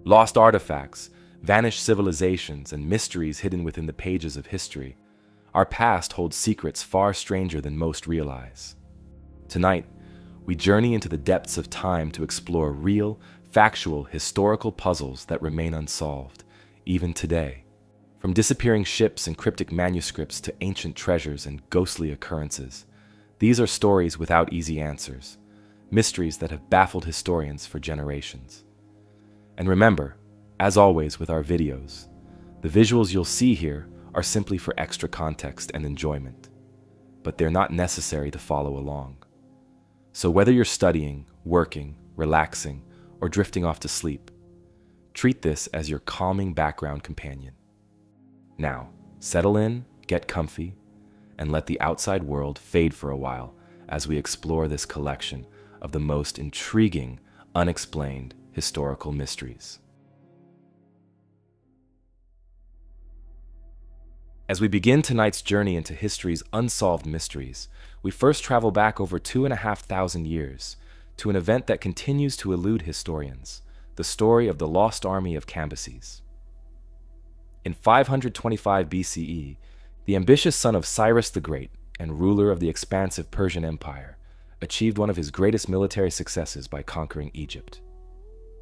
Lost artifacts, vanished civilizations, and mysteries hidden within the pages of history. Our past holds secrets far stranger than most realize. Tonight, we journey into the depths of time to explore real, factual, historical puzzles that remain unsolved, even today. From disappearing ships and cryptic manuscripts to ancient treasures and ghostly occurrences, these are stories without easy answers, mysteries that have baffled historians for generations. And remember, as always with our videos, the visuals you'll see here are simply for extra context and enjoyment, but they're not necessary to follow along. So whether you're studying, working, relaxing, or drifting off to sleep, treat this as your calming background companion. Now, settle in, get comfy, and let the outside world fade for a while as we explore this collection of the most intriguing, unexplained historical mysteries. As we begin tonight's journey into history's unsolved mysteries, we first travel back over 2,500 years to an event that continues to elude historians, the story of the lost army of Cambyses. In 525 BCE, the ambitious son of Cyrus the Great and ruler of the expansive Persian Empire achieved one of his greatest military successes by conquering Egypt.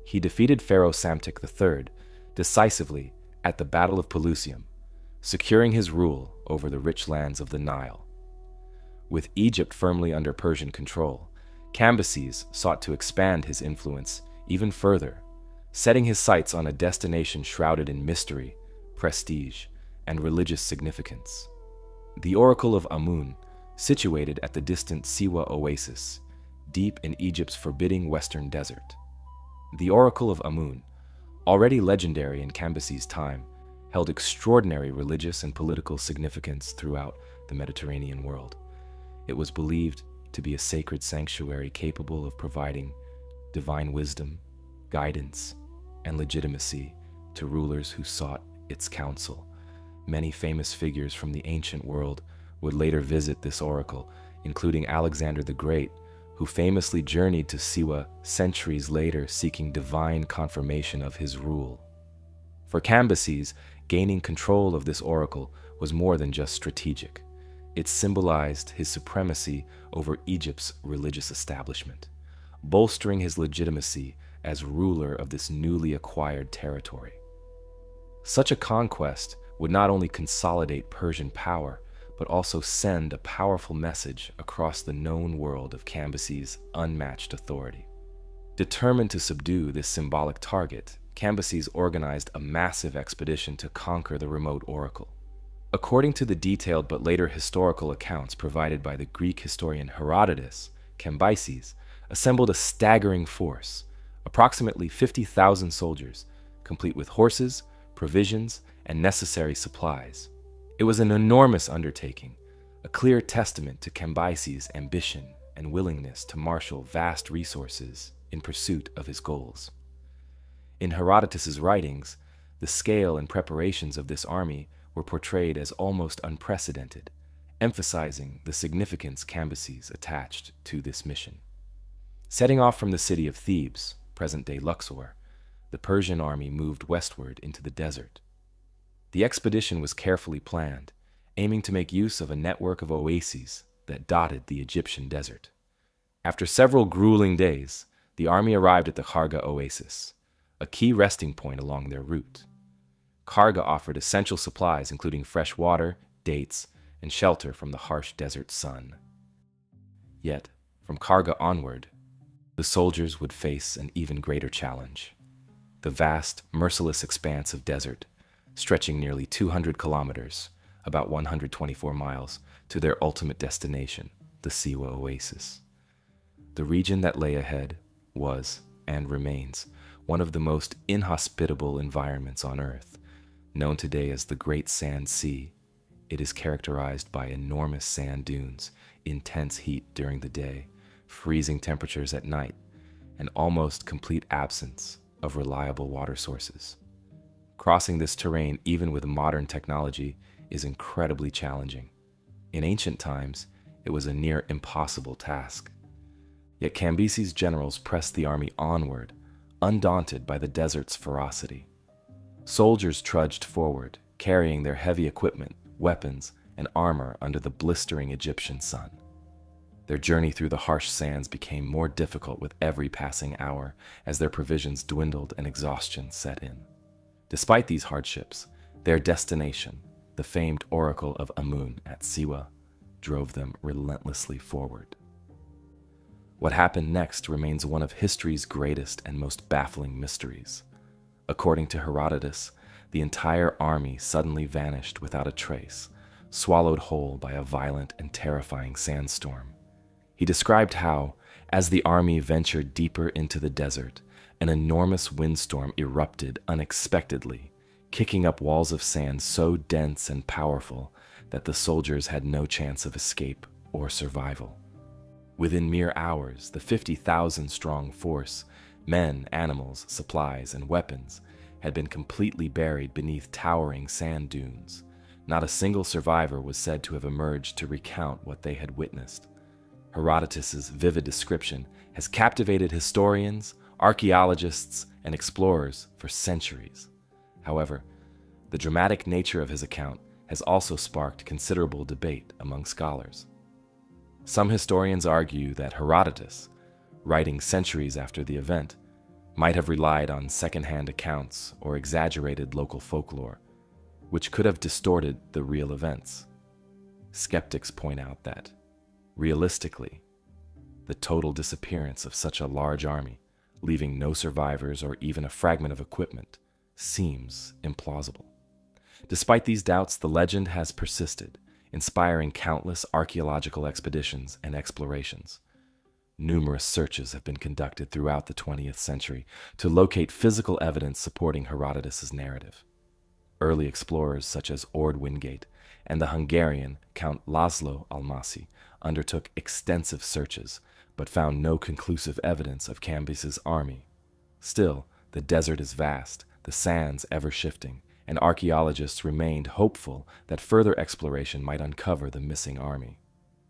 He defeated Pharaoh Psamtik III decisively at the Battle of Pelusium, securing his rule over the rich lands of the Nile. With Egypt firmly under Persian control, Cambyses sought to expand his influence even further, setting his sights on a destination shrouded in mystery, prestige, and religious significance. The Oracle of Amun, situated at the distant Siwa Oasis, deep in Egypt's forbidding western desert. The Oracle of Amun, already legendary in Cambyses' time, held extraordinary religious and political significance throughout the Mediterranean world. It was believed to be a sacred sanctuary capable of providing divine wisdom, guidance, and legitimacy to rulers who sought its counsel. Many famous figures from the ancient world would later visit this oracle, including Alexander the Great, who famously journeyed to Siwa centuries later seeking divine confirmation of his rule. For Cambyses, gaining control of this oracle was more than just strategic. It symbolized his supremacy over Egypt's religious establishment, bolstering his legitimacy as ruler of this newly acquired territory. Such a conquest would not only consolidate Persian power, but also send a powerful message across the known world of Cambyses' unmatched authority. Determined to subdue this symbolic target, Cambyses organized a massive expedition to conquer the remote oracle. According to the detailed but later historical accounts provided by the Greek historian Herodotus, Cambyses assembled a staggering force, approximately 50,000 soldiers, complete with horses, provisions, and necessary supplies. It was an enormous undertaking, a clear testament to Cambyses' ambition and willingness to marshal vast resources in pursuit of his goals. In Herodotus's writings, the scale and preparations of this army were portrayed as almost unprecedented, emphasizing the significance Cambyses attached to this mission. Setting off from the city of Thebes, present-day Luxor, the Persian army moved westward into the desert. The expedition was carefully planned, aiming to make use of a network of oases that dotted the Egyptian desert. After several grueling days, the army arrived at the Kharga Oasis, a key resting point along their route. Kharga offered essential supplies including fresh water, dates, and shelter from the harsh desert sun. Yet, from Kharga onward, the soldiers would face an even greater challenge. The vast, merciless expanse of desert, stretching nearly 200 kilometers, about 124 miles, to their ultimate destination, the Siwa Oasis. The region that lay ahead was, and remains, one of the most inhospitable environments on Earth. Known today as the Great Sand Sea, it is characterized by enormous sand dunes, intense heat during the day, freezing temperatures at night, and almost complete absence of reliable water sources. Crossing this terrain, even with modern technology, is incredibly challenging. In ancient times, it was a near impossible task. Yet Cambyses' generals pressed the army onward, undaunted by the desert's ferocity. Soldiers trudged forward, carrying their heavy equipment, weapons, and armor under the blistering Egyptian sun. Their journey through the harsh sands became more difficult with every passing hour as their provisions dwindled and exhaustion set in. Despite these hardships, their destination, the famed Oracle of Amun at Siwa, drove them relentlessly forward. What happened next remains one of history's greatest and most baffling mysteries. According to Herodotus, the entire army suddenly vanished without a trace, swallowed whole by a violent and terrifying sandstorm. He described how, as the army ventured deeper into the desert, an enormous windstorm erupted unexpectedly, kicking up walls of sand so dense and powerful that the soldiers had no chance of escape or survival. Within mere hours, the 50,000-strong force, men, animals, supplies, and weapons, had been completely buried beneath towering sand dunes. Not a single survivor was said to have emerged to recount what they had witnessed. Herodotus's vivid description has captivated historians, archaeologists, and explorers for centuries. However, the dramatic nature of his account has also sparked considerable debate among scholars. Some historians argue that Herodotus, writing centuries after the event, might have relied on second-hand accounts or exaggerated local folklore, which could have distorted the real events. Skeptics point out that, realistically, the total disappearance of such a large army, leaving no survivors or even a fragment of equipment, seems implausible. Despite these doubts, the legend has persisted, inspiring countless archaeological expeditions and explorations. Numerous searches have been conducted throughout the 20th century to locate physical evidence supporting Herodotus's narrative. Early explorers such as Ord Wingate and the Hungarian Count Laszlo Almasi undertook extensive searches, but found no conclusive evidence of Cambyses' army. Still, the desert is vast, the sands ever-shifting, and archaeologists remained hopeful that further exploration might uncover the missing army.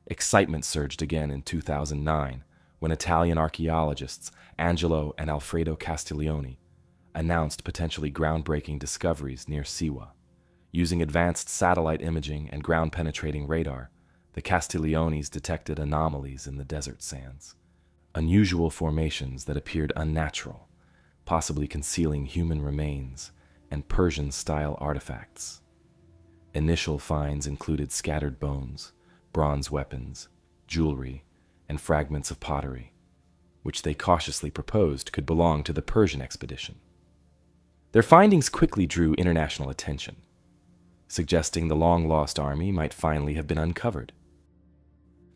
Excitement surged again in 2009 when Italian archaeologists Angelo and Alfredo Castiglioni announced potentially groundbreaking discoveries near Siwa. Using advanced satellite imaging and ground-penetrating radar, the Castiglionis detected anomalies in the desert sands, unusual formations that appeared unnatural, possibly concealing human remains and Persian-style artifacts. Initial finds included scattered bones, bronze weapons, jewelry, and fragments of pottery, which they cautiously proposed could belong to the Persian expedition. Their findings quickly drew international attention, suggesting the long-lost army might finally have been uncovered.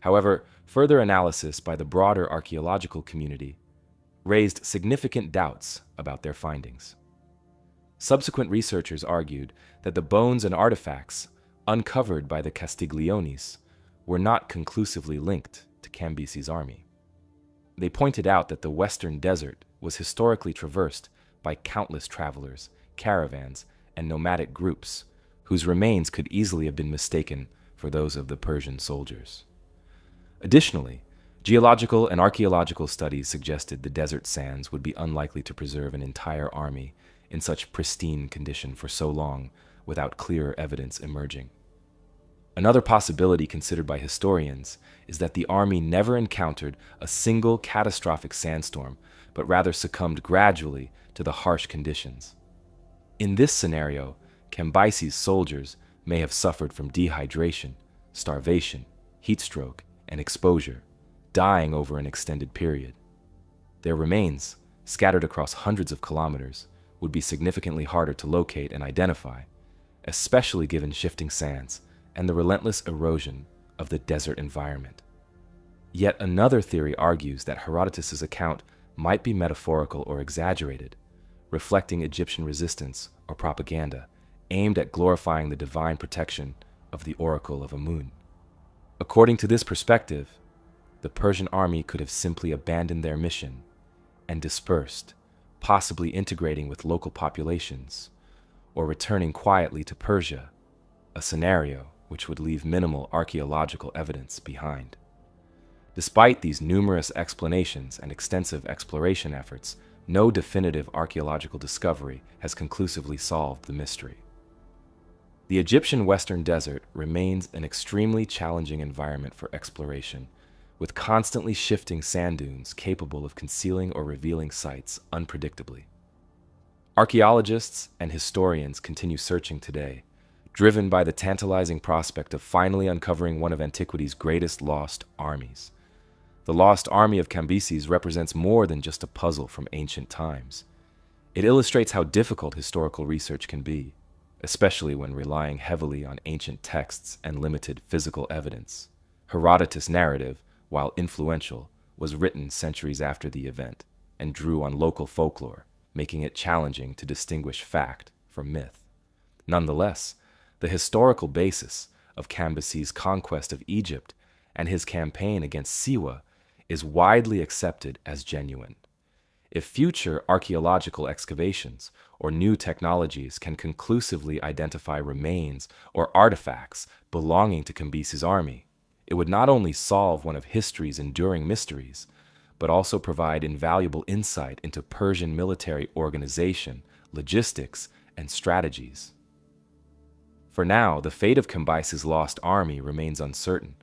However, further analysis by the broader archaeological community raised significant doubts about their findings. Subsequent researchers argued that the bones and artifacts uncovered by the Castiglionis were not conclusively linked to Cambyses' army. They pointed out that the western desert was historically traversed by countless travelers, caravans, and nomadic groups, whose remains could easily have been mistaken for those of the Persian soldiers. Additionally, geological and archaeological studies suggested the desert sands would be unlikely to preserve an entire army in such pristine condition for so long without clearer evidence emerging. Another possibility considered by historians is that the army never encountered a single catastrophic sandstorm, but rather succumbed gradually to the harsh conditions. In this scenario, Cambyses' soldiers may have suffered from dehydration, starvation, heat stroke, and exposure, dying over an extended period. Their remains, scattered across hundreds of kilometers, would be significantly harder to locate and identify, especially given shifting sands and the relentless erosion of the desert environment. Yet another theory argues that Herodotus' account might be metaphorical or exaggerated, reflecting Egyptian resistance or propaganda aimed at glorifying the divine protection of the Oracle of Amun. According to this perspective, the Persian army could have simply abandoned their mission and dispersed, possibly integrating with local populations, or returning quietly to Persia, a scenario which would leave minimal archaeological evidence behind. Despite these numerous explanations and extensive exploration efforts no definitive archaeological discovery has conclusively solved the mystery. The Egyptian Western Desert remains an extremely challenging environment for exploration, with constantly shifting sand dunes capable of concealing or revealing sites unpredictably. Archaeologists and historians continue searching today, driven by the tantalizing prospect of finally uncovering one of antiquity's greatest lost armies. The lost army of Cambyses represents more than just a puzzle from ancient times. It illustrates how difficult historical research can be, especially when relying heavily on ancient texts and limited physical evidence. Herodotus' narrative, while influential, was written centuries after the event and drew on local folklore, making it challenging to distinguish fact from myth. Nonetheless, the historical basis of Cambyses' conquest of Egypt and his campaign against Siwa is widely accepted as genuine. If future archaeological excavations or new technologies can conclusively identify remains or artifacts belonging to Cambyses' army, it would not only solve one of history's enduring mysteries, but also provide invaluable insight into Persian military organization, logistics, and strategies. For now, the fate of Cambyses' lost army remains uncertain,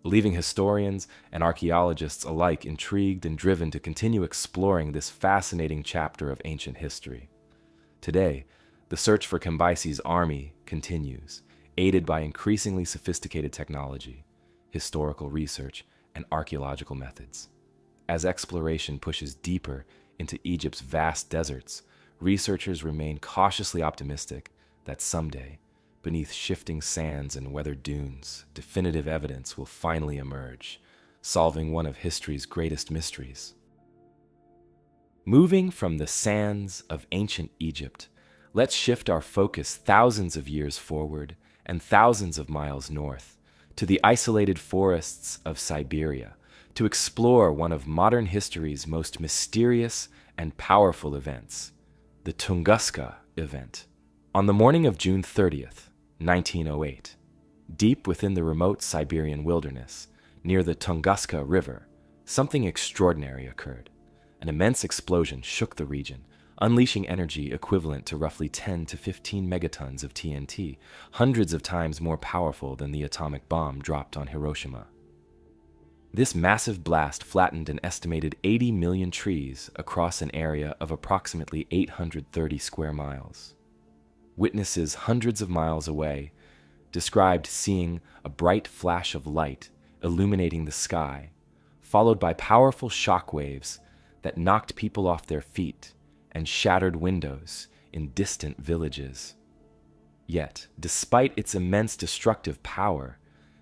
leaving historians and archaeologists alike intrigued and driven to continue exploring this fascinating chapter of ancient history. Today, the search for Cambyses' army continues, aided by increasingly sophisticated technology, historical research, and archaeological methods. As exploration pushes deeper into Egypt's vast deserts, researchers remain cautiously optimistic that someday, beneath shifting sands and weathered dunes, definitive evidence will finally emerge, solving one of history's greatest mysteries. Moving from the sands of ancient Egypt, let's shift our focus thousands of years forward and thousands of miles north to the isolated forests of Siberia to explore one of modern history's most mysterious and powerful events, the Tunguska event. On the morning of June 30th, 1908, deep within the remote Siberian wilderness, near the Tunguska River, something extraordinary occurred. An immense explosion shook the region, unleashing energy equivalent to roughly 10 to 15 megatons of TNT, hundreds of times more powerful than the atomic bomb dropped on Hiroshima. This massive blast flattened an estimated 80 million trees across an area of approximately 830 square miles. Witnesses hundreds of miles away described seeing a bright flash of light illuminating the sky, followed by powerful shock waves that knocked people off their feet and shattered windows in distant villages. Yet, despite its immense destructive power,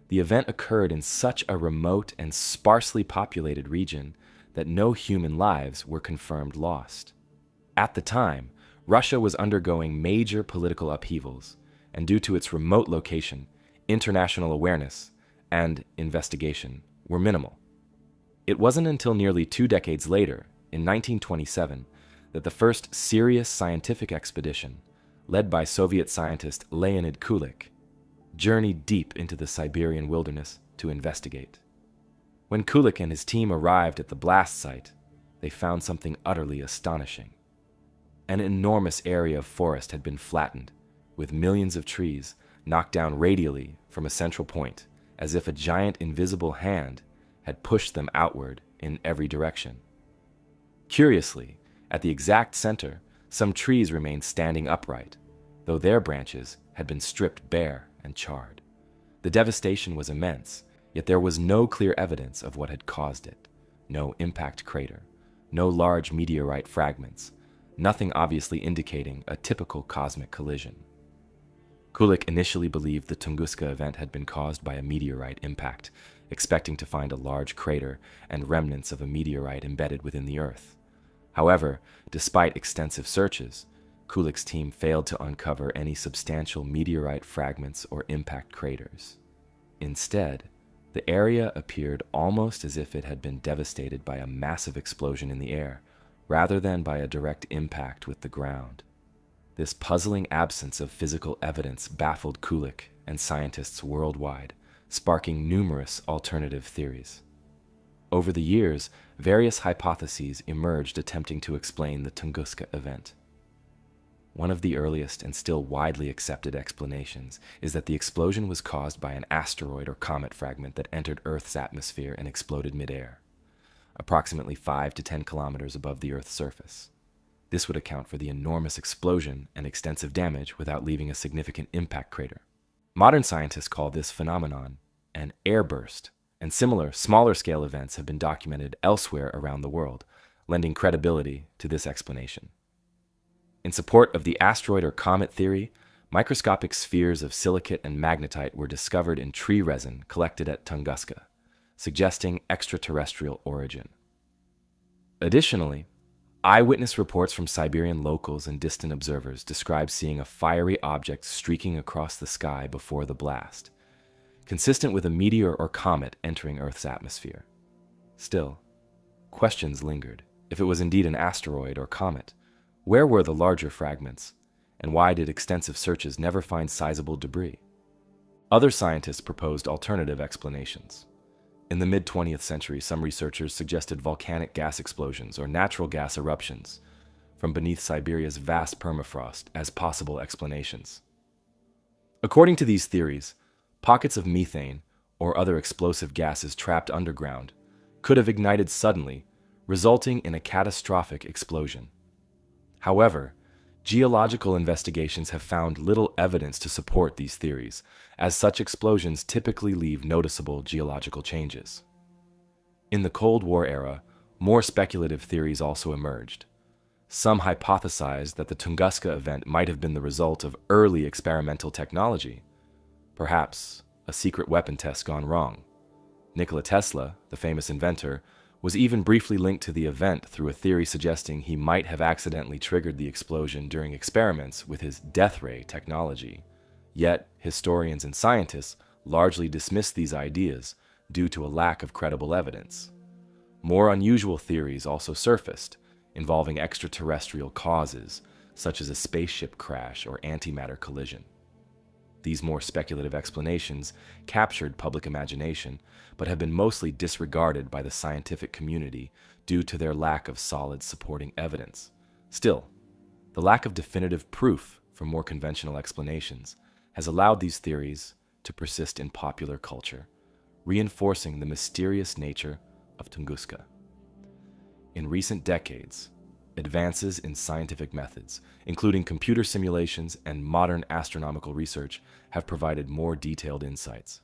the event occurred in such a remote and sparsely populated region that no human lives were confirmed lost. At the time, Russia was undergoing major political upheavals, and due to its remote location, international awareness and investigation were minimal. It wasn't until nearly 2 decades later, in 1927, that the first serious scientific expedition, led by Soviet scientist Leonid Kulik, journeyed deep into the Siberian wilderness to investigate. When Kulik and his team arrived at the blast site, they found something utterly astonishing. An enormous area of forest had been flattened, with millions of trees knocked down radially from a central point, as if a giant invisible hand had pushed them outward in every direction. Curiously, at the exact center, some trees remained standing upright, though their branches had been stripped bare and charred. The devastation was immense, yet there was no clear evidence of what had caused it. No impact crater, no large meteorite fragments, nothing obviously indicating a typical cosmic collision. Kulik initially believed the Tunguska event had been caused by a meteorite impact, expecting to find a large crater and remnants of a meteorite embedded within the Earth. However, despite extensive searches, Kulik's team failed to uncover any substantial meteorite fragments or impact craters. Instead, the area appeared almost as if it had been devastated by a massive explosion in the air, rather than by a direct impact with the ground. This puzzling absence of physical evidence baffled Kulik and scientists worldwide, sparking numerous alternative theories. Over the years, various hypotheses emerged attempting to explain the Tunguska event. One of the earliest and still widely accepted explanations is that the explosion was caused by an asteroid or comet fragment that entered Earth's atmosphere and exploded midair, approximately 5 to 10 kilometers above the Earth's surface. This would account for the enormous explosion and extensive damage without leaving a significant impact crater. Modern scientists call this phenomenon an airburst, and similar, smaller-scale events have been documented elsewhere around the world, lending credibility to this explanation. In support of the asteroid or comet theory, microscopic spheres of silicate and magnetite were discovered in tree resin collected at Tunguska, suggesting extraterrestrial origin. Additionally, eyewitness reports from Siberian locals and distant observers describe seeing a fiery object streaking across the sky before the blast, consistent with a meteor or comet entering Earth's atmosphere. Still, questions lingered. If it was indeed an asteroid or comet, where were the larger fragments, and why did extensive searches never find sizable debris? Other scientists proposed alternative explanations. In the mid-20th century, some researchers suggested volcanic gas explosions or natural gas eruptions from beneath Siberia's vast permafrost as possible explanations. According to these theories, pockets of methane or other explosive gases trapped underground could have ignited suddenly, resulting in a catastrophic explosion. However, geological investigations have found little evidence to support these theories, as such explosions typically leave noticeable geological changes. In the Cold War era, more speculative theories also emerged. Some hypothesized that the Tunguska event might have been the result of early experimental technology, perhaps a secret weapon test gone wrong. Nikola Tesla, the famous inventor, was even briefly linked to the event through a theory suggesting he might have accidentally triggered the explosion during experiments with his death ray technology. Yet, historians and scientists largely dismissed these ideas due to a lack of credible evidence. More unusual theories also surfaced, involving extraterrestrial causes, such as a spaceship crash or antimatter collision. These more speculative explanations captured public imagination, but have been mostly disregarded by the scientific community due to their lack of solid supporting evidence. Still, the lack of definitive proof for more conventional explanations has allowed these theories to persist in popular culture, reinforcing the mysterious nature of Tunguska. In recent decades, advances in scientific methods, including computer simulations and modern astronomical research, have provided more detailed insights.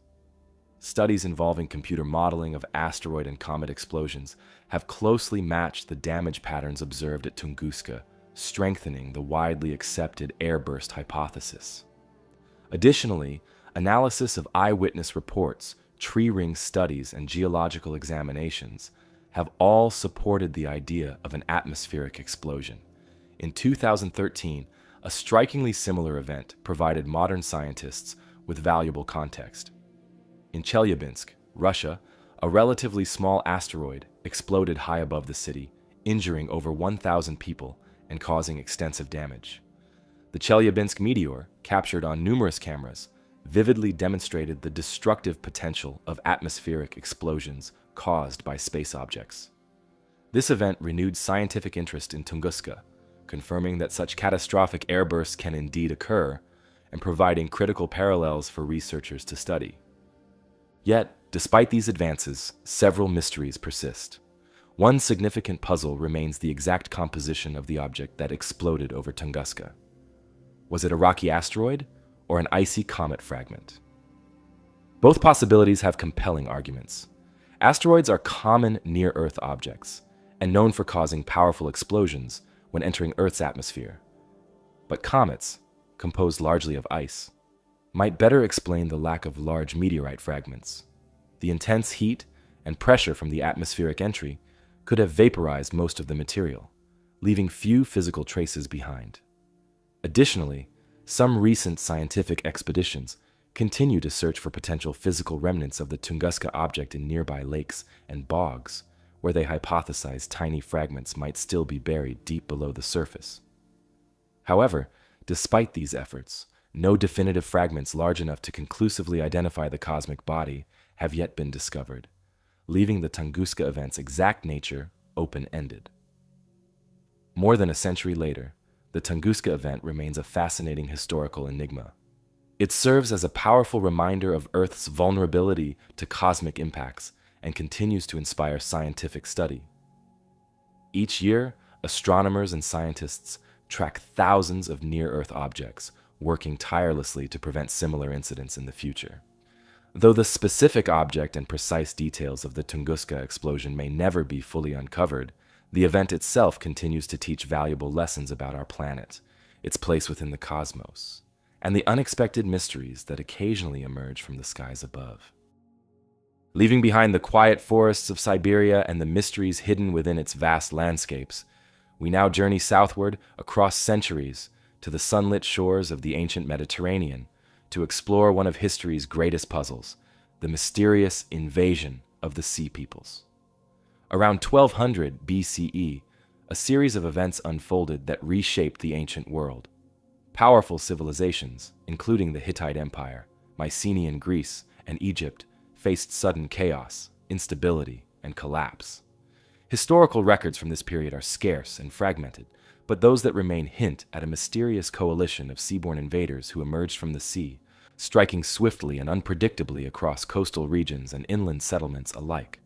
Studies involving computer modeling of asteroid and comet explosions have closely matched the damage patterns observed at Tunguska, strengthening the widely accepted airburst hypothesis. Additionally, analysis of eyewitness reports, tree ring studies, and geological examinations have all supported the idea of an atmospheric explosion. In 2013, a strikingly similar event provided modern scientists with valuable context. In Chelyabinsk, Russia, a relatively small asteroid exploded high above the city, injuring over 1,000 people and causing extensive damage. The Chelyabinsk meteor, captured on numerous cameras, vividly demonstrated the destructive potential of atmospheric explosions caused by space objects. This event renewed scientific interest in Tunguska, confirming that such catastrophic airbursts can indeed occur and providing critical parallels for researchers to study. Yet, despite these advances, several mysteries persist. One significant puzzle remains the exact composition of the object that exploded over Tunguska. Was it a rocky asteroid or an icy comet fragment? Both possibilities have compelling arguments. Asteroids are common near-Earth objects and known for causing powerful explosions when entering Earth's atmosphere. But comets, composed largely of ice, might better explain the lack of large meteorite fragments. The intense heat and pressure from the atmospheric entry could have vaporized most of the material, leaving few physical traces behind. Additionally, some recent scientific expeditions continue to search for potential physical remnants of the Tunguska object in nearby lakes and bogs, where they hypothesize tiny fragments might still be buried deep below the surface. However, despite these efforts, no definitive fragments large enough to conclusively identify the cosmic body have yet been discovered, leaving the Tunguska event's exact nature open-ended. More than a century later, the Tunguska event remains a fascinating historical enigma. It serves as a powerful reminder of Earth's vulnerability to cosmic impacts and continues to inspire scientific study. Each year, astronomers and scientists track thousands of near-Earth objects, working tirelessly to prevent similar incidents in the future. Though the specific object and precise details of the Tunguska explosion may never be fully uncovered, the event itself continues to teach valuable lessons about our planet, its place within the cosmos, and the unexpected mysteries that occasionally emerge from the skies above. Leaving behind the quiet forests of Siberia and the mysteries hidden within its vast landscapes, we now journey southward across centuries to the sunlit shores of the ancient Mediterranean to explore one of history's greatest puzzles, the mysterious invasion of the Sea Peoples. Around 1200 BCE, a series of events unfolded that reshaped the ancient world. Powerful civilizations, including the Hittite Empire, Mycenaean Greece, and Egypt, faced sudden chaos, instability, and collapse. Historical records from this period are scarce and fragmented, but those that remain hint at a mysterious coalition of seaborne invaders who emerged from the sea, striking swiftly and unpredictably across coastal regions and inland settlements alike.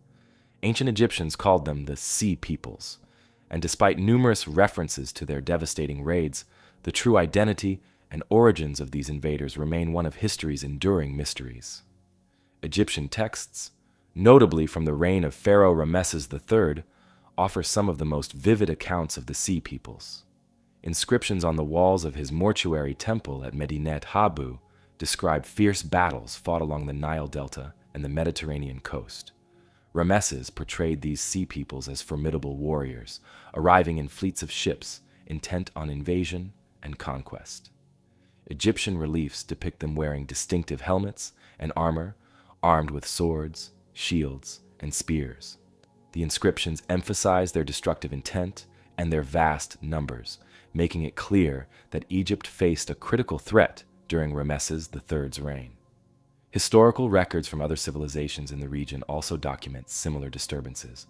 Ancient Egyptians called them the Sea Peoples, and despite numerous references to their devastating raids, the true identity and origins of these invaders remain one of history's enduring mysteries. Egyptian texts, notably from the reign of Pharaoh Ramesses III, offer some of the most vivid accounts of the Sea Peoples. Inscriptions on the walls of his mortuary temple at Medinet Habu describe fierce battles fought along the Nile Delta and the Mediterranean coast. Ramesses portrayed these sea peoples as formidable warriors, arriving in fleets of ships intent on invasion and conquest. Egyptian reliefs depict them wearing distinctive helmets and armor, armed with swords, shields, and spears. The inscriptions emphasize their destructive intent and their vast numbers, making it clear that Egypt faced a critical threat during Ramesses III's reign. Historical records from other civilizations in the region also document similar disturbances.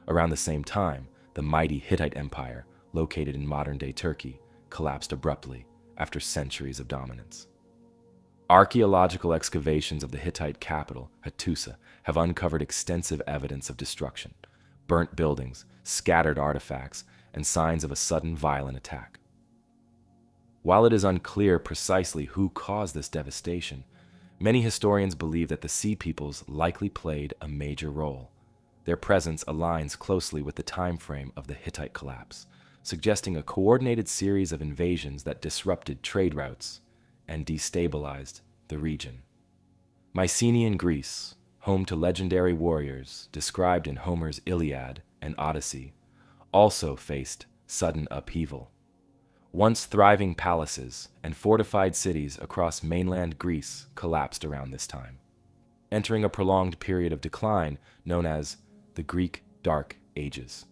Around the same time, the mighty Hittite Empire, located in modern-day Turkey, collapsed abruptly after centuries of dominance. Archaeological excavations of the Hittite capital, Hattusa, have uncovered extensive evidence of destruction, burnt buildings, scattered artifacts, and signs of a sudden violent attack. While it is unclear precisely who caused this devastation, many historians believe that the Sea Peoples likely played a major role. Their presence aligns closely with the time frame of the Hittite collapse, suggesting a coordinated series of invasions that disrupted trade routes and destabilized the region. Mycenaean Greece, home to legendary warriors described in Homer's Iliad and Odyssey, also faced sudden upheaval. Once thriving palaces and fortified cities across mainland Greece collapsed around this time, entering a prolonged period of decline known as the Greek Dark Ages.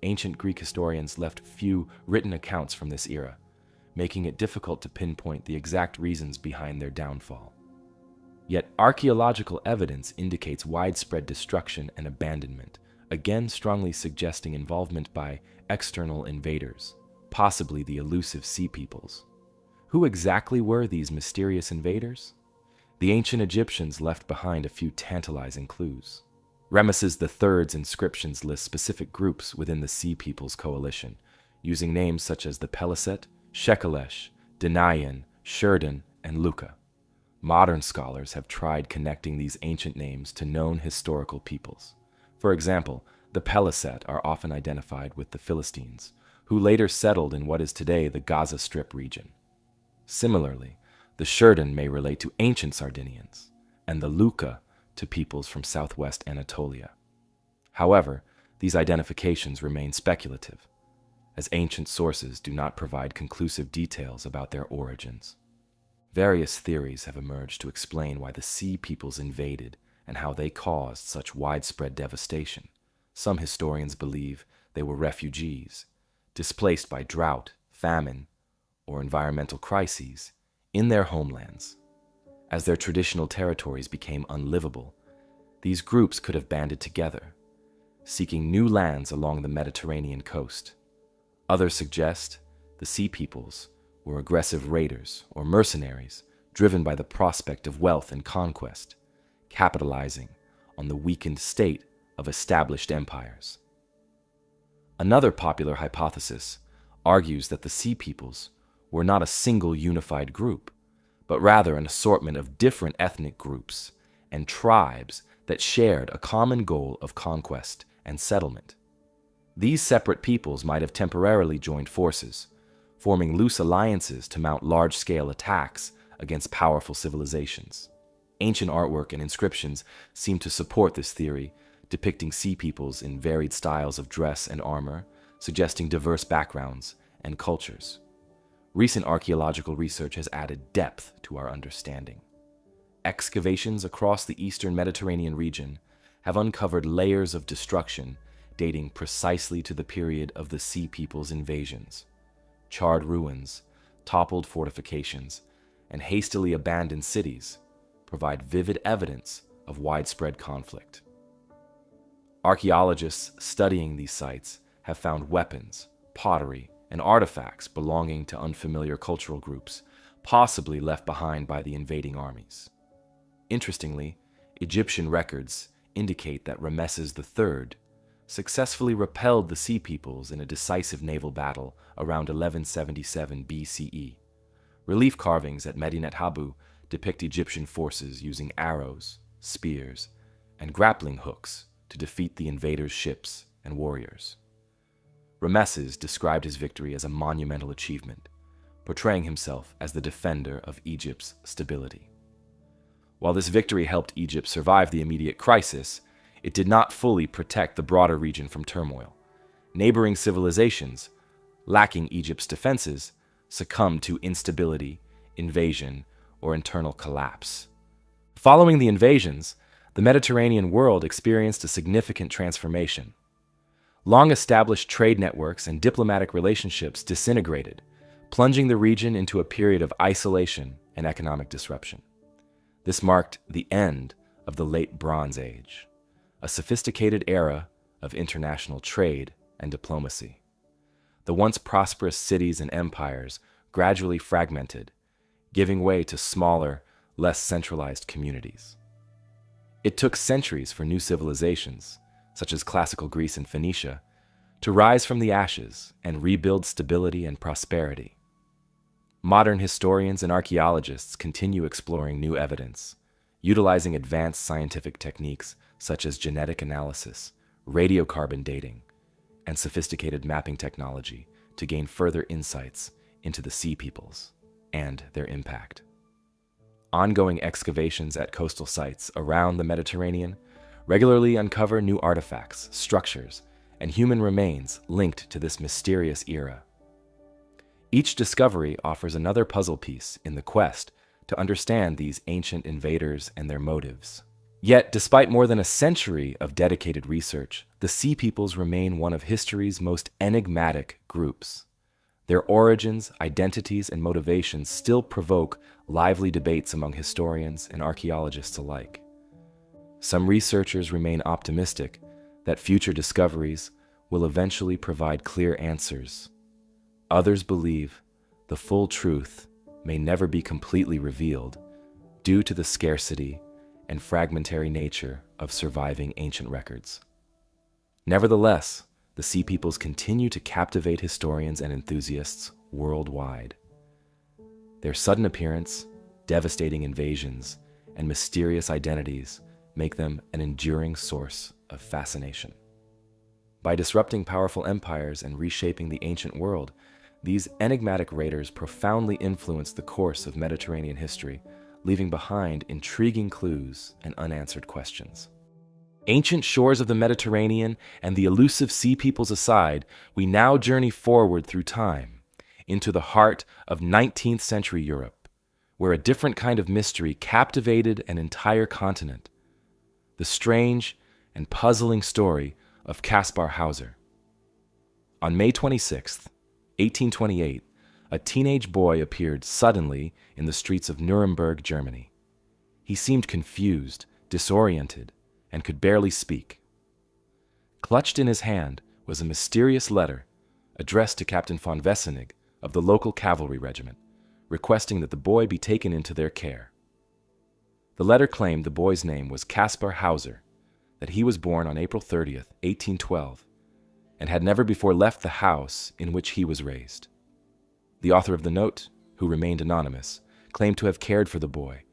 Ancient Greek historians left few written accounts from this era, making it difficult to pinpoint the exact reasons behind their downfall. Yet archaeological evidence indicates widespread destruction and abandonment, again strongly suggesting involvement by external invaders, possibly the elusive Sea Peoples. Who exactly were these mysterious invaders? The ancient Egyptians left behind a few tantalizing clues. Ramesses III's inscriptions list specific groups within the Sea Peoples coalition, using names such as the Peliset, Shekelesh, Denayan, Shurdan, and Luca. Modern scholars have tried connecting these ancient names to known historical peoples. For example, the Peliset are often identified with the Philistines, who later settled in what is today the Gaza Strip region. Similarly, the Shurdan may relate to ancient Sardinians, and the Luca to peoples from southwest Anatolia. However, these identifications remain speculative, as ancient sources do not provide conclusive details about their origins. Various theories have emerged to explain why the Sea Peoples invaded and how they caused such widespread devastation. Some historians believe they were refugees, displaced by drought, famine, or environmental crises in their homelands. As their traditional territories became unlivable, these groups could have banded together, seeking new lands along the Mediterranean coast. Others suggest the Sea Peoples were aggressive raiders or mercenaries driven by the prospect of wealth and conquest, capitalizing on the weakened state of established empires. Another popular hypothesis argues that the Sea Peoples were not a single unified group, but rather an assortment of different ethnic groups and tribes that shared a common goal of conquest and settlement. These separate peoples might have temporarily joined forces, forming loose alliances to mount large-scale attacks against powerful civilizations. Ancient artwork and inscriptions seem to support this theory, depicting sea peoples in varied styles of dress and armor, suggesting diverse backgrounds and cultures. Recent archaeological research has added depth to our understanding. Excavations across the eastern Mediterranean region have uncovered layers of destruction dating precisely to the period of the Sea Peoples' invasions. Charred ruins, toppled fortifications, and hastily abandoned cities provide vivid evidence of widespread conflict. Archaeologists studying these sites have found weapons, pottery, and artifacts belonging to unfamiliar cultural groups, possibly left behind by the invading armies. Interestingly, Egyptian records indicate that Rameses III successfully repelled the Sea Peoples in a decisive naval battle around 1177 BCE. Relief carvings at Medinet Habu depict Egyptian forces using arrows, spears, and grappling hooks to defeat the invaders' ships and warriors. Rameses described his victory as a monumental achievement, portraying himself as the defender of Egypt's stability. While this victory helped Egypt survive the immediate crisis, it did not fully protect the broader region from turmoil. Neighboring civilizations, lacking Egypt's defenses, succumbed to instability, invasion, or internal collapse. Following the invasions, the Mediterranean world experienced a significant transformation. Long-established trade networks and diplomatic relationships disintegrated, plunging the region into a period of isolation and economic disruption. This marked the end of the Late Bronze Age, a sophisticated era of international trade and diplomacy. The once prosperous cities and empires gradually fragmented, giving way to smaller, less centralized communities. It took centuries for new civilizations, such as classical Greece and Phoenicia, to rise from the ashes and rebuild stability and prosperity. Modern historians and archaeologists continue exploring new evidence, utilizing advanced scientific techniques such as genetic analysis, radiocarbon dating, and sophisticated mapping technology to gain further insights into the Sea Peoples and their impact. Ongoing excavations at coastal sites around the Mediterranean regularly uncover new artifacts, structures, and human remains linked to this mysterious era. Each discovery offers another puzzle piece in the quest to understand these ancient invaders and their motives. Yet, despite more than a century of dedicated research, the Sea Peoples remain one of history's most enigmatic groups. Their origins, identities, and motivations still provoke lively debates among historians and archaeologists alike. Some researchers remain optimistic that future discoveries will eventually provide clear answers. Others believe the full truth may never be completely revealed due to the scarcity and fragmentary nature of surviving ancient records. Nevertheless, the Sea Peoples continue to captivate historians and enthusiasts worldwide. Their sudden appearance, devastating invasions, and mysterious identities make them an enduring source of fascination. By disrupting powerful empires and reshaping the ancient world, these enigmatic raiders profoundly influenced the course of Mediterranean history, leaving behind intriguing clues and unanswered questions. Ancient shores of the Mediterranean and the elusive Sea Peoples aside, we now journey forward through time into the heart of 19th century Europe, where a different kind of mystery captivated an entire continent: the strange and puzzling story of Caspar Hauser. On May 26th, 1828, a teenage boy appeared suddenly in the streets of Nuremberg, Germany. He seemed confused, disoriented, and could barely speak. Clutched in his hand was a mysterious letter addressed to Captain von Wessenig of the local cavalry regiment, requesting that the boy be taken into their care. The letter claimed the boy's name was Kaspar Hauser, that he was born on April 30th, 1812, and had never before left the house in which he was raised. The author of the note, who remained anonymous, claimed to have cared for the boy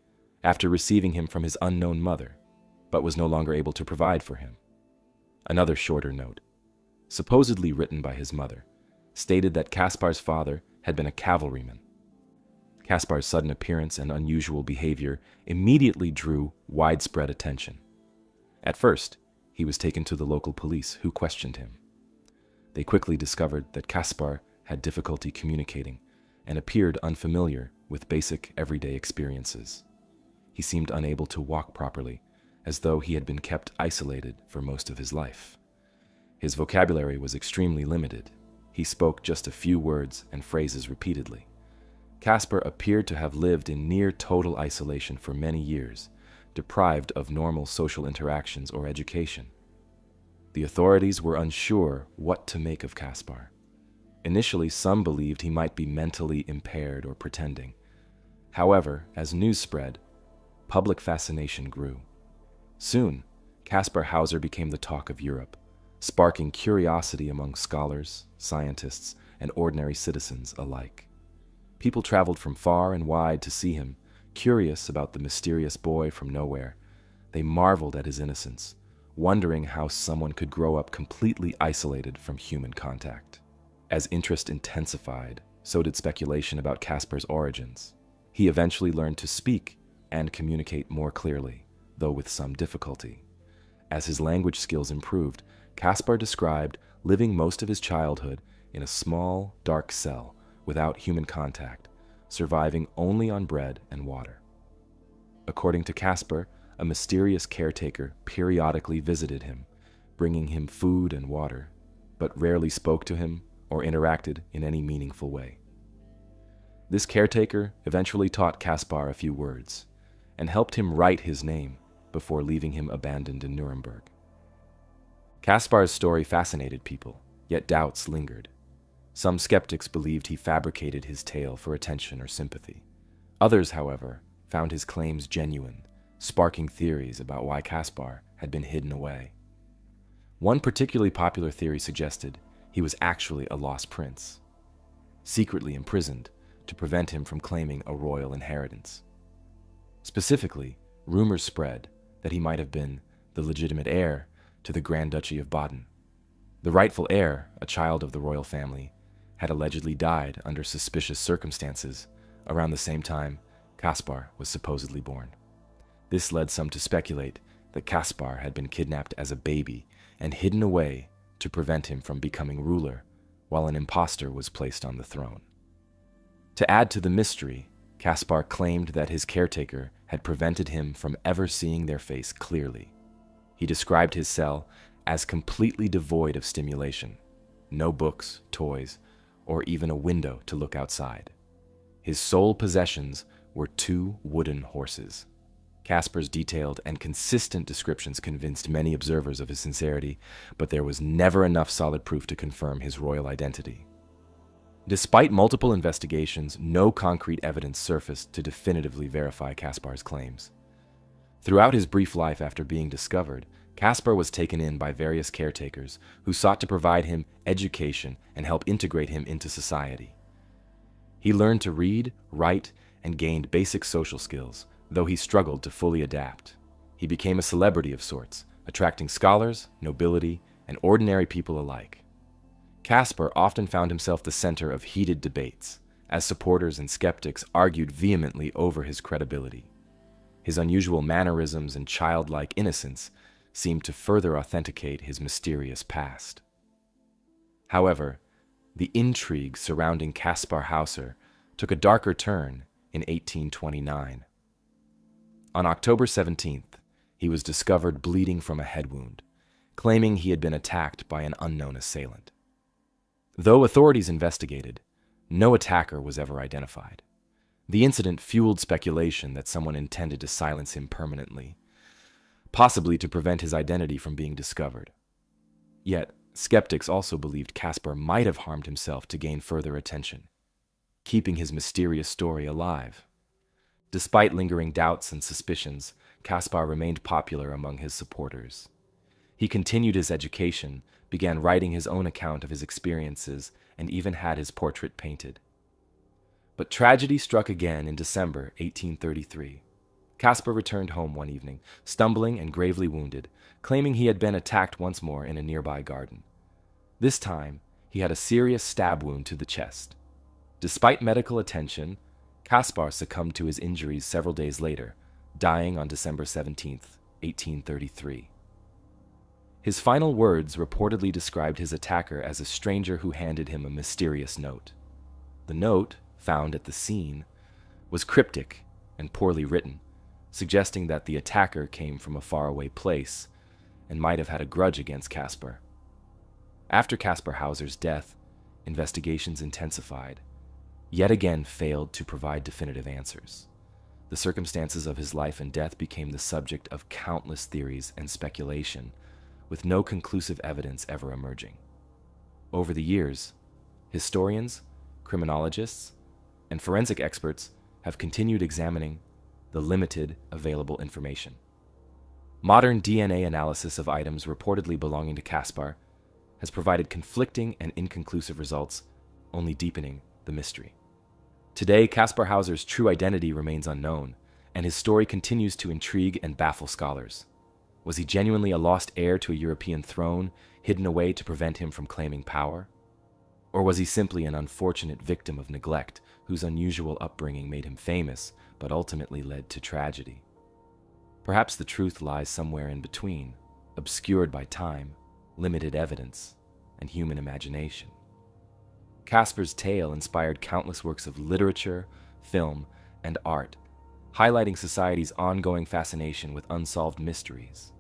after receiving him from his unknown mother, but was no longer able to provide for him. Another shorter note, supposedly written by his mother, stated that Kaspar's father had been a cavalryman. Kaspar's sudden appearance and unusual behavior immediately drew widespread attention. At first, he was taken to the local police, who questioned him. They quickly discovered that Kaspar had difficulty communicating and appeared unfamiliar with basic everyday experiences. He seemed unable to walk properly, as though he had been kept isolated for most of his life. His vocabulary was extremely limited. He spoke just a few words and phrases repeatedly. Kaspar appeared to have lived in near total isolation for many years, deprived of normal social interactions or education. The authorities were unsure what to make of Kaspar. Initially, some believed he might be mentally impaired or pretending. However, as news spread, public fascination grew. Soon, Kaspar Hauser became the talk of Europe, sparking curiosity among scholars, scientists, and ordinary citizens alike. People traveled from far and wide to see him, curious about the mysterious boy from nowhere. They marveled at his innocence, wondering how someone could grow up completely isolated from human contact. As interest intensified, so did speculation about Kaspar's origins. He eventually learned to speak and communicate more clearly, though with some difficulty. As his language skills improved, Kaspar described living most of his childhood in a small, dark cell without human contact, surviving only on bread and water. According to Kaspar, a mysterious caretaker periodically visited him, bringing him food and water, but rarely spoke to him or interacted in any meaningful way. This caretaker eventually taught Kaspar a few words and helped him write his name before leaving him abandoned in Nuremberg. Kaspar's story fascinated people, yet doubts lingered. Some skeptics believed he fabricated his tale for attention or sympathy. Others, however, found his claims genuine, sparking theories about why Kaspar had been hidden away. One particularly popular theory suggested he was actually a lost prince, secretly imprisoned to prevent him from claiming a royal inheritance. Specifically, rumors spread that he might have been the legitimate heir to the Grand Duchy of Baden. The rightful heir, a child of the royal family, had allegedly died under suspicious circumstances around the same time Kaspar was supposedly born. This led some to speculate that Kaspar had been kidnapped as a baby and hidden away to prevent him from becoming ruler, while an impostor was placed on the throne. To add to the mystery, Kaspar claimed that his caretaker had prevented him from ever seeing their face clearly. He described his cell as completely devoid of stimulation, no books, toys, or even a window to look outside. His sole possessions were 2 wooden horses. Kaspar's detailed and consistent descriptions convinced many observers of his sincerity, but there was never enough solid proof to confirm his royal identity. Despite multiple investigations, no concrete evidence surfaced to definitively verify Kaspar's claims. Throughout his brief life after being discovered, Kaspar was taken in by various caretakers who sought to provide him education and help integrate him into society. He learned to read, write, and gained basic social skills, though he struggled to fully adapt. He became a celebrity of sorts, attracting scholars, nobility, and ordinary people alike. Kaspar often found himself the center of heated debates, as supporters and skeptics argued vehemently over his credibility. His unusual mannerisms and childlike innocence seemed to further authenticate his mysterious past. However, the intrigue surrounding Kaspar Hauser took a darker turn in 1829. On October 17th, he was discovered bleeding from a head wound, claiming he had been attacked by an unknown assailant. Though authorities investigated, no attacker was ever identified. The incident fueled speculation that someone intended to silence him permanently. possibly to prevent his identity from being discovered. Yet, skeptics also believed Caspar might have harmed himself to gain further attention, keeping his mysterious story alive. Despite lingering doubts and suspicions, Caspar remained popular among his supporters. He continued his education, began writing his own account of his experiences, and even had his portrait painted. But tragedy struck again in December 1833. Caspar returned home one evening, stumbling and gravely wounded, claiming he had been attacked once more in a nearby garden. This time, he had a serious stab wound to the chest. Despite medical attention, Caspar succumbed to his injuries several days later, dying on December 17, 1833. His final words reportedly described his attacker as a stranger who handed him a mysterious note. The note, found at the scene, was cryptic and poorly written, suggesting that the attacker came from a faraway place and might have had a grudge against Caspar. After Caspar Hauser's death, investigations intensified, yet again failed to provide definitive answers. The circumstances of his life and death became the subject of countless theories and speculation, with no conclusive evidence ever emerging. Over the years, historians, criminologists, and forensic experts have continued examining the limited available information. Modern DNA analysis of items reportedly belonging to Caspar has provided conflicting and inconclusive results, only deepening the mystery. Today, Caspar Hauser's true identity remains unknown, and his story continues to intrigue and baffle scholars. Was he genuinely a lost heir to a European throne, hidden away to prevent him from claiming power? Or was he simply an unfortunate victim of neglect, whose unusual upbringing made him famous, but ultimately led to tragedy? Perhaps the truth lies somewhere in between, obscured by time, limited evidence, and human imagination. Caspar's tale inspired countless works of literature, film, and art, highlighting society's ongoing fascination with unsolved mysteries.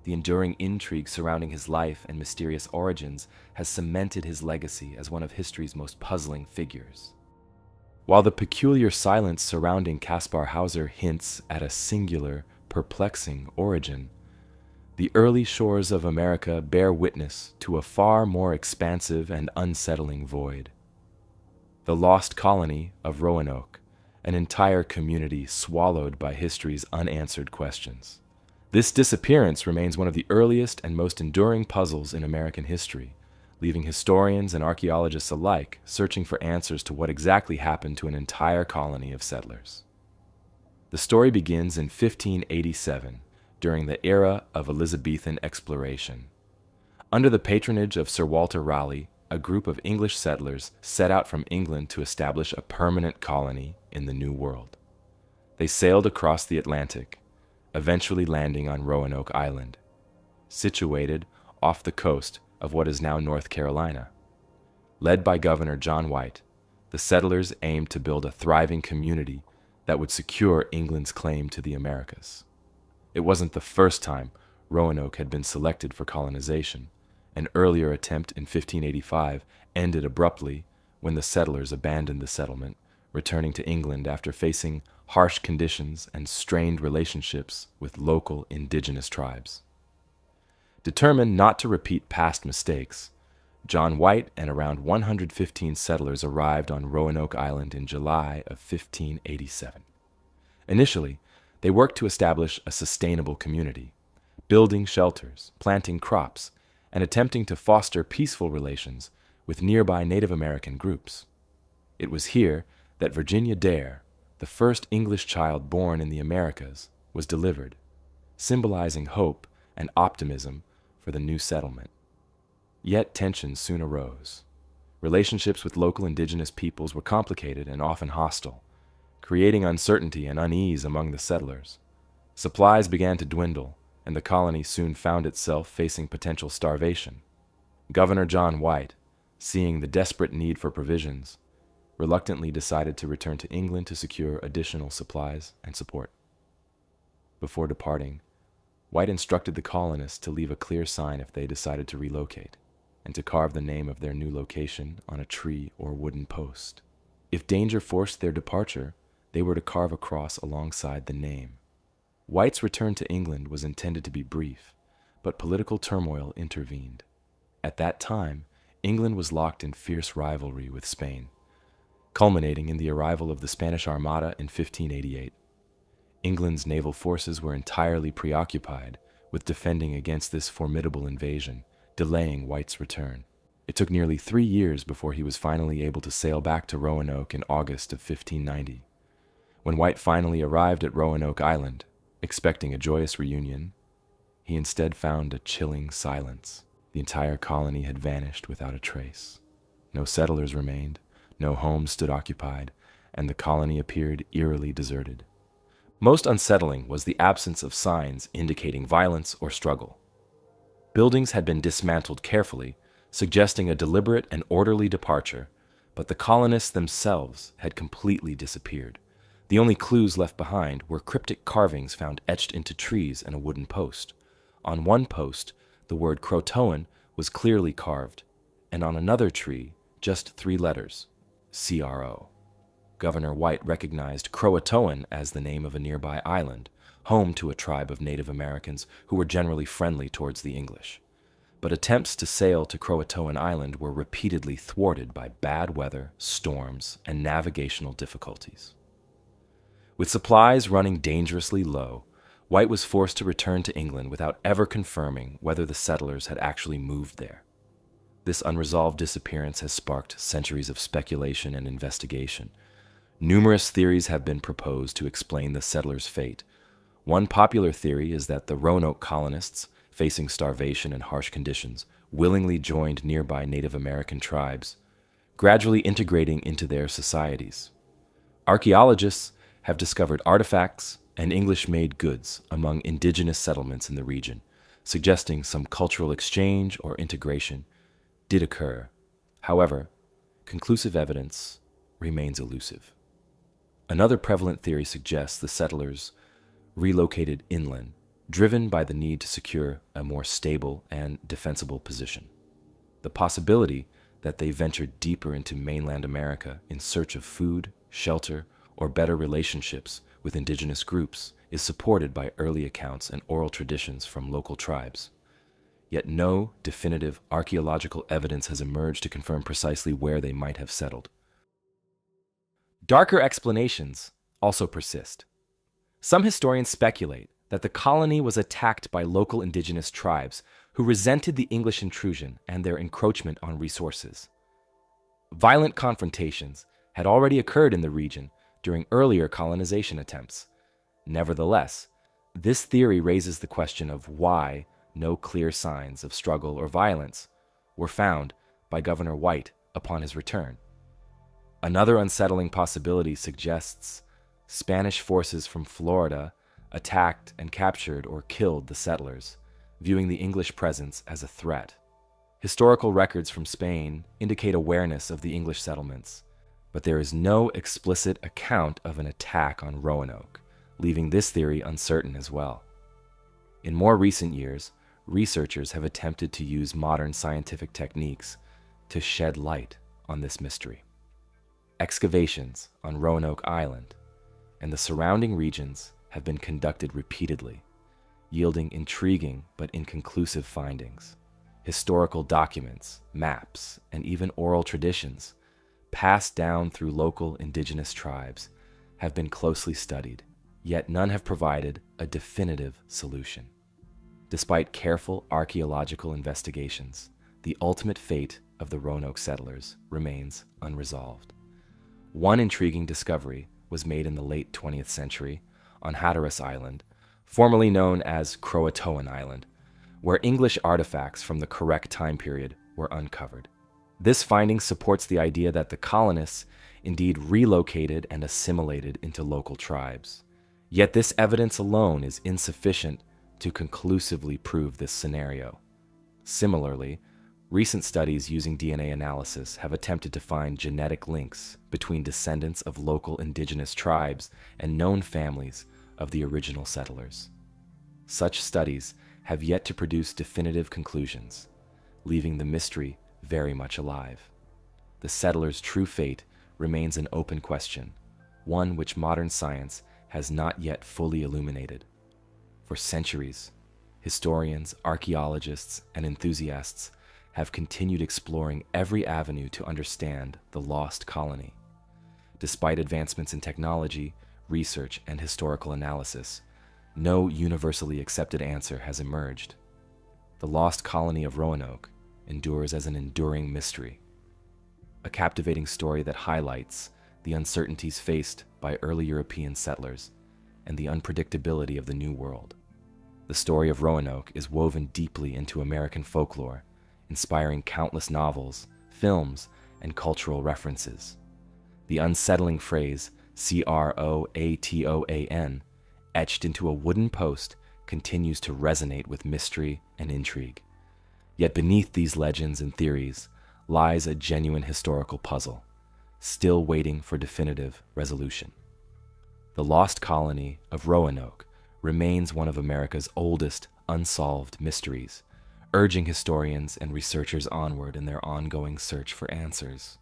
The enduring intrigue surrounding his life and mysterious origins has cemented his legacy as one of history's most puzzling figures. While the peculiar silence surrounding Caspar Hauser hints at a singular, perplexing origin, the early shores of America bear witness to a far more expansive and unsettling void. The lost colony of Roanoke, an entire community swallowed by history's unanswered questions. This disappearance remains one of the earliest and most enduring puzzles in American history, leaving historians and archaeologists alike searching for answers to what exactly happened to an entire colony of settlers. The story begins in 1587, during the era of Elizabethan exploration. Under the patronage of Sir Walter Raleigh, a group of English settlers set out from England to establish a permanent colony in the New World. They sailed across the Atlantic, eventually landing on Roanoke Island, situated off the coast of what is now North Carolina. Led by Governor John White, the settlers aimed to build a thriving community that would secure England's claim to the Americas. It wasn't the first time Roanoke had been selected for colonization. An earlier attempt in 1585 ended abruptly when the settlers abandoned the settlement, returning to England after facing harsh conditions and strained relationships with local indigenous tribes. Determined not to repeat past mistakes, John White and around 115 settlers arrived on Roanoke Island in July of 1587. Initially, they worked to establish a sustainable community, building shelters, planting crops, and attempting to foster peaceful relations with nearby Native American groups. It was here that Virginia Dare, the first English child born in the Americas, was delivered, symbolizing hope and optimism for the new settlement. Yet tensions soon arose. Relationships with local indigenous peoples were complicated and often hostile, creating uncertainty and unease among the settlers. Supplies began to dwindle, and the colony soon found itself facing potential starvation. Governor John White, seeing the desperate need for provisions, reluctantly decided to return to England to secure additional supplies and support. Before departing, White instructed the colonists to leave a clear sign if they decided to relocate, and to carve the name of their new location on a tree or wooden post. If danger forced their departure, they were to carve a cross alongside the name. White's return to England was intended to be brief, but political turmoil intervened. At that time, England was locked in fierce rivalry with Spain, culminating in the arrival of the Spanish Armada in 1588. England's naval forces were entirely preoccupied with defending against this formidable invasion, delaying White's return. It took nearly 3 years before he was finally able to sail back to Roanoke in August of 1590. When White finally arrived at Roanoke Island, expecting a joyous reunion, he instead found a chilling silence. The entire colony had vanished without a trace. No settlers remained, no homes stood occupied, and the colony appeared eerily deserted. Most unsettling was the absence of signs indicating violence or struggle. Buildings had been dismantled carefully, suggesting a deliberate and orderly departure, but the colonists themselves had completely disappeared. The only clues left behind were cryptic carvings found etched into trees and a wooden post. On one post, the word Croatoan was clearly carved, and on another tree, just 3 letters, CRO. Governor White recognized Croatoan as the name of a nearby island, home to a tribe of Native Americans who were generally friendly towards the English. But attempts to sail to Croatoan Island were repeatedly thwarted by bad weather, storms, and navigational difficulties. With supplies running dangerously low, White was forced to return to England without ever confirming whether the settlers had actually moved there. This unresolved disappearance has sparked centuries of speculation and investigation. Numerous theories have been proposed to explain the settlers' fate. One popular theory is that the Roanoke colonists, facing starvation and harsh conditions, willingly joined nearby Native American tribes, gradually integrating into their societies. Archaeologists have discovered artifacts and English-made goods among indigenous settlements in the region, suggesting some cultural exchange or integration did occur. However, conclusive evidence remains elusive. Another prevalent theory suggests the settlers relocated inland, driven by the need to secure a more stable and defensible position. The possibility that they ventured deeper into mainland America in search of food, shelter, or better relationships with indigenous groups is supported by early accounts and oral traditions from local tribes. Yet no definitive archaeological evidence has emerged to confirm precisely where they might have settled. Darker explanations also persist. Some historians speculate that the colony was attacked by local indigenous tribes who resented the English intrusion and their encroachment on resources. Violent confrontations had already occurred in the region during earlier colonization attempts. Nevertheless, this theory raises the question of why no clear signs of struggle or violence were found by Governor White upon his return. Another unsettling possibility suggests Spanish forces from Florida attacked and captured or killed the settlers, viewing the English presence as a threat. Historical records from Spain indicate awareness of the English settlements, but there is no explicit account of an attack on Roanoke, leaving this theory uncertain as well. In more recent years, researchers have attempted to use modern scientific techniques to shed light on this mystery. Excavations on Roanoke Island and the surrounding regions have been conducted repeatedly, yielding intriguing but inconclusive findings. Historical documents, maps, and even oral traditions passed down through local indigenous tribes have been closely studied, yet none have provided a definitive solution. Despite careful archaeological investigations, the ultimate fate of the Roanoke settlers remains unresolved. One intriguing discovery was made in the late 20th century on Hatteras Island, formerly known as Croatoan Island, where English artifacts from the correct time period were uncovered. This finding supports the idea that the colonists indeed relocated and assimilated into local tribes. Yet this evidence alone is insufficient to conclusively prove this scenario. Similarly, recent studies using DNA analysis have attempted to find genetic links between descendants of local indigenous tribes and known families of the original settlers. Such studies have yet to produce definitive conclusions, leaving the mystery very much alive. The settlers' true fate remains an open question, one which modern science has not yet fully illuminated. For centuries, historians, archaeologists, and enthusiasts have continued exploring every avenue to understand the lost colony. Despite advancements in technology, research, and historical analysis, no universally accepted answer has emerged. The lost colony of Roanoke endures as an enduring mystery, a captivating story that highlights the uncertainties faced by early European settlers and the unpredictability of the New World. The story of Roanoke is woven deeply into American folklore, inspiring countless novels, films, and cultural references. The unsettling phrase, Croatoan, etched into a wooden post, continues to resonate with mystery and intrigue. Yet beneath these legends and theories lies a genuine historical puzzle, still waiting for definitive resolution. The lost colony of Roanoke remains one of America's oldest unsolved mysteries, urging historians and researchers onward in their ongoing search for answers.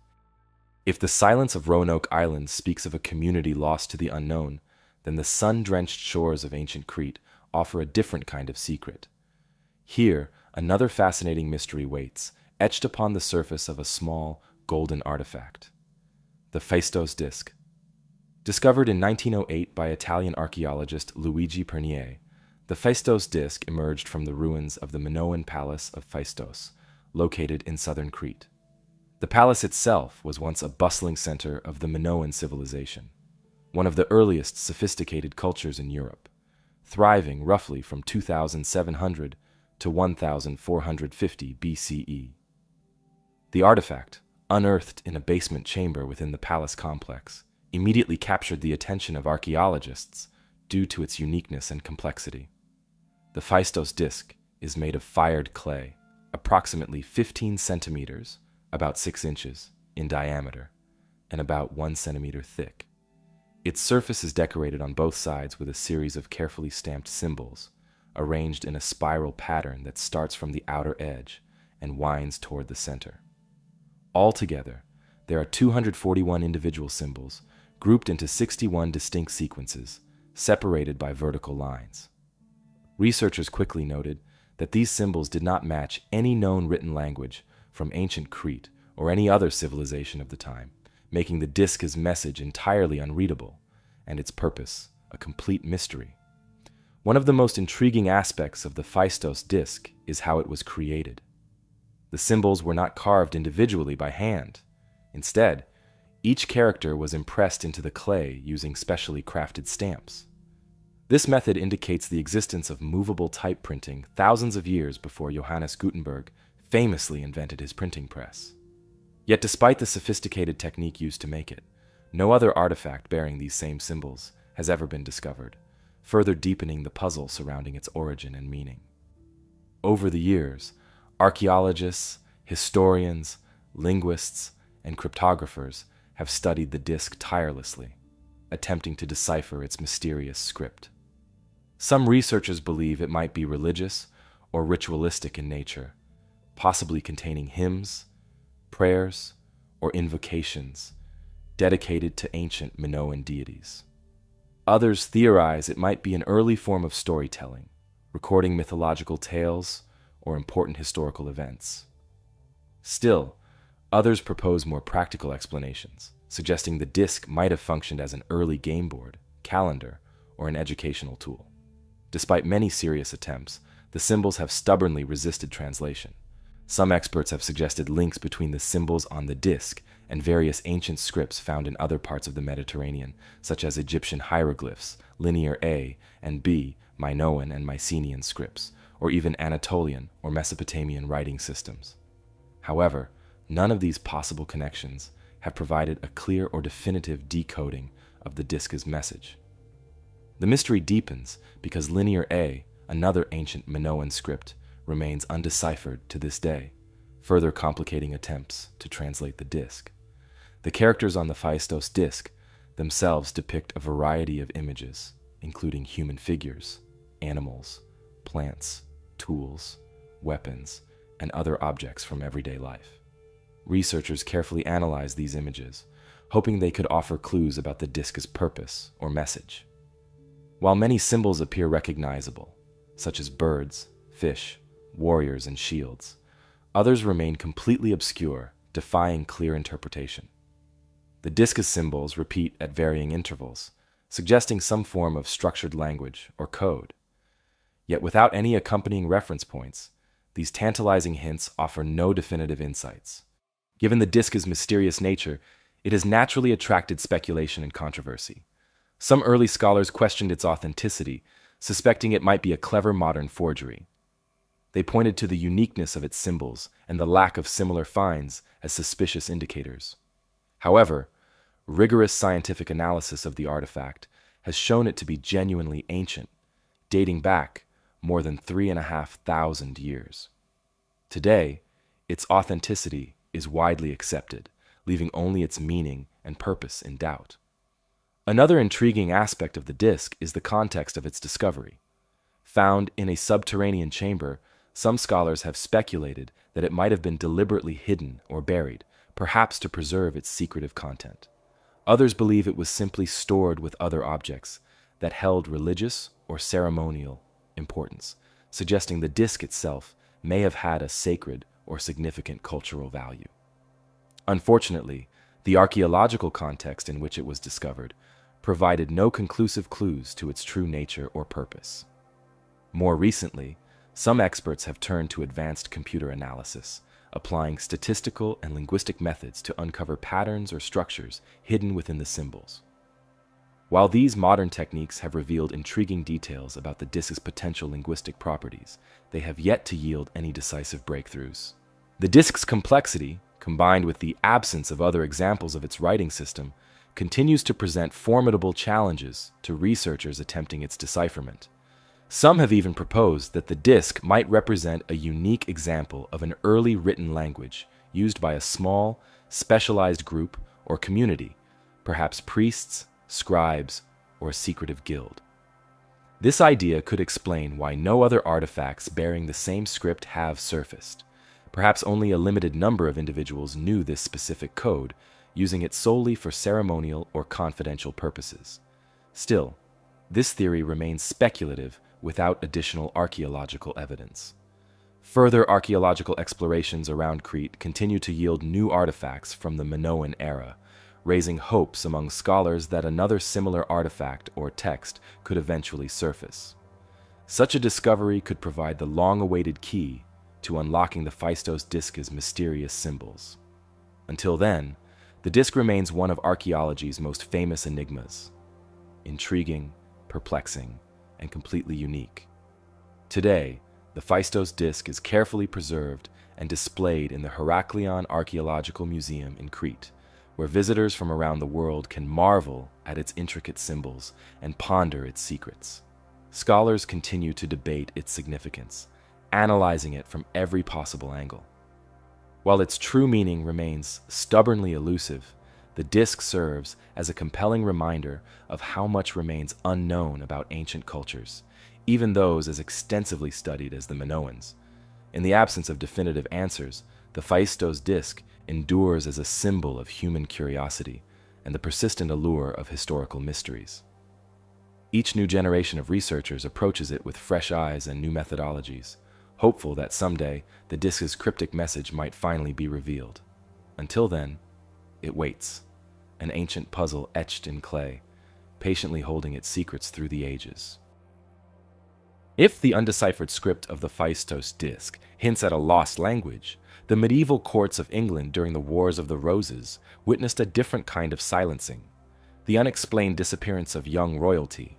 If the silence of Roanoke Island speaks of a community lost to the unknown, then the sun-drenched shores of ancient Crete offer a different kind of secret. Here, another fascinating mystery waits, etched upon the surface of a small, golden artifact. The Phaistos Disc. Discovered in 1908 by Italian archaeologist Luigi Pernier, the Phaistos Disc emerged from the ruins of the Minoan Palace of Phaistos, located in southern Crete. The palace itself was once a bustling center of the Minoan Civilization, one of the earliest sophisticated cultures in Europe, thriving roughly from 2700 to 1450 BCE. The artifact, unearthed in a basement chamber within the palace complex, immediately captured the attention of archaeologists due to its uniqueness and complexity. The Phaistos disc is made of fired clay, approximately 15 centimeters, about 6 inches, in diameter, and about 1 centimeter thick. Its surface is decorated on both sides with a series of carefully stamped symbols, arranged in a spiral pattern that starts from the outer edge and winds toward the center. Altogether, there are 241 individual symbols, grouped into 61 distinct sequences, separated by vertical lines. Researchers quickly noted that these symbols did not match any known written language from ancient Crete or any other civilization of the time, making the disc's message entirely unreadable, and its purpose a complete mystery. One of the most intriguing aspects of the Phaistos disc is how it was created. The symbols were not carved individually by hand. Instead, each character was impressed into the clay using specially crafted stamps. This method indicates the existence of movable type printing thousands of years before Johannes Gutenberg famously invented his printing press. Yet despite the sophisticated technique used to make it, no other artifact bearing these same symbols has ever been discovered, further deepening the puzzle surrounding its origin and meaning. Over the years, archaeologists, historians, linguists, and cryptographers have studied the disc tirelessly, attempting to decipher its mysterious script. Some researchers believe it might be religious or ritualistic in nature, possibly containing hymns, prayers, or invocations dedicated to ancient Minoan deities. Others theorize it might be an early form of storytelling, recording mythological tales or important historical events. Still, others propose more practical explanations, suggesting the disc might have functioned as an early game board, calendar, or an educational tool. Despite many serious attempts, the symbols have stubbornly resisted translation. Some experts have suggested links between the symbols on the disc and various ancient scripts found in other parts of the Mediterranean, such as Egyptian hieroglyphs, Linear A and B, Minoan and Mycenaean scripts, or even Anatolian or Mesopotamian writing systems. However, none of these possible connections have provided a clear or definitive decoding of the disc's message. The mystery deepens because Linear A, another ancient Minoan script, remains undeciphered to this day, further complicating attempts to translate the disc. The characters on the Phaistos disc themselves depict a variety of images, including human figures, animals, plants, tools, weapons, and other objects from everyday life. Researchers carefully analyze these images, hoping they could offer clues about the disc's purpose or message. While many symbols appear recognizable, such as birds, fish, warriors, and shields, others remain completely obscure, defying clear interpretation. The discus symbols repeat at varying intervals, suggesting some form of structured language or code. Yet without any accompanying reference points, these tantalizing hints offer no definitive insights. Given the disc's mysterious nature, it has naturally attracted speculation and controversy. Some early scholars questioned its authenticity, suspecting it might be a clever modern forgery. They pointed to the uniqueness of its symbols and the lack of similar finds as suspicious indicators. However, rigorous scientific analysis of the artifact has shown it to be genuinely ancient, dating back more than 3,500 years. Today, its authenticity is widely accepted, leaving only its meaning and purpose in doubt. Another intriguing aspect of the disc is the context of its discovery. Found in a subterranean chamber, some scholars have speculated that it might have been deliberately hidden or buried, perhaps to preserve its secretive content. Others believe it was simply stored with other objects that held religious or ceremonial importance, suggesting the disc itself may have had a sacred or significant cultural value. Unfortunately, the archaeological context in which it was discovered provided no conclusive clues to its true nature or purpose. More recently, some experts have turned to advanced computer analysis, applying statistical and linguistic methods to uncover patterns or structures hidden within the symbols. While these modern techniques have revealed intriguing details about the disc's potential linguistic properties, they have yet to yield any decisive breakthroughs. The disc's complexity, combined with the absence of other examples of its writing system, continues to present formidable challenges to researchers attempting its decipherment. Some have even proposed that the disc might represent a unique example of an early written language used by a small, specialized group or community, perhaps priests, scribes, or a secretive guild. This idea could explain why no other artifacts bearing the same script have surfaced. Perhaps only a limited number of individuals knew this specific code, using it solely for ceremonial or confidential purposes. Still, this theory remains speculative without additional archaeological evidence. Further archaeological explorations around Crete continue to yield new artifacts from the Minoan era, raising hopes among scholars that another similar artifact or text could eventually surface. Such a discovery could provide the long-awaited key to unlocking the Phaistos disc's mysterious symbols. Until then, the disc remains one of archaeology's most famous enigmas, intriguing, perplexing, and completely unique. Today, the Phaistos disc is carefully preserved and displayed in the Heraklion Archaeological Museum in Crete, where visitors from around the world can marvel at its intricate symbols and ponder its secrets. Scholars continue to debate its significance, analyzing it from every possible angle. While its true meaning remains stubbornly elusive, the disc serves as a compelling reminder of how much remains unknown about ancient cultures, even those as extensively studied as the Minoans. In the absence of definitive answers, the Phaistos disc endures as a symbol of human curiosity and the persistent allure of historical mysteries. Each new generation of researchers approaches it with fresh eyes and new methodologies, hopeful that someday the disc's cryptic message might finally be revealed. Until then, it waits, an ancient puzzle etched in clay, patiently holding its secrets through the ages. If the undeciphered script of the Phaistos disc hints at a lost language, the medieval courts of England during the Wars of the Roses witnessed a different kind of silencing, the unexplained disappearance of young royalty.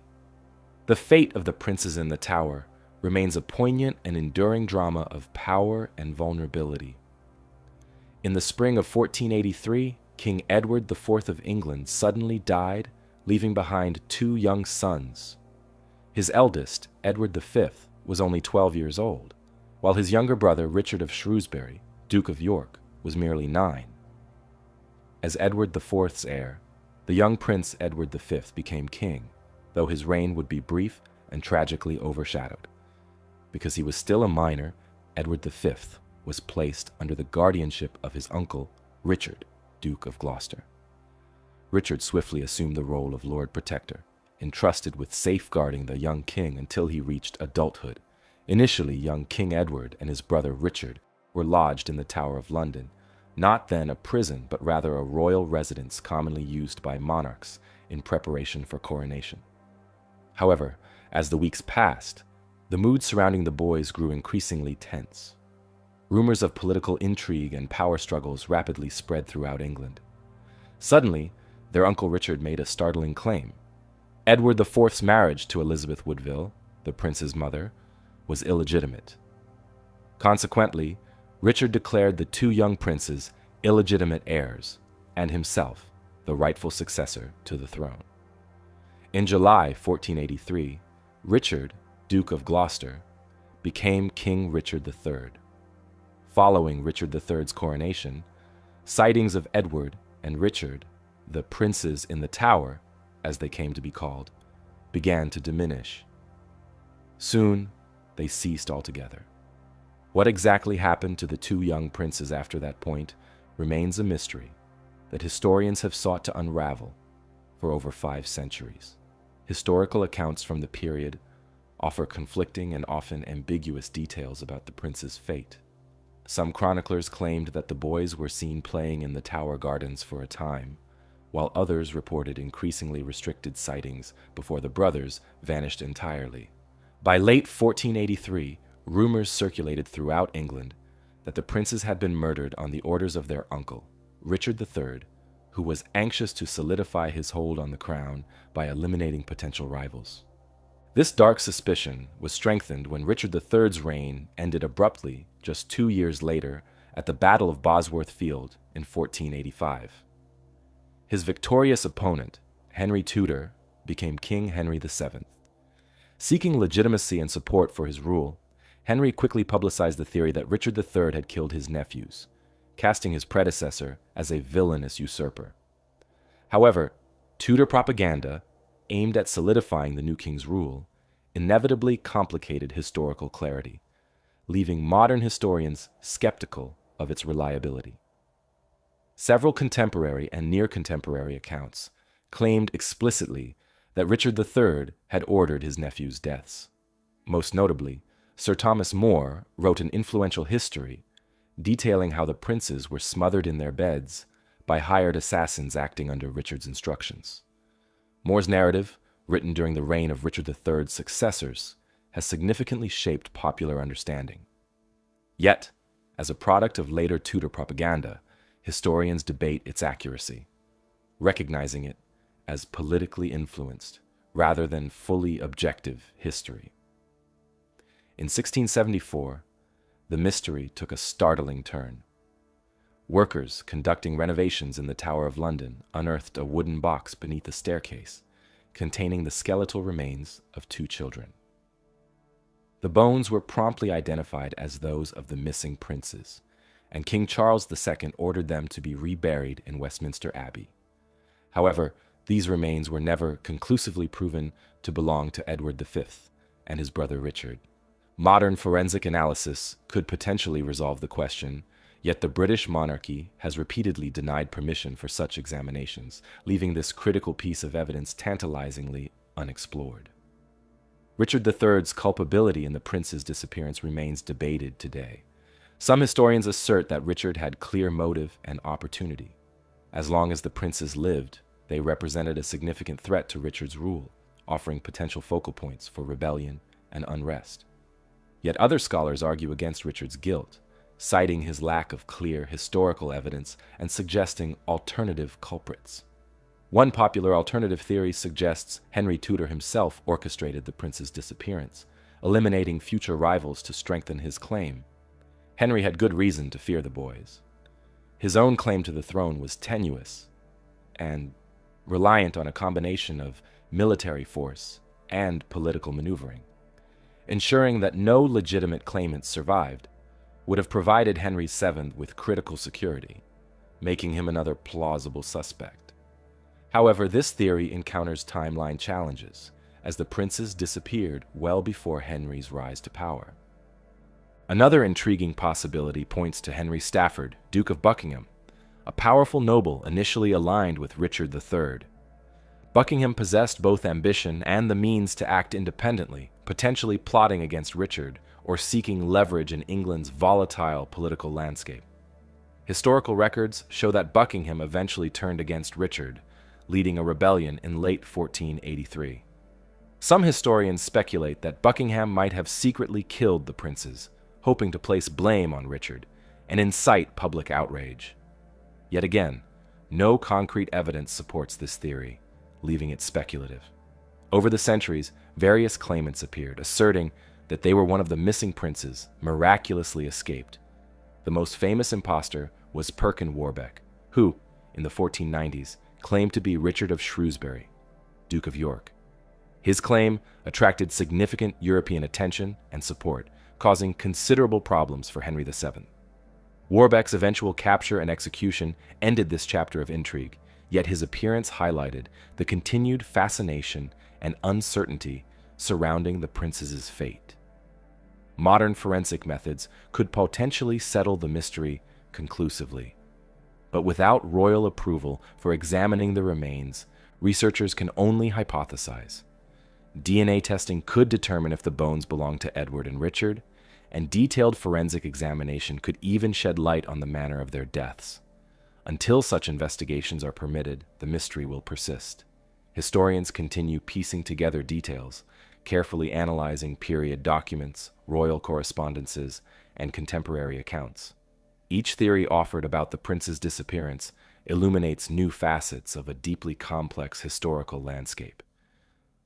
The fate of the princes in the Tower remains a poignant and enduring drama of power and vulnerability. In the spring of 1483, King Edward IV of England suddenly died, leaving behind two young sons. His eldest, Edward V, was only 12 years old, while his younger brother, Richard of Shrewsbury, Duke of York, was merely 9. As Edward IV's heir, the young Prince Edward V became king, though his reign would be brief and tragically overshadowed. Because he was still a minor, Edward V was placed under the guardianship of his uncle, Richard, Duke of Gloucester. Richard swiftly assumed the role of Lord Protector, entrusted with safeguarding the young king until he reached adulthood. Initially, young King Edward and his brother Richard were lodged in the Tower of London, not then a prison but rather a royal residence commonly used by monarchs in preparation for coronation. However, as the weeks passed, the mood surrounding the boys grew increasingly tense. Rumors of political intrigue and power struggles rapidly spread throughout England. Suddenly, their uncle Richard made a startling claim. Edward IV's marriage to Elizabeth Woodville, the prince's mother, was illegitimate. Consequently, Richard declared the two young princes illegitimate heirs, and himself the rightful successor to the throne. In July 1483, Richard, Duke of Gloucester, became King Richard III. Following Richard III's coronation, sightings of Edward and Richard, the princes in the Tower, as they came to be called, began to diminish. Soon, they ceased altogether. What exactly happened to the two young princes after that point remains a mystery that historians have sought to unravel for over 5 centuries. Historical accounts from the period offer conflicting and often ambiguous details about the prince's fate. Some chroniclers claimed that the boys were seen playing in the Tower Gardens for a time, while others reported increasingly restricted sightings before the brothers vanished entirely. By late 1483, rumors circulated throughout England that the princes had been murdered on the orders of their uncle, Richard III, who was anxious to solidify his hold on the crown by eliminating potential rivals. This dark suspicion was strengthened when Richard III's reign ended abruptly just 2 years later at the Battle of Bosworth Field in 1485. His victorious opponent, Henry Tudor, became King Henry VII. Seeking legitimacy and support for his rule, Henry quickly publicized the theory that Richard III had killed his nephews, casting his predecessor as a villainous usurper. However, Tudor propaganda, aimed at solidifying the new king's rule, inevitably complicated historical clarity, leaving modern historians skeptical of its reliability. Several contemporary and near-contemporary accounts claimed explicitly that Richard III had ordered his nephew's deaths. Most notably, Sir Thomas More wrote an influential history detailing how the princes were smothered in their beds by hired assassins acting under Richard's instructions. More's narrative, written during the reign of Richard III's successors, has significantly shaped popular understanding. Yet, as a product of later Tudor propaganda, historians debate its accuracy, recognizing it as politically influenced rather than fully objective history. In 1674, the mystery took a startling turn. Workers conducting renovations in the Tower of London unearthed a wooden box beneath a staircase containing the skeletal remains of 2 children. The bones were promptly identified as those of the missing princes, and King Charles II ordered them to be reburied in Westminster Abbey. However, these remains were never conclusively proven to belong to Edward V and his brother Richard. Modern forensic analysis could potentially resolve the question, yet the British monarchy has repeatedly denied permission for such examinations, leaving this critical piece of evidence tantalizingly unexplored. Richard III's culpability in the prince's disappearance remains debated today. Some historians assert that Richard had clear motive and opportunity. As long as the princes lived, they represented a significant threat to Richard's rule, offering potential focal points for rebellion and unrest. Yet other scholars argue against Richard's guilt, citing his lack of clear historical evidence and suggesting alternative culprits. One popular alternative theory suggests Henry Tudor himself orchestrated the prince's disappearance, eliminating future rivals to strengthen his claim. Henry had good reason to fear the boys. His own claim to the throne was tenuous and reliant on a combination of military force and political maneuvering. Ensuring that no legitimate claimants survived would have provided Henry VII with critical security, making him another plausible suspect. However, this theory encounters timeline challenges, as the princes disappeared well before Henry's rise to power. Another intriguing possibility points to Henry Stafford, Duke of Buckingham, a powerful noble initially aligned with Richard III. Buckingham possessed both ambition and the means to act independently, potentially plotting against Richard or seeking leverage in England's volatile political landscape. Historical records show that Buckingham eventually turned against Richard, leading a rebellion in late 1483. Some historians speculate that Buckingham might have secretly killed the princes, hoping to place blame on Richard and incite public outrage. Yet again, no concrete evidence supports this theory, leaving it speculative. Over the centuries, various claimants appeared, asserting that they were one of the missing princes miraculously escaped. The most famous impostor was Perkin Warbeck, who, in the 1490s, claimed to be Richard of Shrewsbury, Duke of York. His claim attracted significant European attention and support, causing considerable problems for Henry VII. Warbeck's eventual capture and execution ended this chapter of intrigue, yet his appearance highlighted the continued fascination and uncertainty surrounding the prince's fate. Modern forensic methods could potentially settle the mystery conclusively. But without royal approval for examining the remains, researchers can only hypothesize. DNA testing could determine if the bones belonged to Edward and Richard, and detailed forensic examination could even shed light on the manner of their deaths. Until such investigations are permitted, the mystery will persist. Historians continue piecing together details, carefully analyzing period documents, royal correspondences, and contemporary accounts. Each theory offered about the prince's disappearance illuminates new facets of a deeply complex historical landscape.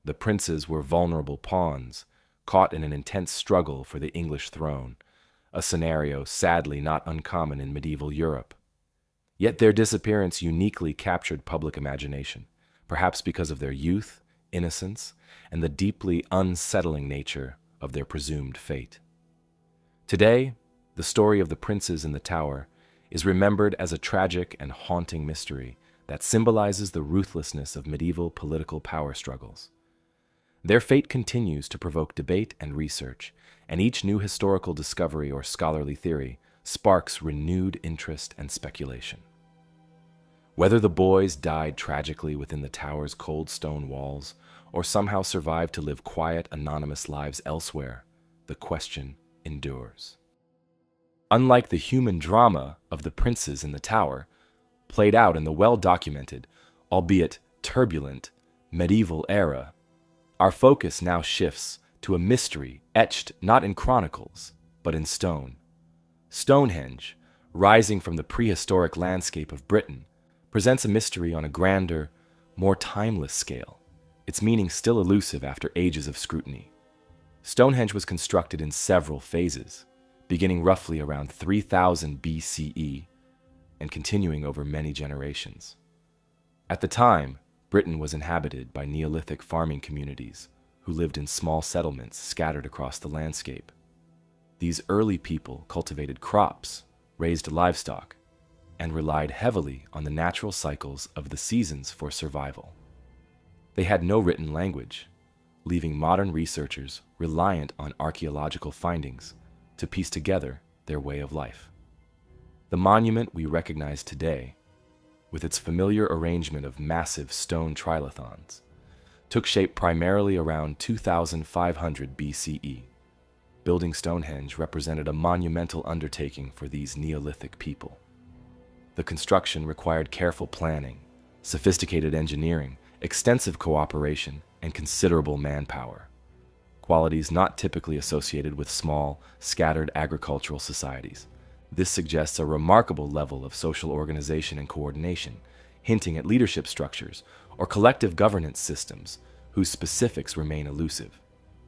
The princes were vulnerable pawns, caught in an intense struggle for the English throne, a scenario sadly not uncommon in medieval Europe. Yet their disappearance uniquely captured public imagination, perhaps because of their youth, innocence, and the deeply unsettling nature of their presumed fate. Today, the story of the princes in the tower is remembered as a tragic and haunting mystery that symbolizes the ruthlessness of medieval political power struggles. Their fate continues to provoke debate and research, and each new historical discovery or scholarly theory sparks renewed interest and speculation. Whether the boys died tragically within the tower's cold stone walls or somehow survived to live quiet, anonymous lives elsewhere, the question endures. Unlike the human drama of the princes in the tower, played out in the well-documented, albeit turbulent, medieval era, our focus now shifts to a mystery etched not in chronicles, but in stone. Stonehenge, rising from the prehistoric landscape of Britain, presents a mystery on a grander, more timeless scale, its meaning still elusive after ages of scrutiny. Stonehenge was constructed in several phases, beginning roughly around 3000 BCE and continuing over many generations. At the time, Britain was inhabited by Neolithic farming communities who lived in small settlements scattered across the landscape. These early people cultivated crops, raised livestock, and relied heavily on the natural cycles of the seasons for survival. They had no written language, leaving modern researchers reliant on archaeological findings to piece together their way of life. The monument we recognize today, with its familiar arrangement of massive stone trilithons, took shape primarily around 2500 BCE. Building Stonehenge represented a monumental undertaking for these Neolithic people. The construction required careful planning, sophisticated engineering, extensive cooperation, and considerable manpower, qualities not typically associated with small, scattered agricultural societies. This suggests a remarkable level of social organization and coordination, hinting at leadership structures or collective governance systems whose specifics remain elusive.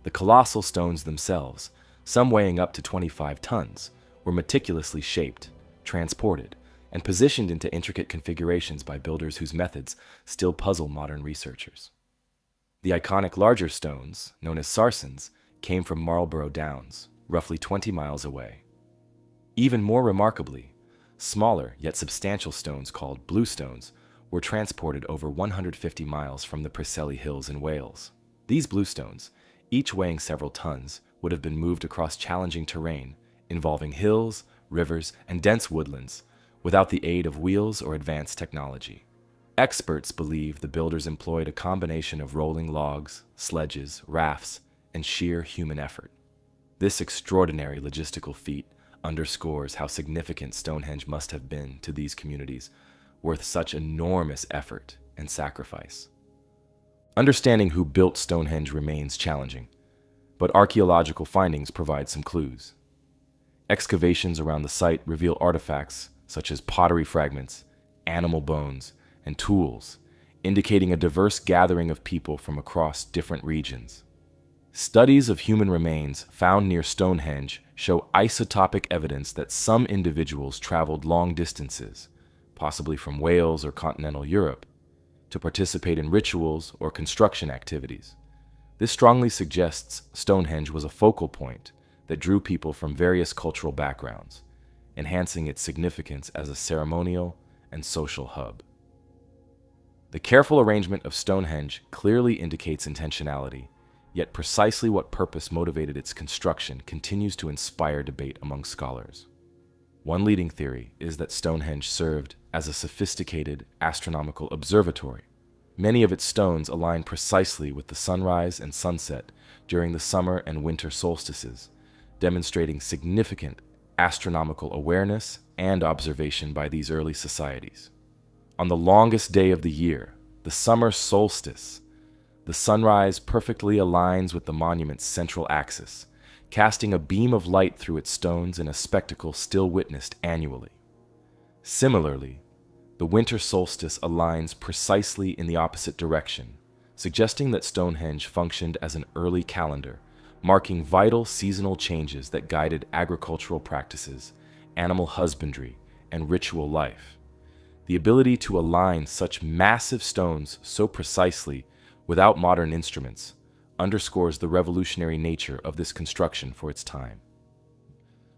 The colossal stones themselves, some weighing up to 25 tons, were meticulously shaped, transported, and positioned into intricate configurations by builders whose methods still puzzle modern researchers. The iconic larger stones, known as sarsens, came from Marlborough Downs, roughly 20 miles away. Even more remarkably, smaller yet substantial stones called bluestones were transported over 150 miles from the Preseli Hills in Wales. These bluestones, each weighing several tons, would have been moved across challenging terrain involving hills, rivers, and dense woodlands without the aid of wheels or advanced technology. Experts believe the builders employed a combination of rolling logs, sledges, rafts, and sheer human effort. This extraordinary logistical feat underscores how significant Stonehenge must have been to these communities, worth such enormous effort and sacrifice. Understanding who built Stonehenge remains challenging, but archaeological findings provide some clues. Excavations around the site reveal artifacts such as pottery fragments, animal bones, and tools, indicating a diverse gathering of people from across different regions. Studies of human remains found near Stonehenge show isotopic evidence that some individuals traveled long distances, possibly from Wales or continental Europe, to participate in rituals or construction activities. This strongly suggests Stonehenge was a focal point that drew people from various cultural backgrounds, enhancing its significance as a ceremonial and social hub. The careful arrangement of Stonehenge clearly indicates intentionality, yet precisely what purpose motivated its construction continues to inspire debate among scholars. One leading theory is that Stonehenge served as a sophisticated astronomical observatory. Many of its stones align precisely with the sunrise and sunset during the summer and winter solstices, demonstrating significant astronomical awareness and observation by these early societies. On the longest day of the year, the summer solstice, the sunrise perfectly aligns with the monument's central axis, casting a beam of light through its stones in a spectacle still witnessed annually. Similarly, the winter solstice aligns precisely in the opposite direction, suggesting that Stonehenge functioned as an early calendar, marking vital seasonal changes that guided agricultural practices, animal husbandry, and ritual life. The ability to align such massive stones so precisely without modern instruments underscores the revolutionary nature of this construction for its time.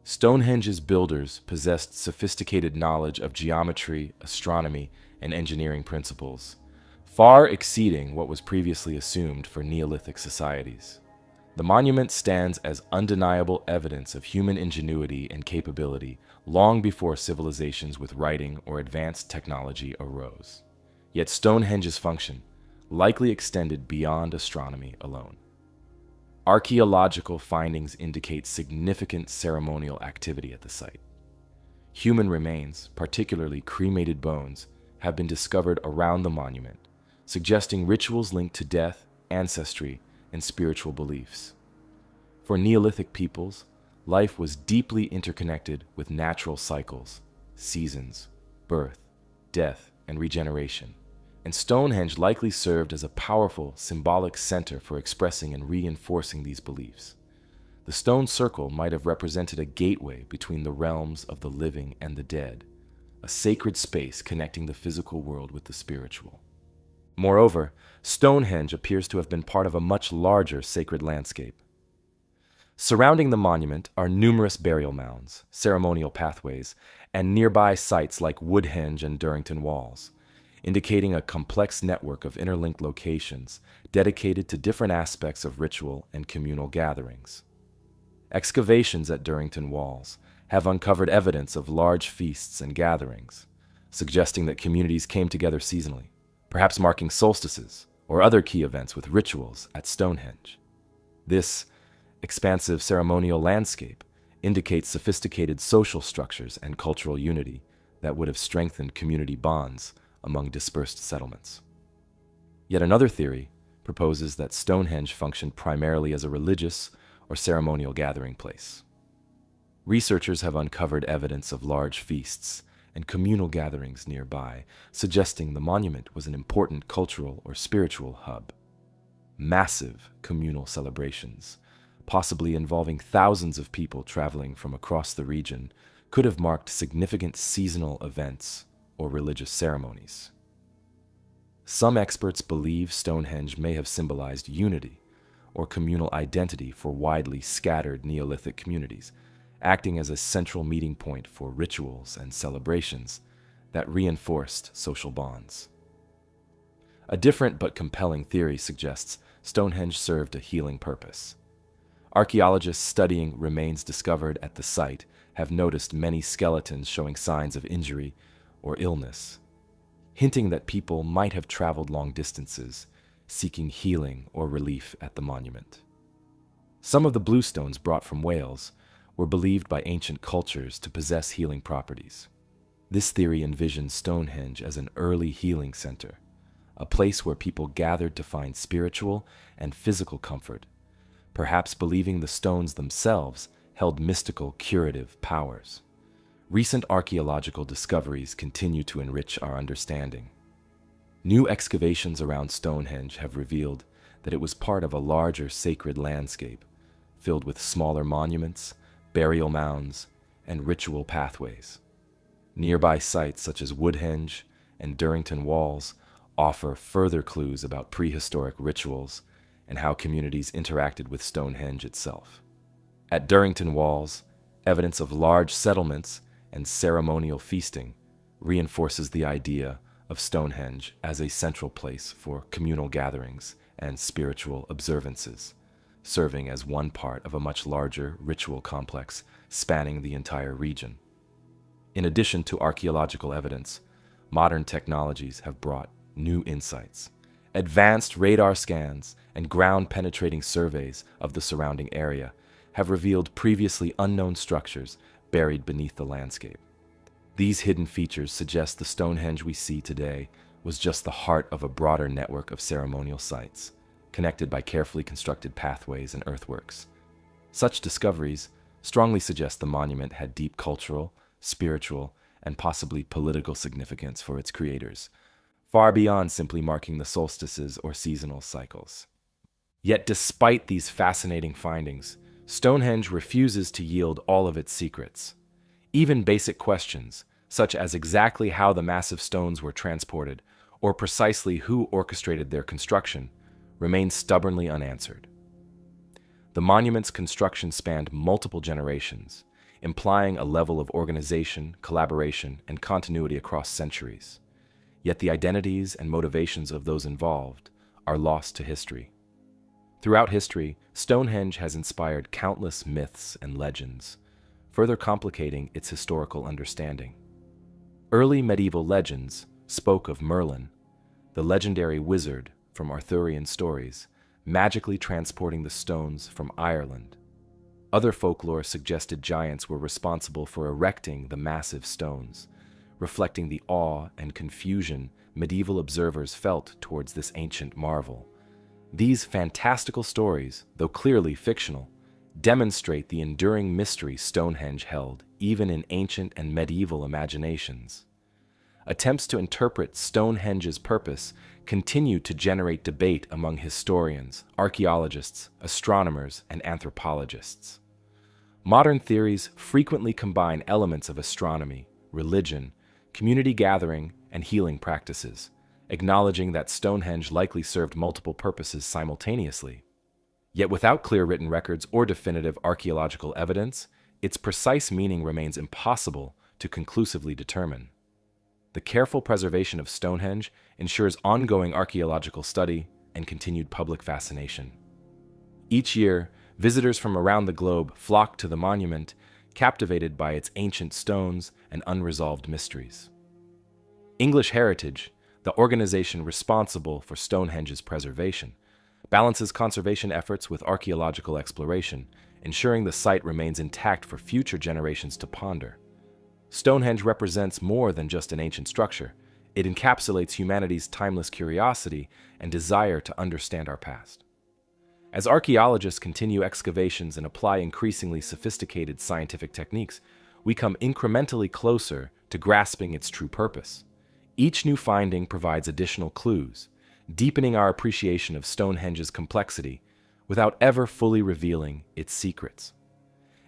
Stonehenge's builders possessed sophisticated knowledge of geometry, astronomy, and engineering principles, far exceeding what was previously assumed for Neolithic societies. The monument stands as undeniable evidence of human ingenuity and capability long before civilizations with writing or advanced technology arose. Yet Stonehenge's function likely extended beyond astronomy alone. Archaeological findings indicate significant ceremonial activity at the site. Human remains, particularly cremated bones, have been discovered around the monument, suggesting rituals linked to death, ancestry, and spiritual beliefs. For Neolithic peoples, life was deeply interconnected with natural cycles, seasons, birth, death, and regeneration, and Stonehenge likely served as a powerful symbolic center for expressing and reinforcing these beliefs. The stone circle might have represented a gateway between the realms of the living and the dead, a sacred space connecting the physical world with the spiritual. Moreover, Stonehenge appears to have been part of a much larger sacred landscape. Surrounding the monument are numerous burial mounds, ceremonial pathways, and nearby sites like Woodhenge and Durrington Walls, indicating a complex network of interlinked locations dedicated to different aspects of ritual and communal gatherings. Excavations at Durrington Walls have uncovered evidence of large feasts and gatherings, suggesting that communities came together seasonally, perhaps marking solstices or other key events with rituals at Stonehenge. This expansive ceremonial landscape indicates sophisticated social structures and cultural unity that would have strengthened community bonds among dispersed settlements. Yet another theory proposes that Stonehenge functioned primarily as a religious or ceremonial gathering place. Researchers have uncovered evidence of large feasts and communal gatherings nearby, suggesting the monument was an important cultural or spiritual hub. Massive communal celebrations, possibly involving thousands of people traveling from across the region, could have marked significant seasonal events or religious ceremonies. Some experts believe Stonehenge may have symbolized unity or communal identity for widely scattered Neolithic communities, acting as a central meeting point for rituals and celebrations that reinforced social bonds. A different but compelling theory suggests Stonehenge served a healing purpose. Archaeologists studying remains discovered at the site have noticed many skeletons showing signs of injury or illness. hinting that people might have traveled long distances, seeking healing or relief at the monument. Some of the blue stones brought from Wales were believed by ancient cultures to possess healing properties. This theory envisioned Stonehenge as an early healing center, a place where people gathered to find spiritual and physical comfort, perhaps believing the stones themselves held mystical curative powers. Recent archaeological discoveries continue to enrich our understanding. New excavations around Stonehenge have revealed that it was part of a larger sacred landscape, filled with smaller monuments, burial mounds, and ritual pathways. Nearby sites such as Woodhenge and Durrington Walls offer further clues about prehistoric rituals and how communities interacted with Stonehenge itself. At Durrington Walls, evidence of large settlements and ceremonial feasting reinforces the idea of Stonehenge as a central place for communal gatherings and spiritual observances, serving as one part of a much larger ritual complex spanning the entire region. In addition to archaeological evidence, modern technologies have brought new insights. Advanced radar scans and ground-penetrating surveys of the surrounding area have revealed previously unknown structures buried beneath the landscape. These hidden features suggest the Stonehenge we see today was just the heart of a broader network of ceremonial sites, connected by carefully constructed pathways and earthworks. Such discoveries strongly suggest the monument had deep cultural, spiritual, and possibly political significance for its creators, far beyond simply marking the solstices or seasonal cycles. Yet despite these fascinating findings, Stonehenge refuses to yield all of its secrets. Even basic questions, such as exactly how the massive stones were transported or precisely who orchestrated their construction, remain stubbornly unanswered. The monument's construction spanned multiple generations, implying a level of organization, collaboration, and continuity across centuries. Yet the identities and motivations of those involved are lost to history. Throughout history, Stonehenge has inspired countless myths and legends, further complicating its historical understanding. Early medieval legends spoke of Merlin, the legendary wizard from Arthurian stories, magically transporting the stones from Ireland. Other folklore suggested giants were responsible for erecting the massive stones, reflecting the awe and confusion medieval observers felt towards this ancient marvel. These fantastical stories, though clearly fictional, demonstrate the enduring mystery Stonehenge held even in ancient and medieval imaginations. Attempts to interpret Stonehenge's purpose continue to generate debate among historians, archaeologists, astronomers, and anthropologists. Modern theories frequently combine elements of astronomy, religion, community gathering, and healing practices, acknowledging that Stonehenge likely served multiple purposes simultaneously. Yet without clear written records or definitive archaeological evidence, its precise meaning remains impossible to conclusively determine. The careful preservation of Stonehenge ensures ongoing archaeological study and continued public fascination. Each year, visitors from around the globe flock to the monument, captivated by its ancient stones and unresolved mysteries. English Heritage, the organization responsible for Stonehenge's preservation, balances conservation efforts with archaeological exploration, ensuring the site remains intact for future generations to ponder. Stonehenge represents more than just an ancient structure. It encapsulates humanity's timeless curiosity and desire to understand our past. As archaeologists continue excavations and apply increasingly sophisticated scientific techniques, we come incrementally closer to grasping its true purpose. Each new finding provides additional clues, deepening our appreciation of Stonehenge's complexity without ever fully revealing its secrets.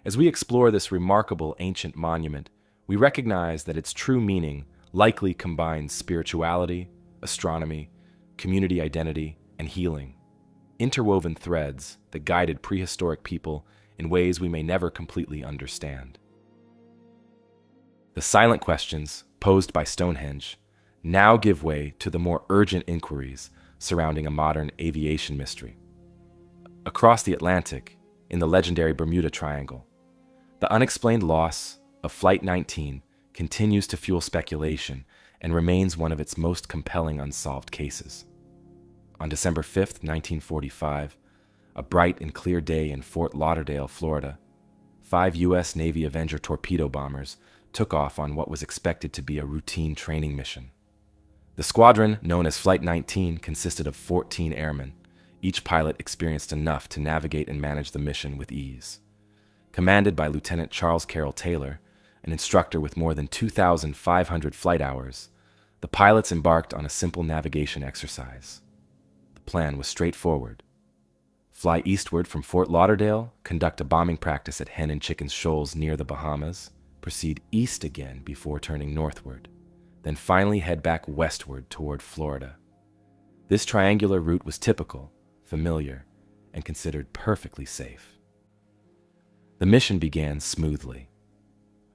As we explore this remarkable ancient monument, we recognize that its true meaning likely combines spirituality, astronomy, community identity, and healing, interwoven threads that guided prehistoric people in ways we may never completely understand. The silent questions posed by Stonehenge now give way to the more urgent inquiries surrounding a modern aviation mystery. Across the Atlantic, in the legendary Bermuda Triangle, the unexplained loss of Flight 19 continues to fuel speculation and remains one of its most compelling unsolved cases. On December 5, 1945, a bright and clear day in Fort Lauderdale, Florida, 5 U.S. Navy Avenger torpedo bombers took off on what was expected to be a routine training mission. The squadron, known as Flight 19, consisted of 14 airmen. Each pilot experienced enough to navigate and manage the mission with ease. Commanded by Lieutenant Charles Carroll Taylor, an instructor with more than 2,500 flight hours, the pilots embarked on a simple navigation exercise. The plan was straightforward. Fly eastward from Fort Lauderdale, conduct a bombing practice at Hen and Chickens Shoals near the Bahamas, proceed east again before turning northward, then finally head back westward toward Florida. This triangular route was typical, familiar, and considered perfectly safe. The mission began smoothly.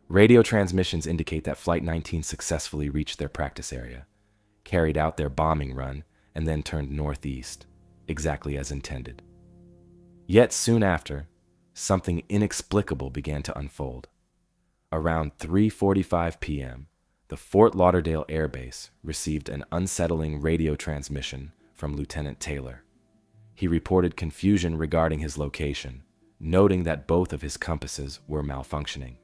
Radio transmissions indicate that Flight 19 successfully reached their practice area, carried out their bombing run, and then turned northeast, exactly as intended. Yet soon after, something inexplicable began to unfold. Around 3:45 p.m., the Fort Lauderdale Air Base received an unsettling radio transmission from Lieutenant Taylor. He reported confusion regarding his location, noting that both of his compasses were malfunctioning.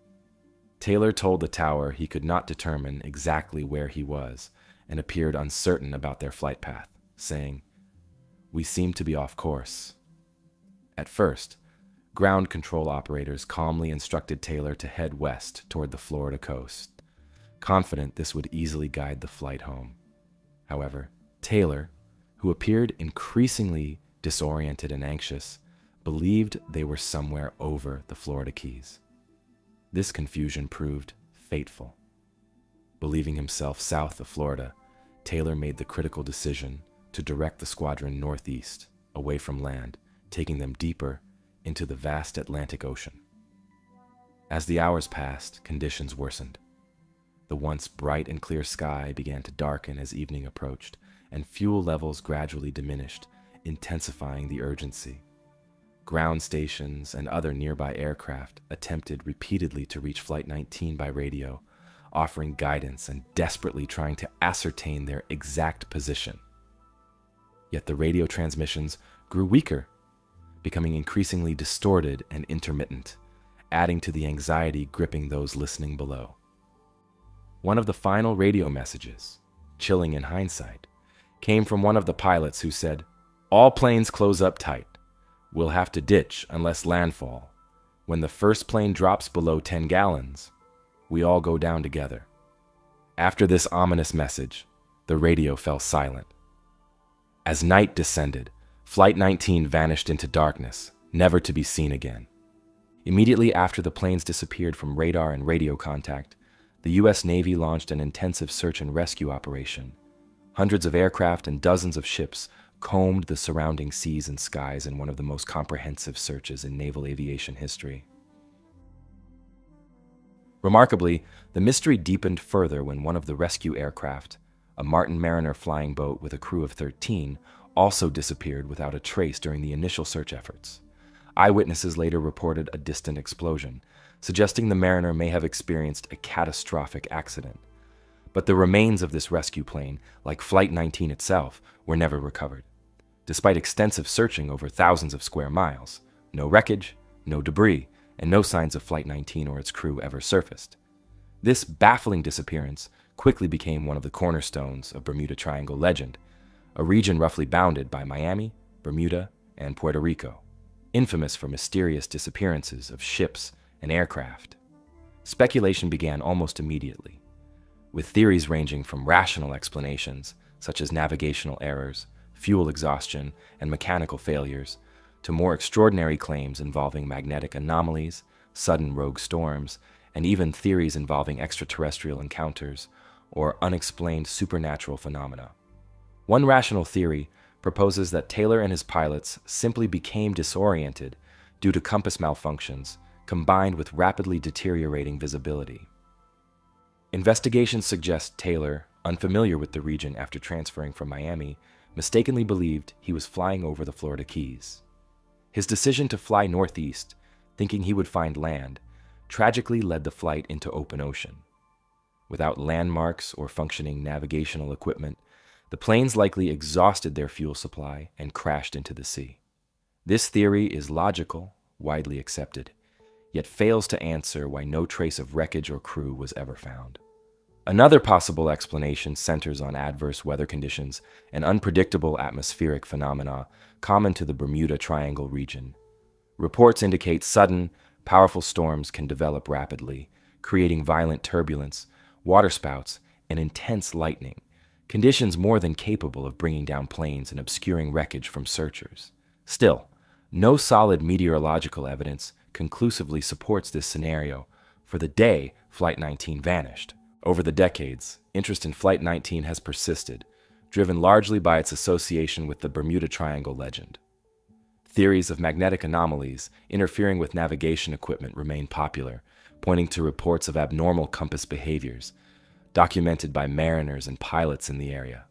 Taylor told the tower he could not determine exactly where he was and appeared uncertain about their flight path, saying, "We seem to be off course." At first, ground control operators calmly instructed Taylor to head west toward the Florida coast, confident this would easily guide the flight home. However, Taylor, who appeared increasingly disoriented and anxious, believed they were somewhere over the Florida Keys. This confusion proved fateful. Believing himself south of Florida, Taylor made the critical decision to direct the squadron northeast, away from land, taking them deeper into the vast Atlantic Ocean. As the hours passed, conditions worsened. The once bright and clear sky began to darken as evening approached, and fuel levels gradually diminished, intensifying the urgency. Ground stations and other nearby aircraft attempted repeatedly to reach Flight 19 by radio, offering guidance and desperately trying to ascertain their exact position. Yet the radio transmissions grew weaker, becoming increasingly distorted and intermittent, adding to the anxiety gripping those listening below. One of the final radio messages, chilling in hindsight, came from one of the pilots who said, "All planes close up tight. We'll have to ditch unless landfall. When the first plane drops below 10 gallons, we all go down together." After this ominous message, the radio fell silent. As night descended, Flight 19 vanished into darkness, never to be seen again. Immediately after the planes disappeared from radar and radio contact, the U.S. Navy launched an intensive search and rescue operation. Hundreds of aircraft and dozens of ships combed the surrounding seas and skies in one of the most comprehensive searches in naval aviation history. Remarkably, the mystery deepened further when one of the rescue aircraft, a Martin Mariner flying boat with a crew of 13, also disappeared without a trace during the initial search efforts. Eyewitnesses later reported a distant explosion, suggesting the Mariner may have experienced a catastrophic accident. But the remains of this rescue plane, like Flight 19 itself, were never recovered. Despite extensive searching over thousands of square miles, no wreckage, no debris, and no signs of Flight 19 or its crew ever surfaced. This baffling disappearance quickly became one of the cornerstones of Bermuda Triangle legend, a region roughly bounded by Miami, Bermuda, and Puerto Rico, infamous for mysterious disappearances of ships and aircraft. Speculation began almost immediately, with theories ranging from rational explanations, such as navigational errors, fuel exhaustion, and mechanical failures, to more extraordinary claims involving magnetic anomalies, sudden rogue storms, and even theories involving extraterrestrial encounters or unexplained supernatural phenomena. One rational theory proposes that Taylor and his pilots simply became disoriented due to compass malfunctions combined with rapidly deteriorating visibility. Investigations suggest Taylor, unfamiliar with the region after transferring from Miami, mistakenly believed he was flying over the Florida Keys. His decision to fly northeast, thinking he would find land, tragically led the flight into open ocean. Without landmarks or functioning navigational equipment, the planes likely exhausted their fuel supply and crashed into the sea. This theory is logical, widely accepted, yet fails to answer why no trace of wreckage or crew was ever found. Another possible explanation centers on adverse weather conditions and unpredictable atmospheric phenomena common to the Bermuda Triangle region. Reports indicate sudden, powerful storms can develop rapidly, creating violent turbulence, waterspouts, and intense lightning, conditions more than capable of bringing down planes and obscuring wreckage from searchers. Still, no solid meteorological evidence conclusively supports this scenario for the day Flight 19 vanished. Over the decades, interest in Flight 19 has persisted, driven largely by its association with the Bermuda Triangle legend. Theories of magnetic anomalies interfering with navigation equipment remain popular, pointing to reports of abnormal compass behaviors, documented by mariners and pilots in the area.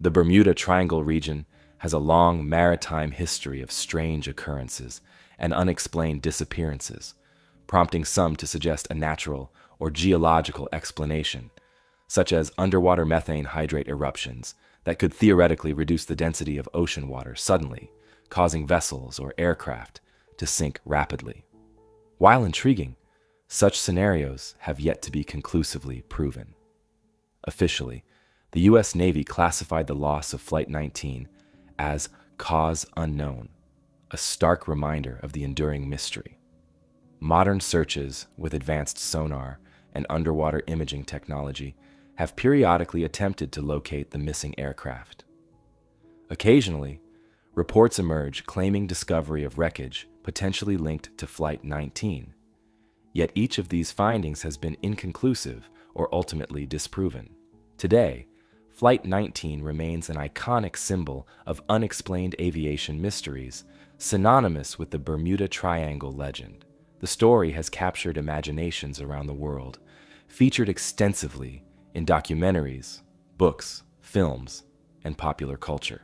The Bermuda Triangle region has a long maritime history of strange occurrences and unexplained disappearances, prompting some to suggest a natural or geological explanation, such as underwater methane hydrate eruptions that could theoretically reduce the density of ocean water suddenly, causing vessels or aircraft to sink rapidly. While intriguing, such scenarios have yet to be conclusively proven. Officially, the U.S. Navy classified the loss of Flight 19 as cause unknown, a stark reminder of the enduring mystery. Modern searches with advanced sonar and underwater imaging technology have periodically attempted to locate the missing aircraft. Occasionally, reports emerge claiming discovery of wreckage potentially linked to Flight 19. Yet each of these findings has been inconclusive or ultimately disproven. Today, Flight 19 remains an iconic symbol of unexplained aviation mysteries, synonymous with the Bermuda Triangle legend. The story has captured imaginations around the world, featured extensively in documentaries, books, films, and popular culture.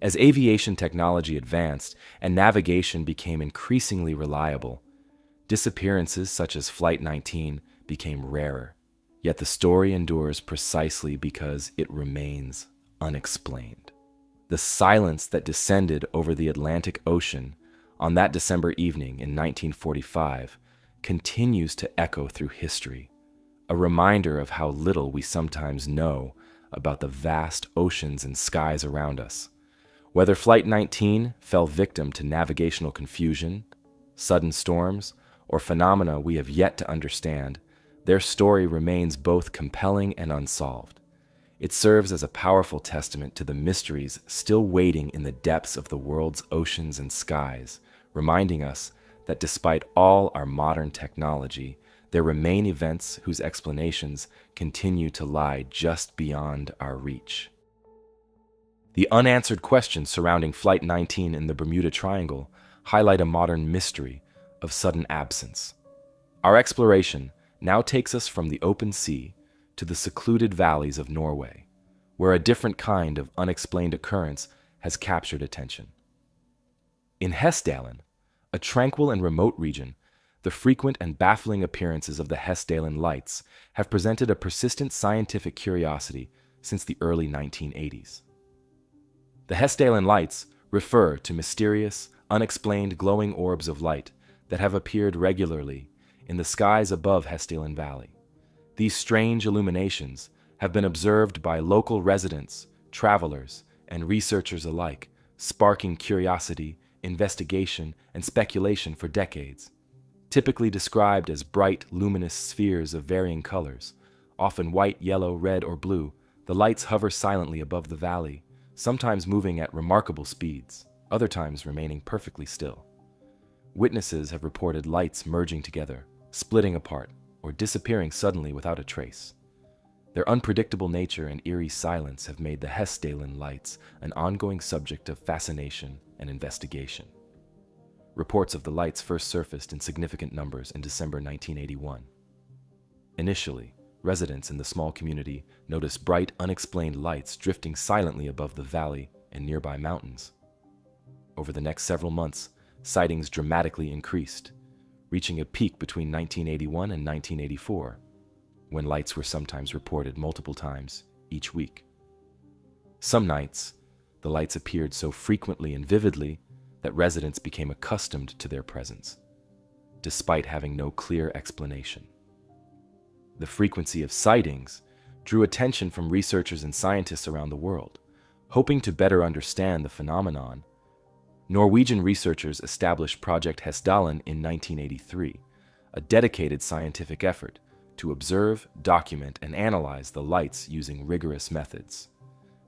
As aviation technology advanced and navigation became increasingly reliable, disappearances such as Flight 19 became rarer. Yet the story endures precisely because it remains unexplained. The silence that descended over the Atlantic Ocean on that December evening in 1945 continues to echo through history, a reminder of how little we sometimes know about the vast oceans and skies around us. Whether Flight 19 fell victim to navigational confusion, sudden storms, or phenomena we have yet to understand, their story remains both compelling and unsolved. It serves as a powerful testament to the mysteries still waiting in the depths of the world's oceans and skies, reminding us that despite all our modern technology, there remain events whose explanations continue to lie just beyond our reach. The unanswered questions surrounding Flight 19 in the Bermuda Triangle highlight a modern mystery of sudden absence. Our exploration now takes us from the open sea to the secluded valleys of Norway, where a different kind of unexplained occurrence has captured attention. In Hessdalen, a tranquil and remote region, the frequent and baffling appearances of the Hessdalen Lights have presented a persistent scientific curiosity since the early 1980s. The Hessdalen Lights refer to mysterious, unexplained glowing orbs of light that have appeared regularly in the skies above Hessdalen Valley. These strange illuminations have been observed by local residents, travelers, and researchers alike, sparking curiosity, investigation, and speculation for decades. Typically described as bright, luminous spheres of varying colors, often white, yellow, red, or blue, the lights hover silently above the valley, sometimes moving at remarkable speeds, other times remaining perfectly still. Witnesses have reported lights merging together, splitting apart, or disappearing suddenly without a trace. Their unpredictable nature and eerie silence have made the Hessdalen Lights an ongoing subject of fascination and investigation. Reports of the lights first surfaced in significant numbers in December 1981. Initially, residents in the small community noticed bright, unexplained lights drifting silently above the valley and nearby mountains. Over the next several months, sightings dramatically increased, reaching a peak between 1981 and 1984. when lights were sometimes reported multiple times each week. Some nights, the lights appeared so frequently and vividly that residents became accustomed to their presence, despite having no clear explanation. The frequency of sightings drew attention from researchers and scientists around the world, hoping to better understand the phenomenon. Norwegian researchers established Project Hessdalen in 1983, a dedicated scientific effort to observe, document, and analyze the lights using rigorous methods.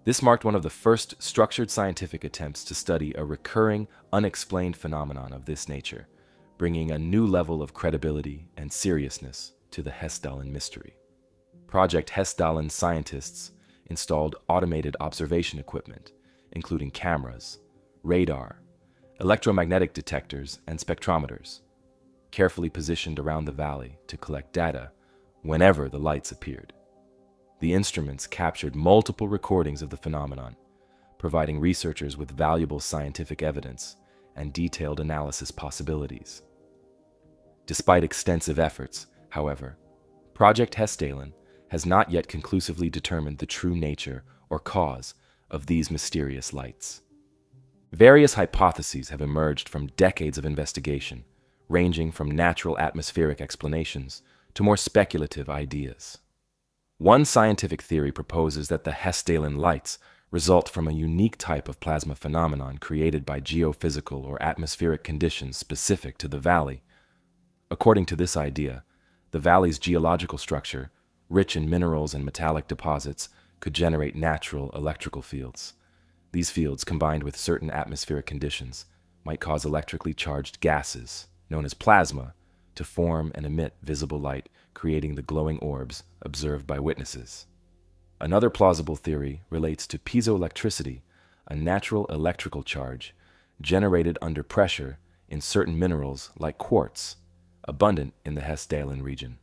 This marked one of the first structured scientific attempts to study a recurring, unexplained phenomenon of this nature, bringing a new level of credibility and seriousness to the Hessdalen mystery. Project Hessdalen scientists installed automated observation equipment, including cameras, radar, electromagnetic detectors, and spectrometers, carefully positioned around the valley to collect data whenever the lights appeared. The instruments captured multiple recordings of the phenomenon, providing researchers with valuable scientific evidence and detailed analysis possibilities. Despite extensive efforts, however, Project Hessdalen has not yet conclusively determined the true nature or cause of these mysterious lights. Various hypotheses have emerged from decades of investigation, ranging from natural atmospheric explanations to more speculative ideas. One scientific theory proposes that the Hessdalen lights result from a unique type of plasma phenomenon created by geophysical or atmospheric conditions specific to the valley. According to this idea, the valley's geological structure, rich in minerals and metallic deposits, could generate natural electrical fields. These fields, combined with certain atmospheric conditions, might cause electrically charged gases, known as plasma, to form and emit visible light, creating the glowing orbs observed by witnesses. Another plausible theory relates to piezoelectricity, a natural electrical charge generated under pressure in certain minerals like quartz, abundant in the Hessdalen region.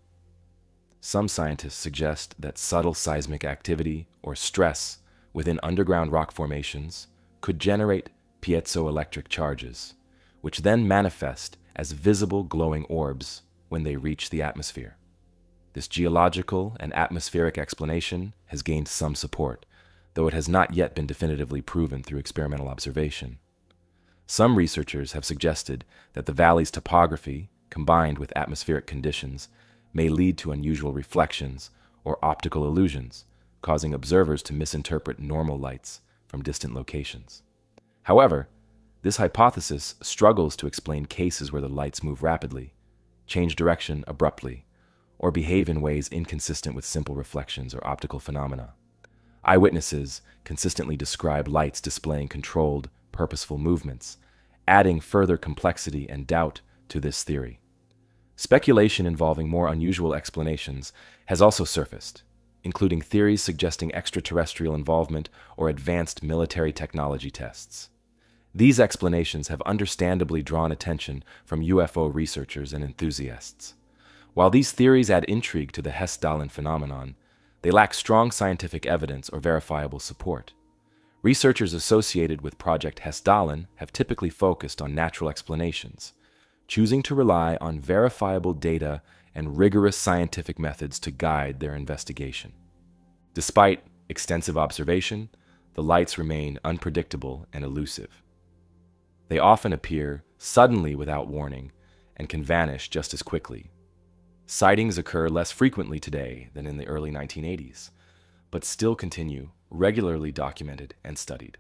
Some scientists suggest that subtle seismic activity or stress within underground rock formations could generate piezoelectric charges, which then manifest as visible glowing orbs when they reach the atmosphere. This geological and atmospheric explanation has gained some support, though it has not yet been definitively proven through experimental observation. Some researchers have suggested that the valley's topography, combined with atmospheric conditions, may lead to unusual reflections or optical illusions, causing observers to misinterpret normal lights from distant locations. However, this hypothesis struggles to explain cases where the lights move rapidly, change direction abruptly, or behave in ways inconsistent with simple reflections or optical phenomena. Eyewitnesses consistently describe lights displaying controlled, purposeful movements, adding further complexity and doubt to this theory. Speculation involving more unusual explanations has also surfaced, including theories suggesting extraterrestrial involvement or advanced military technology tests. These explanations have understandably drawn attention from UFO researchers and enthusiasts. While these theories add intrigue to the Hessdalen phenomenon, they lack strong scientific evidence or verifiable support. Researchers associated with Project Hessdalen have typically focused on natural explanations, choosing to rely on verifiable data and rigorous scientific methods to guide their investigation. Despite extensive observation, the lights remain unpredictable and elusive. They often appear suddenly without warning and can vanish just as quickly. Sightings occur less frequently today than in the early 1980s, but still continue regularly documented and studied.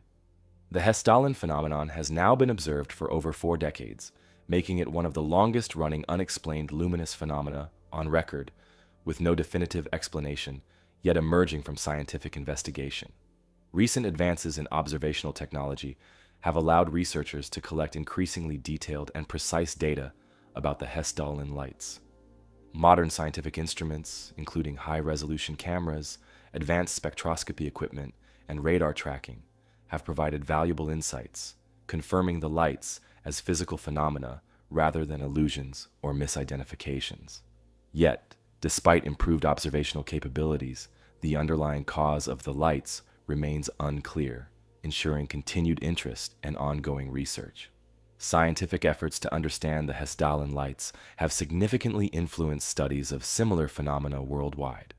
The Hessdalen phenomenon has now been observed for over 4 decades, making it one of the longest-running unexplained luminous phenomena on record, with no definitive explanation yet emerging from scientific investigation. Recent advances in observational technology have allowed researchers to collect increasingly detailed and precise data about the Hessdalen lights. Modern scientific instruments, including high-resolution cameras, advanced spectroscopy equipment, and radar tracking, have provided valuable insights, confirming the lights as physical phenomena rather than illusions or misidentifications. Yet, despite improved observational capabilities, the underlying cause of the lights remains unclear, ensuring continued interest and ongoing research. Scientific efforts to understand the Hessdalen lights have significantly influenced studies of similar phenomena worldwide.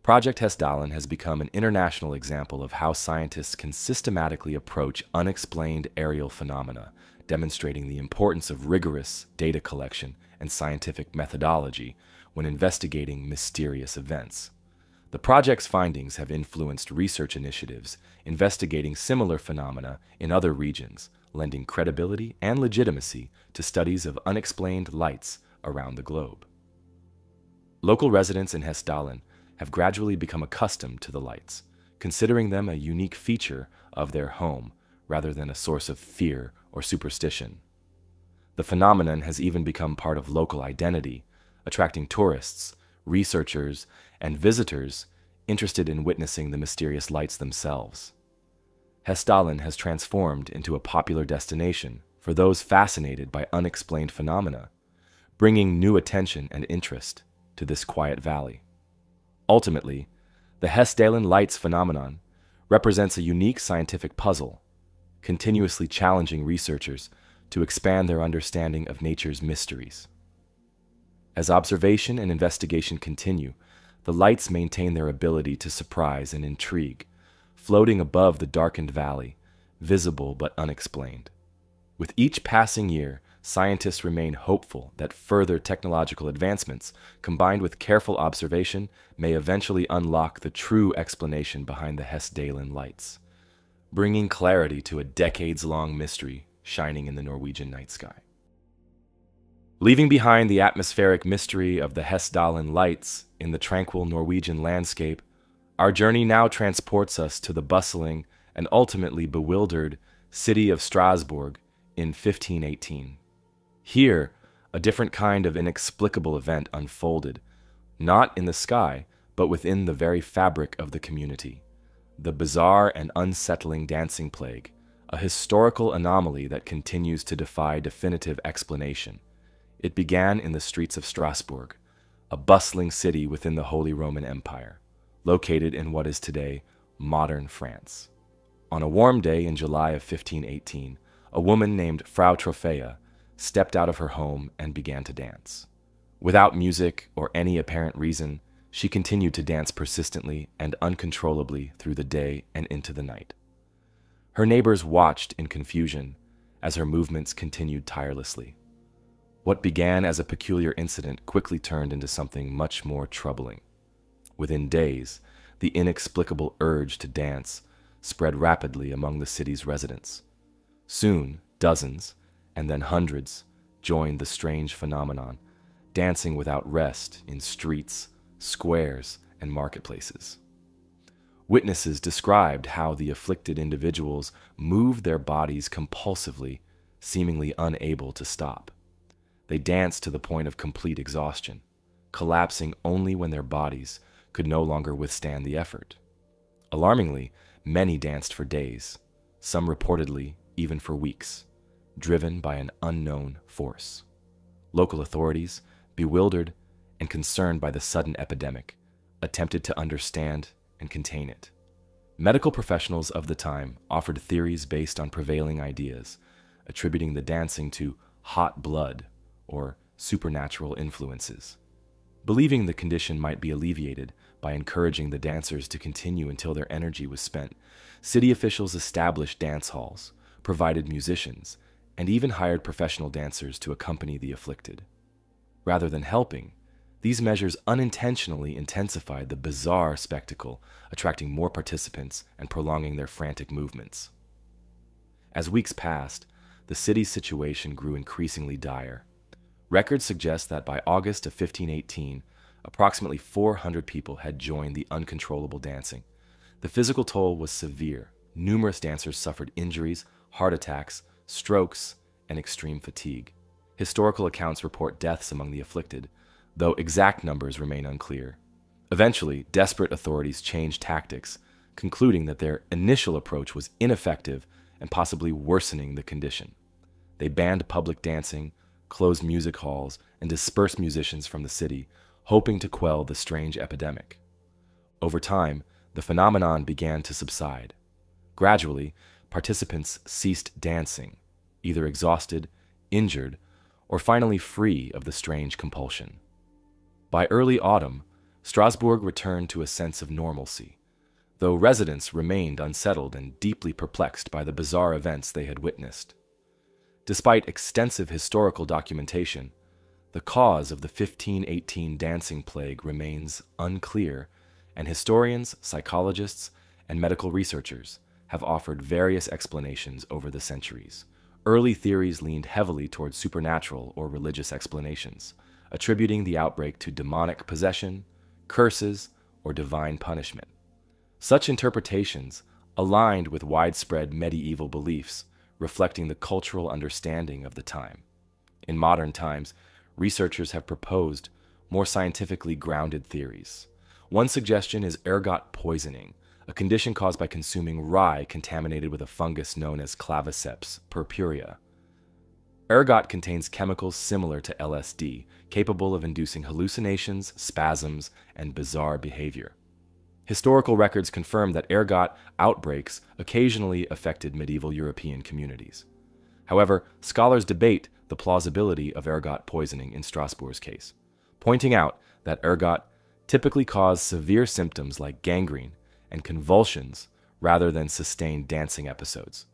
Project Hessdalen has become an international example of how scientists can systematically approach unexplained aerial phenomena, demonstrating the importance of rigorous data collection and scientific methodology when investigating mysterious events. The project's findings have influenced research initiatives investigating similar phenomena in other regions, lending credibility and legitimacy to studies of unexplained lights around the globe. Local residents in Hessdalen have gradually become accustomed to the lights, considering them a unique feature of their home rather than a source of fear or superstition. The phenomenon has even become part of local identity, attracting tourists, researchers, and visitors interested in witnessing the mysterious lights themselves. Hessdalen has transformed into a popular destination for those fascinated by unexplained phenomena, bringing new attention and interest to this quiet valley. Ultimately, the Hessdalen lights phenomenon represents a unique scientific puzzle, continuously challenging researchers to expand their understanding of nature's mysteries. As observation and investigation continue, the lights maintain their ability to surprise and intrigue, floating above the darkened valley, visible but unexplained. With each passing year, scientists remain hopeful that further technological advancements, combined with careful observation, may eventually unlock the true explanation behind the Hessdalen lights, bringing clarity to a decades-long mystery shining in the Norwegian night sky. Leaving behind the atmospheric mystery of the Hessdalen lights in the tranquil Norwegian landscape, our journey now transports us to the bustling and ultimately bewildered city of Strasbourg in 1518. Here, a different kind of inexplicable event unfolded, not in the sky, but within the very fabric of the community. The bizarre and unsettling dancing plague, a historical anomaly that continues to defy definitive explanation. It began in the streets of Strasbourg, a bustling city within the Holy Roman Empire, located in what is today modern France. On a warm day in July of 1518, a woman named Frau Trophea stepped out of her home and began to dance. Without music or any apparent reason, she continued to dance persistently and uncontrollably through the day and into the night. Her neighbors watched in confusion as her movements continued tirelessly. What began as a peculiar incident quickly turned into something much more troubling. Within days, the inexplicable urge to dance spread rapidly among the city's residents. Soon, dozens, and then hundreds, joined the strange phenomenon, dancing without rest in streets, squares, and marketplaces. Witnesses described how the afflicted individuals moved their bodies compulsively, seemingly unable to stop. They danced to the point of complete exhaustion, collapsing only when their bodies could no longer withstand the effort. Alarmingly, many danced for days, some reportedly even for weeks, driven by an unknown force. Local authorities, bewildered and concerned by the sudden epidemic, attempted to understand and contain it. Medical professionals of the time offered theories based on prevailing ideas, attributing the dancing to hot blood or supernatural influences. Believing the condition might be alleviated by encouraging the dancers to continue until their energy was spent, city officials established dance halls, provided musicians, and even hired professional dancers to accompany the afflicted. Rather than helping, these measures unintentionally intensified the bizarre spectacle, attracting more participants and prolonging their frantic movements. As weeks passed, the city's situation grew increasingly dire. Records suggest that by August of 1518, approximately 400 people had joined the uncontrollable dancing. The physical toll was severe. Numerous dancers suffered injuries, heart attacks, strokes, and extreme fatigue. Historical accounts report deaths among the afflicted, though exact numbers remain unclear. Eventually, desperate authorities changed tactics, concluding that their initial approach was ineffective and possibly worsening the condition. They banned public dancing, closed music halls, and dispersed musicians from the city, hoping to quell the strange epidemic. Over time, the phenomenon began to subside. Gradually, participants ceased dancing, either exhausted, injured, or finally free of the strange compulsion. By early autumn, Strasbourg returned to a sense of normalcy, though residents remained unsettled and deeply perplexed by the bizarre events they had witnessed. Despite extensive historical documentation, the cause of the 1518 dancing plague remains unclear, and historians, psychologists, and medical researchers have offered various explanations over the centuries. Early theories leaned heavily towards supernatural or religious explanations, attributing the outbreak to demonic possession, curses, or divine punishment. Such interpretations aligned with widespread medieval beliefs, reflecting the cultural understanding of the time. In modern times, researchers have proposed more scientifically grounded theories. One suggestion is ergot poisoning, a condition caused by consuming rye contaminated with a fungus known as Claviceps purpurea. Ergot contains chemicals similar to LSD, capable of inducing hallucinations, spasms, and bizarre behavior. Historical records confirm that ergot outbreaks occasionally affected medieval European communities. However, scholars debate the plausibility of ergot poisoning in Strasbourg's case, pointing out that ergot typically caused severe symptoms like gangrene and convulsions rather than sustained dancing episodes.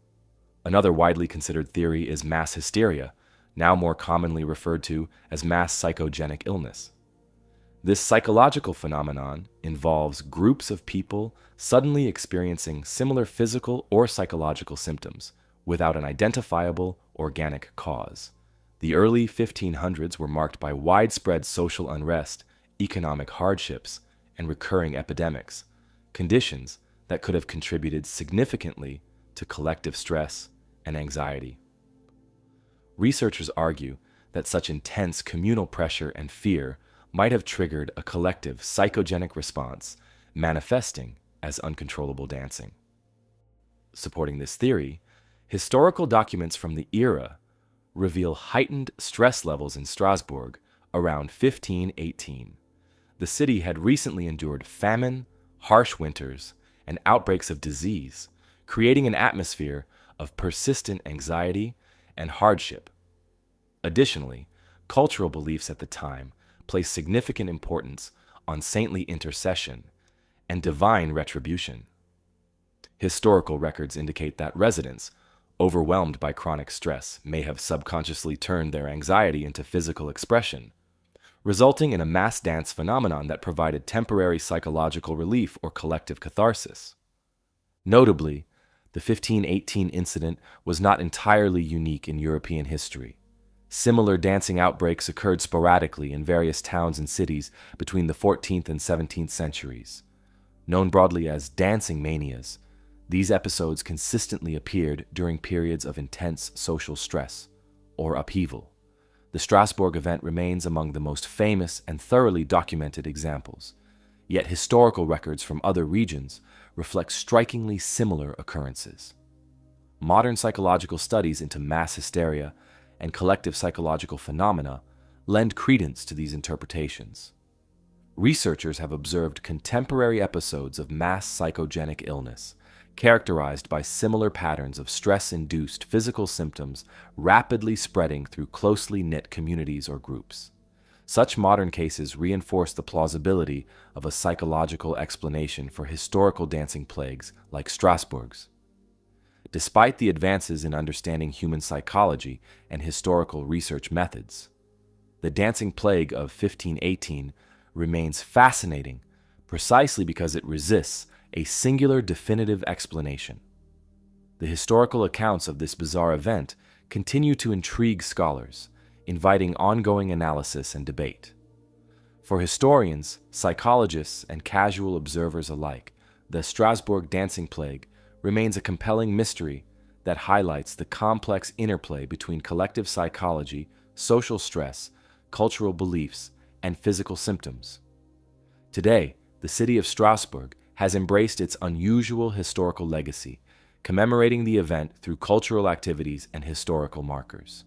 Another widely considered theory is mass hysteria, now more commonly referred to as mass psychogenic illness. This psychological phenomenon involves groups of people suddenly experiencing similar physical or psychological symptoms without an identifiable organic cause. The early 1500s were marked by widespread social unrest, economic hardships, and recurring epidemics, conditions that could have contributed significantly to collective stress and anxiety. Researchers argue that such intense communal pressure and fear might have triggered a collective psychogenic response, manifesting as uncontrollable dancing. Supporting this theory, historical documents from the era reveal heightened stress levels in Strasbourg around 1518. The city had recently endured famine, harsh winters, and outbreaks of disease, creating an atmosphere of persistent anxiety and hardship. Additionally, cultural beliefs at the time placed significant importance on saintly intercession and divine retribution. Historical records indicate that residents, overwhelmed by chronic stress, may have subconsciously turned their anxiety into physical expression, resulting in a mass dance phenomenon that provided temporary psychological relief or collective catharsis. Notably, the 1518 incident was not entirely unique in European history. Similar dancing outbreaks occurred sporadically in various towns and cities between the 14th and 17th centuries. Known broadly as dancing manias, these episodes consistently appeared during periods of intense social stress or upheaval. The Strasbourg event remains among the most famous and thoroughly documented examples, yet historical records from other regions reflect strikingly similar occurrences. Modern psychological studies into mass hysteria and collective psychological phenomena lend credence to these interpretations. Researchers have observed contemporary episodes of mass psychogenic illness, characterized by similar patterns of stress-induced physical symptoms rapidly spreading through closely knit communities or groups. Such modern cases reinforce the plausibility of a psychological explanation for historical dancing plagues like Strasbourg's. Despite the advances in understanding human psychology and historical research methods, the dancing plague of 1518 remains fascinating precisely because it resists a singular definitive explanation. The historical accounts of this bizarre event continue to intrigue scholars, inviting ongoing analysis and debate. For historians, psychologists, and casual observers alike, the Strasbourg dancing plague remains a compelling mystery that highlights the complex interplay between collective psychology, social stress, cultural beliefs, and physical symptoms. Today, the city of Strasbourg has embraced its unusual historical legacy, commemorating the event through cultural activities and historical markers.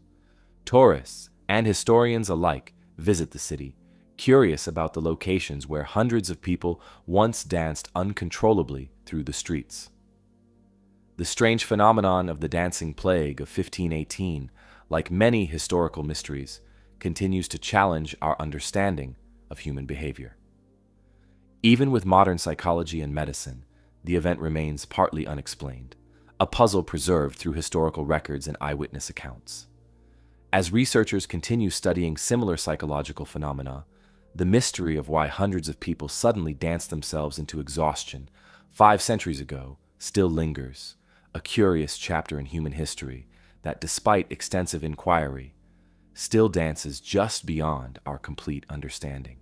Tourists and historians alike visit the city, curious about the locations where hundreds of people once danced uncontrollably through the streets. The strange phenomenon of the Dancing Plague of 1518, like many historical mysteries, continues to challenge our understanding of human behavior. Even with modern psychology and medicine, the event remains partly unexplained, a puzzle preserved through historical records and eyewitness accounts. As researchers continue studying similar psychological phenomena, the mystery of why hundreds of people suddenly danced themselves into exhaustion 5 centuries ago still lingers, a curious chapter in human history that, despite extensive inquiry, still dances just beyond our complete understanding.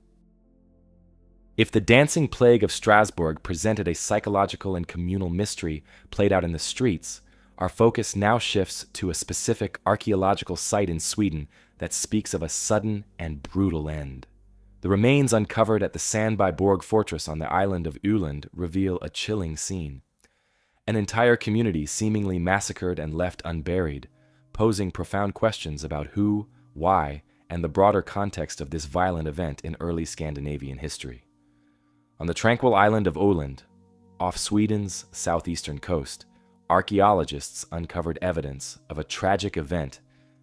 If the dancing plague of Strasbourg presented a psychological and communal mystery played out in the streets, our focus now shifts to a specific archaeological site in Sweden that speaks of a sudden and brutal end. The remains uncovered at the Sandbyborg fortress on the island of Öland reveal a chilling scene. An entire community seemingly massacred and left unburied, posing profound questions about who, why, and the broader context of this violent event in early Scandinavian history. On the tranquil island of Öland, off Sweden's southeastern coast, archaeologists uncovered evidence of a tragic event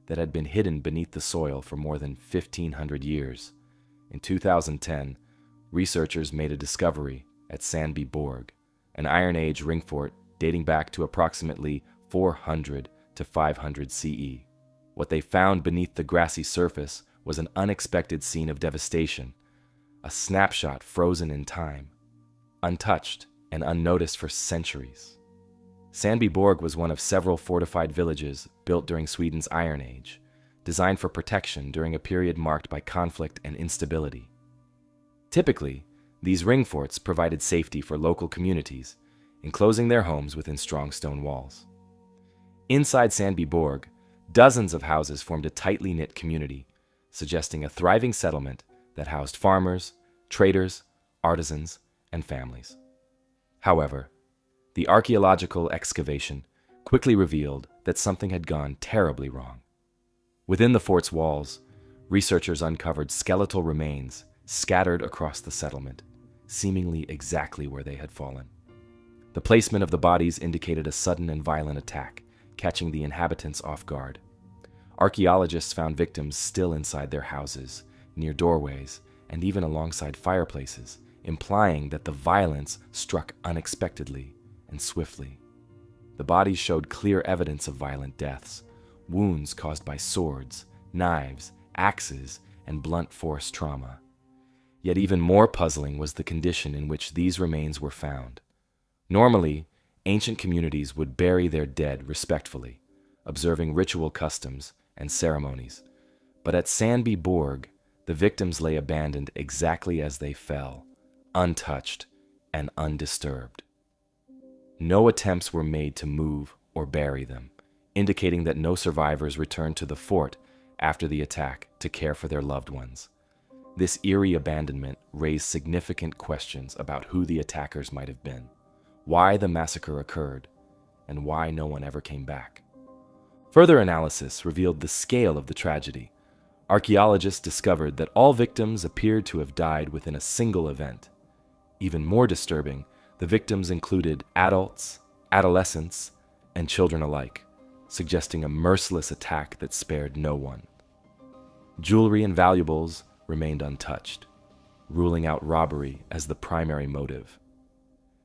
that had been hidden beneath the soil for more than 1,500 years. In 2010, researchers made a discovery at Sandbyborg, an Iron Age ring fort dating back to approximately 400 to 500 CE. What they found beneath the grassy surface was an unexpected scene of devastation, a snapshot frozen in time, untouched and unnoticed for centuries. Sandbyborg was one of several fortified villages built during Sweden's Iron Age, designed for protection during a period marked by conflict and instability. Typically, these ring forts provided safety for local communities, enclosing their homes within strong stone walls. Inside Sandbyborg, dozens of houses formed a tightly knit community, suggesting a thriving settlement that housed farmers, traders, artisans, and families. However, the archaeological excavation quickly revealed that something had gone terribly wrong. Within the fort's walls, researchers uncovered skeletal remains scattered across the settlement, seemingly exactly where they had fallen. The placement of the bodies indicated a sudden and violent attack, catching the inhabitants off guard. Archaeologists found victims still inside their houses, near doorways, and even alongside fireplaces, implying that the violence struck unexpectedly and swiftly. The bodies showed clear evidence of violent deaths, wounds caused by swords, knives, axes, and blunt force trauma. Yet even more puzzling was the condition in which these remains were found. Normally, ancient communities would bury their dead respectfully, observing ritual customs and ceremonies. But at Sandbyborg, the victims lay abandoned exactly as they fell, untouched and undisturbed. No attempts were made to move or bury them, indicating that no survivors returned to the fort after the attack to care for their loved ones. This eerie abandonment raised significant questions about who the attackers might have been, why the massacre occurred, and why no one ever came back. Further analysis revealed the scale of the tragedy. Archaeologists discovered that all victims appeared to have died within a single event. Even more disturbing, the victims included adults, adolescents, and children alike, suggesting a merciless attack that spared no one. Jewelry and valuables remained untouched, ruling out robbery as the primary motive.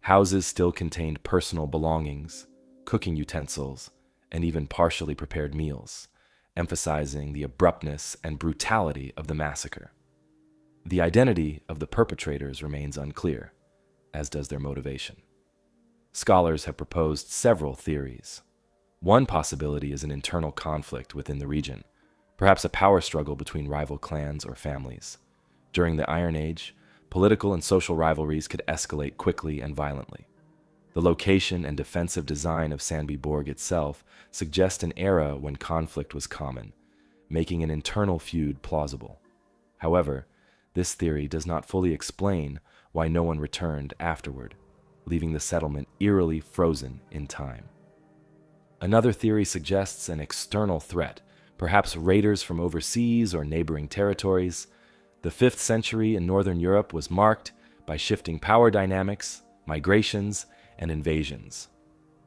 Houses still contained personal belongings, cooking utensils, and even partially prepared meals, emphasizing the abruptness and brutality of the massacre. The identity of the perpetrators remains unclear, as does their motivation. Scholars have proposed several theories. One possibility is an internal conflict within the region, perhaps a power struggle between rival clans or families. During the Iron Age, political and social rivalries could escalate quickly and violently. The location and defensive design of Sandbyborg itself suggest an era when conflict was common, making an internal feud plausible. However, this theory does not fully explain why no one returned afterward, leaving the settlement eerily frozen in time. Another theory suggests an external threat, perhaps raiders from overseas or neighboring territories. The 5th century in northern Europe was marked by shifting power dynamics, migrations, and invasions.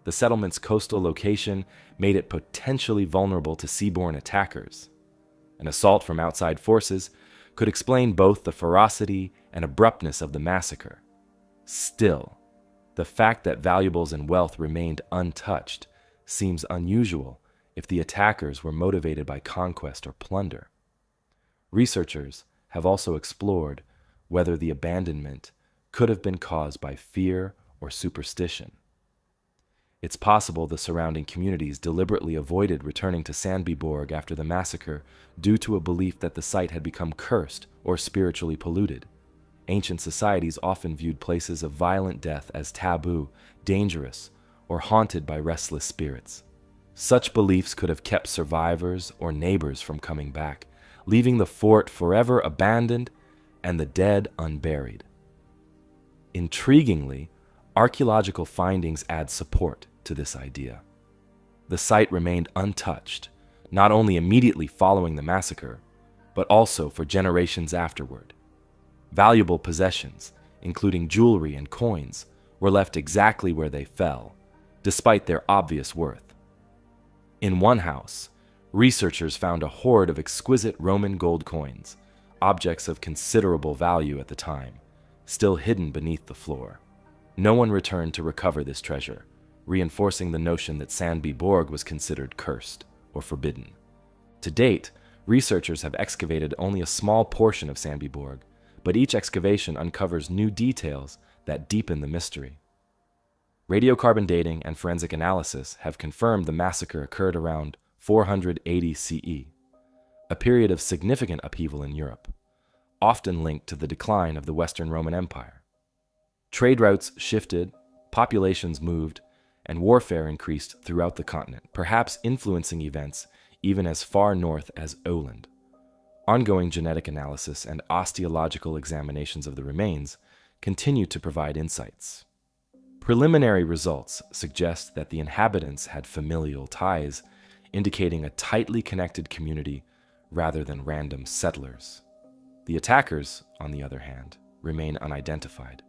The settlement's coastal location made it potentially vulnerable to seaborne attackers. An assault from outside forces could explain both the ferocity and abruptness of the massacre. Still, the fact that valuables and wealth remained untouched seems unusual if the attackers were motivated by conquest or plunder. Researchers have also explored whether the abandonment could have been caused by fear or superstition. It's possible the surrounding communities deliberately avoided returning to Sandbyborg after the massacre due to a belief that the site had become cursed or spiritually polluted. Ancient societies often viewed places of violent death as taboo, dangerous, or haunted by restless spirits. Such beliefs could have kept survivors or neighbors from coming back, leaving the fort forever abandoned and the dead unburied. Intriguingly, archaeological findings add support to this idea. The site remained untouched, not only immediately following the massacre, but also for generations afterward. Valuable possessions, including jewelry and coins, were left exactly where they fell, despite their obvious worth. In one house, researchers found a hoard of exquisite Roman gold coins, objects of considerable value at the time, still hidden beneath the floor. No one returned to recover this treasure, reinforcing the notion that Sandbyborg was considered cursed or forbidden. To date, researchers have excavated only a small portion of Sandbyborg, but each excavation uncovers new details that deepen the mystery. Radiocarbon dating and forensic analysis have confirmed the massacre occurred around 480 CE, a period of significant upheaval in Europe, often linked to the decline of the Western Roman Empire. Trade routes shifted, populations moved, and warfare increased throughout the continent, perhaps influencing events even as far north as Öland. Ongoing genetic analysis and osteological examinations of the remains continue to provide insights. Preliminary results suggest that the inhabitants had familial ties, indicating a tightly connected community rather than random settlers. The attackers, on the other hand, remain unidentified.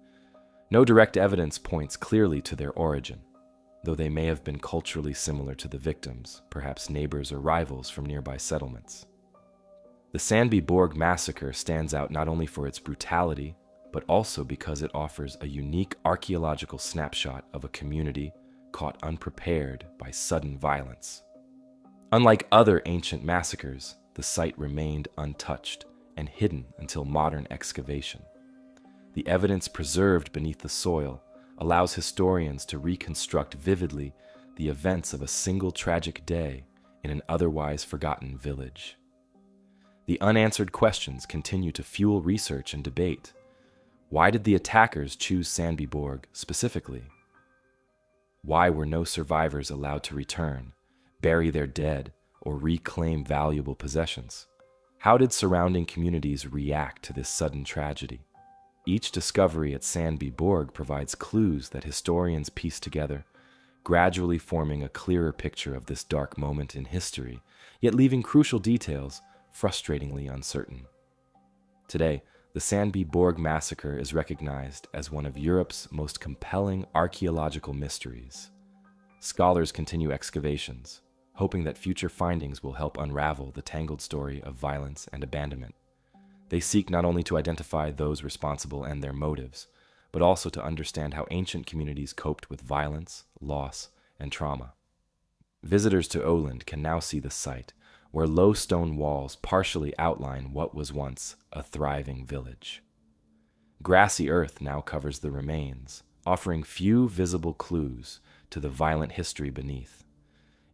No direct evidence points clearly to their origin, though they may have been culturally similar to the victims, perhaps neighbors or rivals from nearby settlements. The Sandbyborg massacre stands out not only for its brutality, but also because it offers a unique archaeological snapshot of a community caught unprepared by sudden violence. Unlike other ancient massacres, the site remained untouched and hidden until modern excavation. The evidence preserved beneath the soil allows historians to reconstruct vividly the events of a single tragic day in an otherwise forgotten village. The unanswered questions continue to fuel research and debate. Why did the attackers choose Sandbyborg specifically? Why were no survivors allowed to return, bury their dead, or reclaim valuable possessions? How did surrounding communities react to this sudden tragedy? Each discovery at Sandbyborg provides clues that historians piece together, gradually forming a clearer picture of this dark moment in history, yet leaving crucial details frustratingly uncertain. Today, the Sandbyborg massacre is recognized as one of Europe's most compelling archaeological mysteries. Scholars continue excavations, hoping that future findings will help unravel the tangled story of violence and abandonment. They seek not only to identify those responsible and their motives, but also to understand how ancient communities coped with violence, loss, and trauma. Visitors to Öland can now see the site, where low stone walls partially outline what was once a thriving village. Grassy earth now covers the remains, offering few visible clues to the violent history beneath.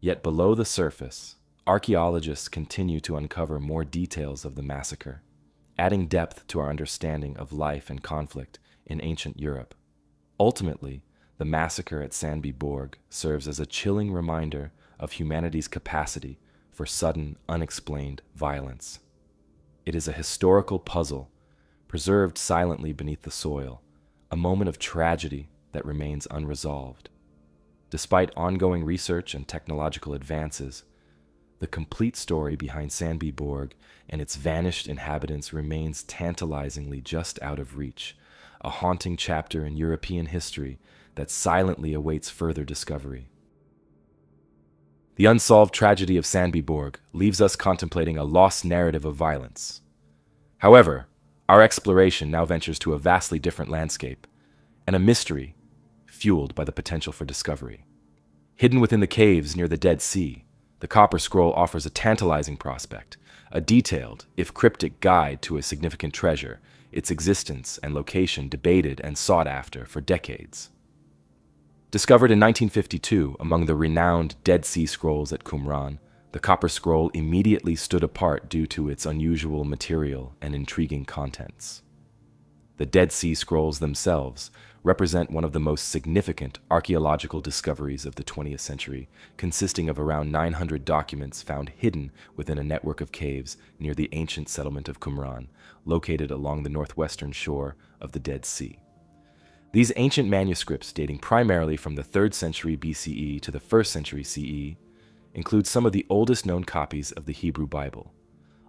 Yet below the surface, archaeologists continue to uncover more details of the massacre, adding depth to our understanding of life and conflict in ancient Europe. Ultimately, the massacre at Sandbyborg serves as a chilling reminder of humanity's capacity for sudden, unexplained violence. It is a historical puzzle, preserved silently beneath the soil, a moment of tragedy that remains unresolved. Despite ongoing research and technological advances, the complete story behind Sandbyborg and its vanished inhabitants remains tantalizingly just out of reach, a haunting chapter in European history that silently awaits further discovery. The unsolved tragedy of Sandbyborg leaves us contemplating a lost narrative of violence. However, our exploration now ventures to a vastly different landscape, and a mystery fueled by the potential for discovery. Hidden within the caves near the Dead Sea, the Copper Scroll offers a tantalizing prospect, a detailed, if cryptic, guide to a significant treasure, its existence and location debated and sought after for decades. Discovered in 1952 among the renowned Dead Sea Scrolls at Qumran, the Copper Scroll immediately stood apart due to its unusual material and intriguing contents. The Dead Sea Scrolls themselves represent one of the most significant archaeological discoveries of the 20th century, consisting of around 900 documents found hidden within a network of caves near the ancient settlement of Qumran, located along the northwestern shore of the Dead Sea. These ancient manuscripts, dating primarily from the 3rd century BCE to the 1st century CE, include some of the oldest known copies of the Hebrew Bible,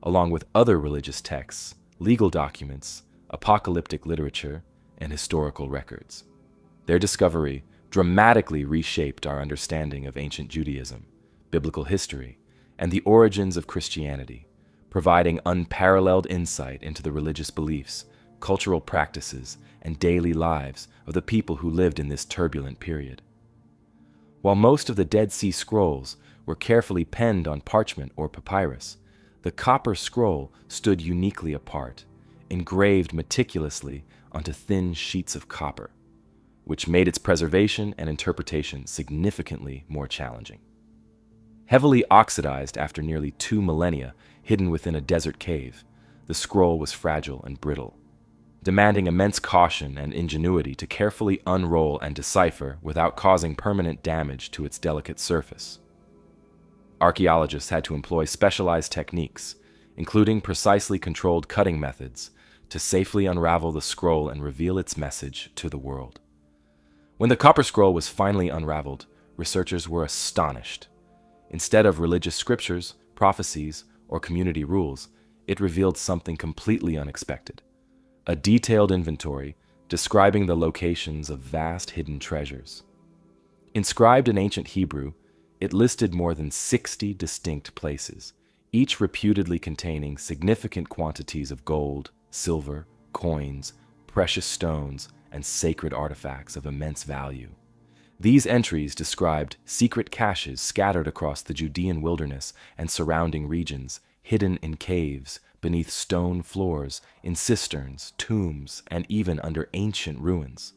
along with other religious texts, legal documents, apocalyptic literature, and historical records. Their discovery dramatically reshaped our understanding of ancient Judaism, biblical history, and the origins of Christianity, providing unparalleled insight into the religious beliefs, cultural practices, and daily lives of the people who lived in this turbulent period. While most of the Dead Sea Scrolls were carefully penned on parchment or papyrus, the Copper Scroll stood uniquely apart, engraved meticulously onto thin sheets of copper, which made its preservation and interpretation significantly more challenging. Heavily oxidized after nearly 2 millennia hidden within a desert cave, the scroll was fragile and brittle, demanding immense caution and ingenuity to carefully unroll and decipher without causing permanent damage to its delicate surface. Archaeologists had to employ specialized techniques, including precisely controlled cutting methods, to safely unravel the scroll and reveal its message to the world. When the Copper Scroll was finally unraveled, researchers were astonished. Instead of religious scriptures, prophecies, or community rules, it revealed something completely unexpected: a detailed inventory describing the locations of vast hidden treasures. Inscribed in ancient Hebrew, it listed more than 60 distinct places, each reputedly containing significant quantities of gold, silver, coins, precious stones, and sacred artifacts of immense value. These entries described secret caches scattered across the Judean wilderness and surrounding regions, hidden in caves, beneath stone floors, in cisterns, tombs, and even under ancient ruins.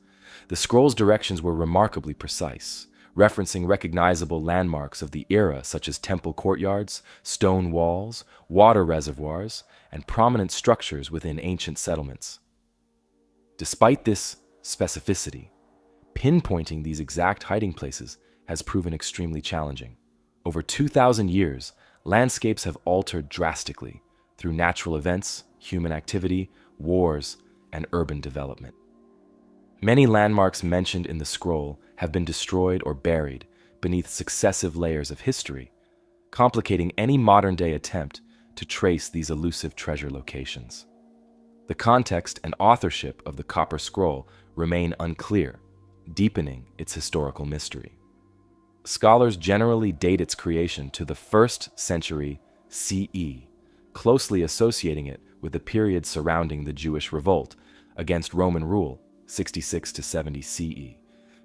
The scroll's directions were remarkably precise, referencing recognizable landmarks of the era such as temple courtyards, stone walls, water reservoirs, and prominent structures within ancient settlements. Despite this specificity, pinpointing these exact hiding places has proven extremely challenging. Over 2,000 years, landscapes have altered drastically through natural events, human activity, wars, and urban development. Many landmarks mentioned in the scroll have been destroyed or buried beneath successive layers of history, complicating any modern-day attempt to trace these elusive treasure locations. The context and authorship of the Copper Scroll remain unclear, deepening its historical mystery. Scholars generally date its creation to the 1st century CE, closely associating it with the period surrounding the Jewish revolt against Roman rule, 66 to 70 CE.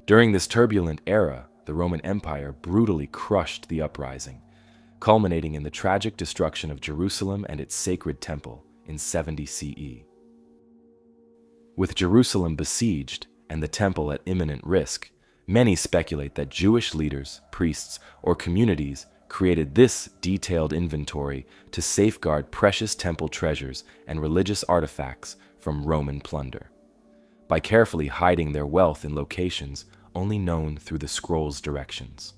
During this turbulent era, the Roman Empire brutally crushed the uprising, culminating in the tragic destruction of Jerusalem and its sacred temple in 70 CE. With Jerusalem besieged and the temple at imminent risk, many speculate that Jewish leaders, priests, or communities created this detailed inventory to safeguard precious temple treasures and religious artifacts from Roman plunder, by carefully hiding their wealth in locations only known through the scroll's directions.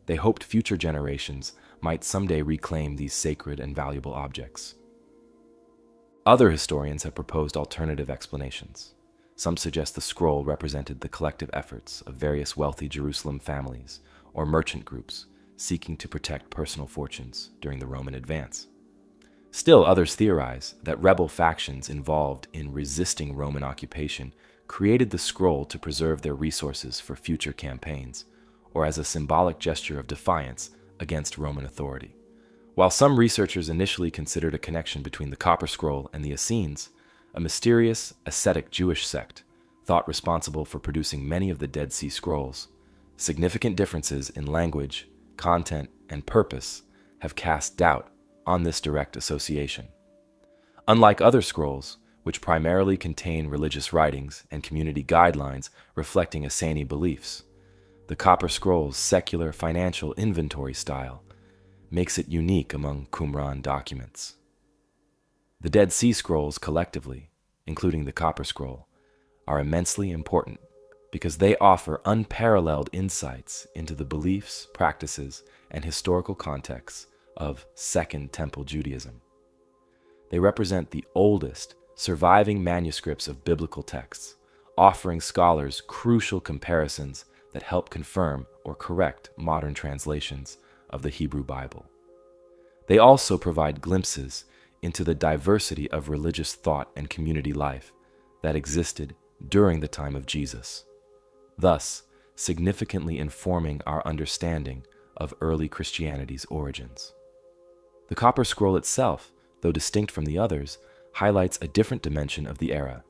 They hoped future generations might someday reclaim these sacred and valuable objects. Other historians have proposed alternative explanations. Some suggest the scroll represented the collective efforts of various wealthy Jerusalem families or merchant groups seeking to protect personal fortunes during the Roman advance. Still, others theorize that rebel factions involved in resisting Roman occupation created the scroll to preserve their resources for future campaigns, or as a symbolic gesture of defiance against Roman authority. While some researchers initially considered a connection between the Copper Scroll and the Essenes, a mysterious, ascetic Jewish sect, thought responsible for producing many of the Dead Sea Scrolls, significant differences in language, content, and purpose have cast doubt on this direct association. Unlike other scrolls, which primarily contain religious writings and community guidelines reflecting Essene beliefs, the Copper Scroll's secular financial inventory style makes it unique among Qumran documents. The Dead Sea Scrolls collectively, including the Copper Scroll, are immensely important because they offer unparalleled insights into the beliefs, practices, and historical contexts of Second Temple Judaism. They represent the oldest surviving manuscripts of biblical texts, offering scholars crucial comparisons that help confirm or correct modern translations of the Hebrew Bible. They also provide glimpses into the diversity of religious thought and community life that existed during the time of Jesus, thus significantly informing our understanding of early Christianity's origins. The Copper Scroll itself, though distinct from the others, highlights a different dimension of the era.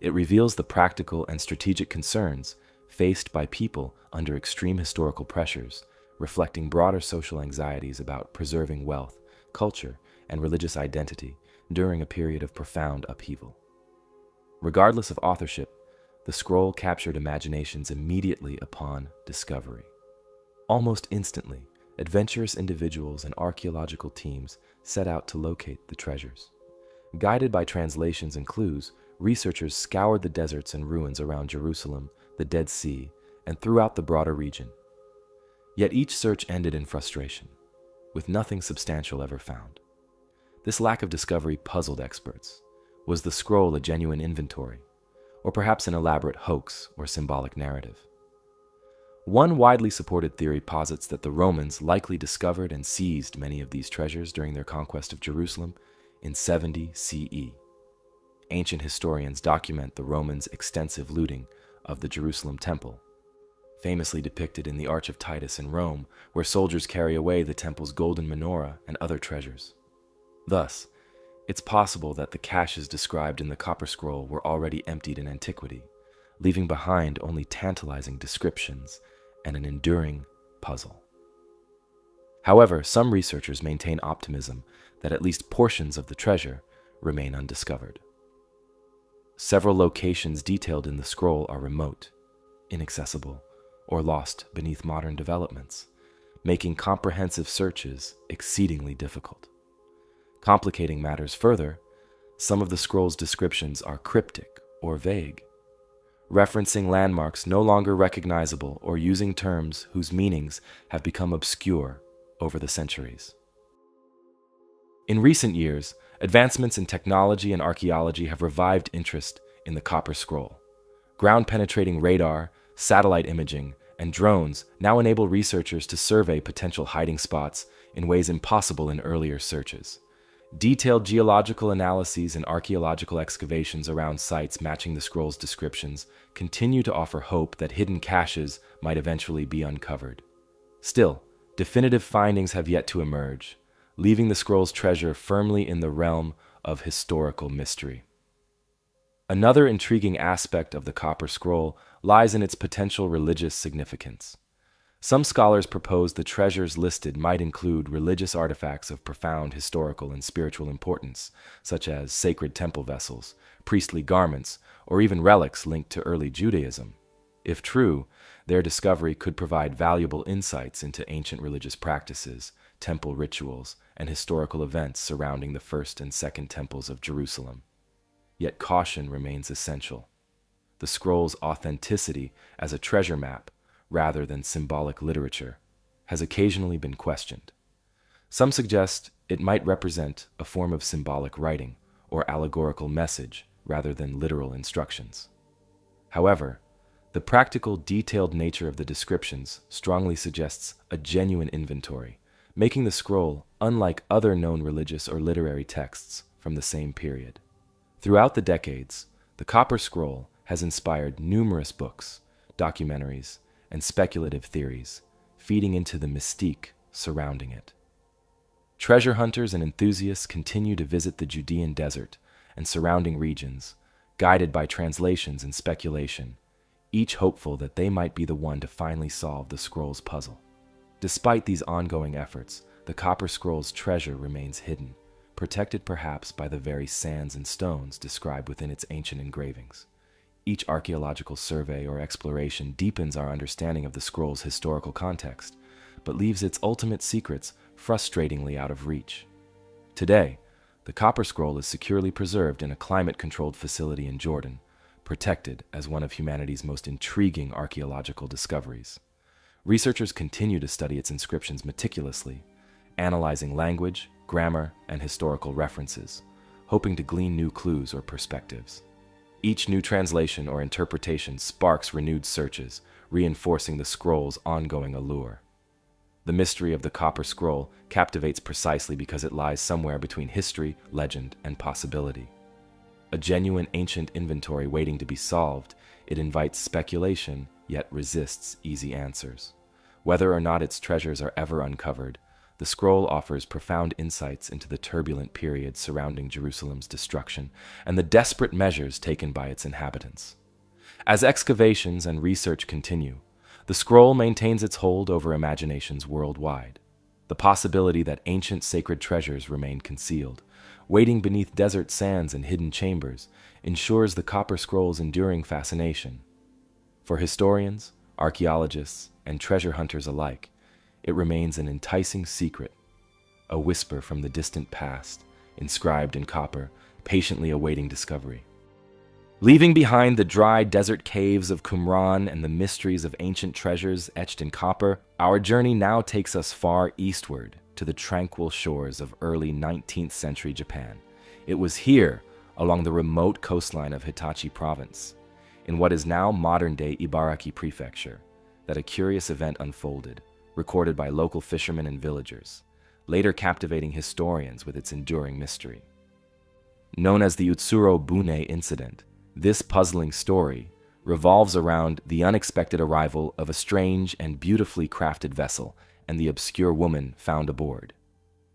It reveals the practical and strategic concerns faced by people under extreme historical pressures, reflecting broader social anxieties about preserving wealth, culture, and religious identity during a period of profound upheaval. Regardless of authorship, the scroll captured imaginations immediately upon discovery. Almost instantly, adventurous individuals and archaeological teams set out to locate the treasures. Guided by translations and clues, researchers scoured the deserts and ruins around Jerusalem, the Dead Sea, and throughout the broader region. Yet each search ended in frustration, with nothing substantial ever found. This lack of discovery puzzled experts. Was the scroll a genuine inventory, or perhaps an elaborate hoax or symbolic narrative? One widely supported theory posits that the Romans likely discovered and seized many of these treasures during their conquest of Jerusalem in 70 CE. Ancient historians document the Romans' extensive looting of the Jerusalem temple, famously depicted in the Arch of Titus in Rome, where soldiers carry away the temple's golden menorah and other treasures. Thus, it's possible that the caches described in the Copper Scroll were already emptied in antiquity, leaving behind only tantalizing descriptions and an enduring puzzle. However, some researchers maintain optimism that at least portions of the treasure remain undiscovered. Several locations detailed in the scroll are remote, inaccessible, or lost beneath modern developments, making comprehensive searches exceedingly difficult. Complicating matters further, some of the scroll's descriptions are cryptic or vague, referencing landmarks no longer recognizable or using terms whose meanings have become obscure over the centuries. In recent years, advancements in technology and archaeology have revived interest in the Copper Scroll. Ground-penetrating radar, satellite imaging, and drones now enable researchers to survey potential hiding spots in ways impossible in earlier searches. Detailed geological analyses and archaeological excavations around sites matching the scroll's descriptions continue to offer hope that hidden caches might eventually be uncovered. Still, definitive findings have yet to emerge, leaving the scroll's treasure firmly in the realm of historical mystery. Another intriguing aspect of the Copper Scroll lies in its potential religious significance. Some scholars propose the treasures listed might include religious artifacts of profound historical and spiritual importance, such as sacred temple vessels, priestly garments, or even relics linked to early Judaism. If true, their discovery could provide valuable insights into ancient religious practices, temple rituals, and historical events surrounding the First and Second Temples of Jerusalem. Yet caution remains essential. The scroll's authenticity as a treasure map, rather than symbolic literature, has occasionally been questioned. Some suggest it might represent a form of symbolic writing or allegorical message rather than literal instructions. However, the practical, detailed nature of the descriptions strongly suggests a genuine inventory, making the scroll unlike other known religious or literary texts from the same period. Throughout the decades, the Copper Scroll has inspired numerous books, documentaries, and speculative theories, feeding into the mystique surrounding it. Treasure hunters and enthusiasts continue to visit the Judean desert and surrounding regions, guided by translations and speculation, each hopeful that they might be the one to finally solve the scroll's puzzle. Despite these ongoing efforts, the Copper Scroll's treasure remains hidden, protected perhaps by the very sands and stones described within its ancient engravings. Each archaeological survey or exploration deepens our understanding of the scroll's historical context, but leaves its ultimate secrets frustratingly out of reach. Today, the Copper Scroll is securely preserved in a climate-controlled facility in Jordan, protected as one of humanity's most intriguing archaeological discoveries. Researchers continue to study its inscriptions meticulously, analyzing language, grammar, and historical references, hoping to glean new clues or perspectives. Each new translation or interpretation sparks renewed searches, reinforcing the scroll's ongoing allure. The mystery of the Copper Scroll captivates precisely because it lies somewhere between history, legend, and possibility. A genuine ancient inventory waiting to be solved, it invites speculation, yet resists easy answers. Whether or not its treasures are ever uncovered, the scroll offers profound insights into the turbulent period surrounding Jerusalem's destruction and the desperate measures taken by its inhabitants. As excavations and research continue, the scroll maintains its hold over imaginations worldwide. The possibility that ancient sacred treasures remain concealed, waiting beneath desert sands and hidden chambers, ensures the Copper Scroll's enduring fascination. For historians, archaeologists, and treasure hunters alike, it remains an enticing secret, a whisper from the distant past, inscribed in copper, patiently awaiting discovery. Leaving behind the dry desert caves of Qumran and the mysteries of ancient treasures etched in copper, our journey now takes us far eastward to the tranquil shores of early 19th century Japan. It was here, along the remote coastline of Hitachi Province, in what is now modern-day Ibaraki Prefecture, that a curious event unfolded, recorded by local fishermen and villagers, later captivating historians with its enduring mystery. Known as the Utsuro-bune Incident, this puzzling story revolves around the unexpected arrival of a strange and beautifully crafted vessel and the obscure woman found aboard.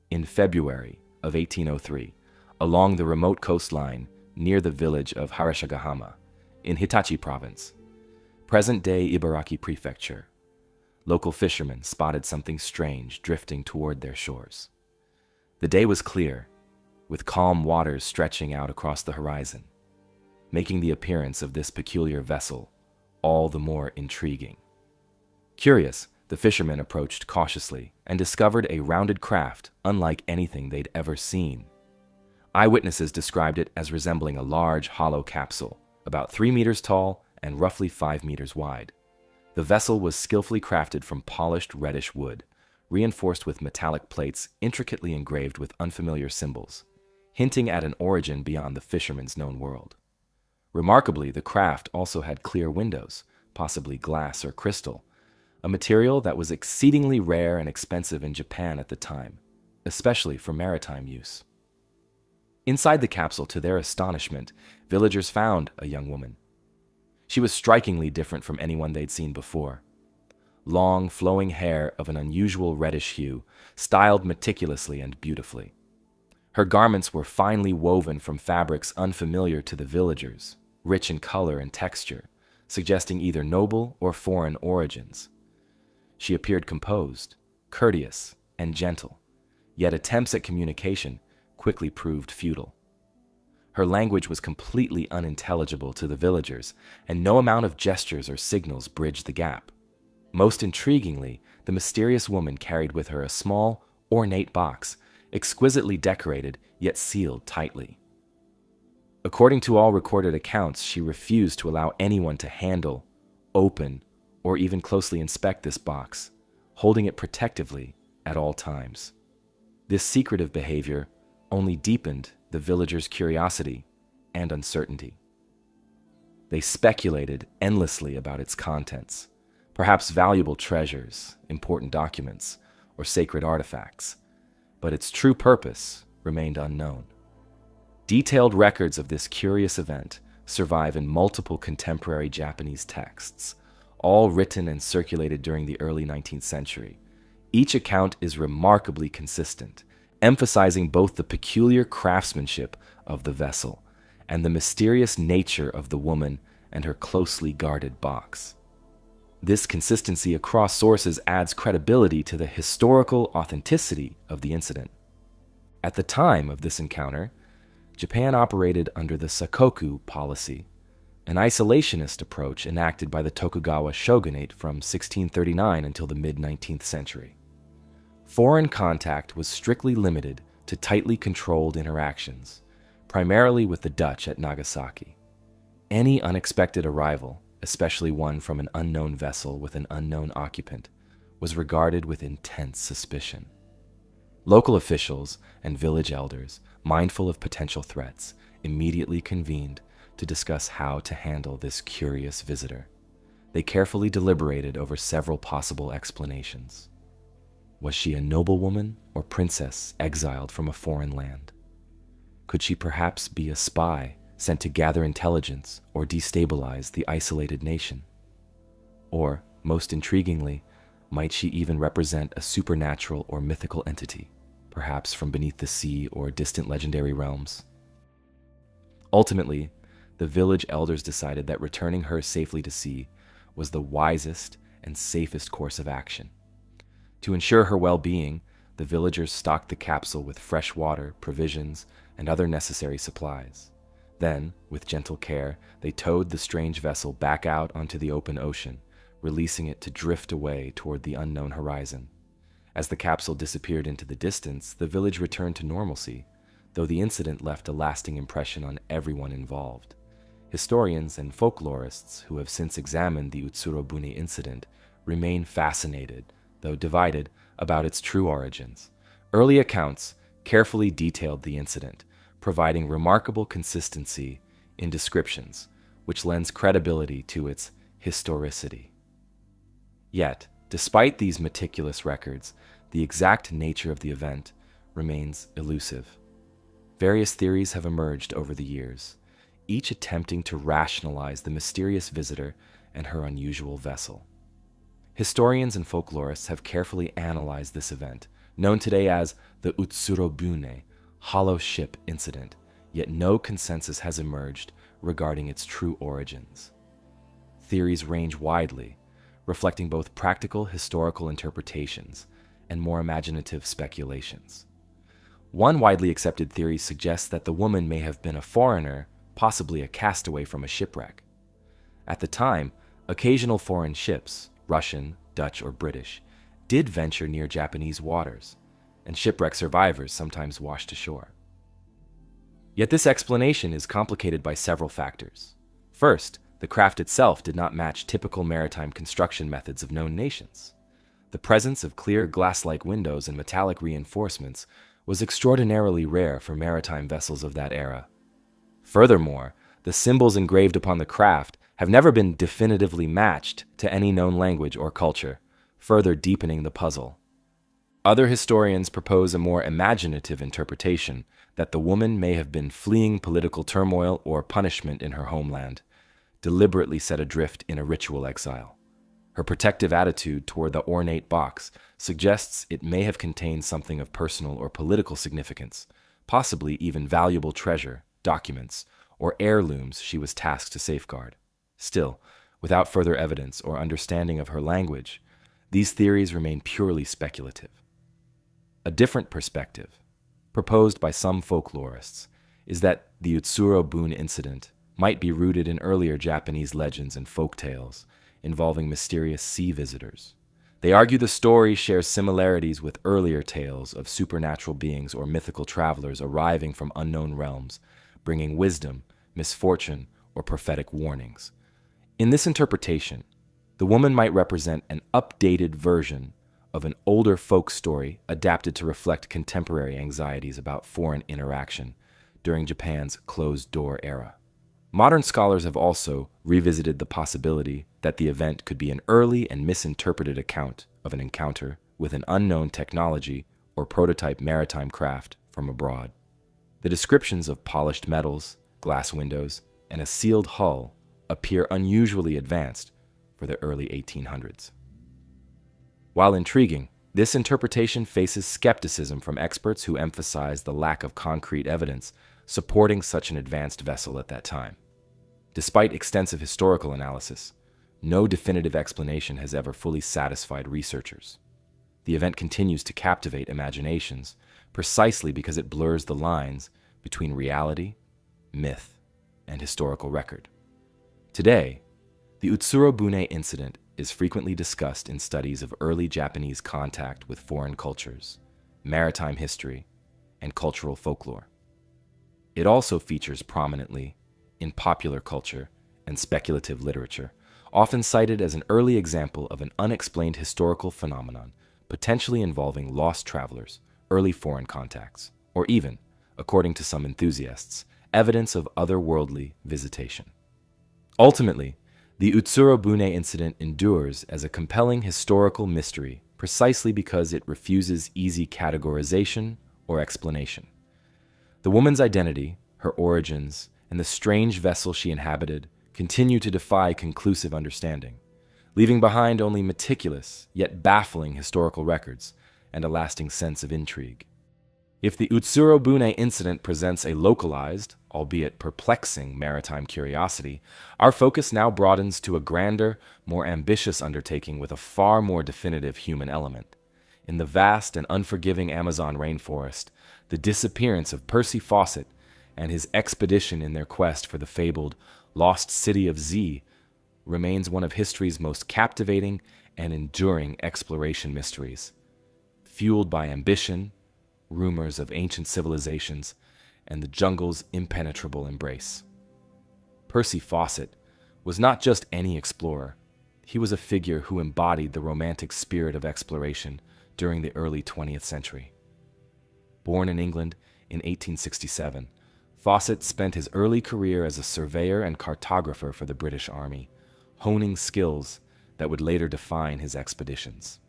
In February of 1803, along the remote coastline near the village of Harashigahama, in Hitachi Province, present-day Ibaraki Prefecture, local fishermen spotted something strange drifting toward their shores. The day was clear, with calm waters stretching out across the horizon, making the appearance of this peculiar vessel all the more intriguing. Curious, the fishermen approached cautiously and discovered a rounded craft unlike anything they'd ever seen. Eyewitnesses described it as resembling a large hollow capsule, about 3 meters tall and roughly 5 meters wide. The vessel was skillfully crafted from polished reddish wood, reinforced with metallic plates intricately engraved with unfamiliar symbols, hinting at an origin beyond the fishermen's known world. Remarkably, the craft also had clear windows, possibly glass or crystal, a material that was exceedingly rare and expensive in Japan at the time, especially for maritime use. Inside the capsule, to their astonishment, villagers found a young woman. She was strikingly different from anyone they'd seen before. Long, flowing hair of an unusual reddish hue, styled meticulously and beautifully. Her garments were finely woven from fabrics unfamiliar to the villagers, rich in color and texture, suggesting either noble or foreign origins. She appeared composed, courteous, and gentle, yet attempts at communication quickly proved futile. Her language was completely unintelligible to the villagers, and no amount of gestures or signals bridged the gap. Most intriguingly, the mysterious woman carried with her a small, ornate box, exquisitely decorated yet sealed tightly. According to all recorded accounts, she refused to allow anyone to handle, open, or even closely inspect this box, holding it protectively at all times. This secretive behavior only deepened the villagers' curiosity and uncertainty. They speculated endlessly about its contents, perhaps valuable treasures, important documents, or sacred artifacts, but its true purpose remained unknown. Detailed records of this curious event survive in multiple contemporary Japanese texts, all written and circulated during the early 19th century. Each account is remarkably consistent, emphasizing both the peculiar craftsmanship of the vessel and the mysterious nature of the woman and her closely guarded box. This consistency across sources adds credibility to the historical authenticity of the incident. At the time of this encounter, Japan operated under the Sakoku policy, an isolationist approach enacted by the Tokugawa shogunate from 1639 until the mid-19th century. Foreign contact was strictly limited to tightly controlled interactions, primarily with the Dutch at Nagasaki. Any unexpected arrival, especially one from an unknown vessel with an unknown occupant, was regarded with intense suspicion. Local officials and village elders, mindful of potential threats, immediately convened to discuss how to handle this curious visitor. They carefully deliberated over several possible explanations. Was she a noblewoman or princess exiled from a foreign land? Could she perhaps be a spy sent to gather intelligence or destabilize the isolated nation? Or, most intriguingly, might she even represent a supernatural or mythical entity, perhaps from beneath the sea or distant legendary realms? Ultimately, the village elders decided that returning her safely to sea was the wisest and safest course of action. To ensure her well-being, the villagers stocked the capsule with fresh water, provisions, and other necessary supplies. Then, with gentle care, they towed the strange vessel back out onto the open ocean, releasing it to drift away toward the unknown horizon. As the capsule disappeared into the distance, the village returned to normalcy, though the incident left a lasting impression on everyone involved. Historians and folklorists who have since examined the Utsuro-bune incident remain fascinated, though divided, about its true origins. Early accounts carefully detailed the incident, providing remarkable consistency in descriptions, which lends credibility to its historicity. Yet, despite these meticulous records, the exact nature of the event remains elusive. Various theories have emerged over the years, each attempting to rationalize the mysterious visitor and her unusual vessel. Historians and folklorists have carefully analyzed this event, known today as the Utsuro-bune hollow ship incident, yet no consensus has emerged regarding its true origins. Theories range widely, reflecting both practical historical interpretations and more imaginative speculations. One widely accepted theory suggests that the woman may have been a foreigner, possibly a castaway from a shipwreck. At the time, occasional foreign ships, Russian, Dutch, or British, did venture near Japanese waters, and shipwreck survivors sometimes washed ashore. Yet this explanation is complicated by several factors. First, the craft itself did not match typical maritime construction methods of known nations. The presence of clear glass-like windows and metallic reinforcements was extraordinarily rare for maritime vessels of that era. Furthermore, the symbols engraved upon the craft have never been definitively matched to any known language or culture, further deepening the puzzle. Other historians propose a more imaginative interpretation that the woman may have been fleeing political turmoil or punishment in her homeland, deliberately set adrift in a ritual exile. Her protective attitude toward the ornate box suggests it may have contained something of personal or political significance, possibly even valuable treasure, documents, or heirlooms she was tasked to safeguard. Still, without further evidence or understanding of her language, these theories remain purely speculative. A different perspective, proposed by some folklorists, is that the Utsuro-bune incident might be rooted in earlier Japanese legends and folk tales involving mysterious sea visitors. They argue the story shares similarities with earlier tales of supernatural beings or mythical travelers arriving from unknown realms, bringing wisdom, misfortune, or prophetic warnings. In this interpretation, the woman might represent an updated version of an older folk story adapted to reflect contemporary anxieties about foreign interaction during Japan's closed-door era. Modern scholars have also revisited the possibility that the event could be an early and misinterpreted account of an encounter with an unknown technology or prototype maritime craft from abroad. The descriptions of polished metals, glass windows, and a sealed hull appear unusually advanced for the early 1800s. While intriguing, this interpretation faces skepticism from experts who emphasize the lack of concrete evidence supporting such an advanced vessel at that time. Despite extensive historical analysis, no definitive explanation has ever fully satisfied researchers. The event continues to captivate imaginations precisely because it blurs the lines between reality, myth, and historical record. Today, the Utsuro-bune incident is frequently discussed in studies of early Japanese contact with foreign cultures, maritime history, and cultural folklore. It also features prominently in popular culture and speculative literature, often cited as an early example of an unexplained historical phenomenon potentially involving lost travelers, early foreign contacts, or even, according to some enthusiasts, evidence of otherworldly visitation. Ultimately, the Utsuro-bune incident endures as a compelling historical mystery precisely because it refuses easy categorization or explanation. The woman's identity, her origins, and the strange vessel she inhabited continue to defy conclusive understanding, leaving behind only meticulous yet baffling historical records and a lasting sense of intrigue. If the Utsuro-bune incident presents a localized, albeit perplexing, maritime curiosity, our focus now broadens to a grander, more ambitious undertaking with a far more definitive human element. In the vast and unforgiving Amazon rainforest, the disappearance of Percy Fawcett and his expedition in their quest for the fabled lost city of Z remains one of history's most captivating and enduring exploration mysteries. Fueled by ambition, rumors of ancient civilizations, and the jungle's impenetrable embrace. Percy Fawcett was not just any explorer. He was a figure who embodied the romantic spirit of exploration during the early 20th century. Born in England in 1867, Fawcett spent his early career as a surveyor and cartographer for the British Army, honing skills that would later define his expeditions.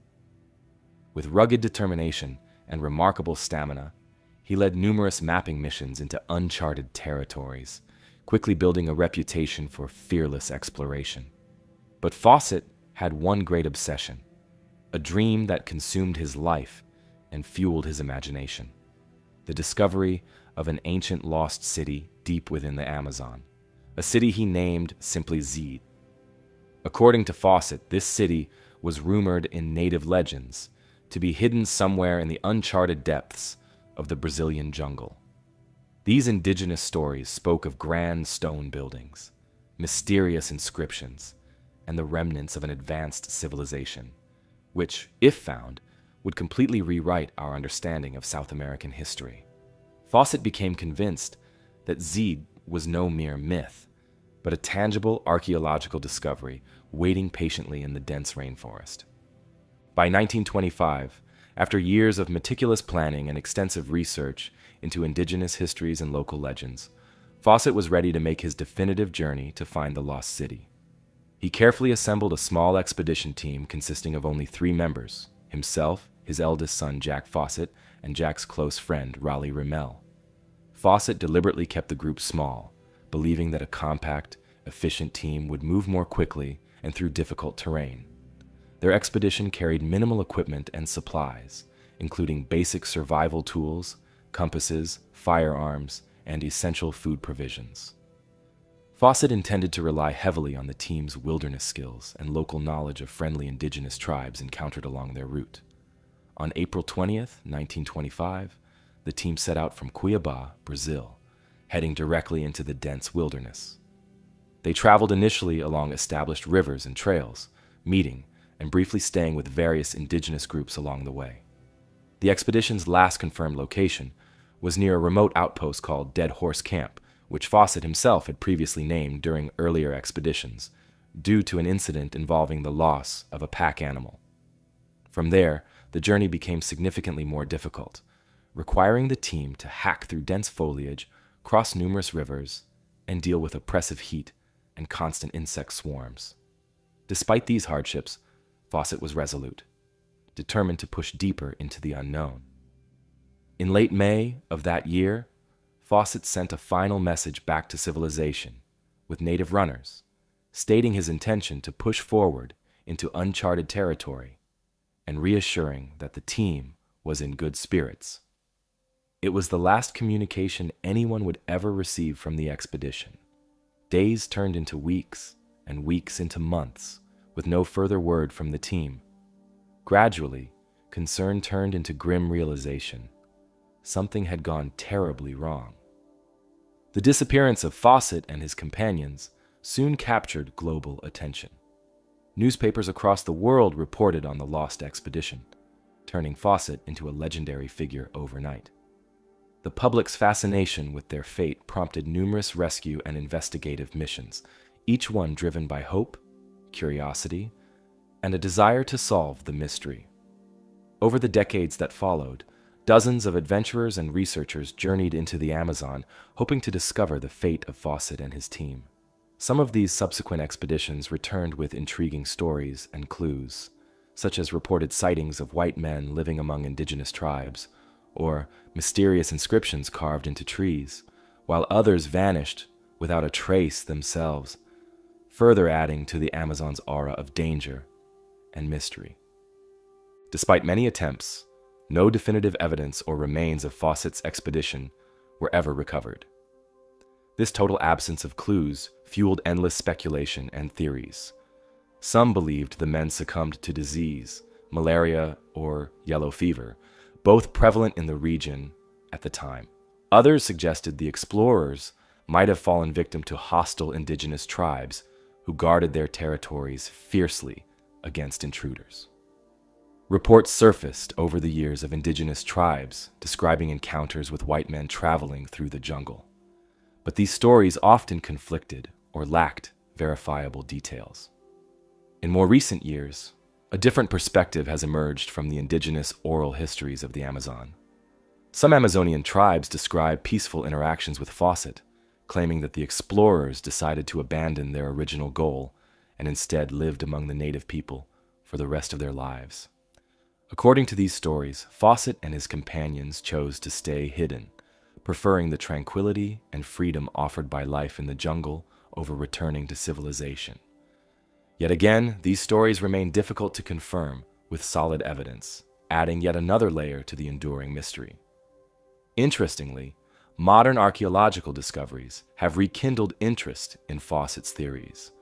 With rugged determination and remarkable stamina, he led numerous mapping missions into uncharted territories, quickly building a reputation for fearless exploration. But Fawcett had one great obsession, a dream that consumed his life and fueled his imagination: the discovery of an ancient lost city deep within the Amazon, a city he named simply Zed. According to Fawcett, this city was rumored in native legends to be hidden somewhere in the uncharted depths of the Brazilian jungle. These indigenous stories spoke of grand stone buildings, mysterious inscriptions, and the remnants of an advanced civilization, which, if found, would completely rewrite our understanding of South American history. Fawcett became convinced that Zed was no mere myth, but a tangible archaeological discovery waiting patiently in the dense rainforest. By 1925, after years of meticulous planning and extensive research into indigenous histories and local legends, Fawcett was ready to make his definitive journey to find the lost city. He carefully assembled a small expedition team consisting of only 3 members: himself, his eldest son Jack Fawcett, and Jack's close friend Raleigh Rimmel. Fawcett deliberately kept the group small, believing that a compact, efficient team would move more quickly and through difficult terrain. Their expedition carried minimal equipment and supplies, including basic survival tools, compasses, firearms, and essential food provisions. Fawcett intended to rely heavily on the team's wilderness skills and local knowledge of friendly indigenous tribes encountered along their route. On April 20th, 1925, the team set out from Cuiabá, Brazil, heading directly into the dense wilderness. They traveled initially along established rivers and trails, meeting and briefly staying with various indigenous groups along the way. The expedition's last confirmed location was near a remote outpost called Dead Horse Camp, which Fawcett himself had previously named during earlier expeditions, due to an incident involving the loss of a pack animal. From there, the journey became significantly more difficult, requiring the team to hack through dense foliage, cross numerous rivers, and deal with oppressive heat and constant insect swarms. Despite these hardships, Fawcett was resolute, determined to push deeper into the unknown. In late May of that year, Fawcett sent a final message back to civilization, with native runners, stating his intention to push forward into uncharted territory and reassuring that the team was in good spirits. It was the last communication anyone would ever receive from the expedition. Days turned into weeks, and weeks into months, with no further word from the team. Gradually, concern turned into grim realization. Something had gone terribly wrong. The disappearance of Fawcett and his companions soon captured global attention. Newspapers across the world reported on the lost expedition, turning Fawcett into a legendary figure overnight. The public's fascination with their fate prompted numerous rescue and investigative missions, each one driven by hope, curiosity, and a desire to solve the mystery. Over the decades that followed, dozens of adventurers and researchers journeyed into the Amazon, hoping to discover the fate of Fawcett and his team. Some of these subsequent expeditions returned with intriguing stories and clues, such as reported sightings of white men living among indigenous tribes, or mysterious inscriptions carved into trees, while others vanished without a trace themselves, further adding to the Amazon's aura of danger and mystery. Despite many attempts, no definitive evidence or remains of Fawcett's expedition were ever recovered. This total absence of clues fueled endless speculation and theories. Some believed the men succumbed to disease, malaria or yellow fever, both prevalent in the region at the time. Others suggested the explorers might have fallen victim to hostile indigenous tribes who guarded their territories fiercely against intruders. Reports surfaced over the years of indigenous tribes describing encounters with white men traveling through the jungle. But these stories often conflicted or lacked verifiable details. In more recent years, a different perspective has emerged from the indigenous oral histories of the Amazon. Some Amazonian tribes describe peaceful interactions with Fawcett, claiming that the explorers decided to abandon their original goal and instead lived among the native people for the rest of their lives. According to these stories, Fawcett and his companions chose to stay hidden, preferring the tranquility and freedom offered by life in the jungle over returning to civilization. Yet again, these stories remain difficult to confirm with solid evidence, adding yet another layer to the enduring mystery. Interestingly, modern archaeological discoveries have rekindled interest in Fawcett's theories.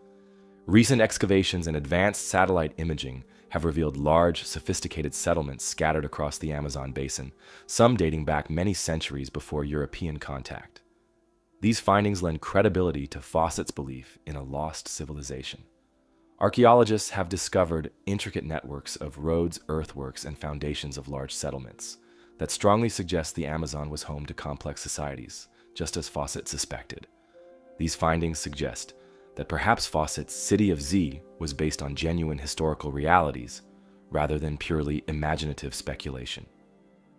Recent excavations and advanced satellite imaging have revealed large, sophisticated settlements scattered across the Amazon basin, some dating back many centuries before European contact. These findings lend credibility to Fawcett's belief in a lost civilization. Archaeologists have discovered intricate networks of roads, earthworks, and foundations of large settlements that strongly suggest the Amazon was home to complex societies, just as Fawcett suspected. These findings suggest that perhaps Fawcett's City of Z was based on genuine historical realities rather than purely imaginative speculation.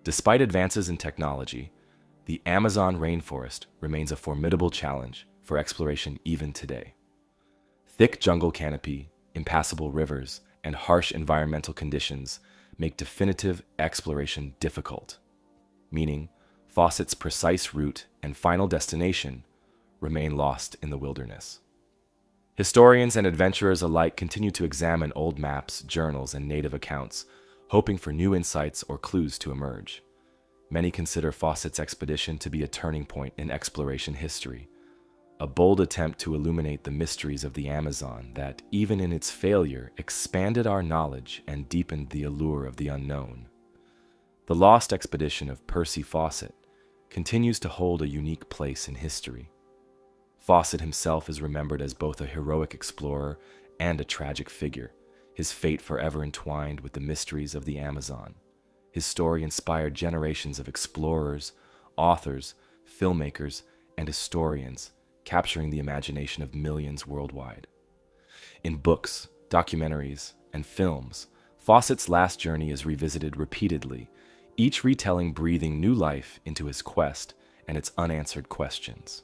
Despite advances in technology, the Amazon rainforest remains a formidable challenge for exploration even today. Thick jungle canopy, impassable rivers, and harsh environmental conditions make definitive exploration difficult, meaning Fawcett's precise route and final destination remain lost in the wilderness. Historians and adventurers alike continue to examine old maps, journals, and native accounts, hoping for new insights or clues to emerge. Many consider Fawcett's expedition to be a turning point in exploration history, a bold attempt to illuminate the mysteries of the Amazon that, even in its failure, expanded our knowledge and deepened the allure of the unknown. The lost expedition of Percy Fawcett continues to hold a unique place in history. Fawcett himself is remembered as both a heroic explorer and a tragic figure, his fate forever entwined with the mysteries of the Amazon. His story inspired generations of explorers, authors, filmmakers, and historians, capturing the imagination of millions worldwide. In books, documentaries, and films, Fawcett's last journey is revisited repeatedly, each retelling breathing new life into his quest and its unanswered questions.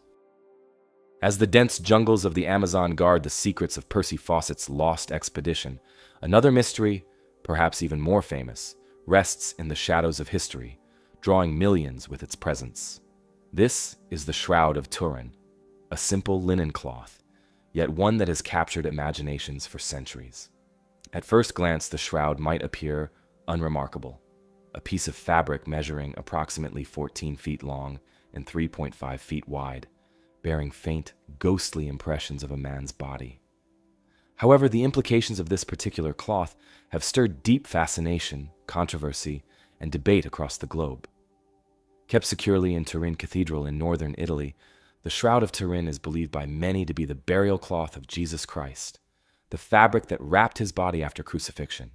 As the dense jungles of the Amazon guard the secrets of Percy Fawcett's lost expedition, another mystery, perhaps even more famous, rests in the shadows of history, drawing millions with its presence. This is the Shroud of Turin, a simple linen cloth yet one that has captured imaginations for centuries. At first glance, the shroud might appear unremarkable, a piece of fabric measuring approximately 14 feet long and 3.5 feet wide, bearing faint, ghostly impressions of a man's body. However, the implications of this particular cloth have stirred deep fascination, controversy, and debate across the globe. Kept securely in Turin Cathedral in northern Italy, the Shroud of Turin is believed by many to be the burial cloth of Jesus Christ, the fabric that wrapped his body after crucifixion.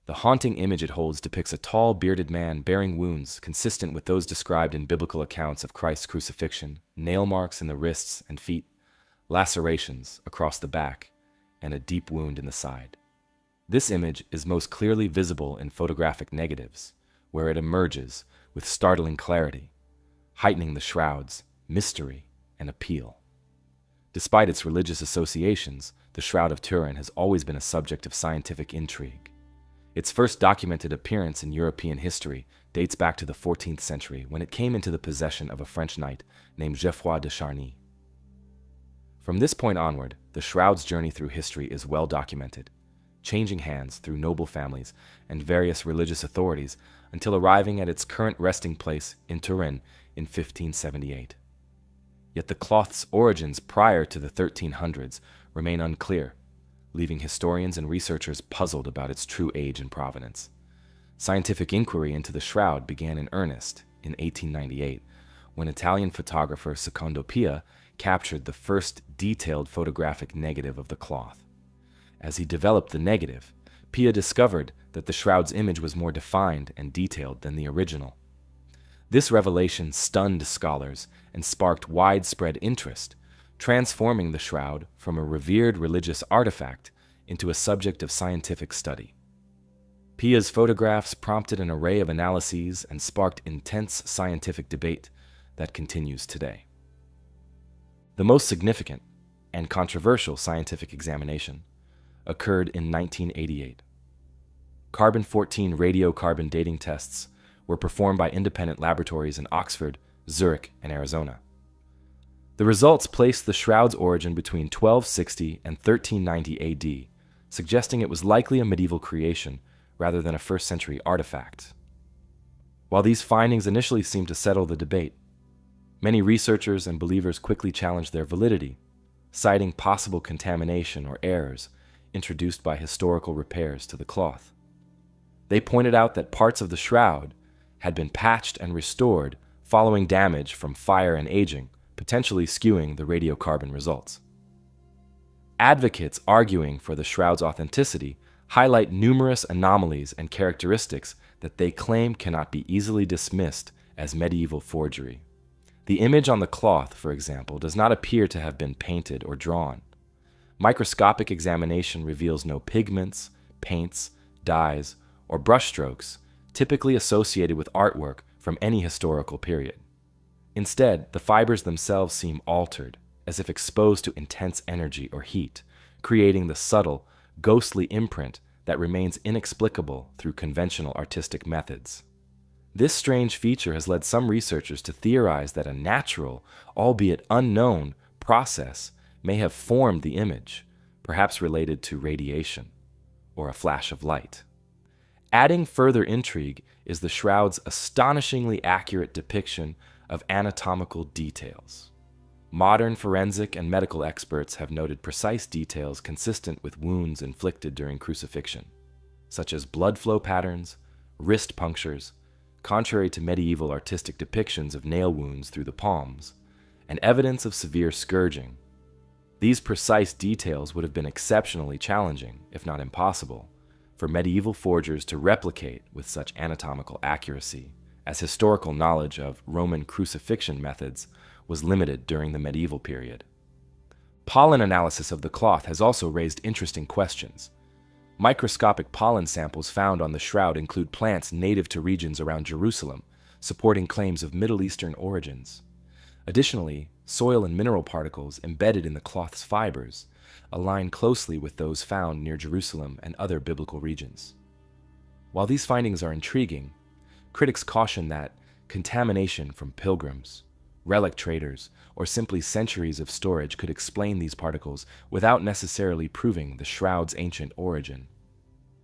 The haunting image it holds depicts a tall, bearded man bearing wounds consistent with those described in biblical accounts of Christ's crucifixion, nail marks in the wrists and feet, lacerations across the back, and a deep wound in the side. This image is most clearly visible in photographic negatives, where it emerges with startling clarity, heightening the shroud's mystery and appeal. Despite its religious associations, the Shroud of Turin has always been a subject of scientific intrigue. Its first documented appearance in European history dates back to the 14th century when it came into the possession of a French knight named Geoffroy de Charny. From this point onward, the shroud's journey through history is well documented, changing hands through noble families and various religious authorities until arriving at its current resting place in Turin in 1578. Yet the cloth's origins prior to the 1300s remain unclear, leaving historians and researchers puzzled about its true age and provenance. Scientific inquiry into the shroud began in earnest in 1898, when Italian photographer Secondo Pia captured the first detailed photographic negative of the cloth. As he developed the negative, Pia discovered that the shroud's image was more defined and detailed than the original. This revelation stunned scholars and sparked widespread interest, transforming the shroud from a revered religious artifact into a subject of scientific study. Pia's photographs prompted an array of analyses and sparked intense scientific debate that continues today. The most significant and controversial scientific examination occurred in 1988. Carbon-14 radiocarbon dating tests were performed by independent laboratories in Oxford, Zurich, and Arizona. The results placed the shroud's origin between 1260 and 1390 AD, suggesting it was likely a medieval creation rather than a first-century artifact. While these findings initially seemed to settle the debate, many researchers and believers quickly challenged their validity, citing possible contamination or errors introduced by historical repairs to the cloth. They pointed out that parts of the shroud had been patched and restored following damage from fire and aging, potentially skewing the radiocarbon results. Advocates arguing for the shroud's authenticity highlight numerous anomalies and characteristics that they claim cannot be easily dismissed as medieval forgery. The image on the cloth, for example, does not appear to have been painted or drawn. Microscopic examination reveals no pigments, paints, dyes, or brushstrokes typically associated with artwork from any historical period. Instead, the fibers themselves seem altered, as if exposed to intense energy or heat, creating the subtle, ghostly imprint that remains inexplicable through conventional artistic methods. This strange feature has led some researchers to theorize that a natural, albeit unknown, process may have formed the image, perhaps related to radiation or a flash of light. Adding further intrigue is the shroud's astonishingly accurate depiction of anatomical details. Modern forensic and medical experts have noted precise details consistent with wounds inflicted during crucifixion, such as blood flow patterns, wrist punctures, contrary to medieval artistic depictions of nail wounds through the palms, and evidence of severe scourging. These precise details would have been exceptionally challenging, if not impossible, for medieval forgers to replicate with such anatomical accuracy, as historical knowledge of Roman crucifixion methods was limited during the medieval period. Pollen analysis of the cloth has also raised interesting questions. Microscopic pollen samples found on the shroud include plants native to regions around Jerusalem, supporting claims of Middle Eastern origins. Additionally, soil and mineral particles embedded in the cloth's fibers align closely with those found near Jerusalem and other biblical regions. While these findings are intriguing, critics caution that contamination from pilgrims Relic traders, or simply centuries of storage could explain these particles without necessarily proving the shroud's ancient origin.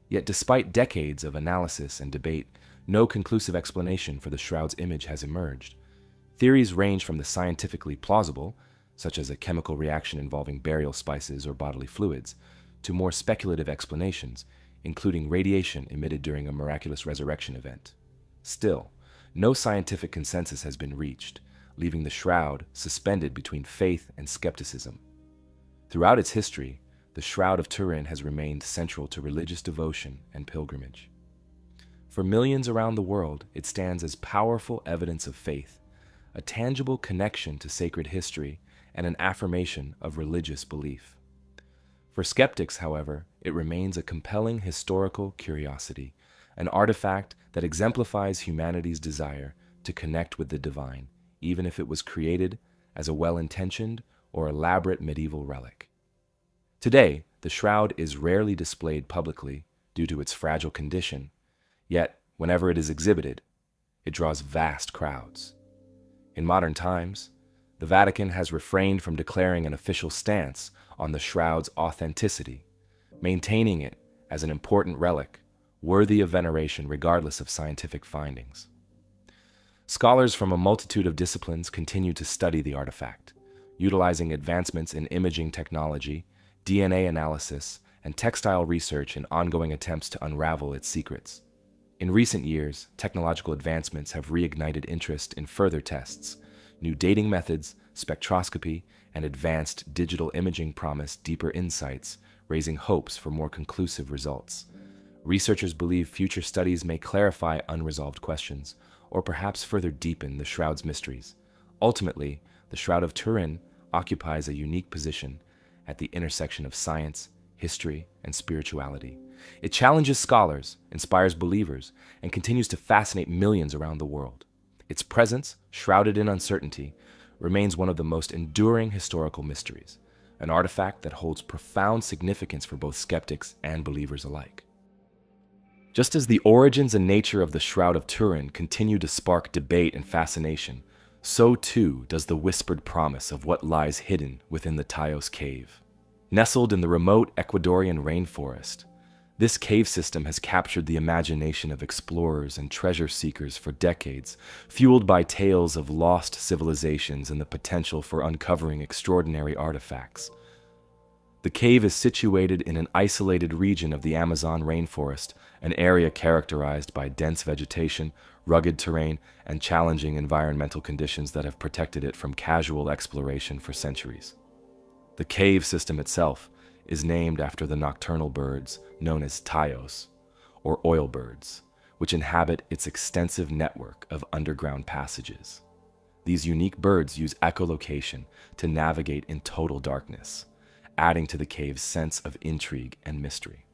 Yet despite decades of analysis and debate, no conclusive explanation for the shroud's image has emerged. Theories range from the scientifically plausible, such as a chemical reaction involving burial spices or bodily fluids, to more speculative explanations, including radiation emitted during a miraculous resurrection event. Still, no scientific consensus has been reached, leaving the shroud suspended between faith and skepticism. Throughout its history, the Shroud of Turin has remained central to religious devotion and pilgrimage. For millions around the world, it stands as powerful evidence of faith, a tangible connection to sacred history, and an affirmation of religious belief. For skeptics, however, it remains a compelling historical curiosity, an artifact that exemplifies humanity's desire to connect with the divine, even if it was created as a well-intentioned or elaborate medieval relic. Today, the shroud is rarely displayed publicly due to its fragile condition, yet whenever it is exhibited, it draws vast crowds. In modern times, the Vatican has refrained from declaring an official stance on the shroud's authenticity, maintaining it as an important relic, worthy of veneration regardless of scientific findings. Scholars from a multitude of disciplines continue to study the artifact, utilizing advancements in imaging technology, DNA analysis, and textile research in ongoing attempts to unravel its secrets. In recent years, technological advancements have reignited interest in further tests. New dating methods, spectroscopy, and advanced digital imaging promise deeper insights, raising hopes for more conclusive results. Researchers believe future studies may clarify unresolved questions, or perhaps further deepen the shroud's mysteries. Ultimately, the Shroud of Turin occupies a unique position at the intersection of science, history, and spirituality. It challenges scholars, inspires believers, and continues to fascinate millions around the world. Its presence, shrouded in uncertainty, remains one of the most enduring historical mysteries, an artifact that holds profound significance for both skeptics and believers alike. Just as the origins and nature of the Shroud of Turin continue to spark debate and fascination, so too does the whispered promise of what lies hidden within the Taos Cave. Nestled in the remote Ecuadorian rainforest, this cave system has captured the imagination of explorers and treasure seekers for decades, fueled by tales of lost civilizations and the potential for uncovering extraordinary artifacts. The cave is situated in an isolated region of the Amazon rainforest, an area characterized by dense vegetation, rugged terrain, and challenging environmental conditions that have protected it from casual exploration for centuries. The cave system itself is named after the nocturnal birds known as Taos, or oil birds, which inhabit its extensive network of underground passages. These unique birds use echolocation to navigate in total darkness, adding to the cave's sense of intrigue and mystery.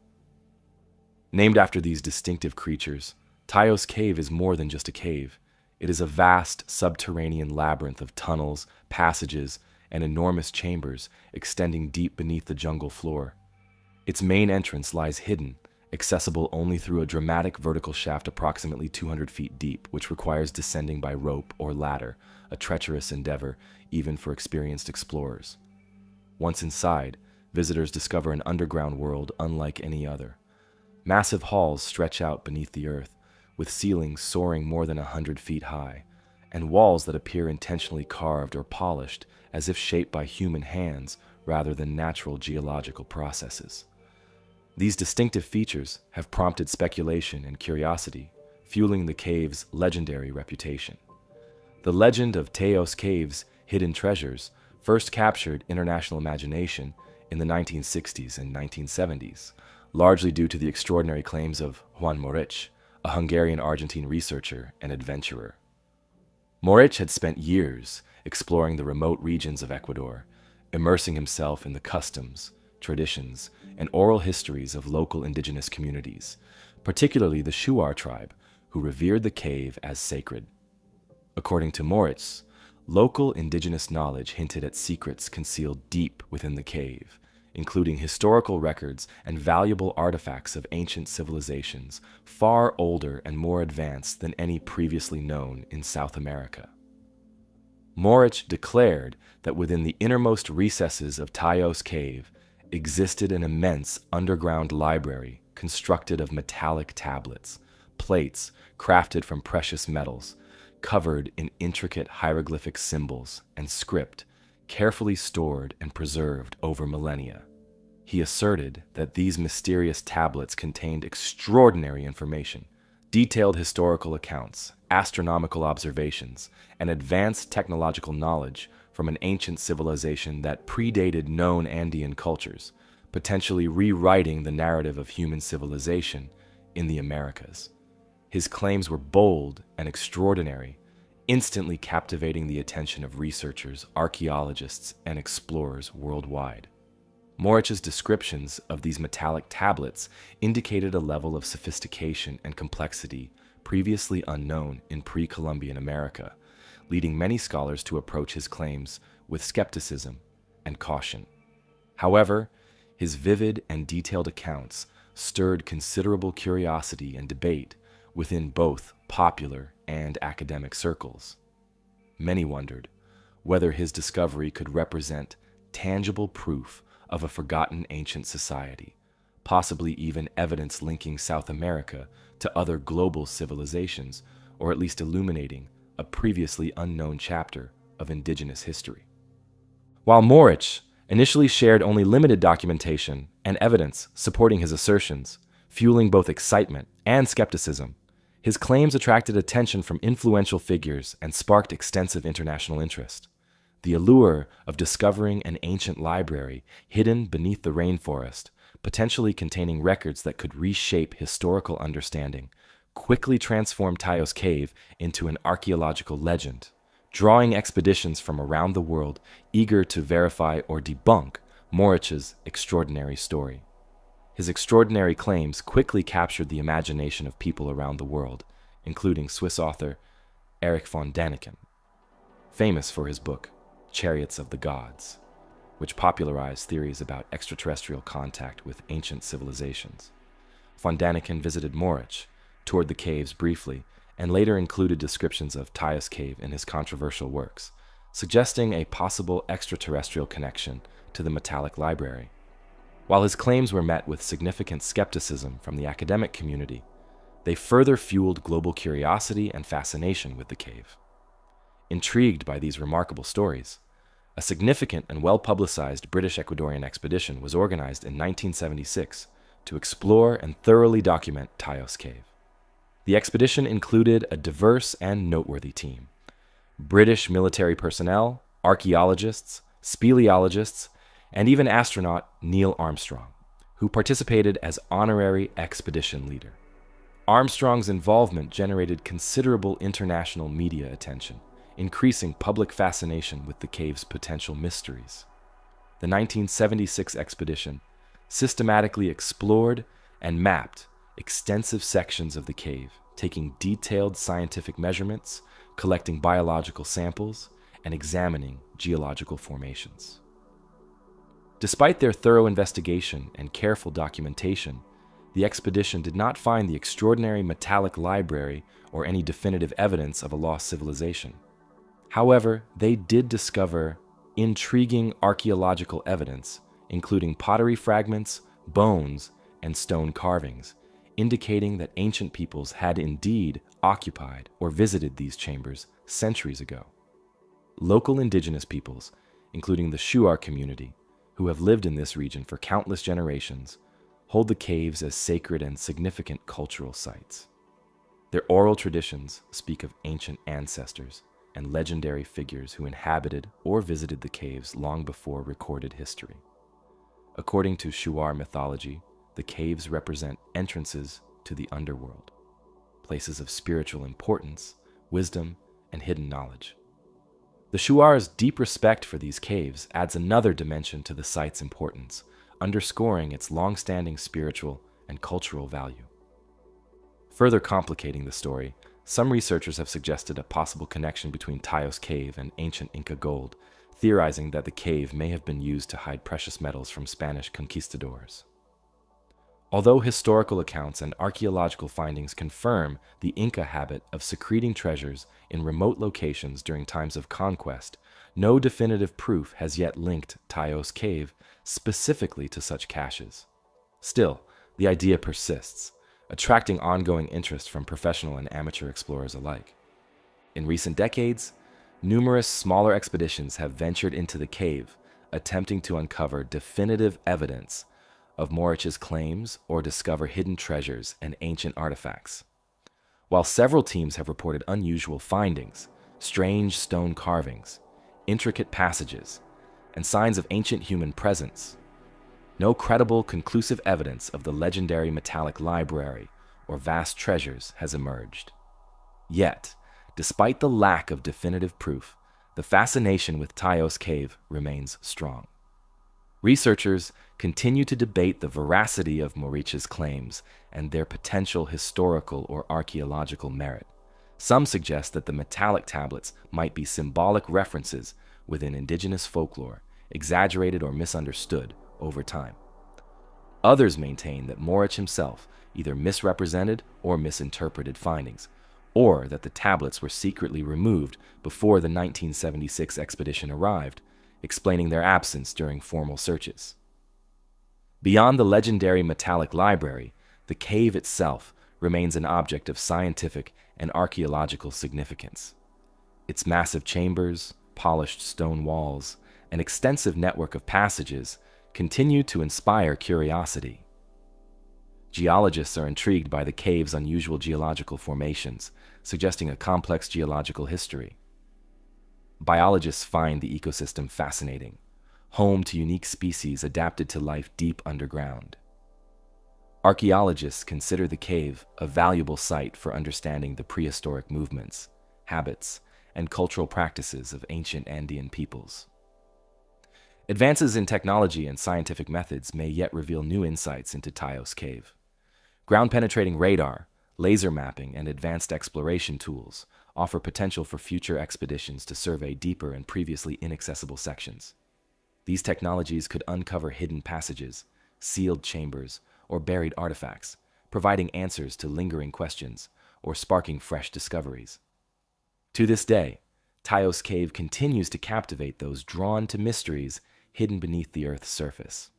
Named after these distinctive creatures, Taos Cave is more than just a cave. It is a vast subterranean labyrinth of tunnels, passages, and enormous chambers extending deep beneath the jungle floor. Its main entrance lies hidden, accessible only through a dramatic vertical shaft approximately 200 feet deep, which requires descending by rope or ladder, a treacherous endeavor even for experienced explorers. Once inside, visitors discover an underground world unlike any other. Massive halls stretch out beneath the earth, with ceilings soaring more than 100 feet high, and walls that appear intentionally carved or polished as if shaped by human hands rather than natural geological processes. These distinctive features have prompted speculation and curiosity, fueling the cave's legendary reputation. The legend of Taos Cave's hidden treasures first captured international imagination in the 1960s and 1970s, largely due to the extraordinary claims of Juan Moritz, a Hungarian-Argentine researcher and adventurer. Moritz had spent years exploring the remote regions of Ecuador, immersing himself in the customs, traditions, and oral histories of local indigenous communities, particularly the Shuar tribe, who revered the cave as sacred. According to Moritz, local indigenous knowledge hinted at secrets concealed deep within the cave, including historical records and valuable artifacts of ancient civilizations far older and more advanced than any previously known in South America. Moritz declared that within the innermost recesses of Taos Cave existed an immense underground library constructed of metallic tablets, plates crafted from precious metals, covered in intricate hieroglyphic symbols and script, carefully stored and preserved over millennia. He asserted that these mysterious tablets contained extraordinary information, detailed historical accounts, astronomical observations, and advanced technological knowledge from an ancient civilization that predated known Andean cultures, potentially rewriting the narrative of human civilization in the Americas. His claims were bold and extraordinary, instantly captivating the attention of researchers, archaeologists, and explorers worldwide. Moritz's descriptions of these metallic tablets indicated a level of sophistication and complexity previously unknown in pre-Columbian America, leading many scholars to approach his claims with skepticism and caution. However, his vivid and detailed accounts stirred considerable curiosity and debate within both popular and academic circles. Many wondered whether his discovery could represent tangible proof of a forgotten ancient society, possibly even evidence linking South America to other global civilizations, or at least illuminating a previously unknown chapter of indigenous history. While Moritz initially shared only limited documentation and evidence supporting his assertions, fueling both excitement and skepticism, his claims attracted attention from influential figures and sparked extensive international interest. The allure of discovering an ancient library hidden beneath the rainforest, potentially containing records that could reshape historical understanding, quickly transformed Taos Cave into an archaeological legend, drawing expeditions from around the world eager to verify or debunk Moritz's extraordinary story. His extraordinary claims quickly captured the imagination of people around the world, including Swiss author Erich von Däniken, famous for his book Chariots of the Gods, which popularized theories about extraterrestrial contact with ancient civilizations. Von Däniken visited Moritz, toured the caves briefly, and later included descriptions of Taos Cave in his controversial works, suggesting a possible extraterrestrial connection to the metallic library. While his claims were met with significant skepticism from the academic community, they further fueled global curiosity and fascination with the cave. Intrigued by these remarkable stories, a significant and well-publicized British-Ecuadorian expedition was organized in 1976 to explore and thoroughly document Taos Cave. The expedition included a diverse and noteworthy team: British military personnel, archaeologists, speleologists, and even astronaut Neil Armstrong, who participated as honorary expedition leader. Armstrong's involvement generated considerable international media attention, increasing public fascination with the cave's potential mysteries. The 1976 expedition systematically explored and mapped extensive sections of the cave, taking detailed scientific measurements, collecting biological samples, and examining geological formations. Despite their thorough investigation and careful documentation, the expedition did not find the extraordinary metallic library or any definitive evidence of a lost civilization. However, they did discover intriguing archaeological evidence, including pottery fragments, bones, and stone carvings, indicating that ancient peoples had indeed occupied or visited these chambers centuries ago. Local indigenous peoples, including the Shuar community, who have lived in this region for countless generations, hold the caves as sacred and significant cultural sites. Their oral traditions speak of ancient ancestors and legendary figures who inhabited or visited the caves long before recorded history. According to Shuar mythology, the caves represent entrances to the underworld, places of spiritual importance, wisdom, and hidden knowledge. The Shuar's deep respect for these caves adds another dimension to the site's importance, underscoring its long-standing spiritual and cultural value. Further complicating the story, some researchers have suggested a possible connection between Taos Cave and ancient Inca gold, theorizing that the cave may have been used to hide precious metals from Spanish conquistadors. Although historical accounts and archaeological findings confirm the Inca habit of secreting treasures in remote locations during times of conquest, no definitive proof has yet linked Taos Cave specifically to such caches. Still, the idea persists, attracting ongoing interest from professional and amateur explorers alike. In recent decades, numerous smaller expeditions have ventured into the cave, attempting to uncover definitive evidence of Morich's claims or discover hidden treasures and ancient artifacts. While several teams have reported unusual findings, strange stone carvings, intricate passages, and signs of ancient human presence, no credible, conclusive evidence of the legendary metallic library or vast treasures has emerged. Yet, despite the lack of definitive proof, the fascination with Taos Cave remains strong. Researchers continue to debate the veracity of Morich's claims and their potential historical or archaeological merit. Some suggest that the metallic tablets might be symbolic references within indigenous folklore, exaggerated or misunderstood over time. Others maintain that Morich himself either misrepresented or misinterpreted findings, or that the tablets were secretly removed before the 1976 expedition arrived, explaining their absence during formal searches. Beyond the legendary metallic library, the cave itself remains an object of scientific and archaeological significance. Its massive chambers, polished stone walls, and extensive network of passages continue to inspire curiosity. Geologists are intrigued by the cave's unusual geological formations, suggesting a complex geological history. Biologists find the ecosystem fascinating, home to unique species adapted to life deep underground. Archaeologists consider the cave a valuable site for understanding the prehistoric movements, habits, and cultural practices of ancient Andean peoples. Advances in technology and scientific methods may yet reveal new insights into Taos Cave. Ground-penetrating radar, laser mapping, and advanced exploration tools offer potential for future expeditions to survey deeper and previously inaccessible sections. These technologies could uncover hidden passages, sealed chambers, or buried artifacts, providing answers to lingering questions or sparking fresh discoveries. To this day, Taos Cave continues to captivate those drawn to mysteries hidden beneath the Earth's surface.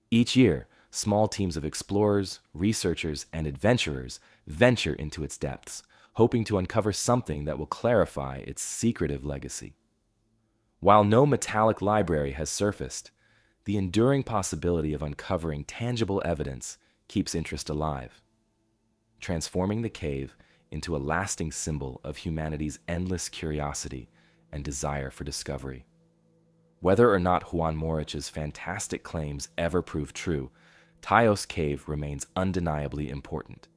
Each year, small teams of explorers, researchers, and adventurers venture into its depths, hoping to uncover something that will clarify its secretive legacy. While no metallic library has surfaced, the enduring possibility of uncovering tangible evidence keeps interest alive, transforming the cave into a lasting symbol of humanity's endless curiosity and desire for discovery. Whether or not Juan Morich's fantastic claims ever prove true, Taos Cave remains undeniably important,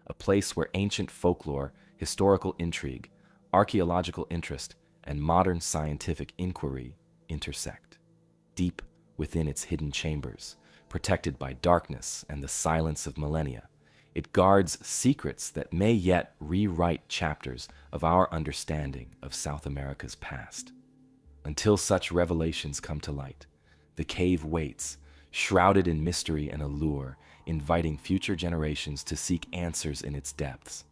a place where ancient folklore, historical intrigue, archaeological interest, and modern scientific inquiry intersect. Deep within its hidden chambers, protected by darkness and the silence of millennia, it guards secrets that may yet rewrite chapters of our understanding of South America's past. Until such revelations come to light, the cave waits, shrouded in mystery and allure, inviting future generations to seek answers in its depths.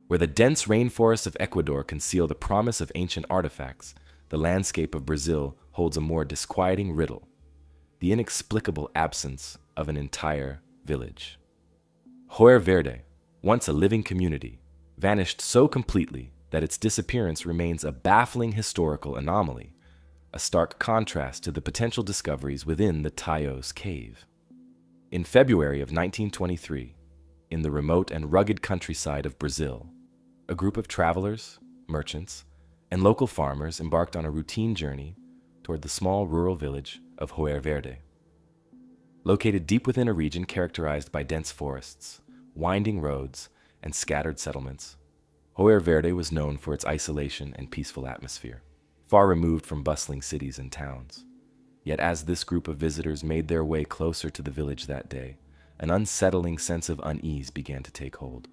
Where the dense rainforests of Ecuador conceal the promise of ancient artifacts, the landscape of Brazil holds a more disquieting riddle: the inexplicable absence of an entire village. Joer Verde, once a living community, vanished so completely that its disappearance remains a baffling historical anomaly, a stark contrast to the potential discoveries within the Taos Cave. In February of 1923, in the remote and rugged countryside of Brazil, a group of travelers, merchants, and local farmers embarked on a routine journey toward the small rural village of Joer Verde. Located deep within a region characterized by dense forests, winding roads, and scattered settlements, Joer Verde was known for its isolation and peaceful atmosphere, far removed from bustling cities and towns. Yet as this group of visitors made their way closer to the village that day, an unsettling sense of unease began to take hold.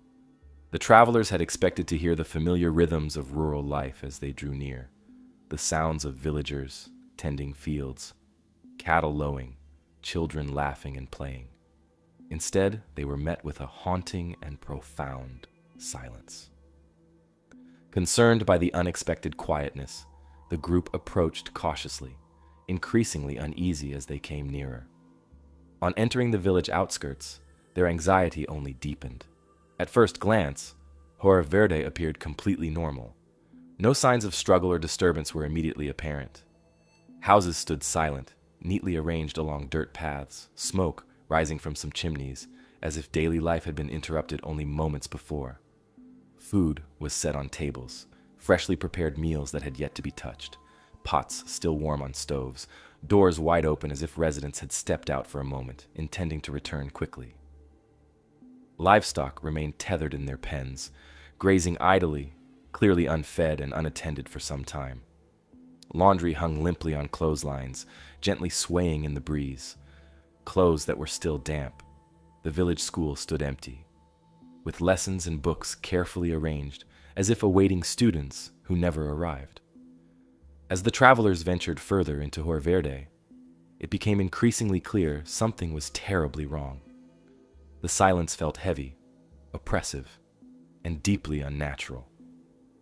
The travelers had expected to hear the familiar rhythms of rural life as they drew near, the sounds of villagers tending fields, cattle lowing, children laughing and playing. Instead, they were met with a haunting and profound silence. Concerned by the unexpected quietness, the group approached cautiously, increasingly uneasy as they came nearer. On entering the village outskirts, their anxiety only deepened. At first glance, Hoarverde appeared completely normal. No signs of struggle or disturbance were immediately apparent. Houses stood silent, neatly arranged along dirt paths, smoke rising from some chimneys, as if daily life had been interrupted only moments before. Food was set on tables, freshly prepared meals that had yet to be touched, pots still warm on stoves, doors wide open as if residents had stepped out for a moment, intending to return quickly. Livestock remained tethered in their pens, grazing idly, clearly unfed and unattended for some time. Laundry hung limply on clotheslines, gently swaying in the breeze. Clothes that were still damp. The village school stood empty, with lessons and books carefully arranged, as if awaiting students who never arrived. As the travelers ventured further into Hoarverde, it became increasingly clear something was terribly wrong. The silence felt heavy, oppressive, and deeply unnatural.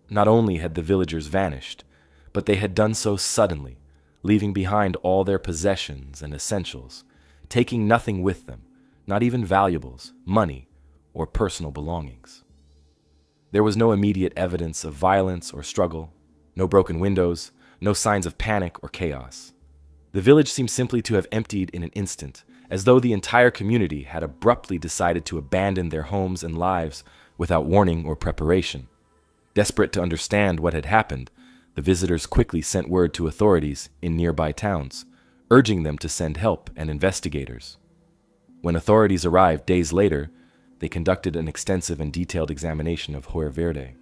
Not only had the villagers vanished, but they had done so suddenly, leaving behind all their possessions and essentials, taking nothing with them, not even valuables, money, or personal belongings. There was no immediate evidence of violence or struggle, no broken windows, no signs of panic or chaos. The village seemed simply to have emptied in an instant, as though the entire community had abruptly decided to abandon their homes and lives without warning or preparation. Desperate to understand what had happened, the visitors quickly sent word to authorities in nearby towns, urging them to send help and investigators. When authorities arrived days later, they conducted an extensive and detailed examination of Hoarverde.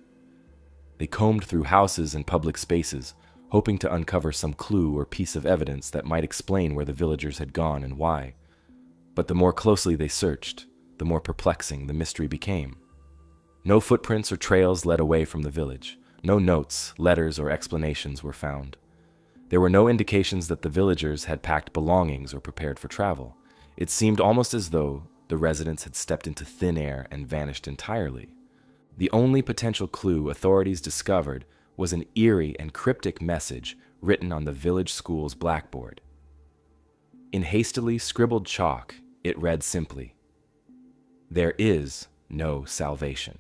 They combed through houses and public spaces, hoping to uncover some clue or piece of evidence that might explain where the villagers had gone and why. But the more closely they searched, the more perplexing the mystery became. No footprints or trails led away from the village. No notes, letters, or explanations were found. There were no indications that the villagers had packed belongings or prepared for travel. It seemed almost as though the residents had stepped into thin air and vanished entirely. The only potential clue authorities discovered was an eerie and cryptic message written on the village school's blackboard. In hastily scribbled chalk, it read simply, "There is no salvation."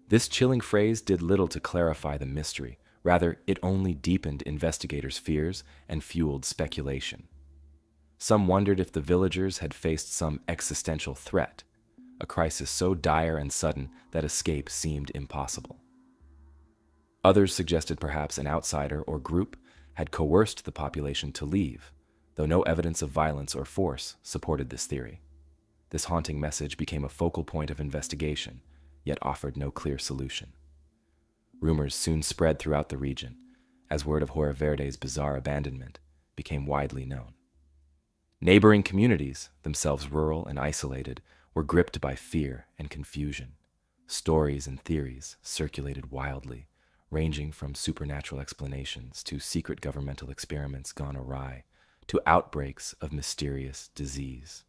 This chilling phrase did little to clarify the mystery. Rather, it only deepened investigators' fears and fueled speculation. Some wondered if the villagers had faced some existential threat, a crisis so dire and sudden that escape seemed impossible. Others suggested perhaps an outsider or group had coerced the population to leave, though no evidence of violence or force supported this theory. This haunting message became a focal point of investigation, yet offered no clear solution. Rumors soon spread throughout the region, as word of Hoarverde's bizarre abandonment became widely known. Neighboring communities, themselves rural and isolated, were gripped by fear and confusion. Stories and theories circulated wildly, ranging from supernatural explanations to secret governmental experiments gone awry, to outbreaks of mysterious disease.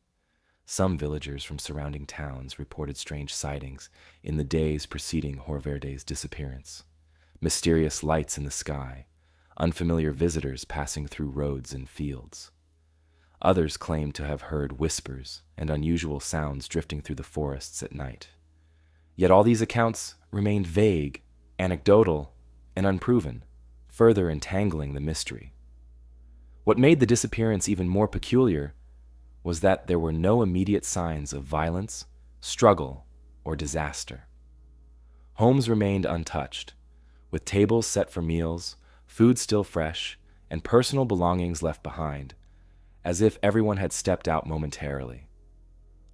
Some villagers from surrounding towns reported strange sightings in the days preceding Hoarverde's disappearance. Mysterious lights in the sky, unfamiliar visitors passing through roads and fields. Others claimed to have heard whispers and unusual sounds drifting through the forests at night. Yet all these accounts remained vague, anecdotal, and unproven, further entangling the mystery. What made the disappearance even more peculiar was that there were no immediate signs of violence, struggle, or disaster. Homes remained untouched, with tables set for meals, food still fresh, and personal belongings left behind, as if everyone had stepped out momentarily.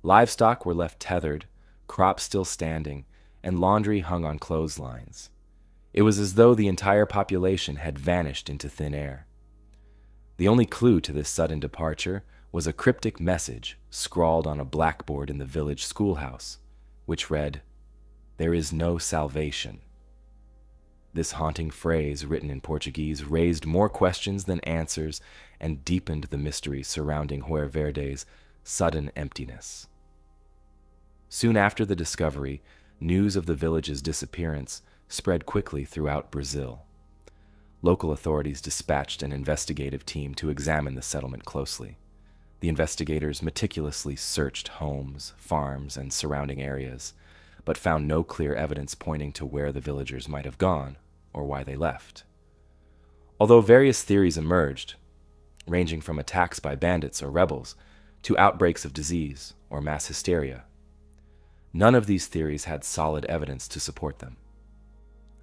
Livestock were left tethered, crops still standing, and laundry hung on clotheslines. It was as though the entire population had vanished into thin air. The only clue to this sudden departure was a cryptic message scrawled on a blackboard in the village schoolhouse, which read, "There is no salvation." This haunting phrase, written in Portuguese, raised more questions than answers and deepened the mystery surrounding Hoyer Verde's sudden emptiness. Soon after the discovery, news of the village's disappearance spread quickly throughout Brazil. Local authorities dispatched an investigative team to examine the settlement closely. The investigators meticulously searched homes, farms, and surrounding areas, but found no clear evidence pointing to where the villagers might have gone or why they left. Although various theories emerged, ranging from attacks by bandits or rebels to outbreaks of disease or mass hysteria, none of these theories had solid evidence to support them.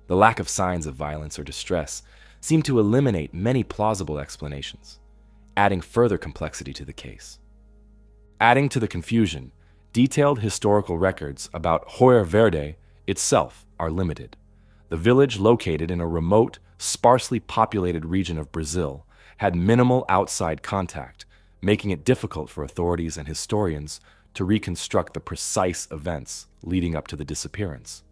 The lack of signs of violence or distress seemed to eliminate many plausible explanations, adding further complexity to the case. Adding to the confusion, detailed historical records about Hoyer Verde itself are limited. The village, located in a remote, sparsely populated region of Brazil, had minimal outside contact, making it difficult for authorities and historians to reconstruct the precise events leading up to the disappearance.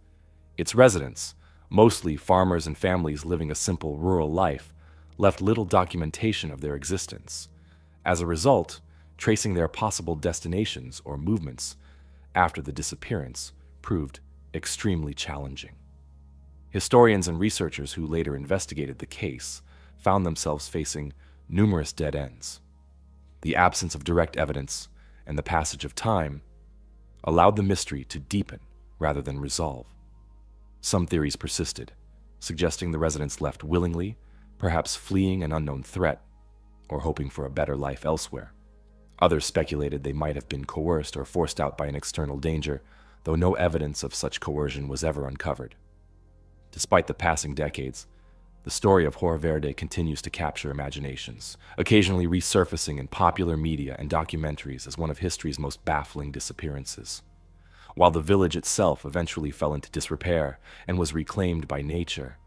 Its residents, mostly farmers and families living a simple rural life, left little documentation of their existence. As a result, tracing their possible destinations or movements after the disappearance proved extremely challenging. Historians and researchers who later investigated the case found themselves facing numerous dead ends. The absence of direct evidence and the passage of time allowed the mystery to deepen rather than resolve. Some theories persisted, suggesting the residents left willingly, perhaps fleeing an unknown threat or hoping for a better life elsewhere. Others speculated they might have been coerced or forced out by an external danger, though no evidence of such coercion was ever uncovered. Despite the passing decades, the story of Hoyer Verde continues to capture imaginations, occasionally resurfacing in popular media and documentaries as one of history's most baffling disappearances. While the village itself eventually fell into disrepair and was reclaimed by nature,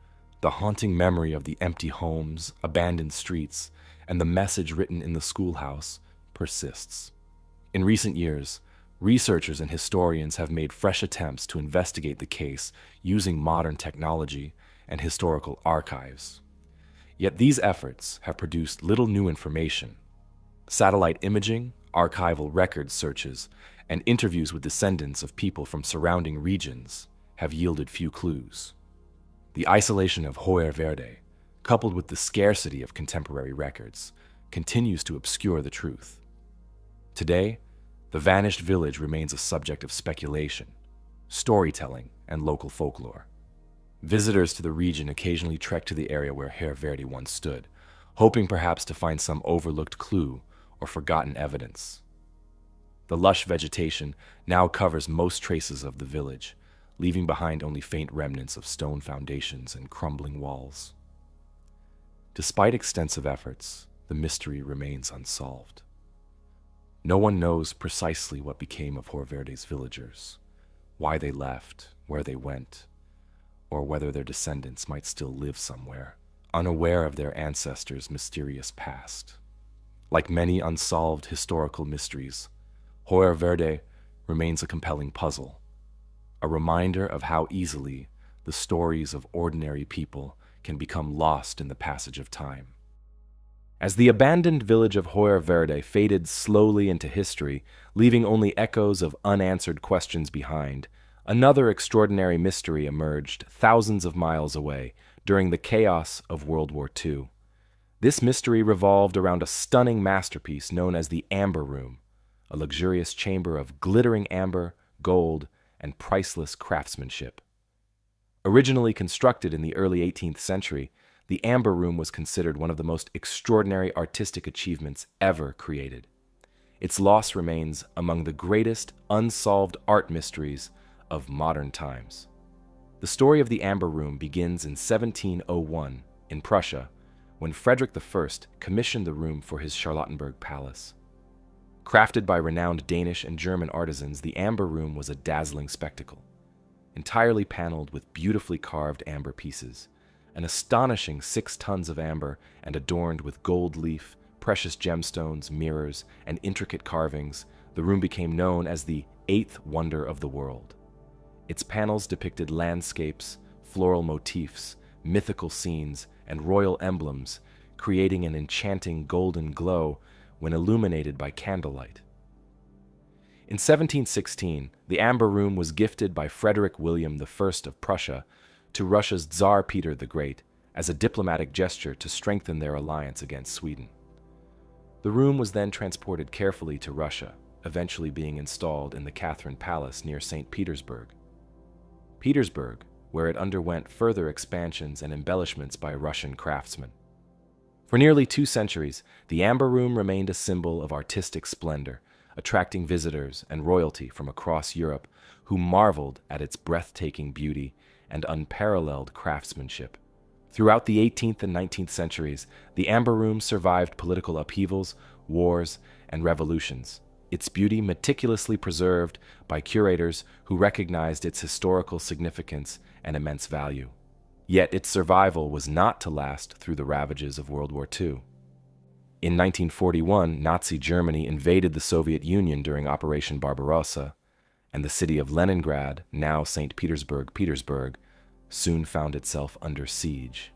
the haunting memory of the empty homes, abandoned streets, and the message written in the schoolhouse persists. In recent years, researchers and historians have made fresh attempts to investigate the case using modern technology and historical archives. Yet these efforts have produced little new information. Satellite imaging, archival record searches, and interviews with descendants of people from surrounding regions have yielded few clues. The isolation of Hoyer Verde, coupled with the scarcity of contemporary records, continues to obscure the truth. Today, the vanished village remains a subject of speculation, storytelling, and local folklore. Visitors to the region occasionally trek to the area where Hoyer Verde once stood, hoping perhaps to find some overlooked clue or forgotten evidence. The lush vegetation now covers most traces of the village, leaving behind only faint remnants of stone foundations and crumbling walls. Despite extensive efforts, the mystery remains unsolved. No one knows precisely what became of Hoyer Verde's villagers, why they left, where they went, or whether their descendants might still live somewhere, unaware of their ancestors' mysterious past. Like many unsolved historical mysteries, Hoyer Verde remains a compelling puzzle, a reminder of how easily the stories of ordinary people can become lost in the passage of time. As the abandoned village of Hoyer Verde faded slowly into history, leaving only echoes of unanswered questions behind, another extraordinary mystery emerged thousands of miles away during the chaos of World War II. This mystery revolved around a stunning masterpiece known as the Amber Room, a luxurious chamber of glittering amber, gold, and priceless craftsmanship. Originally constructed in the early 18th century, the Amber Room was considered one of the most extraordinary artistic achievements ever created. Its loss remains among the greatest unsolved art mysteries of modern times. The story of the Amber Room begins in 1701 in Prussia, when Frederick I commissioned the room for his Charlottenburg palace. Crafted by renowned Danish and German artisans, the Amber Room was a dazzling spectacle, entirely paneled with beautifully carved amber pieces. An astonishing 6 tons of amber and adorned with gold leaf, precious gemstones, mirrors, and intricate carvings, the room became known as the 8th wonder of the world. Its panels depicted landscapes, floral motifs, mythical scenes, and royal emblems, creating an enchanting golden glow when illuminated by candlelight. In 1716, the Amber Room was gifted by Frederick William I of Prussia to Russia's Tsar Peter the Great as a diplomatic gesture to strengthen their alliance against Sweden. The room was then transported carefully to Russia, eventually being installed in the Catherine Palace near St. Petersburg. Petersburg, where it underwent further expansions and embellishments by Russian craftsmen. For nearly 2 centuries, the Amber Room remained a symbol of artistic splendor, attracting visitors and royalty from across Europe who marveled at its breathtaking beauty and unparalleled craftsmanship. Throughout the 18th and 19th centuries, the Amber Room survived political upheavals, wars, and revolutions, its beauty meticulously preserved by curators who recognized its historical significance and immense value. Yet its survival was not to last through the ravages of World War II. In 1941, Nazi Germany invaded the Soviet Union during Operation Barbarossa, and the city of Leningrad, now St. Petersburg, soon found itself under siege.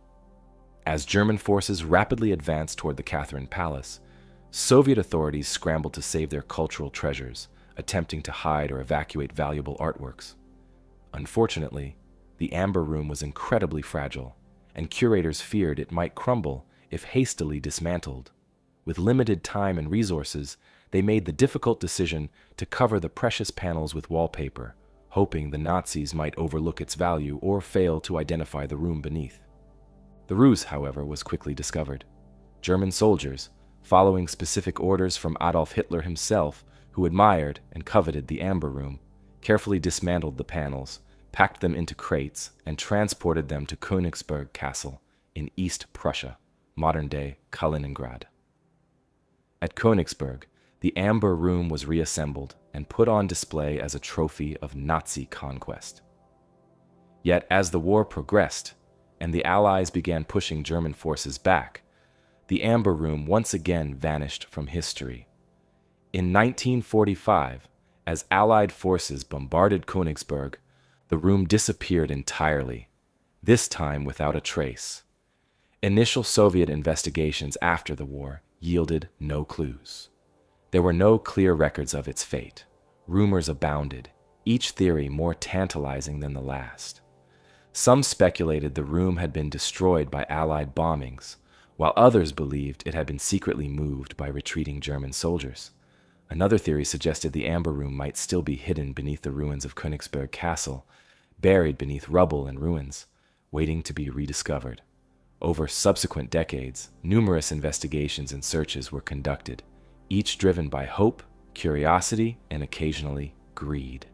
As German forces rapidly advanced toward the Catherine Palace, Soviet authorities scrambled to save their cultural treasures, attempting to hide or evacuate valuable artworks. Unfortunately, the Amber Room was incredibly fragile, and curators feared it might crumble if hastily dismantled. With limited time and resources, they made the difficult decision to cover the precious panels with wallpaper, hoping the Nazis might overlook its value or fail to identify the room beneath. The ruse, however, was quickly discovered. German soldiers, following specific orders from Adolf Hitler himself, who admired and coveted the Amber Room, carefully dismantled the panels, packed them into crates, and transported them to Königsberg Castle in East Prussia, modern-day Kaliningrad. At Königsberg, the Amber Room was reassembled and put on display as a trophy of Nazi conquest. Yet as the war progressed, and the Allies began pushing German forces back, the Amber Room once again vanished from history. In 1945, as Allied forces bombarded Königsberg, the room disappeared entirely, this time without a trace. Initial Soviet investigations after the war yielded no clues. There were no clear records of its fate. Rumors abounded, each theory more tantalizing than the last. Some speculated the room had been destroyed by Allied bombings, while others believed it had been secretly moved by retreating German soldiers. Another theory suggested the Amber Room might still be hidden beneath the ruins of Königsberg Castle, buried beneath rubble and ruins, waiting to be rediscovered. Over subsequent decades, numerous investigations and searches were conducted, each driven by hope, curiosity, and occasionally greed.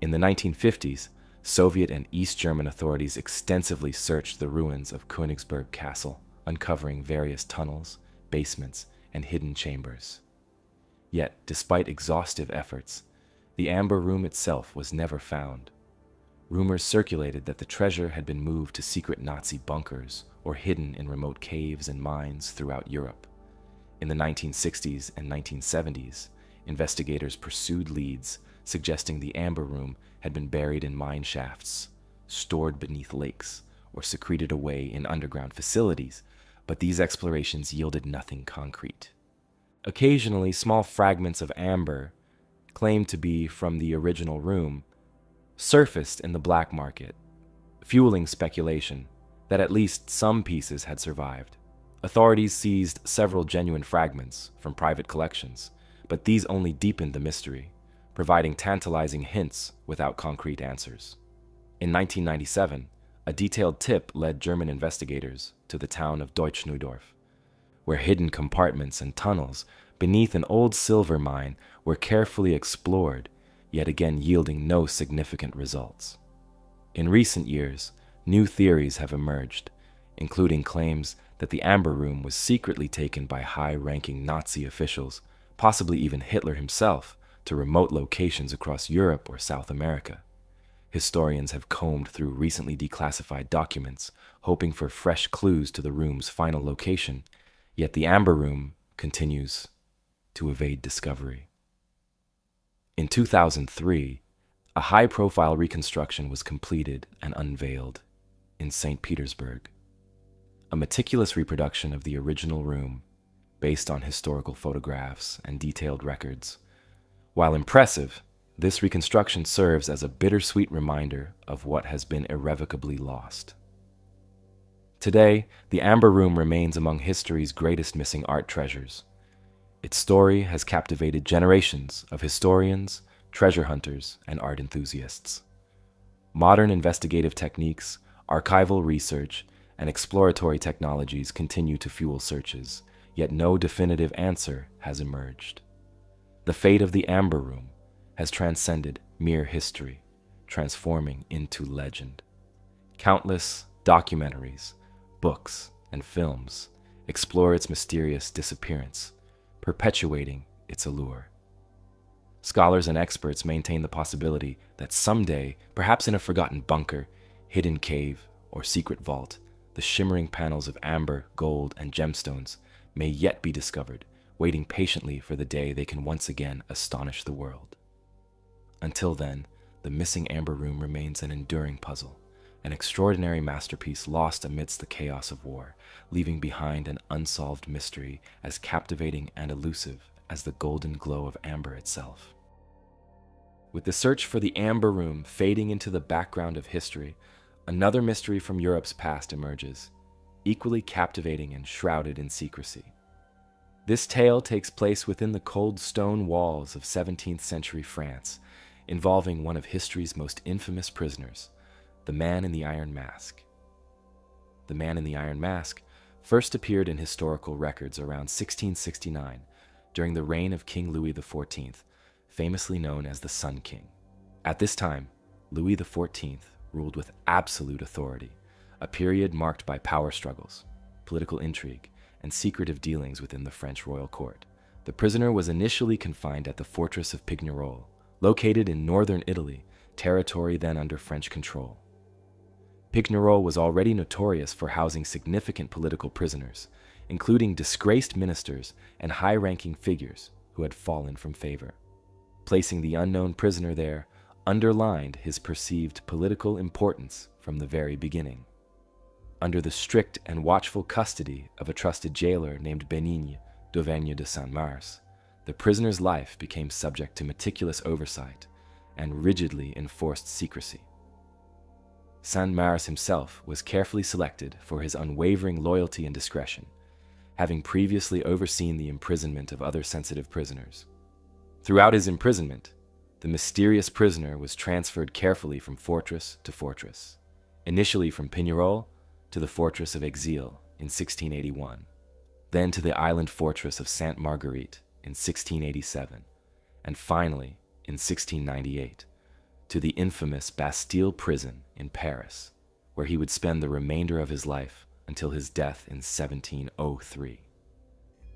In the 1950s, Soviet and East German authorities extensively searched the ruins of Königsberg Castle, uncovering various tunnels, basements, and hidden chambers. Yet, despite exhaustive efforts, the Amber Room itself was never found. Rumors circulated that the treasure had been moved to secret Nazi bunkers or hidden in remote caves and mines throughout Europe. In the 1960s and 1970s, investigators pursued leads suggesting the Amber Room had been buried in mine shafts, stored beneath lakes, or secreted away in underground facilities, but these explorations yielded nothing concrete. Occasionally, small fragments of amber, claimed to be from the original room, surfaced in the black market, fueling speculation that at least some pieces had survived. Authorities seized several genuine fragments from private collections, but these only deepened the mystery, providing tantalizing hints without concrete answers. In 1997, a detailed tip led German investigators to the town of Deutsch-Neudorf, where hidden compartments and tunnels beneath an old silver mine were carefully explored, yet again yielding no significant results. In recent years, new theories have emerged, including claims that the Amber Room was secretly taken by high-ranking Nazi officials, possibly even Hitler himself, to remote locations across Europe or South America. Historians have combed through recently declassified documents, hoping for fresh clues to the room's final location, yet the Amber Room continues to evade discovery. In 2003, a high-profile reconstruction was completed and unveiled. in St. Petersburg. A meticulous reproduction of the original room, based on historical photographs and detailed records. While impressive, this reconstruction serves as a bittersweet reminder of what has been irrevocably lost. Today, the Amber Room remains among history's greatest missing art treasures. Its story has captivated generations of historians, treasure hunters, and art enthusiasts. Modern investigative techniques, archival research, and exploratory technologies continue to fuel searches, yet no definitive answer has emerged. The fate of the Amber Room has transcended mere history, transforming into legend. Countless documentaries, books, and films explore its mysterious disappearance, perpetuating its allure. Scholars and experts maintain the possibility that someday, perhaps in a forgotten bunker, hidden cave, or secret vault, the shimmering panels of amber, gold, and gemstones may yet be discovered, waiting patiently for the day they can once again astonish the world. Until then, the missing Amber Room remains an enduring puzzle, an extraordinary masterpiece lost amidst the chaos of war, leaving behind an unsolved mystery as captivating and elusive as the golden glow of amber itself. With the search for the Amber Room fading into the background of history, another mystery from Europe's past emerges, equally captivating and shrouded in secrecy. This tale takes place within the cold stone walls of 17th century France, involving one of history's most infamous prisoners, the Man in the Iron Mask. The Man in the Iron Mask first appeared in historical records around 1669 during the reign of King Louis XIV, famously known as the Sun King. At this time, Louis XIV ruled with absolute authority, a period marked by power struggles, political intrigue, and secretive dealings within the French royal court. The prisoner was initially confined at the fortress of Pignerol, located in northern Italy, territory then under French control. Pignerol was already notorious for housing significant political prisoners, including disgraced ministers and high-ranking figures who had fallen from favor. Placing the unknown prisoner there underlined his perceived political importance from the very beginning. Under the strict and watchful custody of a trusted jailer named Bénigne d'Auvergne de Saint-Mars, the prisoner's life became subject to meticulous oversight and rigidly enforced secrecy. Saint-Mars himself was carefully selected for his unwavering loyalty and discretion, having previously overseen the imprisonment of other sensitive prisoners. Throughout his imprisonment, the mysterious prisoner was transferred carefully from fortress to fortress, initially from Pignerol to the fortress of Exilles in 1681, then to the island fortress of Sainte Marguerite in 1687, and finally, in 1698, to the infamous Bastille prison in Paris, where he would spend the remainder of his life until his death in 1703.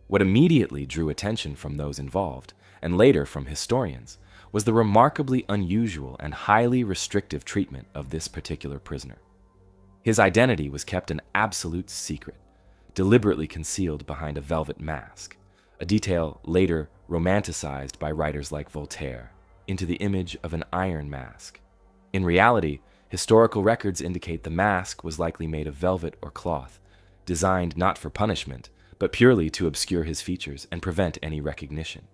What immediately drew attention from those involved, and later from historians, was the remarkably unusual and highly restrictive treatment of this particular prisoner. His identity was kept an absolute secret, deliberately concealed behind a velvet mask, a detail later romanticized by writers like Voltaire into the image of an iron mask. In reality, historical records indicate the mask was likely made of velvet or cloth, designed not for punishment, but purely to obscure his features and prevent any recognition.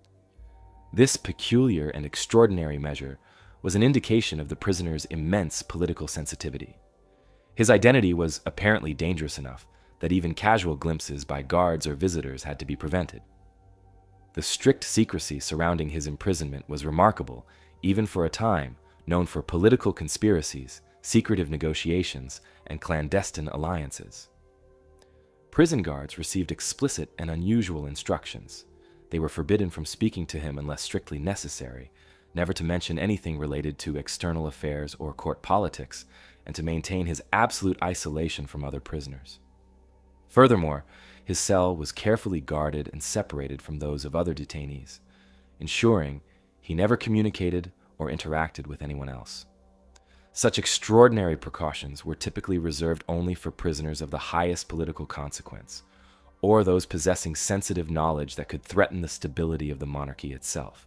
This peculiar and extraordinary measure was an indication of the prisoner's immense political sensitivity. His identity was apparently dangerous enough that even casual glimpses by guards or visitors had to be prevented. The strict secrecy surrounding his imprisonment was remarkable, even for a time known for political conspiracies, secretive negotiations, and clandestine alliances. Prison guards received explicit and unusual instructions. They were forbidden from speaking to him unless strictly necessary, never to mention anything related to external affairs or court politics, and to maintain his absolute isolation from other prisoners. Furthermore, his cell was carefully guarded and separated from those of other detainees, ensuring he never communicated or interacted with anyone else. Such extraordinary precautions were typically reserved only for prisoners of the highest political consequence, or those possessing sensitive knowledge that could threaten the stability of the monarchy itself.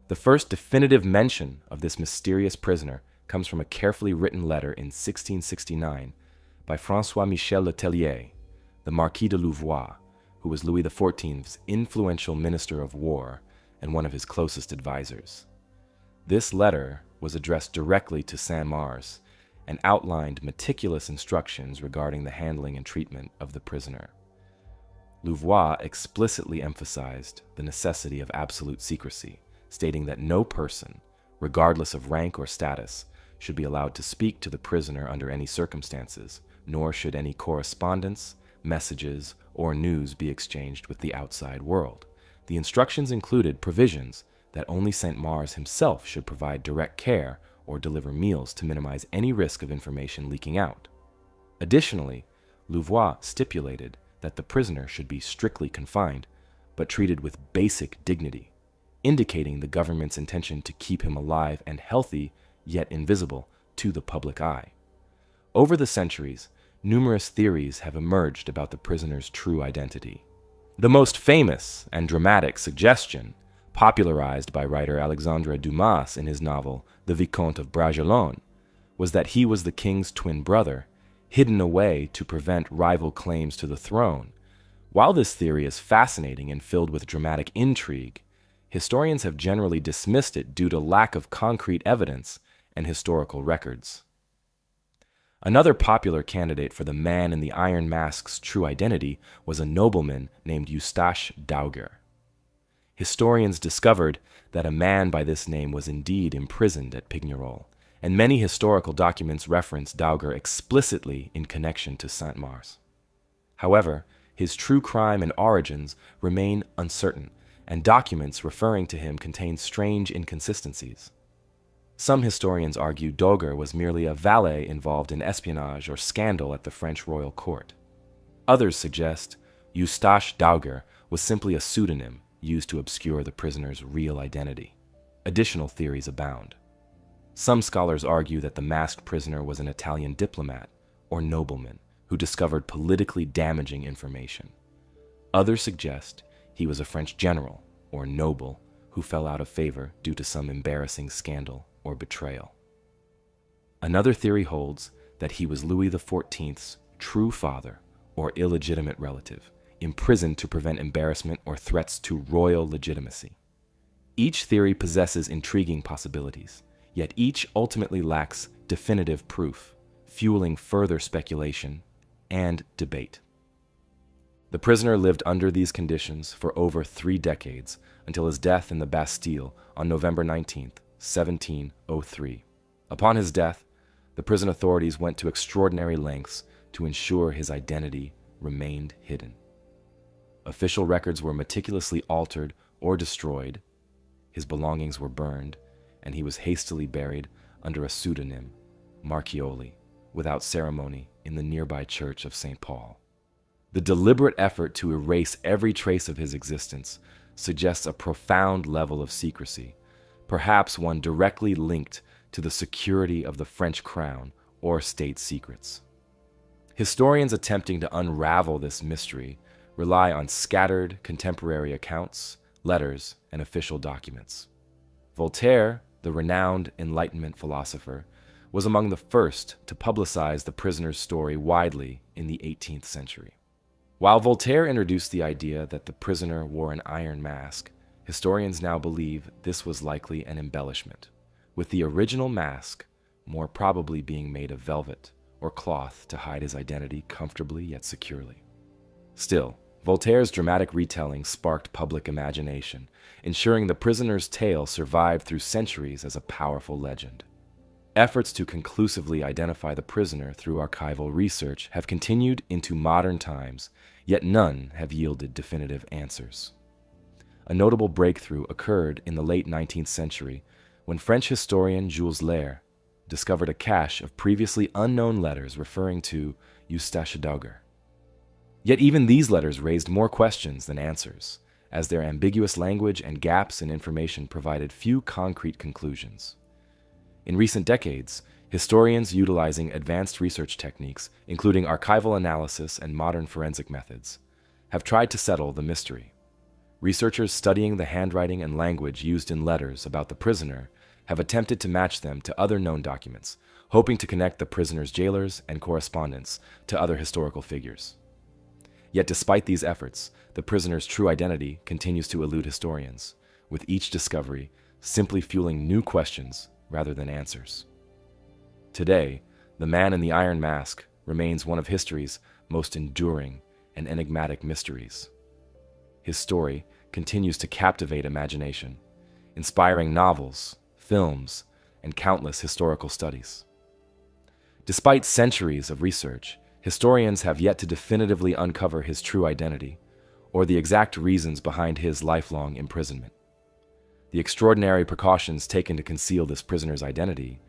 The first definitive mention of this mysterious prisoner comes from a carefully written letter in 1669 by François-Michel Letellier, the Marquis de Louvois, who was Louis XIV's influential minister of war and one of his closest advisors. This letter was addressed directly to Saint-Mars and outlined meticulous instructions regarding the handling and treatment of the prisoner. Louvois explicitly emphasized the necessity of absolute secrecy, stating that no person, regardless of rank or status, should be allowed to speak to the prisoner under any circumstances, nor should any correspondence, messages, or news be exchanged with the outside world. The instructions included provisions that only Saint-Mars himself should provide direct care or deliver meals to minimize any risk of information leaking out. Additionally, Louvois stipulated that the prisoner should be strictly confined, but treated with basic dignity, indicating the government's intention to keep him alive and healthy, yet invisible to the public eye. Over the centuries, numerous theories have emerged about the prisoner's true identity. The most famous and dramatic suggestion, popularized by writer Alexandre Dumas in his novel The Vicomte of Bragelonne, was that he was the king's twin brother, hidden away to prevent rival claims to the throne. While this theory is fascinating and filled with dramatic intrigue, historians have generally dismissed it due to lack of concrete evidence and historical records. Another popular candidate for the man in the Iron Mask's true identity was a nobleman named Eustache d'Auger. Historians discovered that a man by this name was indeed imprisoned at Pignerol, and many historical documents reference d'Auger explicitly in connection to Saint-Mars. However, his true crime and origins remain uncertain, and documents referring to him contain strange inconsistencies. Some historians argue d'Auger was merely a valet involved in espionage or scandal at the French royal court. Others suggest Eustache d'Auger was simply a pseudonym used to obscure the prisoner's real identity. Additional theories abound. Some scholars argue that the masked prisoner was an Italian diplomat or nobleman who discovered politically damaging information. Others suggest he was a French general or noble who fell out of favor due to some embarrassing scandal or betrayal. Another theory holds that he was Louis XIV's true father or illegitimate relative, imprisoned to prevent embarrassment or threats to royal legitimacy. Each theory possesses intriguing possibilities, yet each ultimately lacks definitive proof, fueling further speculation and debate. The prisoner lived under these conditions for over 3 decades until his death in the Bastille on November 19, 1703. Upon his death, the prison authorities went to extraordinary lengths to ensure his identity remained hidden. Official records were meticulously altered or destroyed, his belongings were burned, and he was hastily buried under a pseudonym, Marchioli, without ceremony in the nearby church of St. Paul. The deliberate effort to erase every trace of his existence suggests a profound level of secrecy, perhaps one directly linked to the security of the French crown or state secrets. Historians attempting to unravel this mystery rely on scattered contemporary accounts, letters, and official documents. Voltaire, the renowned Enlightenment philosopher, was among the first to publicize the prisoner's story widely in the 18th century. While Voltaire introduced the idea that the prisoner wore an iron mask, historians now believe this was likely an embellishment, with the original mask more probably being made of velvet or cloth to hide his identity comfortably yet securely. Still, Voltaire's dramatic retelling sparked public imagination, ensuring the prisoner's tale survived through centuries as a powerful legend. Efforts to conclusively identify the prisoner through archival research have continued into modern times, yet none have yielded definitive answers. A notable breakthrough occurred in the late 19th century when French historian Jules Lair discovered a cache of previously unknown letters referring to Eustache d'Auger. Yet even these letters raised more questions than answers, as their ambiguous language and gaps in information provided few concrete conclusions. In recent decades, historians utilizing advanced research techniques, including archival analysis and modern forensic methods, have tried to settle the mystery. Researchers studying the handwriting and language used in letters about the prisoner have attempted to match them to other known documents, hoping to connect the prisoner's jailers and correspondents to other historical figures. Yet despite these efforts, the prisoner's true identity continues to elude historians, with each discovery simply fueling new questions rather than answers. Today, the man in the Iron Mask remains one of history's most enduring and enigmatic mysteries. His story continues to captivate imagination, inspiring novels, films, and countless historical studies. Despite centuries of research, historians have yet to definitively uncover his true identity or the exact reasons behind his lifelong imprisonment. The extraordinary precautions taken to conceal this prisoner's identity,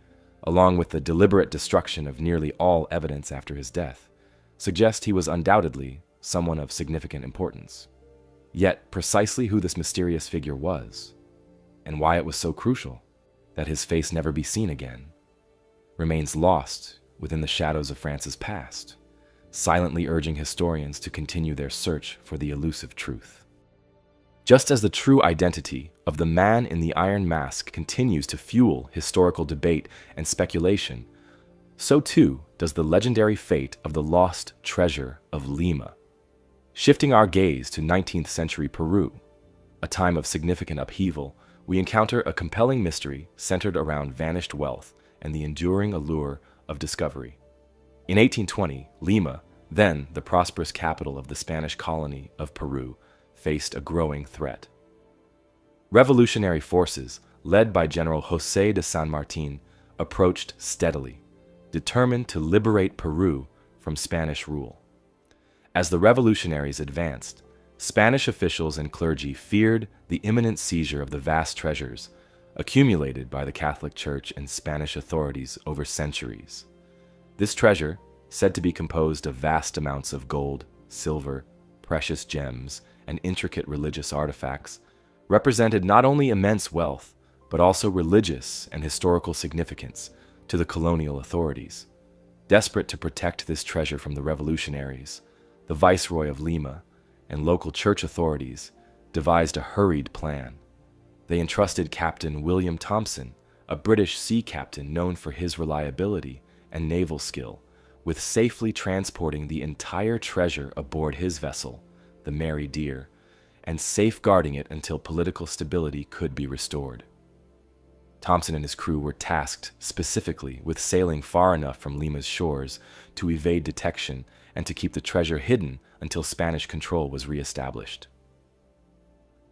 along with the deliberate destruction of nearly all evidence after his death, suggest he was undoubtedly someone of significant importance. Yet, precisely who this mysterious figure was, and why it was so crucial that his face never be seen again, remains lost within the shadows of France's past, silently urging historians to continue their search for the elusive truth. Just as the true identity of the man in the Iron Mask continues to fuel historical debate and speculation, so too does the legendary fate of the lost treasure of Lima. Shifting our gaze to 19th century Peru, a time of significant upheaval, we encounter a compelling mystery centered around vanished wealth and the enduring allure of discovery. In 1820, Lima, then the prosperous capital of the Spanish colony of Peru, faced a growing threat. Revolutionary forces, led by General José de San Martín, approached steadily, determined to liberate Peru from Spanish rule. As the revolutionaries advanced, Spanish officials and clergy feared the imminent seizure of the vast treasures accumulated by the Catholic Church and Spanish authorities over centuries. This treasure, said to be composed of vast amounts of gold, silver, precious gems, and intricate religious artifacts, represented not only immense wealth, but also religious and historical significance to the colonial authorities. Desperate to protect this treasure from the revolutionaries, the Viceroy of Lima and local church authorities devised a hurried plan. They entrusted Captain William Thompson, a British sea captain known for his reliability and naval skill, with safely transporting the entire treasure aboard his vessel, the Mary Dear, and safeguarding it until political stability could be restored. Thompson and his crew were tasked specifically with sailing far enough from Lima's shores to evade detection and to keep the treasure hidden until Spanish control was reestablished.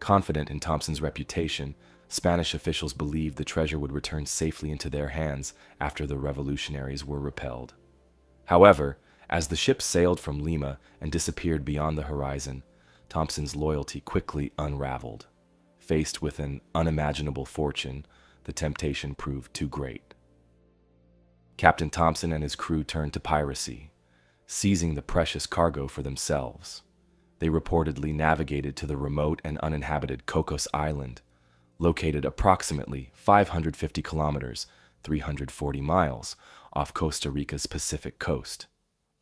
Confident in Thompson's reputation, Spanish officials believed the treasure would return safely into their hands after the revolutionaries were repelled. However, as the ship sailed from Lima and disappeared beyond the horizon, Thompson's loyalty quickly unraveled. Faced with an unimaginable fortune, the temptation proved too great. Captain Thompson and his crew turned to piracy, seizing the precious cargo for themselves. They reportedly navigated to the remote and uninhabited Cocos Island, located approximately 550 kilometers, 340 miles, off Costa Rica's Pacific coast.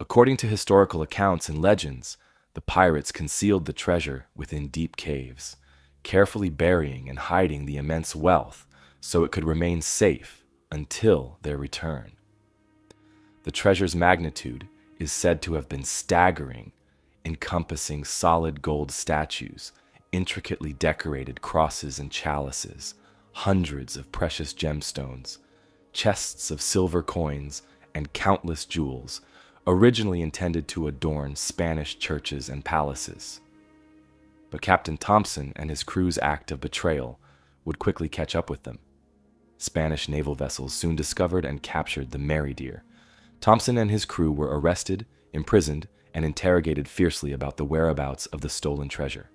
According to historical accounts and legends, the pirates concealed the treasure within deep caves, carefully burying and hiding the immense wealth so it could remain safe until their return. The treasure's magnitude is said to have been staggering, encompassing solid gold statues, intricately decorated crosses and chalices, hundreds of precious gemstones, chests of silver coins, and countless jewels, originally intended to adorn Spanish churches and palaces. But Captain Thompson and his crew's act of betrayal would quickly catch up with them. Spanish naval vessels soon discovered and captured the Mary Dear. Thompson and his crew were arrested, imprisoned, and interrogated fiercely about the whereabouts of the stolen treasure.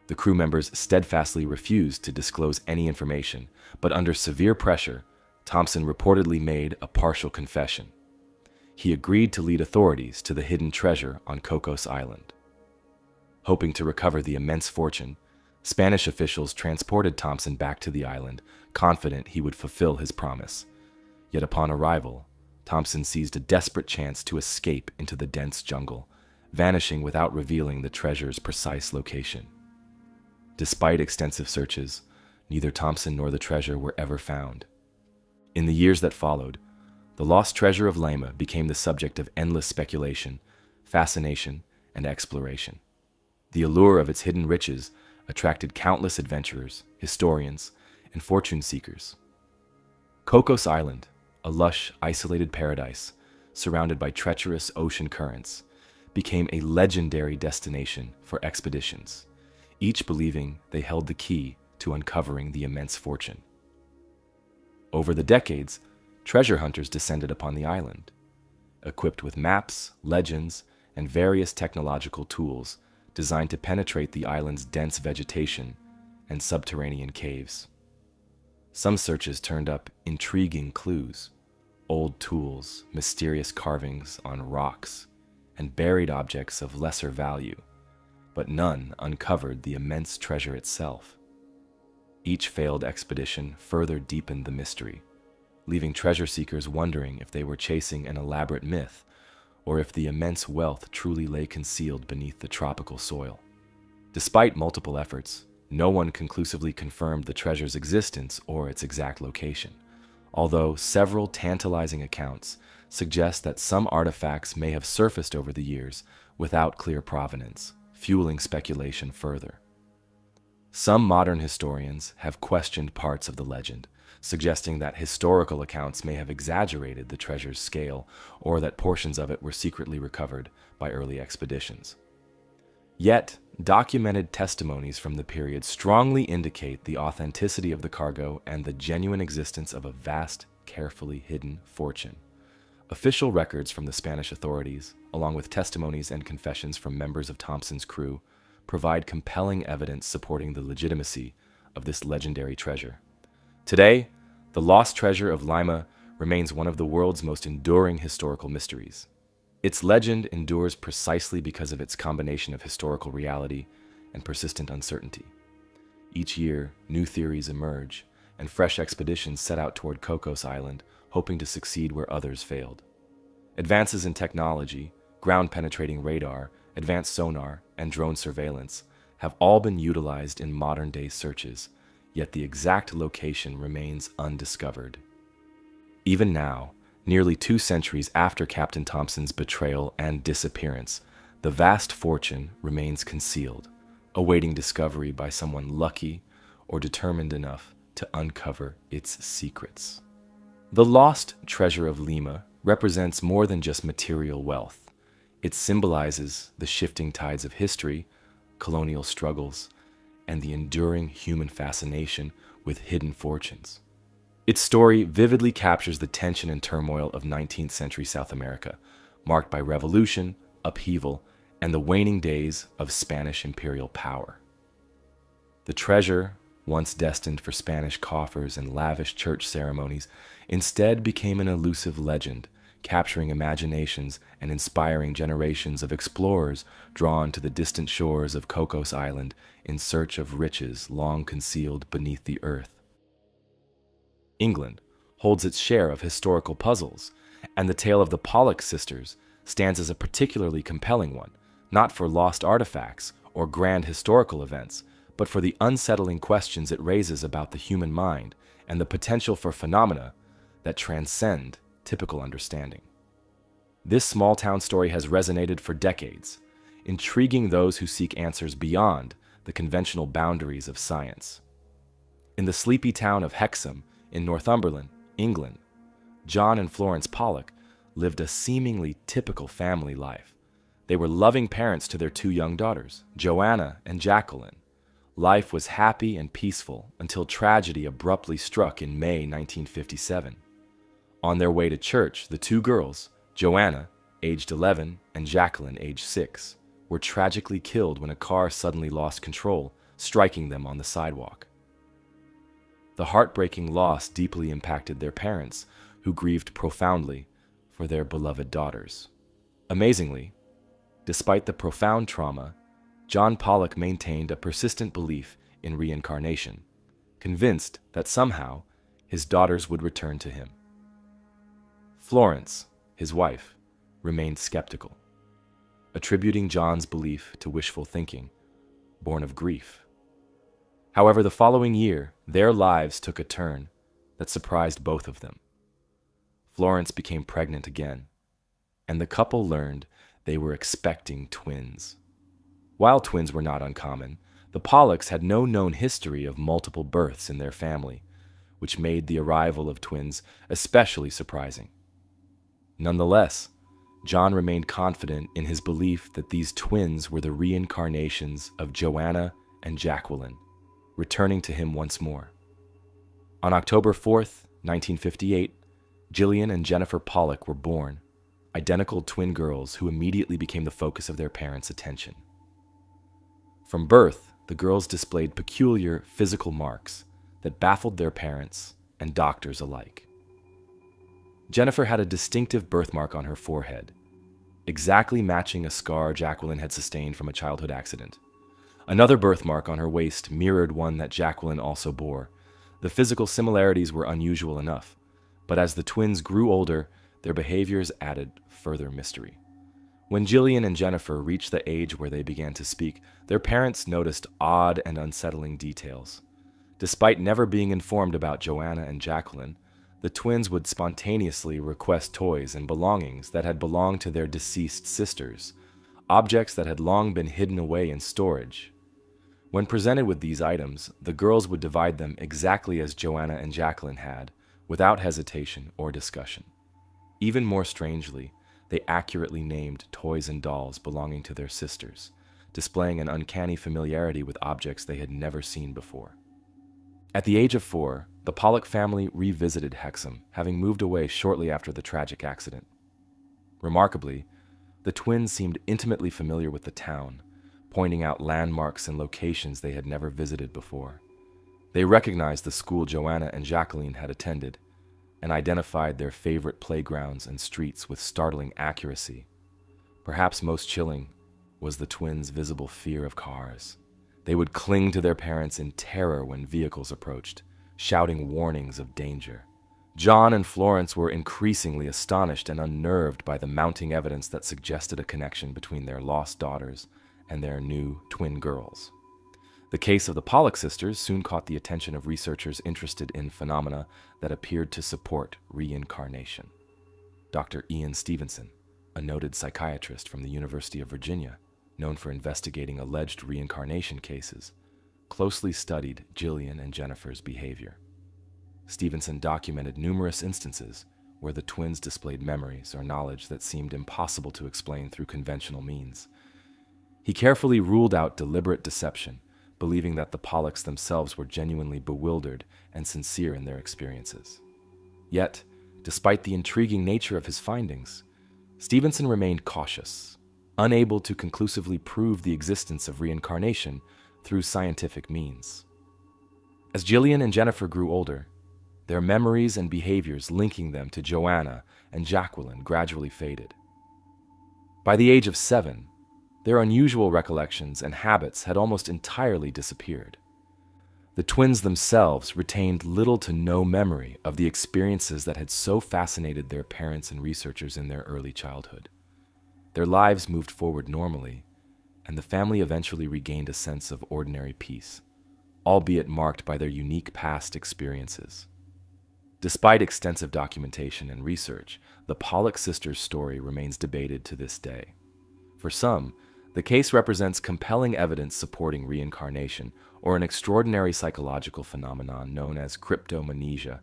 The crew members steadfastly refused to disclose any information, but under severe pressure, Thompson reportedly made a partial confession. He agreed to lead authorities to the hidden treasure on Cocos Island. Hoping to recover the immense fortune, Spanish officials transported Thompson back to the island, confident he would fulfill his promise. Yet upon arrival, Thompson seized a desperate chance to escape into the dense jungle, vanishing without revealing the treasure's precise location. Despite extensive searches, neither Thompson nor the treasure were ever found. In the years that followed, The lost treasure of Lima became the subject of endless speculation, fascination, and exploration. The allure of its hidden riches attracted countless adventurers, historians, and fortune seekers. Cocos Island, a lush, isolated paradise surrounded by treacherous ocean currents, became a legendary destination for expeditions, each believing they held the key to uncovering the immense fortune. Over the decades, treasure hunters descended upon the island, equipped with maps, legends, and various technological tools designed to penetrate the island's dense vegetation and subterranean caves. Some searches turned up intriguing clues: old tools, mysterious carvings on rocks, and buried objects of lesser value, but none uncovered the immense treasure itself. Each failed expedition further deepened the mystery, leaving treasure seekers wondering if they were chasing an elaborate myth or if the immense wealth truly lay concealed beneath the tropical soil. Despite multiple efforts, no one conclusively confirmed the treasure's existence or its exact location, although several tantalizing accounts suggest that some artifacts may have surfaced over the years without clear provenance, fueling speculation further. Some modern historians have questioned parts of the legend, suggesting that historical accounts may have exaggerated the treasure's scale or that portions of it were secretly recovered by early expeditions. Yet, documented testimonies from the period strongly indicate the authenticity of the cargo and the genuine existence of a vast, carefully hidden fortune. Official records from the Spanish authorities, along with testimonies and confessions from members of Thompson's crew, provide compelling evidence supporting the legitimacy of this legendary treasure. Today, the lost treasure of Lima remains one of the world's most enduring historical mysteries. Its legend endures precisely because of its combination of historical reality and persistent uncertainty. Each year, new theories emerge, and fresh expeditions set out toward Cocos Island, hoping to succeed where others failed. Advances in technology, ground-penetrating radar, advanced sonar, and drone surveillance have all been utilized in modern-day searches, yet the exact location remains undiscovered. Even now, nearly 2 centuries after Captain Thompson's betrayal and disappearance, the vast fortune remains concealed, awaiting discovery by someone lucky or determined enough to uncover its secrets. The lost treasure of Lima represents more than just material wealth. It symbolizes the shifting tides of history, colonial struggles, and the enduring human fascination with hidden fortunes. Its story vividly captures the tension and turmoil of 19th century South America, marked by revolution, upheaval, and the waning days of Spanish imperial power. The treasure, once destined for Spanish coffers and lavish church ceremonies, instead became an elusive legend, capturing imaginations and inspiring generations of explorers drawn to the distant shores of Cocos Island in search of riches long concealed beneath the earth. England holds its share of historical puzzles, and the tale of the Pollock sisters stands as a particularly compelling one, not for lost artifacts or grand historical events, but for the unsettling questions it raises about the human mind and the potential for phenomena that transcend typical understanding. This small-town story has resonated for decades, intriguing those who seek answers beyond the conventional boundaries of science. In the sleepy town of Hexham in Northumberland, England, John and Florence Pollock lived a seemingly typical family life. They were loving parents to their 2 young daughters, Joanna and Jacqueline. Life was happy and peaceful until tragedy abruptly struck in May 1957. On their way to church, the 2 girls, Joanna, aged 11, and Jacqueline, aged 6, were tragically killed when a car suddenly lost control, striking them on the sidewalk. The heartbreaking loss deeply impacted their parents, who grieved profoundly for their beloved daughters. Amazingly, despite the profound trauma, John Pollock maintained a persistent belief in reincarnation, convinced that somehow his daughters would return to him. Florence, his wife, remained skeptical, attributing John's belief to wishful thinking, born of grief. However, the following year, their lives took a turn that surprised both of them. Florence became pregnant again, and the couple learned they were expecting twins. While twins were not uncommon, the Pollocks had no known history of multiple births in their family, which made the arrival of twins especially surprising. Nonetheless, John remained confident in his belief that these twins were the reincarnations of Joanna and Jacqueline, returning to him once more. On October 4th, 1958, Gillian and Jennifer Pollock were born, identical twin girls who immediately became the focus of their parents' attention. From birth, the girls displayed peculiar physical marks that baffled their parents and doctors alike. Jennifer had a distinctive birthmark on her forehead, exactly matching a scar Jacqueline had sustained from a childhood accident. Another birthmark on her waist mirrored one that Jacqueline also bore. The physical similarities were unusual enough, but as the twins grew older, their behaviors added further mystery. When Gillian and Jennifer reached the age where they began to speak, their parents noticed odd and unsettling details. Despite never being informed about Joanna and Jacqueline, the twins would spontaneously request toys and belongings that had belonged to their deceased sisters, objects that had long been hidden away in storage. When presented with these items, the girls would divide them exactly as Joanna and Jacqueline had, without hesitation or discussion. Even more strangely, they accurately named toys and dolls belonging to their sisters, displaying an uncanny familiarity with objects they had never seen before. At the age of 4, the Pollock family revisited Hexham, having moved away shortly after the tragic accident. Remarkably, the twins seemed intimately familiar with the town, pointing out landmarks and locations they had never visited before. They recognized the school Joanna and Jacqueline had attended, and identified their favorite playgrounds and streets with startling accuracy. Perhaps most chilling was the twins' visible fear of cars. They would cling to their parents in terror when vehicles approached, shouting warnings of danger. John and Florence were increasingly astonished and unnerved by the mounting evidence that suggested a connection between their lost daughters and their new twin girls. The case of the Pollock sisters soon caught the attention of researchers interested in phenomena that appeared to support reincarnation. Dr. Ian Stevenson, a noted psychiatrist from the University of Virginia, known for investigating alleged reincarnation cases, closely studied Gillian and Jennifer's behavior. Stevenson documented numerous instances where the twins displayed memories or knowledge that seemed impossible to explain through conventional means. He carefully ruled out deliberate deception, believing that the Pollocks themselves were genuinely bewildered and sincere in their experiences. Yet, despite the intriguing nature of his findings, Stevenson remained cautious, unable to conclusively prove the existence of reincarnation through scientific means. As Gillian and Jennifer grew older, their memories and behaviors linking them to Joanna and Jacqueline gradually faded. By the age of 7, their unusual recollections and habits had almost entirely disappeared. The twins themselves retained little to no memory of the experiences that had so fascinated their parents and researchers in their early childhood. Their lives moved forward normally, and the family eventually regained a sense of ordinary peace, albeit marked by their unique past experiences. Despite extensive documentation and research, the Pollock sisters' story remains debated to this day. For some, the case represents compelling evidence supporting reincarnation, or an extraordinary psychological phenomenon known as cryptomnesia,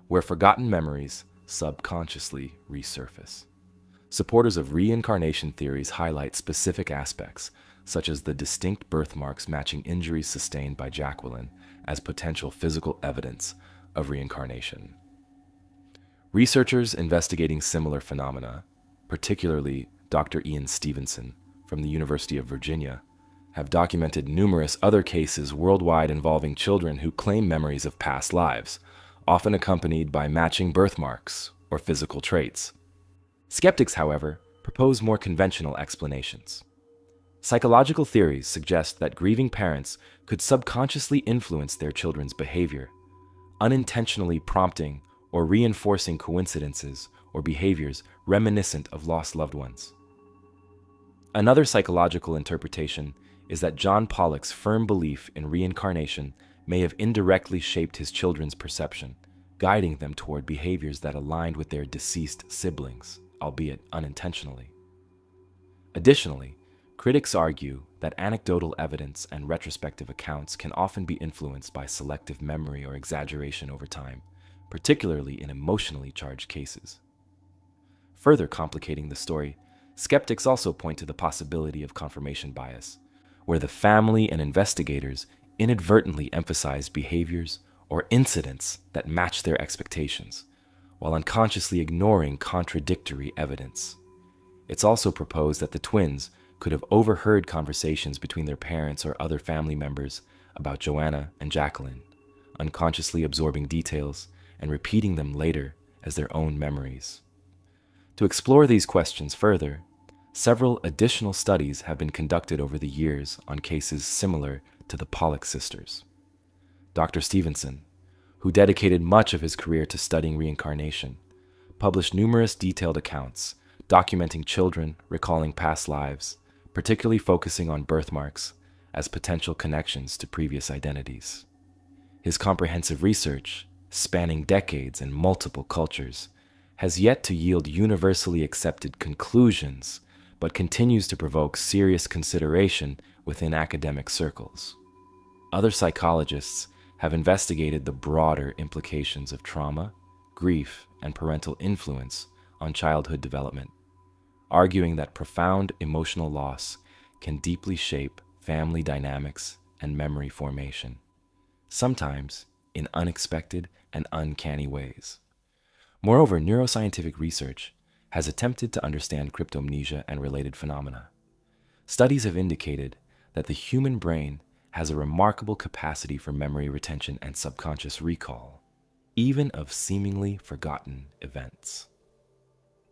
where forgotten memories subconsciously resurface. Supporters of reincarnation theories highlight specific aspects, such as the distinct birthmarks matching injuries sustained by Jacqueline, as potential physical evidence of reincarnation. Researchers investigating similar phenomena, particularly Dr. Ian Stevenson from the University of Virginia, have documented numerous other cases worldwide involving children who claim memories of past lives, often accompanied by matching birthmarks or physical traits. Skeptics, however, propose more conventional explanations. Psychological theories suggest that grieving parents could subconsciously influence their children's behavior, unintentionally prompting or reinforcing coincidences or behaviors reminiscent of lost loved ones. Another psychological interpretation is that John Pollock's firm belief in reincarnation may have indirectly shaped his children's perception, guiding them toward behaviors that aligned with their deceased siblings, albeit unintentionally. Additionally, critics argue that anecdotal evidence and retrospective accounts can often be influenced by selective memory or exaggeration over time, particularly in emotionally charged cases. Further complicating the story, skeptics also point to the possibility of confirmation bias, where the family and investigators inadvertently emphasize behaviors or incidents that match their expectations, while unconsciously ignoring contradictory evidence. It's also proposed that the twins could have overheard conversations between their parents or other family members about Joanna and Jacqueline, unconsciously absorbing details and repeating them later as their own memories. To explore these questions further, several additional studies have been conducted over the years on cases similar to the Pollock sisters. Dr. Stevenson, who dedicated much of his career to studying reincarnation, published numerous detailed accounts documenting children recalling past lives, particularly focusing on birthmarks as potential connections to previous identities. His comprehensive research, spanning decades and multiple cultures, has yet to yield universally accepted conclusions, but continues to provoke serious consideration within academic circles. Other psychologists have investigated the broader implications of trauma, grief, and parental influence on childhood development, arguing that profound emotional loss can deeply shape family dynamics and memory formation, sometimes in unexpected and uncanny ways. Moreover, neuroscientific research has attempted to understand cryptomnesia and related phenomena. Studies have indicated that the human brain has a remarkable capacity for memory retention and subconscious recall, even of seemingly forgotten events.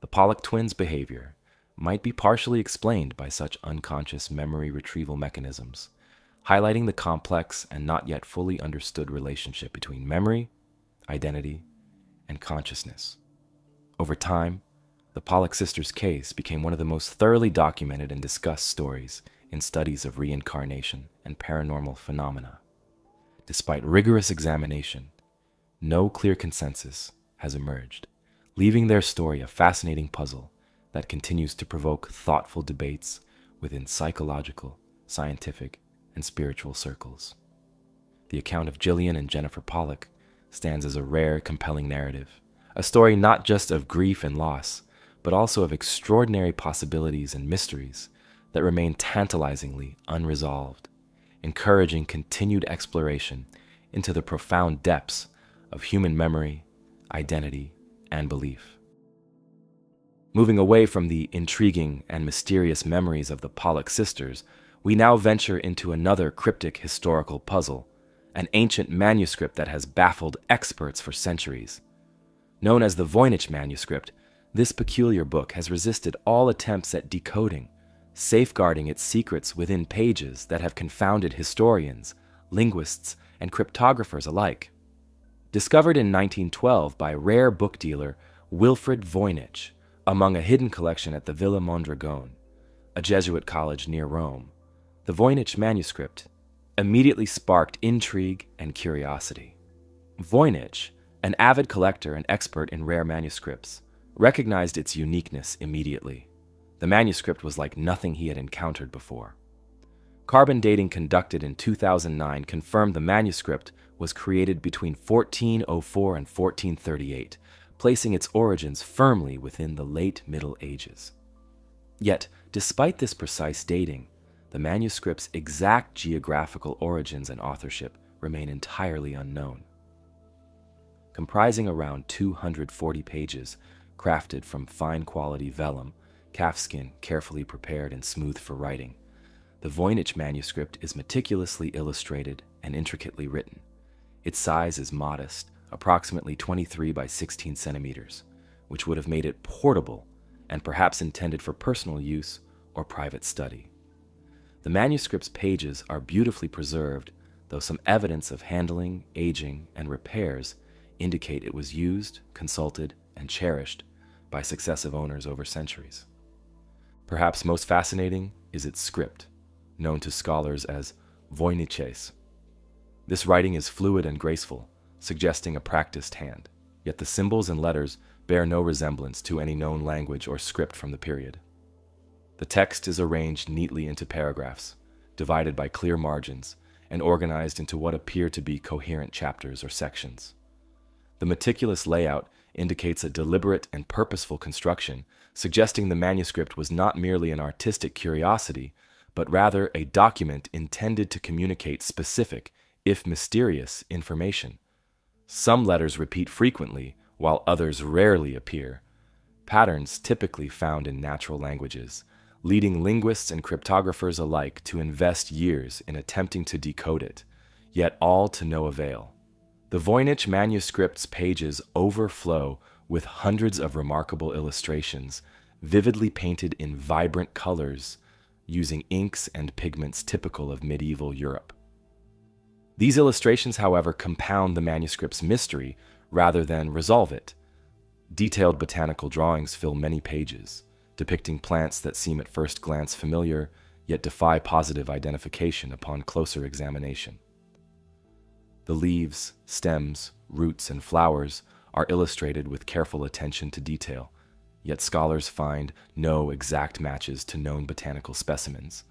The Pollock twins' behavior might be partially explained by such unconscious memory retrieval mechanisms, highlighting the complex and not yet fully understood relationship between memory, identity, and consciousness. Over time, the Pollock sisters' case became one of the most thoroughly documented and discussed stories in studies of reincarnation and paranormal phenomena. Despite rigorous examination, no clear consensus has emerged, leaving their story a fascinating puzzle that continues to provoke thoughtful debates within psychological, scientific, and spiritual circles. The account of Gillian and Jennifer Pollock stands as a rare, compelling narrative, a story not just of grief and loss, but also of extraordinary possibilities and mysteries that remain tantalizingly unresolved, encouraging continued exploration into the profound depths of human memory, identity, and belief. Moving away from the intriguing and mysterious memories of the Pollock sisters, we now venture into another cryptic historical puzzle, an ancient manuscript that has baffled experts for centuries. Known as the Voynich Manuscript, this peculiar book has resisted all attempts at decoding, safeguarding its secrets within pages that have confounded historians, linguists, and cryptographers alike. Discovered in 1912 by rare book dealer Wilfrid Voynich among a hidden collection at the Villa Mondragone, a Jesuit college near Rome, the Voynich Manuscript immediately sparked intrigue and curiosity. Voynich, an avid collector and expert in rare manuscripts, recognized its uniqueness immediately. The manuscript was like nothing he had encountered before. Carbon dating conducted in 2009 confirmed the manuscript was created between 1404 and 1438, placing its origins firmly within the late Middle Ages. Yet, despite this precise dating, the manuscript's exact geographical origins and authorship remain entirely unknown. Comprising around 240 pages, crafted from fine-quality vellum, calfskin carefully prepared and smooth for writing, the Voynich manuscript is meticulously illustrated and intricately written. Its size is modest, approximately 23 by 16 centimeters, which would have made it portable and perhaps intended for personal use or private study. The manuscript's pages are beautifully preserved, though some evidence of handling, aging, and repairs indicate it was used, consulted, and cherished by successive owners over centuries. Perhaps most fascinating is its script, known to scholars as Voyniches. This writing is fluid and graceful, suggesting a practiced hand. yet the symbols and letters bear no resemblance to any known language or script from the period. The text is arranged neatly into paragraphs, divided by clear margins, and organized into what appear to be coherent chapters or sections. The meticulous layout indicates a deliberate and purposeful construction, suggesting the manuscript was not merely an artistic curiosity, but rather a document intended to communicate specific, if mysterious, information. Some letters repeat frequently, while others rarely appear, patterns typically found in natural languages, leading linguists and cryptographers alike to invest years in attempting to decode it, yet all to no avail. The Voynich Manuscript's pages overflow with hundreds of remarkable illustrations, vividly painted in vibrant colors, using inks and pigments typical of medieval Europe. These illustrations, however, compound the manuscript's mystery rather than resolve it. Detailed botanical drawings fill many pages, depicting plants that seem at first glance familiar, yet defy positive identification upon closer examination. The leaves, stems, roots, and flowers are illustrated with careful attention to detail, yet scholars find no exact matches to known botanical specimens,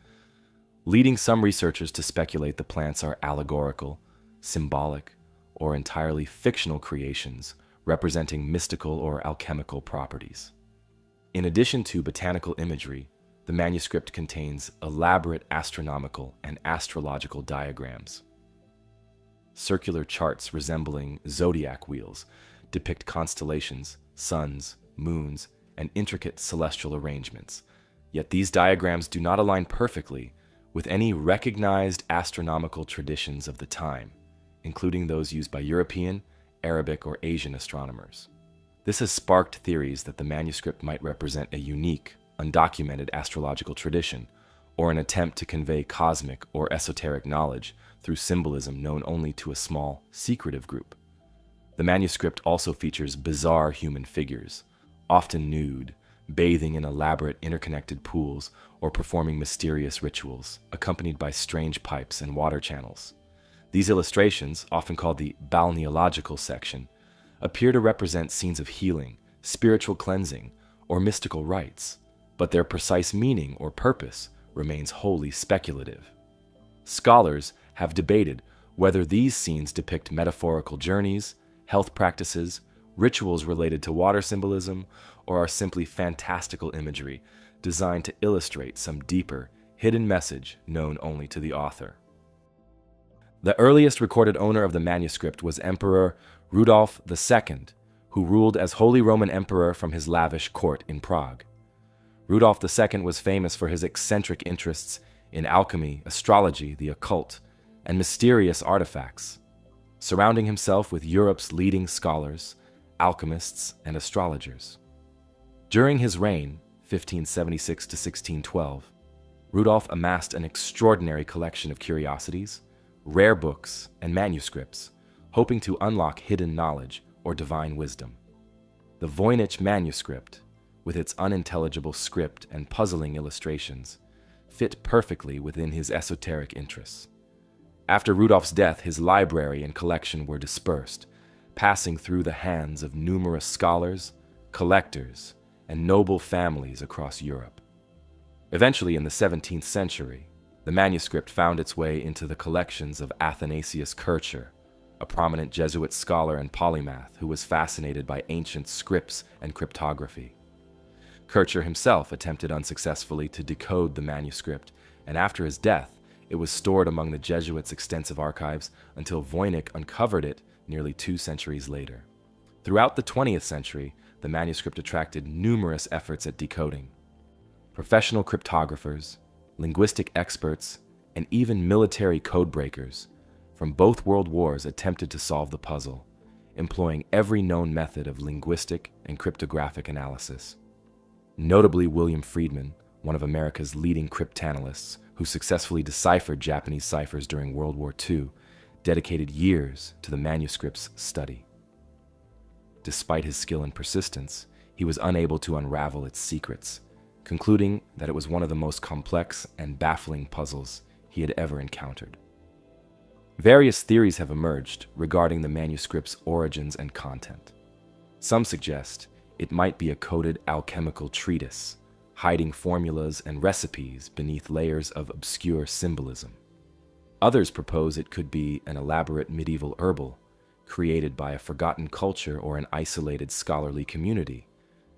leading some researchers to speculate the plants are allegorical, symbolic, or entirely fictional creations representing mystical or alchemical properties. In addition to botanical imagery, the manuscript contains elaborate astronomical and astrological diagrams. Circular charts resembling zodiac wheels depict constellations, suns, moons, and intricate celestial arrangements, yet these diagrams do not align perfectly with any recognized astronomical traditions of the time, including those used by European, Arabic, or Asian astronomers. This has sparked theories that the manuscript might represent a unique, undocumented astrological tradition, or an attempt to convey cosmic or esoteric knowledge through symbolism known only to a small, secretive group. The manuscript also features bizarre human figures, often nude, bathing in elaborate interconnected pools or performing mysterious rituals, accompanied by strange pipes and water channels. These illustrations, often called the balneological section, appear to represent scenes of healing, spiritual cleansing, or mystical rites, but their precise meaning or purpose remains wholly speculative. Scholars have debated whether these scenes depict metaphorical journeys, health practices, rituals related to water symbolism, or are simply fantastical imagery designed to illustrate some deeper, hidden message known only to the author. The earliest recorded owner of the manuscript was Emperor Rudolf II, who ruled as Holy Roman Emperor from his lavish court in Prague. Rudolf II was famous for his eccentric interests in alchemy, astrology, the occult, and mysterious artifacts, surrounding himself with Europe's leading scholars, alchemists, and astrologers. During his reign, 1576 to 1612, Rudolf amassed an extraordinary collection of curiosities, rare books, and manuscripts, hoping to unlock hidden knowledge or divine wisdom. The Voynich Manuscript, with its unintelligible script and puzzling illustrations, fit perfectly within his esoteric interests. After Rudolf's death, his library and collection were dispersed, passing through the hands of numerous scholars, collectors, and noble families across Europe. Eventually, in the 17th century, the manuscript found its way into the collections of Athanasius Kircher, a prominent Jesuit scholar and polymath who was fascinated by ancient scripts and cryptography. Kircher himself attempted unsuccessfully to decode the manuscript, and after his death, it was stored among the Jesuits' extensive archives until Voynich uncovered it nearly 2 centuries later. Throughout the 20th century, the manuscript attracted numerous efforts at decoding. Professional cryptographers, linguistic experts, and even military codebreakers from both world wars attempted to solve the puzzle, employing every known method of linguistic and cryptographic analysis. Notably, William Friedman, one of America's leading cryptanalysts who successfully deciphered Japanese ciphers during World War II, dedicated years to the manuscript's study. Despite his skill and persistence, he was unable to unravel its secrets, concluding that it was one of the most complex and baffling puzzles he had ever encountered. Various theories have emerged regarding the manuscript's origins and content. Some suggest it might be a coded alchemical treatise, hiding formulas and recipes beneath layers of obscure symbolism. Others propose it could be an elaborate medieval herbal, created by a forgotten culture or an isolated scholarly community,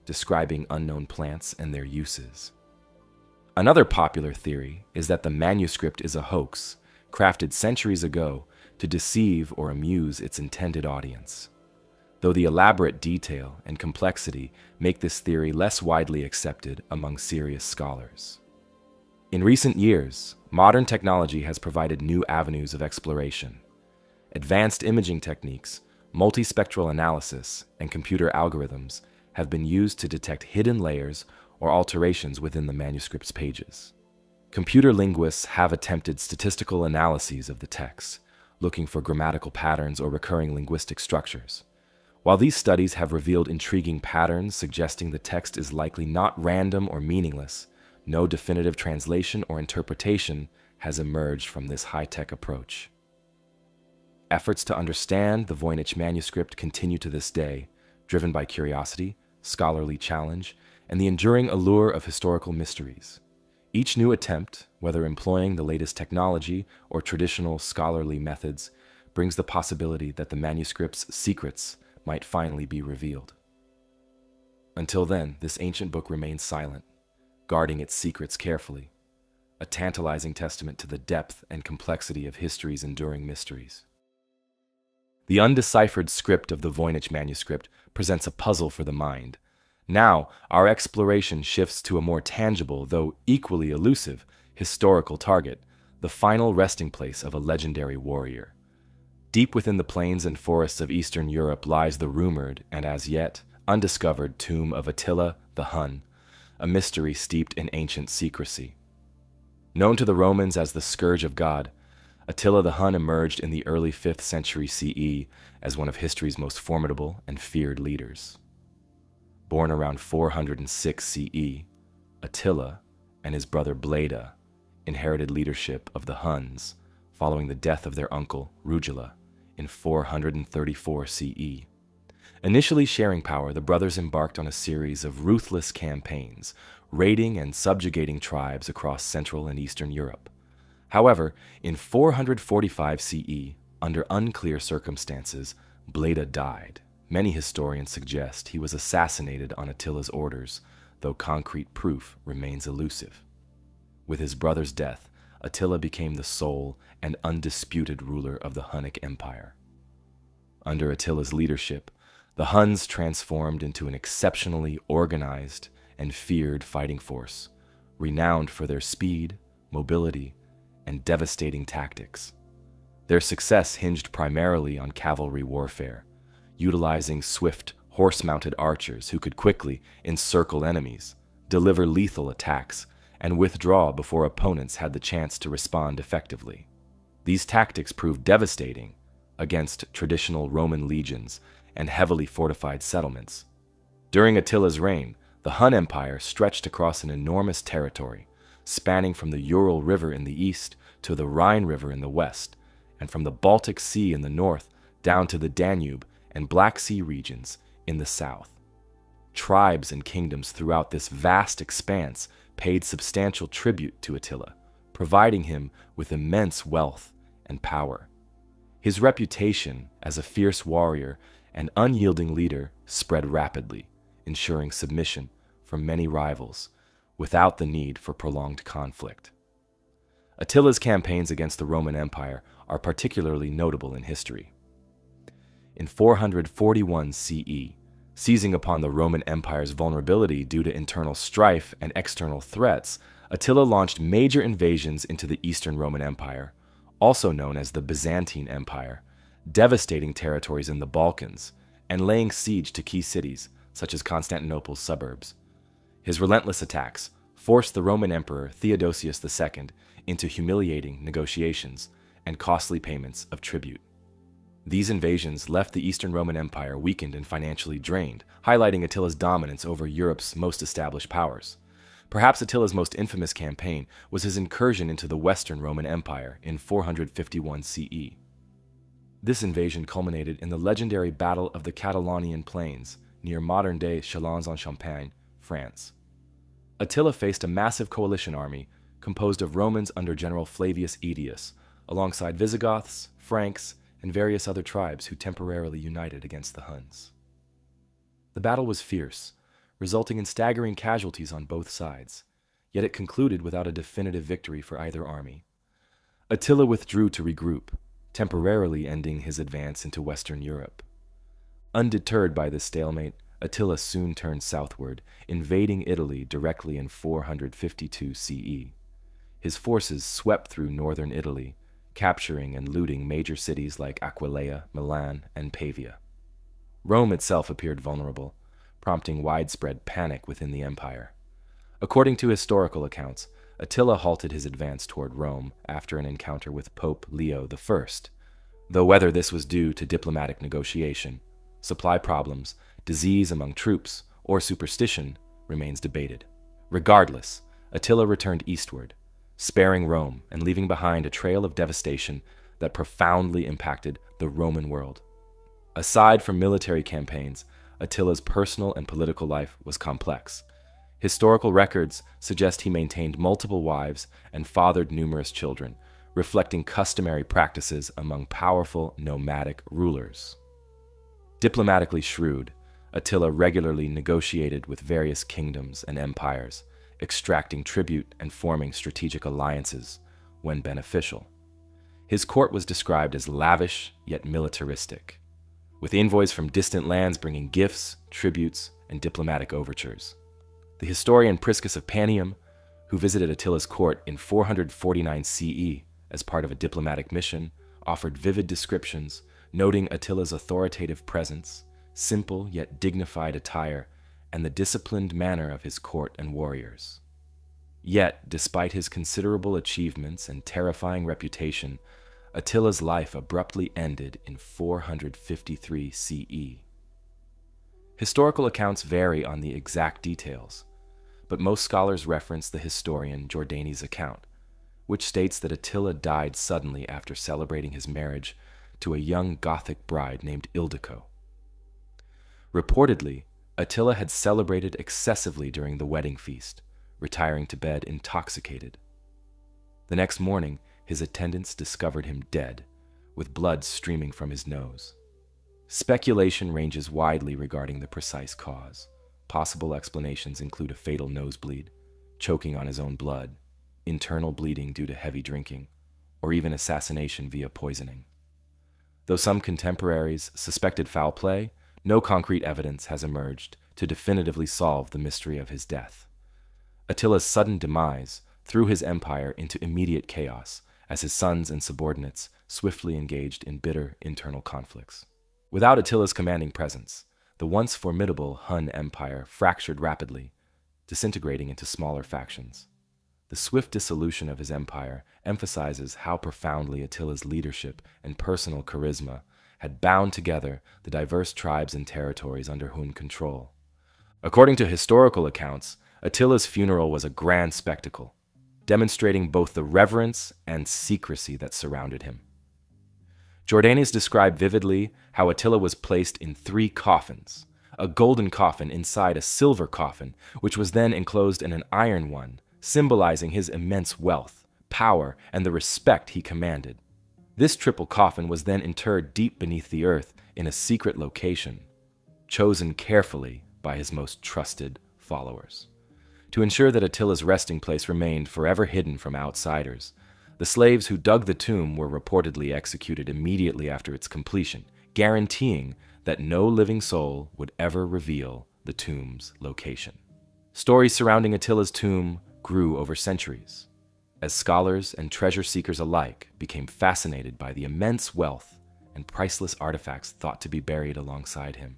describing unknown plants and their uses. Another popular theory is that the manuscript is a hoax, crafted centuries ago to deceive or amuse its intended audience, though the elaborate detail and complexity make this theory less widely accepted among serious scholars. In recent years, modern technology has provided new avenues of exploration. Advanced imaging techniques, multispectral analysis, and computer algorithms have been used to detect hidden layers or alterations within the manuscript's pages. Computer linguists have attempted statistical analyses of the text, looking for grammatical patterns or recurring linguistic structures. While these studies have revealed intriguing patterns suggesting the text is likely not random or meaningless, no definitive translation or interpretation has emerged from this high-tech approach. Efforts to understand the Voynich manuscript continue to this day, driven by curiosity, scholarly challenge, and the enduring allure of historical mysteries. Each new attempt, whether employing the latest technology or traditional scholarly methods, brings the possibility that the manuscript's secrets might finally be revealed. Until then, this ancient book remains silent, guarding its secrets carefully, a tantalizing testament to the depth and complexity of history's enduring mysteries. The undeciphered script of the Voynich manuscript presents a puzzle for the mind. Now, our exploration shifts to a more tangible, though equally elusive, historical target, the final resting place of a legendary warrior. Deep within the plains and forests of Eastern Europe lies the rumored, and as yet undiscovered, tomb of Attila the Hun, a mystery steeped in ancient secrecy. Known to the Romans as the Scourge of God, Attila the Hun emerged in the early 5th century CE as one of history's most formidable and feared leaders. Born around 406 CE, Attila and his brother Bleda inherited leadership of the Huns following the death of their uncle Rugila in 434 CE. Initially sharing power, the brothers embarked on a series of ruthless campaigns, raiding and subjugating tribes across Central and Eastern Europe. However, in 445 CE, under unclear circumstances, Bleda died. Many historians suggest he was assassinated on Attila's orders, though concrete proof remains elusive. With his brother's death, Attila became the sole and undisputed ruler of the Hunnic Empire. Under Attila's leadership, the Huns transformed into an exceptionally organized and feared fighting force, renowned for their speed, mobility, and devastating tactics. Their success hinged primarily on cavalry warfare, utilizing swift, horse-mounted archers who could quickly encircle enemies, deliver lethal attacks, and withdraw before opponents had the chance to respond effectively. These tactics proved devastating against traditional Roman legions and heavily fortified settlements. During Attila's reign, the Hun Empire stretched across an enormous territory, spanning from the Ural River in the east to the Rhine River in the west, and from the Baltic Sea in the north down to the Danube and Black Sea regions in the south. Tribes and kingdoms throughout this vast expanse paid substantial tribute to Attila, providing him with immense wealth and power. His reputation as a fierce warrior and unyielding leader spread rapidly, ensuring submission from many rivals without the need for prolonged conflict. Attila's campaigns against the Roman Empire are particularly notable in history. In 441 CE, seizing upon the Roman Empire's vulnerability due to internal strife and external threats, Attila launched major invasions into the Eastern Roman Empire, also known as the Byzantine Empire, devastating territories in the Balkans and laying siege to key cities such as Constantinople's suburbs. His relentless attacks forced the Roman Emperor Theodosius II into humiliating negotiations and costly payments of tribute. These invasions left the Eastern Roman Empire weakened and financially drained, highlighting Attila's dominance over Europe's most established powers. Perhaps Attila's most infamous campaign was his incursion into the Western Roman Empire in 451 CE. This invasion culminated in the legendary Battle of the Catalaunian Plains near modern-day Châlons-en-Champagne, France. Attila faced a massive coalition army composed of Romans under General Flavius Aetius, alongside Visigoths, Franks, and various other tribes who temporarily united against the Huns. The battle was fierce, resulting in staggering casualties on both sides, yet it concluded without a definitive victory for either army. Attila withdrew to regroup, temporarily ending his advance into Western Europe. Undeterred by this stalemate, Attila soon turned southward, invading Italy directly in 452 CE. His forces swept through northern Italy, capturing and looting major cities like Aquileia, Milan, and Pavia. Rome itself appeared vulnerable, prompting widespread panic within the empire. According to historical accounts, Attila halted his advance toward Rome after an encounter with Pope Leo I, though whether this was due to diplomatic negotiation, supply problems, disease among troops, or superstition remains debated. Regardless, Attila returned eastward, sparing Rome and leaving behind a trail of devastation that profoundly impacted the Roman world. Aside from military campaigns, Attila's personal and political life was complex. Historical records suggest he maintained multiple wives and fathered numerous children, reflecting customary practices among powerful nomadic rulers. Diplomatically shrewd, Attila regularly negotiated with various kingdoms and empires, extracting tribute and forming strategic alliances when beneficial. His court was described as lavish yet militaristic, with envoys from distant lands bringing gifts, tributes, and diplomatic overtures. The historian Priscus of Panium, who visited Attila's court in 449 CE as part of a diplomatic mission, offered vivid descriptions, noting Attila's authoritative presence, simple yet dignified attire, and the disciplined manner of his court and warriors. Yet, despite his considerable achievements and terrifying reputation, Attila's life abruptly ended in 453 CE. Historical accounts vary on the exact details, but most scholars reference the historian Jordanes' account, which states that Attila died suddenly after celebrating his marriage to a young Gothic bride named Ildiko. Reportedly, Attila had celebrated excessively during the wedding feast, retiring to bed intoxicated. The next morning, his attendants discovered him dead, with blood streaming from his nose. Speculation ranges widely regarding the precise cause. Possible explanations include a fatal nosebleed, choking on his own blood, internal bleeding due to heavy drinking, or even assassination via poisoning. Though some contemporaries suspected foul play, no concrete evidence has emerged to definitively solve the mystery of his death. Attila's sudden demise threw his empire into immediate chaos as his sons and subordinates swiftly engaged in bitter internal conflicts. Without Attila's commanding presence, the once formidable Hun Empire fractured rapidly, disintegrating into smaller factions. The swift dissolution of his empire emphasizes how profoundly Attila's leadership and personal charisma had bound together the diverse tribes and territories under Hun control. According to historical accounts, Attila's funeral was a grand spectacle, demonstrating both the reverence and secrecy that surrounded him. Jordanes described vividly how Attila was placed in 3 coffins, a golden coffin inside a silver coffin, which was then enclosed in an iron one, symbolizing his immense wealth, power, and the respect he commanded. This triple coffin was then interred deep beneath the earth in a secret location, chosen carefully by his most trusted followers. To ensure that Attila's resting place remained forever hidden from outsiders, the slaves who dug the tomb were reportedly executed immediately after its completion, guaranteeing that no living soul would ever reveal the tomb's location. Stories surrounding Attila's tomb grew over centuries, as scholars and treasure seekers alike became fascinated by the immense wealth and priceless artifacts thought to be buried alongside him.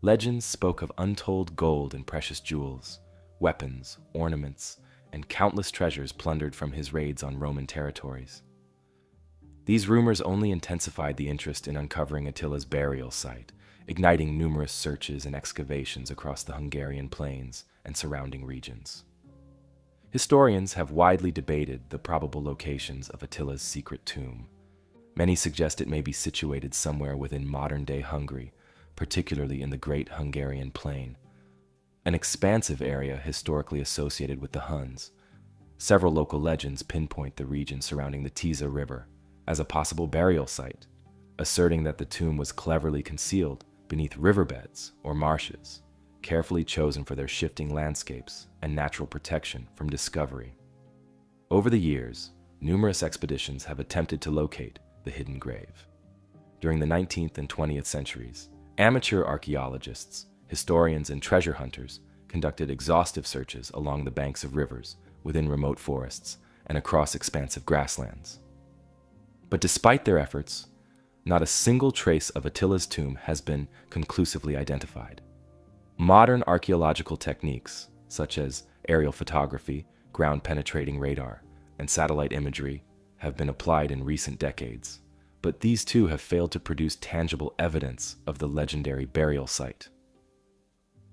Legends spoke of untold gold and precious jewels, weapons, ornaments, and countless treasures plundered from his raids on Roman territories. These rumors only intensified the interest in uncovering Attila's burial site, igniting numerous searches and excavations across the Hungarian plains and surrounding regions. Historians have widely debated the probable locations of Attila's secret tomb. Many suggest it may be situated somewhere within modern-day Hungary, particularly in the Great Hungarian Plain, an expansive area historically associated with the Huns. Several local legends pinpoint the region surrounding the Tisa River as a possible burial site, asserting that the tomb was cleverly concealed beneath riverbeds or marshes, carefully chosen for their shifting landscapes and natural protection from discovery. Over the years, numerous expeditions have attempted to locate the hidden grave. During the 19th and 20th centuries, amateur archaeologists, historians, and treasure hunters conducted exhaustive searches along the banks of rivers, within remote forests, and across expansive grasslands. But despite their efforts, not a single trace of Attila's tomb has been conclusively identified. Modern archaeological techniques, such as aerial photography, ground-penetrating radar, and satellite imagery, have been applied in recent decades, but these too have failed to produce tangible evidence of the legendary burial site.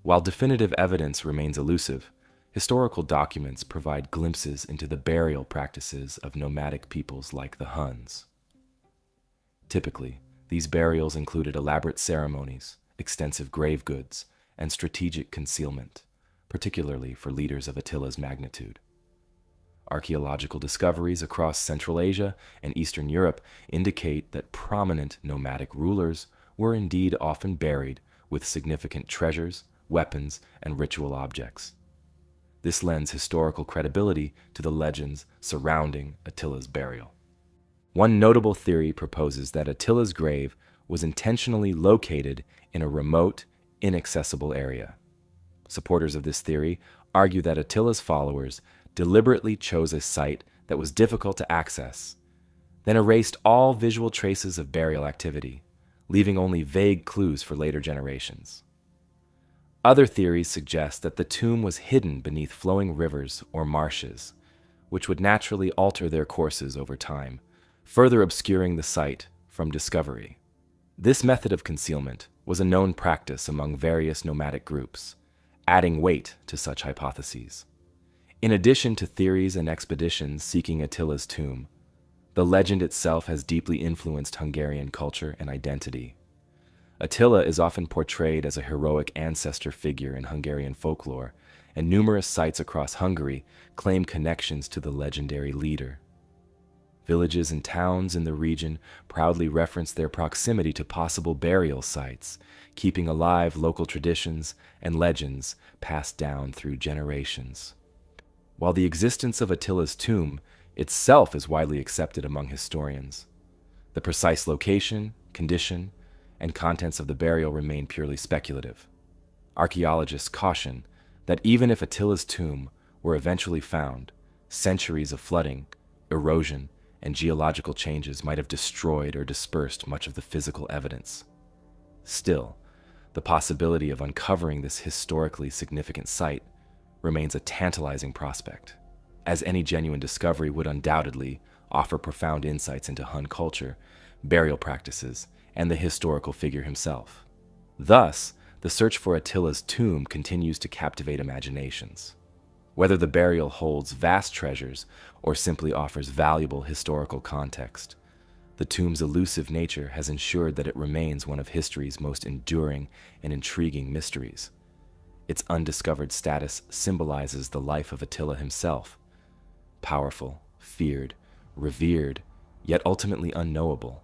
While definitive evidence remains elusive, historical documents provide glimpses into the burial practices of nomadic peoples like the Huns. Typically, these burials included elaborate ceremonies, extensive grave goods, and strategic concealment, particularly for leaders of Attila's magnitude. Archaeological discoveries across Central Asia and Eastern Europe indicate that prominent nomadic rulers were indeed often buried with significant treasures, weapons, and ritual objects. This lends historical credibility to the legends surrounding Attila's burial. One notable theory proposes that Attila's grave was intentionally located in a remote, inaccessible area. Supporters of this theory argue that Attila's followers deliberately chose a site that was difficult to access, then erased all visual traces of burial activity, leaving only vague clues for later generations. Other theories suggest that the tomb was hidden beneath flowing rivers or marshes, which would naturally alter their courses over time, further obscuring the site from discovery. This method of concealment was a known practice among various nomadic groups, adding weight to such hypotheses. In addition to theories and expeditions seeking Attila's tomb, the legend itself has deeply influenced Hungarian culture and identity. Attila is often portrayed as a heroic ancestor figure in Hungarian folklore, and numerous sites across Hungary claim connections to the legendary leader. Villages and towns in the region proudly reference their proximity to possible burial sites, keeping alive local traditions and legends passed down through generations. While the existence of Attila's tomb itself is widely accepted among historians, the precise location, condition, and contents of the burial remain purely speculative. Archaeologists caution that even if Attila's tomb were eventually found, centuries of flooding, erosion, and geological changes might have destroyed or dispersed much of the physical evidence. Still, the possibility of uncovering this historically significant site remains a tantalizing prospect, as any genuine discovery would undoubtedly offer profound insights into Hun culture, burial practices, and the historical figure himself. Thus, the search for Attila's tomb continues to captivate imaginations. Whether the burial holds vast treasures or simply offers valuable historical context, the tomb's elusive nature has ensured that it remains one of history's most enduring and intriguing mysteries. Its undiscovered status symbolizes the life of Attila himself, powerful, feared, revered, yet ultimately unknowable,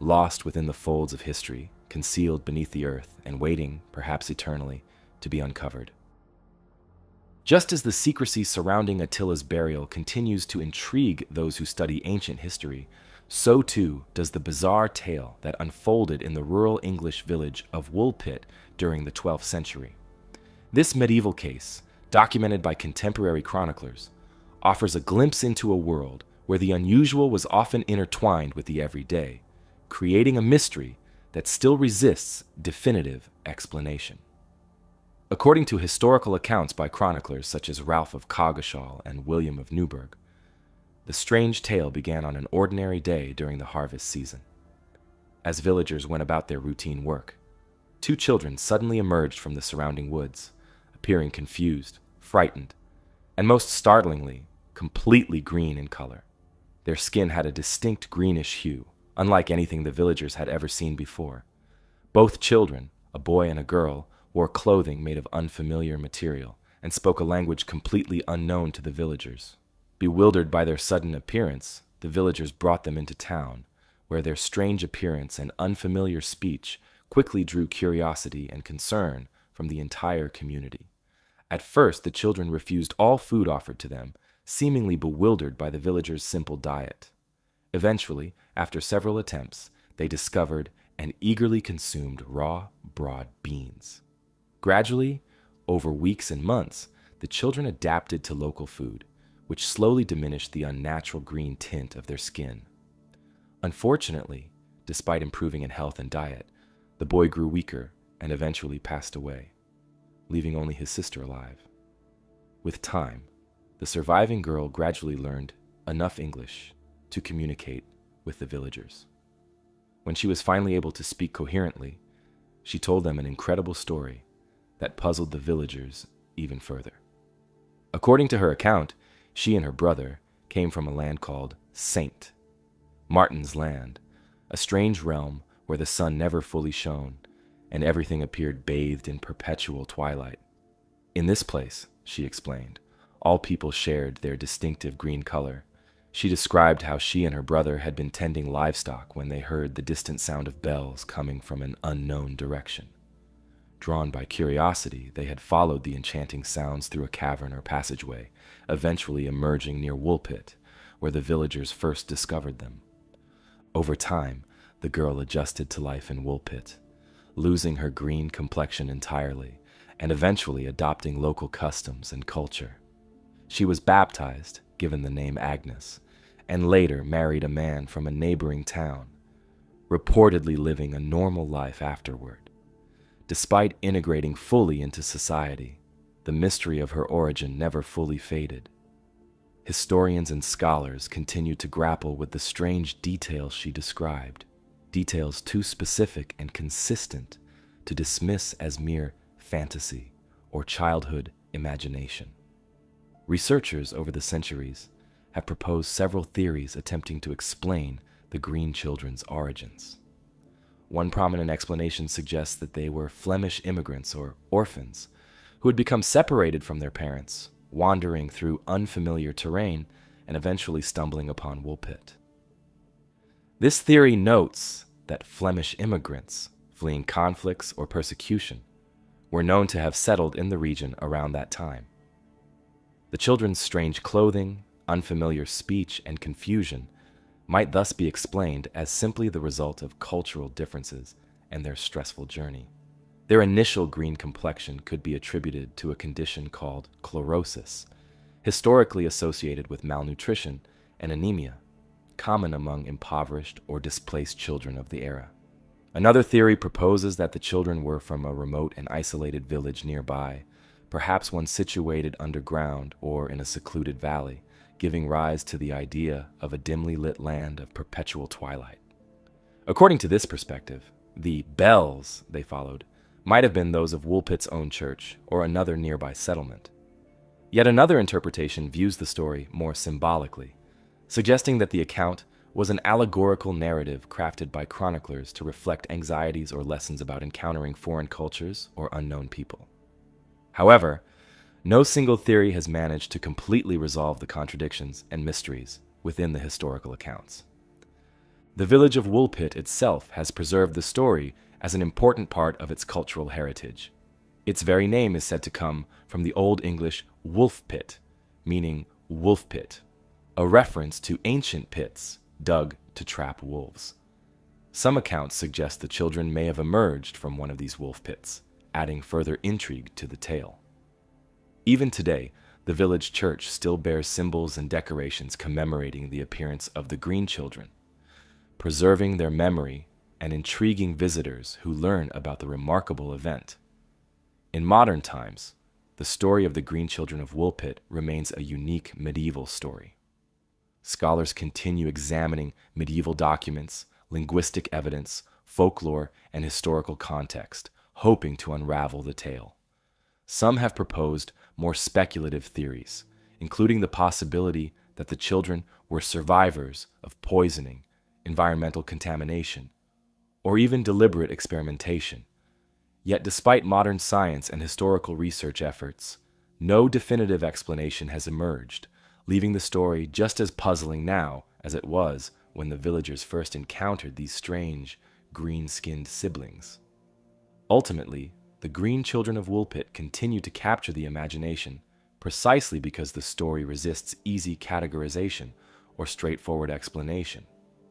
lost within the folds of history, concealed beneath the earth, and waiting, perhaps eternally, to be uncovered. Just as the secrecy surrounding Attila's burial continues to intrigue those who study ancient history, so too does the bizarre tale that unfolded in the rural English village of Woolpit during the 12th century. This medieval case, documented by contemporary chroniclers, offers a glimpse into a world where the unusual was often intertwined with the everyday, creating a mystery that still resists definitive explanation. According to historical accounts by chroniclers such as Ralph of Coggeshall and William of Newburgh, the strange tale began on an ordinary day during the harvest season. As villagers went about their routine work, two children suddenly emerged from the surrounding woods, appearing confused, frightened, and most startlingly, completely green in color. Their skin had a distinct greenish hue, unlike anything the villagers had ever seen before. Both children, A boy and a girl wore clothing made of unfamiliar material and spoke a language completely unknown to the villagers. Bewildered by their sudden appearance, the villagers brought them into town, where their strange appearance and unfamiliar speech quickly drew curiosity and concern from the entire community. At first, the children refused all food offered to them, seemingly bewildered by the villagers' simple diet. Eventually, after several attempts, they discovered and eagerly consumed raw, broad beans. Gradually, over weeks and months, the children adapted to local food, which slowly diminished the unnatural green tint of their skin. Unfortunately, despite improving in health and diet, the boy grew weaker and eventually passed away, leaving only his sister alive. With time, the surviving girl gradually learned enough English to communicate with the villagers. When she was finally able to speak coherently, she told them an incredible story that puzzled the villagers even further. According to her account, she and her brother came from a land called Saint Martin's Land, a strange realm where the sun never fully shone and everything appeared bathed in perpetual twilight. In this place, she explained, all people shared their distinctive green color. She described how she and her brother had been tending livestock when they heard the distant sound of bells coming from an unknown direction. Drawn by curiosity, they had followed the enchanting sounds through a cavern or passageway, eventually emerging near Woolpit, where the villagers first discovered them. Over time, the girl adjusted to life in Woolpit, losing her green complexion entirely, and eventually adopting local customs and culture. She was baptized, given the name Agnes, and later married a man from a neighboring town, reportedly living a normal life afterward. Despite integrating fully into society, the mystery of her origin never fully faded. Historians and scholars continue to grapple with the strange details she described, details too specific and consistent to dismiss as mere fantasy or childhood imagination. Researchers over the centuries have proposed several theories attempting to explain the Green Children's origins. One prominent explanation suggests that they were Flemish immigrants or orphans who had become separated from their parents, wandering through unfamiliar terrain and eventually stumbling upon Woolpit. This theory notes that Flemish immigrants, fleeing conflicts or persecution, were known to have settled in the region around that time. The children's strange clothing, unfamiliar speech, and confusion might thus be explained as simply the result of cultural differences and their stressful journey. Their initial green complexion could be attributed to a condition called chlorosis, historically associated with malnutrition and anemia, common among impoverished or displaced children of the era. Another theory proposes that the children were from a remote and isolated village nearby, perhaps one situated underground or in a secluded valley, giving rise to the idea of a dimly lit land of perpetual twilight. According to this perspective, the bells they followed might have been those of Woolpit's own church or another nearby settlement. Yet another interpretation views the story more symbolically, suggesting that the account was an allegorical narrative crafted by chroniclers to reflect anxieties or lessons about encountering foreign cultures or unknown people. However, no single theory has managed to completely resolve the contradictions and mysteries within the historical accounts. The village of Woolpit itself has preserved the story as an important part of its cultural heritage. Its very name is said to come from the Old English wolf pit, meaning wolf pit, a reference to ancient pits dug to trap wolves. Some accounts suggest the children may have emerged from one of these wolf pits, adding further intrigue to the tale. Even today, the village church still bears symbols and decorations commemorating the appearance of the Green Children, preserving their memory and intriguing visitors who learn about the remarkable event. In modern times, the story of the Green Children of Woolpit remains a unique medieval story. Scholars continue examining medieval documents, linguistic evidence, folklore, and historical context, hoping to unravel the tale. Some have proposed more speculative theories, including the possibility that the children were survivors of poisoning, environmental contamination, or even deliberate experimentation, Yet despite modern science and historical research efforts, no definitive explanation has emerged, leaving the story just as puzzling now as it was when the villagers first encountered these strange, green-skinned siblings. Ultimately, the green children of Woolpit continue to capture the imagination precisely because the story resists easy categorization or straightforward explanation.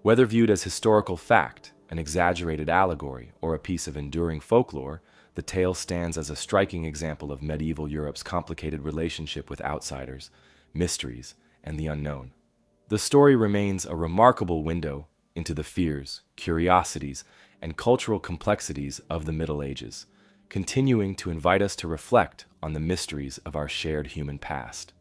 Whether viewed as historical fact, an exaggerated allegory, or a piece of enduring folklore, the tale stands as a striking example of medieval Europe's complicated relationship with outsiders, mysteries, and the unknown. The story remains a remarkable window into the fears, curiosities, and cultural complexities of the Middle Ages, continuing to invite us to reflect on the mysteries of our shared human past.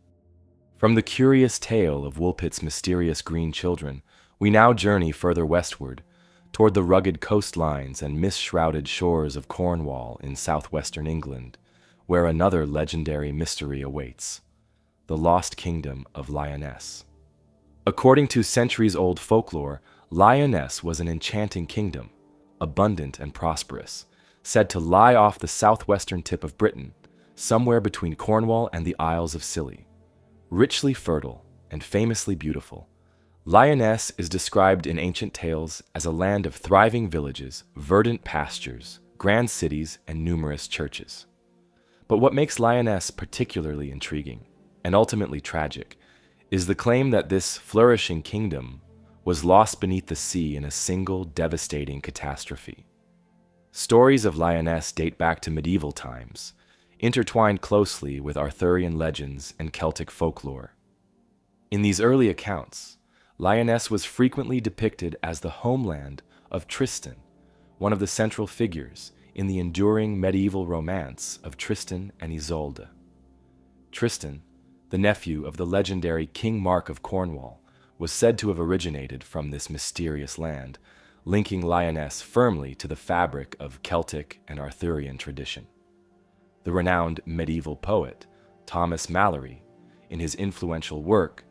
From the curious tale of Woolpit's mysterious green children, we now journey further westward, toward the rugged coastlines and mist-shrouded shores of Cornwall in southwestern England, where another legendary mystery awaits: the lost kingdom of Lyonesse. According to centuries-old folklore, Lyonesse was an enchanting kingdom, abundant and prosperous, said to lie off the southwestern tip of Britain, somewhere between Cornwall and the Isles of Scilly. Richly fertile and famously beautiful, Lyonesse is described in ancient tales as a land of thriving villages, verdant pastures, grand cities, and numerous churches. But what makes Lyonesse particularly intriguing, and ultimately tragic, is the claim that this flourishing kingdom was lost beneath the sea in a single devastating catastrophe. Stories of Lyonesse date back to medieval times, intertwined closely with Arthurian legends and Celtic folklore. In these early accounts, Lyonesse was frequently depicted as the homeland of Tristan, one of the central figures in the enduring medieval romance of Tristan and Isolde. Tristan, the nephew of the legendary King Mark of Cornwall, was said to have originated from this mysterious land, linking Lyonesse firmly to the fabric of Celtic and Arthurian tradition. The renowned medieval poet Thomas Malory, in his influential work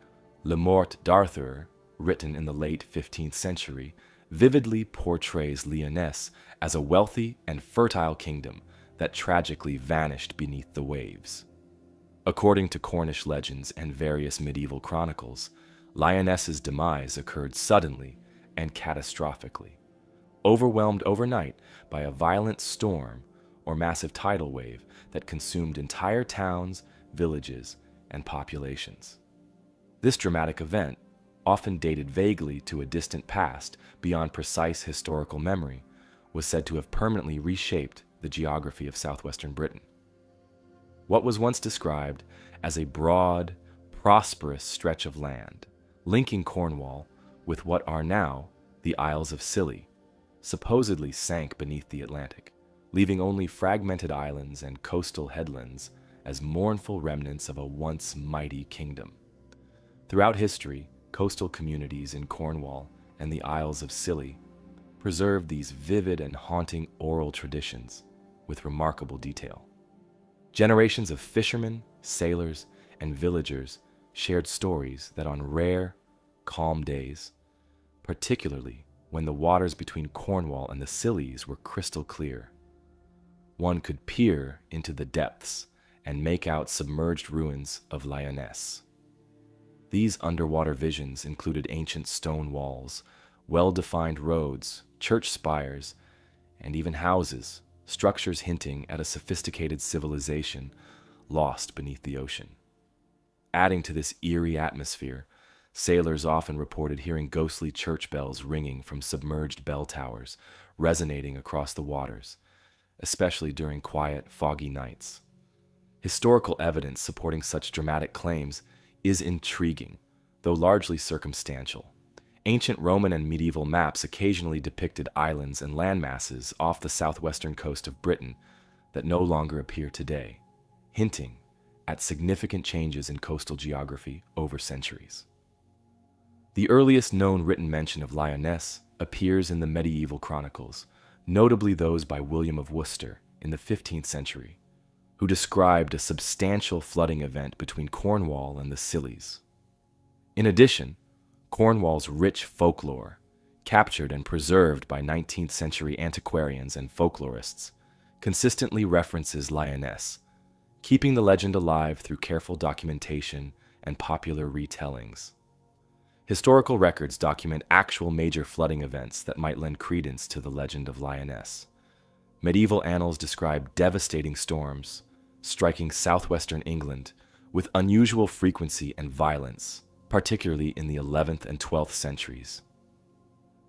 Le Morte d'Arthur, written in the late 15th century, vividly portrays Lyonesse as a wealthy and fertile kingdom that tragically vanished beneath the waves. According to Cornish legends and various medieval chronicles, Lyonesse's demise occurred suddenly and catastrophically, overwhelmed overnight by a violent storm or massive tidal wave that consumed entire towns, villages, and populations. This dramatic event, often dated vaguely to a distant past beyond precise historical memory, was said to have permanently reshaped the geography of southwestern Britain. What was once described as a broad, prosperous stretch of land, linking Cornwall with what are now the Isles of Scilly, supposedly sank beneath the Atlantic, leaving only fragmented islands and coastal headlands as mournful remnants of a once mighty kingdom. Throughout history, coastal communities in Cornwall and the Isles of Scilly preserved these vivid and haunting oral traditions with remarkable detail. Generations of fishermen, sailors, and villagers shared stories that on rare, calm days, particularly when the waters between Cornwall and the Scillies were crystal clear, one could peer into the depths and make out submerged ruins of Lyonesse. These underwater visions included ancient stone walls, well-defined roads, church spires, and even houses, structures hinting at a sophisticated civilization lost beneath the ocean. Adding to this eerie atmosphere, sailors often reported hearing ghostly church bells ringing from submerged bell towers, resonating across the waters, especially during quiet, foggy nights. Historical evidence supporting such dramatic claims is intriguing, though largely circumstantial. Ancient Roman and medieval maps occasionally depicted islands and landmasses off the southwestern coast of Britain that no longer appear today, hinting at significant changes in coastal geography over centuries. The earliest known written mention of Lyonesse appears in the medieval chronicles, notably those by William of Worcester in the 15th century, who described a substantial flooding event between Cornwall and the Scillies. In addition, Cornwall's rich folklore, captured and preserved by 19th century antiquarians and folklorists, consistently references Lyonesse, keeping the legend alive through careful documentation and popular retellings. Historical records document actual major flooding events that might lend credence to the legend of Lyonesse. Medieval annals describe devastating storms striking southwestern England with unusual frequency and violence, particularly in the 11th and 12th centuries.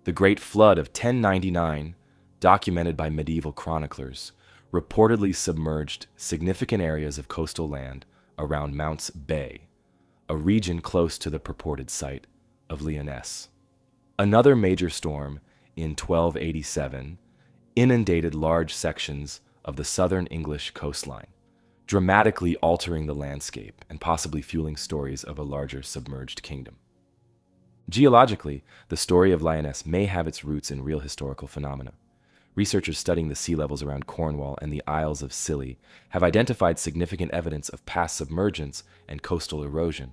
The Great Flood of 1099, documented by medieval chroniclers, reportedly submerged significant areas of coastal land around Mounts Bay, a region close to the purported site of Lyonesse. Another major storm in 1287 inundated large sections of the southern English coastline, dramatically altering the landscape and possibly fueling stories of a larger submerged kingdom. Geologically, the story of Lyonesse may have its roots in real historical phenomena. Researchers studying the sea levels around Cornwall and the Isles of Scilly have identified significant evidence of past submergence and coastal erosion.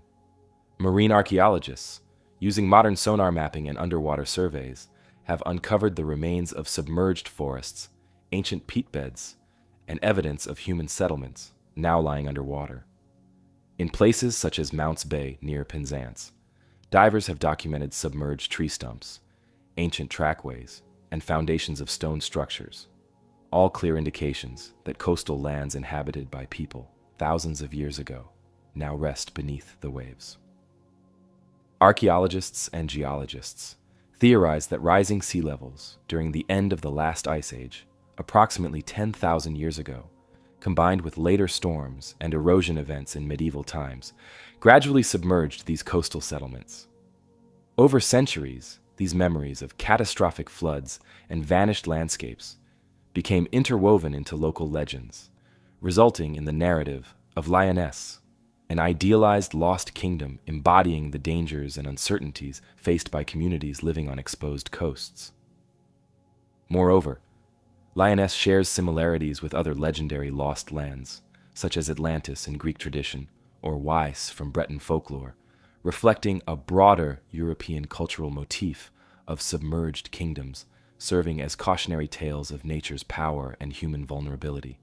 Marine archaeologists, using modern sonar mapping and underwater surveys, have uncovered the remains of submerged forests, ancient peat beds, and evidence of human settlements now lying underwater. In places such as Mounts Bay near Penzance, divers have documented submerged tree stumps, ancient trackways, and foundations of stone structures, all clear indications that coastal lands inhabited by people thousands of years ago now rest beneath the waves. Archaeologists and geologists theorize that rising sea levels during the end of the last ice age, approximately 10,000 years ago, combined with later storms and erosion events in medieval times, gradually submerged these coastal settlements. Over centuries, these memories of catastrophic floods and vanished landscapes became interwoven into local legends, resulting in the narrative of Lyonesse, an idealized lost kingdom embodying the dangers and uncertainties faced by communities living on exposed coasts. Moreover, Lyonesse shares similarities with other legendary lost lands, such as Atlantis in Greek tradition or Weiss from Breton folklore, reflecting a broader European cultural motif of submerged kingdoms, serving as cautionary tales of nature's power and human vulnerability.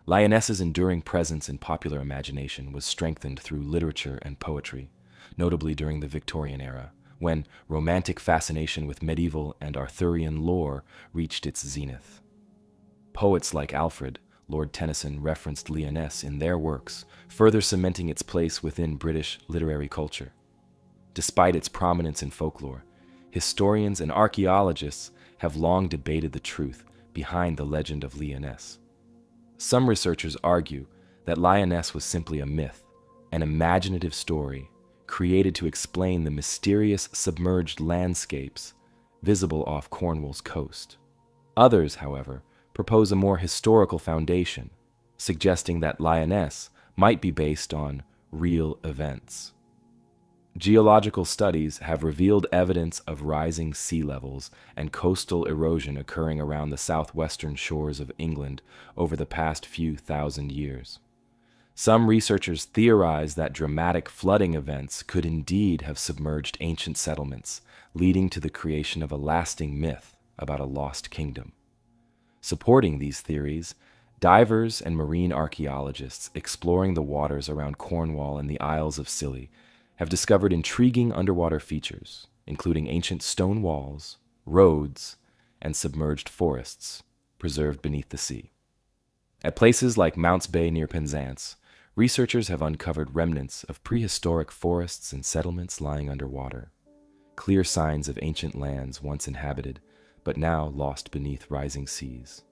Lyonesse's enduring presence in popular imagination was strengthened through literature and poetry, notably during the Victorian era, when romantic fascination with medieval and Arthurian lore reached its zenith. Poets like Alfred, Lord Tennyson referenced Lyonesse in their works, further cementing its place within British literary culture. Despite its prominence in folklore, historians and archaeologists have long debated the truth behind the legend of Lyonesse. Some researchers argue that Lyonesse was simply a myth, an imaginative story created to explain the mysterious submerged landscapes visible off Cornwall's coast. Others, however, propose a more historical foundation, suggesting that Lyonesse might be based on real events. Geological studies have revealed evidence of rising sea levels and coastal erosion occurring around the southwestern shores of England over the past few thousand years. Some researchers theorize that dramatic flooding events could indeed have submerged ancient settlements, leading to the creation of a lasting myth about a lost kingdom. Supporting these theories, divers and marine archaeologists exploring the waters around Cornwall and the Isles of Scilly have discovered intriguing underwater features, including ancient stone walls, roads, and submerged forests preserved beneath the sea. At places like Mounts Bay near Penzance, researchers have uncovered remnants of prehistoric forests and settlements lying underwater, clear signs of ancient lands once inhabited, but now lost beneath rising seas.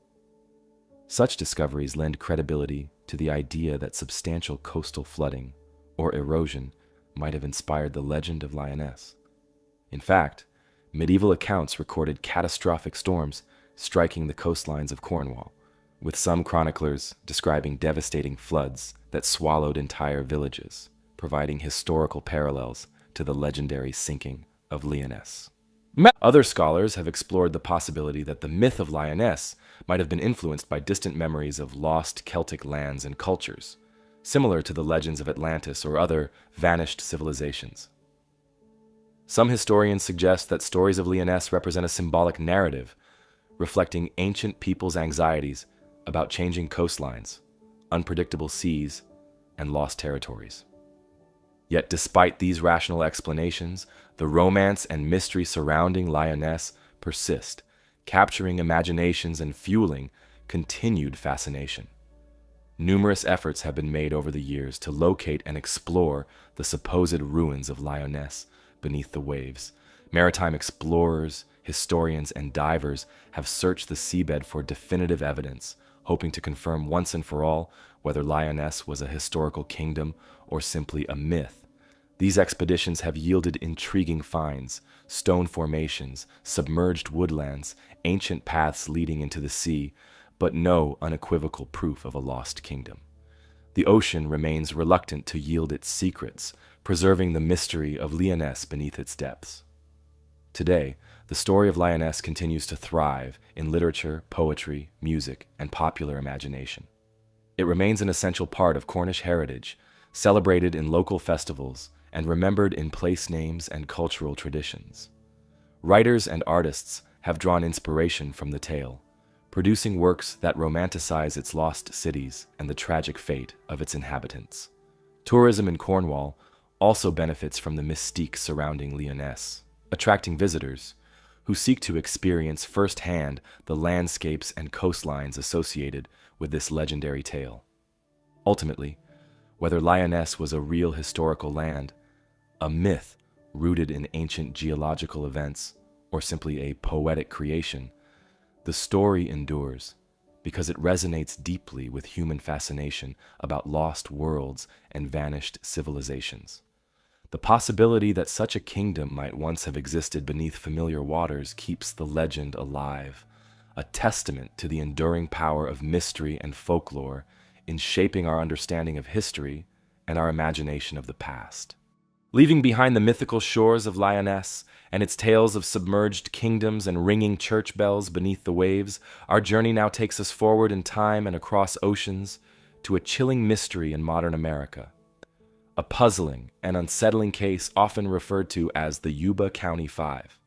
Such discoveries lend credibility to the idea that substantial coastal flooding, or erosion, might have inspired the legend of Lyonesse. In fact, medieval accounts recorded catastrophic storms striking the coastlines of Cornwall, with some chroniclers describing devastating floods that swallowed entire villages, providing historical parallels to the legendary sinking of Lyonesse. Other scholars have explored the possibility that the myth of Lyonesse might have been influenced by distant memories of lost Celtic lands and cultures, similar to the legends of Atlantis or other vanished civilizations. Some historians suggest that stories of Lyonesse represent a symbolic narrative, reflecting ancient people's anxieties about changing coastlines, unpredictable seas, and lost territories. Yet despite these rational explanations, the romance and mystery surrounding Lyonesse persist, capturing imaginations and fueling continued fascination. Numerous efforts have been made over the years to locate and explore the supposed ruins of Lyonesse beneath the waves. Maritime explorers, historians, and divers have searched the seabed for definitive evidence, hoping to confirm once and for all whether Lyonesse was a historical kingdom or simply a myth. These expeditions have yielded intriguing finds, stone formations, submerged woodlands, ancient paths leading into the sea, but no unequivocal proof of a lost kingdom. The ocean remains reluctant to yield its secrets, preserving the mystery of Lyonesse beneath its depths. Today, the story of Lyonesse continues to thrive in literature, poetry, music, and popular imagination. It remains an essential part of Cornish heritage, celebrated in local festivals and remembered in place names and cultural traditions. Writers and artists have drawn inspiration from the tale, producing works that romanticize its lost cities and the tragic fate of its inhabitants. Tourism in Cornwall also benefits from the mystique surrounding Lyonesse, attracting visitors who seek to experience firsthand the landscapes and coastlines associated with this legendary tale. Ultimately, whether Lyonesse was a real historical land, a myth rooted in ancient geological events, or simply a poetic creation, the story endures because it resonates deeply with human fascination about lost worlds and vanished civilizations. The possibility that such a kingdom might once have existed beneath familiar waters keeps the legend alive, a testament to the enduring power of mystery and folklore in shaping our understanding of history and our imagination of the past. Leaving behind the mythical shores of Lyonesse and its tales of submerged kingdoms and ringing church bells beneath the waves, our journey now takes us forward in time and across oceans to a chilling mystery in modern America. A puzzling and unsettling case often referred to as the Yuba County Five.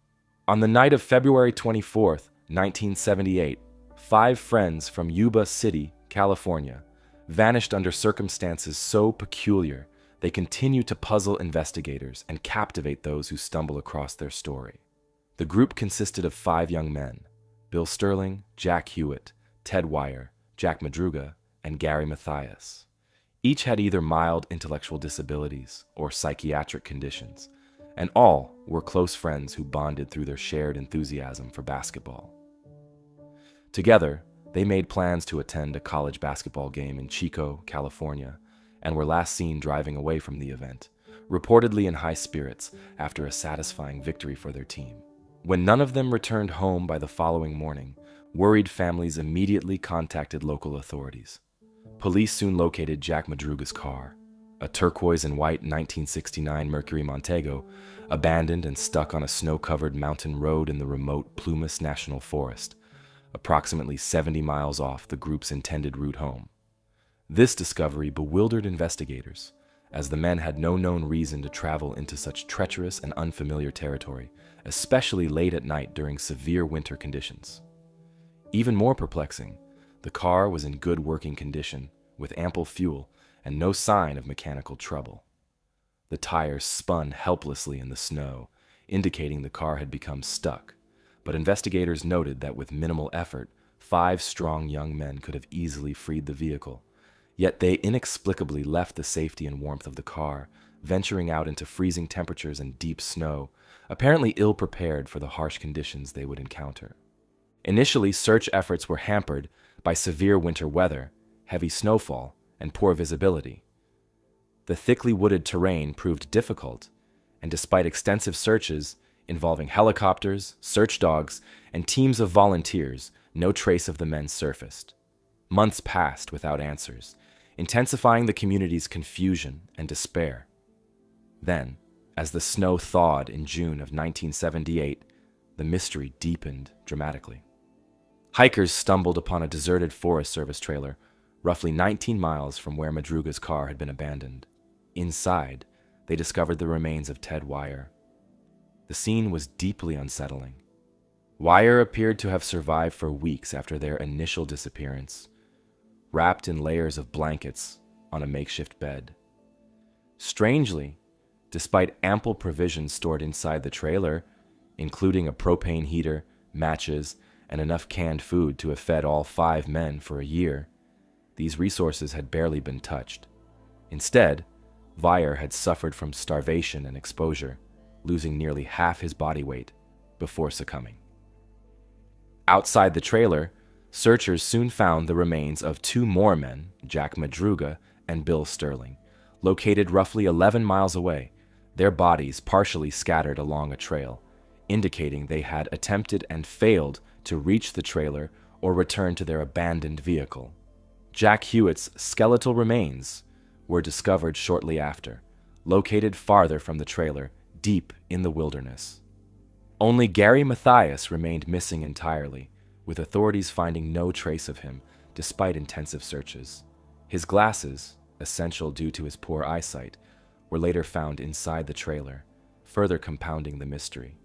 On the night of February 24th, 1978, 5 friends from Yuba City, California, vanished under circumstances so peculiar they continue to puzzle investigators and captivate those who stumble across their story. The group consisted of 5 young men: Bill Sterling, Jack Hewitt, Ted Wire, Jack Madruga, and Gary Mathias. Each had either mild intellectual disabilities or psychiatric conditions, and all were close friends who bonded through their shared enthusiasm for basketball. Together, they made plans to attend a college basketball game in Chico, California, and were last seen driving away from the event, reportedly in high spirits after a satisfying victory for their team. When none of them returned home by the following morning, worried families immediately contacted local authorities. Police soon located Jack Madruga's car, a turquoise and white 1969 Mercury Montego, abandoned and stuck on a snow-covered mountain road in the remote Plumas National Forest, approximately 70 miles off the group's intended route home. This discovery bewildered investigators, as the men had no known reason to travel into such treacherous and unfamiliar territory, especially late at night during severe winter conditions. Even more perplexing, the car was in good working condition, with ample fuel and no sign of mechanical trouble. The tires spun helplessly in the snow, indicating the car had become stuck, but investigators noted that with minimal effort, 5 strong young men could have easily freed the vehicle. Yet they inexplicably left the safety and warmth of the car, venturing out into freezing temperatures and deep snow, apparently ill-prepared for the harsh conditions they would encounter. Initially, search efforts were hampered by severe winter weather, heavy snowfall, and poor visibility. The thickly wooded terrain proved difficult, and despite extensive searches involving helicopters, search dogs, and teams of volunteers, no trace of the men surfaced. Months passed without answers, intensifying the community's confusion and despair. Then, as the snow thawed in June of 1978, the mystery deepened dramatically. Hikers stumbled upon a deserted Forest Service trailer, roughly 19 miles from where Madruga's car had been abandoned. Inside, they discovered the remains of Ted Wire. The scene was deeply unsettling. Wire appeared to have survived for weeks after their initial disappearance, wrapped in layers of blankets on a makeshift bed. Strangely, despite ample provisions stored inside the trailer, including a propane heater, matches, and enough canned food to have fed all 5 men for a year, these resources had barely been touched. Instead, Weyer had suffered from starvation and exposure, losing nearly half his body weight before succumbing. Outside the trailer, searchers soon found the remains of 2 more men, Jack Madruga and Bill Sterling, located roughly 11 miles away, their bodies partially scattered along a trail, indicating they had attempted and failed to reach the trailer or return to their abandoned vehicle. Jack Hewitt's skeletal remains were discovered shortly after, located farther from the trailer, deep in the wilderness. Only Gary Mathias remained missing entirely, with authorities finding no trace of him despite intensive searches. His glasses, essential due to his poor eyesight, were later found inside the trailer, further compounding the mystery.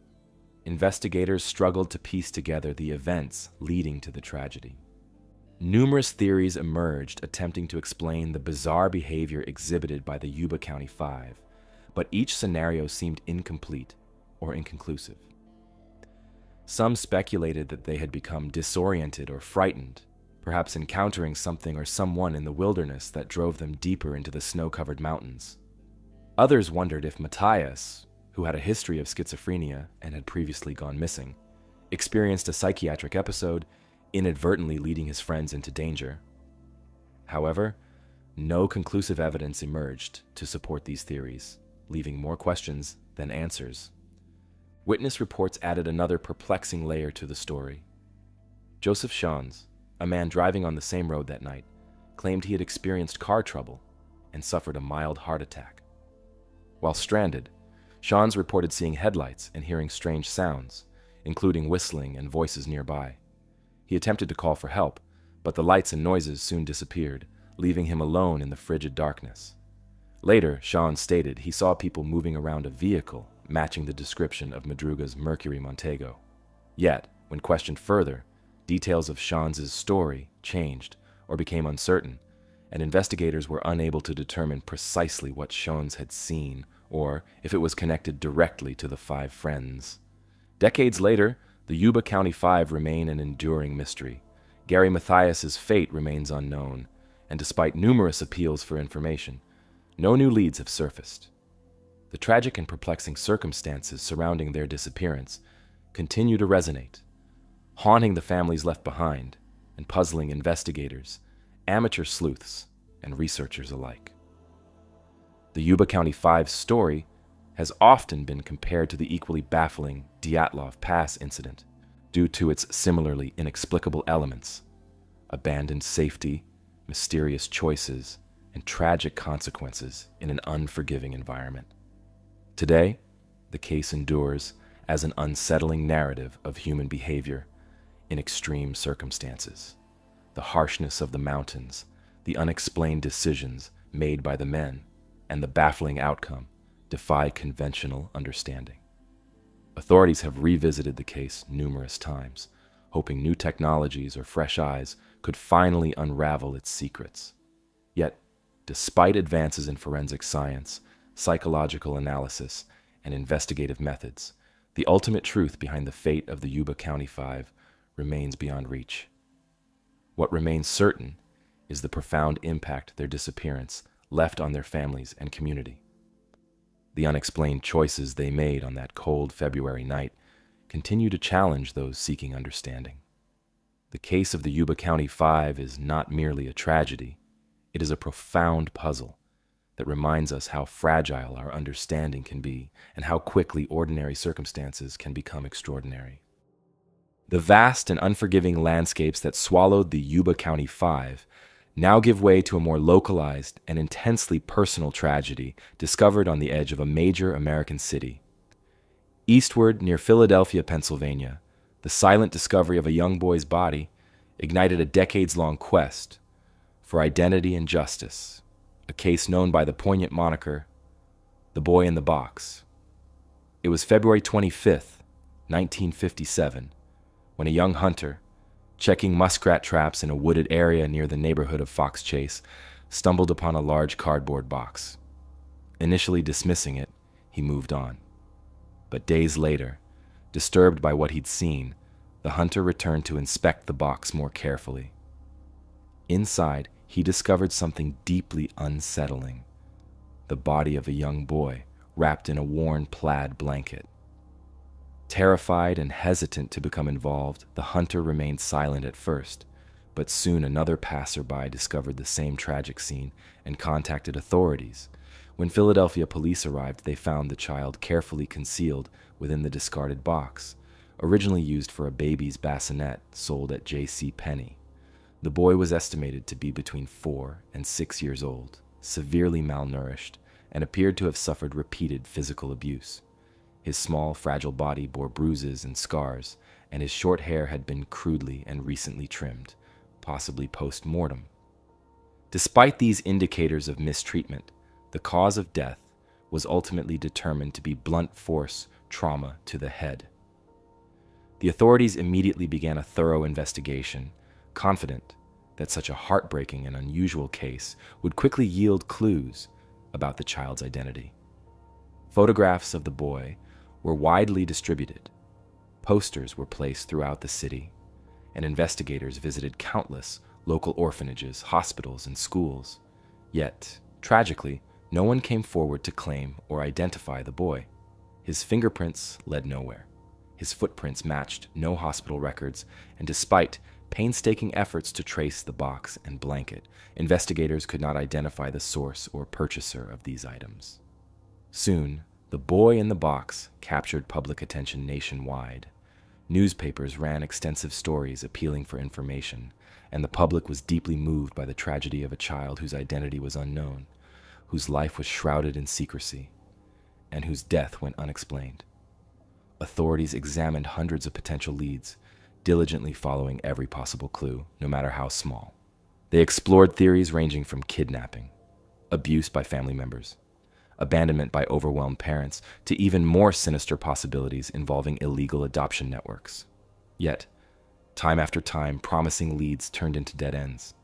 Investigators struggled to piece together the events leading to the tragedy. Numerous theories emerged attempting to explain the bizarre behavior exhibited by the Yuba County Five, but each scenario seemed incomplete or inconclusive. Some speculated that they had become disoriented or frightened, perhaps encountering something or someone in the wilderness that drove them deeper into the snow-covered mountains. Others wondered if Matthias, who had a history of schizophrenia and had previously gone missing, experienced a psychiatric episode, inadvertently leading his friends into danger. However, no conclusive evidence emerged to support these theories, leaving more questions than answers. Witness reports added another perplexing layer to the story. Joseph Shans, a man driving on the same road that night, claimed he had experienced car trouble and suffered a mild heart attack. While stranded, Shans reported seeing headlights and hearing strange sounds, including whistling and voices nearby. He attempted to call for help, but the lights and noises soon disappeared, leaving him alone in the frigid darkness. Later, Shans stated he saw people moving around a vehicle matching the description of Madruga's Mercury Montego. Yet, when questioned further, details of Shans's story changed or became uncertain, and investigators were unable to determine precisely what Shans had seen or if it was connected directly to the 5 friends. Decades later, the Yuba County Five remain an enduring mystery. Gary Mathias's fate remains unknown, and despite numerous appeals for information, no new leads have surfaced. The tragic and perplexing circumstances surrounding their disappearance continue to resonate, haunting the families left behind and puzzling investigators, amateur sleuths, and researchers alike. The Yuba County Five's story has often been compared to the equally baffling Dyatlov Pass incident due to its similarly inexplicable elements: abandoned safety, mysterious choices, and tragic consequences in an unforgiving environment. Today, the case endures as an unsettling narrative of human behavior in extreme circumstances. The harshness of the mountains, the unexplained decisions made by the men, and the baffling outcome defy conventional understanding. Authorities have revisited the case numerous times, hoping new technologies or fresh eyes could finally unravel its secrets. Yet, despite advances in forensic science, psychological analysis, and investigative methods, the ultimate truth behind the fate of the Yuba County Five remains beyond reach. What remains certain is the profound impact their disappearance left on their families and community. The unexplained choices they made on that cold February night continue to challenge those seeking understanding. The case of the Yuba County Five is not merely a tragedy, it is a profound puzzle that reminds us how fragile our understanding can be and how quickly ordinary circumstances can become extraordinary. The vast and unforgiving landscapes that swallowed the Yuba County Five now give way to a more localized and intensely personal tragedy discovered on the edge of a major American city. Eastward, near Philadelphia, Pennsylvania, the silent discovery of a young boy's body ignited a decades-long quest for identity and justice, a case known by the poignant moniker, The Boy in the Box. It was February 25th, 1957, when a young hunter, checking muskrat traps in a wooded area near the neighborhood of Fox Chase, stumbled upon a large cardboard box. Initially dismissing it, he moved on. But days later, disturbed by what he'd seen, the hunter returned to inspect the box more carefully. Inside, he discovered something deeply unsettling: the body of a young boy wrapped in a worn plaid blanket. Terrified and hesitant to become involved, the hunter remained silent at first, but soon another passerby discovered the same tragic scene and contacted authorities. When Philadelphia police arrived, they found the child carefully concealed within the discarded box, originally used for a baby's bassinet sold at J.C. Penney. The boy was estimated to be between 4 and 6 years old, severely malnourished, and appeared to have suffered repeated physical abuse. His small, fragile body bore bruises and scars, and his short hair had been crudely and recently trimmed, possibly post-mortem. Despite these indicators of mistreatment, the cause of death was ultimately determined to be blunt force trauma to the head. The authorities immediately began a thorough investigation, confident that such a heartbreaking and unusual case would quickly yield clues about the child's identity. Photographs of the boy were widely distributed. Posters were placed throughout the city, and investigators visited countless local orphanages, hospitals, and schools. Yet, tragically, no one came forward to claim or identify the boy. His fingerprints led nowhere. His footprints matched no hospital records, and despite painstaking efforts to trace the box and blanket, investigators could not identify the source or purchaser of these items. Soon, the boy in the box captured public attention nationwide. Newspapers ran extensive stories appealing for information, and the public was deeply moved by the tragedy of a child whose identity was unknown, whose life was shrouded in secrecy, and whose death went unexplained. Authorities examined hundreds of potential leads, diligently following every possible clue, no matter how small. They explored theories ranging from kidnapping, abuse by family members, abandonment by overwhelmed parents, to even more sinister possibilities involving illegal adoption networks. Yet, time after time, promising leads turned into dead ends.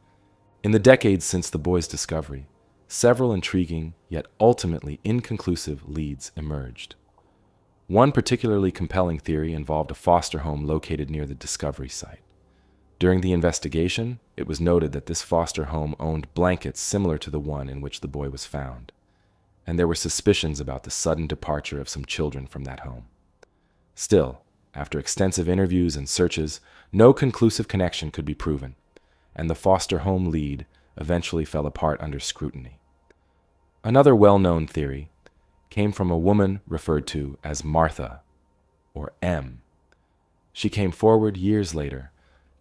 In the decades since the boy's discovery, several intriguing yet ultimately inconclusive leads emerged. One particularly compelling theory involved a foster home located near the discovery site. During the investigation, it was noted that this foster home owned blankets similar to the one in which the boy was found, and there were suspicions about the sudden departure of some children from that home. Still, after extensive interviews and searches, no conclusive connection could be proven, and the foster home lead eventually fell apart under scrutiny. Another well-known theory came from a woman referred to as Martha, or M. She came forward years later,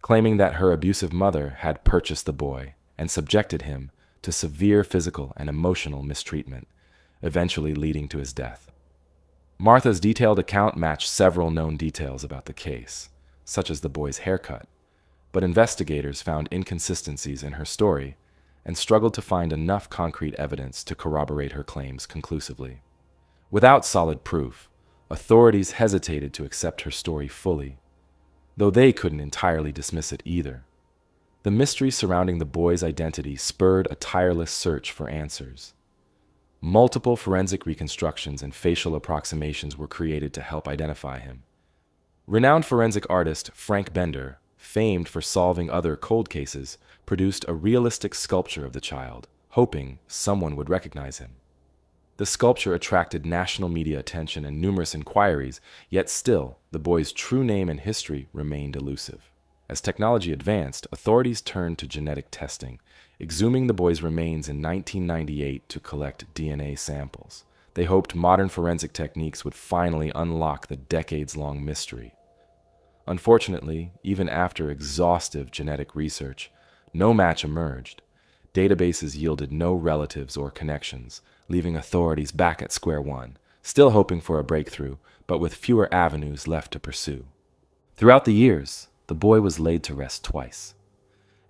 claiming that her abusive mother had purchased the boy and subjected him to severe physical and emotional mistreatment, eventually leading to his death. Martha's detailed account matched several known details about the case, such as the boy's haircut, but investigators found inconsistencies in her story and struggled to find enough concrete evidence to corroborate her claims conclusively. Without solid proof, authorities hesitated to accept her story fully, though they couldn't entirely dismiss it either. The mystery surrounding the boy's identity spurred a tireless search for answers. Multiple forensic reconstructions and facial approximations were created to help identify him. Renowned forensic artist Frank Bender, famed for solving other cold cases, produced a realistic sculpture of the child, hoping someone would recognize him. The sculpture attracted national media attention and numerous inquiries, yet still, the boy's true name and history remained elusive. As technology advanced, authorities turned to genetic testing, exhuming the boy's remains in 1998 to collect DNA samples. They hoped modern forensic techniques would finally unlock the decades-long mystery. Unfortunately, even after exhaustive genetic research, no match emerged. Databases yielded no relatives or connections, leaving authorities back at square one, still hoping for a breakthrough, but with fewer avenues left to pursue. Throughout the years, the boy was laid to rest twice.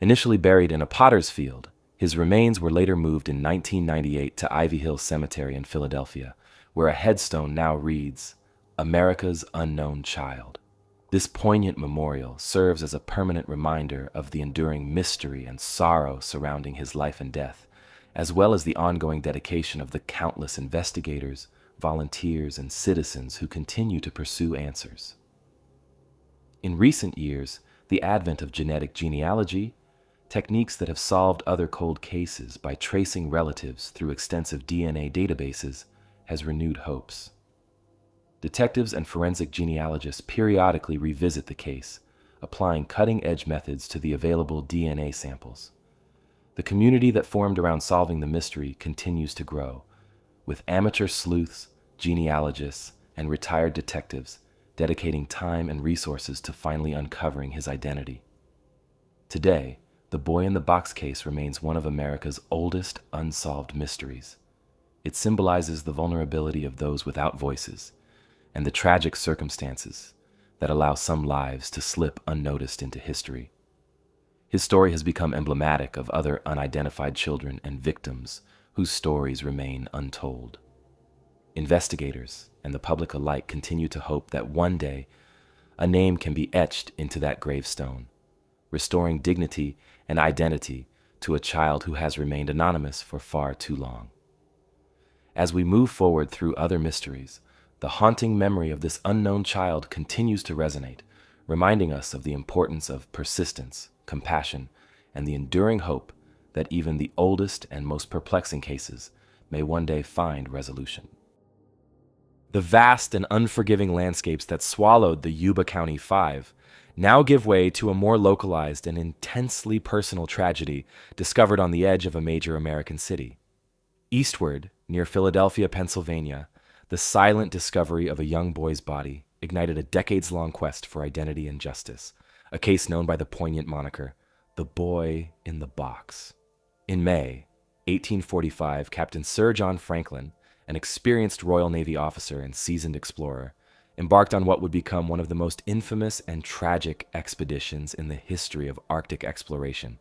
Initially buried in a potter's field, his remains were later moved in 1998 to Ivy Hill Cemetery in Philadelphia, where a headstone now reads, "America's Unknown Child." This poignant memorial serves as a permanent reminder of the enduring mystery and sorrow surrounding his life and death, as well as the ongoing dedication of the countless investigators, volunteers, and citizens who continue to pursue answers. In recent years, the advent of genetic genealogy, techniques that have solved other cold cases by tracing relatives through extensive DNA databases, has renewed hopes. Detectives and forensic genealogists periodically revisit the case, applying cutting-edge methods to the available DNA samples. The community that formed around solving the mystery continues to grow, with amateur sleuths, genealogists, and retired detectives dedicating time and resources to finally uncovering his identity. Today, the boy in the box case remains one of America's oldest unsolved mysteries. It symbolizes the vulnerability of those without voices and the tragic circumstances that allow some lives to slip unnoticed into history. His story has become emblematic of other unidentified children and victims whose stories remain untold. Investigators and the public alike continue to hope that one day a name can be etched into that gravestone, restoring dignity and identity to a child who has remained anonymous for far too long. As we move forward through other mysteries, the haunting memory of this unknown child continues to resonate, reminding us of the importance of persistence, compassion, and the enduring hope that even the oldest and most perplexing cases may one day find resolution. The vast and unforgiving landscapes that swallowed the Yuba County Five now give way to a more localized and intensely personal tragedy discovered on the edge of a major American city. Eastward, near Philadelphia, Pennsylvania, the silent discovery of a young boy's body ignited a decades-long quest for identity and justice, a case known by the poignant moniker, The Boy in the Box. In May 1845, Captain Sir John Franklin, an experienced Royal Navy officer and seasoned explorer, embarked on what would become one of the most infamous and tragic expeditions in the history of Arctic exploration.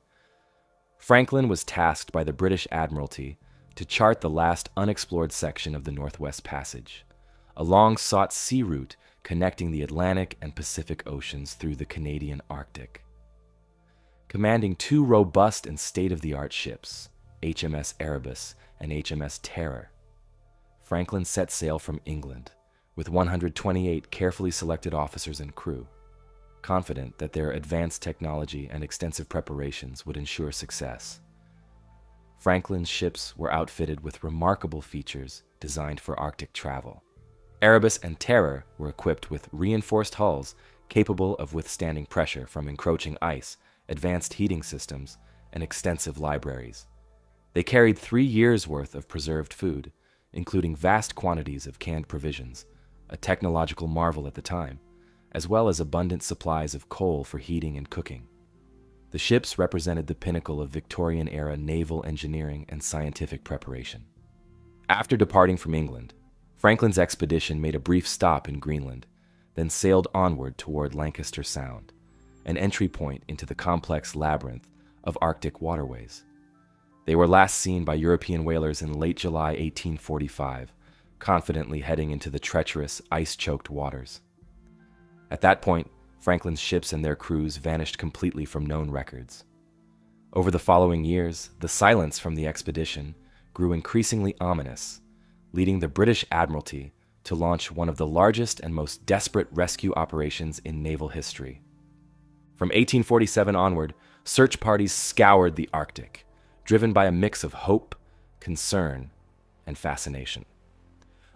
Franklin was tasked by the British Admiralty to chart the last unexplored section of the Northwest Passage, a long-sought sea route connecting the Atlantic and Pacific Oceans through the Canadian Arctic. Commanding two robust and state-of-the-art ships, HMS Erebus and HMS Terror, Franklin set sail from England with 128 carefully selected officers and crew, confident that their advanced technology and extensive preparations would ensure success. Franklin's ships were outfitted with remarkable features designed for Arctic travel. Erebus and Terror were equipped with reinforced hulls capable of withstanding pressure from encroaching ice, advanced heating systems, and extensive libraries. They carried 3 years' worth of preserved food, including vast quantities of canned provisions, a technological marvel at the time, as well as abundant supplies of coal for heating and cooking. The ships represented the pinnacle of Victorian-era naval engineering and scientific preparation. After departing from England, Franklin's expedition made a brief stop in Greenland, then sailed onward toward Lancaster Sound, an entry point into the complex labyrinth of Arctic waterways. They were last seen by European whalers in late July 1845, confidently heading into the treacherous, ice-choked waters. At that point, Franklin's ships and their crews vanished completely from known records. Over the following years, the silence from the expedition grew increasingly ominous, leading the British Admiralty to launch one of the largest and most desperate rescue operations in naval history. From 1847 onward, search parties scoured the Arctic, driven by a mix of hope, concern, and fascination.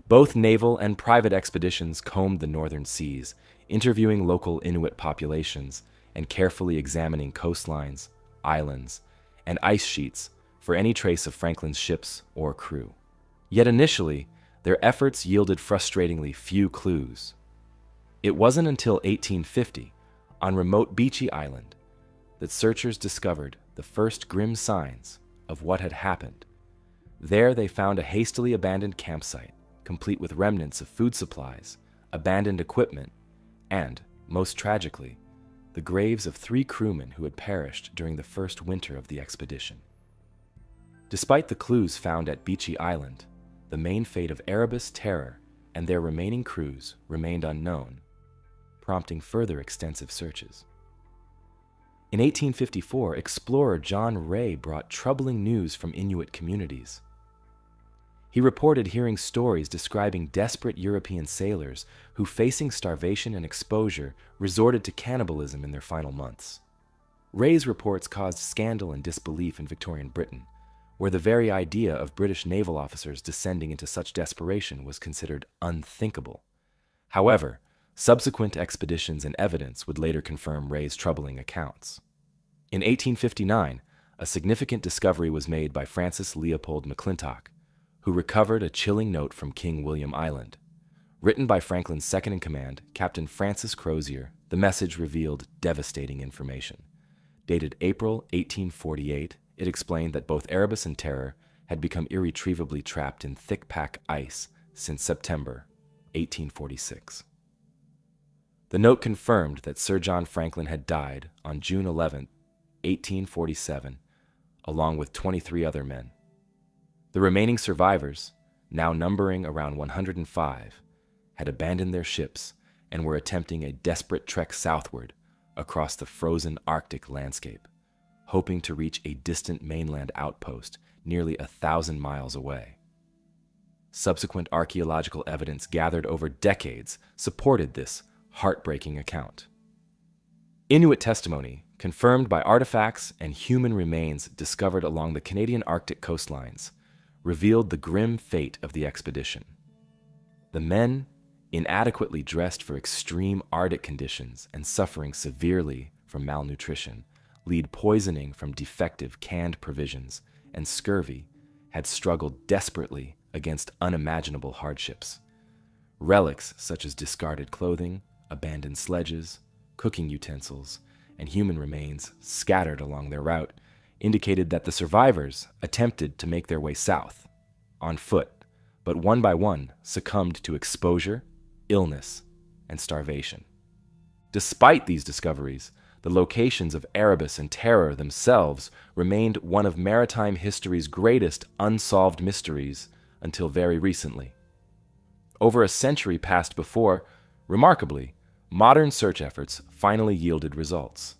Both naval and private expeditions combed the northern seas, interviewing local Inuit populations and carefully examining coastlines, islands, and ice sheets for any trace of Franklin's ships or crew. Yet initially, their efforts yielded frustratingly few clues. It wasn't until 1850, on remote Beechy Island, that searchers discovered the first grim signs of what had happened. There they found a hastily abandoned campsite, complete with remnants of food supplies, abandoned equipment, and, most tragically, the graves of 3 crewmen who had perished during the first winter of the expedition. Despite the clues found at Beechy Island, the main fate of Erebus, Terror, and their remaining crews remained unknown. prompting further extensive searches. In 1854, explorer John Ray brought troubling news from Inuit communities. He reported hearing stories describing desperate European sailors who, facing starvation and exposure, resorted to cannibalism in their final months. Ray's reports caused scandal and disbelief in Victorian Britain, where the very idea of British naval officers descending into such desperation was considered unthinkable. However, subsequent expeditions and evidence would later confirm Ray's troubling accounts. In 1859, a significant discovery was made by Francis Leopold McClintock, who recovered a chilling note from King William Island. Written by Franklin's second-in-command, Captain Francis Crozier, the message revealed devastating information. Dated April 1848, it explained that both Erebus and Terror had become irretrievably trapped in thick-pack ice since September 1846. The note confirmed that Sir John Franklin had died on June 11, 1847, along with 23 other men. The remaining survivors, now numbering around 105, had abandoned their ships and were attempting a desperate trek southward across the frozen Arctic landscape, hoping to reach a distant mainland outpost nearly 1,000 miles away. Subsequent archaeological evidence gathered over decades supported this heartbreaking account. Inuit testimony, confirmed by artifacts and human remains discovered along the Canadian Arctic coastlines, revealed the grim fate of the expedition. The men, inadequately dressed for extreme Arctic conditions and suffering severely from malnutrition, lead poisoning from defective canned provisions, and scurvy, had struggled desperately against unimaginable hardships. Relics such as discarded clothing, abandoned sledges, cooking utensils, and human remains scattered along their route indicated that the survivors attempted to make their way south, on foot, but one by one succumbed to exposure, illness, and starvation. Despite these discoveries, the locations of Erebus and Terror themselves remained one of maritime history's greatest unsolved mysteries until very recently. Over a century passed before, remarkably, modern search efforts finally yielded results.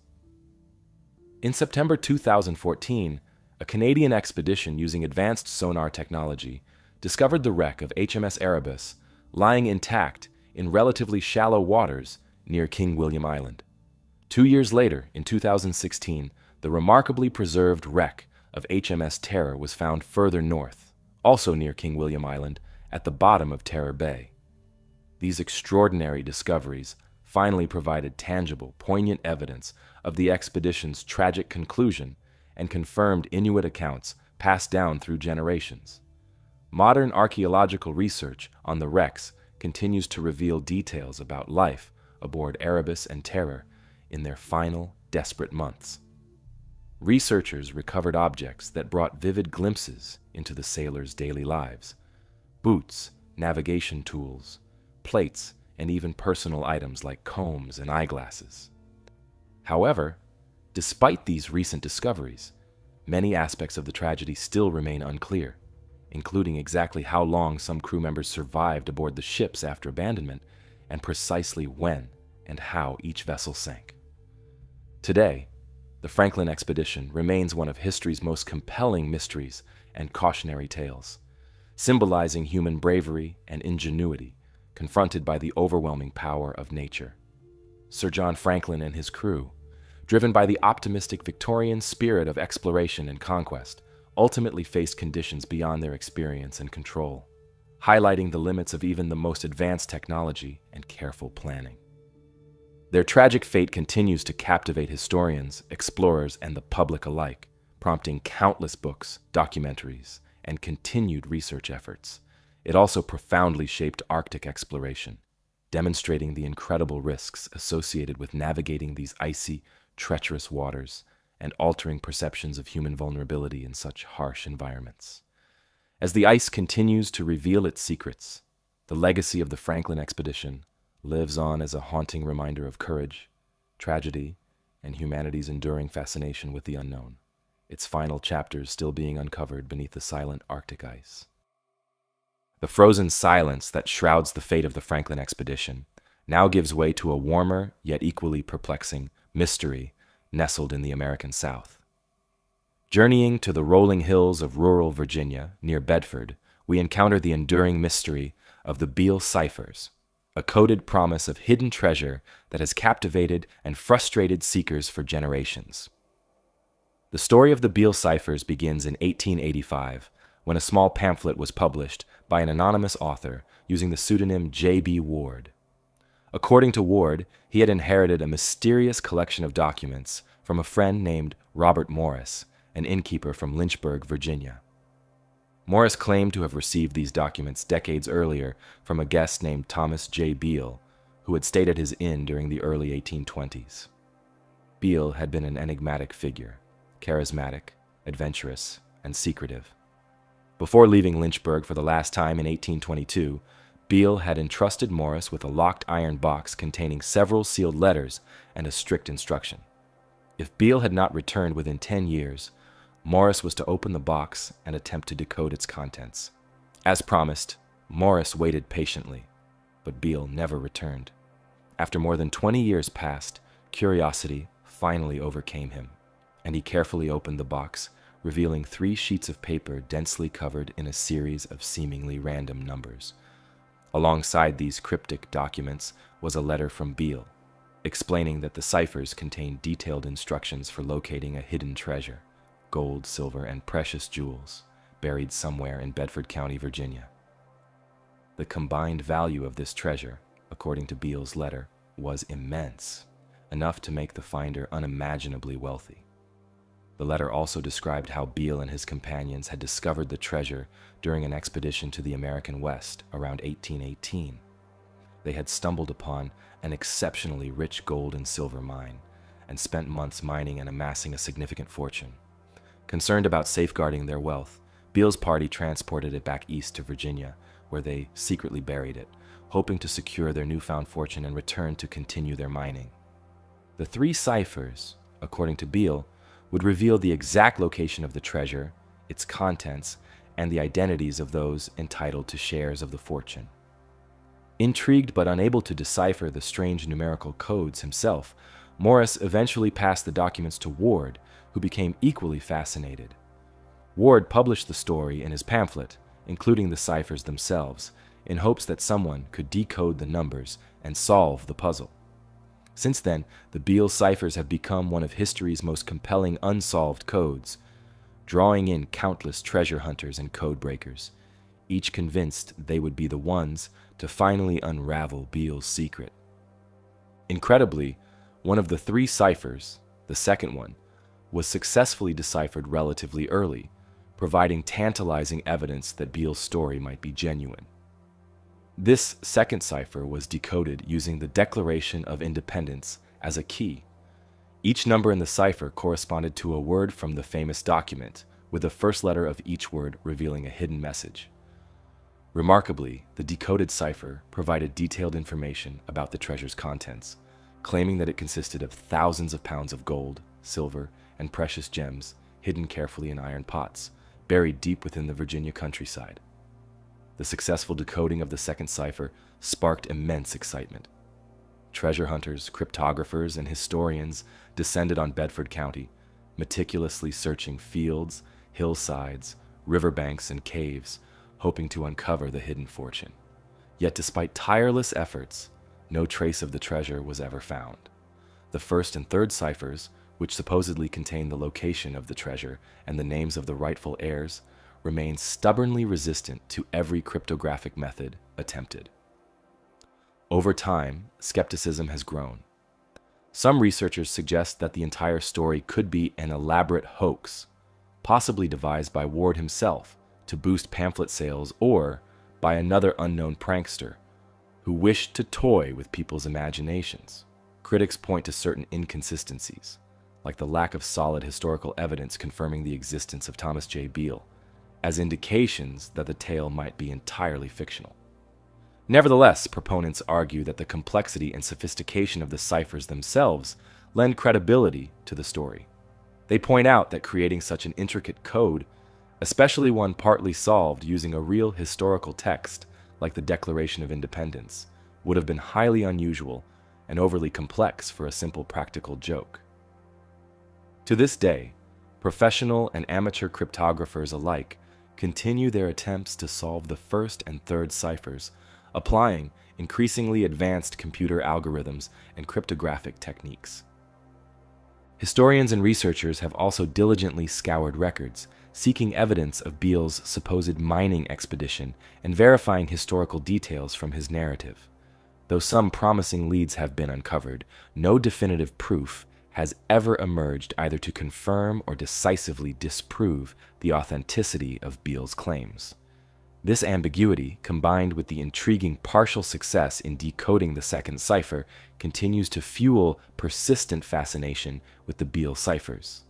In September 2014, a Canadian expedition using advanced sonar technology discovered the wreck of HMS Erebus lying intact in relatively shallow waters near King William Island. 2 years later, in 2016, the remarkably preserved wreck of HMS Terror was found further north, also near King William Island, at the bottom of Terror Bay. These extraordinary discoveries finally provided tangible, poignant evidence of the expedition's tragic conclusion and confirmed Inuit accounts passed down through generations. Modern archaeological research on the wrecks continues to reveal details about life aboard Erebus and Terror in their final, desperate months. Researchers recovered objects that brought vivid glimpses into the sailors' daily lives: boots, navigation tools, plates, and even personal items like combs and eyeglasses. However, despite these recent discoveries, many aspects of the tragedy still remain unclear, including exactly how long some crew members survived aboard the ships after abandonment, and precisely when and how each vessel sank. Today, the Franklin expedition remains one of history's most compelling mysteries and cautionary tales, symbolizing human bravery and ingenuity confronted by the overwhelming power of nature. Sir John Franklin and his crew, driven by the optimistic Victorian spirit of exploration and conquest, ultimately faced conditions beyond their experience and control, highlighting the limits of even the most advanced technology and careful planning. Their tragic fate continues to captivate historians, explorers, and the public alike, prompting countless books, documentaries, and continued research efforts. It also profoundly shaped Arctic exploration, demonstrating the incredible risks associated with navigating these icy, treacherous waters and altering perceptions of human vulnerability in such harsh environments. As the ice continues to reveal its secrets, the legacy of the Franklin expedition lives on as a haunting reminder of courage, tragedy, and humanity's enduring fascination with the unknown, its final chapters still being uncovered beneath the silent Arctic ice. The frozen silence that shrouds the fate of the Franklin expedition, now gives way to a warmer, yet equally perplexing, mystery nestled in the American South. Journeying to the rolling hills of rural Virginia, near Bedford, we encounter the enduring mystery of the Beale Ciphers, a coded promise of hidden treasure that has captivated and frustrated seekers for generations. The story of the Beale Ciphers begins in 1885, when a small pamphlet was published by an anonymous author using the pseudonym J.B. Ward. According to Ward, he had inherited a mysterious collection of documents from a friend named Robert Morris, an innkeeper from Lynchburg, Virginia. Morris claimed to have received these documents decades earlier from a guest named Thomas J. Beale, who had stayed at his inn during the early 1820s. Beale had been an enigmatic figure, charismatic, adventurous, and secretive. Before leaving Lynchburg for the last time in 1822, Beale had entrusted Morris with a locked iron box containing several sealed letters and a strict instruction. If Beale had not returned within 10 years, Morris was to open the box and attempt to decode its contents. As promised, Morris waited patiently, but Beale never returned. After more than 20 years passed, curiosity finally overcame him, and he carefully opened the box, revealing 3 sheets of paper densely covered in a series of seemingly random numbers. Alongside these cryptic documents was a letter from Beale, explaining that the ciphers contained detailed instructions for locating a hidden treasure, gold, silver, and precious jewels, buried somewhere in Bedford County, Virginia. The combined value of this treasure, according to Beale's letter, was immense, enough to make the finder unimaginably wealthy. The letter also described how Beale and his companions had discovered the treasure during an expedition to the American West around 1818. They had stumbled upon an exceptionally rich gold and silver mine and spent months mining and amassing a significant fortune. Concerned about safeguarding their wealth, Beale's party transported it back east to Virginia, where they secretly buried it, hoping to secure their newfound fortune and return to continue their mining. The 3 ciphers, according to Beale, would reveal the exact location of the treasure, its contents, and the identities of those entitled to shares of the fortune. Intrigued but unable to decipher the strange numerical codes himself, Morris eventually passed the documents to Ward, who became equally fascinated. Ward published the story in his pamphlet, including the ciphers themselves, in hopes that someone could decode the numbers and solve the puzzle. Since then, the Beale ciphers have become one of history's most compelling unsolved codes, drawing in countless treasure hunters and code breakers, each convinced they would be the ones to finally unravel Beale's secret. Incredibly, one of the 3 ciphers, the second one, was successfully deciphered relatively early, providing tantalizing evidence that Beale's story might be genuine. This second cipher was decoded using the Declaration of Independence as a key. Each number in the cipher corresponded to a word from the famous document, with the first letter of each word revealing a hidden message. Remarkably, the decoded cipher provided detailed information about the treasure's contents, claiming that it consisted of thousands of pounds of gold, silver, and precious gems hidden carefully in iron pots, buried deep within the Virginia countryside. The successful decoding of the second cipher sparked immense excitement. Treasure hunters, cryptographers, and historians descended on Bedford County, meticulously searching fields, hillsides, riverbanks, and caves, hoping to uncover the hidden fortune. Yet despite tireless efforts, no trace of the treasure was ever found. The first and third ciphers, which supposedly contained the location of the treasure and the names of the rightful heirs, remained stubbornly resistant to every cryptographic method attempted. Over time, skepticism has grown. Some researchers suggest that the entire story could be an elaborate hoax, possibly devised by Ward himself to boost pamphlet sales, or by another unknown prankster who wished to toy with people's imaginations. Critics point to certain inconsistencies, like the lack of solid historical evidence confirming the existence of Thomas J. Beale, as indications that the tale might be entirely fictional. Nevertheless, proponents argue that the complexity and sophistication of the ciphers themselves lend credibility to the story. They point out that creating such an intricate code, especially one partly solved using a real historical text like the Declaration of Independence, would have been highly unusual and overly complex for a simple practical joke. To this day, professional and amateur cryptographers alike continue their attempts to solve the first and third ciphers, applying increasingly advanced computer algorithms and cryptographic techniques. Historians and researchers have also diligently scoured records, seeking evidence of Beale's supposed mining expedition and verifying historical details from his narrative. Though some promising leads have been uncovered, no definitive proof has ever emerged either to confirm or decisively disprove the authenticity of Beale's claims. This ambiguity, combined with the intriguing partial success in decoding the second cipher, continues to fuel persistent fascination with the Beale ciphers.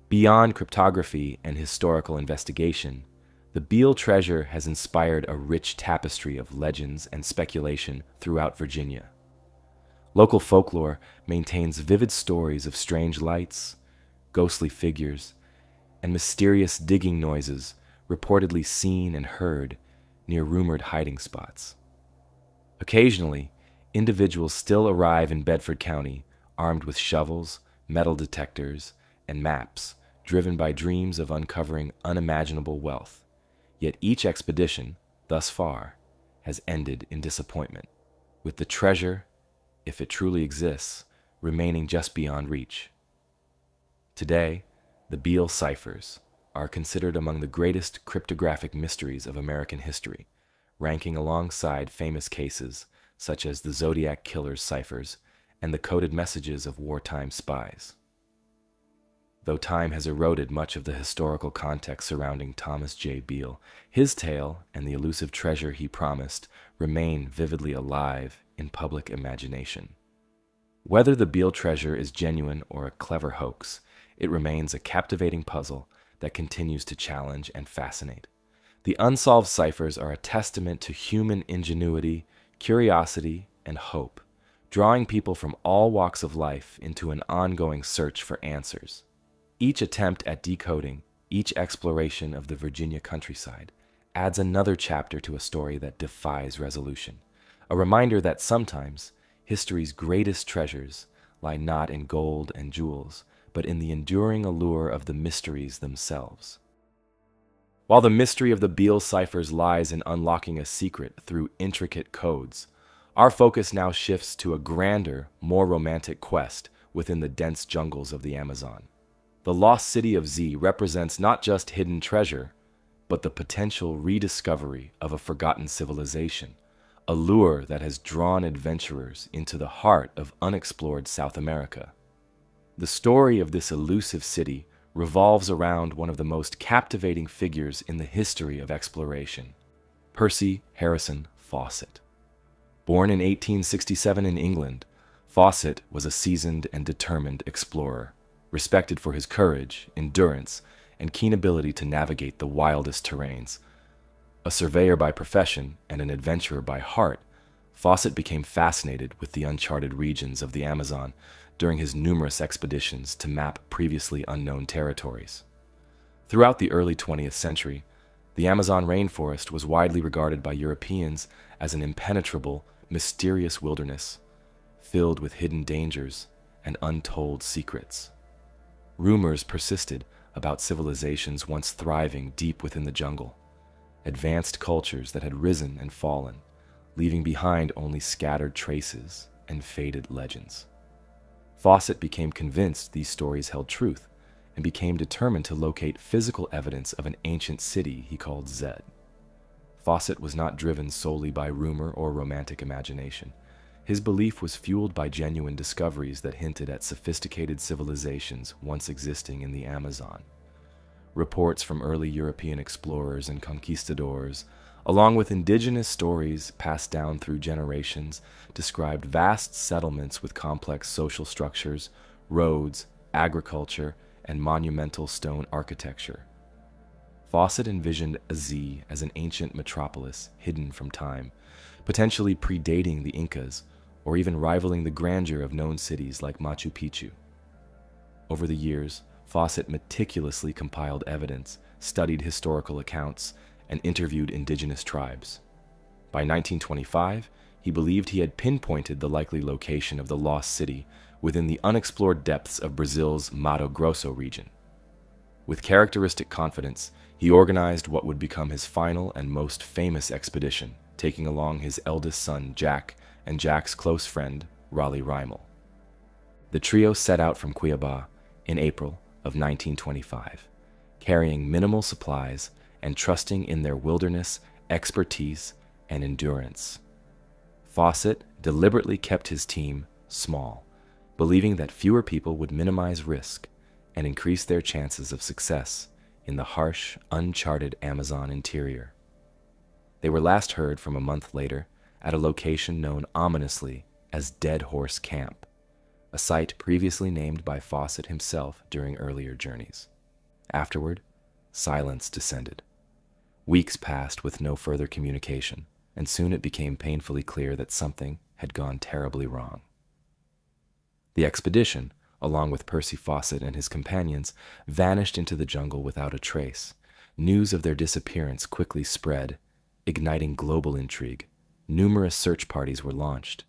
Beyond cryptography and historical investigation, the Beale treasure has inspired a rich tapestry of legends and speculation throughout Virginia. Local folklore maintains vivid stories of strange lights, ghostly figures, and mysterious digging noises reportedly seen and heard near rumored hiding spots. Occasionally, individuals still arrive in Bedford County armed with shovels, metal detectors, and maps, driven by dreams of uncovering unimaginable wealth. Yet each expedition, thus far, has ended in disappointment, with the treasure, if it truly exists, remaining just beyond reach. Today, the Beale ciphers are considered among the greatest cryptographic mysteries of American history, ranking alongside famous cases such as the Zodiac Killer's ciphers and the coded messages of wartime spies. Though time has eroded much of the historical context surrounding Thomas J. Beale, his tale and the elusive treasure he promised remain vividly alive in public imagination. Whether the Beale treasure is genuine or a clever hoax, it remains a captivating puzzle that continues to challenge and fascinate. The unsolved ciphers are a testament to human ingenuity, curiosity, and hope, drawing people from all walks of life into an ongoing search for answers. Each attempt at decoding, each exploration of the Virginia countryside, adds another chapter to a story that defies resolution, a reminder that sometimes history's greatest treasures lie not in gold and jewels, but in the enduring allure of the mysteries themselves. While the mystery of the Beale ciphers lies in unlocking a secret through intricate codes, our focus now shifts to a grander, more romantic quest within the dense jungles of the Amazon. The lost city of Z represents not just hidden treasure, but the potential rediscovery of a forgotten civilization, a lure that has drawn adventurers into the heart of unexplored South America. The story of this elusive city revolves around one of the most captivating figures in the history of exploration, Percy Harrison Fawcett. Born in 1867 in England, Fawcett was a seasoned and determined explorer, respected for his courage, endurance, and keen ability to navigate the wildest terrains. A surveyor by profession and an adventurer by heart, Fawcett became fascinated with the uncharted regions of the Amazon during his numerous expeditions to map previously unknown territories. Throughout the early 20th century, the Amazon rainforest was widely regarded by Europeans as an impenetrable, mysterious wilderness, filled with hidden dangers and untold secrets. Rumors persisted about civilizations once thriving deep within the jungle, advanced cultures that had risen and fallen, leaving behind only scattered traces and faded legends. Fawcett became convinced these stories held truth and became determined to locate physical evidence of an ancient city he called Zed. Fawcett was not driven solely by rumor or romantic imagination. His belief was fueled by genuine discoveries that hinted at sophisticated civilizations once existing in the Amazon. Reports from early European explorers and conquistadors, along with indigenous stories passed down through generations, described vast settlements with complex social structures, roads, agriculture, and monumental stone architecture. Fawcett envisioned Az as an ancient metropolis hidden from time, potentially predating the Incas, or even rivaling the grandeur of known cities like Machu Picchu. Over the years, Fawcett meticulously compiled evidence, studied historical accounts, and interviewed indigenous tribes. By 1925, He believed he had pinpointed the likely location of the lost city within the unexplored depths of Brazil's Mato Grosso region. With characteristic confidence, he organized what would become his final and most famous expedition, taking along his eldest son, Jack, and Jack's close friend, Raleigh Riemel. The trio set out from Cuiabá in April of 1925, carrying minimal supplies and trusting in their wilderness expertise and endurance. Fawcett deliberately kept his team small, believing that fewer people would minimize risk and increase their chances of success in the harsh, uncharted Amazon interior. They were last heard from a month later at a location known ominously as Dead Horse Camp, a site previously named by Fawcett himself during earlier journeys. Afterward, silence descended. Weeks passed with no further communication, and soon it became painfully clear that something had gone terribly wrong. The expedition, along with Percy Fawcett and his companions, vanished into the jungle without a trace. News of their disappearance quickly spread, igniting global intrigue. Numerous search parties were launched,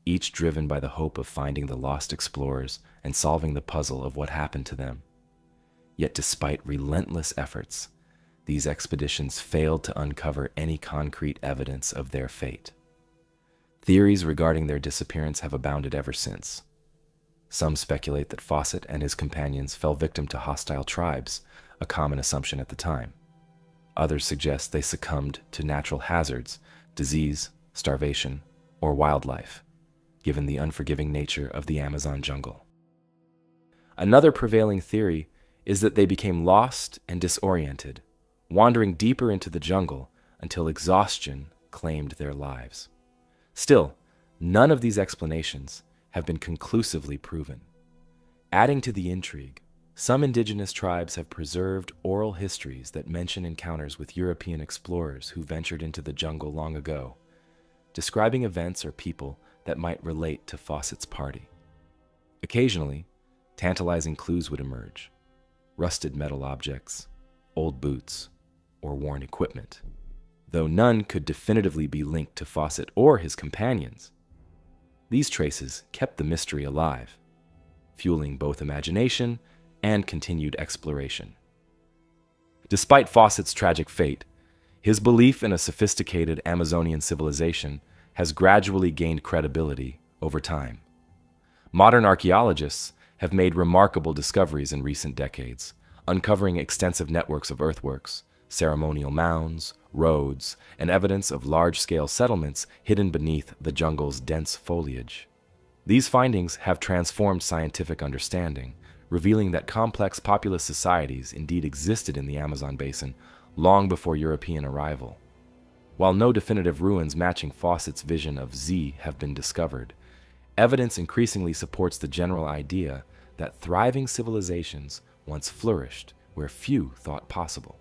each driven by the hope of finding the lost explorers and solving the puzzle of what happened to them. Yet despite relentless efforts, these expeditions failed to uncover any concrete evidence of their fate. Theories regarding their disappearance have abounded ever since. Some speculate that Fawcett and his companions fell victim to hostile tribes, a common assumption at the time. Others suggest they succumbed to natural hazards, disease, starvation, or wildlife, given the unforgiving nature of the Amazon jungle. Another prevailing theory is that they became lost and disoriented, wandering deeper into the jungle until exhaustion claimed their lives. Still, none of these explanations have been conclusively proven. Adding to the intrigue, some indigenous tribes have preserved oral histories that mention encounters with European explorers who ventured into the jungle long ago, describing events or people that might relate to Fawcett's party. Occasionally, tantalizing clues would emerge: rusted metal objects, old boots, or worn equipment, though none could definitively be linked to Fawcett or his companions. These traces kept the mystery alive, fueling both imagination and continued exploration. Despite Fawcett's tragic fate, his belief in a sophisticated Amazonian civilization has gradually gained credibility over time. Modern archaeologists have made remarkable discoveries in recent decades, uncovering extensive networks of earthworks, ceremonial mounds, roads, and evidence of large-scale settlements hidden beneath the jungle's dense foliage. These findings have transformed scientific understanding, revealing that complex populous societies indeed existed in the Amazon basin long before European arrival. While no definitive ruins matching Fawcett's vision of Z have been discovered, evidence increasingly supports the general idea that thriving civilizations once flourished where few thought possible.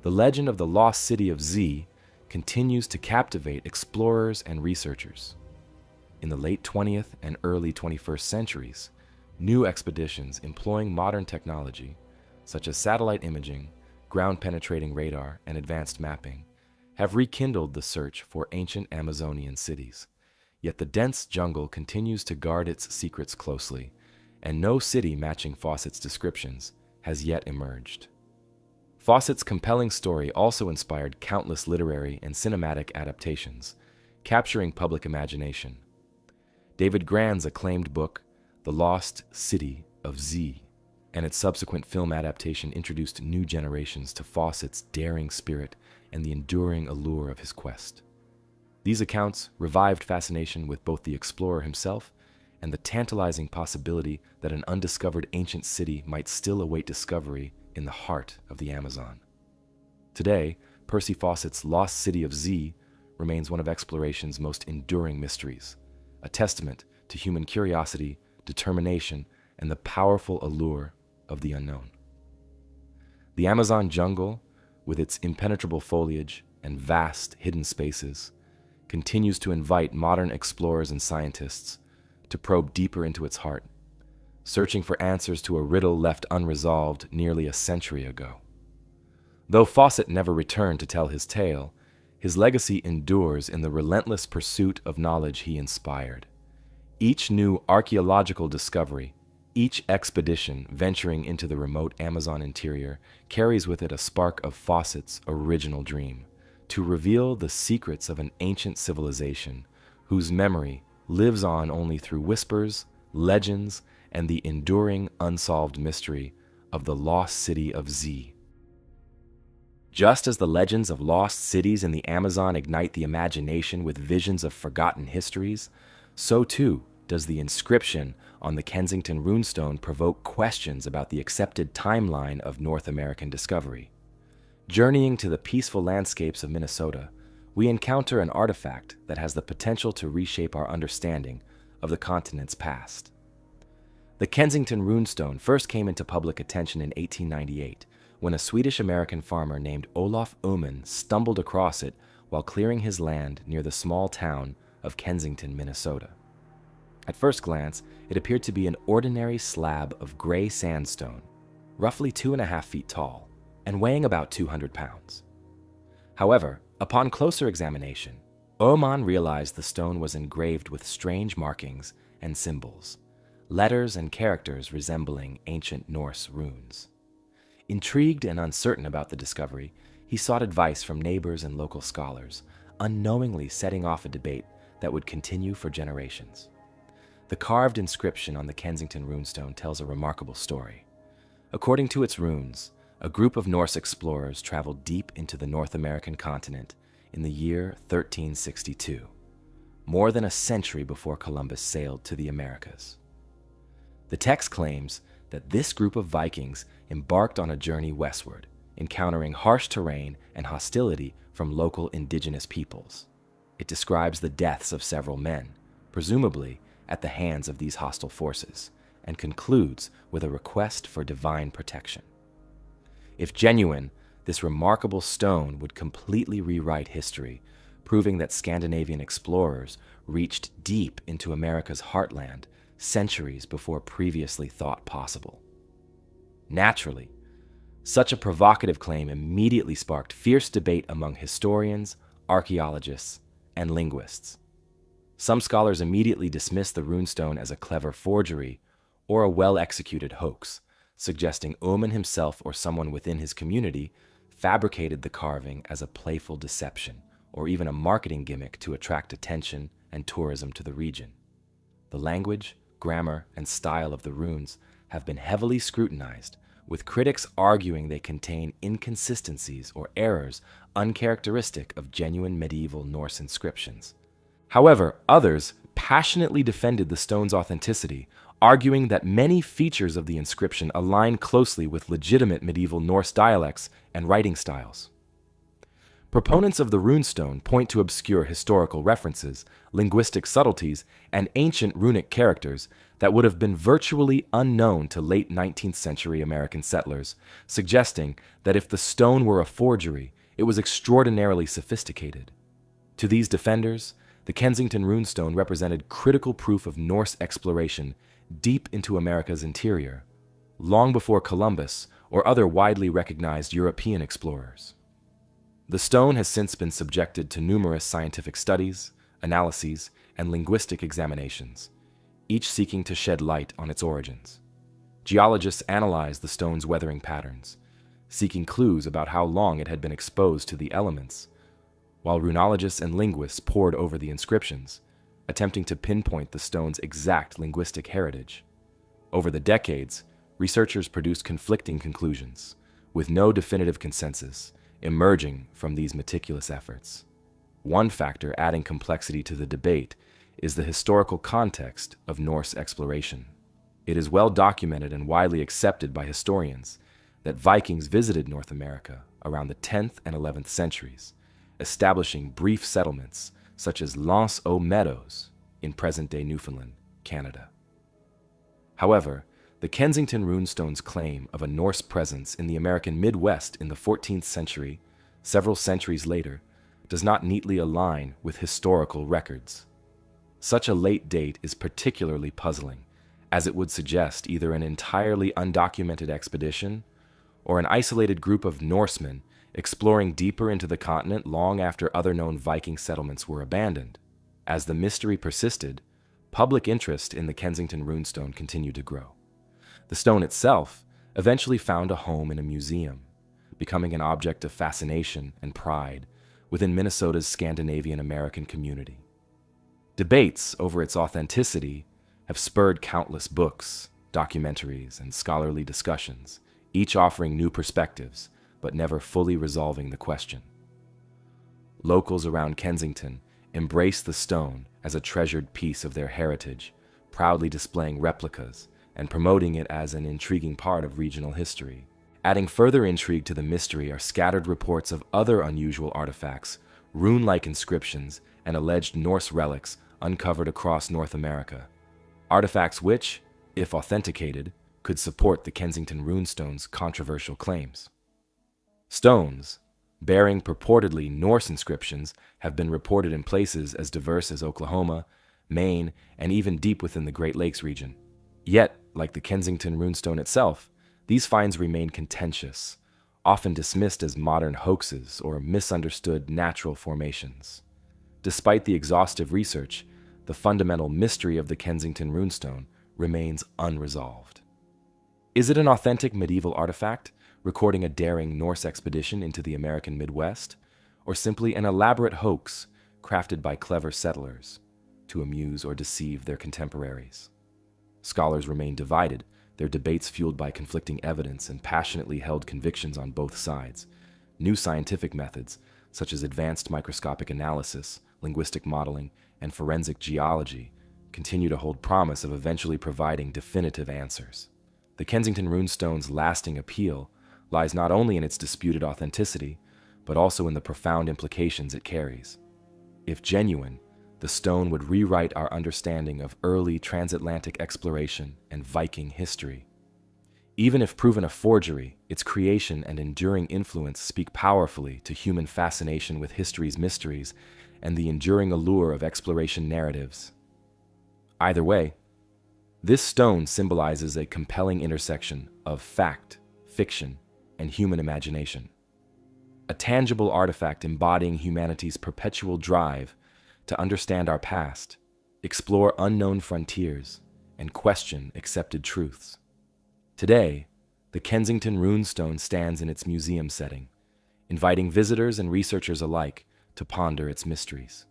The legend of the lost city of Z continues to captivate explorers and researchers. In the late 20th and early 21st centuries, new expeditions employing modern technology, such as satellite imaging, ground-penetrating radar, and advanced mapping, have rekindled the search for ancient Amazonian cities. Yet the dense jungle continues to guard its secrets closely, and no city matching Fawcett's descriptions has yet emerged. Fawcett's compelling story also inspired countless literary and cinematic adaptations, capturing public imagination. David Grann's acclaimed book, The Lost City of Z, and its subsequent film adaptation introduced new generations to Fawcett's daring spirit and the enduring allure of his quest. These accounts revived fascination with both the explorer himself and the tantalizing possibility that an undiscovered ancient city might still await discovery in the heart of the Amazon. Today, Percy Fawcett's Lost City of Z remains one of exploration's most enduring mysteries, a testament to human curiosity, determination, and the powerful allure of the unknown. The Amazon jungle, with its impenetrable foliage and vast hidden spaces, continues to invite modern explorers and scientists to probe deeper into its heart, searching for answers to a riddle left unresolved nearly a century ago. Though Fawcett never returned to tell his tale, his legacy endures in the relentless pursuit of knowledge he inspired. Each new archaeological discovery, each expedition venturing into the remote Amazon interior carries with it a spark of Fawcett's original dream, to reveal the secrets of an ancient civilization whose memory lives on only through whispers, legends, and the enduring unsolved mystery of the lost city of Z. Just as the legends of lost cities in the Amazon ignite the imagination with visions of forgotten histories, so too does the inscription on the Kensington Runestone provoke questions about the accepted timeline of North American discovery. Journeying to the peaceful landscapes of Minnesota, we encounter an artifact that has the potential to reshape our understanding of the continent's past. The Kensington Runestone first came into public attention in 1898 when a Swedish-American farmer named Olof Öhman stumbled across it while clearing his land near the small town of Kensington, Minnesota. At first glance, it appeared to be an ordinary slab of gray sandstone, roughly 2.5 feet tall, and weighing about 200 pounds. However, upon closer examination, Öhman realized the stone was engraved with strange markings and symbols, letters and characters resembling ancient Norse runes. Intrigued and uncertain about the discovery, he sought advice from neighbors and local scholars, unknowingly setting off a debate that would continue for generations. The carved inscription on the Kensington Runestone tells a remarkable story. According to its runes, a group of Norse explorers traveled deep into the North American continent in the year 1362, more than a century before Columbus sailed to the Americas. The text claims that this group of Vikings embarked on a journey westward, encountering harsh terrain and hostility from local indigenous peoples. It describes the deaths of several men, presumably at the hands of these hostile forces, and concludes with a request for divine protection. If genuine, this remarkable stone would completely rewrite history, proving that Scandinavian explorers reached deep into America's heartland centuries before previously thought possible. Naturally, such a provocative claim immediately sparked fierce debate among historians, archaeologists, and linguists. Some scholars immediately dismissed the runestone as a clever forgery or a well-executed hoax, suggesting Öhman himself or someone within his community fabricated the carving as a playful deception or even a marketing gimmick to attract attention and tourism to the region. The language, grammar, and style of the runes have been heavily scrutinized, with critics arguing they contain inconsistencies or errors uncharacteristic of genuine medieval Norse inscriptions. However, others passionately defended the stone's authenticity, arguing that many features of the inscription align closely with legitimate medieval Norse dialects and writing styles. Proponents of the runestone point to obscure historical references, linguistic subtleties, and ancient runic characters that would have been virtually unknown to late 19th century American settlers, suggesting that if the stone were a forgery, it was extraordinarily sophisticated. To these defenders, the Kensington Runestone represented critical proof of Norse exploration deep into America's interior, long before Columbus or other widely recognized European explorers. The stone has since been subjected to numerous scientific studies, analyses, and linguistic examinations, each seeking to shed light on its origins. Geologists analyzed the stone's weathering patterns, seeking clues about how long it had been exposed to the elements, while runologists and linguists pored over the inscriptions, attempting to pinpoint the stone's exact linguistic heritage. Over the decades, researchers produced conflicting conclusions, with no definitive consensus emerging from these meticulous efforts. One factor adding complexity to the debate is the historical context of Norse exploration. It is well documented and widely accepted by historians that Vikings visited North America around the 10th and 11th centuries, establishing brief settlements such as L'Anse aux Meadows in present-day Newfoundland, Canada. However, the Kensington Runestone's claim of a Norse presence in the American Midwest in the 14th century, several centuries later, does not neatly align with historical records. Such a late date is particularly puzzling, as it would suggest either an entirely undocumented expedition or an isolated group of Norsemen exploring deeper into the continent long after other known Viking settlements were abandoned. As the mystery persisted, public interest in the Kensington Runestone continued to grow. The stone itself eventually found a home in a museum, becoming an object of fascination and pride within Minnesota's Scandinavian American community. Debates over its authenticity have spurred countless books, documentaries, and scholarly discussions, each offering new perspectives, but never fully resolving the question. Locals around Kensington embrace the stone as a treasured piece of their heritage, proudly displaying replicas and promoting it as an intriguing part of regional history. Adding further intrigue to the mystery are scattered reports of other unusual artifacts, rune-like inscriptions, and alleged Norse relics uncovered across North America. Artifacts which, if authenticated, could support the Kensington Runestone's controversial claims. Stones bearing purportedly Norse inscriptions have been reported in places as diverse as Oklahoma, Maine, and even deep within the Great Lakes region. Yet, like the Kensington Runestone itself, these finds remain contentious, often dismissed as modern hoaxes or misunderstood natural formations. Despite the exhaustive research, the fundamental mystery of the Kensington Runestone remains unresolved. Is it an authentic medieval artifact, recording a daring Norse expedition into the American Midwest, or simply an elaborate hoax crafted by clever settlers to amuse or deceive their contemporaries? Scholars remain divided, their debates fueled by conflicting evidence and passionately held convictions on both sides. New scientific methods, such as advanced microscopic analysis, linguistic modeling, and forensic geology, continue to hold promise of eventually providing definitive answers. The Kensington Runestone's lasting appeal lies not only in its disputed authenticity, but also in the profound implications it carries. If genuine, the stone would rewrite our understanding of early transatlantic exploration and Viking history. Even if proven a forgery, its creation and enduring influence speak powerfully to human fascination with history's mysteries and the enduring allure of exploration narratives. Either way, this stone symbolizes a compelling intersection of fact, fiction, and human imagination. A tangible artifact embodying humanity's perpetual drive to understand our past, explore unknown frontiers, and question accepted truths. Today, the Kensington Runestone stands in its museum setting, inviting visitors and researchers alike to ponder its mysteries.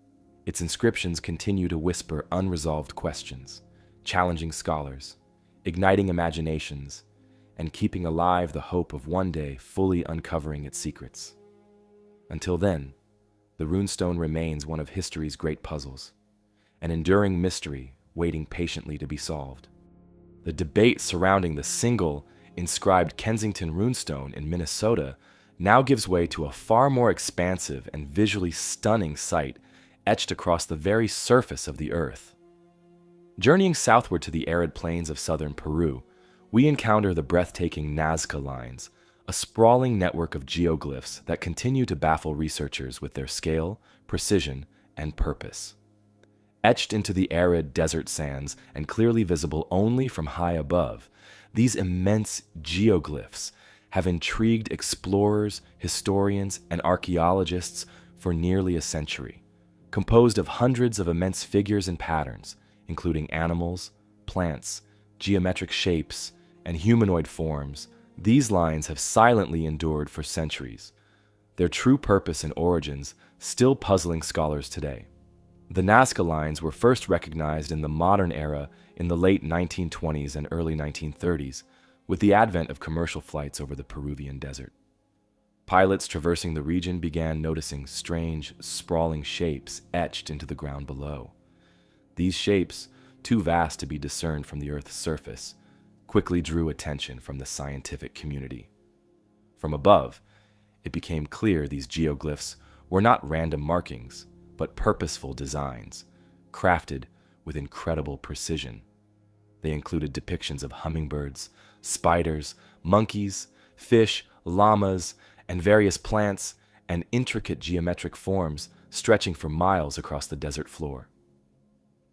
Its inscriptions continue to whisper unresolved questions, challenging scholars, igniting imaginations, and keeping alive the hope of one day fully uncovering its secrets. Until then, the runestone remains one of history's great puzzles, an enduring mystery waiting patiently to be solved. The debate surrounding the single inscribed Kensington Runestone in Minnesota now gives way to a far more expansive and visually stunning site etched across the very surface of the earth. Journeying southward to the arid plains of southern Peru, we encounter the breathtaking Nazca Lines, a sprawling network of geoglyphs that continue to baffle researchers with their scale, precision, and purpose. Etched into the arid desert sands and clearly visible only from high above, these immense geoglyphs have intrigued explorers, historians, and archaeologists for nearly a century. Composed of hundreds of immense figures and patterns, including animals, plants, geometric shapes, and humanoid forms, these lines have silently endured for centuries, their true purpose and origins still puzzling scholars today. The Nazca Lines were first recognized in the modern era in the late 1920s and early 1930s, with the advent of commercial flights over the Peruvian desert. Pilots traversing the region began noticing strange, sprawling shapes etched into the ground below. These shapes, too vast to be discerned from the Earth's surface, quickly drew attention from the scientific community. From above, it became clear these geoglyphs were not random markings, but purposeful designs, crafted with incredible precision. They included depictions of hummingbirds, spiders, monkeys, fish, llamas, and various plants, and intricate geometric forms stretching for miles across the desert floor.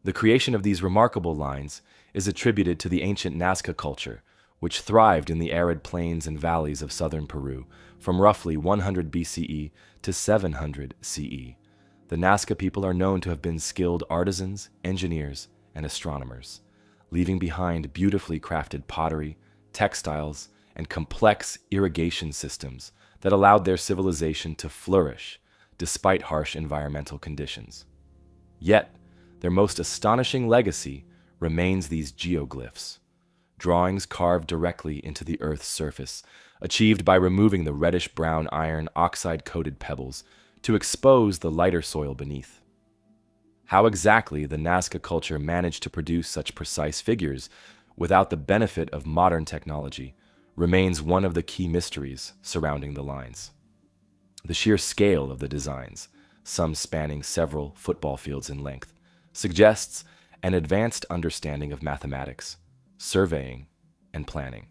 The creation of these remarkable lines is attributed to the ancient Nazca culture, which thrived in the arid plains and valleys of southern Peru from roughly 100 BCE to 700 CE. The Nazca people are known to have been skilled artisans, engineers, and astronomers, leaving behind beautifully crafted pottery, textiles, and complex irrigation systems that allowed their civilization to flourish despite harsh environmental conditions. Yet, their most astonishing legacy remains these geoglyphs, drawings carved directly into the Earth's surface, achieved by removing the reddish-brown iron oxide-coated pebbles to expose the lighter soil beneath. How exactly the Nazca culture managed to produce such precise figures without the benefit of modern technology remains one of the key mysteries surrounding the lines. The sheer scale of the designs, some spanning several football fields in length, suggests an advanced understanding of mathematics, surveying, and planning.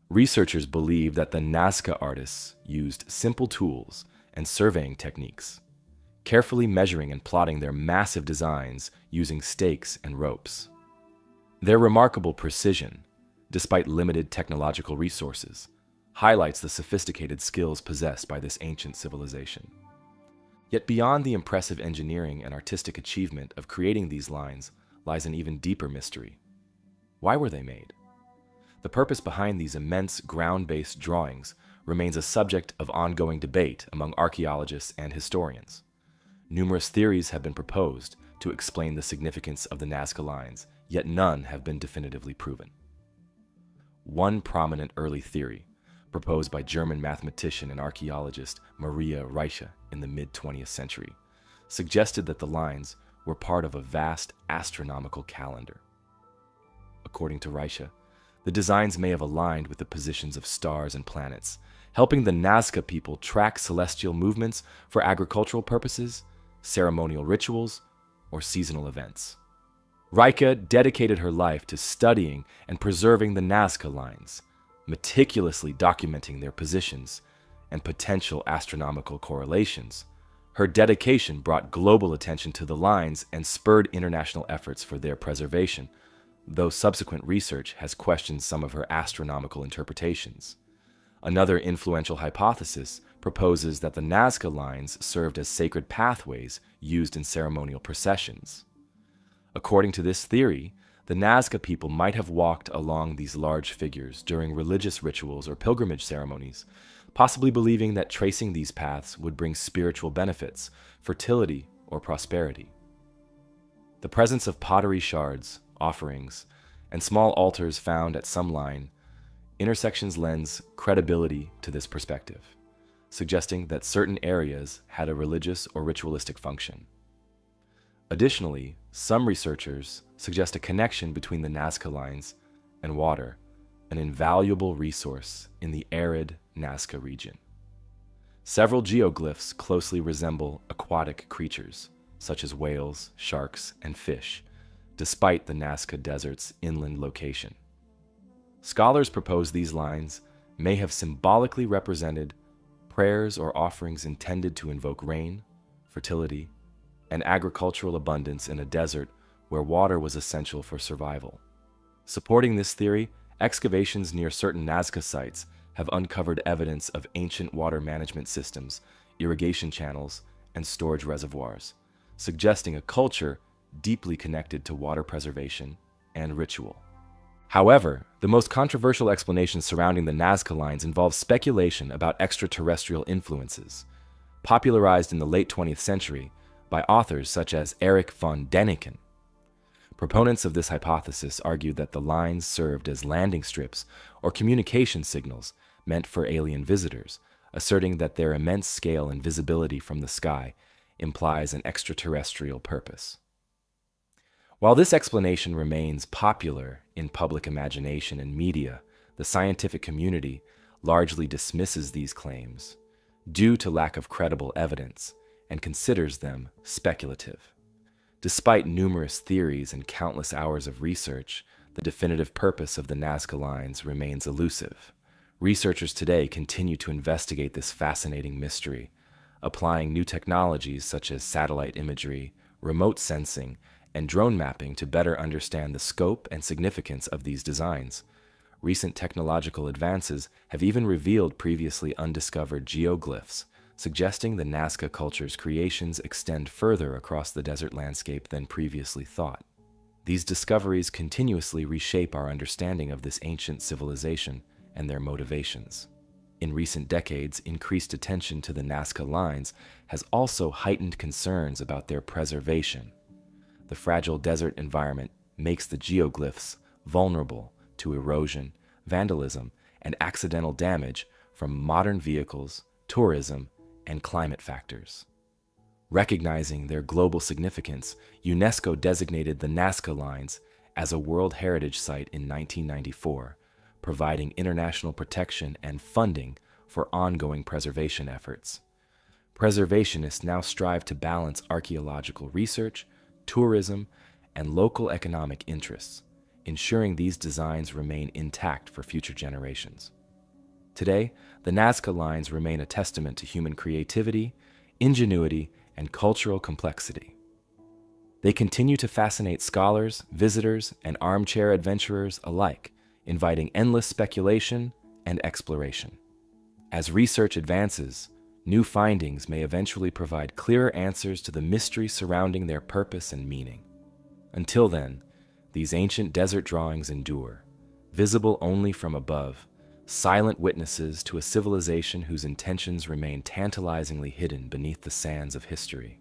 Researchers believe that the Nazca artists used simple tools and surveying techniques, carefully measuring and plotting their massive designs using stakes and ropes. Their remarkable precision, despite limited technological resources, highlights the sophisticated skills possessed by this ancient civilization. Yet beyond the impressive engineering and artistic achievement of creating these lines lies an even deeper mystery. Why were they made? The purpose behind these immense ground-based drawings remains a subject of ongoing debate among archaeologists and historians. Numerous theories have been proposed to explain the significance of the Nazca Lines, yet none have been definitively proven. One prominent early theory, proposed by German mathematician and archaeologist Maria Reiche in the mid-20th century, suggested that the lines were part of a vast astronomical calendar. According to Reiche, the designs may have aligned with the positions of stars and planets, helping the Nazca people track celestial movements for agricultural purposes, ceremonial rituals, or seasonal events. Reiche dedicated her life to studying and preserving the Nazca Lines, meticulously documenting their positions and potential astronomical correlations. Her dedication brought global attention to the lines and spurred international efforts for their preservation, though subsequent research has questioned some of her astronomical interpretations. Another influential hypothesis proposes that the Nazca Lines served as sacred pathways used in ceremonial processions. According to this theory, the Nazca people might have walked along these large figures during religious rituals or pilgrimage ceremonies, possibly believing that tracing these paths would bring spiritual benefits, fertility, or prosperity. The presence of pottery shards, offerings, and small altars found at some line intersections lends credibility to this perspective, suggesting that certain areas had a religious or ritualistic function. Additionally, some researchers suggest a connection between the Nazca Lines and water, an invaluable resource in the arid Nazca region. Several geoglyphs closely resemble aquatic creatures, such as whales, sharks, and fish, despite the Nazca Desert's inland location. Scholars propose these lines may have symbolically represented prayers or offerings intended to invoke rain, fertility, and agricultural abundance in a desert where water was essential for survival. Supporting this theory, excavations near certain Nazca sites have uncovered evidence of ancient water management systems, irrigation channels, and storage reservoirs, suggesting a culture deeply connected to water preservation and ritual. However, the most controversial explanations surrounding the Nazca Lines involve speculation about extraterrestrial influences, popularized in the late 20th century by authors such as Erich von Däniken. Proponents of this hypothesis argue that the lines served as landing strips or communication signals meant for alien visitors, asserting that their immense scale and visibility from the sky implies an extraterrestrial purpose. While this explanation remains popular in public imagination and media, the scientific community largely dismisses these claims due to lack of credible evidence and considers them speculative. Despite numerous theories and countless hours of research, the definitive purpose of the Nazca Lines remains elusive. Researchers today continue to investigate this fascinating mystery, applying new technologies such as satellite imagery, remote sensing, and drone mapping to better understand the scope and significance of these designs. Recent technological advances have even revealed previously undiscovered geoglyphs, suggesting the Nazca culture's creations extend further across the desert landscape than previously thought. These discoveries continuously reshape our understanding of this ancient civilization and their motivations. In recent decades, increased attention to the Nazca Lines has also heightened concerns about their preservation. The fragile desert environment makes the geoglyphs vulnerable to erosion, vandalism, and accidental damage from modern vehicles, tourism, and climate factors. Recognizing their global significance, UNESCO designated the Nazca Lines as a World Heritage Site in 1994, providing international protection and funding for ongoing preservation efforts. Preservationists now strive to balance archaeological research, tourism, and local economic interests, ensuring these designs remain intact for future generations. Today, the Nazca Lines remain a testament to human creativity, ingenuity, and cultural complexity. They continue to fascinate scholars, visitors, and armchair adventurers alike, inviting endless speculation and exploration. As research advances, new findings may eventually provide clearer answers to the mystery surrounding their purpose and meaning. Until then, these ancient desert drawings endure, visible only from above, silent witnesses to a civilization whose intentions remain tantalizingly hidden beneath the sands of history.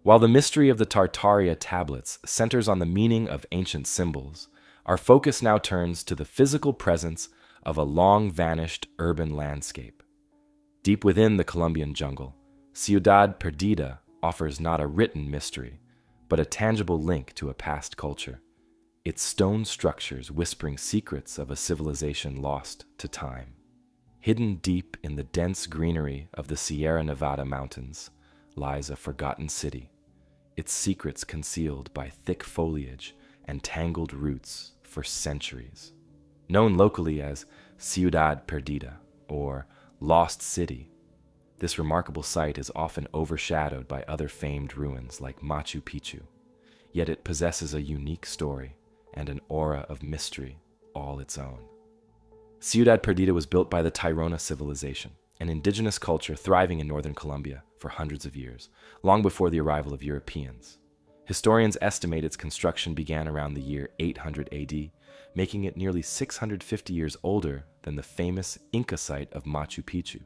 While the mystery of the Tartaria tablets centers on the meaning of ancient symbols, our focus now turns to the physical presence of a long-vanished urban landscape. Deep within the Colombian jungle, Ciudad Perdida offers not a written mystery, but a tangible link to a past culture, its stone structures whispering secrets of a civilization lost to time. Hidden deep in the dense greenery of the Sierra Nevada mountains lies a forgotten city, its secrets concealed by thick foliage and tangled roots for centuries. Known locally as Ciudad Perdida, or Lost City, this remarkable site is often overshadowed by other famed ruins like Machu Picchu, yet it possesses a unique story and an aura of mystery all its own. Ciudad Perdida was built by the Tairona Civilization, an indigenous culture thriving in northern Colombia for hundreds of years, long before the arrival of Europeans. Historians estimate its construction began around the year 800 AD, making it nearly 650 years older than the famous Inca site of Machu Picchu.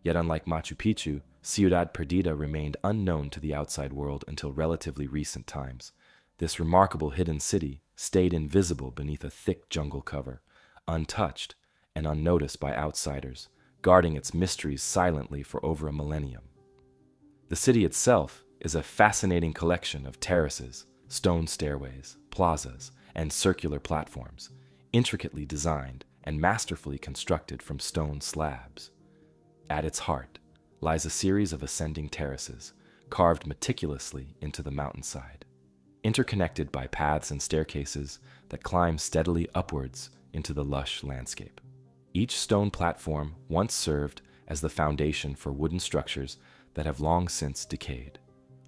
Yet unlike Machu Picchu, Ciudad Perdida remained unknown to the outside world until relatively recent times. This remarkable hidden city stayed invisible beneath a thick jungle cover, untouched and unnoticed by outsiders, guarding its mysteries silently for over a millennium. The city itself is a fascinating collection of terraces, stone stairways, plazas, and circular platforms, intricately designed and masterfully constructed from stone slabs. At its heart lies a series of ascending terraces, carved meticulously into the mountainside, interconnected by paths and staircases that climb steadily upwards into the lush landscape. Each stone platform once served as the foundation for wooden structures that have long since decayed,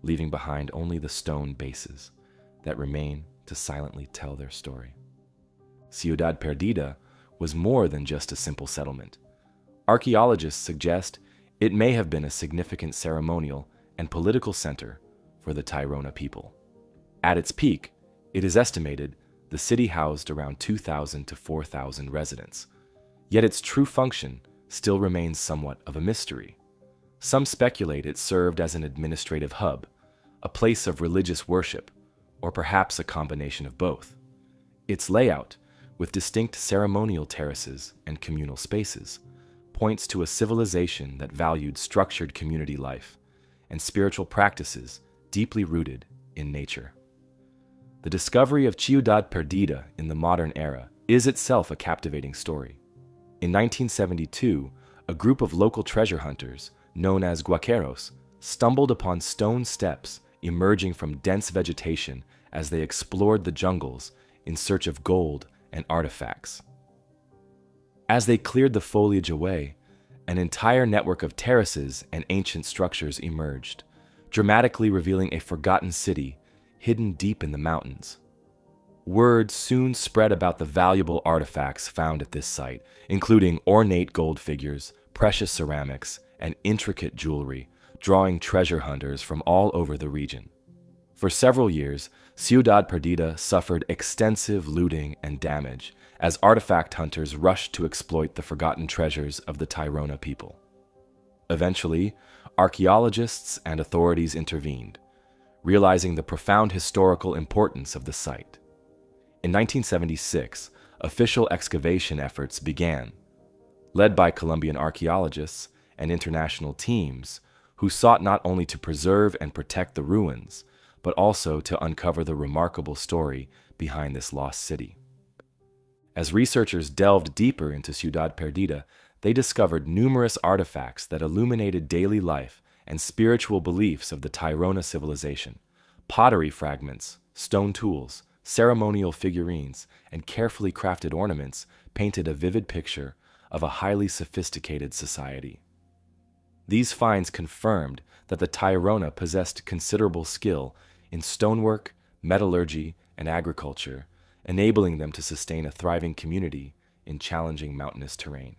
leaving behind only the stone bases that remain to silently tell their story. Ciudad Perdida was more than just a simple settlement. Archaeologists suggest it may have been a significant ceremonial and political center for the Tairona people. At its peak, it is estimated the city housed around 2,000 to 4,000 residents, yet its true function still remains somewhat of a mystery. Some speculate it served as an administrative hub, a place of religious worship, or perhaps a combination of both. Its layout, with distinct ceremonial terraces and communal spaces, points to a civilization that valued structured community life and spiritual practices deeply rooted in nature. The discovery of Ciudad Perdida in the modern era is itself a captivating story. In 1972, a group of local treasure hunters, known as guaqueros, stumbled upon stone steps emerging from dense vegetation as they explored the jungles in search of gold and artifacts. As they cleared the foliage away, an entire network of terraces and ancient structures emerged, dramatically revealing a forgotten city hidden deep in the mountains. Word soon spread about the valuable artifacts found at this site, including ornate gold figures, precious ceramics, and intricate jewelry, drawing treasure hunters from all over the region. For several years, Ciudad Perdida suffered extensive looting and damage as artifact hunters rushed to exploit the forgotten treasures of the Tairona people. Eventually, archaeologists and authorities intervened, realizing the profound historical importance of the site. In 1976, official excavation efforts began, led by Colombian archaeologists and international teams who sought not only to preserve and protect the ruins, but also to uncover the remarkable story behind this lost city. As researchers delved deeper into Ciudad Perdida, they discovered numerous artifacts that illuminated daily life and spiritual beliefs of the Tairona civilization. Pottery fragments, stone tools, ceremonial figurines, and carefully crafted ornaments painted a vivid picture of a highly sophisticated society. These finds confirmed that the Tairona possessed considerable skill in stonework, metallurgy, and agriculture, enabling them to sustain a thriving community in challenging mountainous terrain.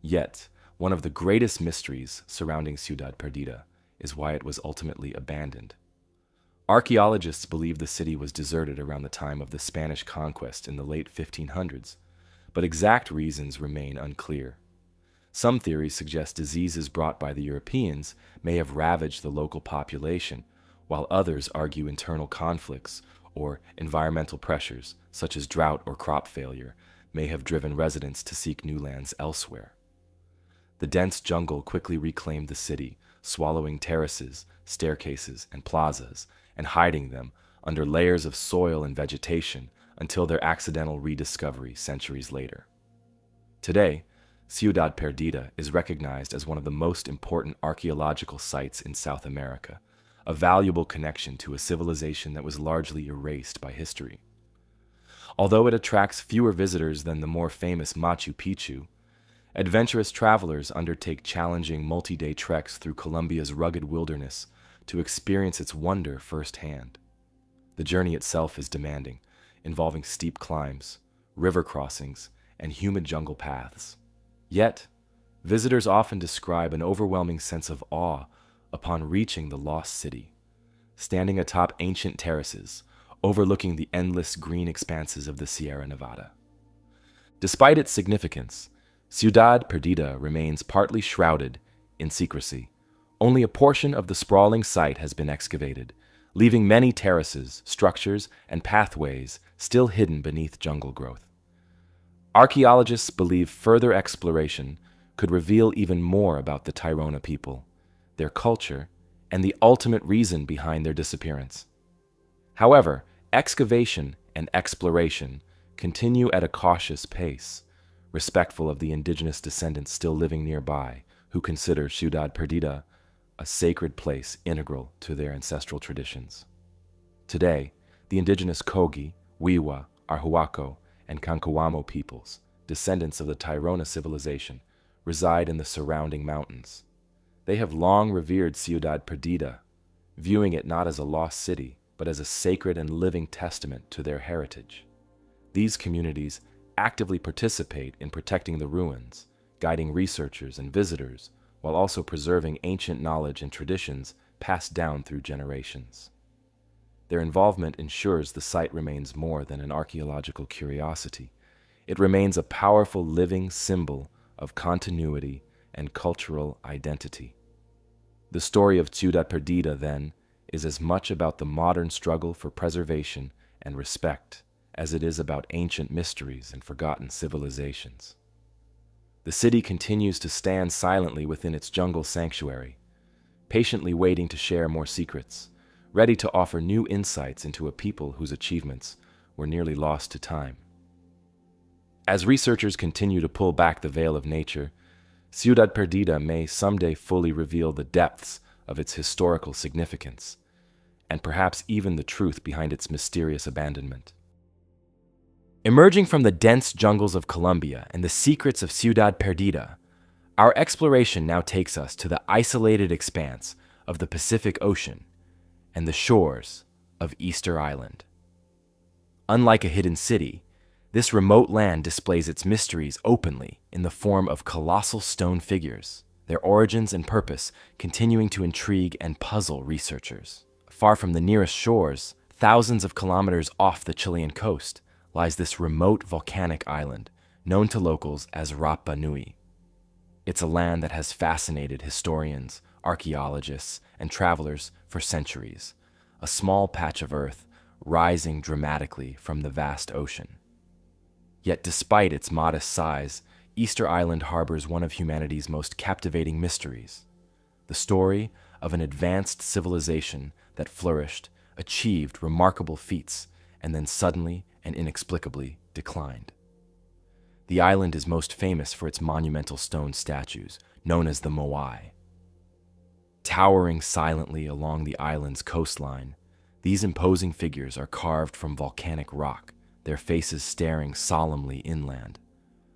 Yet, one of the greatest mysteries surrounding Ciudad Perdida is why it was ultimately abandoned. Archaeologists believe the city was deserted around the time of the Spanish conquest in the late 1500s, but exact reasons remain unclear. Some theories suggest diseases brought by the Europeans may have ravaged the local population, while others argue internal conflicts or environmental pressures, such as drought or crop failure, may have driven residents to seek new lands elsewhere. The dense jungle quickly reclaimed the city, swallowing terraces, staircases, and plazas, and hiding them under layers of soil and vegetation until their accidental rediscovery centuries later. Today, Ciudad Perdida is recognized as one of the most important archaeological sites in South America, a valuable connection to a civilization that was largely erased by history. Although it attracts fewer visitors than the more famous Machu Picchu, adventurous travelers undertake challenging multi-day treks through Colombia's rugged wilderness to experience its wonder firsthand. The journey itself is demanding, involving steep climbs, river crossings, and humid jungle paths. Yet, visitors often describe an overwhelming sense of awe upon reaching the lost city, standing atop ancient terraces, overlooking the endless green expanses of the Sierra Nevada. Despite its significance, Ciudad Perdida remains partly shrouded in secrecy. Only a portion of the sprawling site has been excavated, leaving many terraces, structures, and pathways still hidden beneath jungle growth. Archaeologists believe further exploration could reveal even more about the Tairona people, their culture, and the ultimate reason behind their disappearance. However, excavation and exploration continue at a cautious pace, respectful of the indigenous descendants still living nearby, who consider Ciudad Perdida a sacred place integral to their ancestral traditions. Today, the indigenous Kogi, Wiwa, Arhuaco, and Kankuamo peoples, descendants of the Tairona civilization, reside in the surrounding mountains. They have long revered Ciudad Perdida, viewing it not as a lost city, but as a sacred and living testament to their heritage. These communities actively participate in protecting the ruins, guiding researchers and visitors, while also preserving ancient knowledge and traditions passed down through generations. Their involvement ensures the site remains more than an archaeological curiosity. It remains a powerful living symbol of continuity and cultural identity. The story of Ciudad Perdida, then, is as much about the modern struggle for preservation and respect as it is about ancient mysteries and forgotten civilizations. The city continues to stand silently within its jungle sanctuary, patiently waiting to share more secrets, ready to offer new insights into a people whose achievements were nearly lost to time. As researchers continue to pull back the veil of nature, Ciudad Perdida may someday fully reveal the depths of its historical significance, and perhaps even the truth behind its mysterious abandonment. Emerging from the dense jungles of Colombia and the secrets of Ciudad Perdida, our exploration now takes us to the isolated expanse of the Pacific Ocean and the shores of Easter Island. Unlike a hidden city, this remote land displays its mysteries openly in the form of colossal stone figures, their origins and purpose continuing to intrigue and puzzle researchers. Far from the nearest shores, thousands of kilometers off the Chilean coast, lies this remote volcanic island, known to locals as Rapa Nui. It's a land that has fascinated historians, archaeologists, and travelers for centuries, a small patch of earth rising dramatically from the vast ocean. Yet despite its modest size, Easter Island harbors one of humanity's most captivating mysteries, the story of an advanced civilization that flourished, achieved remarkable feats, and then suddenly and inexplicably declined. The island is most famous for its monumental stone statues, known as the Moai. Towering silently along the island's coastline, these imposing figures are carved from volcanic rock, their faces staring solemnly inland.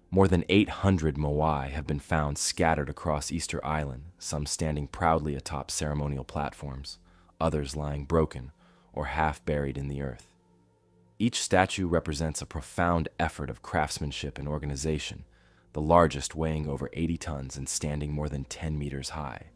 More than 800 Moai have been found scattered across Easter Island, some standing proudly atop ceremonial platforms, others lying broken or half buried in the earth. Each statue represents a profound effort of craftsmanship and organization, the largest weighing over 80 tons and standing more than 10 meters high.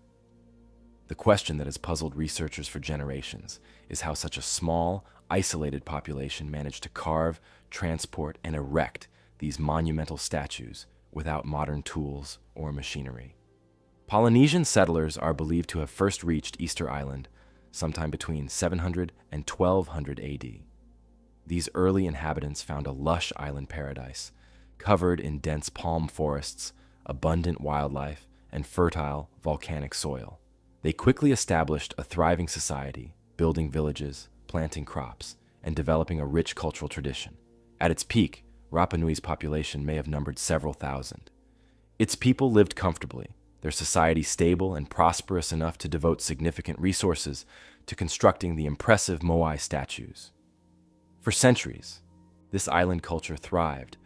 The question that has puzzled researchers for generations is how such a small, isolated population managed to carve, transport, and erect these monumental statues without modern tools or machinery. Polynesian settlers are believed to have first reached Easter Island sometime between 700 and 1200 AD. These early inhabitants found a lush island paradise, covered in dense palm forests, abundant wildlife, and fertile volcanic soil. They quickly established a thriving society, building villages, planting crops, and developing a rich cultural tradition. At its peak, Rapa Nui's population may have numbered several thousand. Its people lived comfortably, their society stable and prosperous enough to devote significant resources to constructing the impressive Moai statues. For centuries, this island culture thrived,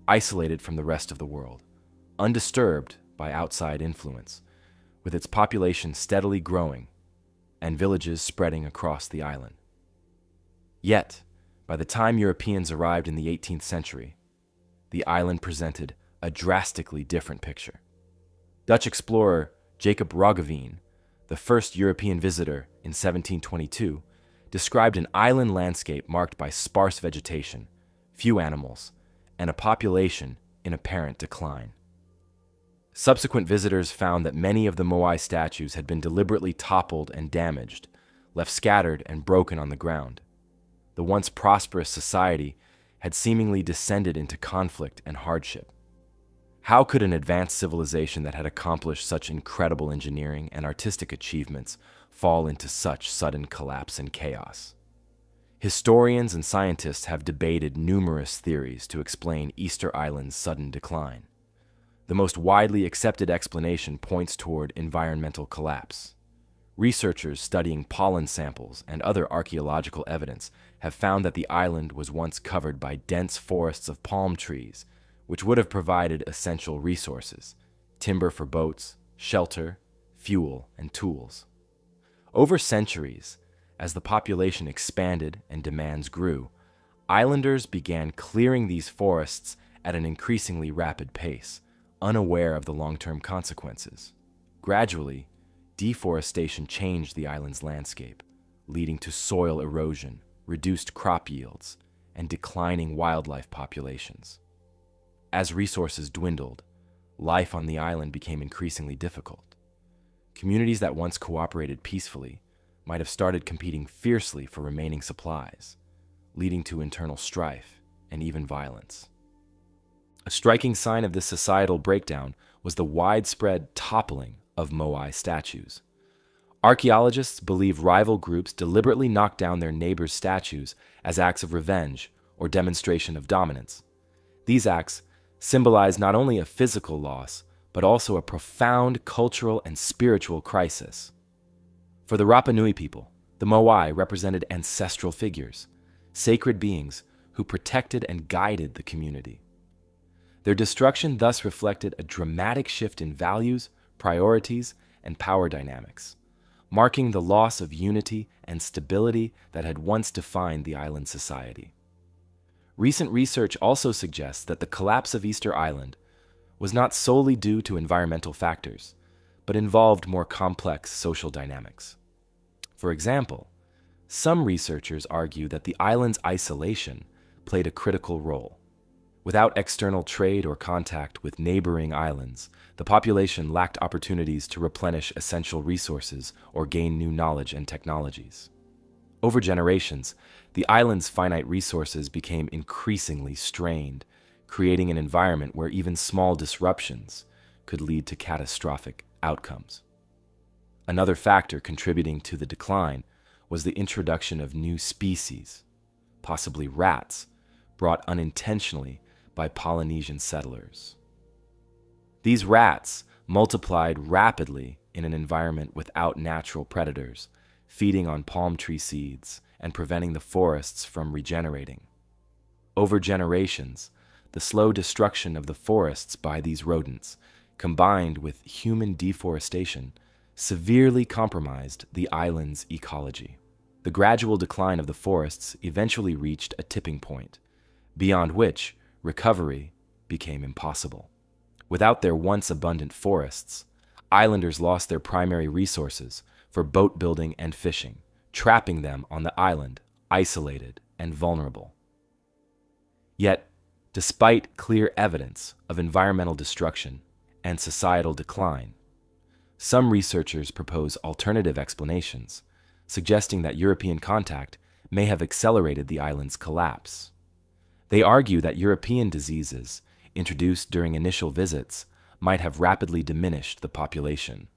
isolated from the rest of the world, undisturbed by outside influence, with its population steadily growing and villages spreading across the island. Yet, by the time Europeans arrived in the 18th century, the island presented a drastically different picture. Dutch explorer Jacob Roggeveen, the first European visitor in 1722, described an island landscape marked by sparse vegetation, few animals, and a population in apparent decline. Subsequent visitors found that many of the Moai statues had been deliberately toppled and damaged, left scattered and broken on the ground. The once prosperous society had seemingly descended into conflict and hardship. How could an advanced civilization that had accomplished such incredible engineering and artistic achievements fall into such sudden collapse and chaos? Historians and scientists have debated numerous theories to explain Easter Island's sudden decline. The most widely accepted explanation points toward environmental collapse. Researchers studying pollen samples and other archaeological evidence have found that the island was once covered by dense forests of palm trees, which would have provided essential resources: timber for boats, shelter, fuel, and tools. Over centuries, as the population expanded and demands grew, islanders began clearing these forests at an increasingly rapid pace, unaware of the long-term consequences. Gradually, deforestation changed the island's landscape, leading to soil erosion, reduced crop yields, and declining wildlife populations. As resources dwindled, life on the island became increasingly difficult. Communities that once cooperated peacefully might have started competing fiercely for remaining supplies, leading to internal strife and even violence. A striking sign of this societal breakdown was the widespread toppling of Moai statues. Archaeologists believe rival groups deliberately knocked down their neighbors' statues as acts of revenge or demonstration of dominance. These acts symbolize not only a physical loss, but also a profound cultural and spiritual crisis. For the Rapa Nui people, the Moai represented ancestral figures, sacred beings who protected and guided the community. Their destruction thus reflected a dramatic shift in values, priorities, and power dynamics, marking the loss of unity and stability that had once defined the island society. Recent research also suggests that the collapse of Easter Island was not solely due to environmental factors, but involved more complex social dynamics. For example, some researchers argue that the island's isolation played a critical role. Without external trade or contact with neighboring islands, the population lacked opportunities to replenish essential resources or gain new knowledge and technologies. Over generations, the island's finite resources became increasingly strained, creating an environment where even small disruptions could lead to catastrophic outcomes. Another factor contributing to the decline was the introduction of new species, possibly rats, brought unintentionally by Polynesian settlers. These rats multiplied rapidly in an environment without natural predators, feeding on palm tree seeds and preventing the forests from regenerating. Over generations, the slow destruction of the forests by these rodents, combined with human deforestation, severely compromised the island's ecology. The gradual decline of the forests eventually reached a tipping point, beyond which recovery became impossible. Without their once abundant forests, islanders lost their primary resources for boat building and fishing, trapping them on the island, isolated and vulnerable. Yet, despite clear evidence of environmental destruction and societal decline, some researchers propose alternative explanations, suggesting that European contact may have accelerated the island's collapse. They argue that European diseases, introduced during initial visits, might have rapidly diminished the population.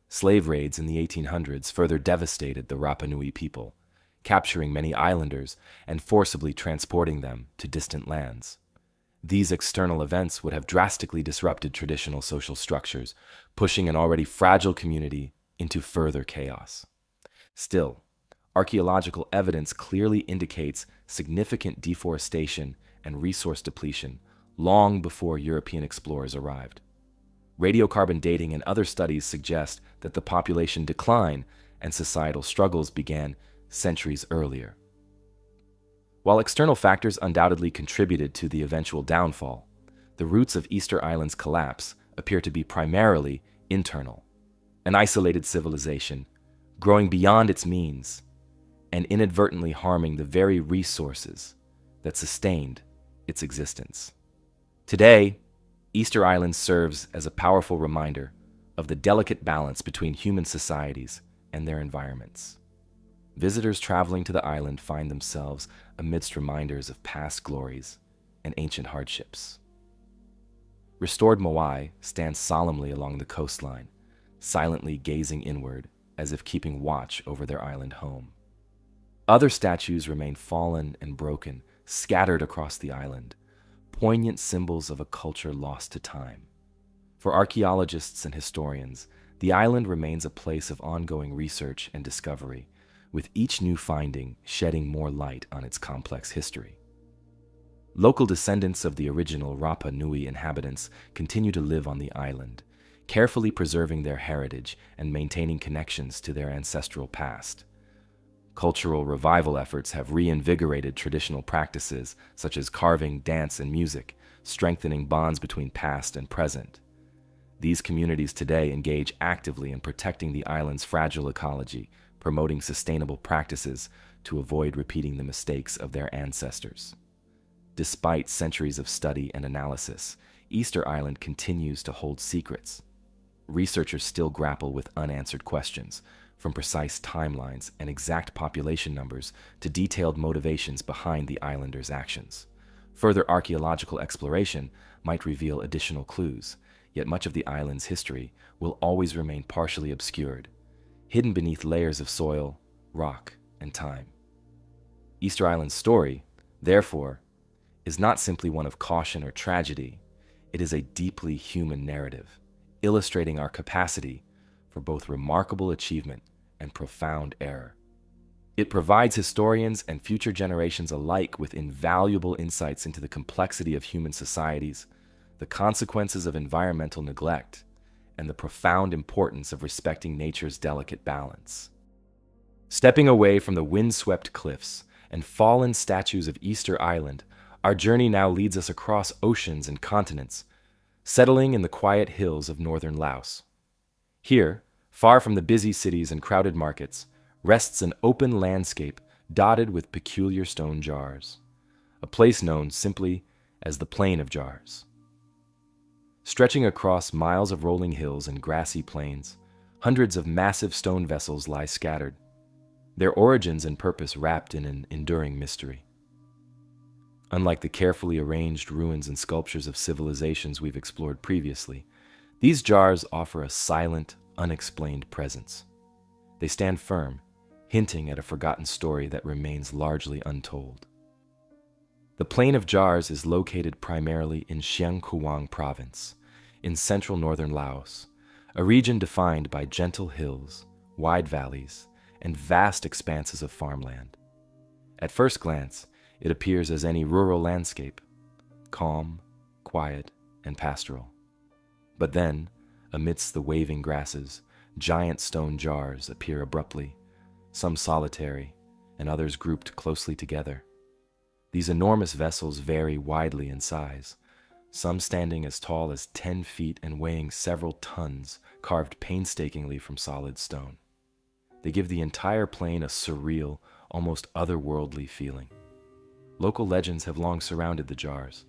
Slave raids in the 1800s further devastated the Rapa Nui people, capturing many islanders and forcibly transporting them to distant lands. These external events would have drastically disrupted traditional social structures, pushing an already fragile community into further chaos. Still, archaeological evidence clearly indicates significant deforestation and resource depletion long before European explorers arrived. Radiocarbon dating and other studies suggest that the population decline and societal struggles began centuries earlier. While external factors undoubtedly contributed to the eventual downfall, the roots of Easter Island's collapse appear to be primarily internal. An isolated civilization, growing beyond its means, and inadvertently harming the very resources that sustained its existence. Today, Easter Island serves as a powerful reminder of the delicate balance between human societies and their environments. Visitors traveling to the island find themselves amidst reminders of past glories and ancient hardships. Restored moai stands solemnly along the coastline, silently gazing inward as if keeping watch over their island home. Other statues remain fallen and broken, scattered across the island, poignant symbols of a culture lost to time. For archaeologists and historians, the island remains a place of ongoing research and discovery, with each new finding shedding more light on its complex history. Local descendants of the original Rapa Nui inhabitants continue to live on the island, carefully preserving their heritage and maintaining connections to their ancestral past. Cultural revival efforts have reinvigorated traditional practices such as carving, dance, and music, strengthening bonds between past and present. These communities today engage actively in protecting the island's fragile ecology, promoting sustainable practices to avoid repeating the mistakes of their ancestors. Despite centuries of study and analysis, Easter Island continues to hold secrets. Researchers still grapple with unanswered questions, from precise timelines and exact population numbers to detailed motivations behind the islanders' actions. Further archaeological exploration might reveal additional clues, yet much of the island's history will always remain partially obscured, hidden beneath layers of soil, rock, and time. Easter Island's story, therefore, is not simply one of caution or tragedy. It is a deeply human narrative, illustrating our capacity for both remarkable achievement and profound error. It provides historians and future generations alike with invaluable insights into the complexity of human societies, the consequences of environmental neglect, and the profound importance of respecting nature's delicate balance. Stepping away from the windswept cliffs and fallen statues of Easter Island our journey now leads us across oceans and continents, settling in the quiet hills of northern Laos. Here, far from the busy cities and crowded markets, rests an open landscape dotted with peculiar stone jars, a place known simply as the Plain of Jars. Stretching across miles of rolling hills and grassy plains, hundreds of massive stone vessels lie scattered, their origins and purpose wrapped in an enduring mystery. Unlike the carefully arranged ruins and sculptures of civilizations we've explored previously, these jars offer a silent, unexplained presence. They stand firm, hinting at a forgotten story that remains largely untold. The Plain of Jars is located primarily in Chiang Kuang Province, in central northern Laos, a region defined by gentle hills, wide valleys, and vast expanses of farmland. At first glance, it appears as any rural landscape, calm, quiet, and pastoral. But then, amidst the waving grasses, giant stone jars appear abruptly, some solitary, and others grouped closely together. These enormous vessels vary widely in size, some standing as tall as 10 feet and weighing several tons, carved painstakingly from solid stone. They give the entire plain a surreal, almost otherworldly feeling. Local legends have long surrounded the jars.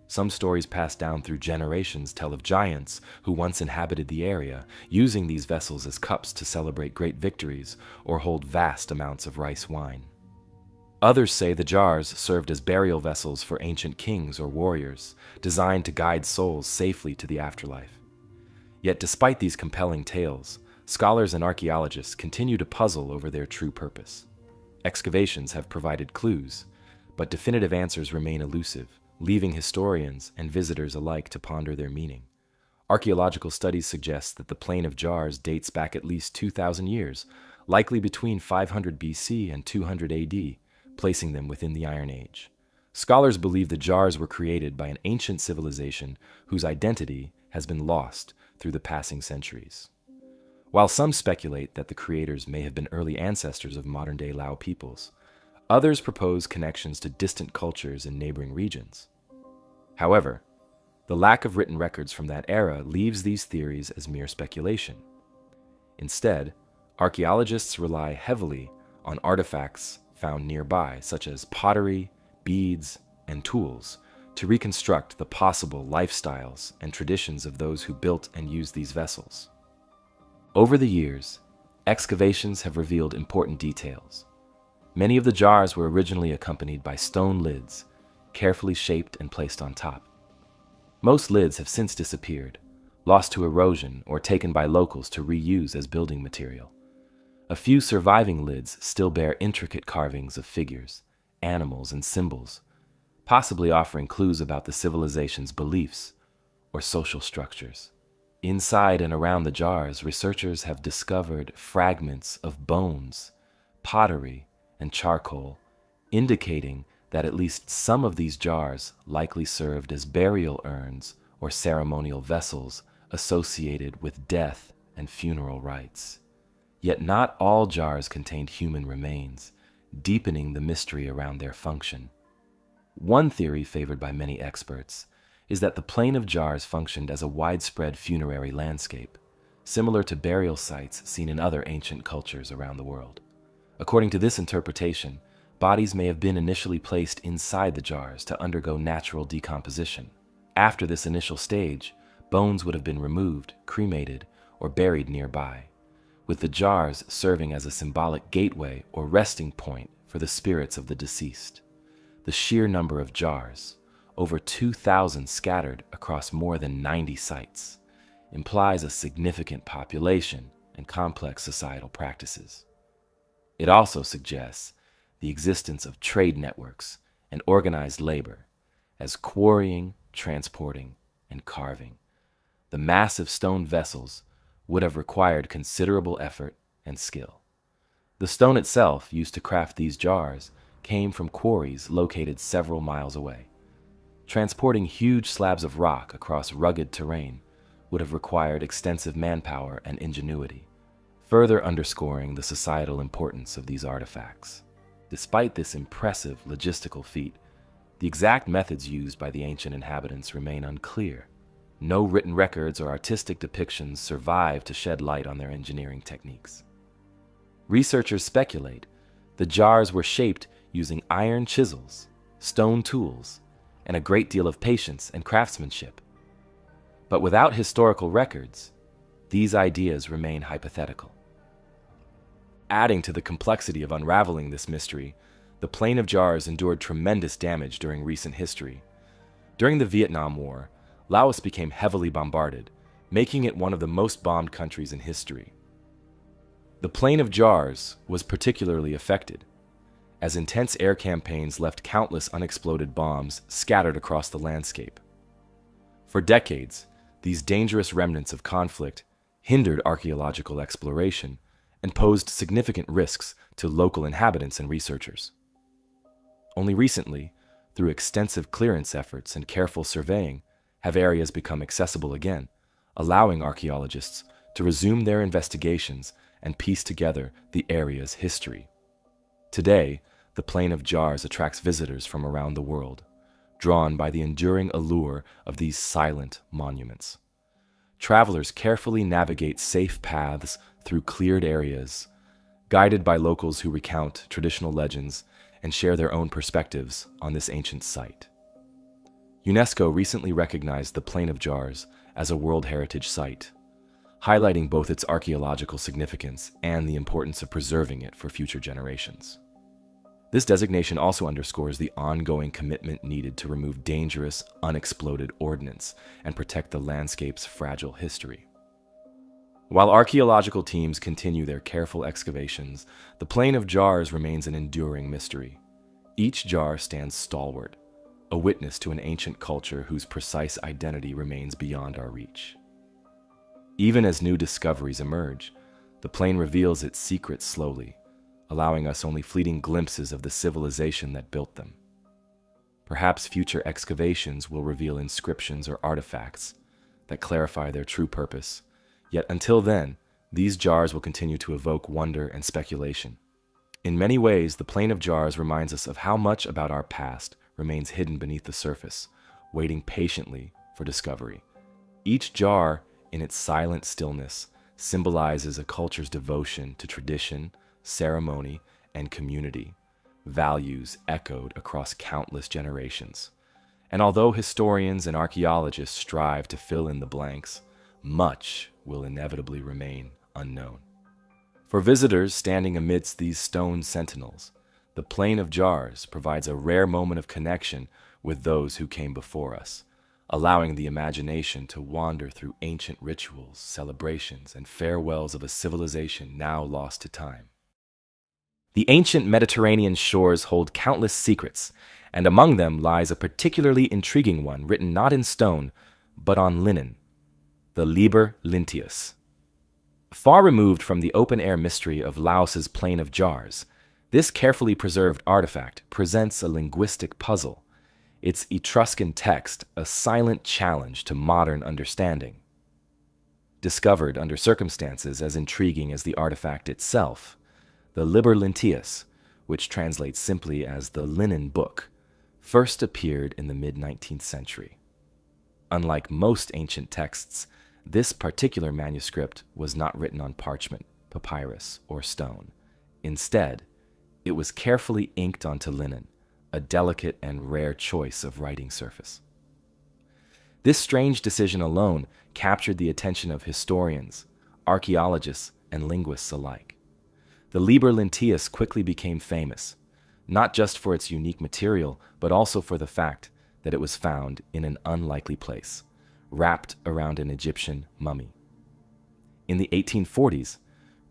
Some stories passed down through generations tell of giants who once inhabited the area, using these vessels as cups to celebrate great victories or hold vast amounts of rice wine. Others say the jars served as burial vessels for ancient kings or warriors, designed to guide souls safely to the afterlife. Yet despite these compelling tales, scholars and archaeologists continue to puzzle over their true purpose. Excavations have provided clues, but definitive answers remain elusive, leaving historians and visitors alike to ponder their meaning. Archaeological studies suggest that the Plain of Jars dates back at least 2,000 years, likely between 500 BC and 200 AD, placing them within the Iron Age. Scholars believe the jars were created by an ancient civilization whose identity has been lost through the passing centuries. While some speculate that the creators may have been early ancestors of modern-day Lao peoples, others propose connections to distant cultures in neighboring regions. However, the lack of written records from that era leaves these theories as mere speculation. Instead, archaeologists rely heavily on artifacts found nearby, such as pottery, beads, and tools, to reconstruct the possible lifestyles and traditions of those who built and used these vessels. Over the years, excavations have revealed important details. Many of the jars were originally accompanied by stone lids, carefully shaped and placed on top. Most lids have since disappeared, lost to erosion or taken by locals to reuse as building material. A few surviving lids still bear intricate carvings of figures, animals, and symbols, possibly offering clues about the civilization's beliefs or social structures. Inside and around the jars, researchers have discovered fragments of bones, pottery, and charcoal, indicating that at least some of these jars likely served as burial urns or ceremonial vessels associated with death and funeral rites. Yet not all jars contained human remains, deepening the mystery around their function. One theory favored by many experts is that the Plain of Jars functioned as a widespread funerary landscape, similar to burial sites seen in other ancient cultures around the world. According to this interpretation, bodies may have been initially placed inside the jars to undergo natural decomposition. After this initial stage, bones would have been removed, cremated, or buried nearby, with the jars serving as a symbolic gateway or resting point for the spirits of the deceased. The sheer number of jars, over 2,000 scattered across more than 90 sites, implies a significant population and complex societal practices. It also suggests the existence of trade networks and organized labor, as quarrying, transporting, and carving. The massive stone vessels would have required considerable effort and skill. The stone itself used to craft these jars came from quarries located several miles away. Transporting huge slabs of rock across rugged terrain would have required extensive manpower and ingenuity, further underscoring the societal importance of these artifacts. Despite this impressive logistical feat, The exact methods used by the ancient inhabitants remain unclear. No written records or artistic depictions survive to shed light on their engineering techniques. Researchers speculate the jars were shaped using iron chisels, stone tools, and a great deal of patience and craftsmanship. But without historical records, these ideas remain hypothetical. Adding to the complexity of unraveling this mystery, the Plain of Jars endured tremendous damage during recent history. During the Vietnam War, Laos became heavily bombarded, making it one of the most bombed countries in history. The Plain of Jars was particularly affected, as intense air campaigns left countless unexploded bombs scattered across the landscape. For decades, these dangerous remnants of conflict hindered archaeological exploration and posed significant risks to local inhabitants and researchers. Only recently, through extensive clearance efforts and careful surveying, have areas become accessible again, allowing archaeologists to resume their investigations and piece together the area's history. Today, the Plain of Jars attracts visitors from around the world, drawn by the enduring allure of these silent monuments. Travelers carefully navigate safe paths through cleared areas, guided by locals who recount traditional legends and share their own perspectives on this ancient site. UNESCO recently recognized the Plain of Jars as a World Heritage Site, highlighting both its archaeological significance and the importance of preserving it for future generations. This designation also underscores the ongoing commitment needed to remove dangerous, unexploded ordnance and protect the landscape's fragile history. While archaeological teams continue their careful excavations, the Plain of Jars remains an enduring mystery. Each jar stands stalwart, a witness to an ancient culture whose precise identity remains beyond our reach. Even as new discoveries emerge, the plain reveals its secrets slowly, allowing us only fleeting glimpses of the civilization that built them. Perhaps future excavations will reveal inscriptions or artifacts that clarify their true purpose, yet until then, these jars will continue to evoke wonder and speculation. In many ways, the Plain of Jars reminds us of how much about our past remains hidden beneath the surface, waiting patiently for discovery. Each jar, in its silent stillness, symbolizes a culture's devotion to tradition, ceremony, and community, values echoed across countless generations. And although historians and archaeologists strive to fill in the blanks, much will inevitably remain unknown. For visitors standing amidst these stone sentinels, the Plain of Jars provides a rare moment of connection with those who came before us, allowing the imagination to wander through ancient rituals, celebrations, and farewells of a civilization now lost to time. The ancient Mediterranean shores hold countless secrets, and among them lies a particularly intriguing one written not in stone, but on linen, the Liber Linteus. Far removed from the open-air mystery of Laos's Plain of Jars, this carefully preserved artifact presents a linguistic puzzle, its Etruscan text a silent challenge to modern understanding. Discovered under circumstances as intriguing as the artifact itself, the Liber Linteus, which translates simply as the Linen Book, first appeared in the mid-19th century. Unlike most ancient texts, this particular manuscript was not written on parchment, papyrus, or stone. Instead, it was carefully inked onto linen, a delicate and rare choice of writing surface. This strange decision alone captured the attention of historians, archaeologists, and linguists alike. The Liber Linteus quickly became famous, not just for its unique material, but also for the fact that it was found in an unlikely place, wrapped around an Egyptian mummy. In the 1840s,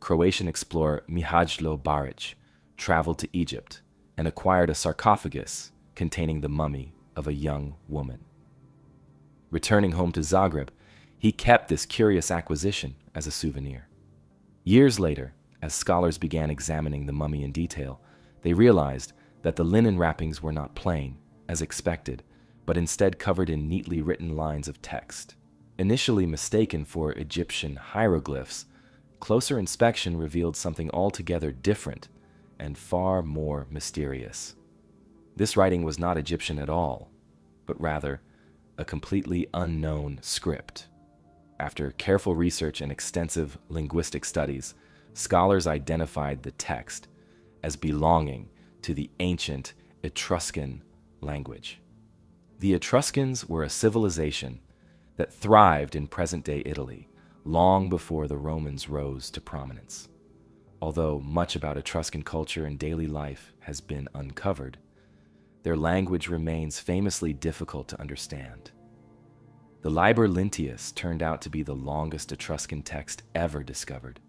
Croatian explorer Mihajlo Baric traveled to Egypt and acquired a sarcophagus containing the mummy of a young woman. Returning home to Zagreb, he kept this curious acquisition as a souvenir. Years later, as scholars began examining the mummy in detail, they realized that the linen wrappings were not plain, as expected, but instead covered in neatly written lines of text. Initially mistaken for Egyptian hieroglyphs, closer inspection revealed something altogether different and far more mysterious. This writing was not Egyptian at all, but rather a completely unknown script. After careful research and extensive linguistic studies, scholars identified the text as belonging to the ancient Etruscan language. The Etruscans were a civilization that thrived in present-day Italy long before the Romans rose to prominence. Although much about Etruscan culture and daily life has been uncovered, their language remains famously difficult to understand. The Liber Linteus turned out to be the longest Etruscan text ever discovered,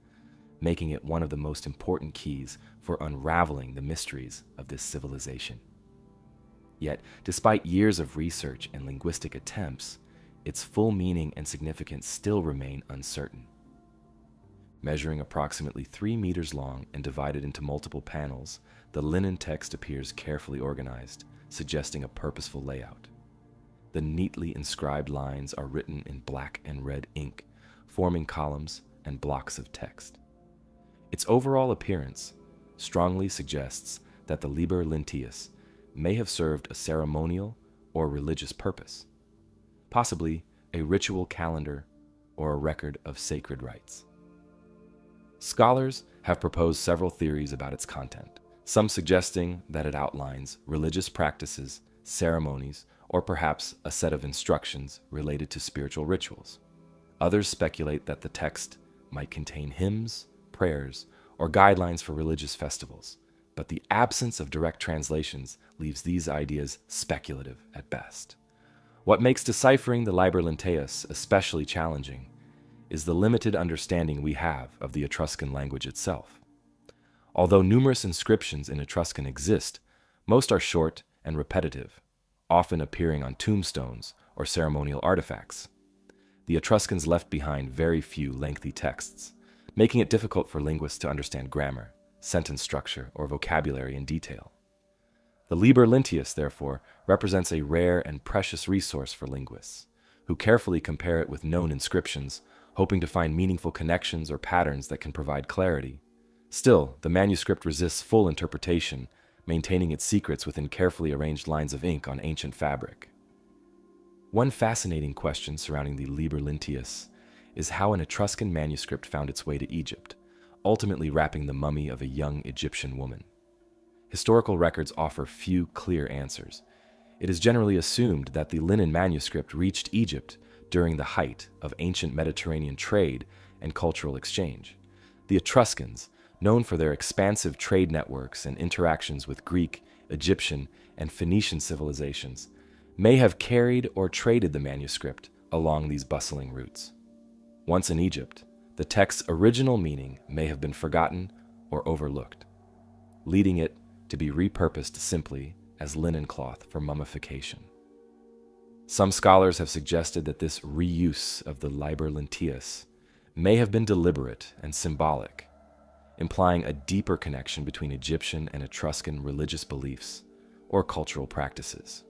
making it one of the most important keys for unraveling the mysteries of this civilization. Yet, despite years of research and linguistic attempts, its full meaning and significance still remain uncertain. Measuring approximately 3 meters long and divided into multiple panels, the linen text appears carefully organized, suggesting a purposeful layout. The neatly inscribed lines are written in black and red ink, forming columns and blocks of text. Its overall appearance strongly suggests that the Liber Linteus may have served a ceremonial or religious purpose, possibly a ritual calendar or a record of sacred rites. Scholars have proposed several theories about its content, some suggesting that it outlines religious practices, ceremonies, or perhaps a set of instructions related to spiritual rituals. Others speculate that the text might contain hymns, prayers, or guidelines for religious festivals, but the absence of direct translations leaves these ideas speculative at best. What makes deciphering the Liber Linteus especially challenging is the limited understanding we have of the Etruscan language itself. Although numerous inscriptions in Etruscan exist, most are short and repetitive, often appearing on tombstones or ceremonial artifacts. The Etruscans left behind very few lengthy texts, making it difficult for linguists to understand grammar, sentence structure, or vocabulary in detail. The Liber Linteus, therefore, represents a rare and precious resource for linguists, who carefully compare it with known inscriptions, hoping to find meaningful connections or patterns that can provide clarity. Still, the manuscript resists full interpretation, maintaining its secrets within carefully arranged lines of ink on ancient fabric. One fascinating question surrounding the Liber Linteus is how an Etruscan manuscript found its way to Egypt, ultimately wrapping the mummy of a young Egyptian woman. Historical records offer few clear answers. It is generally assumed that the linen manuscript reached Egypt during the height of ancient Mediterranean trade and cultural exchange. The Etruscans, known for their expansive trade networks and interactions with Greek, Egyptian, and Phoenician civilizations, may have carried or traded the manuscript along these bustling routes. Once in Egypt, the text's original meaning may have been forgotten or overlooked, leading it to be repurposed simply as linen cloth for mummification. Some scholars have suggested that this reuse of the Liber Linteus may have been deliberate and symbolic, implying a deeper connection between Egyptian and Etruscan religious beliefs or cultural practices.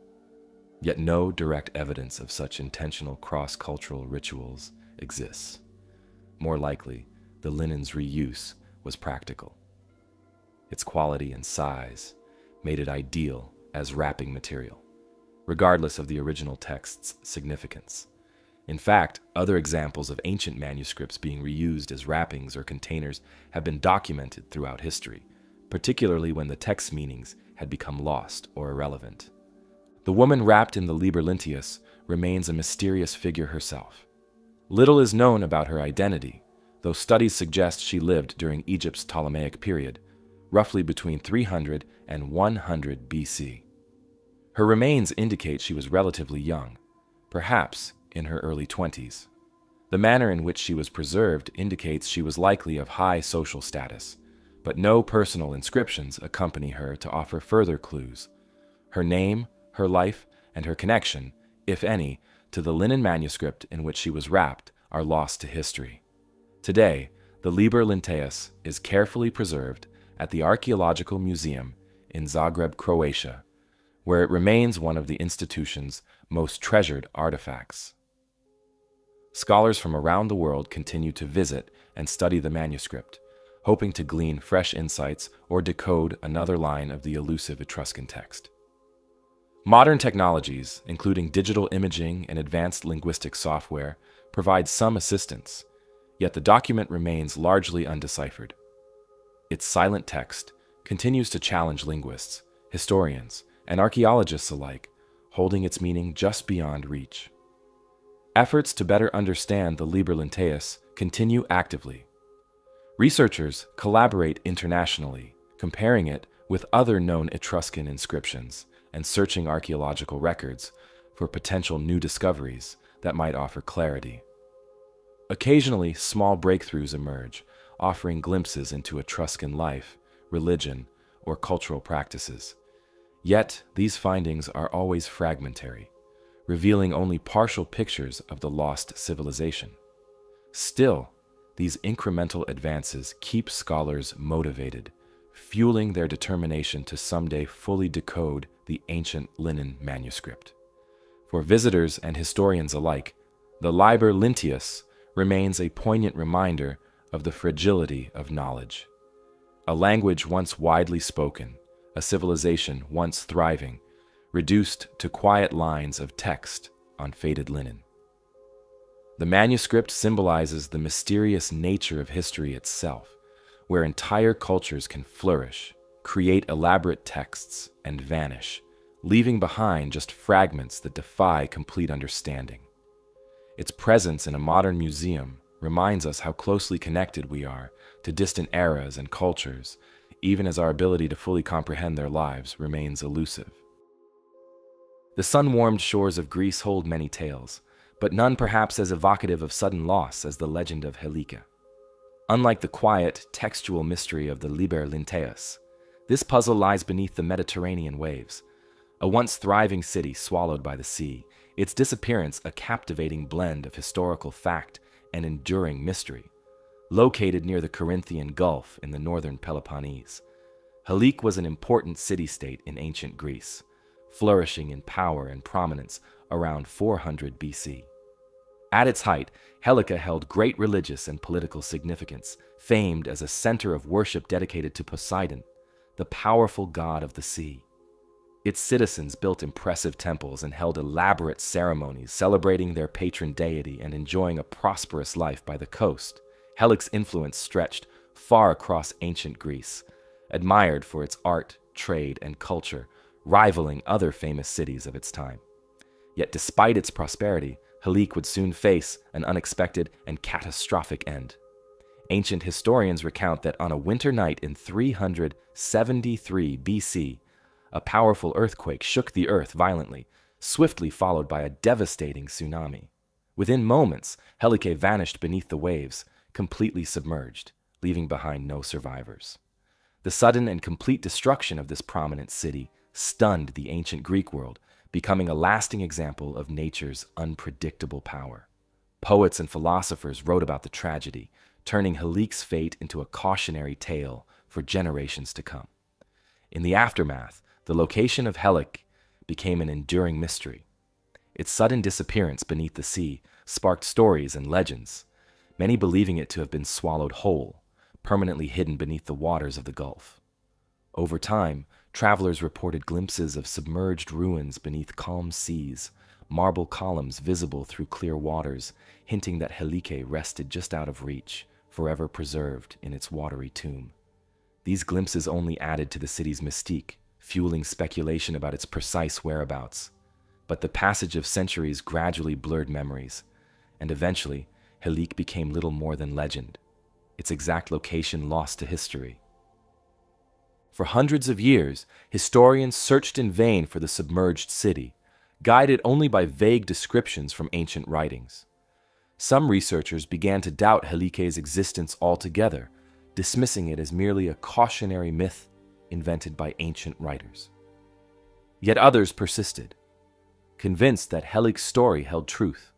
Yet no direct evidence of such intentional cross-cultural rituals exists. More likely, the linen's reuse was practical. Its quality and size made it ideal as wrapping material, regardless of the original text's significance. In fact, other examples of ancient manuscripts being reused as wrappings or containers have been documented throughout history, particularly when the text's meanings had become lost or irrelevant. The woman wrapped in the Liber Linteus remains a mysterious figure herself. Little is known about her identity, though studies suggest she lived during Egypt's Ptolemaic period, roughly between 300 and 100 BC. Her remains indicate she was relatively young, perhaps in her early 20s. The manner in which she was preserved indicates she was likely of high social status, but no personal inscriptions accompany her to offer further clues. Her name, her life, and her connection, if any, to the linen manuscript in which she was wrapped are lost to history. Today, the Liber Linteus is carefully preserved at the Archaeological Museum in Zagreb, Croatia, where it remains one of the institution's most treasured artifacts. Scholars from around the world continue to visit and study the manuscript, hoping to glean fresh insights or decode another line of the elusive Etruscan text. Modern technologies, including digital imaging and advanced linguistic software, provide some assistance, yet the document remains largely undeciphered. Its silent text continues to challenge linguists, historians, and archaeologists alike, holding its meaning just beyond reach. Efforts to better understand the Liber Linteus continue actively. Researchers collaborate internationally, comparing it with other known Etruscan inscriptions and searching archaeological records for potential new discoveries that might offer clarity. Occasionally, small breakthroughs emerge, offering glimpses into Etruscan life, religion, or cultural practices. Yet, these findings are always fragmentary, revealing only partial pictures of the lost civilization. Still, these incremental advances keep scholars motivated, fueling their determination to someday fully decode the ancient linen manuscript. For visitors and historians alike, the Liber Linteus remains a poignant reminder of the fragility of knowledge. A language once widely spoken, a civilization once thriving, reduced to quiet lines of text on faded linen. The manuscript symbolizes the mysterious nature of history itself, where entire cultures can flourish, create elaborate texts, and vanish, leaving behind just fragments that defy complete understanding. Its presence in a modern museum reminds us how closely connected we are to distant eras and cultures, even as our ability to fully comprehend their lives remains elusive. The sun-warmed shores of Greece hold many tales, but none perhaps as evocative of sudden loss as the legend of Helike. Unlike the quiet, textual mystery of the Liber Linteus, this puzzle lies beneath the Mediterranean waves. A once thriving city swallowed by the sea, its disappearance a captivating blend of historical fact and enduring mystery. Located near the Corinthian Gulf in the northern Peloponnese, Helike was an important city-state in ancient Greece, flourishing in power and prominence around 400 BC. At its height, Helike held great religious and political significance, famed as a center of worship dedicated to Poseidon, the powerful god of the sea. Its citizens built impressive temples and held elaborate ceremonies celebrating their patron deity and enjoying a prosperous life by the coast. Helike's influence stretched far across ancient Greece, admired for its art, trade, and culture, rivaling other famous cities of its time. Yet despite its prosperity, Helike would soon face an unexpected and catastrophic end. Ancient historians recount that on a winter night in 373 BC, a powerful earthquake shook the earth violently, swiftly followed by a devastating tsunami. Within moments, Helike vanished beneath the waves, completely submerged, leaving behind no survivors. The sudden and complete destruction of this prominent city stunned the ancient Greek world, becoming a lasting example of nature's unpredictable power. Poets and philosophers wrote about the tragedy, turning Helike's fate into a cautionary tale for generations to come. In the aftermath, the location of Helike became an enduring mystery. Its sudden disappearance beneath the sea sparked stories and legends, many believing it to have been swallowed whole, permanently hidden beneath the waters of the Gulf. Over time, travelers reported glimpses of submerged ruins beneath calm seas, marble columns visible through clear waters, hinting that Helike rested just out of reach, forever preserved in its watery tomb. These glimpses only added to the city's mystique, fueling speculation about its precise whereabouts. But the passage of centuries gradually blurred memories, and eventually, Helike became little more than legend, its exact location lost to history. For hundreds of years, historians searched in vain for the submerged city, guided only by vague descriptions from ancient writings. Some researchers began to doubt Helike's existence altogether, dismissing it as merely a cautionary myth invented by ancient writers. Yet others persisted, convinced that Helike's story held truth,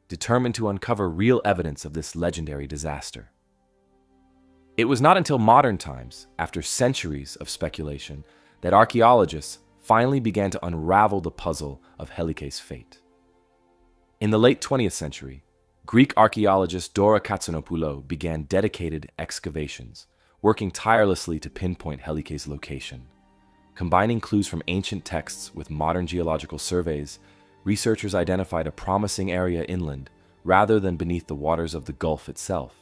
determined to uncover real evidence of this legendary disaster. It was not until modern times, after centuries of speculation, that archaeologists finally began to unravel the puzzle of Helike's fate. In the late 20th century, Greek archaeologist Dora Katsonopoulou began dedicated excavations, working tirelessly to pinpoint Helike's location. Combining clues from ancient texts with modern geological surveys, researchers identified a promising area inland rather than beneath the waters of the Gulf itself.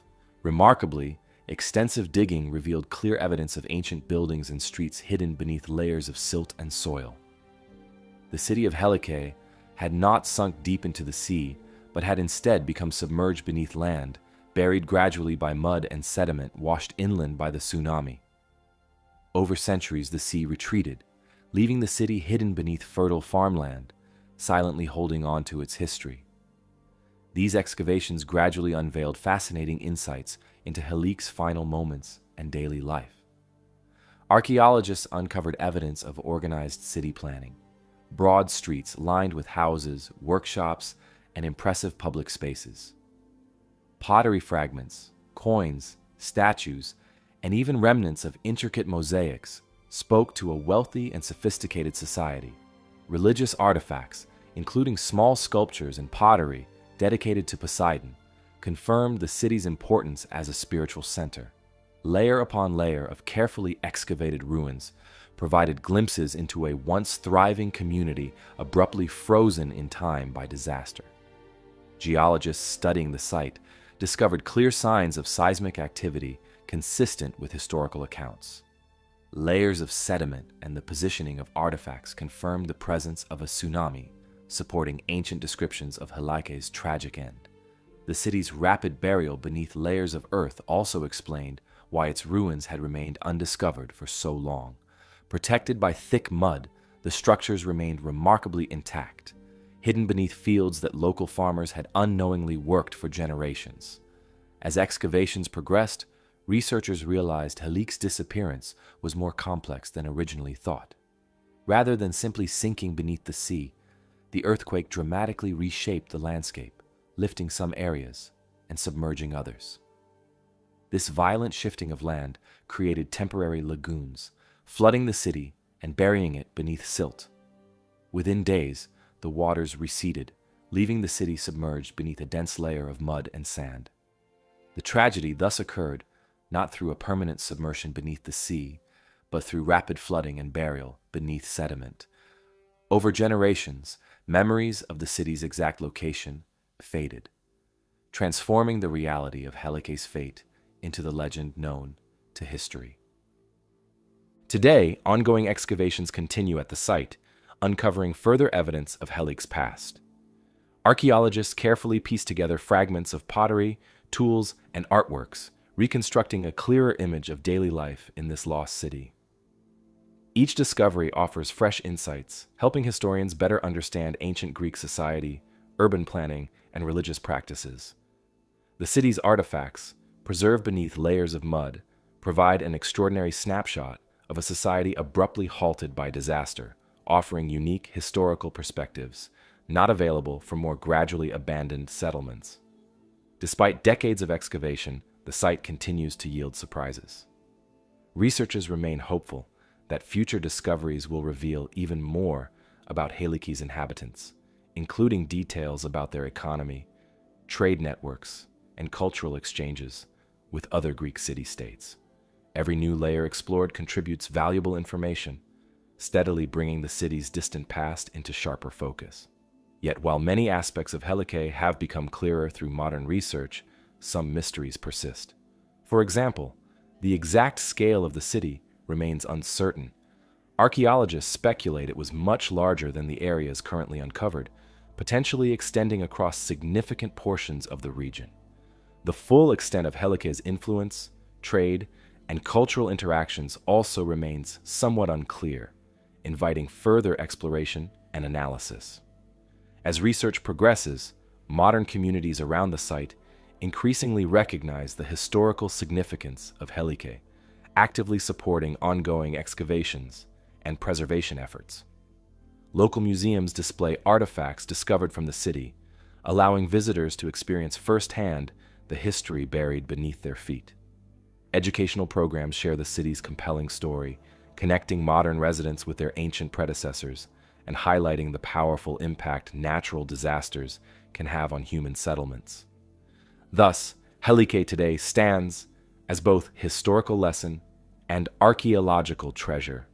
Remarkably, extensive digging revealed clear evidence of ancient buildings and streets hidden beneath layers of silt and soil. The city of Helike had not sunk deep into the sea, but had instead become submerged beneath land, buried gradually by mud and sediment washed inland by the tsunami. Over centuries, the sea retreated, leaving the city hidden beneath fertile farmland, silently holding on to its history. These excavations gradually unveiled fascinating insights into Helike's final moments and daily life. Archaeologists uncovered evidence of organized city planning, broad streets lined with houses, workshops, and impressive public spaces. Pottery fragments, coins, statues, and even remnants of intricate mosaics spoke to a wealthy and sophisticated society. Religious artifacts, including small sculptures and pottery dedicated to Poseidon, confirmed the city's importance as a spiritual center. Layer upon layer of carefully excavated ruins provided glimpses into a once thriving community abruptly frozen in time by disaster. Geologists studying the site discovered clear signs of seismic activity consistent with historical accounts. Layers of sediment and the positioning of artifacts confirmed the presence of a tsunami, supporting ancient descriptions of Helike's tragic end. The city's rapid burial beneath layers of earth also explained why its ruins had remained undiscovered for so long. Protected by thick mud, the structures remained remarkably intact, hidden beneath fields that local farmers had unknowingly worked for generations. As excavations progressed, researchers realized Helike's disappearance was more complex than originally thought. Rather than simply sinking beneath the sea, the earthquake dramatically reshaped the landscape, lifting some areas and submerging others. This violent shifting of land created temporary lagoons, flooding the city and burying it beneath silt. Within days, the waters receded, leaving the city submerged beneath a dense layer of mud and sand. The tragedy thus occurred not through a permanent submersion beneath the sea, but through rapid flooding and burial beneath sediment. Over generations, memories of the city's exact location faded, transforming the reality of Helike's fate into the legend known to history. Today, ongoing excavations continue at the site, uncovering further evidence of Helike's past. Archaeologists carefully piece together fragments of pottery, tools, and artworks, reconstructing a clearer image of daily life in this lost city. Each discovery offers fresh insights, helping historians better understand ancient Greek society, urban planning, and religious practices. The city's artifacts, preserved beneath layers of mud, provide an extraordinary snapshot of a society abruptly halted by disaster, offering unique historical perspectives not available for more gradually abandoned settlements. Despite decades of excavation, the site continues to yield surprises. Researchers remain hopeful that future discoveries will reveal even more about Helike's inhabitants, including details about their economy, trade networks, and cultural exchanges with other Greek city-states. Every new layer explored contributes valuable information, steadily bringing the city's distant past into sharper focus. Yet while many aspects of Helike have become clearer through modern research, some mysteries persist. For example, the exact scale of the city remains uncertain. Archaeologists speculate it was much larger than the areas currently uncovered, potentially extending across significant portions of the region. The full extent of Helike's influence, trade, and cultural interactions also remains somewhat unclear, inviting further exploration and analysis. As research progresses, modern communities around the site increasingly recognize the historical significance of Helike, actively supporting ongoing excavations and preservation efforts. Local museums display artifacts discovered from the city, allowing visitors to experience firsthand the history buried beneath their feet. Educational programs share the city's compelling story, connecting modern residents with their ancient predecessors and highlighting the powerful impact natural disasters can have on human settlements. Thus, Helike today stands as both historical lesson and archaeological treasure,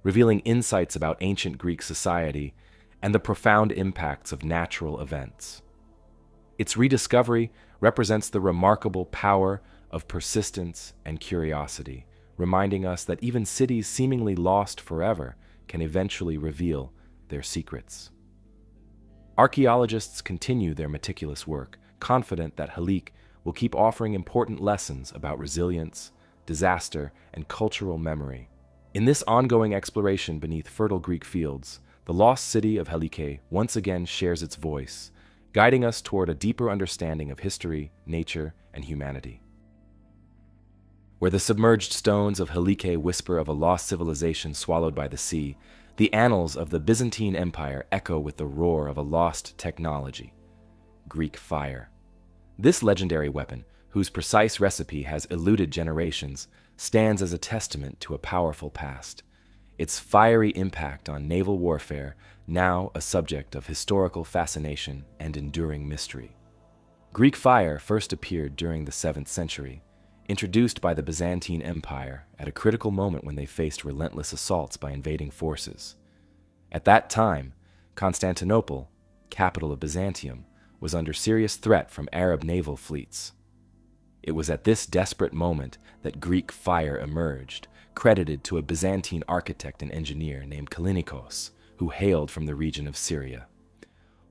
revealing insights about ancient Greek society and the profound impacts of natural events. Its rediscovery represents the remarkable power of persistence and curiosity, reminding us that even cities seemingly lost forever can eventually reveal their secrets. Archaeologists continue their meticulous work, confident that Halik will keep offering important lessons about resilience, disaster, and cultural memory. In this ongoing exploration beneath fertile Greek fields, the lost city of Helike once again shares its voice, guiding us toward a deeper understanding of history, nature, and humanity. Where the submerged stones of Helike whisper of a lost civilization swallowed by the sea, the annals of the Byzantine Empire echo with the roar of a lost technology: Greek fire. This legendary weapon, whose precise recipe has eluded generations, stands as a testament to a powerful past. Its fiery impact on naval warfare, now a subject of historical fascination and enduring mystery. Greek fire first appeared during the 7th century, introduced by the Byzantine Empire at a critical moment when they faced relentless assaults by invading forces. At that time, Constantinople, capital of Byzantium, was under serious threat from Arab naval fleets. It was at this desperate moment that Greek fire emerged, credited to a Byzantine architect and engineer named Kallinikos, who hailed from the region of Syria.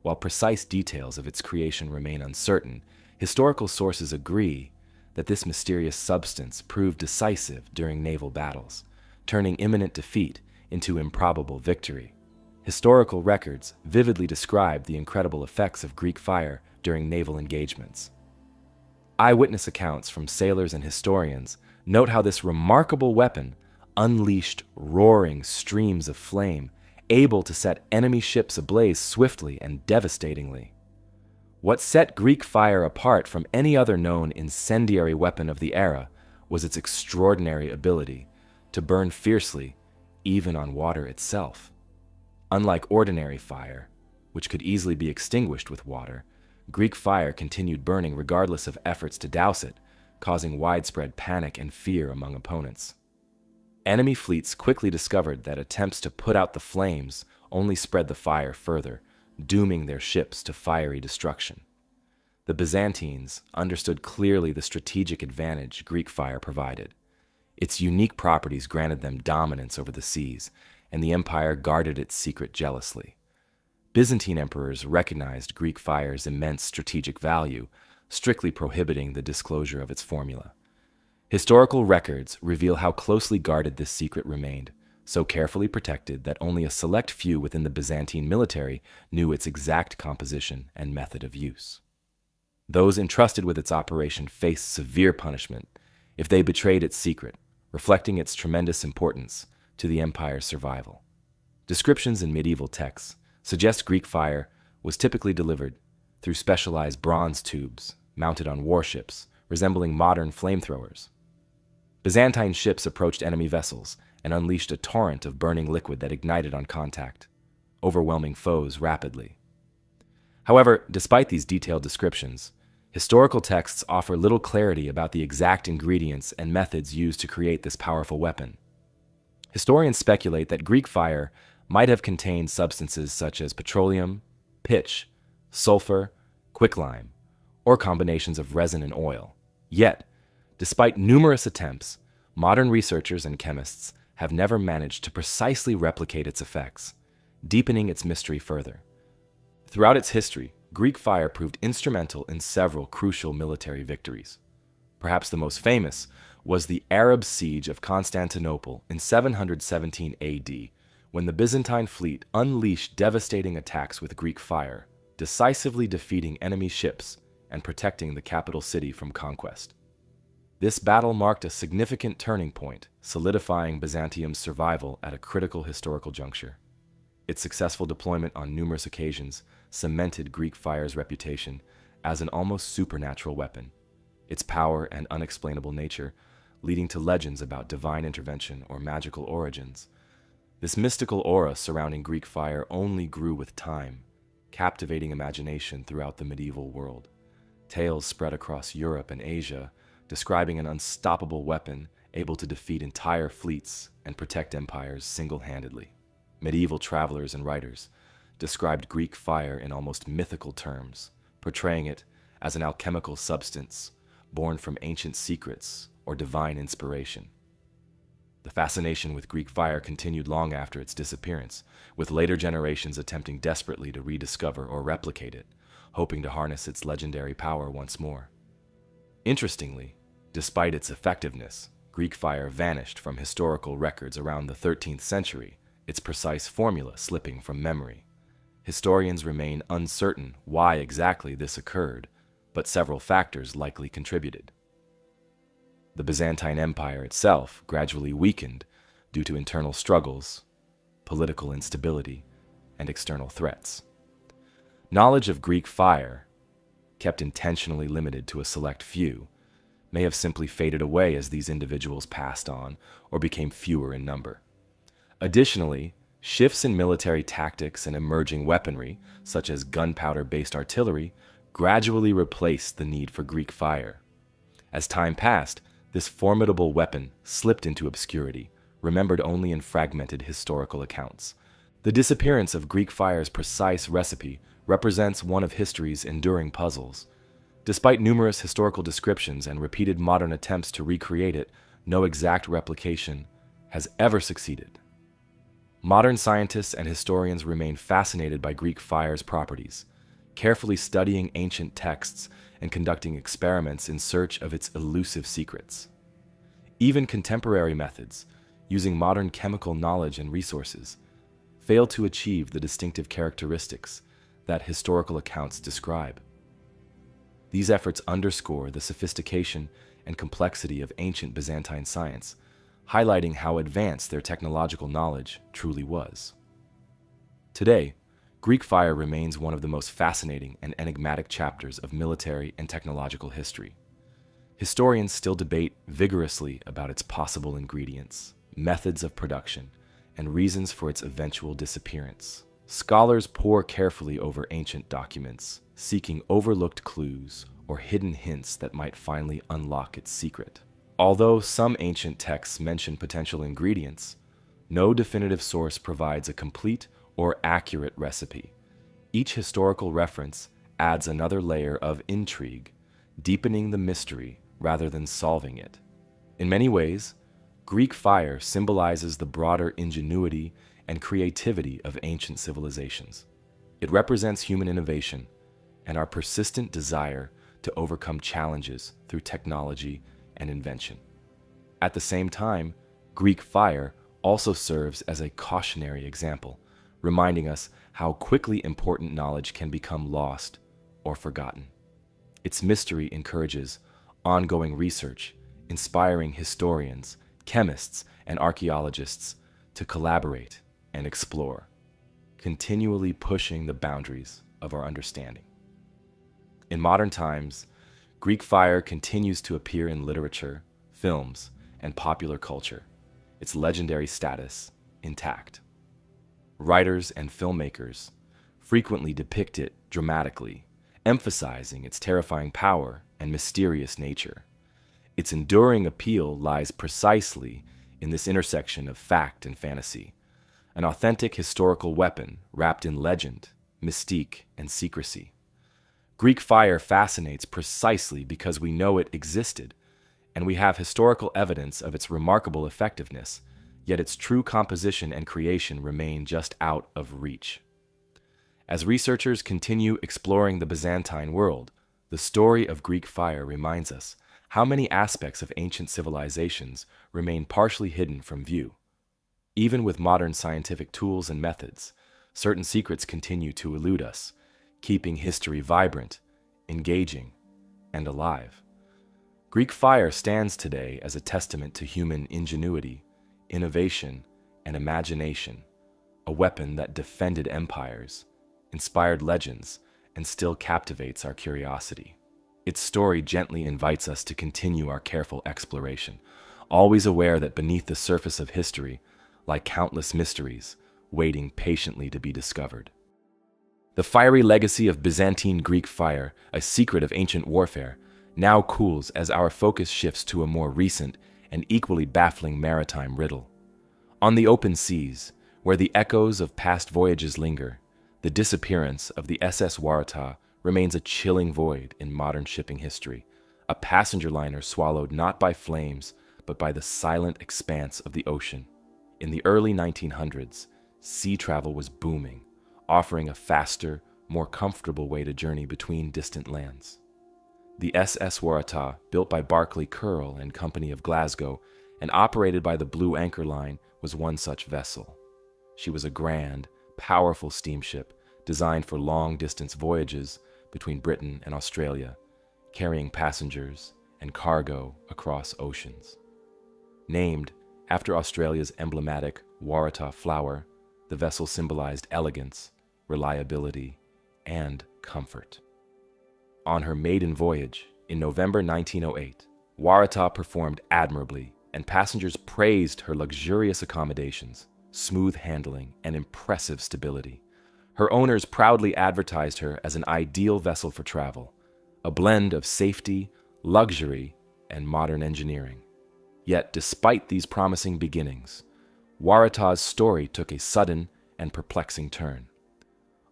While precise details of its creation remain uncertain, historical sources agree that this mysterious substance proved decisive during naval battles, turning imminent defeat into improbable victory. Historical records vividly describe the incredible effects of Greek fire during naval engagements. Eyewitness accounts from sailors and historians note how this remarkable weapon unleashed roaring streams of flame, able to set enemy ships ablaze swiftly and devastatingly. What set Greek fire apart from any other known incendiary weapon of the era was its extraordinary ability to burn fiercely, even on water itself. Unlike ordinary fire, which could easily be extinguished with water, Greek fire continued burning regardless of efforts to douse it, causing widespread panic and fear among opponents. Enemy fleets quickly discovered that attempts to put out the flames only spread the fire further, dooming their ships to fiery destruction. The Byzantines understood clearly the strategic advantage Greek fire provided. Its unique properties granted them dominance over the seas, and the empire guarded its secret jealously. Byzantine emperors recognized Greek fire's immense strategic value, strictly prohibiting the disclosure of its formula. Historical records reveal how closely guarded this secret remained, so carefully protected that only a select few within the Byzantine military knew its exact composition and method of use. Those entrusted with its operation faced severe punishment if they betrayed its secret, reflecting its tremendous importance to the empire's survival. Descriptions in medieval texts suggest Greek fire was typically delivered through specialized bronze tubes mounted on warships, resembling modern flamethrowers. Byzantine ships approached enemy vessels and unleashed a torrent of burning liquid that ignited on contact, overwhelming foes rapidly. However, despite these detailed descriptions, historical texts offer little clarity about the exact ingredients and methods used to create this powerful weapon. Historians speculate that Greek fire might have contained substances such as petroleum, pitch, sulfur, quicklime, or combinations of resin and oil. Yet, despite numerous attempts, modern researchers and chemists have never managed to precisely replicate its effects, deepening its mystery further. Throughout its history, Greek fire proved instrumental in several crucial military victories. Perhaps the most famous was the Arab siege of Constantinople in 717 AD, when the Byzantine fleet unleashed devastating attacks with Greek fire, decisively defeating enemy ships and protecting the capital city from conquest. This battle marked a significant turning point, solidifying Byzantium's survival at a critical historical juncture. Its successful deployment on numerous occasions cemented Greek fire's reputation as an almost supernatural weapon, its power and unexplainable nature leading to legends about divine intervention or magical origins. This mystical aura surrounding Greek fire only grew with time, captivating imagination throughout the medieval world. Tales spread across Europe and Asia, describing an unstoppable weapon able to defeat entire fleets and protect empires single-handedly. Medieval travelers and writers described Greek fire in almost mythical terms, portraying it as an alchemical substance born from ancient secrets or divine inspiration. The fascination with Greek fire continued long after its disappearance, with later generations attempting desperately to rediscover or replicate it, hoping to harness its legendary power once more. Interestingly, despite its effectiveness, Greek fire vanished from historical records around the 13th century, its precise formula slipping from memory. Historians remain uncertain why exactly this occurred, but several factors likely contributed. The Byzantine Empire itself gradually weakened due to internal struggles, political instability, and external threats. Knowledge of Greek fire, kept intentionally limited to a select few, may have simply faded away as these individuals passed on or became fewer in number. Additionally, shifts in military tactics and emerging weaponry, such as gunpowder-based artillery, gradually replaced the need for Greek fire. As time passed, this formidable weapon slipped into obscurity, remembered only in fragmented historical accounts. The disappearance of Greek fire's precise recipe represents one of history's enduring puzzles. Despite numerous historical descriptions and repeated modern attempts to recreate it, no exact replication has ever succeeded. Modern scientists and historians remain fascinated by Greek fire's properties, carefully studying ancient texts and conducting experiments in search of its elusive secrets. Even contemporary methods, using modern chemical knowledge and resources, fail to achieve the distinctive characteristics that historical accounts describe. These efforts underscore the sophistication and complexity of ancient Byzantine science, highlighting how advanced their technological knowledge truly was. Today, Greek fire remains one of the most fascinating and enigmatic chapters of military and technological history. Historians still debate vigorously about its possible ingredients, methods of production, and reasons for its eventual disappearance. Scholars pore carefully over ancient documents, seeking overlooked clues or hidden hints that might finally unlock its secret. Although some ancient texts mention potential ingredients, no definitive source provides a complete or accurate recipe. Each historical reference adds another layer of intrigue, deepening the mystery rather than solving it. In many ways, Greek fire symbolizes the broader ingenuity and creativity of ancient civilizations. It represents human innovation and our persistent desire to overcome challenges through technology and invention. At the same time, Greek fire also serves as a cautionary example, reminding us how quickly important knowledge can become lost or forgotten. Its mystery encourages ongoing research, inspiring historians, chemists, and archaeologists to collaborate and explore, continually pushing the boundaries of our understanding. In modern times, Greek fire continues to appear in literature, films, and popular culture, its legendary status intact. Writers and filmmakers frequently depict it dramatically, emphasizing its terrifying power and mysterious nature. Its enduring appeal lies precisely in this intersection of fact and fantasy, an authentic historical weapon wrapped in legend, mystique, and secrecy. Greek fire fascinates precisely because we know it existed, and we have historical evidence of its remarkable effectiveness, yet its true composition and creation remain just out of reach. As researchers continue exploring the Byzantine world, the story of Greek fire reminds us how many aspects of ancient civilizations remain partially hidden from view. Even with modern scientific tools and methods, certain secrets continue to elude us, keeping history vibrant, engaging, and alive. Greek fire stands today as a testament to human ingenuity, innovation, and imagination, a weapon that defended empires, inspired legends, and still captivates our curiosity. Its story gently invites us to continue our careful exploration, always aware that beneath the surface of history lie countless mysteries waiting patiently to be discovered. The fiery legacy of Byzantine Greek fire, a secret of ancient warfare, now cools as our focus shifts to a more recent and equally baffling maritime riddle. On the open seas, where the echoes of past voyages linger, the disappearance of the SS Waratah remains a chilling void in modern shipping history, a passenger liner swallowed not by flames, but by the silent expanse of the ocean. In the early 1900s, sea travel was booming, offering a faster, more comfortable way to journey between distant lands. The SS Waratah, built by Barclay Curle and Company of Glasgow and operated by the Blue Anchor Line, was one such vessel. She was a grand, powerful steamship designed for long-distance voyages between Britain and Australia, carrying passengers and cargo across oceans. Named after Australia's emblematic Waratah flower, the vessel symbolized elegance, reliability, and comfort. On her maiden voyage, in November 1908, Waratah performed admirably, and passengers praised her luxurious accommodations, smooth handling, and impressive stability. Her owners proudly advertised her as an ideal vessel for travel, a blend of safety, luxury, and modern engineering. Yet, despite these promising beginnings, Waratah's story took a sudden and perplexing turn.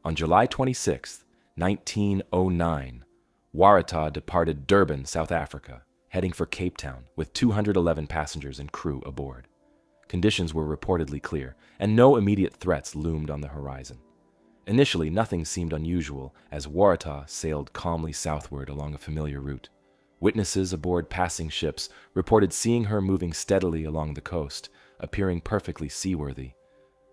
On July 26, 1909, Waratah departed Durban, South Africa, heading for Cape Town with 211 passengers and crew aboard. Conditions were reportedly clear, and no immediate threats loomed on the horizon. Initially, nothing seemed unusual as Waratah sailed calmly southward along a familiar route. Witnesses aboard passing ships reported seeing her moving steadily along the coast, appearing perfectly seaworthy.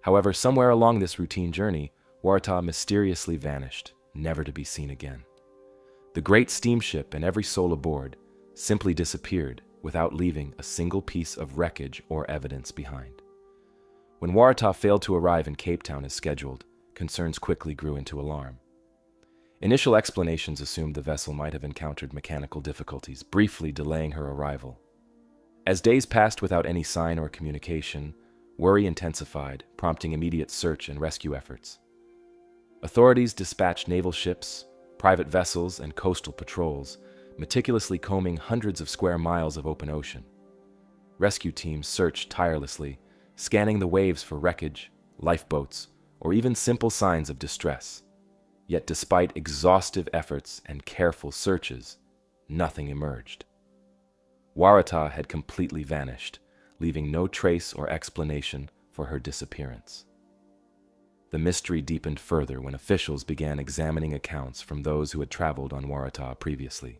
However, somewhere along this routine journey, Waratah mysteriously vanished, never to be seen again. The great steamship and every soul aboard simply disappeared without leaving a single piece of wreckage or evidence behind. When Waratah failed to arrive in Cape Town as scheduled, concerns quickly grew into alarm. Initial explanations assumed the vessel might have encountered mechanical difficulties, briefly delaying her arrival. As days passed without any sign or communication, worry intensified, prompting immediate search and rescue efforts. Authorities dispatched naval ships, private vessels, and coastal patrols, meticulously combing hundreds of square miles of open ocean. Rescue teams searched tirelessly, scanning the waves for wreckage, lifeboats, or even simple signs of distress. Yet despite exhaustive efforts and careful searches, nothing emerged. Waratah had completely vanished, leaving no trace or explanation for her disappearance. The mystery deepened further when officials began examining accounts from those who had traveled on Waratah previously.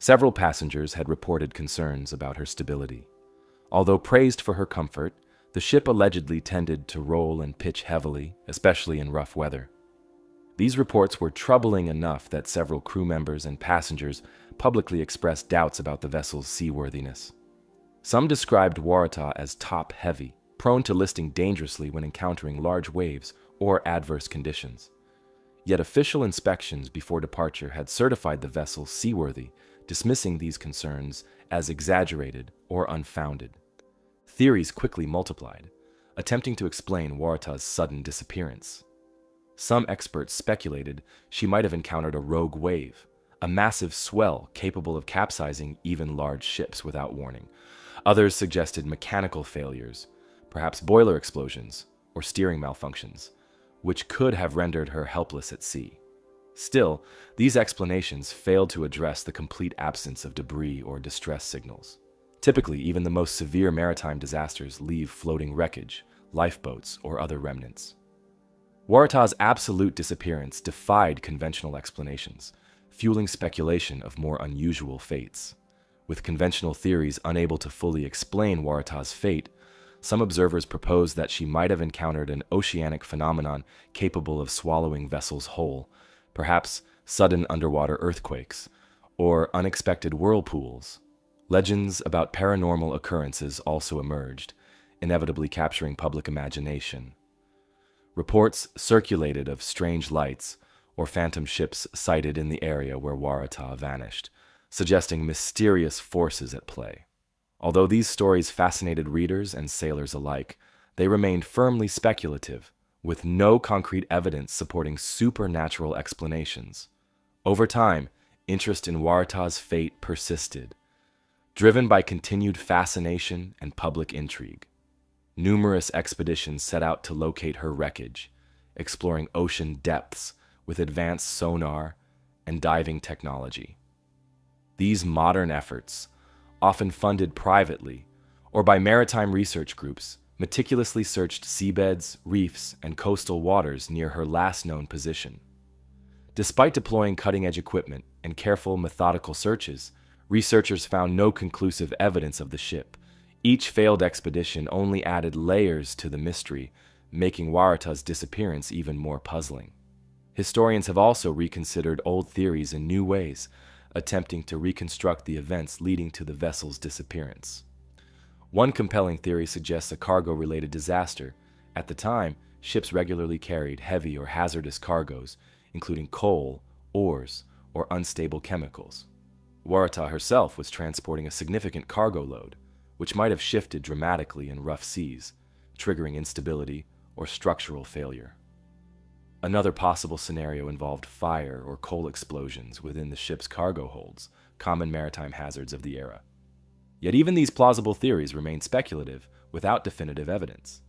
Several passengers had reported concerns about her stability. Although praised for her comfort, the ship allegedly tended to roll and pitch heavily, especially in rough weather. These reports were troubling enough that several crew members and passengers publicly expressed doubts about the vessel's seaworthiness. Some described Waratah as top-heavy, prone to listing dangerously when encountering large waves or adverse conditions. Yet official inspections before departure had certified the vessel seaworthy, dismissing these concerns as exaggerated or unfounded. Theories quickly multiplied, attempting to explain Waratah's sudden disappearance. Some experts speculated she might have encountered a rogue wave, a massive swell capable of capsizing even large ships without warning. Others suggested mechanical failures, perhaps boiler explosions or steering malfunctions, which could have rendered her helpless at sea. Still, these explanations failed to address the complete absence of debris or distress signals. Typically, even the most severe maritime disasters leave floating wreckage, lifeboats, or other remnants. Waratah's absolute disappearance defied conventional explanations, fueling speculation of more unusual fates. With conventional theories unable to fully explain Waratah's fate, some observers proposed that she might have encountered an oceanic phenomenon capable of swallowing vessels whole, perhaps sudden underwater earthquakes, or unexpected whirlpools. Legends about paranormal occurrences also emerged, inevitably capturing public imagination. Reports circulated of strange lights or phantom ships sighted in the area where Waratah vanished, suggesting mysterious forces at play. Although these stories fascinated readers and sailors alike, they remained firmly speculative, with no concrete evidence supporting supernatural explanations. Over time, interest in Waratah's fate persisted, driven by continued fascination and public intrigue. Numerous expeditions set out to locate her wreckage, exploring ocean depths with advanced sonar and diving technology. These modern efforts, often funded privately or by maritime research groups, meticulously searched seabeds, reefs, and coastal waters near her last known position. Despite deploying cutting-edge equipment and careful, methodical searches, researchers found no conclusive evidence of the ship. Each failed expedition only added layers to the mystery, making Waratah's disappearance even more puzzling. Historians have also reconsidered old theories in new ways, attempting to reconstruct the events leading to the vessel's disappearance. One compelling theory suggests a cargo-related disaster. At the time, ships regularly carried heavy or hazardous cargoes, including coal, ores, or unstable chemicals. Waratah herself was transporting a significant cargo load, which might have shifted dramatically in rough seas, triggering instability or structural failure. Another possible scenario involved fire or coal explosions within the ship's cargo holds, common maritime hazards of the era. Yet even these plausible theories remain speculative without definitive evidence.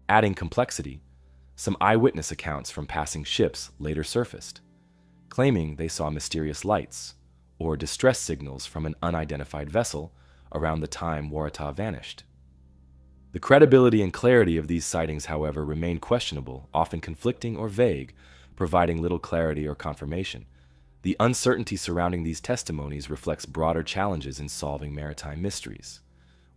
Adding complexity, some eyewitness accounts from passing ships later surfaced, claiming they saw mysterious lights or distress signals from an unidentified vessel around the time Waratah vanished. The credibility and clarity of these sightings, however, remain questionable, often conflicting or vague, providing little clarity or confirmation. The uncertainty surrounding these testimonies reflects broader challenges in solving maritime mysteries,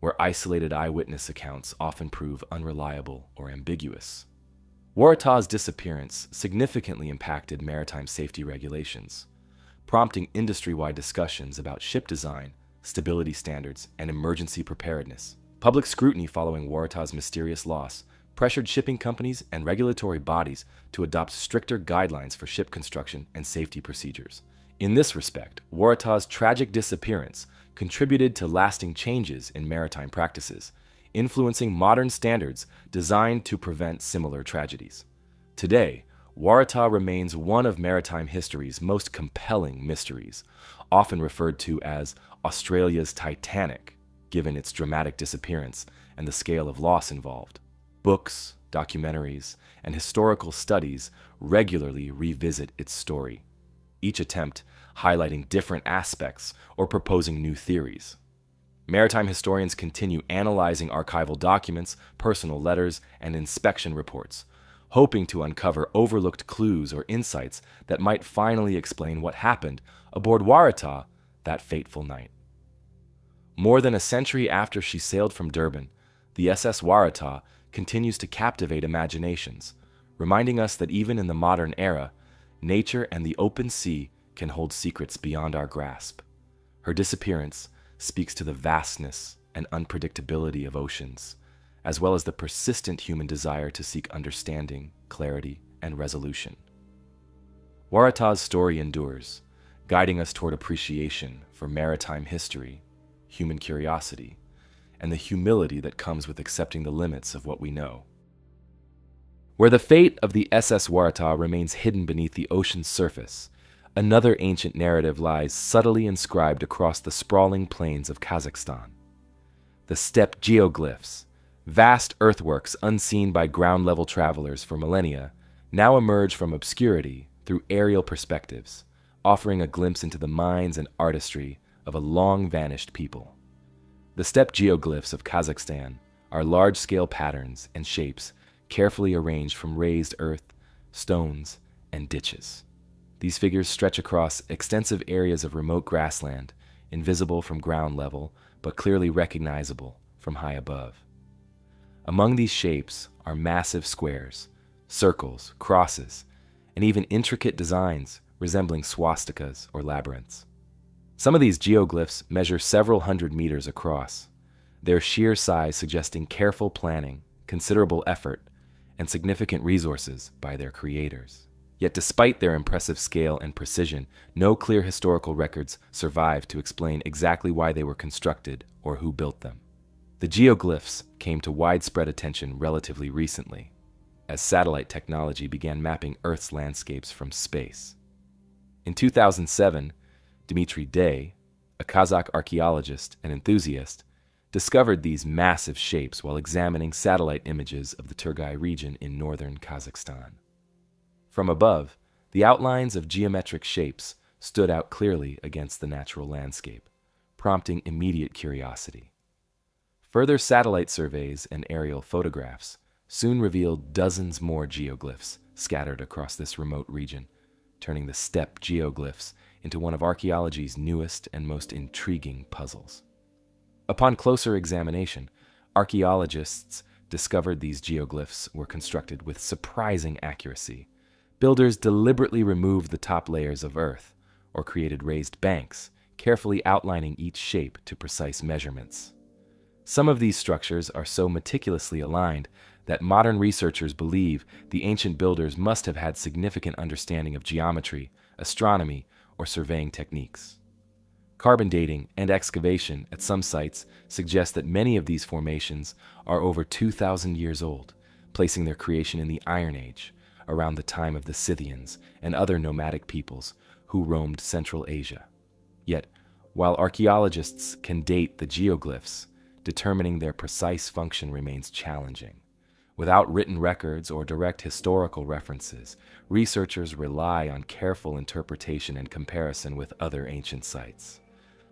where isolated eyewitness accounts often prove unreliable or ambiguous. Waratah's disappearance significantly impacted maritime safety regulations, prompting industry-wide discussions about ship design, stability standards, and emergency preparedness. Public scrutiny following Waratah's mysterious loss pressured shipping companies and regulatory bodies to adopt stricter guidelines for ship construction and safety procedures. In this respect, Waratah's tragic disappearance contributed to lasting changes in maritime practices, influencing modern standards designed to prevent similar tragedies. Today, Waratah remains one of maritime history's most compelling mysteries, often referred to as Australia's Titanic, given its dramatic disappearance and the scale of loss involved. Books, documentaries, and historical studies regularly revisit its story, each attempt highlighting different aspects or proposing new theories. Maritime historians continue analyzing archival documents, personal letters, and inspection reports, hoping to uncover overlooked clues or insights that might finally explain what happened aboard Waratah that fateful night. More than a century after she sailed from Durban, the SS Waratah continues to captivate imaginations, reminding us that even in the modern era, nature and the open sea can hold secrets beyond our grasp. Her disappearance speaks to the vastness and unpredictability of oceans, as well as the persistent human desire to seek understanding, clarity, and resolution. Waratah's story endures, guiding us toward appreciation for maritime history, human curiosity, and the humility that comes with accepting the limits of what we know. Where the fate of the SS Waratah remains hidden beneath the ocean's surface, another ancient narrative lies subtly inscribed across the sprawling plains of Kazakhstan. The Steppe Geoglyphs, vast earthworks unseen by ground-level travelers for millennia, now emerge from obscurity through aerial perspectives, offering a glimpse into the minds and artistry of a long-vanished people. The steppe geoglyphs of Kazakhstan are large-scale patterns and shapes carefully arranged from raised earth, stones, and ditches. These figures stretch across extensive areas of remote grassland, invisible from ground level, but clearly recognizable from high above. Among these shapes are massive squares, circles, crosses, and even intricate designs resembling swastikas or labyrinths. Some of these geoglyphs measure several hundred meters across, their sheer size suggesting careful planning, considerable effort, and significant resources by their creators. Yet despite their impressive scale and precision, no clear historical records survive to explain exactly why they were constructed or who built them. The geoglyphs came to widespread attention relatively recently, as satellite technology began mapping Earth's landscapes from space. In 2007, Dmitry Day, a Kazakh archaeologist and enthusiast, discovered these massive shapes while examining satellite images of the Turgai region in northern Kazakhstan. From above, the outlines of geometric shapes stood out clearly against the natural landscape, prompting immediate curiosity. Further satellite surveys and aerial photographs soon revealed dozens more geoglyphs scattered across this remote region, turning the Steppe Geoglyphs into one of archaeology's newest and most intriguing puzzles. Upon closer examination, archaeologists discovered these geoglyphs were constructed with surprising accuracy. Builders deliberately removed the top layers of earth, or created raised banks, carefully outlining each shape to precise measurements. Some of these structures are so meticulously aligned that modern researchers believe the ancient builders must have had significant understanding of geometry, astronomy, or surveying techniques. Carbon dating and excavation at some sites suggest that many of these formations are over 2,000 years old, placing their creation in the Iron Age, around the time of the Scythians and other nomadic peoples who roamed Central Asia. Yet, while archaeologists can date the geoglyphs, determining their precise function remains challenging. Without written records or direct historical references, researchers rely on careful interpretation and comparison with other ancient sites.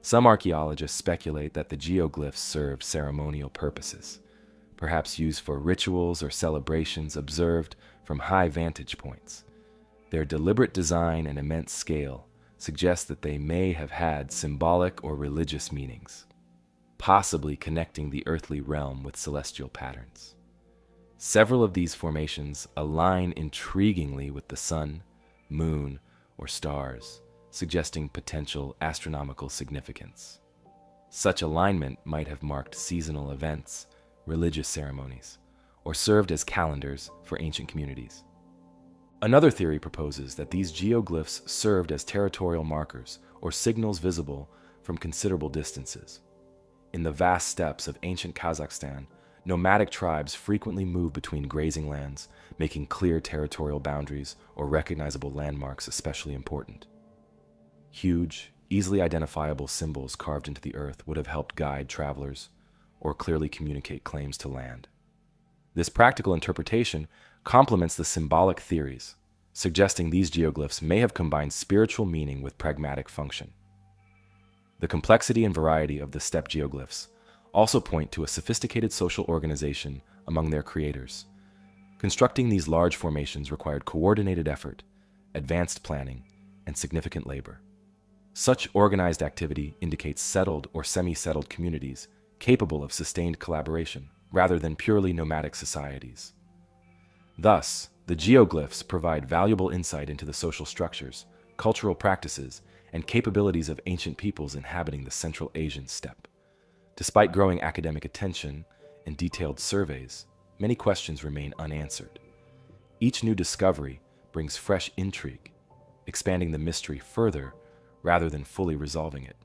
Some archaeologists speculate that the geoglyphs served ceremonial purposes, perhaps used for rituals or celebrations observed from high vantage points. Their deliberate design and immense scale suggest that they may have had symbolic or religious meanings, possibly connecting the earthly realm with celestial patterns. Several of these formations align intriguingly with the sun, moon, or stars, suggesting potential astronomical significance. Such alignment might have marked seasonal events, religious ceremonies, or served as calendars for ancient communities. Another theory proposes that these geoglyphs served as territorial markers or signals visible from considerable distances. In the vast steppes of ancient Kazakhstan, nomadic tribes frequently moved between grazing lands, making clear territorial boundaries or recognizable landmarks especially important. Huge, easily identifiable symbols carved into the earth would have helped guide travelers or clearly communicate claims to land. This practical interpretation complements the symbolic theories, suggesting these geoglyphs may have combined spiritual meaning with pragmatic function. The complexity and variety of the steppe geoglyphs also point to a sophisticated social organization among their creators. Constructing these large formations required coordinated effort, advanced planning, and significant labor. Such organized activity indicates settled or semi-settled communities capable of sustained collaboration, rather than purely nomadic societies. Thus, the geoglyphs provide valuable insight into the social structures, cultural practices, and capabilities of ancient peoples inhabiting the Central Asian steppe. Despite growing academic attention and detailed surveys, many questions remain unanswered. Each new discovery brings fresh intrigue, expanding the mystery further rather than fully resolving it.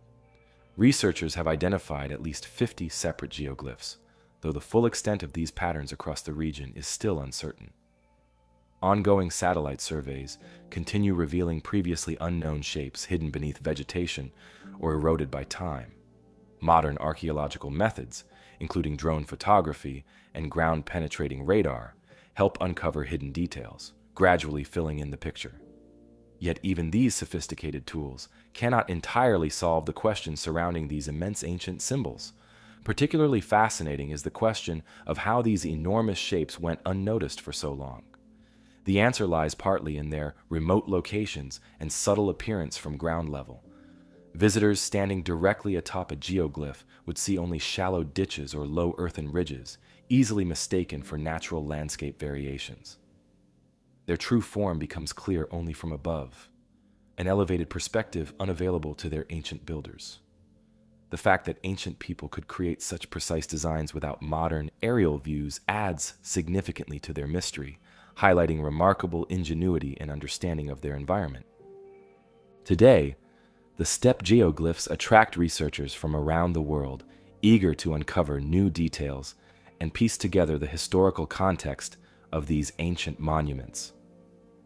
Researchers have identified at least 50 separate geoglyphs, though the full extent of these patterns across the region is still uncertain. Ongoing satellite surveys continue revealing previously unknown shapes hidden beneath vegetation or eroded by time. Modern archaeological methods, including drone photography and ground-penetrating radar, help uncover hidden details, gradually filling in the picture. Yet even these sophisticated tools cannot entirely solve the questions surrounding these immense ancient symbols. Particularly fascinating is the question of how these enormous shapes went unnoticed for so long. The answer lies partly in their remote locations and subtle appearance from ground level. Visitors standing directly atop a geoglyph would see only shallow ditches or low earthen ridges, easily mistaken for natural landscape variations. Their true form becomes clear only from above, an elevated perspective unavailable to their ancient builders. The fact that ancient people could create such precise designs without modern aerial views adds significantly to their mystery, highlighting remarkable ingenuity and understanding of their environment. Today, the steppe geoglyphs attract researchers from around the world, eager to uncover new details and piece together the historical context of these ancient monuments.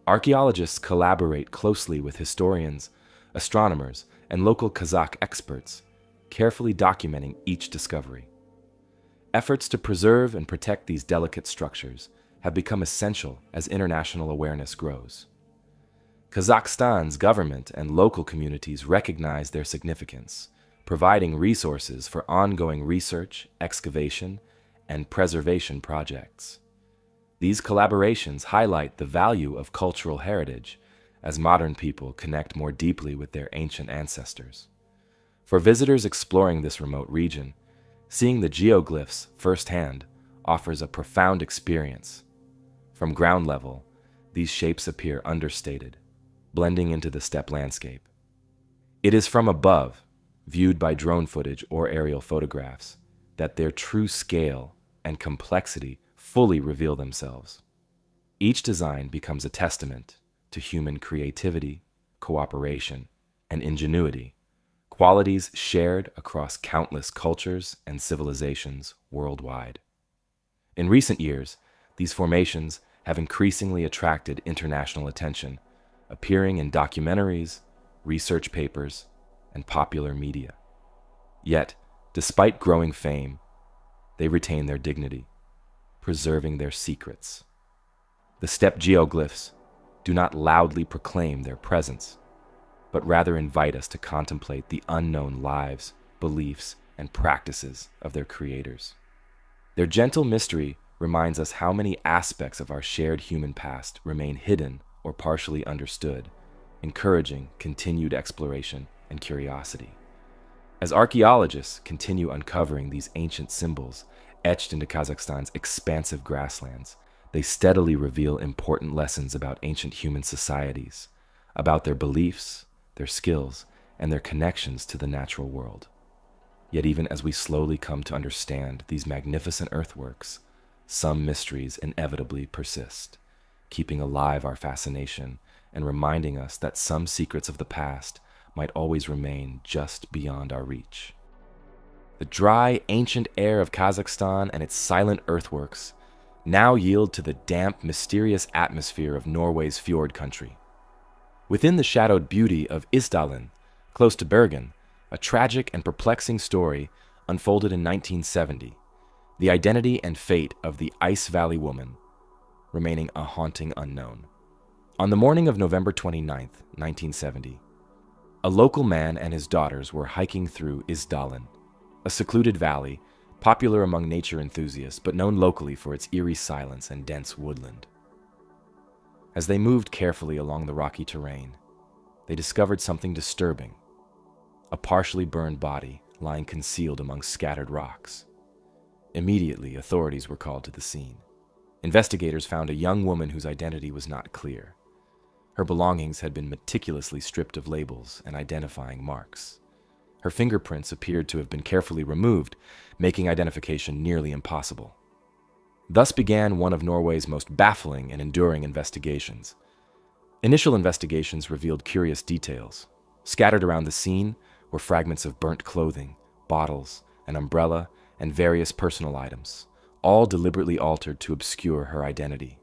Archaeologists collaborate closely with historians, astronomers, and local Kazakh experts, carefully documenting each discovery. Efforts to preserve and protect these delicate structures have become essential as international awareness grows. Kazakhstan's government and local communities recognize their significance, providing resources for ongoing research, excavation, and preservation projects. These collaborations highlight the value of cultural heritage as modern people connect more deeply with their ancient ancestors. For visitors exploring this remote region, seeing the geoglyphs firsthand offers a profound experience. From ground level, these shapes appear understated, blending into the steppe landscape. It is from above, viewed by drone footage or aerial photographs, that their true scale and complexity fully reveal themselves. Each design becomes a testament to human creativity, cooperation, and ingenuity, qualities shared across countless cultures and civilizations worldwide. In recent years, these formations have increasingly attracted international attention, appearing in documentaries, research papers, and popular media. Yet, despite growing fame, they retain their dignity, preserving their secrets. The steppe geoglyphs do not loudly proclaim their presence, but rather invite us to contemplate the unknown lives, beliefs, and practices of their creators. Their gentle mystery reminds us how many aspects of our shared human past remain hidden or partially understood, encouraging continued exploration and curiosity. As archaeologists continue uncovering these ancient symbols etched into Kazakhstan's expansive grasslands, they steadily reveal important lessons about ancient human societies, about their beliefs, their skills, and their connections to the natural world. Yet even as we slowly come to understand these magnificent earthworks, some mysteries inevitably persist, keeping alive our fascination and reminding us that some secrets of the past might always remain just beyond our reach. The dry, ancient air of Kazakhstan and its silent earthworks now yield to the damp, mysterious atmosphere of Norway's fjord country. Within the shadowed beauty of Isdalen, close to Bergen, a tragic and perplexing story unfolded in 1970, the identity and fate of the Isdal Woman remaining a haunting unknown. On the morning of November 29, 1970, a local man and his daughters were hiking through Isdalen, a secluded valley popular among nature enthusiasts but known locally for its eerie silence and dense woodland. As they moved carefully along the rocky terrain, they discovered something disturbing: a partially burned body lying concealed among scattered rocks. Immediately, authorities were called to the scene. Investigators found a young woman whose identity was not clear. Her belongings had been meticulously stripped of labels and identifying marks. Her fingerprints appeared to have been carefully removed, making identification nearly impossible. Thus began one of Norway's most baffling and enduring investigations. Initial investigations revealed curious details. Scattered around the scene were fragments of burnt clothing, bottles, an umbrella, and various personal items, all deliberately altered to obscure her identity.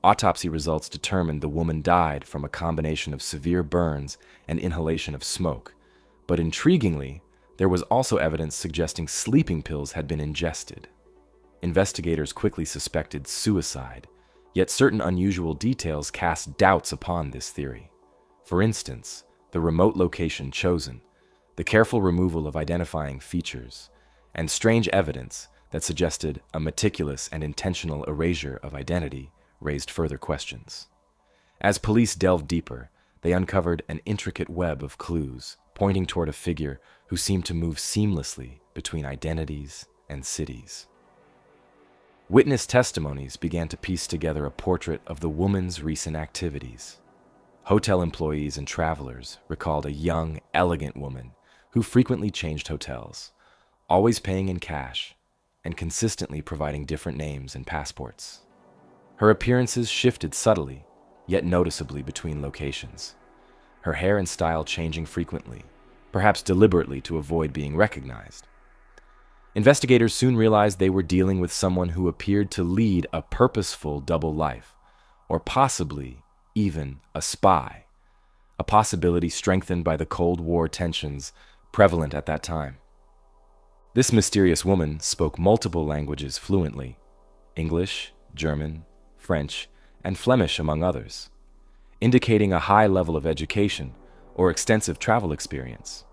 Autopsy results determined the woman died from a combination of severe burns and inhalation of smoke, but intriguingly, there was also evidence suggesting sleeping pills had been ingested. Investigators quickly suspected suicide, yet certain unusual details cast doubts upon this theory. For instance, the remote location chosen, the careful removal of identifying features, and strange evidence that suggested a meticulous and intentional erasure of identity raised further questions. As police delved deeper, they uncovered an intricate web of clues, pointing toward a figure who seemed to move seamlessly between identities and cities. Witness testimonies began to piece together a portrait of the woman's recent activities. Hotel employees and travelers recalled a young, elegant woman who frequently changed hotels, always paying in cash and consistently providing different names and passports. Her appearances shifted subtly, yet noticeably between locations, her hair and style changing frequently, perhaps deliberately to avoid being recognized. Investigators soon realized they were dealing with someone who appeared to lead a purposeful double life, or possibly even a spy, a possibility strengthened by the Cold War tensions prevalent at that time. This mysterious woman spoke multiple languages fluently: English, German, French, and Flemish, among others, indicating a high level of education or extensive travel experience.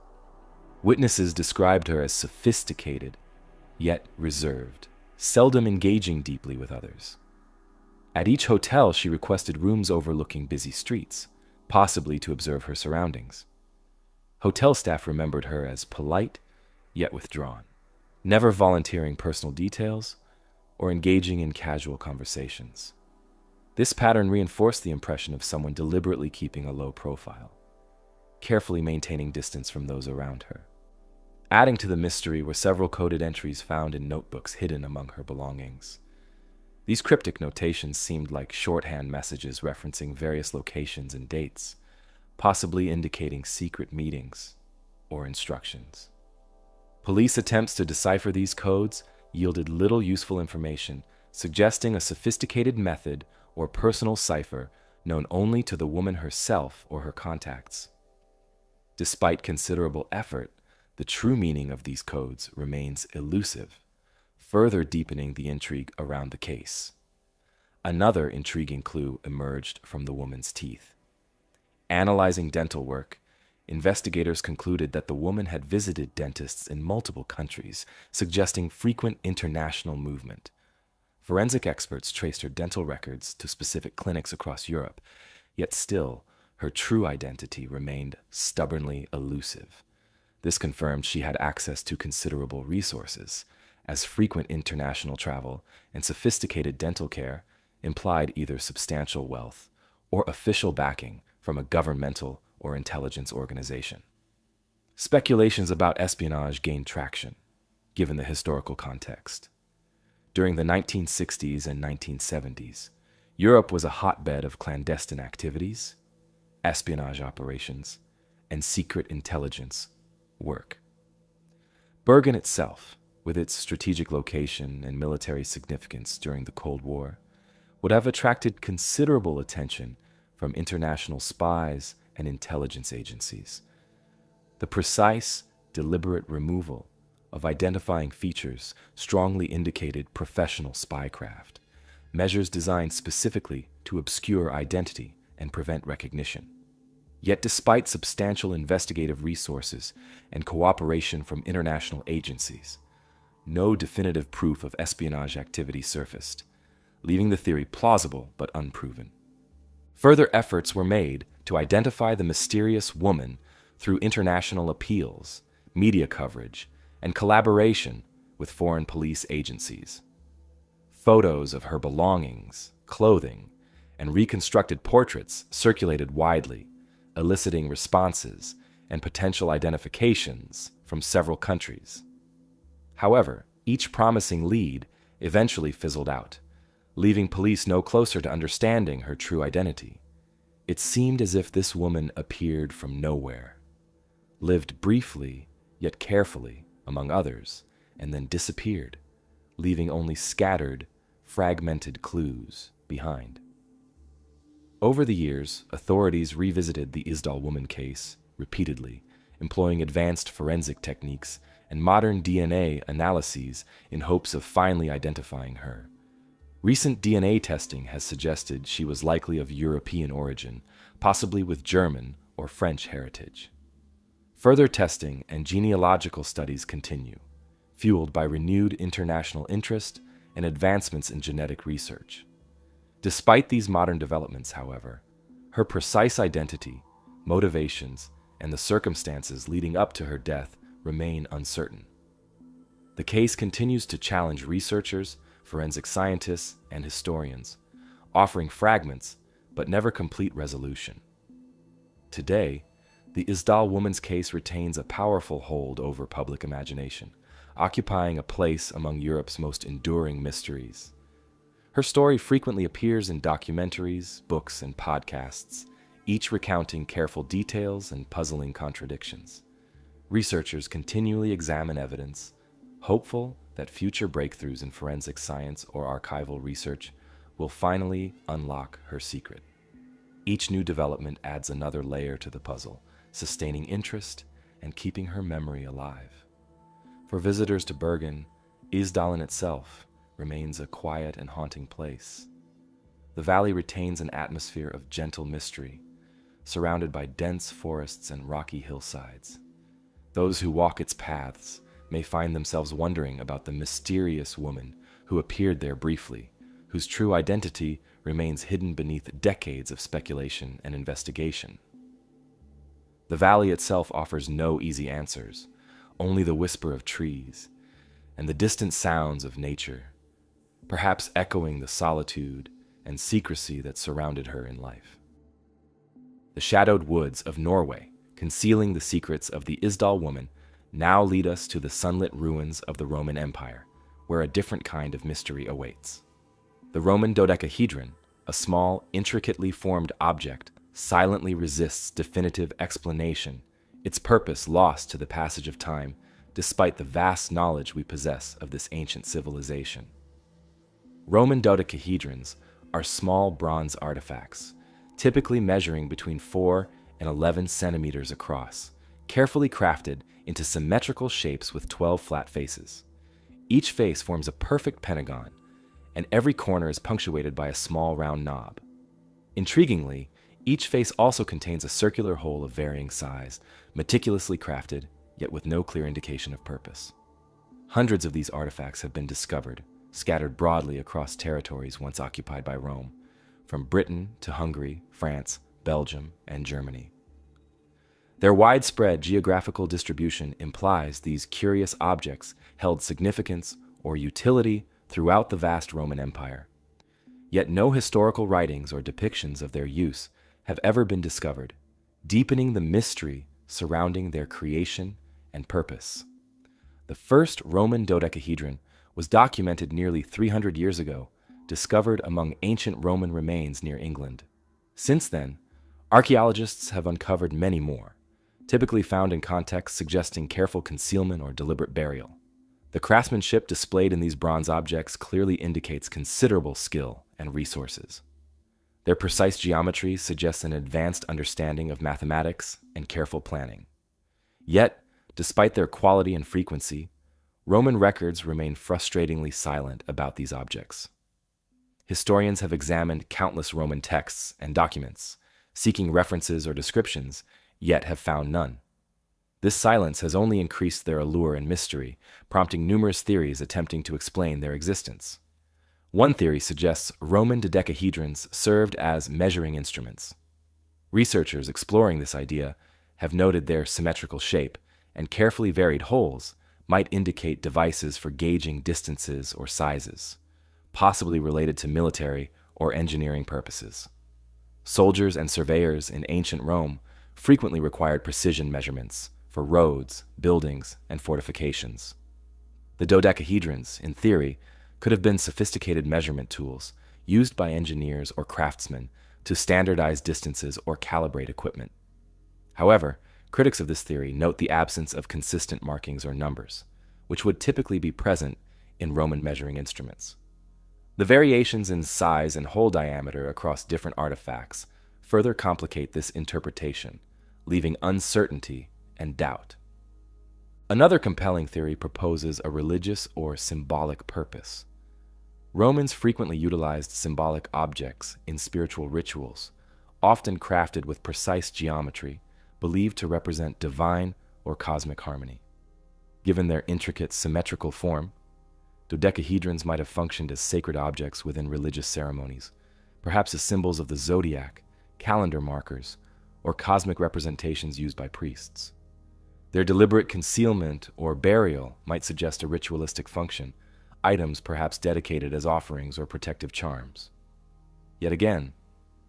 Witnesses described her as sophisticated, yet reserved, seldom engaging deeply with others. At each hotel, she requested rooms overlooking busy streets, possibly to observe her surroundings. Hotel staff remembered her as polite, yet withdrawn, never volunteering personal details or engaging in casual conversations. This pattern reinforced the impression of someone deliberately keeping a low profile, carefully maintaining distance from those around her. Adding to the mystery were several coded entries found in notebooks hidden among her belongings. These cryptic notations seemed like shorthand messages referencing various locations and dates, possibly indicating secret meetings or instructions. Police attempts to decipher these codes yielded little useful information, suggesting a sophisticated method or personal cipher known only to the woman herself or her contacts. Despite considerable effort, the true meaning of these codes remains elusive, further deepening the intrigue around the case. Another intriguing clue emerged from the woman's teeth. Analyzing dental work, investigators concluded that the woman had visited dentists in multiple countries, suggesting frequent international movement. Forensic experts traced her dental records to specific clinics across Europe, yet still, her true identity remained stubbornly elusive. This confirmed she had access to considerable resources, as frequent international travel and sophisticated dental care implied either substantial wealth or official backing from a governmental or intelligence organization. Speculations about espionage gained traction, given the historical context. During the 1960s and 1970s, Europe was a hotbed of clandestine activities, espionage operations, and secret intelligence work. Bergen itself, with its strategic location and military significance during the Cold War, would have attracted considerable attention from international spies and intelligence agencies. The precise, deliberate removal of identifying features strongly indicated professional spycraft, measures designed specifically to obscure identity and prevent recognition. Yet despite substantial investigative resources and cooperation from international agencies, no definitive proof of espionage activity surfaced, leaving the theory plausible but unproven. Further efforts were made to identify the mysterious woman through international appeals, media coverage, and collaboration with foreign police agencies. Photos of her belongings, clothing, and reconstructed portraits circulated widely, eliciting responses and potential identifications from several countries. However, each promising lead eventually fizzled out, leaving police no closer to understanding her true identity. It seemed as if this woman appeared from nowhere, lived briefly yet carefully among others, and then disappeared, leaving only scattered, fragmented clues behind. Over the years, authorities revisited the Isdal Woman case repeatedly, employing advanced forensic techniques and modern DNA analyses in hopes of finally identifying her. Recent DNA testing has suggested she was likely of European origin, possibly with German or French heritage. Further testing and genealogical studies continue, fueled by renewed international interest and advancements in genetic research. Despite these modern developments, however, her precise identity, motivations, and the circumstances leading up to her death remain uncertain. The case continues to challenge researchers, forensic scientists, and historians, offering fragments but never complete resolution. Today, the Isdal Woman's case retains a powerful hold over public imagination, occupying a place among Europe's most enduring mysteries. Her story frequently appears in documentaries, books, and podcasts, each recounting careful details and puzzling contradictions. Researchers continually examine evidence, hopeful that future breakthroughs in forensic science or archival research will finally unlock her secret. Each new development adds another layer to the puzzle, sustaining interest and keeping her memory alive. For visitors to Bergen, Isdalen itself remains a quiet and haunting place. The valley retains an atmosphere of gentle mystery, surrounded by dense forests and rocky hillsides. Those who walk its paths may find themselves wondering about the mysterious woman who appeared there briefly, whose true identity remains hidden beneath decades of speculation and investigation. The valley itself offers no easy answers, only the whisper of trees and the distant sounds of nature, perhaps echoing the solitude and secrecy that surrounded her in life. The shadowed woods of Norway, concealing the secrets of the Isdal Woman, now lead us to the sunlit ruins of the Roman Empire, where a different kind of mystery awaits. The Roman Dodecahedron, a small, intricately formed object, silently resists definitive explanation, its purpose lost to the passage of time, despite the vast knowledge we possess of this ancient civilization. Roman dodecahedrons are small bronze artifacts, typically measuring between 4 and 11 centimeters across, carefully crafted into symmetrical shapes with 12 flat faces. Each face forms a perfect pentagon, and every corner is punctuated by a small round knob. Intriguingly, each face also contains a circular hole of varying size, meticulously crafted, yet with no clear indication of purpose. Hundreds of these artifacts have been discovered, scattered broadly across territories once occupied by Rome, from Britain to Hungary, France, Belgium, and Germany. Their widespread geographical distribution implies these curious objects held significance or utility throughout the vast Roman Empire. Yet no historical writings or depictions of their use have ever been discovered, deepening the mystery surrounding their creation and purpose. The first Roman dodecahedron was documented nearly 300 years ago, discovered among ancient Roman remains near England. Since then, archaeologists have uncovered many more, typically found in contexts suggesting careful concealment or deliberate burial. The craftsmanship displayed in these bronze objects clearly indicates considerable skill and resources. Their precise geometry suggests an advanced understanding of mathematics and careful planning. Yet, despite their quality and frequency, Roman records remain frustratingly silent about these objects. Historians have examined countless Roman texts and documents, seeking references or descriptions, yet have found none. This silence has only increased their allure and mystery, prompting numerous theories attempting to explain their existence. One theory suggests Roman dodecahedrons served as measuring instruments. Researchers exploring this idea have noted their symmetrical shape, and carefully varied holes might indicate devices for gauging distances or sizes, possibly related to military or engineering purposes. Soldiers and surveyors in ancient Rome frequently required precision measurements for roads, buildings, and fortifications. The dodecahedrons, in theory, could have been sophisticated measurement tools used by engineers or craftsmen to standardize distances or calibrate equipment. However, critics of this theory note the absence of consistent markings or numbers, which would typically be present in Roman measuring instruments. The variations in size and hole diameter across different artifacts further complicate this interpretation, leaving uncertainty and doubt. Another compelling theory proposes a religious or symbolic purpose. Romans frequently utilized symbolic objects in spiritual rituals, often crafted with precise geometry, believed to represent divine or cosmic harmony. Given their intricate symmetrical form, dodecahedrons might have functioned as sacred objects within religious ceremonies, perhaps as symbols of the zodiac, calendar markers, or cosmic representations used by priests. Their deliberate concealment or burial might suggest a ritualistic function, items perhaps dedicated as offerings or protective charms. Yet again,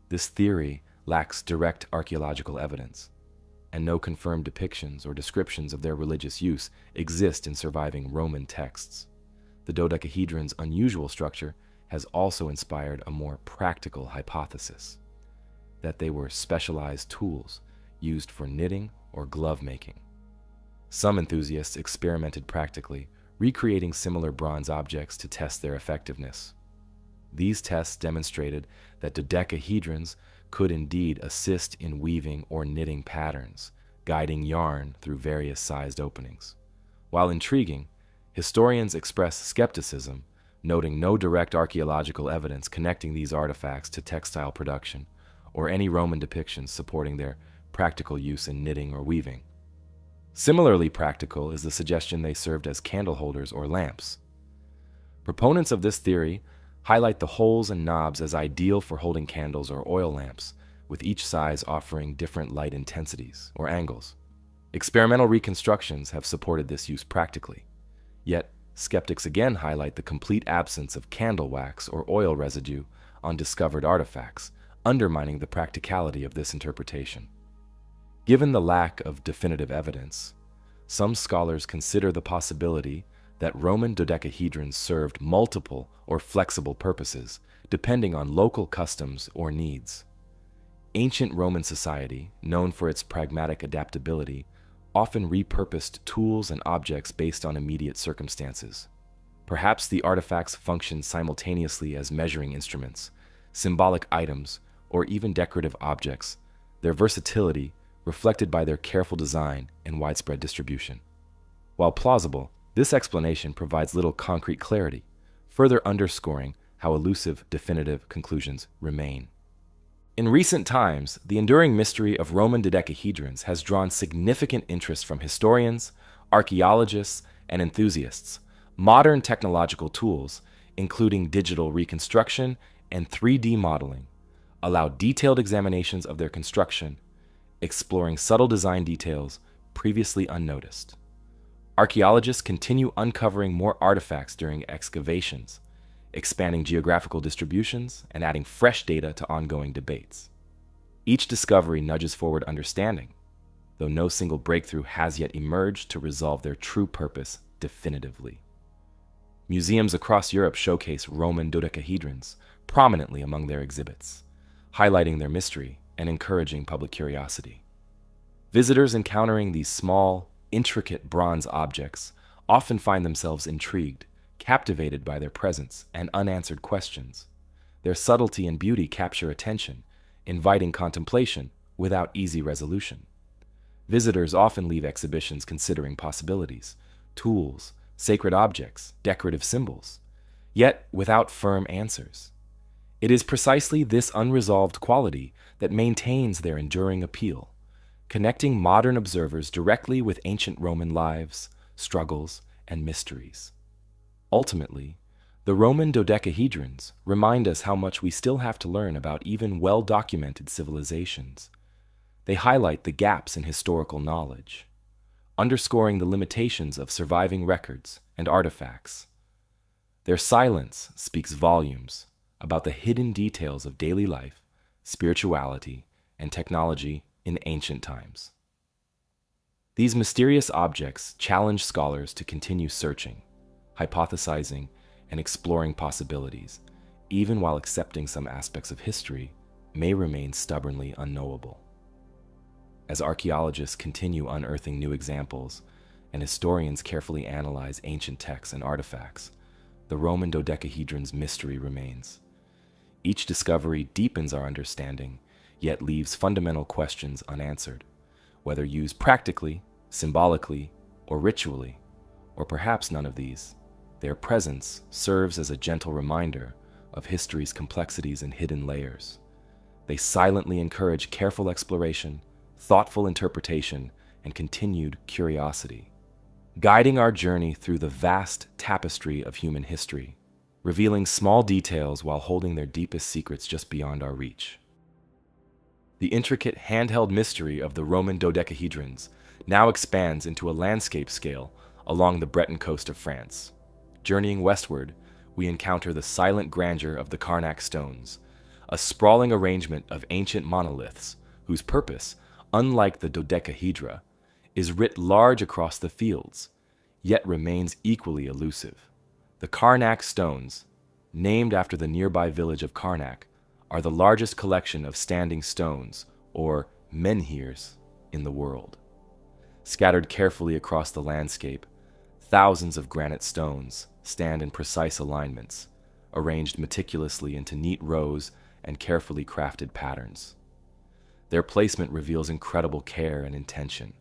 this theory lacks direct archaeological evidence, and no confirmed depictions or descriptions of their religious use exist in surviving Roman texts. The dodecahedron's unusual structure has also inspired a more practical hypothesis, that they were specialized tools used for knitting or glove making. Some enthusiasts experimented practically, recreating similar bronze objects to test their effectiveness. These tests demonstrated that dodecahedrons could indeed assist in weaving or knitting patterns, guiding yarn through various sized openings. While intriguing, historians express skepticism, noting no direct archaeological evidence connecting these artifacts to textile production, or any Roman depictions supporting their practical use in knitting or weaving. Similarly practical is the suggestion they served as candle holders or lamps. Proponents of this theory highlight the holes and knobs as ideal for holding candles or oil lamps, with each size offering different light intensities or angles. Experimental reconstructions have supported this use practically, yet skeptics again highlight the complete absence of candle wax or oil residue on discovered artifacts, undermining the practicality of this interpretation. Given the lack of definitive evidence, some scholars consider the possibility that Roman dodecahedrons served multiple or flexible purposes, depending on local customs or needs. Ancient Roman society, known for its pragmatic adaptability, often repurposed tools and objects based on immediate circumstances. Perhaps the artifacts functioned simultaneously as measuring instruments, symbolic items, or even decorative objects, their versatility reflected by their careful design and widespread distribution. While plausible, this explanation provides little concrete clarity, further underscoring how elusive definitive conclusions remain. In recent times, the enduring mystery of Roman dodecahedrons has drawn significant interest from historians, archaeologists, and enthusiasts. Modern technological tools, including digital reconstruction and 3D modeling, allow detailed examinations of their construction, exploring subtle design details previously unnoticed. Archaeologists continue uncovering more artifacts during excavations, expanding geographical distributions and adding fresh data to ongoing debates. Each discovery nudges forward understanding, though no single breakthrough has yet emerged to resolve their true purpose definitively. Museums across Europe showcase Roman dodecahedrons prominently among their exhibits, highlighting their mystery and encouraging public curiosity. Visitors encountering these small, intricate bronze objects often find themselves intrigued, captivated by their presence and unanswered questions. Their subtlety and beauty capture attention, inviting contemplation without easy resolution. Visitors often leave exhibitions considering possibilities, tools, sacred objects, decorative symbols, yet without firm answers. It is precisely this unresolved quality that maintains their enduring appeal, connecting modern observers directly with ancient Roman lives, struggles, and mysteries. Ultimately, the Roman dodecahedrons remind us how much we still have to learn about even well-documented civilizations. They highlight the gaps in historical knowledge, underscoring the limitations of surviving records and artifacts. Their silence speaks volumes about the hidden details of daily life, spirituality, and technology in ancient times. These mysterious objects challenge scholars to continue searching, hypothesizing, and exploring possibilities, even while accepting some aspects of history may remain stubbornly unknowable. As archaeologists continue unearthing new examples and historians carefully analyze ancient texts and artifacts, the Roman dodecahedron's mystery remains. Each discovery deepens our understanding, yet leaves fundamental questions unanswered, whether used practically, symbolically, or ritually, or perhaps none of these. Their presence serves as a gentle reminder of history's complexities and hidden layers. They silently encourage careful exploration, thoughtful interpretation, and continued curiosity, guiding our journey through the vast tapestry of human history, revealing small details while holding their deepest secrets just beyond our reach. The intricate handheld mystery of the Roman dodecahedrons now expands into a landscape scale along the Breton coast of France. Journeying westward, we encounter the silent grandeur of the Carnac Stones, a sprawling arrangement of ancient monoliths whose purpose, unlike the dodecahedra, is writ large across the fields, yet remains equally elusive. The Carnac Stones, named after the nearby village of Carnac, are the largest collection of standing stones, or menhirs, in the world. Scattered carefully across the landscape, thousands of granite stones stand in precise alignments, arranged meticulously into neat rows and carefully crafted patterns. Their placement reveals incredible care and intention,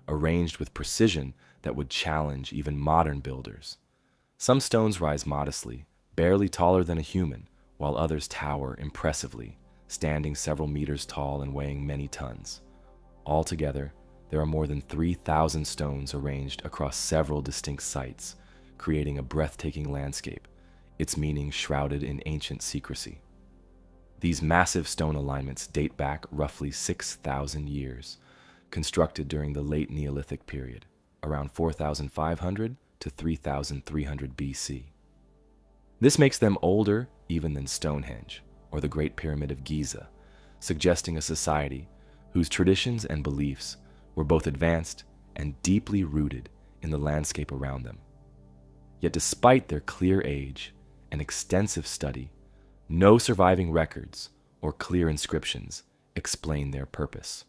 arranged with precision that would challenge even modern builders. Some stones rise modestly, barely taller than a human, while others tower impressively, standing several meters tall and weighing many tons. Altogether, there are more than 3,000 stones arranged across several distinct sites, creating a breathtaking landscape, its meaning shrouded in ancient secrecy. These massive stone alignments date back roughly 6,000 years, constructed during the late Neolithic period, around 4,500 to 3,300 BC. This makes them older even than Stonehenge, or the Great Pyramid of Giza, suggesting a society whose traditions and beliefs were both advanced and deeply rooted in the landscape around them. Yet despite their clear age and extensive study, no surviving records or clear inscriptions explain their purpose.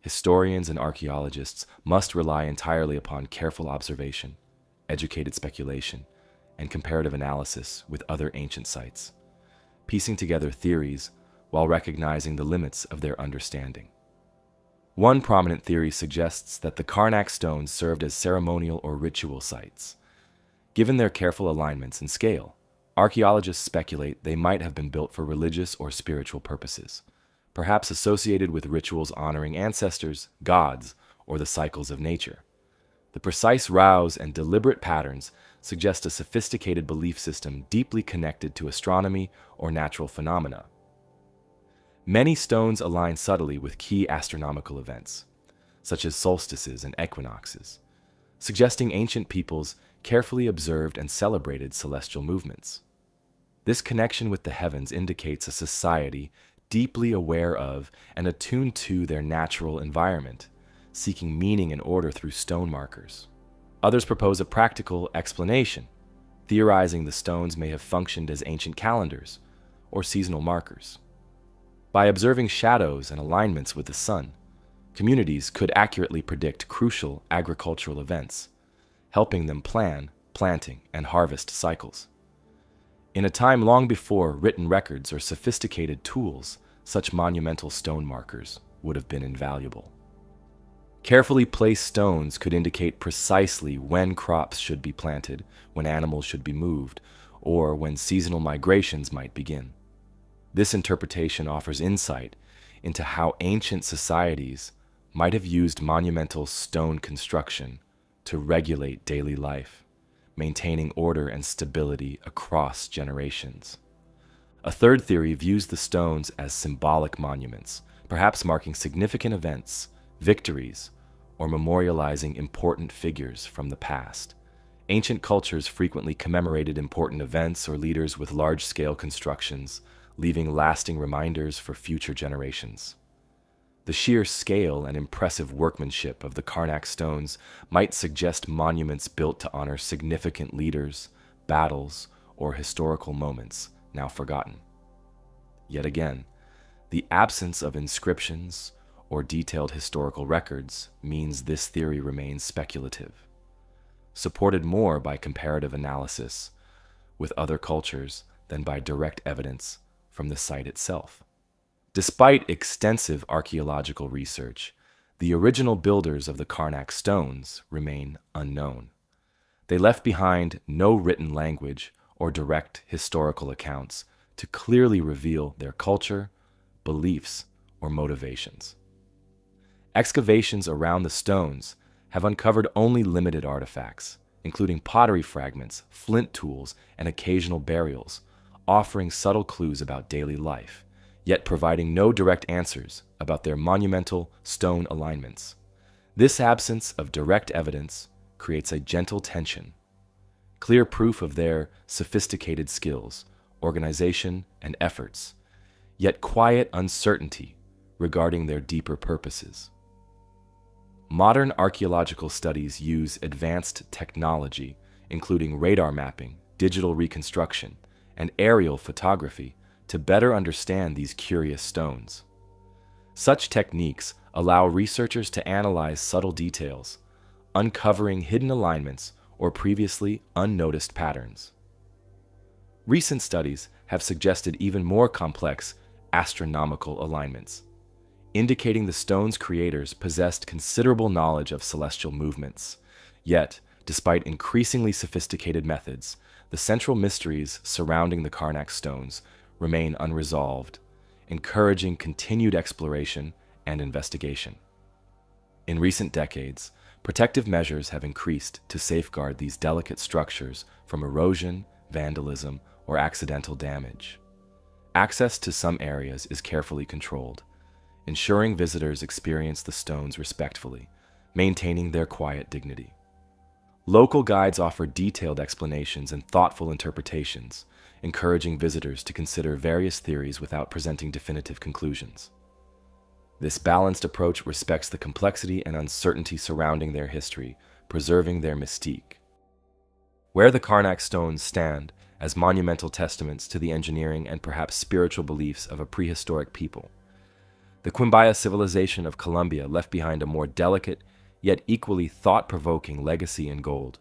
Historians and archaeologists must rely entirely upon careful observation, educated speculation, and comparative analysis with other ancient sites, piecing together theories while recognizing the limits of their understanding. One prominent theory suggests that the Carnac Stones served as ceremonial or ritual sites. Given their careful alignments and scale, archaeologists speculate they might have been built for religious or spiritual purposes, perhaps associated with rituals honoring ancestors, gods, or the cycles of nature. The precise rows and deliberate patterns suggest a sophisticated belief system deeply connected to astronomy or natural phenomena. Many stones align subtly with key astronomical events, such as solstices and equinoxes, suggesting ancient peoples carefully observed and celebrated celestial movements. This connection with the heavens indicates a society deeply aware of and attuned to their natural environment, seeking meaning and order through stone markers. Others propose a practical explanation, theorizing the stones may have functioned as ancient calendars or seasonal markers. By observing shadows and alignments with the sun, communities could accurately predict crucial agricultural events, helping them plan planting and harvest cycles. In a time long before written records or sophisticated tools, such monumental stone markers would have been invaluable. Carefully placed stones could indicate precisely when crops should be planted, when animals should be moved, or when seasonal migrations might begin. This interpretation offers insight into how ancient societies might have used monumental stone construction to regulate daily life, maintaining order and stability across generations. A third theory views the stones as symbolic monuments, perhaps marking significant events, victories, or memorializing important figures from the past. Ancient cultures frequently commemorated important events or leaders with large-scale constructions, leaving lasting reminders for future generations. The sheer scale and impressive workmanship of the Carnac stones might suggest monuments built to honor significant leaders, battles, or historical moments now forgotten. Yet again, the absence of inscriptions or detailed historical records means this theory remains speculative, supported more by comparative analysis with other cultures than by direct evidence from the site itself. Despite extensive archaeological research, the original builders of the Carnac stones remain unknown. They left behind no written language or direct historical accounts to clearly reveal their culture, beliefs, or motivations. Excavations around the stones have uncovered only limited artifacts, including pottery fragments, flint tools, and occasional burials, offering subtle clues about daily life, yet providing no direct answers about their monumental stone alignments. This absence of direct evidence creates a gentle tension, clear proof of their sophisticated skills, organization, and efforts, yet quiet uncertainty regarding their deeper purposes. Modern archaeological studies use advanced technology, including radar mapping, digital reconstruction, and aerial photography, to better understand these curious stones. Such techniques allow researchers to analyze subtle details, uncovering hidden alignments or previously unnoticed patterns. Recent studies have suggested even more complex astronomical alignments, indicating the stone's creators possessed considerable knowledge of celestial movements. Yet, despite increasingly sophisticated methods, the central mysteries surrounding the Carnac Stones remain unresolved, encouraging continued exploration and investigation. In recent decades, protective measures have increased to safeguard these delicate structures from erosion, vandalism, or accidental damage. Access to some areas is carefully controlled, ensuring visitors experience the stones respectfully, maintaining their quiet dignity. Local guides offer detailed explanations and thoughtful interpretations, encouraging visitors to consider various theories without presenting definitive conclusions. This balanced approach respects the complexity and uncertainty surrounding their history, preserving their mystique. Where the Carnac Stones stand as monumental testaments to the engineering and perhaps spiritual beliefs of a prehistoric people, the Quimbaya Civilization of Colombia left behind a more delicate, yet equally thought-provoking legacy in gold.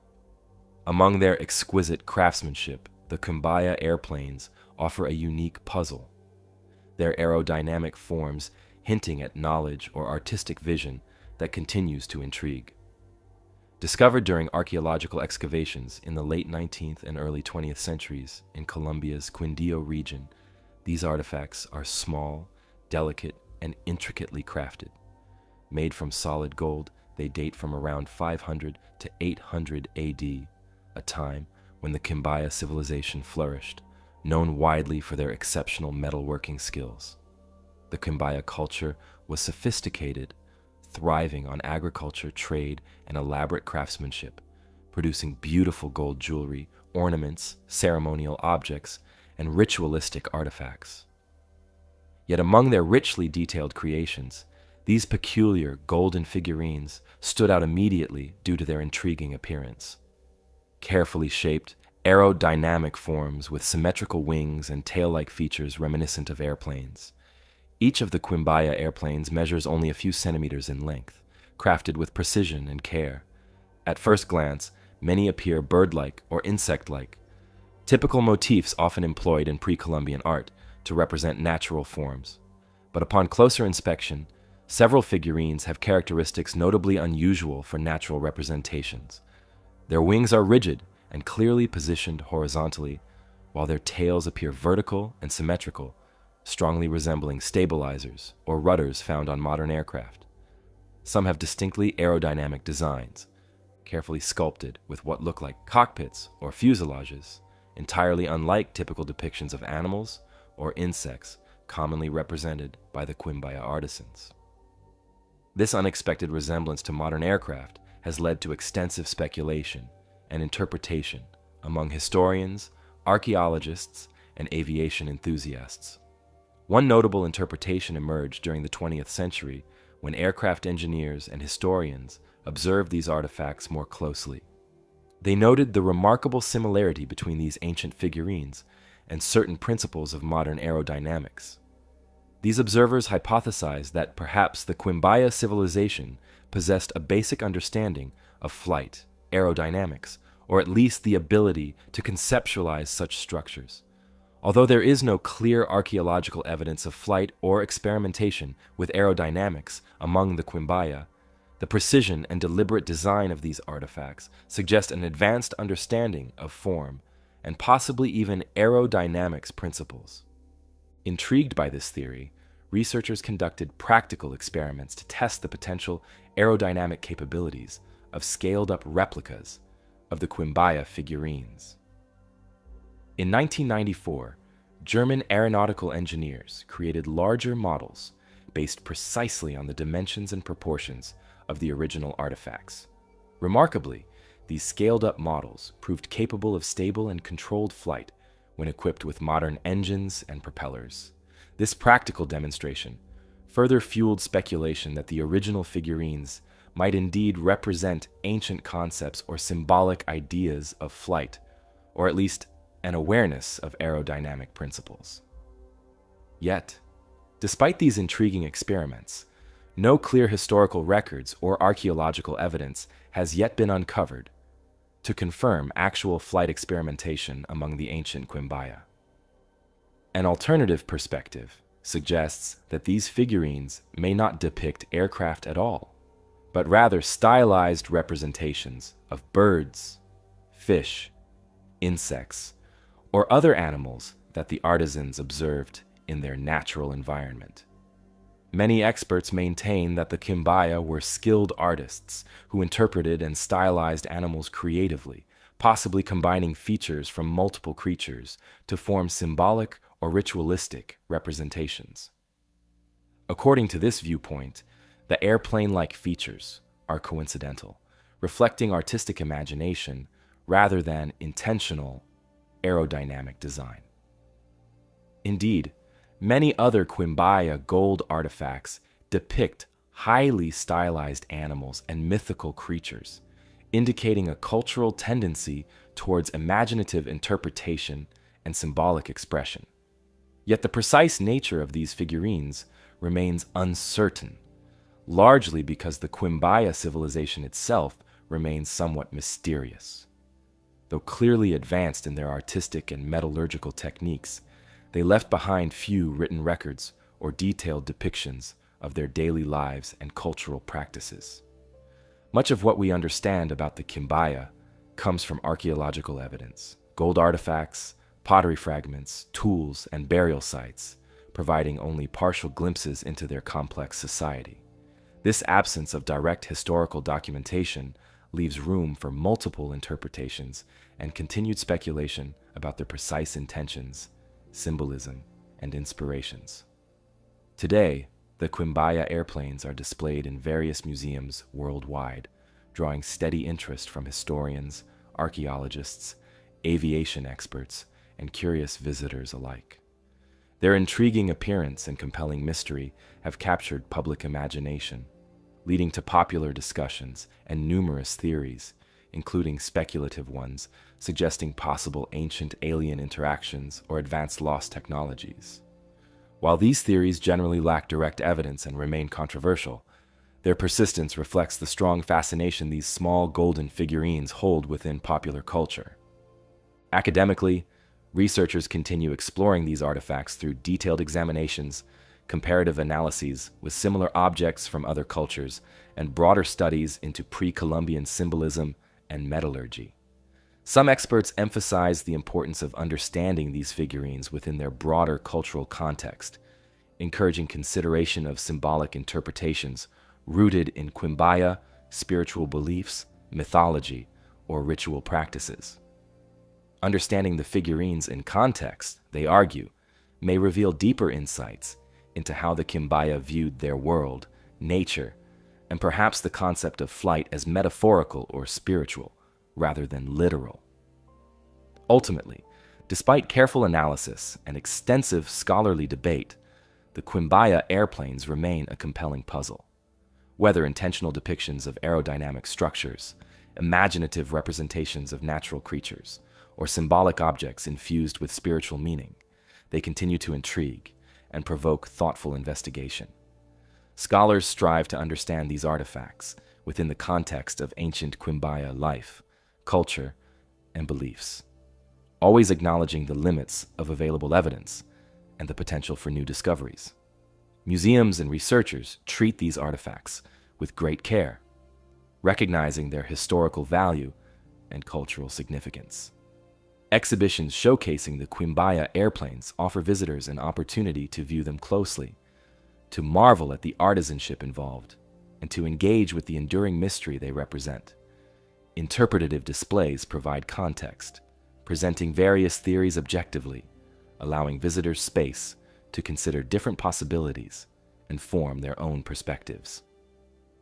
Among their exquisite craftsmanship, the Quimbaya airplanes offer a unique puzzle. Their aerodynamic forms hinting at knowledge or artistic vision that continues to intrigue. Discovered during archaeological excavations in the late 19th and early 20th centuries in Colombia's Quindío region, these artifacts are small, delicate, and intricately crafted. Made from solid gold, they date from around 500 to 800 AD, a time when the Quimbaya civilization flourished, known widely for their exceptional metalworking skills. The Quimbaya culture was sophisticated, thriving on agriculture, trade, and elaborate craftsmanship, producing beautiful gold jewelry, ornaments, ceremonial objects, and ritualistic artifacts. Yet among their richly detailed creations, these peculiar golden figurines stood out immediately due to their intriguing appearance. Carefully shaped, aerodynamic forms with symmetrical wings and tail-like features reminiscent of airplanes. Each of the Quimbaya airplanes measures only a few centimeters in length, crafted with precision and care. At first glance, many appear bird-like or insect-like, typical motifs often employed in pre-Columbian art to represent natural forms. But upon closer inspection, several figurines have characteristics notably unusual for natural representations. Their wings are rigid and clearly positioned horizontally, while their tails appear vertical and symmetrical, strongly resembling stabilizers or rudders found on modern aircraft. Some have distinctly aerodynamic designs, carefully sculpted with what look like cockpits or fuselages, entirely unlike typical depictions of animals or insects commonly represented by the Quimbaya artisans. This unexpected resemblance to modern aircraft has led to extensive speculation and interpretation among historians, archaeologists, and aviation enthusiasts. One notable interpretation emerged during the 20th century when aircraft engineers and historians observed these artifacts more closely. They noted the remarkable similarity between these ancient figurines and certain principles of modern aerodynamics. These observers hypothesized that perhaps the Quimbaya civilization possessed a basic understanding of flight, aerodynamics, or at least the ability to conceptualize such structures. Although there is no clear archaeological evidence of flight or experimentation with aerodynamics among the Quimbaya, the precision and deliberate design of these artifacts suggest an advanced understanding of form and possibly even aerodynamics principles. Intrigued by this theory, researchers conducted practical experiments to test the potential aerodynamic capabilities of scaled-up replicas of the Quimbaya figurines. In 1994, German aeronautical engineers created larger models based precisely on the dimensions and proportions of the original artifacts. Remarkably, these scaled-up models proved capable of stable and controlled flight when equipped with modern engines and propellers. This practical demonstration further fueled speculation that the original figurines might indeed represent ancient concepts or symbolic ideas of flight, or at least an awareness of aerodynamic principles. Yet, despite these intriguing experiments, no clear historical records or archaeological evidence has yet been uncovered to confirm actual flight experimentation among the ancient Quimbaya. An alternative perspective suggests that these figurines may not depict aircraft at all, but rather stylized representations of birds, fish, insects, or other animals that the artisans observed in their natural environment. Many experts maintain that the Quimbaya were skilled artists who interpreted and stylized animals creatively, possibly combining features from multiple creatures to form symbolic or ritualistic representations. According to this viewpoint, the airplane-like features are coincidental, reflecting artistic imagination rather than intentional aerodynamic design. Indeed, many other Quimbaya gold artifacts depict highly stylized animals and mythical creatures, indicating a cultural tendency towards imaginative interpretation and symbolic expression. Yet the precise nature of these figurines remains uncertain, largely because the Quimbaya civilization itself remains somewhat mysterious. Though clearly advanced in their artistic and metallurgical techniques, they left behind few written records or detailed depictions of their daily lives and cultural practices. Much of what we understand about the Quimbaya comes from archaeological evidence, gold artifacts, pottery fragments, tools, and burial sites, providing only partial glimpses into their complex society. This absence of direct historical documentation leaves room for multiple interpretations and continued speculation about their precise intentions, symbolism, and inspirations. Today, the Quimbaya airplanes are displayed in various museums worldwide, drawing steady interest from historians, archaeologists, aviation experts, and curious visitors alike. Their intriguing appearance and compelling mystery have captured public imagination, leading to popular discussions and numerous theories, including speculative ones suggesting possible ancient alien interactions or advanced lost technologies. While these theories generally lack direct evidence and remain controversial, their persistence reflects the strong fascination these small golden figurines hold within popular culture. Academically, researchers continue exploring these artifacts through detailed examinations, comparative analyses with similar objects from other cultures, and broader studies into pre-Columbian symbolism and metallurgy. Some experts emphasize the importance of understanding these figurines within their broader cultural context, encouraging consideration of symbolic interpretations rooted in Quimbaya, spiritual beliefs, mythology, or ritual practices. Understanding the figurines in context, they argue, may reveal deeper insights into how the Quimbaya viewed their world, nature, and perhaps the concept of flight as metaphorical or spiritual, rather than literal. Ultimately, despite careful analysis and extensive scholarly debate, the Quimbaya airplanes remain a compelling puzzle. Whether intentional depictions of aerodynamic structures, imaginative representations of natural creatures, or symbolic objects infused with spiritual meaning, they continue to intrigue and provoke thoughtful investigation. Scholars strive to understand these artifacts within the context of ancient Quimbaya life, culture, and beliefs, always acknowledging the limits of available evidence and the potential for new discoveries. Museums and researchers treat these artifacts with great care, recognizing their historical value and cultural significance. Exhibitions showcasing the Quimbaya airplanes offer visitors an opportunity to view them closely, to marvel at the artisanship involved, and to engage with the enduring mystery they represent. Interpretative displays provide context, presenting various theories objectively, allowing visitors space to consider different possibilities and form their own perspectives.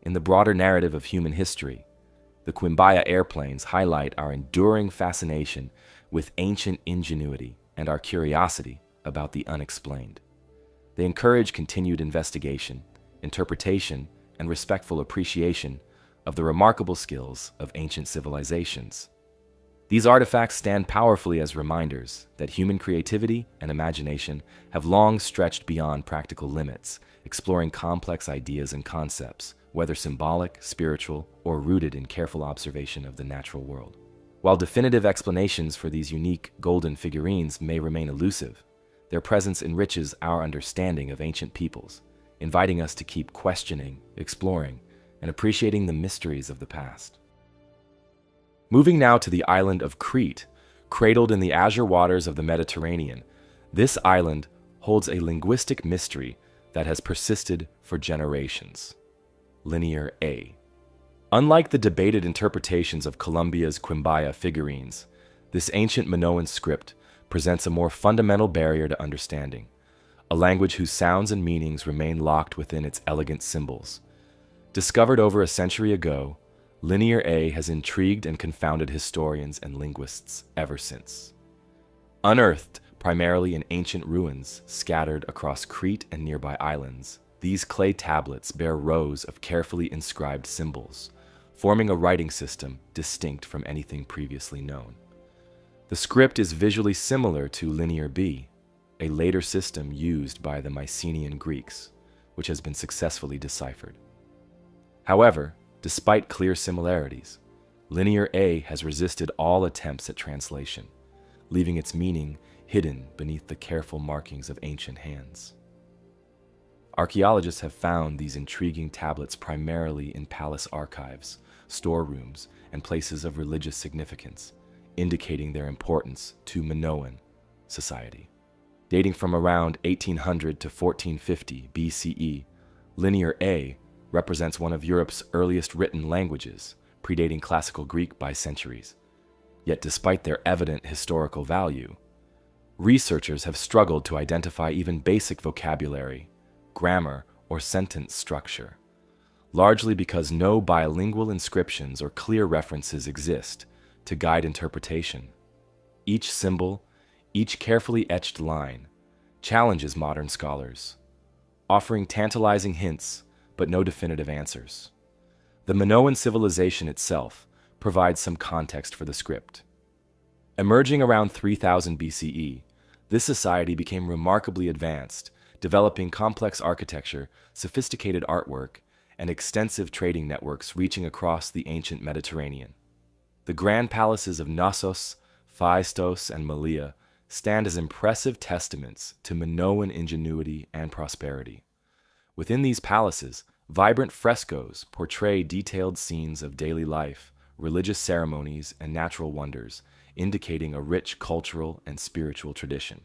In the broader narrative of human history, the Quimbaya airplanes highlight our enduring fascination with ancient ingenuity and our curiosity about the unexplained. They encourage continued investigation, interpretation, and respectful appreciation of the remarkable skills of ancient civilizations. These artifacts stand powerfully as reminders that human creativity and imagination have long stretched beyond practical limits, exploring complex ideas and concepts, whether symbolic, spiritual, or rooted in careful observation of the natural world. While definitive explanations for these unique golden figurines may remain elusive, Their presence enriches our understanding of ancient peoples, inviting us to keep questioning, exploring, and appreciating the mysteries of the past. Moving now to the island of Crete, cradled in the azure waters of the Mediterranean, this island holds a linguistic mystery that has persisted for generations. Linear A. Unlike the debated interpretations of Columbia's Quimbaya figurines, this ancient Minoan script presents a more fundamental barrier to understanding, a language whose sounds and meanings remain locked within its elegant symbols. Discovered over a century ago, Linear A has intrigued and confounded historians and linguists ever since. Unearthed primarily in ancient ruins scattered across Crete and nearby islands, these clay tablets bear rows of carefully inscribed symbols, forming a writing system distinct from anything previously known. The script is visually similar to Linear B, a later system used by the Mycenaean Greeks, which has been successfully deciphered. However, despite clear similarities, Linear A has resisted all attempts at translation, leaving its meaning hidden beneath the careful markings of ancient hands. Archaeologists have found these intriguing tablets primarily in palace archives, storerooms, and places of religious significance, indicating their importance to Minoan society. Dating from around 1800 to 1450 BCE, Linear A represents one of Europe's earliest written languages, predating Classical Greek by centuries. Yet despite their evident historical value, researchers have struggled to identify even basic vocabulary, grammar, or sentence structure, largely because no bilingual inscriptions or clear references exist to guide interpretation. Each symbol, each carefully etched line, challenges modern scholars, offering tantalizing hints but no definitive answers. The Minoan civilization itself provides some context for the script. Emerging around 3000 BCE, this society became remarkably advanced, developing complex architecture, sophisticated artwork, and extensive trading networks reaching across the ancient Mediterranean. The grand palaces of Knossos, Phaistos, and Malea stand as impressive testaments to Minoan ingenuity and prosperity. Within these palaces, vibrant frescoes portray detailed scenes of daily life, religious ceremonies, and natural wonders, indicating a rich cultural and spiritual tradition.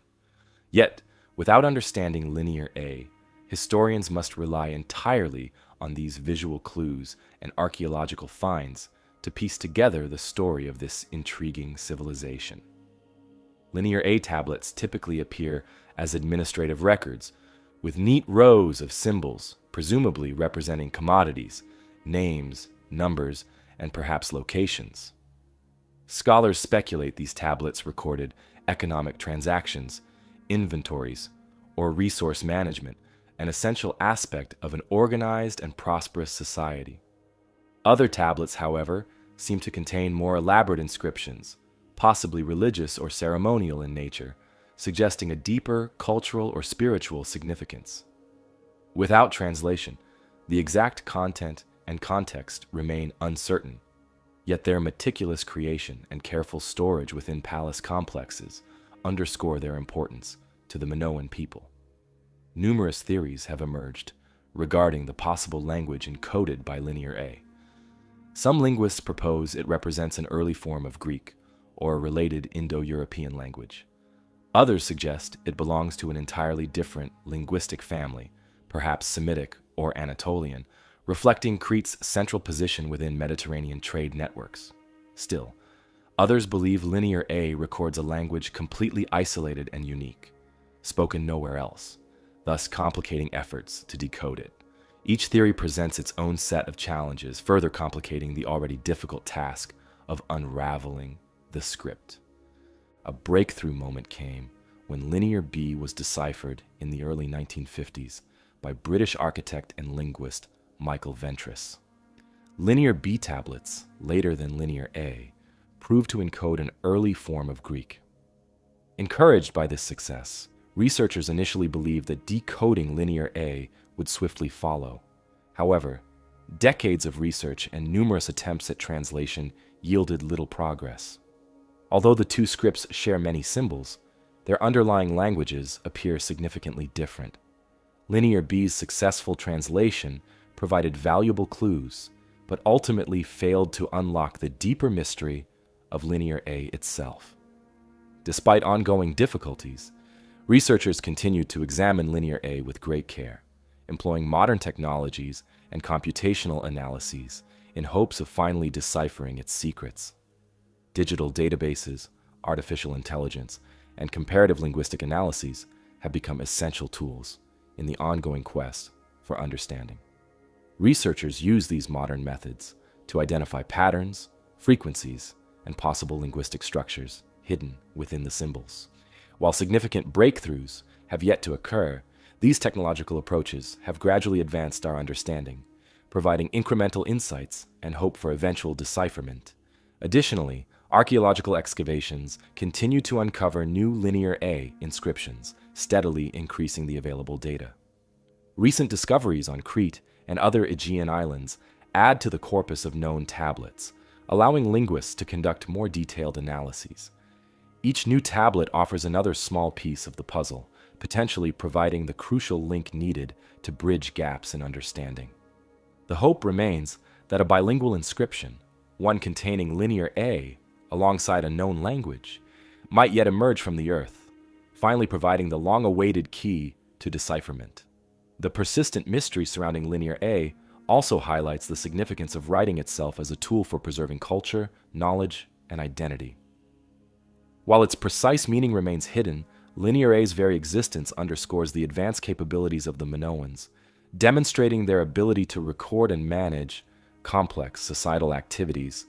Yet, without understanding Linear A, historians must rely entirely on these visual clues and archaeological finds to piece together the story of this intriguing civilization. Linear A tablets typically appear as administrative records, with neat rows of symbols, presumably representing commodities, names, numbers, and perhaps locations. Scholars speculate these tablets recorded economic transactions, inventories, or resource management, an essential aspect of an organized and prosperous society. Other tablets, however, seem to contain more elaborate inscriptions, possibly religious or ceremonial in nature, suggesting a deeper cultural or spiritual significance. Without translation, the exact content and context remain uncertain, yet their meticulous creation and careful storage within palace complexes underscore their importance to the Minoan people. Numerous theories have emerged regarding the possible language encoded by Linear A. Some linguists propose it represents an early form of Greek or a related Indo-European language. Others suggest it belongs to an entirely different linguistic family, perhaps Semitic or Anatolian, reflecting Crete's central position within Mediterranean trade networks. Still, others believe Linear A records a language completely isolated and unique, spoken nowhere else, thus complicating efforts to decode it. Each theory presents its own set of challenges, further complicating the already difficult task of unraveling the script. A breakthrough moment came when Linear B was deciphered in the early 1950s by British architect and linguist Michael Ventris. Linear B tablets, later than Linear A, proved to encode an early form of Greek. Encouraged by this success, researchers initially believed that decoding Linear A would swiftly follow. However, decades of research and numerous attempts at translation yielded little progress. Although the two scripts share many symbols, their underlying languages appear significantly different. Linear B's successful translation provided valuable clues, but ultimately failed to unlock the deeper mystery of Linear A itself. Despite ongoing difficulties, researchers continued to examine Linear A with great care, employing modern technologies and computational analyses in hopes of finally deciphering its secrets. Digital databases, artificial intelligence, and comparative linguistic analyses have become essential tools in the ongoing quest for understanding. Researchers use these modern methods to identify patterns, frequencies, and possible linguistic structures hidden within the symbols. While significant breakthroughs have yet to occur, these technological approaches have gradually advanced our understanding, providing incremental insights and hope for eventual decipherment. Additionally, archaeological excavations continue to uncover new Linear A inscriptions, steadily increasing the available data. Recent discoveries on Crete and other Aegean islands add to the corpus of known tablets, allowing linguists to conduct more detailed analyses. Each new tablet offers another small piece of the puzzle, potentially providing the crucial link needed to bridge gaps in understanding. The hope remains that a bilingual inscription, one containing Linear A alongside a known language, might yet emerge from the earth, finally providing the long-awaited key to decipherment. The persistent mystery surrounding Linear A also highlights the significance of writing itself as a tool for preserving culture, knowledge, and identity. While its precise meaning remains hidden, Linear A's very existence underscores the advanced capabilities of the Minoans, demonstrating their ability to record and manage complex societal activities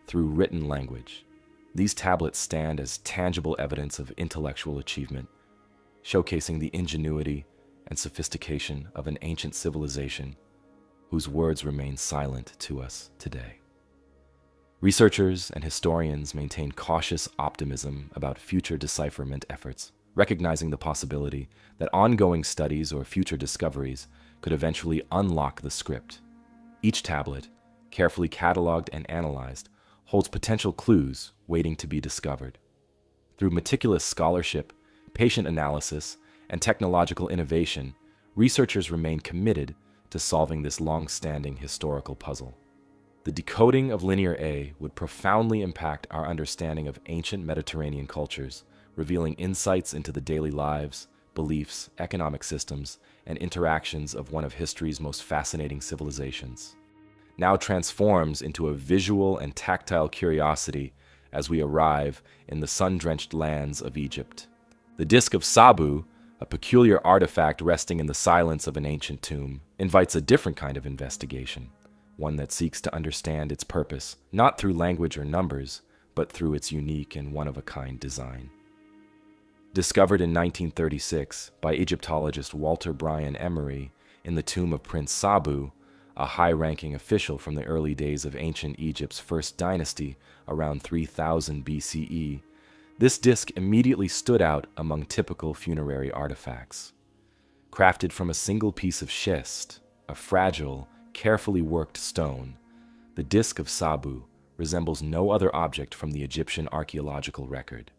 through written language. These tablets stand as tangible evidence of intellectual achievement, showcasing the ingenuity and sophistication of an ancient civilization whose words remain silent to us today. Researchers and historians maintain cautious optimism about future decipherment efforts, recognizing the possibility that ongoing studies or future discoveries could eventually unlock the script. Each tablet, carefully cataloged and analyzed, holds potential clues waiting to be discovered. Through meticulous scholarship, patient analysis, and technological innovation, researchers remain committed to solving this long-standing historical puzzle. The decoding of Linear A would profoundly impact our understanding of ancient Mediterranean cultures, revealing insights into the daily lives, beliefs, economic systems, and interactions of one of history's most fascinating civilizations. Now transforms into a visual and tactile curiosity as we arrive in the sun-drenched lands of Egypt. The Disc of Sabu, a peculiar artifact resting in the silence of an ancient tomb, invites a different kind of investigation, one that seeks to understand its purpose, not through language or numbers, but through its unique and one-of-a-kind design. Discovered in 1936 by Egyptologist Walter Bryan Emery in the tomb of Prince Sabu, a high-ranking official from the early days of ancient Egypt's first dynasty around 3000 BCE, this disc immediately stood out among typical funerary artifacts. Crafted from a single piece of schist, a fragile, carefully worked stone, the Disc of Sabu resembles no other object from the Egyptian archaeological record.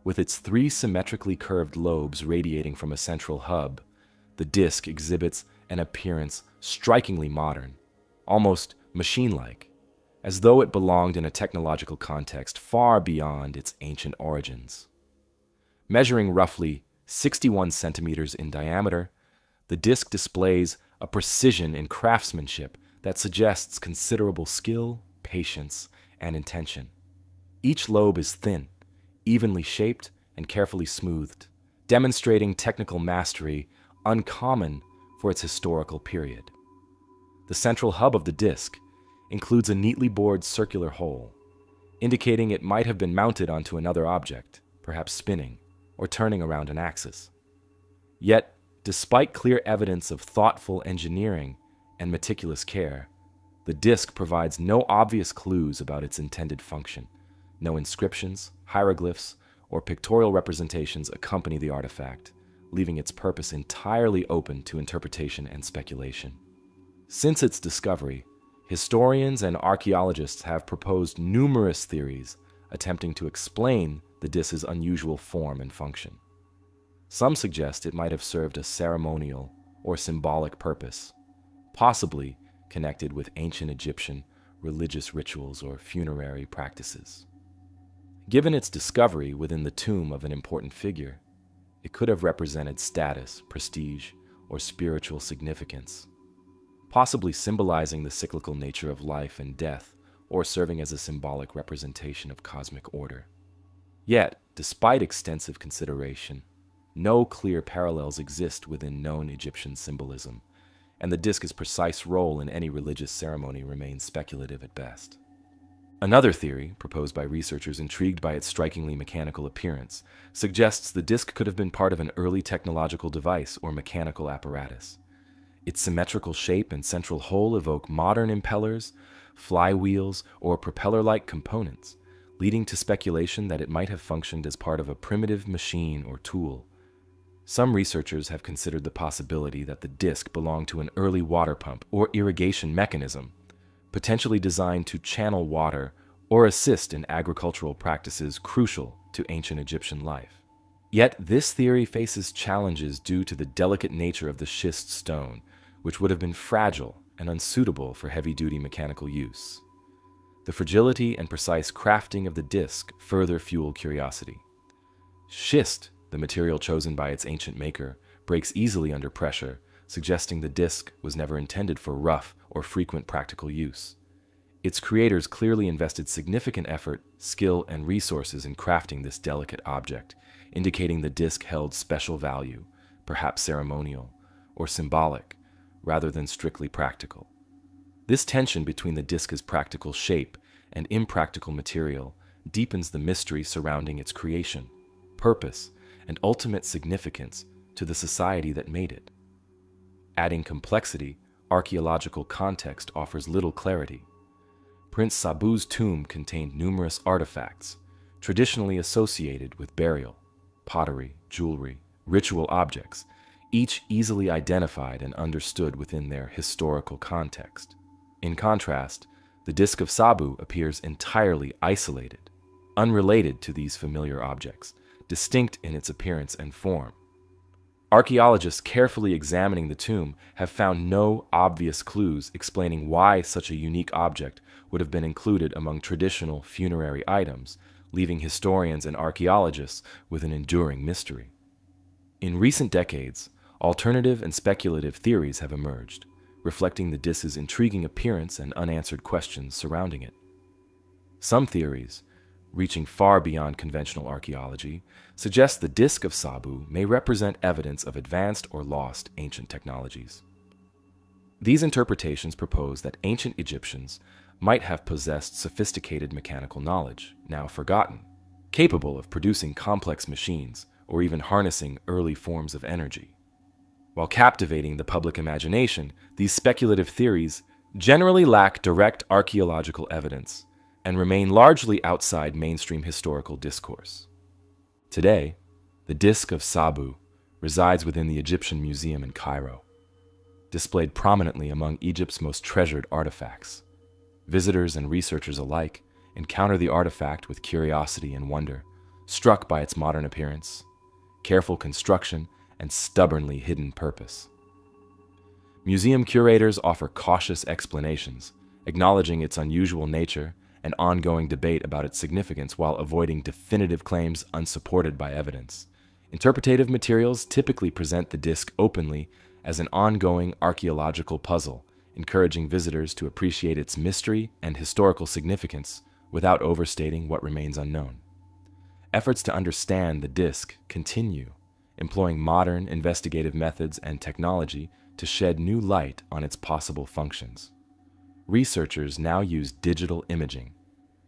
With its three symmetrically curved lobes radiating from a central hub, the disc exhibits an appearance strikingly modern, almost machine-like, as though it belonged in a technological context far beyond its ancient origins. Measuring roughly 61 centimeters in diameter, the disc displays a precision in craftsmanship that suggests considerable skill, patience, and intention. Each lobe is thin, evenly shaped, and carefully smoothed, demonstrating technical mastery uncommon for its historical period. The central hub of the disc includes a neatly bored circular hole, indicating it might have been mounted onto another object, perhaps spinning or turning around an axis. Yet, despite clear evidence of thoughtful engineering and meticulous care, the disc provides no obvious clues about its intended function. No inscriptions, hieroglyphs, or pictorial representations accompany the artifact, leaving its purpose entirely open to interpretation and speculation. Since its discovery, historians and archaeologists have proposed numerous theories attempting to explain the disk's unusual form and function. Some suggest it might have served a ceremonial or symbolic purpose, possibly connected with ancient Egyptian religious rituals or funerary practices. Given its discovery within the tomb of an important figure, it could have represented status, prestige, or spiritual significance, possibly symbolizing the cyclical nature of life and death, or serving as a symbolic representation of cosmic order. Yet, despite extensive consideration, no clear parallels exist within known Egyptian symbolism, and the disk's precise role in any religious ceremony remains speculative at best. Another theory, proposed by researchers intrigued by its strikingly mechanical appearance, suggests the disk could have been part of an early technological device or mechanical apparatus. Its symmetrical shape and central hole evoke modern impellers, flywheels, or propeller-like components, leading to speculation that it might have functioned as part of a primitive machine or tool. Some researchers have considered the possibility that the disk belonged to an early water pump or irrigation mechanism, potentially designed to channel water or assist in agricultural practices crucial to ancient Egyptian life. Yet this theory faces challenges due to the delicate nature of the schist stone, which would have been fragile and unsuitable for heavy-duty mechanical use. The fragility and precise crafting of the disk further fuel curiosity. Schist, the material chosen by its ancient maker, breaks easily under pressure, suggesting the disk was never intended for rough or frequent practical use. Its creators clearly invested significant effort, skill, and resources in crafting this delicate object, indicating the disk held special value, perhaps ceremonial or symbolic, rather than strictly practical. This tension between the disk's practical shape and impractical material deepens the mystery surrounding its creation, purpose, and ultimate significance to the society that made it. Adding complexity, archaeological context offers little clarity. Prince Sabu's tomb contained numerous artifacts, traditionally associated with burial, pottery, jewelry, ritual objects, each easily identified and understood within their historical context. In contrast, the disk of Sabu appears entirely isolated, unrelated to these familiar objects, distinct in its appearance and form. Archaeologists carefully examining the tomb have found no obvious clues explaining why such a unique object would have been included among traditional funerary items, leaving historians and archaeologists with an enduring mystery. In recent decades, alternative and speculative theories have emerged, reflecting the disk's intriguing appearance and unanswered questions surrounding it. Some theories, reaching far beyond conventional archaeology, suggest the disk of Sabu may represent evidence of advanced or lost ancient technologies. These interpretations propose that ancient Egyptians might have possessed sophisticated mechanical knowledge, now forgotten, capable of producing complex machines or even harnessing early forms of energy. While captivating the public imagination, these speculative theories generally lack direct archaeological evidence and remain largely outside mainstream historical discourse. Today, the disk of Sabu resides within the Egyptian Museum in Cairo, displayed prominently among Egypt's most treasured artifacts. Visitors and researchers alike encounter the artifact with curiosity and wonder, struck by its modern appearance, careful construction, and stubbornly hidden purpose. Museum curators offer cautious explanations, acknowledging its unusual nature and ongoing debate about its significance while avoiding definitive claims unsupported by evidence. Interpretative materials typically present the disk openly as an ongoing archaeological puzzle, encouraging visitors to appreciate its mystery and historical significance without overstating what remains unknown. Efforts to understand the disk continue, employing modern investigative methods and technology to shed new light on its possible functions. Researchers now use digital imaging,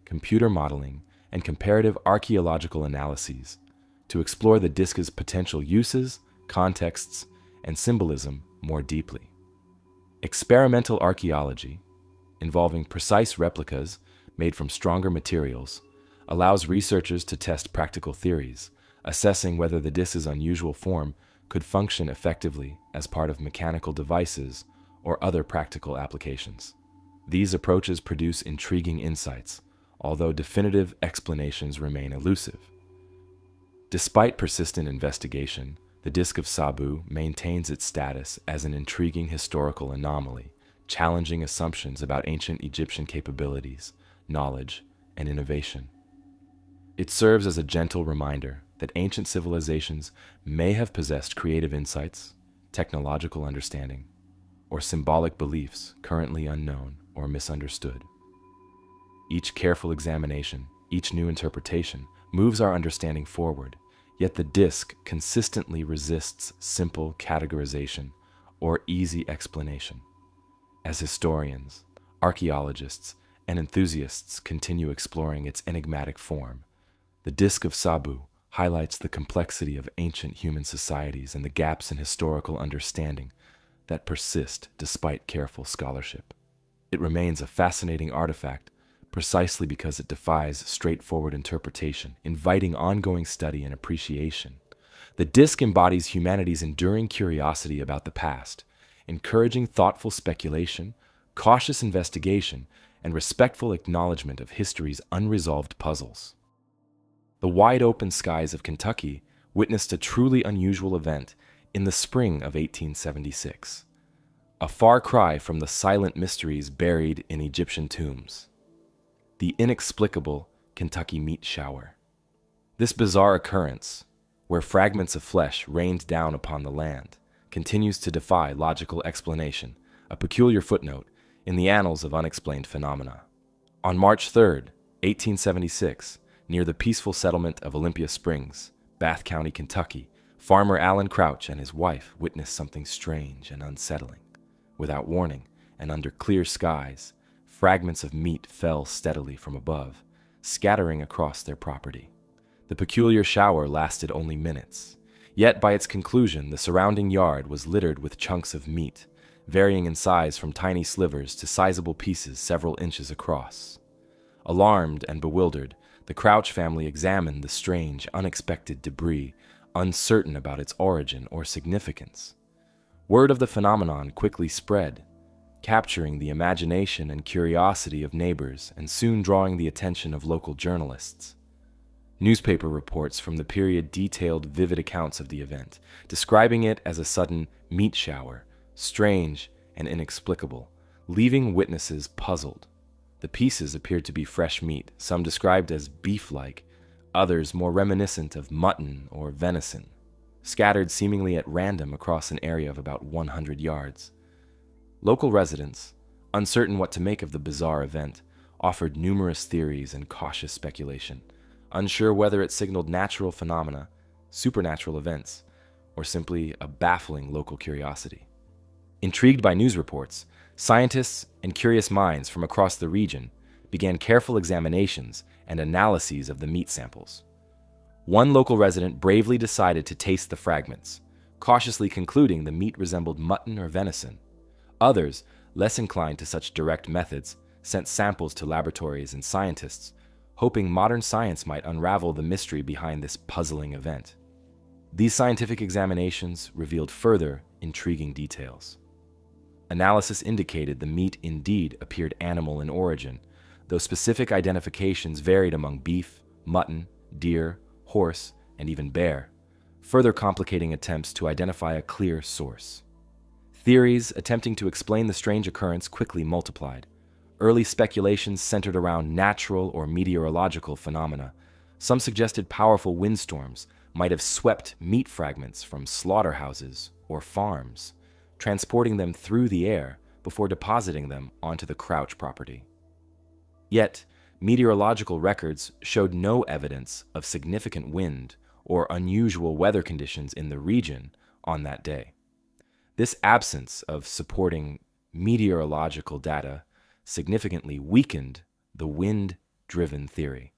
computer modeling, and comparative archaeological analyses to explore the disk's potential uses, contexts, and symbolism more deeply. Experimental archaeology, involving precise replicas made from stronger materials, allows researchers to test practical theories, assessing whether the disk's unusual form could function effectively as part of mechanical devices or other practical applications. These approaches produce intriguing insights, although definitive explanations remain elusive. Despite persistent investigation, the Disk of Sabu maintains its status as an intriguing historical anomaly, challenging assumptions about ancient Egyptian capabilities, knowledge, and innovation. It serves as a gentle reminder that ancient civilizations may have possessed creative insights, technological understanding, or symbolic beliefs currently unknown or misunderstood. Each careful examination, each new interpretation, moves our understanding forward, yet the disk consistently resists simple categorization or easy explanation. As historians, archaeologists, and enthusiasts continue exploring its enigmatic form, the Disk of Sabu highlights the complexity of ancient human societies and the gaps in historical understanding that persist despite careful scholarship. It remains a fascinating artifact precisely because it defies straightforward interpretation, inviting ongoing study and appreciation. The disk embodies humanity's enduring curiosity about the past, encouraging thoughtful speculation, cautious investigation, and respectful acknowledgement of history's unresolved puzzles. The wide-open skies of Kentucky witnessed a truly unusual event in the spring of 1876, a far cry from the silent mysteries buried in Egyptian tombs. The inexplicable Kentucky meat shower. This bizarre occurrence, where fragments of flesh rained down upon the land, continues to defy logical explanation, a peculiar footnote in the annals of unexplained phenomena. On March 3, 1876, near the peaceful settlement of Olympia Springs, Bath County, Kentucky, farmer Allen Crouch and his wife witnessed something strange and unsettling. Without warning, and under clear skies, fragments of meat fell steadily from above, scattering across their property. The peculiar shower lasted only minutes, yet by its conclusion the surrounding yard was littered with chunks of meat, varying in size from tiny slivers to sizable pieces several inches across. Alarmed and bewildered, the Crouch family examined the strange, unexpected debris, uncertain about its origin or significance. Word of the phenomenon quickly spread, capturing the imagination and curiosity of neighbors and soon drawing the attention of local journalists. Newspaper reports from the period detailed vivid accounts of the event, describing it as a sudden meat shower, strange and inexplicable, leaving witnesses puzzled. The pieces appeared to be fresh meat, some described as beef-like, others more reminiscent of mutton or venison, scattered seemingly at random across an area of about 100 yards. Local residents, uncertain what to make of the bizarre event, offered numerous theories and cautious speculation, unsure whether it signaled natural phenomena, supernatural events, or simply a baffling local curiosity. Intrigued by news reports, scientists and curious minds from across the region began careful examinations and analyses of the meat samples. One local resident bravely decided to taste the fragments, cautiously concluding the meat resembled mutton or venison. Others, less inclined to such direct methods, sent samples to laboratories and scientists, hoping modern science might unravel the mystery behind this puzzling event. These scientific examinations revealed further intriguing details. Analysis indicated the meat indeed appeared animal in origin, though specific identifications varied among beef, mutton, deer, horse, and even bear, further complicating attempts to identify a clear source. Theories attempting to explain the strange occurrence quickly multiplied. Early speculations centered around natural or meteorological phenomena. Some suggested powerful windstorms might have swept meat fragments from slaughterhouses or farms, transporting them through the air before depositing them onto the Crouch property. Yet, meteorological records showed no evidence of significant wind or unusual weather conditions in the region on that day. This absence of supporting meteorological data significantly weakened the wind-driven theory,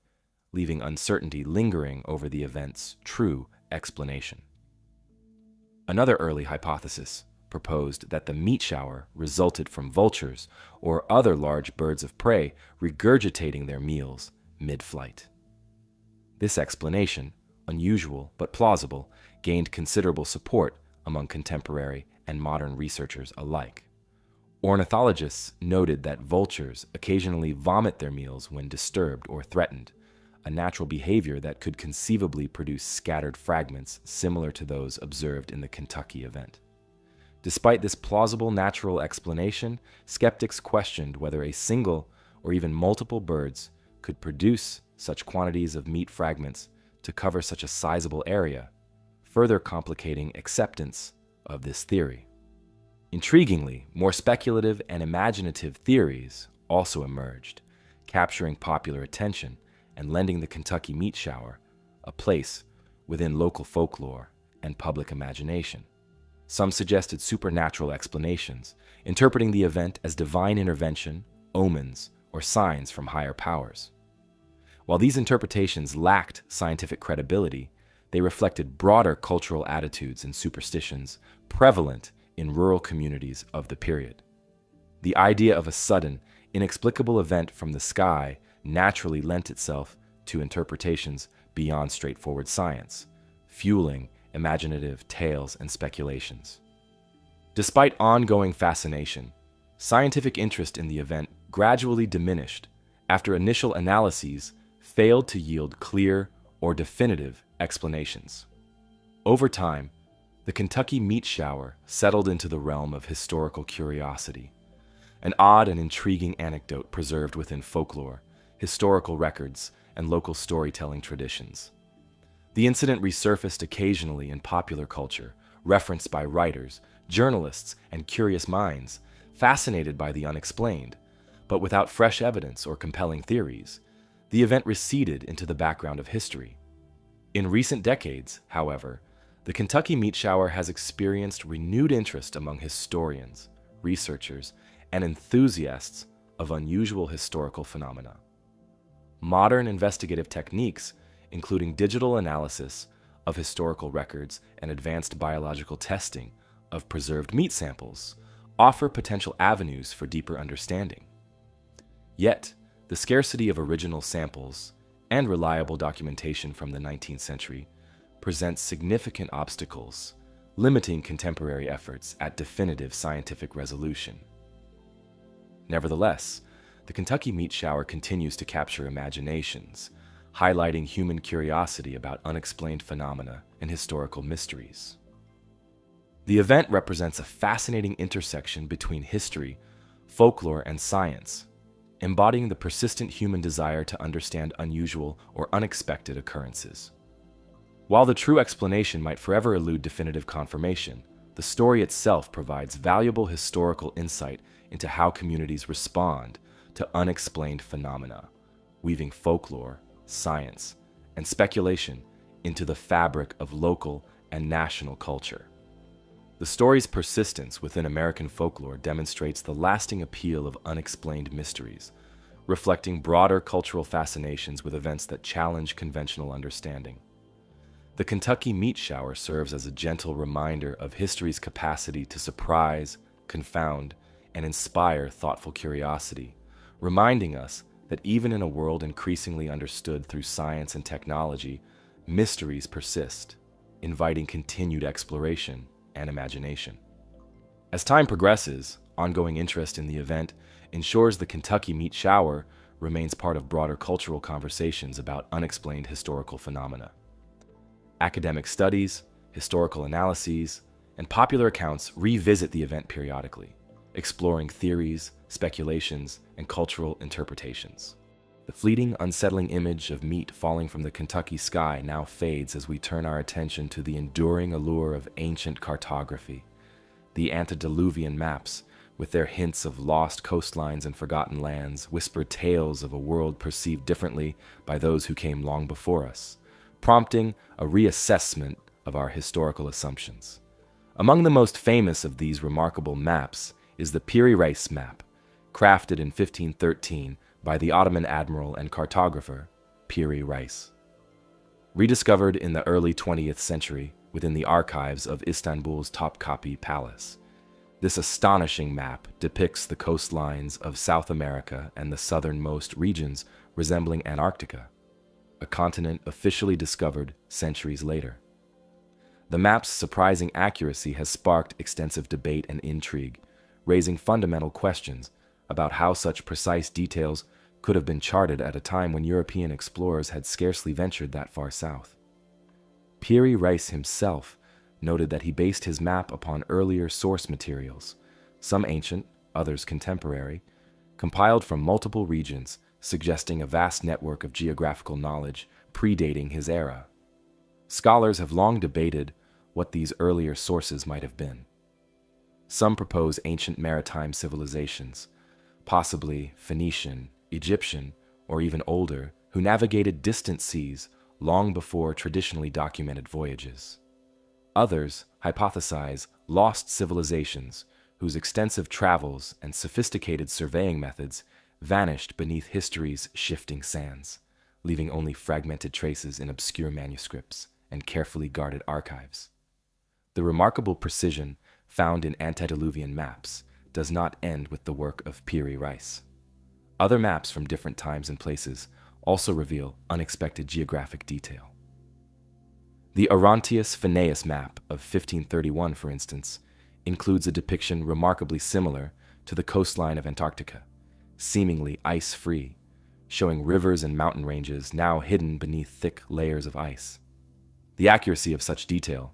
leaving uncertainty lingering over the event's true explanation. Another early hypothesis proposed that the meat shower resulted from vultures or other large birds of prey regurgitating their meals mid-flight. This explanation, unusual but plausible, gained considerable support among contemporary and modern researchers alike. Ornithologists noted that vultures occasionally vomit their meals when disturbed or threatened, a natural behavior that could conceivably produce scattered fragments similar to those observed in the Kentucky event. Despite this plausible natural explanation, skeptics questioned whether a single or even multiple birds could produce such quantities of meat fragments to cover such a sizable area, further complicating acceptance of this theory. Intriguingly, more speculative and imaginative theories also emerged, capturing popular attention and lending the Kentucky meat shower a place within local folklore and public imagination. Some suggested supernatural explanations, interpreting the event as divine intervention, omens, or signs from higher powers. While these interpretations lacked scientific credibility, they reflected broader cultural attitudes and superstitions prevalent in rural communities of the period. The idea of a sudden, inexplicable event from the sky naturally lent itself to interpretations beyond straightforward science, fueling imaginative tales and speculations. Despite ongoing fascination, scientific interest in the event gradually diminished after initial analyses failed to yield clear or definitive explanations. Over time, the Kentucky meat shower settled into the realm of historical curiosity, an odd and intriguing anecdote preserved within folklore, historical records, and local storytelling traditions. The incident resurfaced occasionally in popular culture, referenced by writers, journalists, and curious minds, fascinated by the unexplained, but without fresh evidence or compelling theories. The event receded into the background of history. In recent decades, however, the Kentucky meat shower has experienced renewed interest among historians, researchers, and enthusiasts of unusual historical phenomena. Modern investigative techniques, including digital analysis of historical records and advanced biological testing of preserved meat samples, offer potential avenues for deeper understanding. Yet, the scarcity of original samples and reliable documentation from the 19th century presents significant obstacles, limiting contemporary efforts at definitive scientific resolution. Nevertheless, the Kentucky meat shower continues to capture imaginations, highlighting human curiosity about unexplained phenomena and historical mysteries. The event represents a fascinating intersection between history, folklore, and science, embodying the persistent human desire to understand unusual or unexpected occurrences. While the true explanation might forever elude definitive confirmation, the story itself provides valuable historical insight into how communities respond to unexplained phenomena, weaving folklore, science, and speculation into the fabric of local and national culture. The story's persistence within American folklore demonstrates the lasting appeal of unexplained mysteries, reflecting broader cultural fascinations with events that challenge conventional understanding. The Kentucky meat shower serves as a gentle reminder of history's capacity to surprise, confound, and inspire thoughtful curiosity, reminding us that even in a world increasingly understood through science and technology, mysteries persist, inviting continued exploration and imagination. As time progresses, ongoing interest in the event ensures the Kentucky meat shower remains part of broader cultural conversations about unexplained historical phenomena. Academic studies, historical analyses, and popular accounts revisit the event periodically, exploring theories, speculations, and cultural interpretations. The fleeting, unsettling image of meat falling from the Kentucky sky now fades as we turn our attention to the enduring allure of ancient cartography. The Antediluvian Maps, with their hints of lost coastlines and forgotten lands, whisper tales of a world perceived differently by those who came long before us, prompting a reassessment of our historical assumptions. Among the most famous of these remarkable maps is the Piri Reis map, crafted in 1513 by the Ottoman admiral and cartographer Piri Reis. Rediscovered in the early 20th century within the archives of Istanbul's Topkapi Palace, this astonishing map depicts the coastlines of South America and the southernmost regions resembling Antarctica, a continent officially discovered centuries later. The map's surprising accuracy has sparked extensive debate and intrigue, raising fundamental questions about how such precise details could have been charted at a time when European explorers had scarcely ventured that far south. Piri Reis himself noted that he based his map upon earlier source materials, some ancient, others contemporary, compiled from multiple regions, suggesting a vast network of geographical knowledge predating his era. Scholars have long debated what these earlier sources might have been. Some propose ancient maritime civilizations, possibly Phoenician, Egyptian, or even older, who navigated distant seas long before traditionally documented voyages. Others hypothesize lost civilizations whose extensive travels and sophisticated surveying methods vanished beneath history's shifting sands, leaving only fragmented traces in obscure manuscripts and carefully guarded archives. The remarkable precision found in Antediluvian maps does not end with the work of Piri Reis. Other maps from different times and places also reveal unexpected geographic detail. The Orontius Phineus map of 1531, for instance, includes a depiction remarkably similar to the coastline of Antarctica, seemingly ice-free, showing rivers and mountain ranges now hidden beneath thick layers of ice. The accuracy of such detail,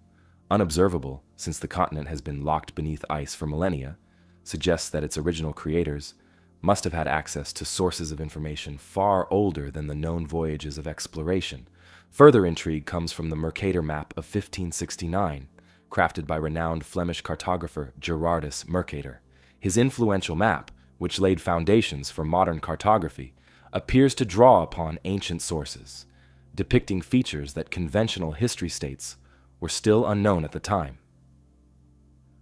unobservable since the continent has been locked beneath ice for millennia, suggests that its original creators must have had access to sources of information far older than the known voyages of exploration. Further intrigue comes from the Mercator map of 1569, crafted by renowned Flemish cartographer Gerardus Mercator. His influential map, which laid foundations for modern cartography, appears to draw upon ancient sources, depicting features that conventional history states were still unknown at the time.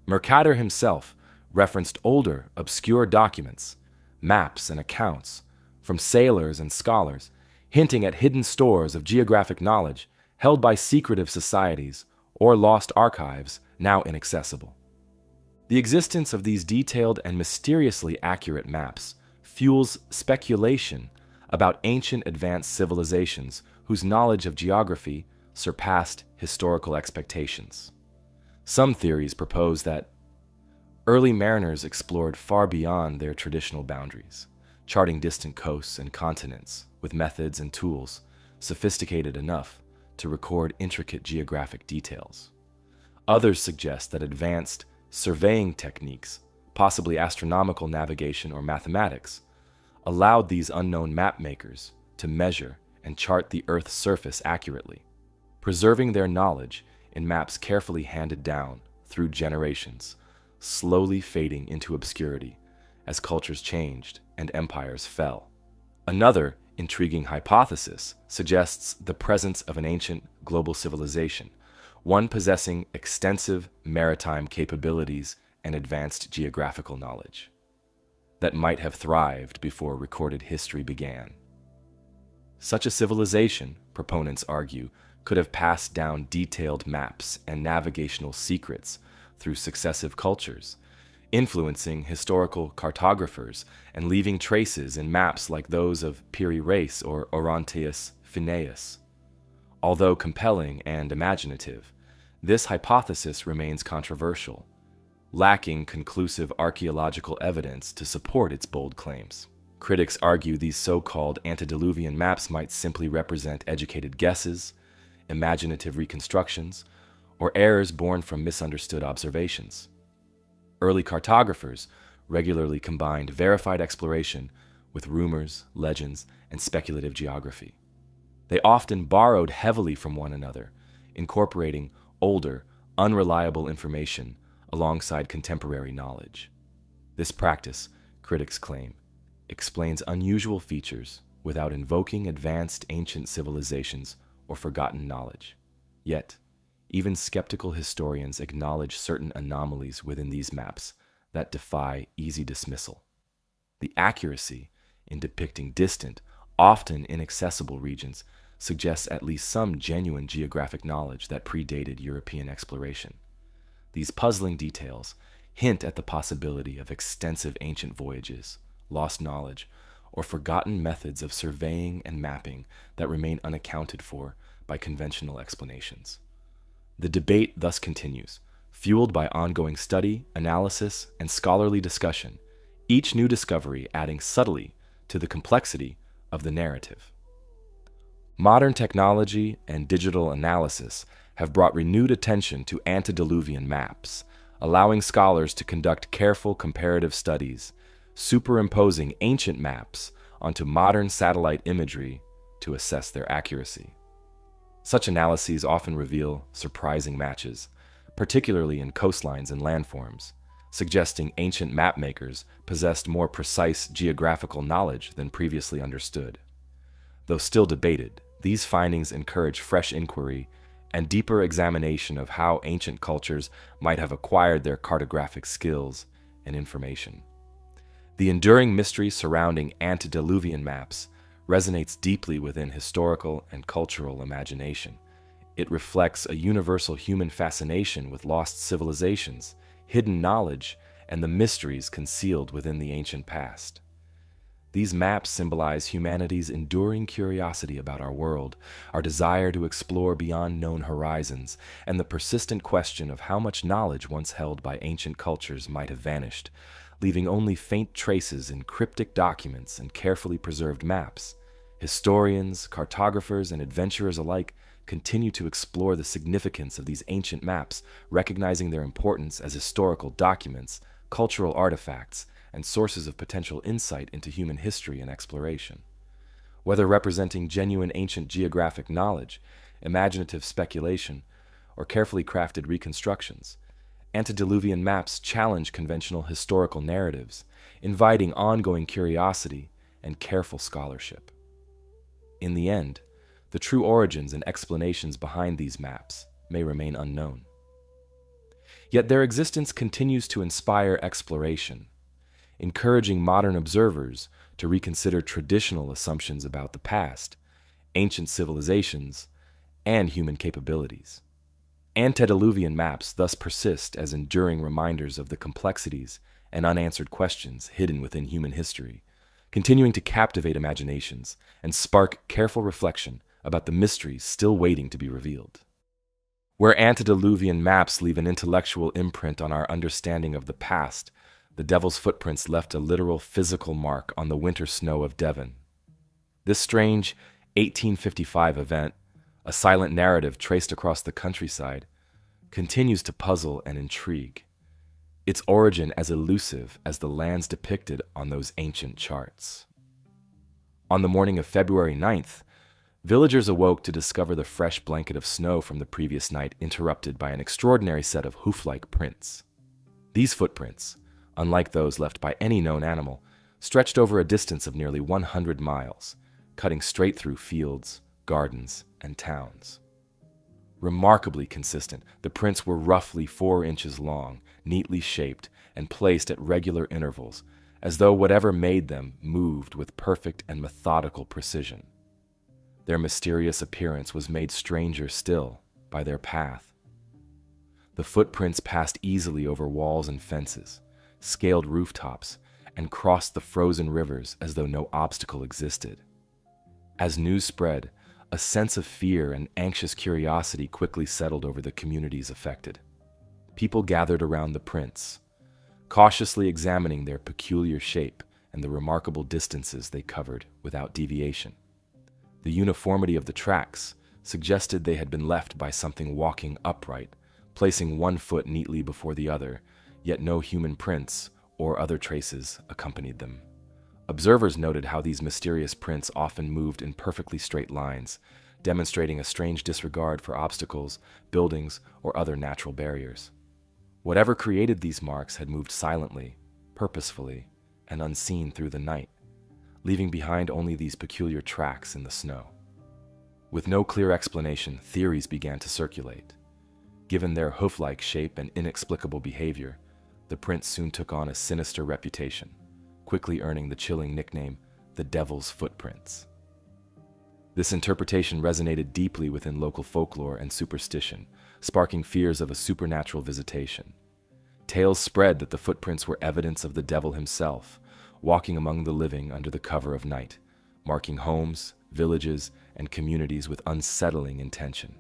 Mercator himself referenced older, obscure documents, maps and accounts from sailors and scholars, hinting at hidden stores of geographic knowledge held by secretive societies or lost archives now inaccessible. The existence of these detailed and mysteriously accurate maps fuels speculation about ancient advanced civilizations whose knowledge of geography surpassed historical expectations. Some theories propose that early mariners explored far beyond their traditional boundaries, charting distant coasts and continents with methods and tools sophisticated enough to record intricate geographic details. Others suggest that advanced surveying techniques, possibly astronomical navigation or mathematics, allowed these unknown map makers to measure and chart the Earth's surface accurately, preserving their knowledge in maps carefully handed down through generations, slowly fading into obscurity as cultures changed and empires fell. Another intriguing hypothesis suggests the presence of an ancient global civilization, one possessing extensive maritime capabilities and advanced geographical knowledge, that might have thrived before recorded history began. Such a civilization, proponents argue, could have passed down detailed maps and navigational secrets through successive cultures, influencing historical cartographers and leaving traces in maps like those of Piri Reis or Orontius Phineus. Although compelling and imaginative, this hypothesis remains controversial, lacking conclusive archaeological evidence to support its bold claims. Critics argue these so-called antediluvian maps might simply represent educated guesses, imaginative reconstructions, or errors born from misunderstood observations. Early cartographers regularly combined verified exploration with rumors, legends, and speculative geography. They often borrowed heavily from one another, incorporating older, unreliable information alongside contemporary knowledge. This practice, critics claim, explains unusual features without invoking advanced ancient civilizations or forgotten knowledge. Yet, even skeptical historians acknowledge certain anomalies within these maps that defy easy dismissal. The accuracy in depicting distant, often inaccessible regions suggests at least some genuine geographic knowledge that predated European exploration. These puzzling details hint at the possibility of extensive ancient voyages, lost knowledge, or forgotten methods of surveying and mapping that remain unaccounted for by conventional explanations. The debate thus continues, fueled by ongoing study, analysis, and scholarly discussion, each new discovery adding subtly to the complexity of the narrative. Modern technology and digital analysis have brought renewed attention to antediluvian maps, allowing scholars to conduct careful comparative studies, superimposing ancient maps onto modern satellite imagery to assess their accuracy. Such analyses often reveal surprising matches, particularly in coastlines and landforms, suggesting ancient mapmakers possessed more precise geographical knowledge than previously understood. Though still debated, these findings encourage fresh inquiry and deeper examination of how ancient cultures might have acquired their cartographic skills and information. The enduring mystery surrounding antediluvian maps resonates deeply within historical and cultural imagination. It reflects a universal human fascination with lost civilizations, hidden knowledge, and the mysteries concealed within the ancient past. These maps symbolize humanity's enduring curiosity about our world, our desire to explore beyond known horizons, and the persistent question of how much knowledge once held by ancient cultures might have vanished, leaving only faint traces in cryptic documents and carefully preserved maps. Historians, cartographers, and adventurers alike continue to explore the significance of these ancient maps, recognizing their importance as historical documents, cultural artifacts, and sources of potential insight into human history and exploration. Whether representing genuine ancient geographic knowledge, imaginative speculation, or carefully crafted reconstructions, antediluvian maps challenge conventional historical narratives, inviting ongoing curiosity and careful scholarship. In the end, the true origins and explanations behind these maps may remain unknown. Yet their existence continues to inspire exploration, encouraging modern observers to reconsider traditional assumptions about the past, ancient civilizations, and human capabilities. Antediluvian maps thus persist as enduring reminders of the complexities and unanswered questions hidden within human history, continuing to captivate imaginations and spark careful reflection about the mysteries still waiting to be revealed. Where antediluvian maps leave an intellectual imprint on our understanding of the past, the Devil's Footprints left a literal physical mark on the winter snow of Devon. This strange 1855 event, a silent narrative traced across the countryside, continues to puzzle and intrigue, its origin as elusive as the lands depicted on those ancient charts. On the morning of February 9th, villagers awoke to discover the fresh blanket of snow from the previous night interrupted by an extraordinary set of hoof-like prints. These footprints, unlike those left by any known animal, stretched over a distance of nearly 100 miles, cutting straight through fields, gardens, and towns. Remarkably consistent, the prints were roughly 4 inches long, neatly shaped, and placed at regular intervals, as though whatever made them moved with perfect and methodical precision. Their mysterious appearance was made stranger still by their path. The footprints passed easily over walls and fences, scaled rooftops, and crossed the frozen rivers as though no obstacle existed. As news spread, a sense of fear and anxious curiosity quickly settled over the communities affected. People gathered around the prints, cautiously examining their peculiar shape and the remarkable distances they covered without deviation. The uniformity of the tracks suggested they had been left by something walking upright, placing one foot neatly before the other, yet no human prints or other traces accompanied them. Observers noted how these mysterious prints often moved in perfectly straight lines, demonstrating a strange disregard for obstacles, buildings, or other natural barriers. Whatever created these marks had moved silently, purposefully, and unseen through the night, leaving behind only these peculiar tracks in the snow. With no clear explanation, theories began to circulate. Given their hoof-like shape and inexplicable behavior, the prints soon took on a sinister reputation, quickly earning the chilling nickname, the Devil's Footprints. This interpretation resonated deeply within local folklore and superstition, sparking fears of a supernatural visitation. Tales spread that the footprints were evidence of the devil himself, walking among the living under the cover of night, marking homes, villages, and communities with unsettling intention.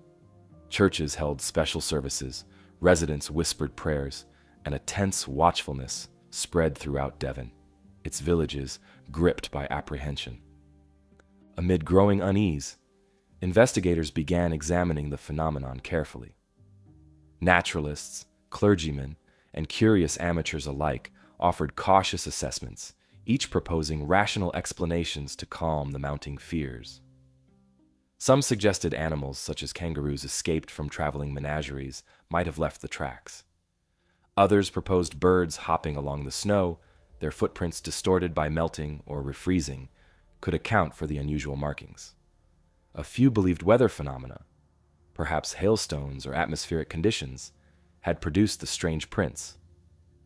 Churches held special services, residents whispered prayers, and a tense watchfulness spread throughout Devon. its villages gripped by apprehension. Amid growing unease, investigators began examining the phenomenon carefully. Naturalists, clergymen, and curious amateurs alike offered cautious assessments, each proposing rational explanations to calm the mounting fears. Some suggested animals, such as kangaroos escaped from traveling menageries, might have left the tracks. Others proposed birds hopping along the snow, their footprints distorted by melting or refreezing, could account for the unusual markings. A few believed weather phenomena, perhaps hailstones or atmospheric conditions, had produced the strange prints.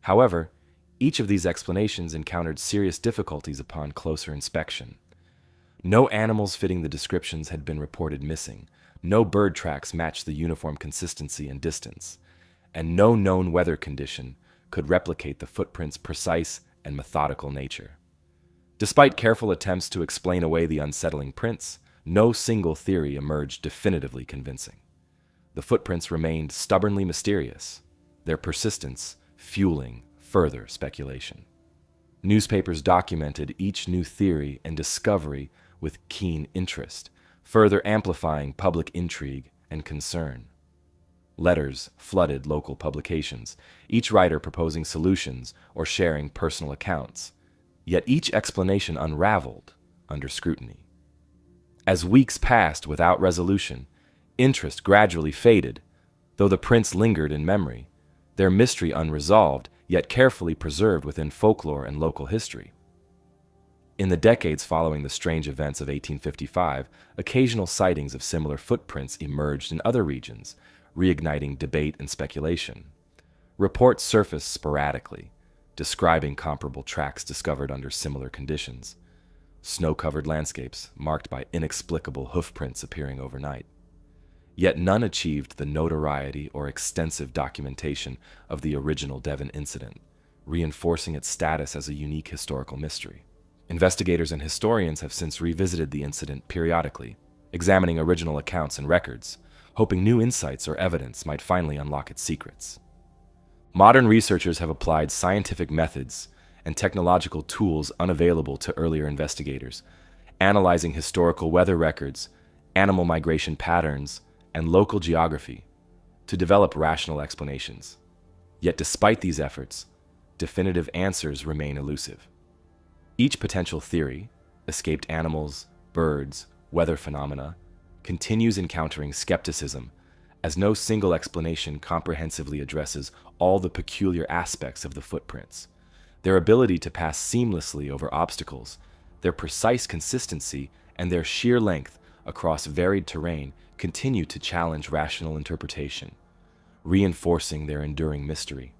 However, each of these explanations encountered serious difficulties upon closer inspection. No animals fitting the descriptions had been reported missing, no bird tracks matched the uniform consistency and distance, and no known weather condition could replicate the footprints' precise and methodical nature. Despite careful attempts to explain away the unsettling prints, no single theory emerged definitively convincing. The footprints remained stubbornly mysterious, their persistence fueling further speculation. Newspapers documented each new theory and discovery with keen interest, further amplifying public intrigue and concern. Letters flooded local publications, each writer proposing solutions or sharing personal accounts, yet each explanation unraveled under scrutiny. As weeks passed without resolution, interest gradually faded, though the prints lingered in memory, their mystery unresolved, yet carefully preserved within folklore and local history. In the decades following the strange events of 1855, occasional sightings of similar footprints emerged in other regions, reigniting debate and speculation. Reports surfaced sporadically, describing comparable tracks discovered under similar conditions, snow-covered landscapes marked by inexplicable hoofprints appearing overnight. Yet none achieved the notoriety or extensive documentation of the original Devon incident, reinforcing its status as a unique historical mystery. Investigators and historians have since revisited the incident periodically, examining original accounts and records, hoping new insights or evidence might finally unlock its secrets. Modern researchers have applied scientific methods and technological tools unavailable to earlier investigators, analyzing historical weather records, animal migration patterns, and local geography to develop rational explanations. Yet despite these efforts, definitive answers remain elusive. Each potential theory, escaped animals, birds, weather phenomena, continues encountering skepticism, as no single explanation comprehensively addresses all the peculiar aspects of the footprints. Their ability to pass seamlessly over obstacles, their precise consistency, and their sheer length across varied terrain continue to challenge rational interpretation, reinforcing their enduring mystery.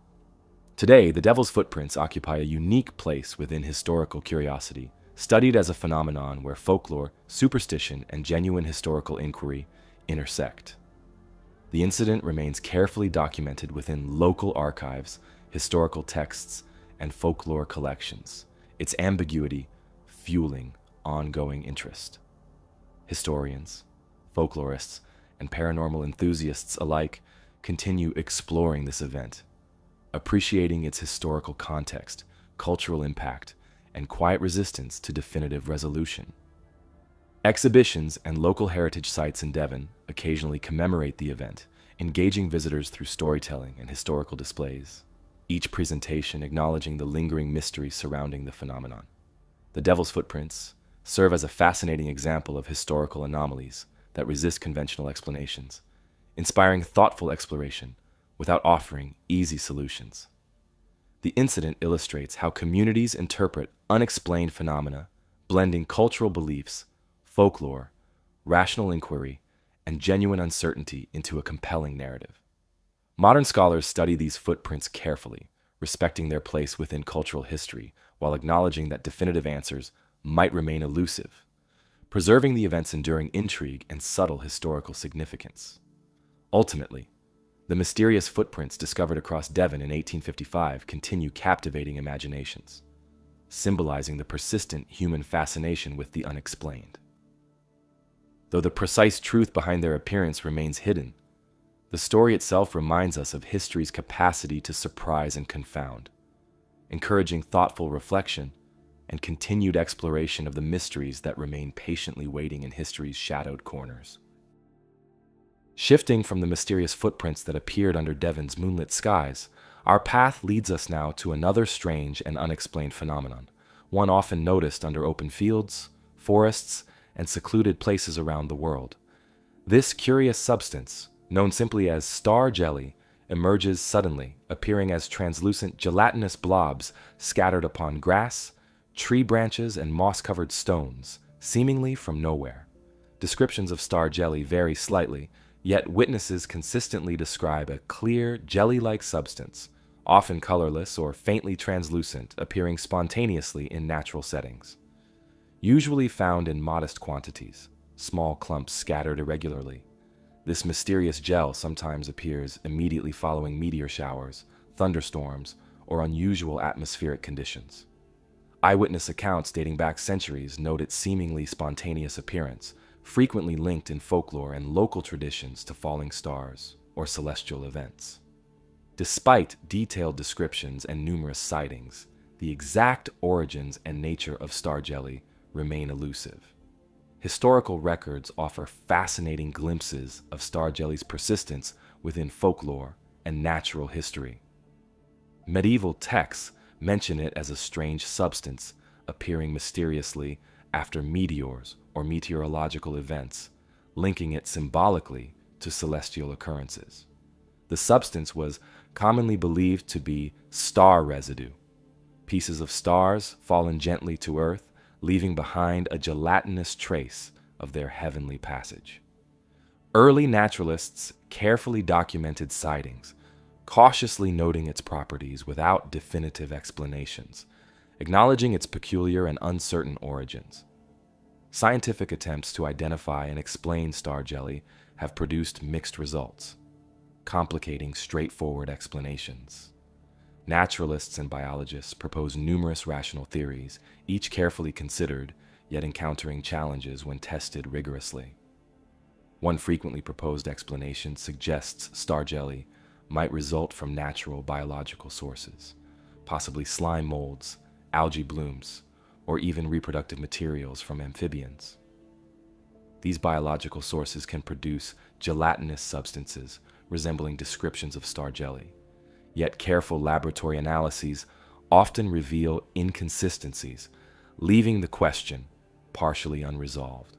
Today, the Devil's Footprints occupy a unique place within historical curiosity, studied as a phenomenon where folklore, superstition, and genuine historical inquiry intersect. The incident remains carefully documented within local archives, historical texts, and folklore collections, its ambiguity fueling ongoing interest. Historians, folklorists, and paranormal enthusiasts alike continue exploring this event, appreciating its historical context, cultural impact, and quiet resistance to definitive resolution. Exhibitions and local heritage sites in Devon occasionally commemorate the event, engaging visitors through storytelling and historical displays, each presentation acknowledging the lingering mystery surrounding the phenomenon. The Devil's Footprints serve as a fascinating example of historical anomalies that resist conventional explanations, inspiring thoughtful exploration without offering easy solutions. The incident illustrates how communities interpret unexplained phenomena, blending cultural beliefs, folklore, rational inquiry, and genuine uncertainty into a compelling narrative. Modern scholars study these footprints carefully, respecting their place within cultural history while acknowledging that definitive answers might remain elusive, preserving the event's enduring intrigue and subtle historical significance. Ultimately, the mysterious footprints discovered across Devon in 1855 continue captivating imaginations, symbolizing the persistent human fascination with the unexplained. Though the precise truth behind their appearance remains hidden, the story itself reminds us of history's capacity to surprise and confound, encouraging thoughtful reflection and continued exploration of the mysteries that remain patiently waiting in history's shadowed corners. Shifting from the mysterious footprints that appeared under Devon's moonlit skies, our path leads us now to another strange and unexplained phenomenon, one often noticed under open fields, forests, and secluded places around the world. This curious substance, known simply as star jelly, emerges suddenly, appearing as translucent gelatinous blobs scattered upon grass, tree branches, and moss-covered stones, seemingly from nowhere. Descriptions of star jelly vary slightly, yet witnesses consistently describe a clear, jelly-like substance, often colorless or faintly translucent, appearing spontaneously in natural settings. Usually found in modest quantities, small clumps scattered irregularly, this mysterious gel sometimes appears immediately following meteor showers, thunderstorms, or unusual atmospheric conditions. Eyewitness accounts dating back centuries note its seemingly spontaneous appearance, frequently linked in folklore and local traditions to falling stars or celestial events. Despite detailed descriptions and numerous sightings, the exact origins and nature of star jelly remain elusive. Historical records offer fascinating glimpses of star jelly's persistence within folklore and natural history. Medieval texts mention it as a strange substance appearing mysteriously after meteors or meteorological events, linking it symbolically to celestial occurrences. The substance was commonly believed to be star residue, pieces of stars fallen gently to earth, leaving behind a gelatinous trace of their heavenly passage. Early naturalists carefully documented sightings, cautiously noting its properties without definitive explanations, acknowledging its peculiar and uncertain origins. Scientific attempts to identify and explain star jelly have produced mixed results, complicating straightforward explanations. Naturalists and biologists propose numerous rational theories, each carefully considered, yet encountering challenges when tested rigorously. One frequently proposed explanation suggests star jelly might result from natural biological sources, possibly slime molds, algae blooms, or even reproductive materials from amphibians. These biological sources can produce gelatinous substances resembling descriptions of star jelly. Yet careful laboratory analyses often reveal inconsistencies, leaving the question partially unresolved.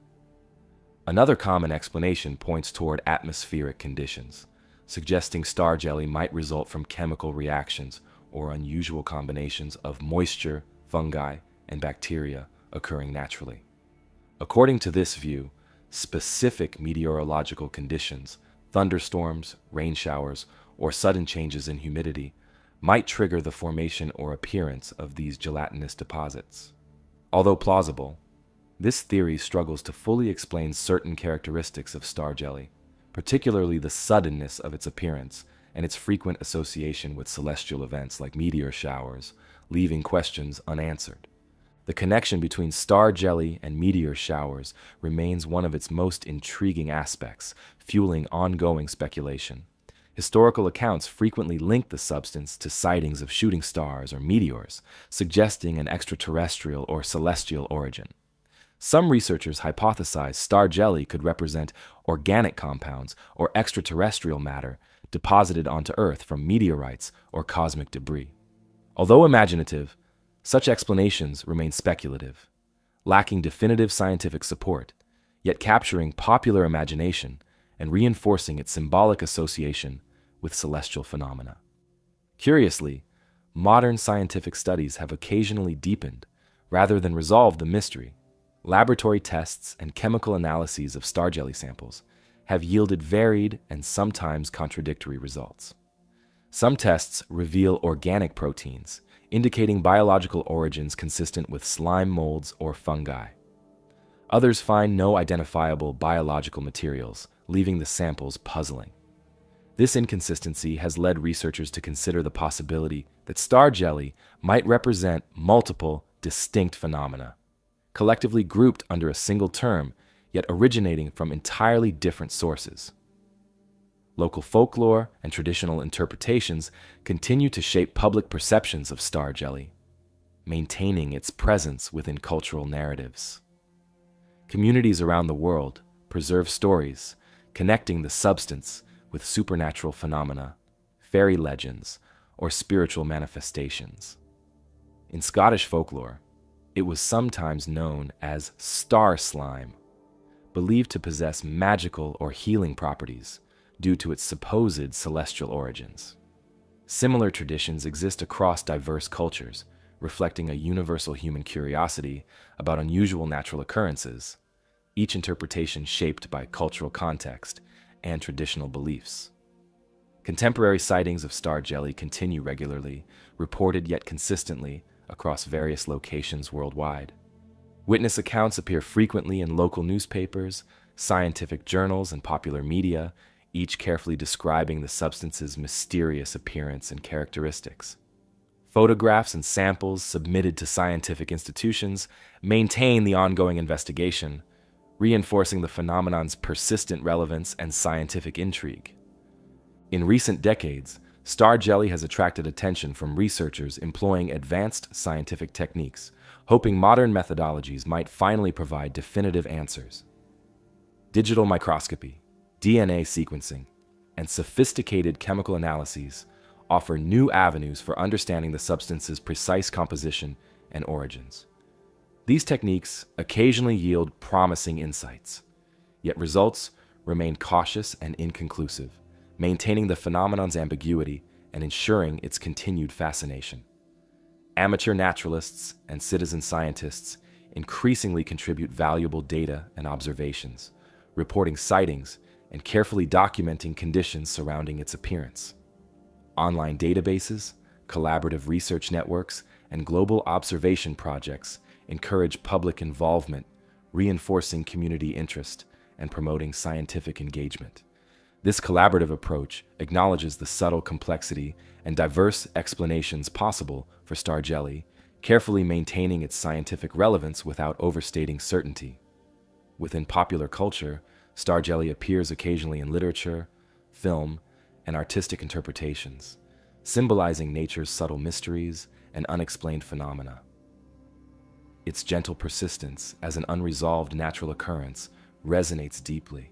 Another common explanation points toward atmospheric conditions, suggesting star jelly might result from chemical reactions or unusual combinations of moisture, fungi, and bacteria occurring naturally. According to this view, specific meteorological conditions, thunderstorms, rain showers, or sudden changes in humidity might trigger the formation or appearance of these gelatinous deposits. Although plausible, this theory struggles to fully explain certain characteristics of star jelly, particularly the suddenness of its appearance and its frequent association with celestial events like meteor showers, leaving questions unanswered. The connection between star jelly and meteor showers remains one of its most intriguing aspects, fueling ongoing speculation. Historical accounts frequently link the substance to sightings of shooting stars or meteors, suggesting an extraterrestrial or celestial origin. Some researchers hypothesize star jelly could represent organic compounds or extraterrestrial matter deposited onto Earth from meteorites or cosmic debris. Although imaginative, such explanations remain speculative, lacking definitive scientific support, yet capturing popular imagination and reinforcing its symbolic association with celestial phenomena. Curiously, modern scientific studies have occasionally deepened, rather than resolved, the mystery. Laboratory tests and chemical analyses of star jelly samples have yielded varied and sometimes contradictory results. Some tests reveal organic proteins, indicating biological origins consistent with slime molds or fungi. Others find no identifiable biological materials, leaving the samples puzzling. This inconsistency has led researchers to consider the possibility that star jelly might represent multiple, distinct phenomena, collectively grouped under a single term, yet originating from entirely different sources. Local folklore and traditional interpretations continue to shape public perceptions of star jelly. maintaining its presence within cultural narratives. Communities around the world preserve stories connecting the substance with supernatural phenomena, fairy legends, or spiritual manifestations. In Scottish folklore, it was sometimes known as star slime, believed to possess magical or healing properties due to its supposed celestial origins. Similar traditions exist across diverse cultures, reflecting a universal human curiosity about unusual natural occurrences, each interpretation shaped by cultural context and traditional beliefs. Contemporary sightings of star jelly continue regularly, reported yet consistently across various locations worldwide. Witness accounts appear frequently in local newspapers, scientific journals, and popular media, each carefully describing the substance's mysterious appearance and characteristics. Photographs and samples submitted to scientific institutions maintain the ongoing investigation, reinforcing the phenomenon's persistent relevance and scientific intrigue. In recent decades, star jelly has attracted attention from researchers employing advanced scientific techniques, hoping modern methodologies might finally provide definitive answers. Digital microscopy, DNA sequencing, and sophisticated chemical analyses offer new avenues for understanding the substance's precise composition and origins. These techniques occasionally yield promising insights, yet results remain cautious and inconclusive, maintaining the phenomenon's ambiguity and ensuring its continued fascination. Amateur naturalists and citizen scientists increasingly contribute valuable data and observations, reporting sightings and carefully documenting conditions surrounding its appearance. Online databases, collaborative research networks, and global observation projects encourage public involvement, reinforcing community interest and promoting scientific engagement. This collaborative approach acknowledges the subtle complexity and diverse explanations possible for star jelly, carefully maintaining its scientific relevance without overstating certainty. Within popular culture, star jelly appears occasionally in literature, film, and artistic interpretations, symbolizing nature's subtle mysteries and unexplained phenomena. Its gentle persistence as an unresolved natural occurrence resonates deeply,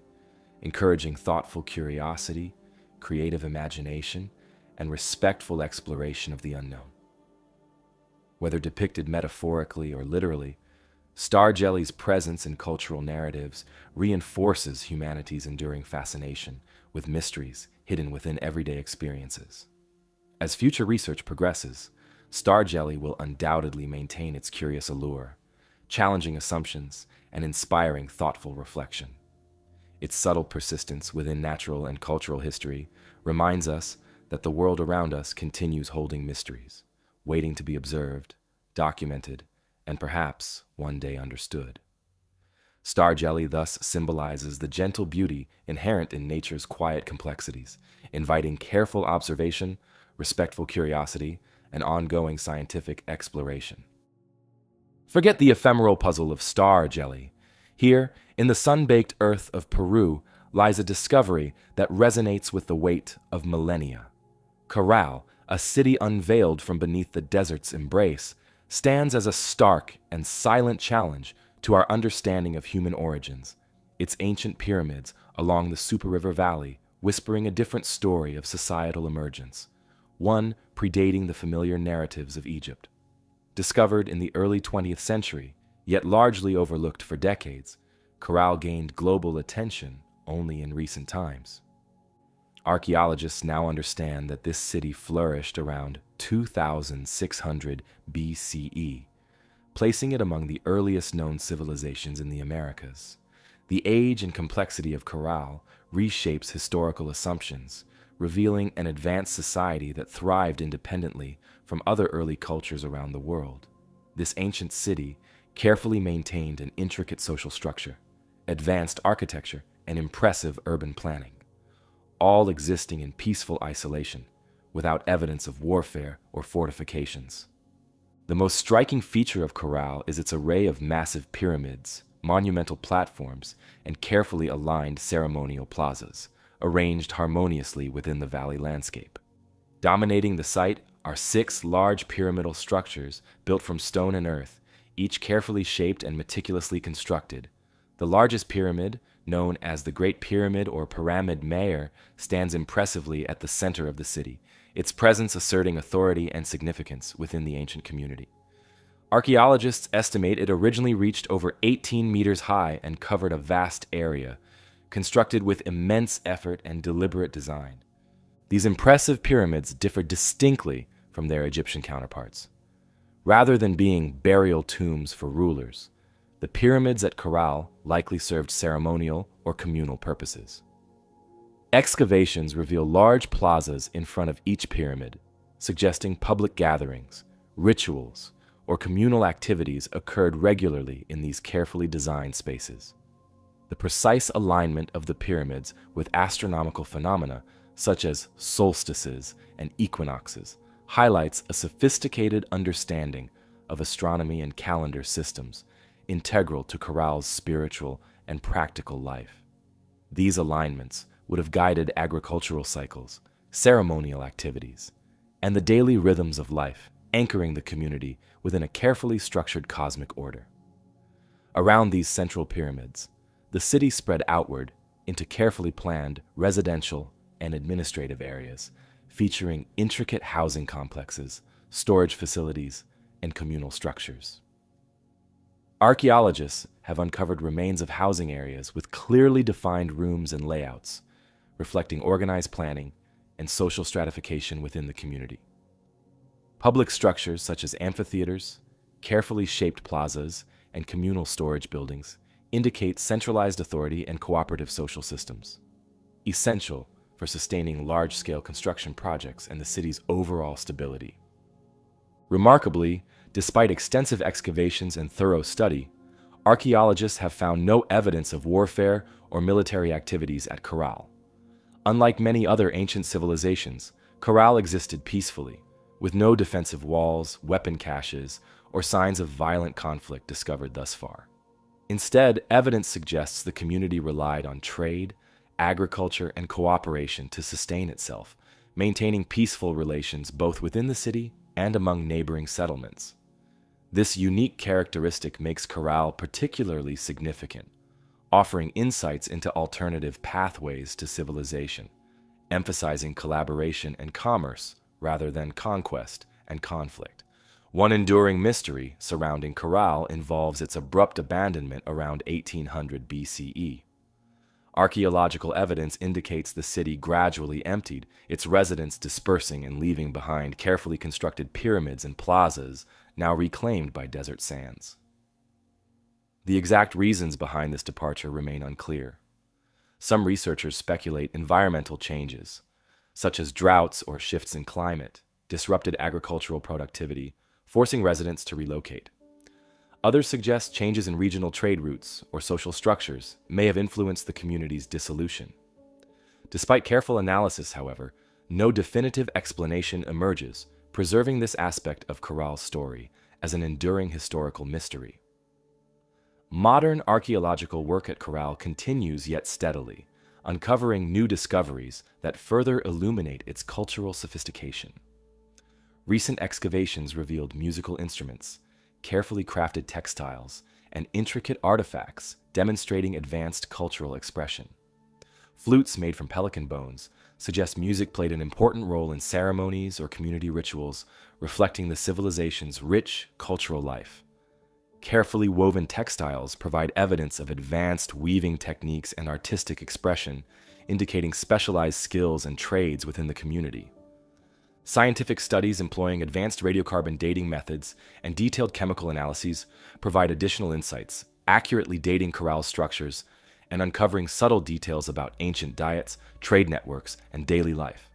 encouraging thoughtful curiosity, creative imagination, and respectful exploration of the unknown. Whether depicted metaphorically or literally, star jelly's presence in cultural narratives reinforces humanity's enduring fascination with mysteries hidden within everyday experiences. As future research progresses, star jelly will undoubtedly maintain its curious allure, challenging assumptions and inspiring thoughtful reflection. Its subtle persistence within natural and cultural history reminds us that the world around us continues holding mysteries, waiting to be observed, documented, and perhaps one day understood. Star jelly thus symbolizes the gentle beauty inherent in nature's quiet complexities, inviting careful observation, respectful curiosity, and ongoing scientific exploration. Forget the ephemeral puzzle of star jelly. Here, in the sun-baked earth of Peru, lies a discovery that resonates with the weight of millennia. Caral, a city unveiled from beneath the desert's embrace, stands as a stark and silent challenge to our understanding of human origins, its ancient pyramids along the Super River Valley whispering a different story of societal emergence, one predating the familiar narratives of Egypt. Discovered in the early 20th century, yet largely overlooked for decades, Caral gained global attention only in recent times. Archaeologists now understand that this city flourished around 2600 BCE, placing it among the earliest known civilizations in the Americas. The age and complexity of Caral reshapes historical assumptions, revealing an advanced society that thrived independently from other early cultures around the world. This ancient city carefully maintained an intricate social structure, advanced architecture, and impressive urban planning, all existing in peaceful isolation, without evidence of warfare or fortifications. The most striking feature of Caral is its array of massive pyramids, monumental platforms, and carefully aligned ceremonial plazas, arranged harmoniously within the valley landscape. Dominating the site are 6 large pyramidal structures built from stone and earth, each carefully shaped and meticulously constructed. The largest pyramid, known as the Great Pyramid or Pyramid Mayor, stands impressively at the center of the city, its presence asserting authority and significance within the ancient community. Archaeologists estimate it originally reached over 18 meters high and covered a vast area, constructed with immense effort and deliberate design. These impressive pyramids differ distinctly from their Egyptian counterparts. Rather than being burial tombs for rulers, the pyramids at Caral likely served ceremonial or communal purposes. Excavations reveal large plazas in front of each pyramid, suggesting public gatherings, rituals, or communal activities occurred regularly in these carefully designed spaces. The precise alignment of the pyramids with astronomical phenomena, such as solstices and equinoxes, highlights a sophisticated understanding of astronomy and calendar systems, integral to Caral's spiritual and practical life. These alignments would have guided agricultural cycles, ceremonial activities, and the daily rhythms of life, anchoring the community within a carefully structured cosmic order. Around these central pyramids, the city spread outward into carefully planned residential and administrative areas, featuring intricate housing complexes, storage facilities, and communal structures. Archaeologists have uncovered remains of housing areas with clearly defined rooms and layouts, reflecting organized planning and social stratification within the community. Public structures such as amphitheaters, carefully shaped plazas, and communal storage buildings indicate centralized authority and cooperative social systems, essential for sustaining large-scale construction projects and the city's overall stability. Remarkably, despite extensive excavations and thorough study, archaeologists have found no evidence of warfare or military activities at Caral. Unlike many other ancient civilizations, Caral existed peacefully, with no defensive walls, weapon caches, or signs of violent conflict discovered thus far. Instead, evidence suggests the community relied on trade, agriculture, and cooperation to sustain itself, maintaining peaceful relations both within the city and among neighboring settlements. This unique characteristic makes Caral particularly significant, offering insights into alternative pathways to civilization, emphasizing collaboration and commerce rather than conquest and conflict. One enduring mystery surrounding Caral involves its abrupt abandonment around 1800 BCE. Archaeological evidence indicates the city gradually emptied, its residents dispersing and leaving behind carefully constructed pyramids and plazas now reclaimed by desert sands. The exact reasons behind this departure remain unclear. Some researchers speculate environmental changes, such as droughts or shifts in climate, disrupted agricultural productivity, forcing residents to relocate. Others suggest changes in regional trade routes or social structures may have influenced the community's dissolution. Despite careful analysis, however, no definitive explanation emerges, preserving this aspect of Caral's story as an enduring historical mystery. Modern archaeological work at Caral continues yet steadily, uncovering new discoveries that further illuminate its cultural sophistication. Recent excavations revealed musical instruments, carefully crafted textiles, and intricate artifacts demonstrating advanced cultural expression. Flutes made from pelican bones suggest music played an important role in ceremonies or community rituals, reflecting the civilization's rich cultural life. Carefully woven textiles provide evidence of advanced weaving techniques and artistic expression, indicating specialized skills and trades within the community. Scientific studies employing advanced radiocarbon dating methods and detailed chemical analyses provide additional insights, accurately dating Caral's structures and uncovering subtle details about ancient diets, trade networks, and daily life.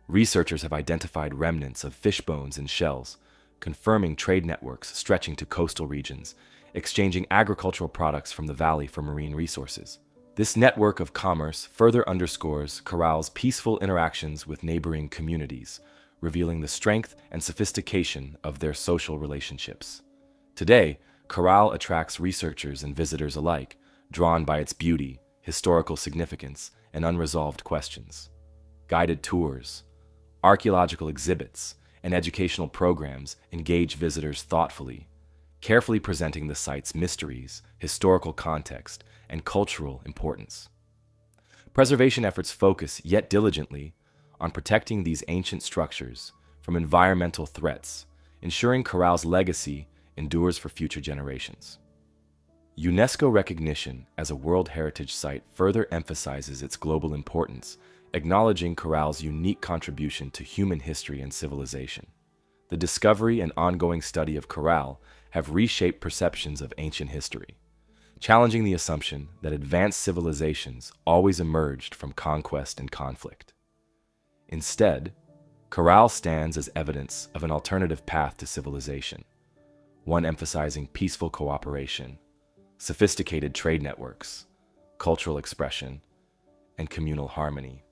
Researchers have identified remnants of fish bones and shells, confirming trade networks stretching to coastal regions, exchanging agricultural products from the valley for marine resources. This network of commerce further underscores Caral's peaceful interactions with neighboring communities, revealing the strength and sophistication of their social relationships. Today, Caral attracts researchers and visitors alike, drawn by its beauty, historical significance, and unresolved questions. Guided tours, archaeological exhibits, and educational programs engage visitors thoughtfully, carefully presenting the site's mysteries, historical context, and cultural importance. Preservation efforts focus, yet diligently, on protecting these ancient structures from environmental threats, ensuring Corral's legacy endures for future generations. UNESCO recognition as a World Heritage Site further emphasizes its global importance, acknowledging Corral's unique contribution to human history and civilization. The discovery and ongoing study of Corral have reshaped perceptions of ancient history, challenging the assumption that advanced civilizations always emerged from conquest and conflict. Instead, Corral stands as evidence of an alternative path to civilization, one emphasizing peaceful cooperation, sophisticated trade networks, cultural expression, and communal harmony.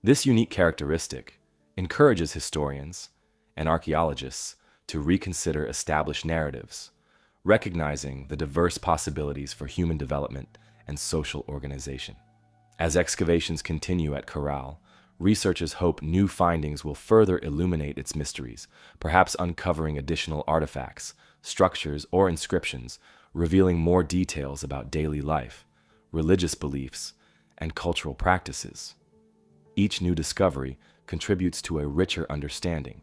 This unique characteristic encourages historians and archaeologists to reconsider established narratives, recognizing the diverse possibilities for human development and social organization. As excavations continue at Corral, researchers hope new findings will further illuminate its mysteries, perhaps uncovering additional artifacts, structures, or inscriptions, revealing more details about daily life, religious beliefs, and cultural practices. Each new discovery contributes to a richer understanding,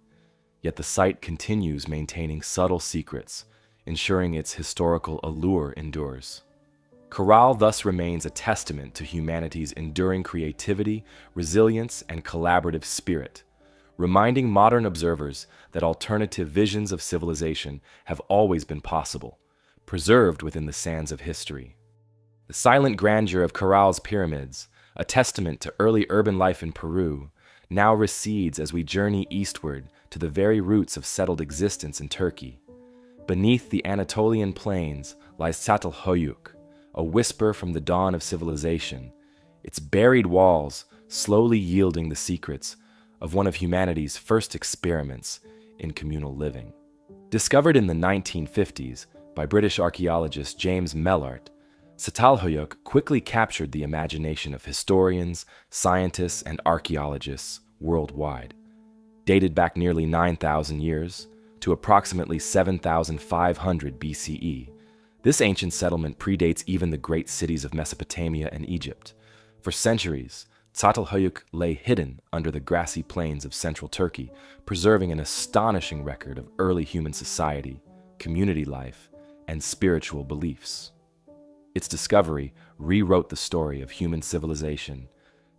yet the site continues maintaining subtle secrets, ensuring its historical allure endures. Corral thus remains a testament to humanity's enduring creativity, resilience, and collaborative spirit, reminding modern observers that alternative visions of civilization have always been possible, preserved within the sands of history. The silent grandeur of Corral's pyramids, a testament to early urban life in Peru, now recedes as we journey eastward to the very roots of settled existence in Turkey. Beneath the Anatolian plains lies Çatalhöyük, a whisper from the dawn of civilization, its buried walls slowly yielding the secrets of one of humanity's first experiments in communal living. Discovered in the 1950s by British archaeologist James Mellart, Çatalhöyük quickly captured the imagination of historians, scientists, and archaeologists worldwide. Dated back nearly 9,000 years to approximately 7,500 BCE, this ancient settlement predates even the great cities of Mesopotamia and Egypt. For centuries, Çatalhöyük lay hidden under the grassy plains of central Turkey, preserving an astonishing record of early human society, community life, and spiritual beliefs. Its discovery rewrote the story of human civilization,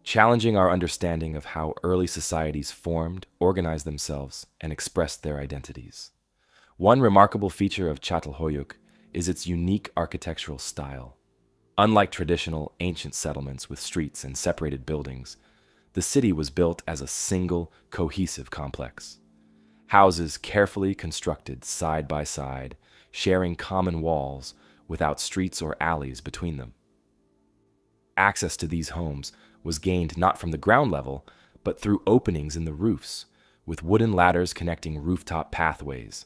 challenging our understanding of how early societies formed, organized themselves, and expressed their identities. One remarkable feature of Çatalhöyük is its unique architectural style. Unlike traditional ancient settlements with streets and separated buildings, the city was built as a single, cohesive complex. Houses carefully constructed side by side, sharing common walls without streets or alleys between them. Access to these homes was gained not from the ground level, but through openings in the roofs, with wooden ladders connecting rooftop pathways.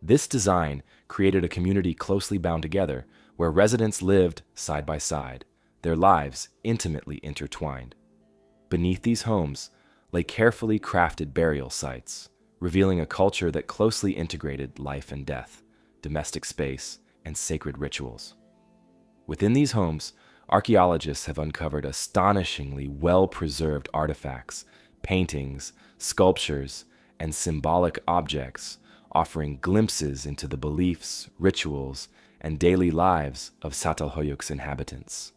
This design created a community closely bound together, where residents lived side by side, their lives intimately intertwined. Beneath these homes lay carefully crafted burial sites, revealing a culture that closely integrated life and death, domestic space, and sacred rituals. Within these homes, archaeologists have uncovered astonishingly well-preserved artifacts, paintings, sculptures, and symbolic objects, offering glimpses into the beliefs, rituals, and daily lives of Çatalhöyük's inhabitants.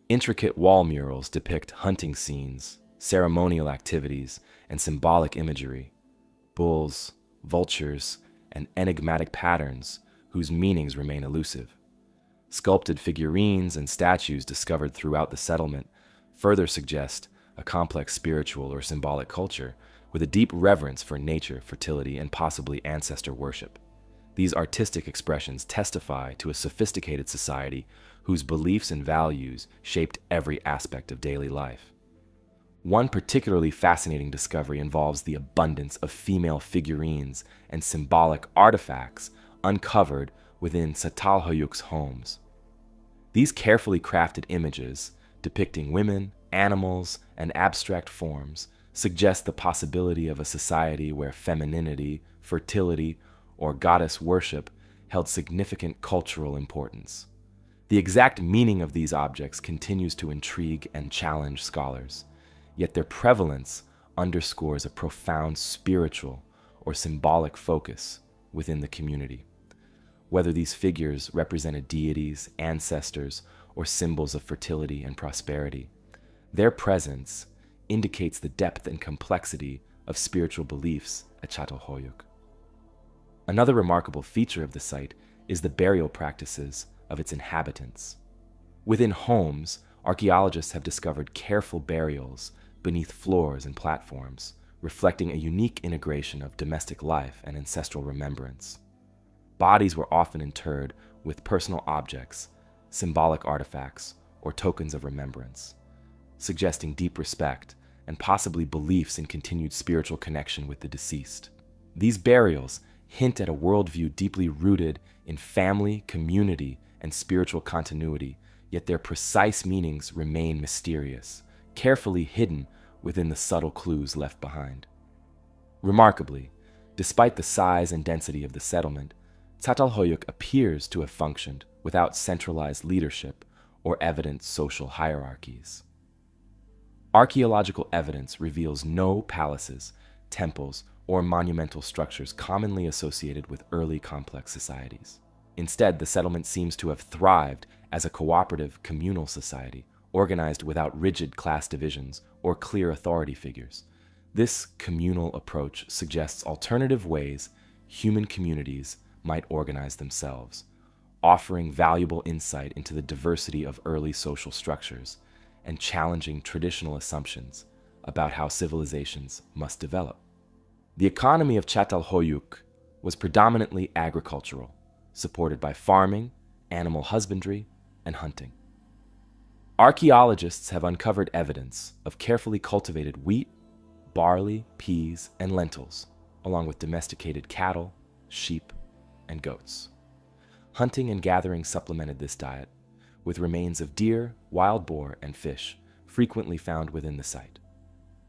Intricate wall murals depict hunting scenes, ceremonial activities, and symbolic imagery, bulls, vultures, and enigmatic patterns whose meanings remain elusive. Sculpted figurines and statues discovered throughout the settlement further suggest a complex spiritual or symbolic culture with a deep reverence for nature, fertility, and possibly ancestor worship. These artistic expressions testify to a sophisticated society whose beliefs and values shaped every aspect of daily life. One particularly fascinating discovery involves the abundance of female figurines and symbolic artifacts uncovered within Çatalhöyük's homes. These carefully crafted images, depicting women, animals, and abstract forms, suggest the possibility of a society where femininity, fertility, or goddess worship held significant cultural importance. The exact meaning of these objects continues to intrigue and challenge scholars, yet their prevalence underscores a profound spiritual or symbolic focus within the community. Whether these figures represented deities, ancestors, or symbols of fertility and prosperity, their presence indicates the depth and complexity of spiritual beliefs at Çatalhöyük. Another remarkable feature of the site is the burial practices of its inhabitants. Within homes, archaeologists have discovered careful burials beneath floors and platforms, reflecting a unique integration of domestic life and ancestral remembrance. Bodies were often interred with personal objects, symbolic artifacts, or tokens of remembrance, suggesting deep respect and possibly beliefs in continued spiritual connection with the deceased. These burials hint at a worldview deeply rooted in family, community, and spiritual continuity, yet their precise meanings remain mysterious, carefully hidden within the subtle clues left behind. Remarkably, despite the size and density of the settlement, Çatalhöyük appears to have functioned without centralized leadership or evident social hierarchies. Archaeological evidence reveals no palaces, temples, or monumental structures commonly associated with early complex societies. Instead, the settlement seems to have thrived as a cooperative communal society, organized without rigid class divisions or clear authority figures. This communal approach suggests alternative ways human communities might organize themselves, offering valuable insight into the diversity of early social structures and challenging traditional assumptions about how civilizations must develop. The economy of Çatalhöyük was predominantly agricultural, supported by farming, animal husbandry, and hunting. Archaeologists have uncovered evidence of carefully cultivated wheat, barley, peas, and lentils, along with domesticated cattle, sheep, and goats. Hunting and gathering supplemented this diet, with remains of deer, wild boar, and fish frequently found within the site.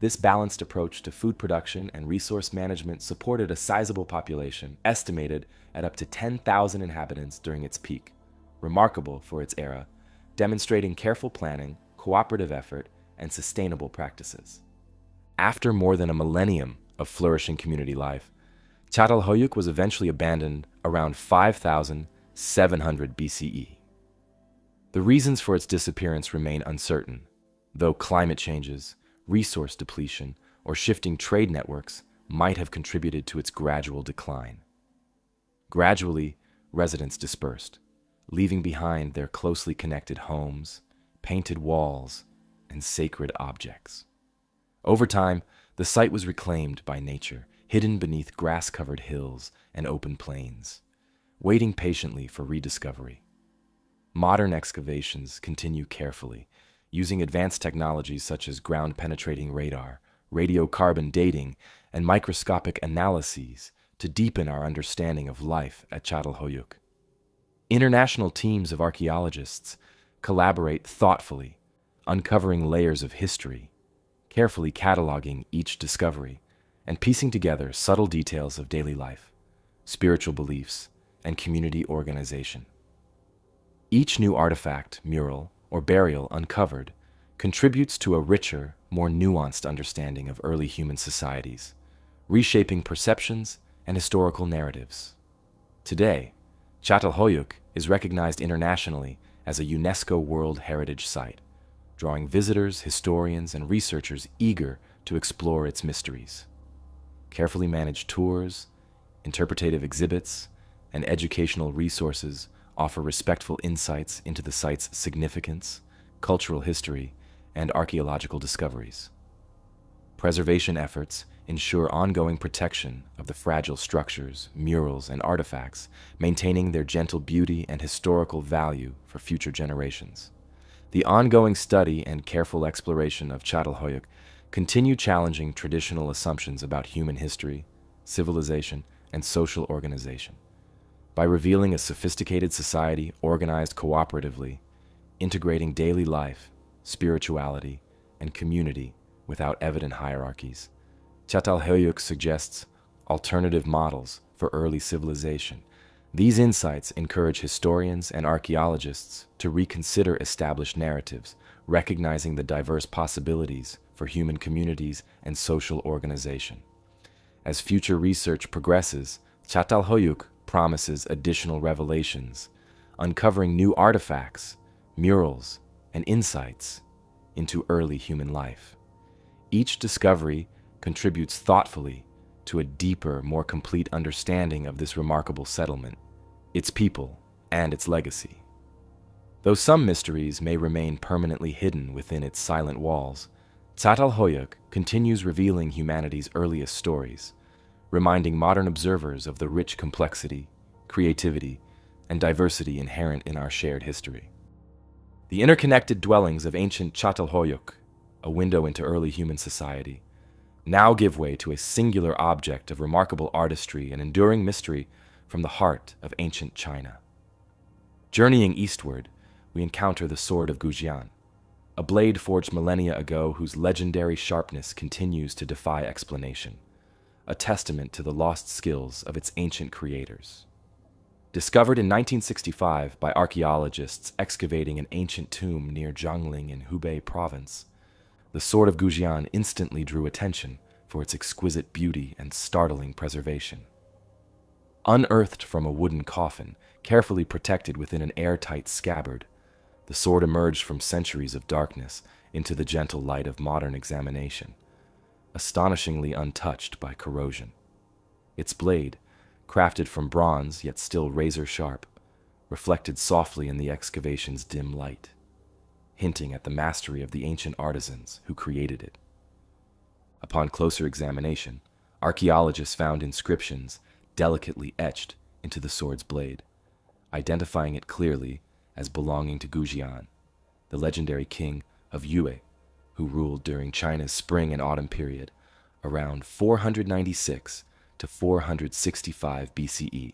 This balanced approach to food production and resource management supported a sizable population, estimated at up to 10,000 inhabitants during its peak, remarkable for its era, demonstrating careful planning, cooperative effort, and sustainable practices. After more than a millennium of flourishing community life, Çatalhöyük was eventually abandoned around 5,700 BCE. The reasons for its disappearance remain uncertain, though climate changes, resource depletion, or shifting trade networks might have contributed to its gradual decline. Gradually, residents dispersed, leaving behind their closely connected homes, painted walls, and sacred objects. Over time, the site was reclaimed by nature, hidden beneath grass-covered hills and open plains, waiting patiently for rediscovery. Modern excavations continue carefully, using advanced technologies such as ground-penetrating radar, radiocarbon dating, and microscopic analyses to deepen our understanding of life at Çatalhöyük. International teams of archaeologists collaborate thoughtfully, uncovering layers of history, carefully cataloging each discovery, and piecing together subtle details of daily life, spiritual beliefs, and community organization. Each new artifact, mural, or burial uncovered contributes to a richer, more nuanced understanding of early human societies, reshaping perceptions and historical narratives. Today, Çatalhöyük is recognized internationally as a UNESCO World Heritage Site, drawing visitors, historians, and researchers eager to explore its mysteries. Carefully managed tours, interpretative exhibits, and educational resources offer respectful insights into the site's significance, cultural history, and archaeological discoveries. Preservation efforts ensure ongoing protection of the fragile structures, murals, and artifacts, maintaining their gentle beauty and historical value for future generations. The ongoing study and careful exploration of Çatalhöyük continue challenging traditional assumptions about human history, civilization, and social organization. By revealing a sophisticated society organized cooperatively, integrating daily life, spirituality, and community without evident hierarchies. Çatalhöyük suggests alternative models for early civilization. These insights encourage historians and archaeologists to reconsider established narratives, recognizing the diverse possibilities for human communities and social organization. As future research progresses, Çatalhöyük promises additional revelations, uncovering new artifacts, murals, and insights into early human life. Each discovery contributes thoughtfully to a deeper, more complete understanding of this remarkable settlement, its people, and its legacy. Though some mysteries may remain permanently hidden within its silent walls, Çatalhöyük continues revealing humanity's earliest stories, reminding modern observers of the rich complexity, creativity, and diversity inherent in our shared history. The interconnected dwellings of ancient Çatalhöyük, a window into early human society, now give way to a singular object of remarkable artistry and enduring mystery from the heart of ancient China. Journeying eastward, we encounter the Sword of Gujian, a blade forged millennia ago whose legendary sharpness continues to defy explanation, a testament to the lost skills of its ancient creators. Discovered in 1965 by archaeologists excavating an ancient tomb near Zhangling in Hubei province, the Sword of Gujian instantly drew attention for its exquisite beauty and startling preservation. Unearthed from a wooden coffin, carefully protected within an airtight scabbard, the sword emerged from centuries of darkness into the gentle light of modern examination, astonishingly untouched by corrosion. Its blade, crafted from bronze yet still razor-sharp, reflected softly in the excavation's dim light, hinting at the mastery of the ancient artisans who created it. Upon closer examination, archaeologists found inscriptions delicately etched into the sword's blade, identifying it clearly as belonging to Gujian, the legendary king of Yue, who ruled during China's spring and autumn period, around 496 to 465 BCE.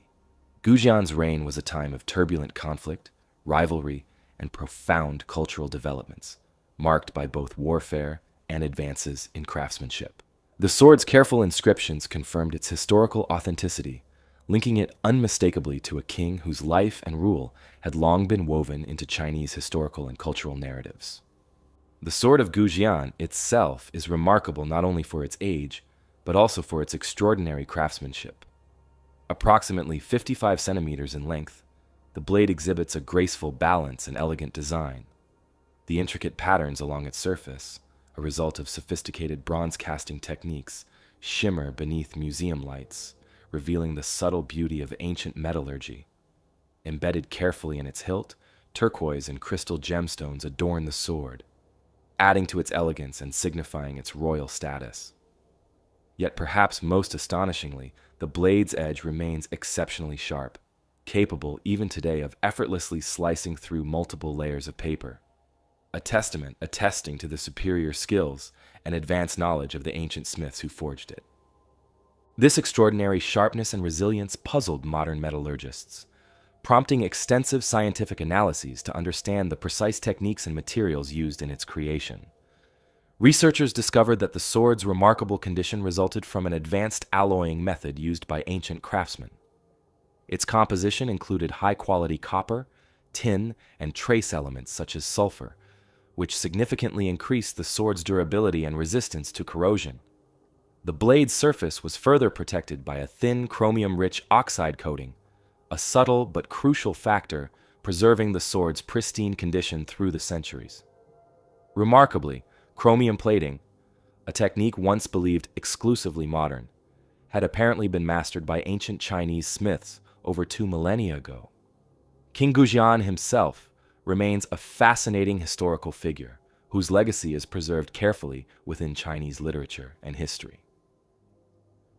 Gujian's reign was a time of turbulent conflict, rivalry, and profound cultural developments, marked by both warfare and advances in craftsmanship. The sword's careful inscriptions confirmed its historical authenticity, linking it unmistakably to a king whose life and rule had long been woven into Chinese historical and cultural narratives. The Sword of Gujian itself is remarkable not only for its age, but also for its extraordinary craftsmanship. Approximately 55 centimeters in length, the blade exhibits a graceful balance and elegant design. The intricate patterns along its surface, a result of sophisticated bronze casting techniques, shimmer beneath museum lights, revealing the subtle beauty of ancient metallurgy. Embedded carefully in its hilt, turquoise and crystal gemstones adorn the sword, adding to its elegance and signifying its royal status. Yet perhaps most astonishingly, the blade's edge remains exceptionally sharp, capable even today of effortlessly slicing through multiple layers of paper, a testament attesting to the superior skills and advanced knowledge of the ancient smiths who forged it. This extraordinary sharpness and resilience puzzled modern metallurgists, prompting extensive scientific analyses to understand the precise techniques and materials used in its creation. Researchers discovered that the sword's remarkable condition resulted from an advanced alloying method used by ancient craftsmen. Its composition included high-quality copper, tin, and trace elements such as sulfur, which significantly increased the sword's durability and resistance to corrosion. The blade's surface was further protected by a thin chromium-rich oxide coating, a subtle but crucial factor preserving the sword's pristine condition through the centuries. Remarkably, chromium plating, a technique once believed exclusively modern, had apparently been mastered by ancient Chinese smiths over 2 millennia ago. King Gujian himself remains a fascinating historical figure whose legacy is preserved carefully within Chinese literature and history.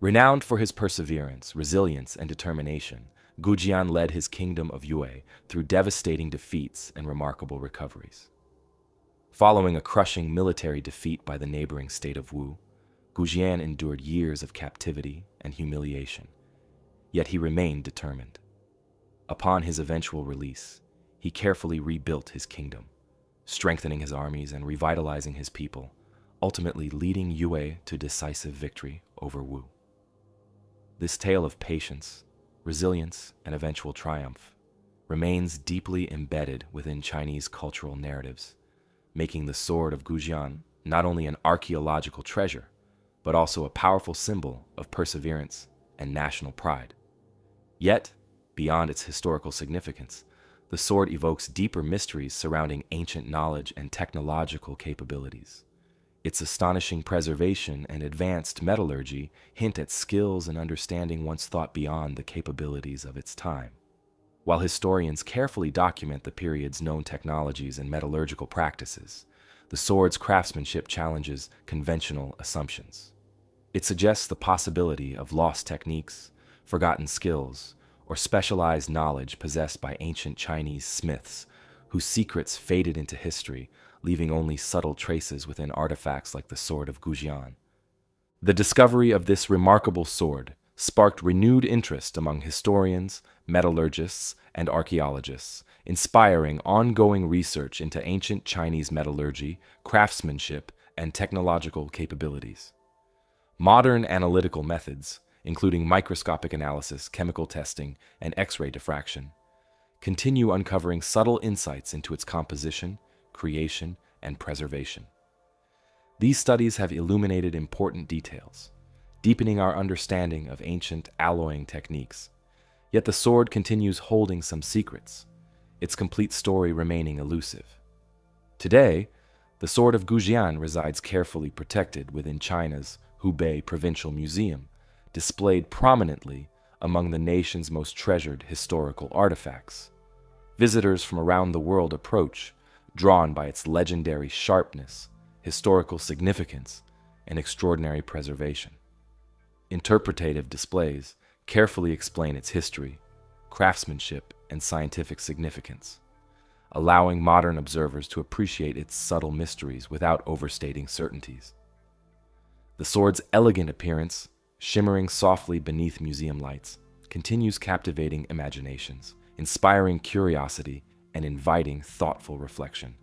Renowned for his perseverance, resilience, and determination, Gujian led his kingdom of Yue through devastating defeats and remarkable recoveries. Following a crushing military defeat by the neighboring state of Wu, Gujian endured years of captivity and humiliation, yet he remained determined. Upon his eventual release, he carefully rebuilt his kingdom, strengthening his armies and revitalizing his people, ultimately leading Yue to decisive victory over Wu. This tale of patience, resilience, and eventual triumph remains deeply embedded within Chinese cultural narratives, making the sword of Gujian not only an archaeological treasure, but also a powerful symbol of perseverance and national pride. Yet, beyond its historical significance, the sword evokes deeper mysteries surrounding ancient knowledge and technological capabilities. Its astonishing preservation and advanced metallurgy hint at skills and understanding once thought beyond the capabilities of its time. While historians carefully document the period's known technologies and metallurgical practices, the sword's craftsmanship challenges conventional assumptions. It suggests the possibility of lost techniques, forgotten skills, or specialized knowledge possessed by ancient Chinese smiths, whose secrets faded into history, leaving only subtle traces within artifacts like the Sword of Gujian. The discovery of this remarkable sword sparked renewed interest among historians, metallurgists, and archaeologists, inspiring ongoing research into ancient Chinese metallurgy, craftsmanship, and technological capabilities. Modern analytical methods, including microscopic analysis, chemical testing, and X-ray diffraction, continue uncovering subtle insights into its composition, creation, and preservation. These studies have illuminated important details, deepening our understanding of ancient alloying techniques. Yet the sword continues holding some secrets, its complete story remaining elusive. Today, the Sword of Gujian resides carefully protected within China's Hubei Provincial Museum, displayed prominently among the nation's most treasured historical artifacts. Visitors from around the world approach, drawn by its legendary sharpness, historical significance, and extraordinary preservation. Interpretative displays carefully explain its history, craftsmanship, and scientific significance, allowing modern observers to appreciate its subtle mysteries without overstating certainties. The sword's elegant appearance, shimmering softly beneath museum lights, continues captivating imaginations, inspiring curiosity, and inviting thoughtful reflection.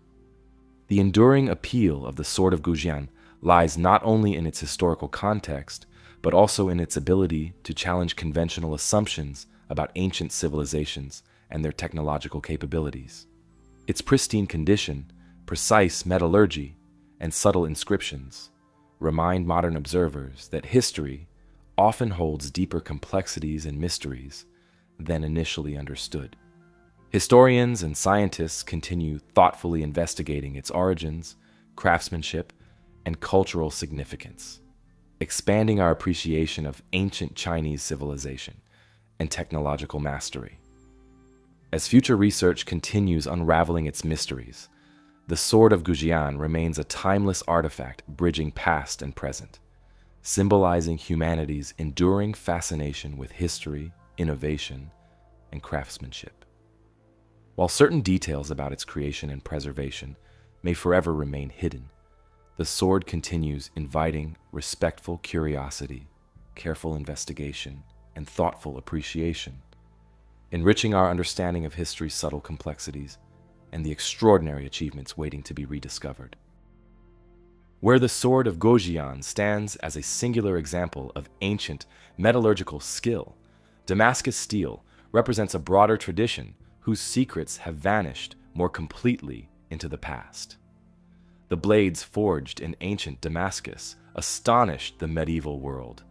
The enduring appeal of the Sword of Gujian lies not only in its historical context, but also in its ability to challenge conventional assumptions about ancient civilizations and their technological capabilities. Its pristine condition, precise metallurgy, and subtle inscriptions remind modern observers that history often holds deeper complexities and mysteries than initially understood. Historians and scientists continue thoughtfully investigating its origins, craftsmanship, and cultural significance, expanding our appreciation of ancient Chinese civilization and technological mastery. As future research continues unraveling its mysteries, the Sword of Gujian remains a timeless artifact bridging past and present, symbolizing humanity's enduring fascination with history, innovation, and craftsmanship. While certain details about its creation and preservation may forever remain hidden, the sword continues inviting respectful curiosity, careful investigation, and thoughtful appreciation, enriching our understanding of history's subtle complexities and the extraordinary achievements waiting to be rediscovered. Where the Sword of Gujian stands as a singular example of ancient metallurgical skill, Damascus Steel represents a broader tradition whose secrets have vanished more completely into the past. The blades forged in ancient Damascus astonished the medieval world,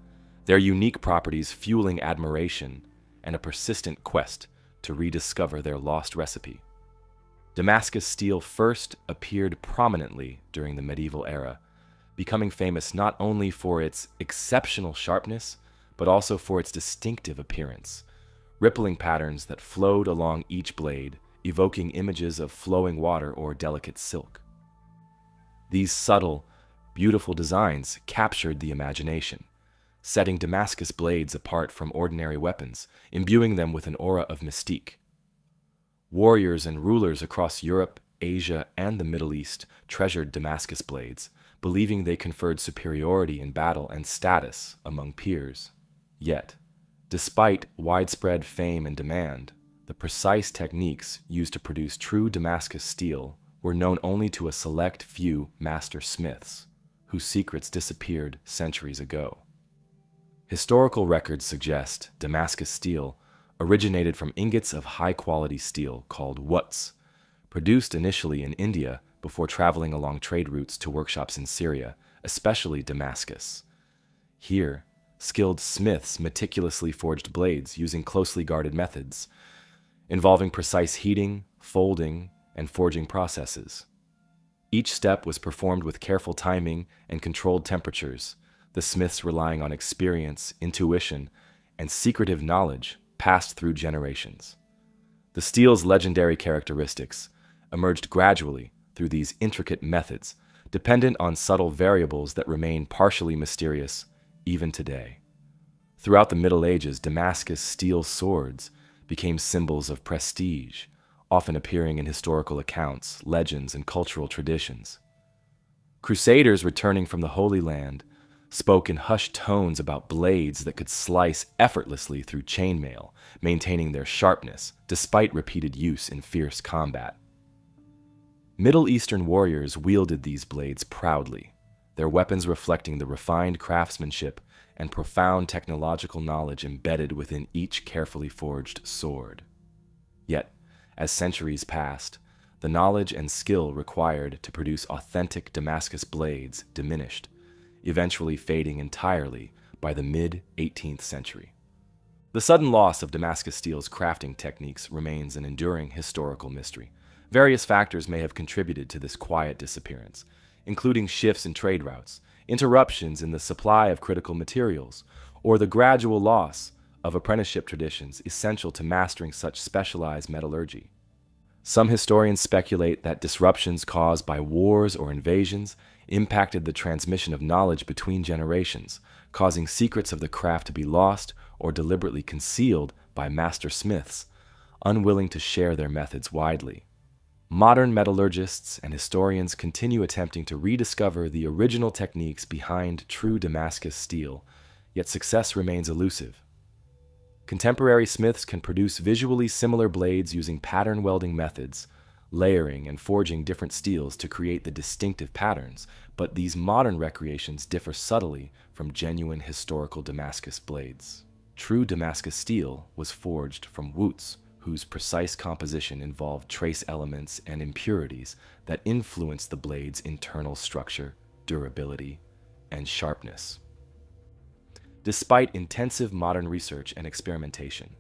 their unique properties fueling admiration and a persistent quest to rediscover their lost recipe. Damascus steel first appeared prominently during the medieval era, becoming famous not only for its exceptional sharpness, but also for its distinctive appearance, rippling patterns that flowed along each blade, evoking images of flowing water or delicate silk. These subtle, beautiful designs captured the imagination, setting Damascus blades apart from ordinary weapons, imbuing them with an aura of mystique. Warriors and rulers across Europe, Asia, and the Middle East treasured Damascus blades, believing they conferred superiority in battle and status among peers. Yet, despite widespread fame and demand, the precise techniques used to produce true Damascus steel were known only to a select few master smiths, whose secrets disappeared centuries ago. Historical records suggest Damascus steel originated from ingots of high-quality steel called wuts, produced initially in India before traveling along trade routes to workshops in Syria, especially Damascus. Here, skilled smiths meticulously forged blades using closely guarded methods, involving precise heating, folding, and forging processes. Each step was performed with careful timing and controlled temperatures, the smiths relying on experience, intuition, and secretive knowledge passed through generations. The steel's legendary characteristics emerged gradually through these intricate methods, dependent on subtle variables that remain partially mysterious even today. Throughout the Middle Ages, Damascus steel swords became symbols of prestige, often appearing in historical accounts, legends, and cultural traditions. Crusaders returning from the Holy Land spoke in hushed tones about blades that could slice effortlessly through chainmail, maintaining their sharpness despite repeated use in fierce combat. Middle Eastern warriors wielded these blades proudly, their weapons reflecting the refined craftsmanship and profound technological knowledge embedded within each carefully forged sword. Yet, as centuries passed, the knowledge and skill required to produce authentic Damascus blades diminished, eventually fading entirely by the mid-18th century. The sudden loss of Damascus steel's crafting techniques remains an enduring historical mystery. Various factors may have contributed to this quiet disappearance, including shifts in trade routes, interruptions in the supply of critical materials, or the gradual loss of apprenticeship traditions essential to mastering such specialized metallurgy. Some historians speculate that disruptions caused by wars or invasions impacted the transmission of knowledge between generations, causing secrets of the craft to be lost or deliberately concealed by master smiths, unwilling to share their methods widely. Modern metallurgists and historians continue attempting to rediscover the original techniques behind true Damascus steel, yet success remains elusive. Contemporary smiths can produce visually similar blades using pattern welding methods, layering and forging different steels to create the distinctive patterns, but these modern recreations differ subtly from genuine historical Damascus blades. True Damascus steel was forged from wuts, whose precise composition involved trace elements and impurities that influence the blade's internal structure, durability, and sharpness. Despite intensive modern research and experimentation,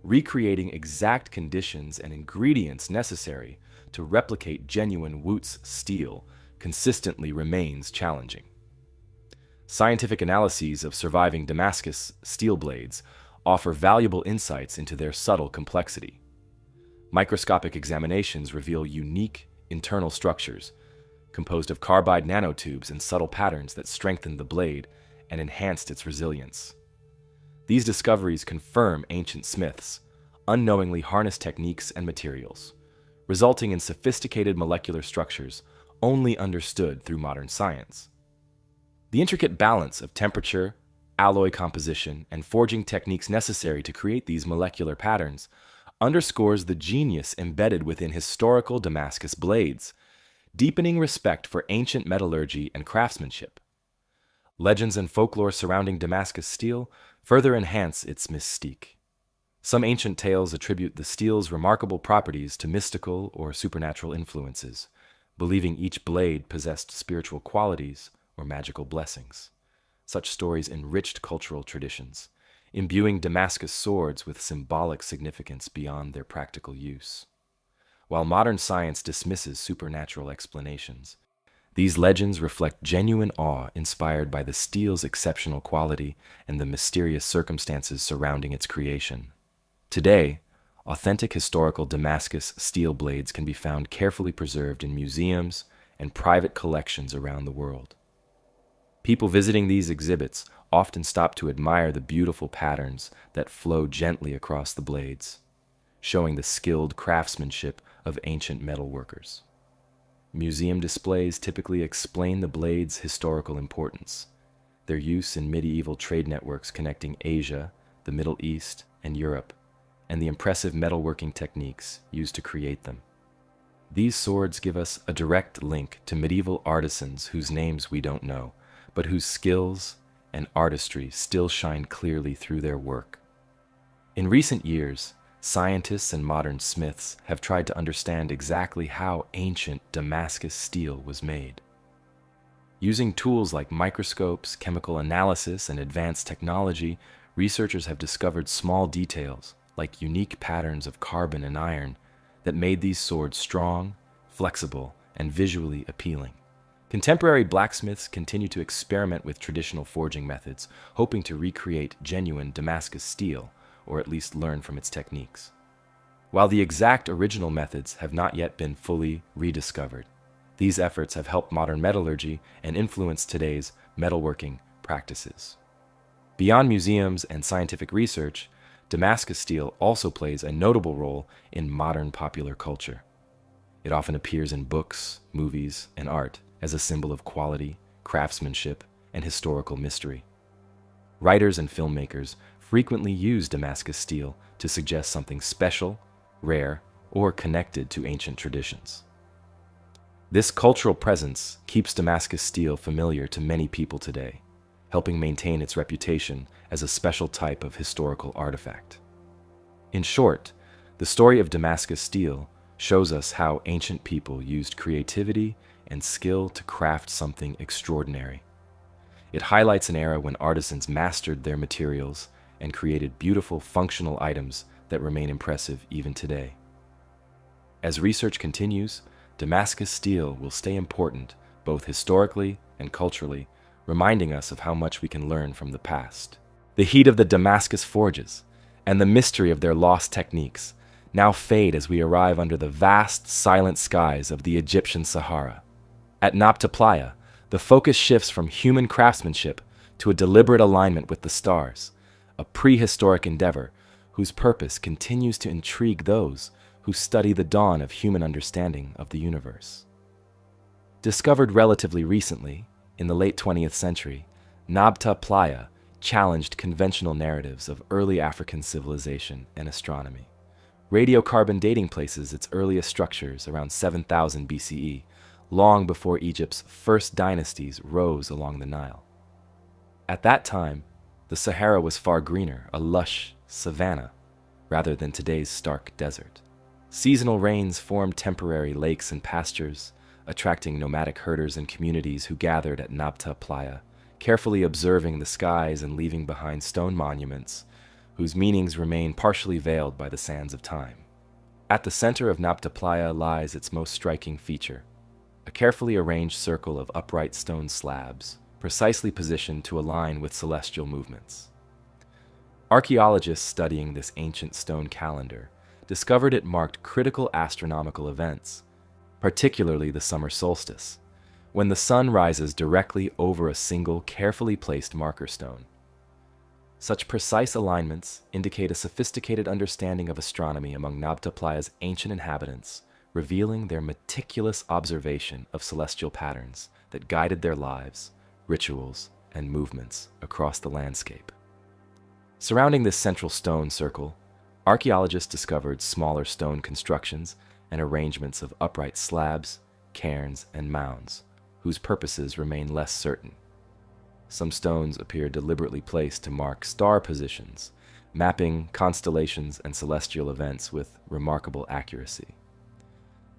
recreating exact conditions and ingredients necessary to replicate genuine wuts steel consistently remains challenging. Scientific analyses of surviving Damascus steel blades offer valuable insights into their subtle complexity. Microscopic examinations reveal unique internal structures, composed of carbide nanotubes and subtle patterns that strengthen the blade and enhanced its resilience. These discoveries confirm ancient smiths unknowingly harnessed techniques and materials, resulting in sophisticated molecular structures only understood through modern science. The intricate balance of temperature, alloy composition, and forging techniques necessary to create these molecular patterns underscores the genius embedded within historical Damascus blades, deepening respect for ancient metallurgy and craftsmanship. Legends and folklore surrounding Damascus steel further enhance its mystique. Some ancient tales attribute the steel's remarkable properties to mystical or supernatural influences, believing each blade possessed spiritual qualities or magical blessings. Such stories enriched cultural traditions, imbuing Damascus swords with symbolic significance beyond their practical use. While modern science dismisses supernatural explanations, these legends reflect genuine awe inspired by the steel's exceptional quality and the mysterious circumstances surrounding its creation. Today, authentic historical Damascus steel blades can be found carefully preserved in museums and private collections around the world. People visiting these exhibits often stop to admire the beautiful patterns that flow gently across the blades, showing the skilled craftsmanship of ancient metalworkers. Museum displays typically explain the blade's historical importance, their use in medieval trade networks connecting Asia, the Middle East, and Europe, and the impressive metalworking techniques used to create them. These swords give us a direct link to medieval artisans whose names we don't know, but whose skills and artistry still shine clearly through their work. In recent years, scientists and modern smiths have tried to understand exactly how ancient Damascus steel was made. Using tools like microscopes, chemical analysis, and advanced technology, researchers have discovered small details, like unique patterns of carbon and iron, that made these swords strong, flexible, and visually appealing. Contemporary blacksmiths continue to experiment with traditional forging methods, hoping to recreate genuine Damascus steel, or at least learn from its techniques. While the exact original methods have not yet been fully rediscovered, these efforts have helped modern metallurgy and influenced today's metalworking practices. Beyond museums and scientific research, Damascus steel also plays a notable role in modern popular culture. It often appears in books, movies, and art as a symbol of quality, craftsmanship, and historical mystery. Writers and filmmakers frequently use Damascus steel to suggest something special, rare, or connected to ancient traditions. This cultural presence keeps Damascus steel familiar to many people today, helping maintain its reputation as a special type of historical artifact. In short, the story of Damascus steel shows us how ancient people used creativity and skill to craft something extraordinary. It highlights an era when artisans mastered their materials and created beautiful, functional items that remain impressive even today. As research continues, Damascus steel will stay important both historically and culturally, reminding us of how much we can learn from the past. The heat of the Damascus forges and the mystery of their lost techniques now fade as we arrive under the vast, silent skies of the Egyptian Sahara. At Nabta Playa, the focus shifts from human craftsmanship to a deliberate alignment with the stars, a prehistoric endeavor whose purpose continues to intrigue those who study the dawn of human understanding of the universe. Discovered relatively recently, in the late 20th century, Nabta Playa challenged conventional narratives of early African civilization and astronomy. Radiocarbon dating places its earliest structures around 7000 BCE, long before Egypt's first dynasties rose along the Nile. At that time, the Sahara was far greener, a lush savanna, rather than today's stark desert. Seasonal rains formed temporary lakes and pastures, attracting nomadic herders and communities who gathered at Nabta Playa, carefully observing the skies and leaving behind stone monuments, whose meanings remain partially veiled by the sands of time. At the center of Nabta Playa lies its most striking feature, a carefully arranged circle of upright stone slabs, precisely positioned to align with celestial movements. Archaeologists studying this ancient stone calendar discovered it marked critical astronomical events, particularly the summer solstice, when the sun rises directly over a single carefully placed marker stone. Such precise alignments indicate a sophisticated understanding of astronomy among Nabta Playa's ancient inhabitants, revealing their meticulous observation of celestial patterns that guided their lives, rituals, and movements across the landscape. Surrounding this central stone circle, archaeologists discovered smaller stone constructions and arrangements of upright slabs, cairns, and mounds, whose purposes remain less certain. Some stones appear deliberately placed to mark star positions, mapping constellations and celestial events with remarkable accuracy.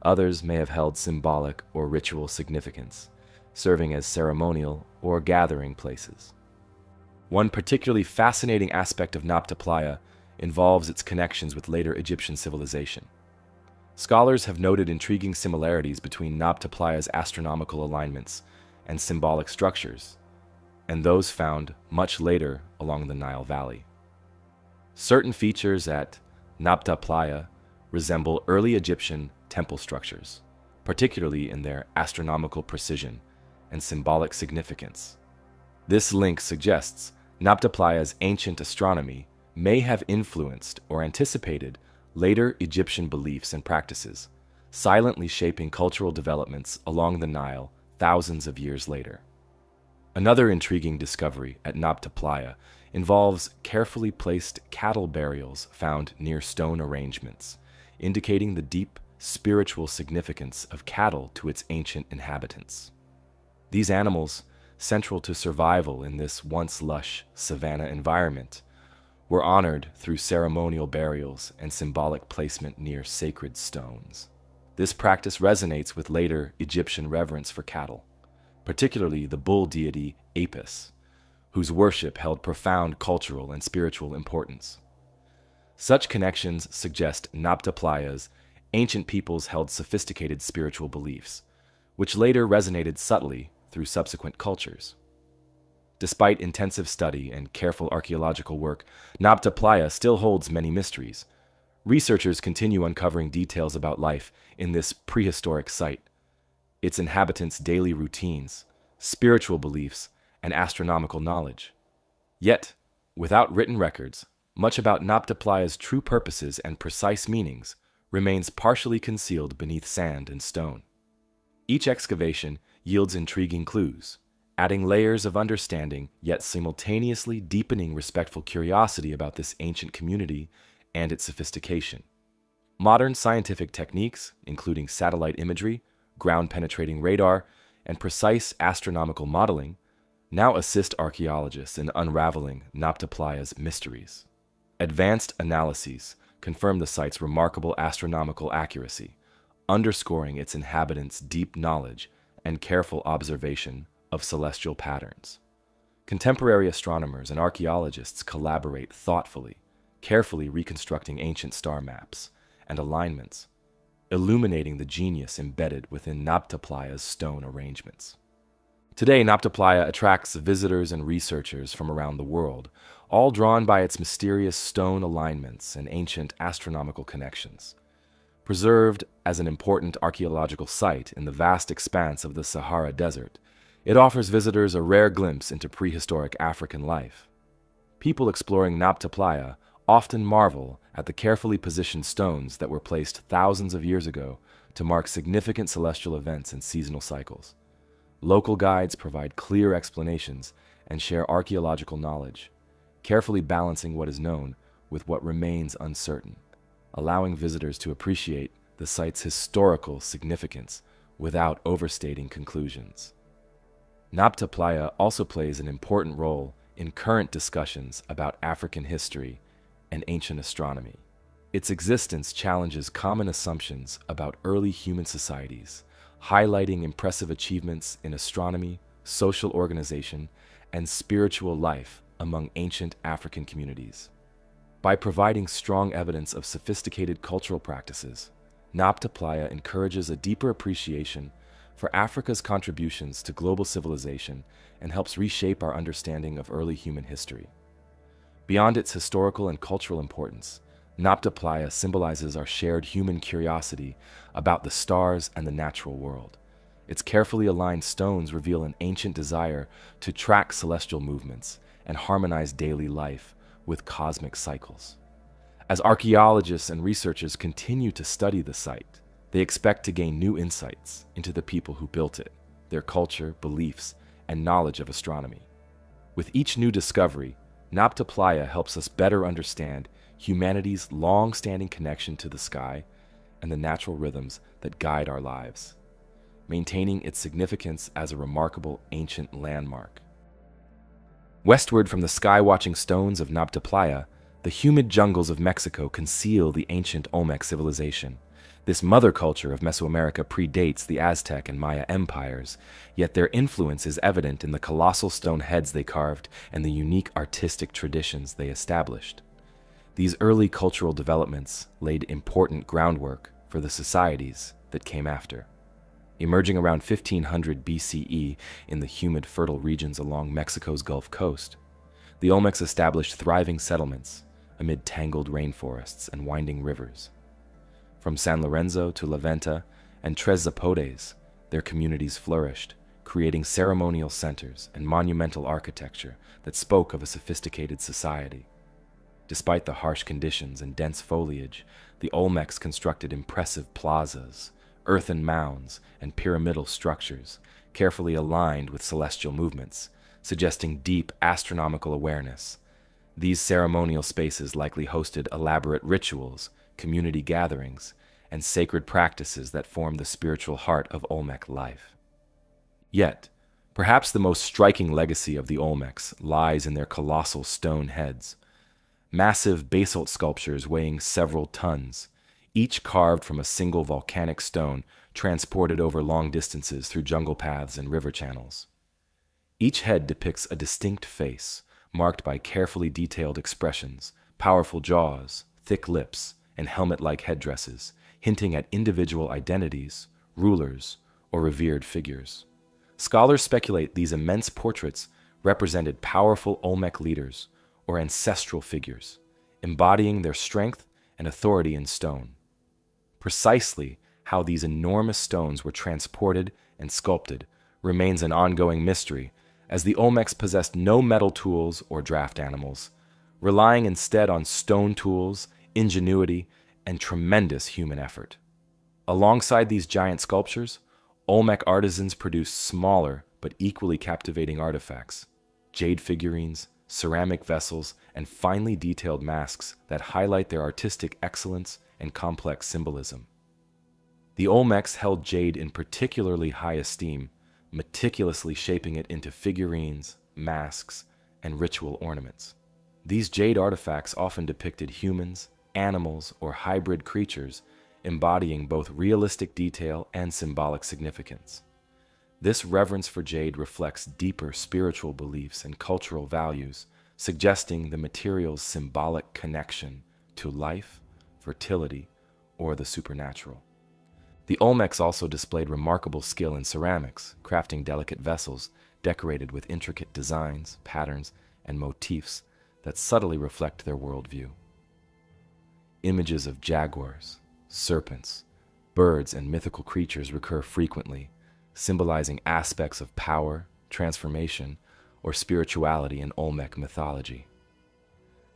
Others may have held symbolic or ritual significance, serving as ceremonial or gathering places. One particularly fascinating aspect of Nabta Playa involves its connections with later Egyptian civilization. Scholars have noted intriguing similarities between Nabta Playa's astronomical alignments and symbolic structures, and those found much later along the Nile Valley. Certain features at Nabta Playa resemble early Egyptian temple structures, particularly in their astronomical precision and symbolic significance. This link suggests Nabta Playa's ancient astronomy may have influenced or anticipated later Egyptian beliefs and practices, silently shaping cultural developments along the Nile thousands of years later. Another intriguing discovery at Nabta Playa involves carefully placed cattle burials found near stone arrangements, indicating the deep spiritual significance of cattle to its ancient inhabitants. These animals, central to survival in this once lush savanna environment, were honored through ceremonial burials and symbolic placement near sacred stones. This practice resonates with later Egyptian reverence for cattle, particularly the bull deity Apis, whose worship held profound cultural and spiritual importance. Such connections suggest Nabta Playa's ancient peoples held sophisticated spiritual beliefs, which later resonated subtly through subsequent cultures. Despite intensive study and careful archaeological work, Nabta Playa still holds many mysteries. Researchers continue uncovering details about life in this prehistoric site, its inhabitants' daily routines, spiritual beliefs, and astronomical knowledge. Yet, without written records, much about Nabta Playa's true purposes and precise meanings remains partially concealed beneath sand and stone. Each excavation yields intriguing clues, adding layers of understanding, yet simultaneously deepening respectful curiosity about this ancient community and its sophistication. Modern scientific techniques, including satellite imagery, ground-penetrating radar, and precise astronomical modeling, now assist archaeologists in unraveling Nabta Playa's mysteries. Advanced analyses confirm the site's remarkable astronomical accuracy, underscoring its inhabitants' deep knowledge and careful observation of celestial patterns. Contemporary astronomers and archaeologists collaborate thoughtfully, carefully reconstructing ancient star maps and alignments, illuminating the genius embedded within Nabta Playa's stone arrangements. Today, Nabta Playa attracts visitors and researchers from around the world, all drawn by its mysterious stone alignments and ancient astronomical connections. Preserved as an important archaeological site in the vast expanse of the Sahara Desert, it offers visitors a rare glimpse into prehistoric African life. People exploring Nabta Playa often marvel at the carefully positioned stones that were placed thousands of years ago to mark significant celestial events and seasonal cycles. Local guides provide clear explanations and share archaeological knowledge, carefully balancing what is known with what remains uncertain, allowing visitors to appreciate the site's historical significance without overstating conclusions. Nabta Playa also plays an important role in current discussions about African history and ancient astronomy. Its existence challenges common assumptions about early human societies, highlighting impressive achievements in astronomy, social organization, and spiritual life among ancient African communities. By providing strong evidence of sophisticated cultural practices, Nabta Playa encourages a deeper appreciation for Africa's contributions to global civilization and helps reshape our understanding of early human history. Beyond its historical and cultural importance, Nabta Playa symbolizes our shared human curiosity about the stars and the natural world. Its carefully aligned stones reveal an ancient desire to track celestial movements and harmonize daily life with cosmic cycles. As archaeologists and researchers continue to study the site, they expect to gain new insights into the people who built it, their culture, beliefs, and knowledge of astronomy. With each new discovery, Nabta Playa helps us better understand humanity's long-standing connection to the sky and the natural rhythms that guide our lives, maintaining its significance as a remarkable ancient landmark. Westward from the sky-watching stones of Nabta Playa, the humid jungles of Mexico conceal the ancient Olmec Civilization. This mother culture of Mesoamerica predates the Aztec and Maya empires, yet their influence is evident in the colossal stone heads they carved and the unique artistic traditions they established. These early cultural developments laid important groundwork for the societies that came after. Emerging around 1500 BCE in the humid, fertile regions along Mexico's Gulf Coast, the Olmecs established thriving settlements amid tangled rainforests and winding rivers. From San Lorenzo to La Venta and Tres Zapotes, their communities flourished, creating ceremonial centers and monumental architecture that spoke of a sophisticated society. Despite the harsh conditions and dense foliage, the Olmecs constructed impressive plazas, earthen mounds, and pyramidal structures, carefully aligned with celestial movements, suggesting deep astronomical awareness. These ceremonial spaces likely hosted elaborate rituals, community gatherings, and sacred practices that form the spiritual heart of Olmec life. Yet, perhaps the most striking legacy of the Olmecs lies in their colossal stone heads. Massive basalt sculptures weighing several tons, each carved from a single volcanic stone transported over long distances through jungle paths and river channels. Each head depicts a distinct face, marked by carefully detailed expressions, powerful jaws, thick lips, and helmet-like headdresses, hinting at individual identities, rulers, or revered figures. Scholars speculate these immense portraits represented powerful Olmec leaders or ancestral figures, embodying their strength and authority in stone. Precisely how these enormous stones were transported and sculpted remains an ongoing mystery, as the Olmecs possessed no metal tools or draft animals, relying instead on stone tools, ingenuity, and tremendous human effort. Alongside these giant sculptures, Olmec artisans produced smaller but equally captivating artifacts, jade figurines, ceramic vessels, and finely detailed masks that highlight their artistic excellence and complex symbolism. The Olmecs held jade in particularly high esteem, meticulously shaping it into figurines, masks, and ritual ornaments. These jade artifacts often depicted humans, animals, or hybrid creatures, embodying both realistic detail and symbolic significance. This reverence for jade reflects deeper spiritual beliefs and cultural values, suggesting the material's symbolic connection to life, fertility, or the supernatural. The Olmecs also displayed remarkable skill in ceramics, crafting delicate vessels decorated with intricate designs, patterns, and motifs that subtly reflect their worldview. Images of jaguars, serpents, birds, and mythical creatures recur frequently, symbolizing aspects of power, transformation, or spirituality in Olmec mythology.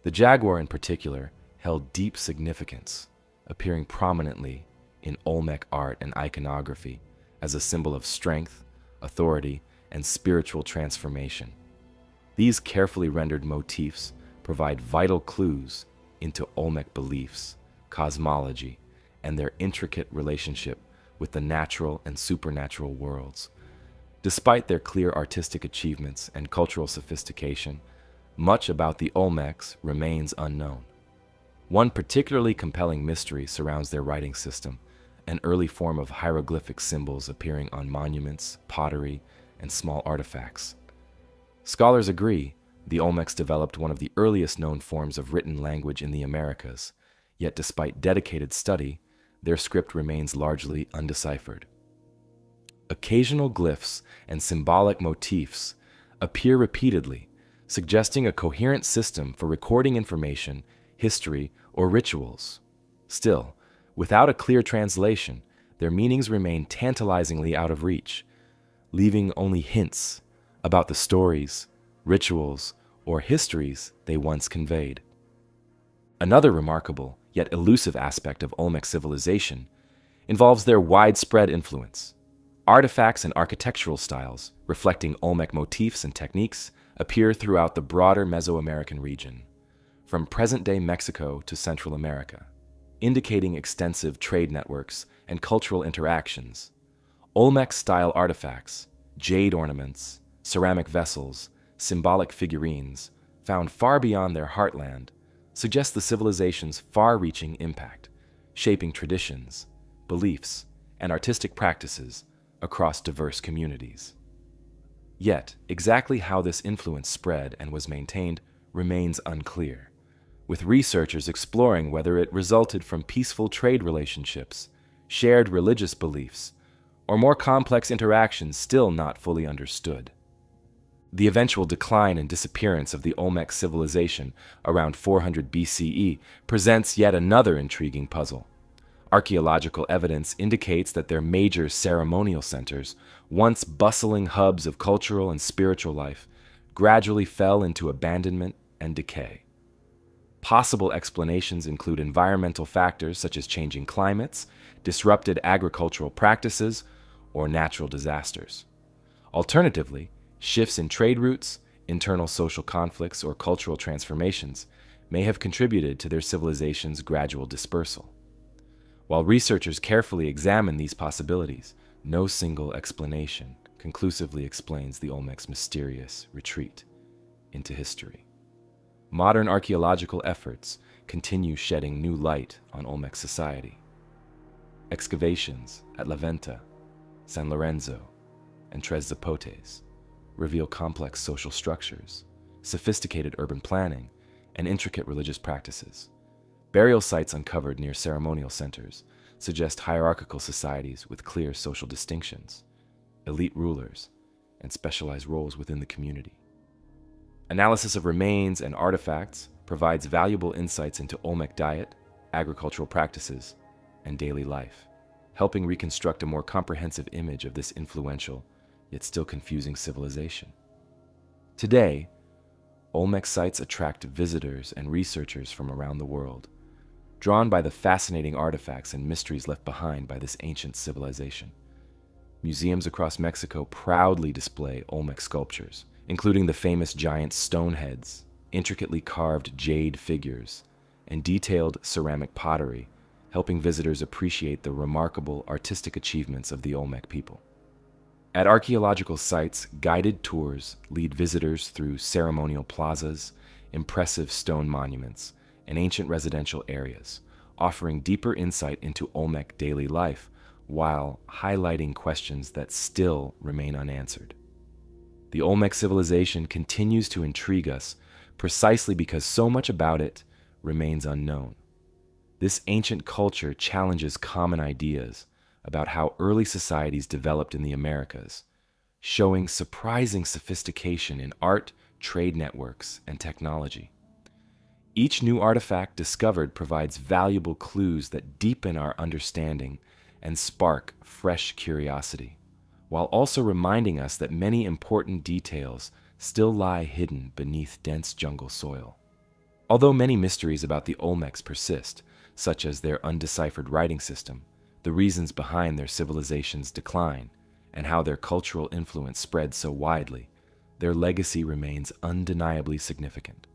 The jaguar in particular held deep significance, appearing prominently in Olmec art and iconography as a symbol of strength, authority, and spiritual transformation. These carefully rendered motifs provide vital clues into Olmec beliefs, cosmology, and their intricate relationship with the natural and supernatural worlds. Despite their clear artistic achievements and cultural sophistication, much about the Olmecs remains unknown. One particularly compelling mystery surrounds their writing system, an early form of hieroglyphic symbols appearing on monuments, pottery, and small artifacts. Scholars agree the Olmecs developed one of the earliest known forms of written language in the Americas, yet despite dedicated study, their script remains largely undeciphered. Occasional glyphs and symbolic motifs appear repeatedly, suggesting a coherent system for recording information, history, or rituals. Still, without a clear translation, their meanings remain tantalizingly out of reach, leaving only hints about the stories, rituals, or histories they once conveyed. Another remarkable, yet elusive aspect of Olmec civilization involves their widespread influence. Artifacts and architectural styles, reflecting Olmec motifs and techniques, appear throughout the broader Mesoamerican region, from present-day Mexico to Central America, indicating extensive trade networks and cultural interactions. Olmec-style artifacts, jade ornaments, ceramic vessels, symbolic figurines, found far beyond their heartland, suggest the civilization's far-reaching impact, shaping traditions, beliefs, and artistic practices across diverse communities. Yet, exactly how this influence spread and was maintained remains unclear, with researchers exploring whether it resulted from peaceful trade relationships, shared religious beliefs, or more complex interactions still not fully understood. The eventual decline and disappearance of the Olmec civilization around 400 BCE presents yet another intriguing puzzle. Archaeological evidence indicates that their major ceremonial centers, once bustling hubs of cultural and spiritual life, gradually fell into abandonment and decay. Possible explanations include environmental factors such as changing climates, disrupted agricultural practices, or natural disasters. Alternatively, shifts in trade routes, internal social conflicts, or cultural transformations may have contributed to their civilization's gradual dispersal. While researchers carefully examine these possibilities, no single explanation conclusively explains the Olmec's mysterious retreat into history. Modern archaeological efforts continue shedding new light on Olmec society. Excavations at La Venta, San Lorenzo, and Tres Zapotes reveal complex social structures, sophisticated urban planning, and intricate religious practices. Burial sites uncovered near ceremonial centers suggest hierarchical societies with clear social distinctions, elite rulers, and specialized roles within the community. Analysis of remains and artifacts provides valuable insights into Olmec diet, agricultural practices, and daily life, helping reconstruct a more comprehensive image of this influential, yet still confusing civilization. Today, Olmec sites attract visitors and researchers from around the world, drawn by the fascinating artifacts and mysteries left behind by this ancient civilization. Museums across Mexico proudly display Olmec sculptures, including the famous giant stone heads, intricately carved jade figures, and detailed ceramic pottery, helping visitors appreciate the remarkable artistic achievements of the Olmec people. At archaeological sites, guided tours lead visitors through ceremonial plazas, impressive stone monuments, and ancient residential areas, offering deeper insight into Olmec daily life while highlighting questions that still remain unanswered. The Olmec civilization continues to intrigue us precisely because so much about it remains unknown. This ancient culture challenges common ideas about how early societies developed in the Americas, showing surprising sophistication in art, trade networks, and technology. Each new artifact discovered provides valuable clues that deepen our understanding and spark fresh curiosity, while also reminding us that many important details still lie hidden beneath dense jungle soil. Although many mysteries about the Olmecs persist, such as their undeciphered writing system, the reasons behind their civilization's decline, and how their cultural influence spread so widely, their legacy remains undeniably significant.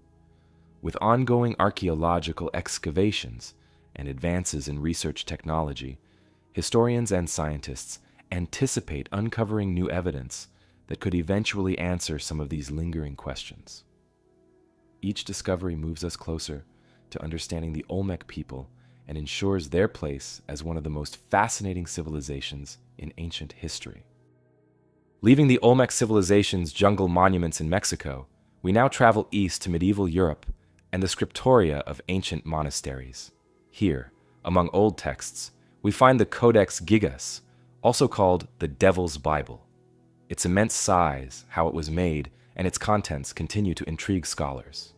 With ongoing archaeological excavations and advances in research technology, historians and scientists anticipate uncovering new evidence that could eventually answer some of these lingering questions. Each discovery moves us closer to understanding the Olmec people and ensures their place as one of the most fascinating civilizations in ancient history. Leaving the Olmec civilization's jungle monuments in Mexico, we now travel east to medieval Europe and the scriptoria of ancient monasteries. Here, among old texts, we find the Codex Gigas, also called the Devil's Bible. Its immense size, how it was made, and its contents continue to intrigue scholars.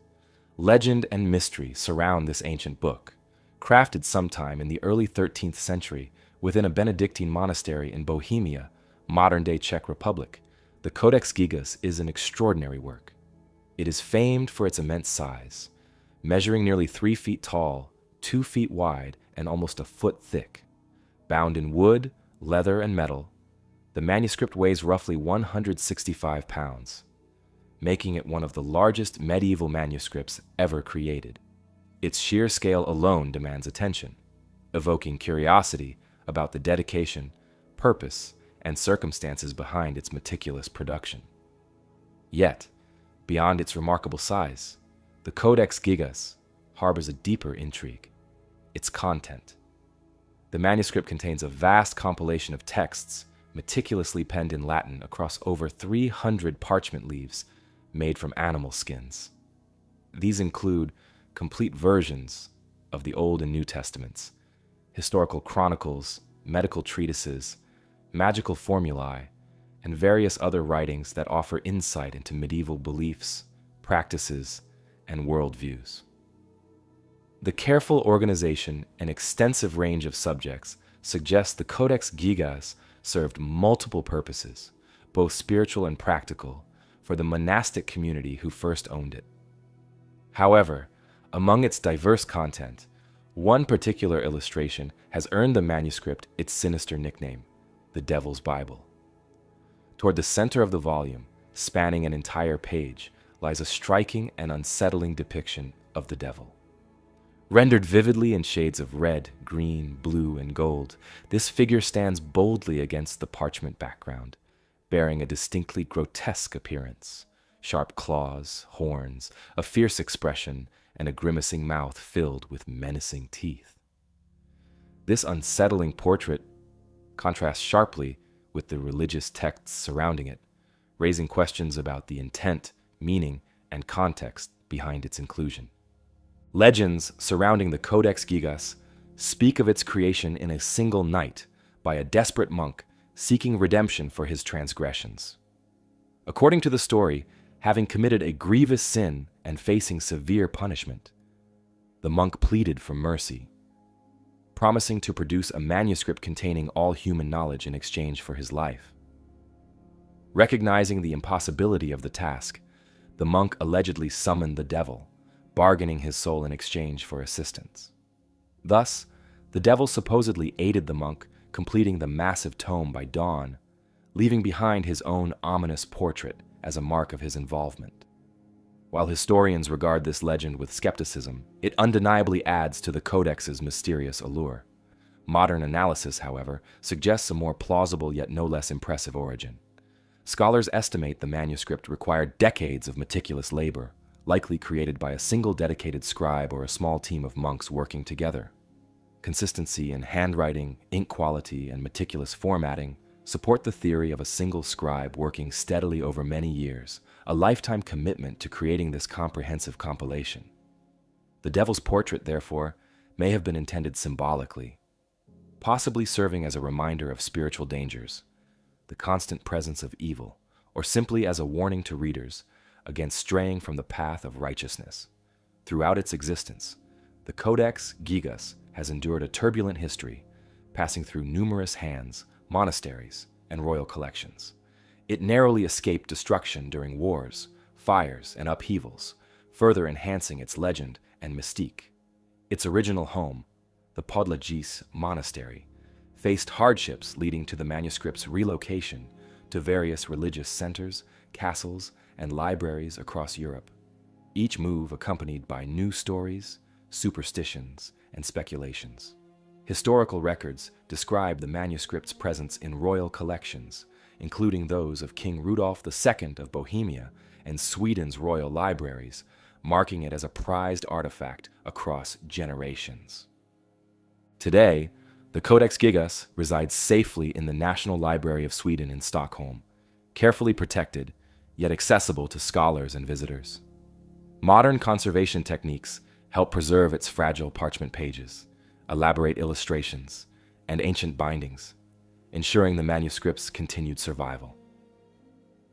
Legend and mystery surround this ancient book. Crafted sometime in the early 13th century within a Benedictine monastery in Bohemia, modern-day Czech Republic, the Codex Gigas is an extraordinary work. It is famed for its immense size, measuring nearly 3 feet tall, 2 feet wide, and almost a foot thick. Bound in wood, leather, and metal, the manuscript weighs roughly 165 pounds, making it one of the largest medieval manuscripts ever created. Its sheer scale alone demands attention, evoking curiosity about the dedication, purpose, and circumstances behind its meticulous production. Yet, beyond its remarkable size, the Codex Gigas harbors a deeper intrigue: its content. The manuscript contains a vast compilation of texts meticulously penned in Latin across over 300 parchment leaves made from animal skins. These include complete versions of the Old and New Testaments, historical chronicles, medical treatises, magical formulae, and various other writings that offer insight into medieval beliefs, practices, and worldviews. The careful organization and extensive range of subjects suggest the Codex Gigas served multiple purposes, both spiritual and practical, for the monastic community who first owned it. However, among its diverse content, one particular illustration has earned the manuscript its sinister nickname, the Devil's Bible. Toward the center of the volume, spanning an entire page, lies a striking and unsettling depiction of the devil. Rendered vividly in shades of red, green, blue, and gold, this figure stands boldly against the parchment background, bearing a distinctly grotesque appearance. Sharp claws, horns, a fierce expression, and a grimacing mouth filled with menacing teeth. This unsettling portrait contrasts sharply with the religious texts surrounding it, raising questions about the intent, meaning, and context behind its inclusion. Legends surrounding the Codex Gigas speak of its creation in a single night by a desperate monk seeking redemption for his transgressions. According to the story, having committed a grievous sin and facing severe punishment, the monk pleaded for mercy, promising to produce a manuscript containing all human knowledge in exchange for his life. Recognizing the impossibility of the task, the monk allegedly summoned the devil, bargaining his soul in exchange for assistance. Thus, the devil supposedly aided the monk completing the massive tome by dawn, leaving behind his own ominous portrait as a mark of his involvement. While historians regard this legend with skepticism, it undeniably adds to the Codex's mysterious allure. Modern analysis, however, suggests a more plausible yet no less impressive origin. Scholars estimate the manuscript required decades of meticulous labor, likely created by a single dedicated scribe or a small team of monks working together. Consistency in handwriting, ink quality, and meticulous formatting support the theory of a single scribe working steadily over many years, a lifetime commitment to creating this comprehensive compilation. The devil's portrait, therefore, may have been intended symbolically, possibly serving as a reminder of spiritual dangers, the constant presence of evil, or simply as a warning to readers against straying from the path of righteousness. Throughout its existence, the Codex Gigas has endured a turbulent history, passing through numerous hands, monasteries, and royal collections. It narrowly escaped destruction during wars, fires, and upheavals, further enhancing its legend and mystique. Its original home, the Podlagis Monastery, faced hardships leading to the manuscript's relocation to various religious centers, castles, and libraries across Europe, each move accompanied by new stories, superstitions, and speculations. Historical records describe the manuscript's presence in royal collections, including those of King Rudolf II of Bohemia and Sweden's royal libraries, marking it as a prized artifact across generations. Today, the Codex Gigas resides safely in the National Library of Sweden in Stockholm, carefully protected, yet accessible to scholars and visitors. Modern conservation techniques help preserve its fragile parchment pages, elaborate illustrations, and ancient bindings, ensuring the manuscript's continued survival.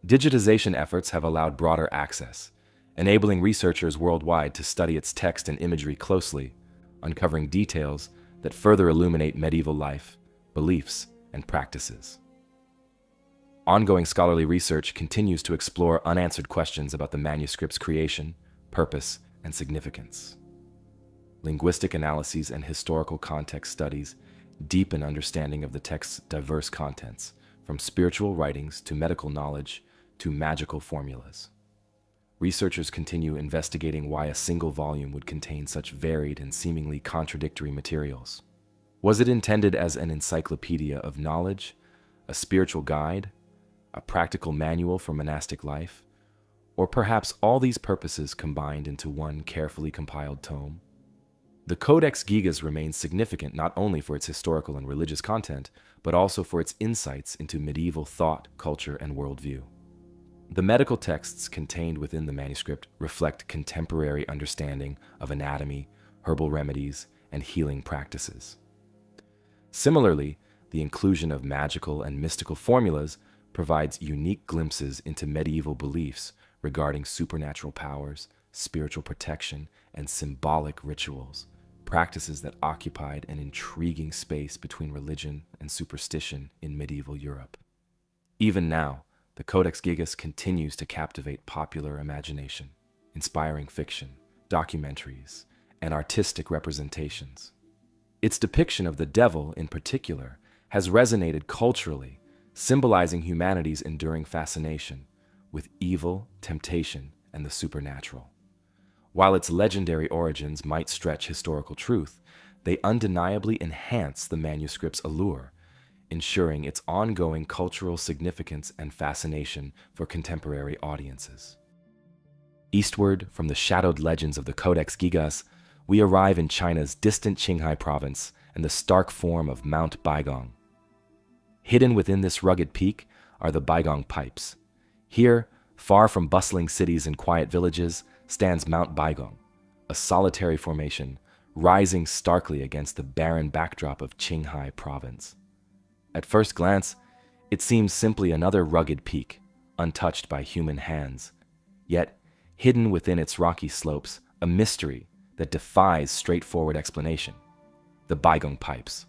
Digitization efforts have allowed broader access, enabling researchers worldwide to study its text and imagery closely, uncovering details that further illuminate medieval life, beliefs, and practices. Ongoing scholarly research continues to explore unanswered questions about the manuscript's creation, purpose, and significance. Linguistic analyses and historical context studies deepen understanding of the text's diverse contents, from spiritual writings to medical knowledge to magical formulas. Researchers continue investigating why a single volume would contain such varied and seemingly contradictory materials. Was it intended as an encyclopedia of knowledge, a spiritual guide, a practical manual for monastic life, or perhaps all these purposes combined into one carefully compiled tome? The Codex Gigas remains significant not only for its historical and religious content, but also for its insights into medieval thought, culture, and worldview. The medical texts contained within the manuscript reflect contemporary understanding of anatomy, herbal remedies, and healing practices. Similarly, the inclusion of magical and mystical formulas provides unique glimpses into medieval beliefs regarding supernatural powers, spiritual protection, and symbolic rituals, practices that occupied an intriguing space between religion and superstition in medieval Europe. Even now, the Codex Gigas continues to captivate popular imagination, inspiring fiction, documentaries, and artistic representations. Its depiction of the devil, in particular, has resonated culturally, symbolizing humanity's enduring fascination with evil, temptation, and the supernatural. While its legendary origins might stretch historical truth, they undeniably enhance the manuscript's allure, ensuring its ongoing cultural significance and fascination for contemporary audiences. Eastward from the shadowed legends of the Codex Gigas, we arrive in China's distant Qinghai province and the stark form of Mount Baigong. Hidden within this rugged peak are the Baigong Pipes. Here, far from bustling cities and quiet villages, stands Mount Baigong, a solitary formation rising starkly against the barren backdrop of Qinghai province. At first glance, it seems simply another rugged peak, untouched by human hands. Yet, hidden within its rocky slopes, a mystery that defies straightforward explanation: the Baigong Pipes.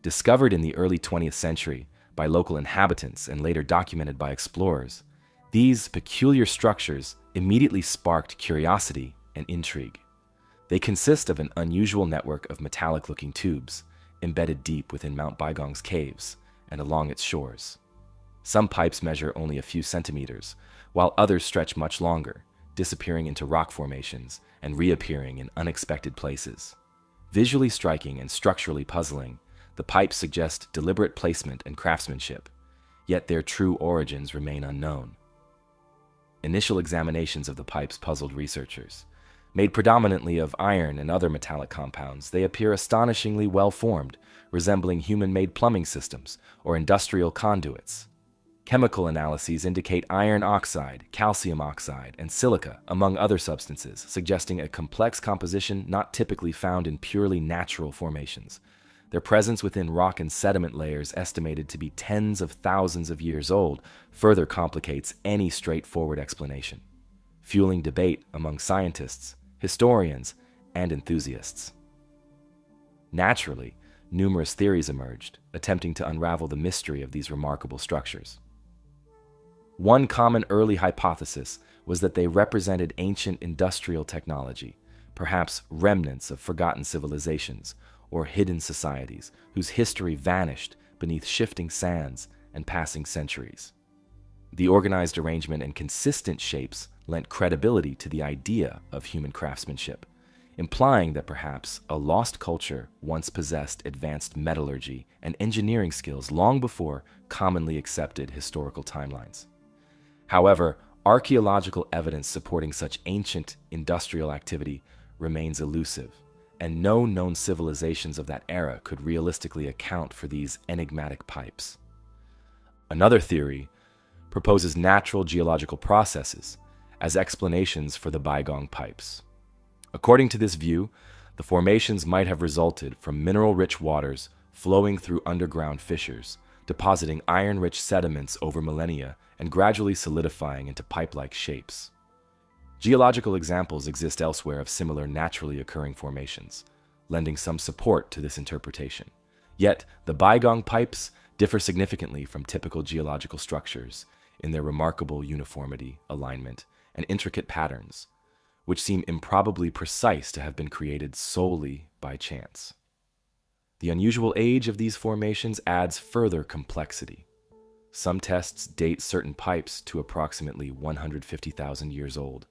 Discovered in the early 20th century by local inhabitants and later documented by explorers, these peculiar structures immediately sparked curiosity and intrigue. They consist of an unusual network of metallic-looking tubes embedded deep within Mount Baigong's caves and along its shores. Some pipes measure only a few centimeters, while others stretch much longer, disappearing into rock formations and reappearing in unexpected places. Visually striking and structurally puzzling, the pipes suggest deliberate placement and craftsmanship, yet their true origins remain unknown. Initial examinations of the pipes puzzled researchers. Made predominantly of iron and other metallic compounds, they appear astonishingly well-formed, resembling human-made plumbing systems or industrial conduits. Chemical analyses indicate iron oxide, calcium oxide, and silica, among other substances, suggesting a complex composition not typically found in purely natural formations. Their presence within rock and sediment layers estimated to be tens of thousands of years old further complicates any straightforward explanation, fueling debate among scientists, historians, and enthusiasts. Naturally, numerous theories emerged, attempting to unravel the mystery of these remarkable structures. One common early hypothesis was that they represented ancient industrial technology, perhaps remnants of forgotten civilizations or hidden societies whose history vanished beneath shifting sands and passing centuries. The organized arrangement and consistent shapes lent credibility to the idea of human craftsmanship, implying that perhaps a lost culture once possessed advanced metallurgy and engineering skills long before commonly accepted historical timelines. However, archaeological evidence supporting such ancient industrial activity remains elusive, and no known civilizations of that era could realistically account for these enigmatic pipes. Another theory proposes natural geological processes as explanations for the Baigong Pipes. According to this view, the formations might have resulted from mineral-rich waters flowing through underground fissures, depositing iron-rich sediments over millennia and gradually solidifying into pipe-like shapes. Geological examples exist elsewhere of similar naturally occurring formations, lending some support to this interpretation. Yet, the Baigong Pipes differ significantly from typical geological structures in their remarkable uniformity, alignment, and intricate patterns, which seem improbably precise to have been created solely by chance. The unusual age of these formations adds further complexity. Some tests date certain pipes to approximately 150,000 years old,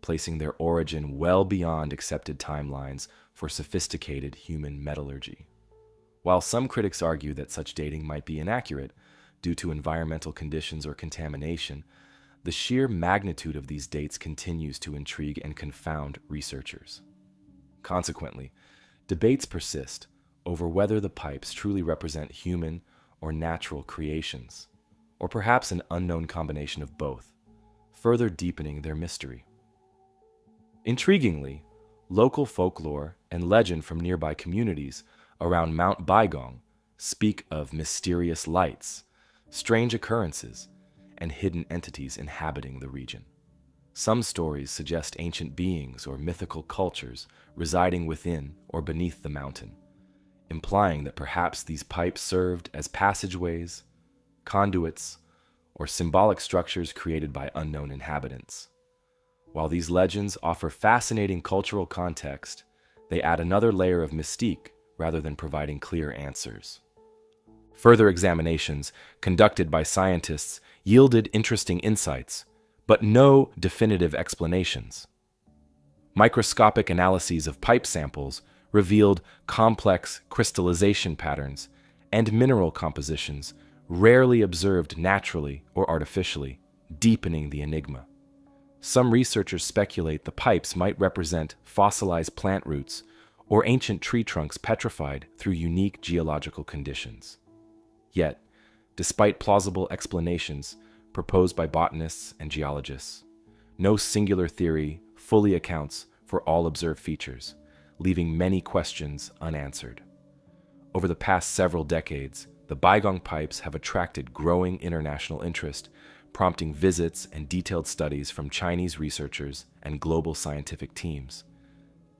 placing their origin well beyond accepted timelines for sophisticated human metallurgy. While some critics argue that such dating might be inaccurate due to environmental conditions or contamination, the sheer magnitude of these dates continues to intrigue and confound researchers. Consequently, debates persist over whether the pipes truly represent human or natural creations, or perhaps an unknown combination of both, further deepening their mystery. Intriguingly, local folklore and legend from nearby communities around Mount Baigong speak of mysterious lights, strange occurrences, and hidden entities inhabiting the region. Some stories suggest ancient beings or mythical cultures residing within or beneath the mountain, implying that perhaps these pipes served as passageways, conduits, or symbolic structures created by unknown inhabitants. While these legends offer fascinating cultural context, they add another layer of mystique rather than providing clear answers. Further examinations conducted by scientists yielded interesting insights, but no definitive explanations. Microscopic analyses of pipe samples revealed complex crystallization patterns and mineral compositions rarely observed naturally or artificially, deepening the enigma. Some researchers speculate the pipes might represent fossilized plant roots or ancient tree trunks petrified through unique geological conditions. Yet, despite plausible explanations proposed by botanists and geologists, no singular theory fully accounts for all observed features, leaving many questions unanswered. Over the past several decades, the Baigong Pipes have attracted growing international interest, prompting visits and detailed studies from Chinese researchers and global scientific teams.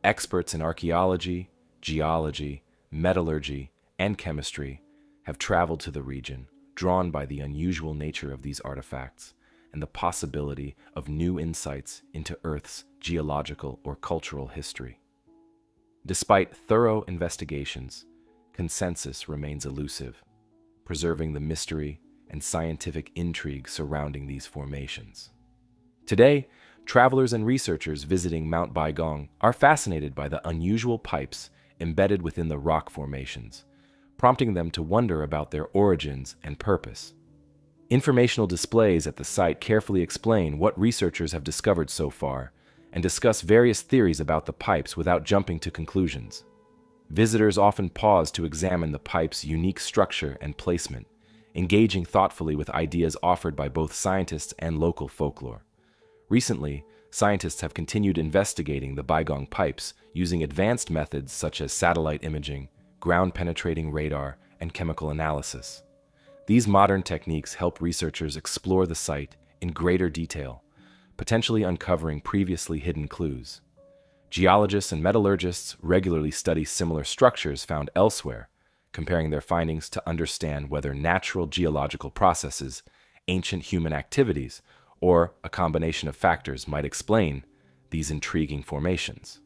Experts in archaeology, geology, metallurgy, and chemistry have traveled to the region, drawn by the unusual nature of these artifacts and the possibility of new insights into Earth's geological or cultural history. Despite thorough investigations, consensus remains elusive, preserving the mystery and scientific intrigue surrounding these formations. Today, travelers and researchers visiting Mount Baigong are fascinated by the unusual pipes embedded within the rock formations, prompting them to wonder about their origins and purpose. Informational displays at the site carefully explain what researchers have discovered so far and discuss various theories about the pipes without jumping to conclusions. Visitors often pause to examine the pipe's unique structure and placement, engaging thoughtfully with ideas offered by both scientists and local folklore. Recently, scientists have continued investigating the Baigong Pipes using advanced methods such as satellite imaging, ground-penetrating radar, and chemical analysis. These modern techniques help researchers explore the site in greater detail, potentially uncovering previously hidden clues. Geologists and metallurgists regularly study similar structures found elsewhere, comparing their findings to understand whether natural geological processes, ancient human activities, or a combination of factors might explain these intriguing formations.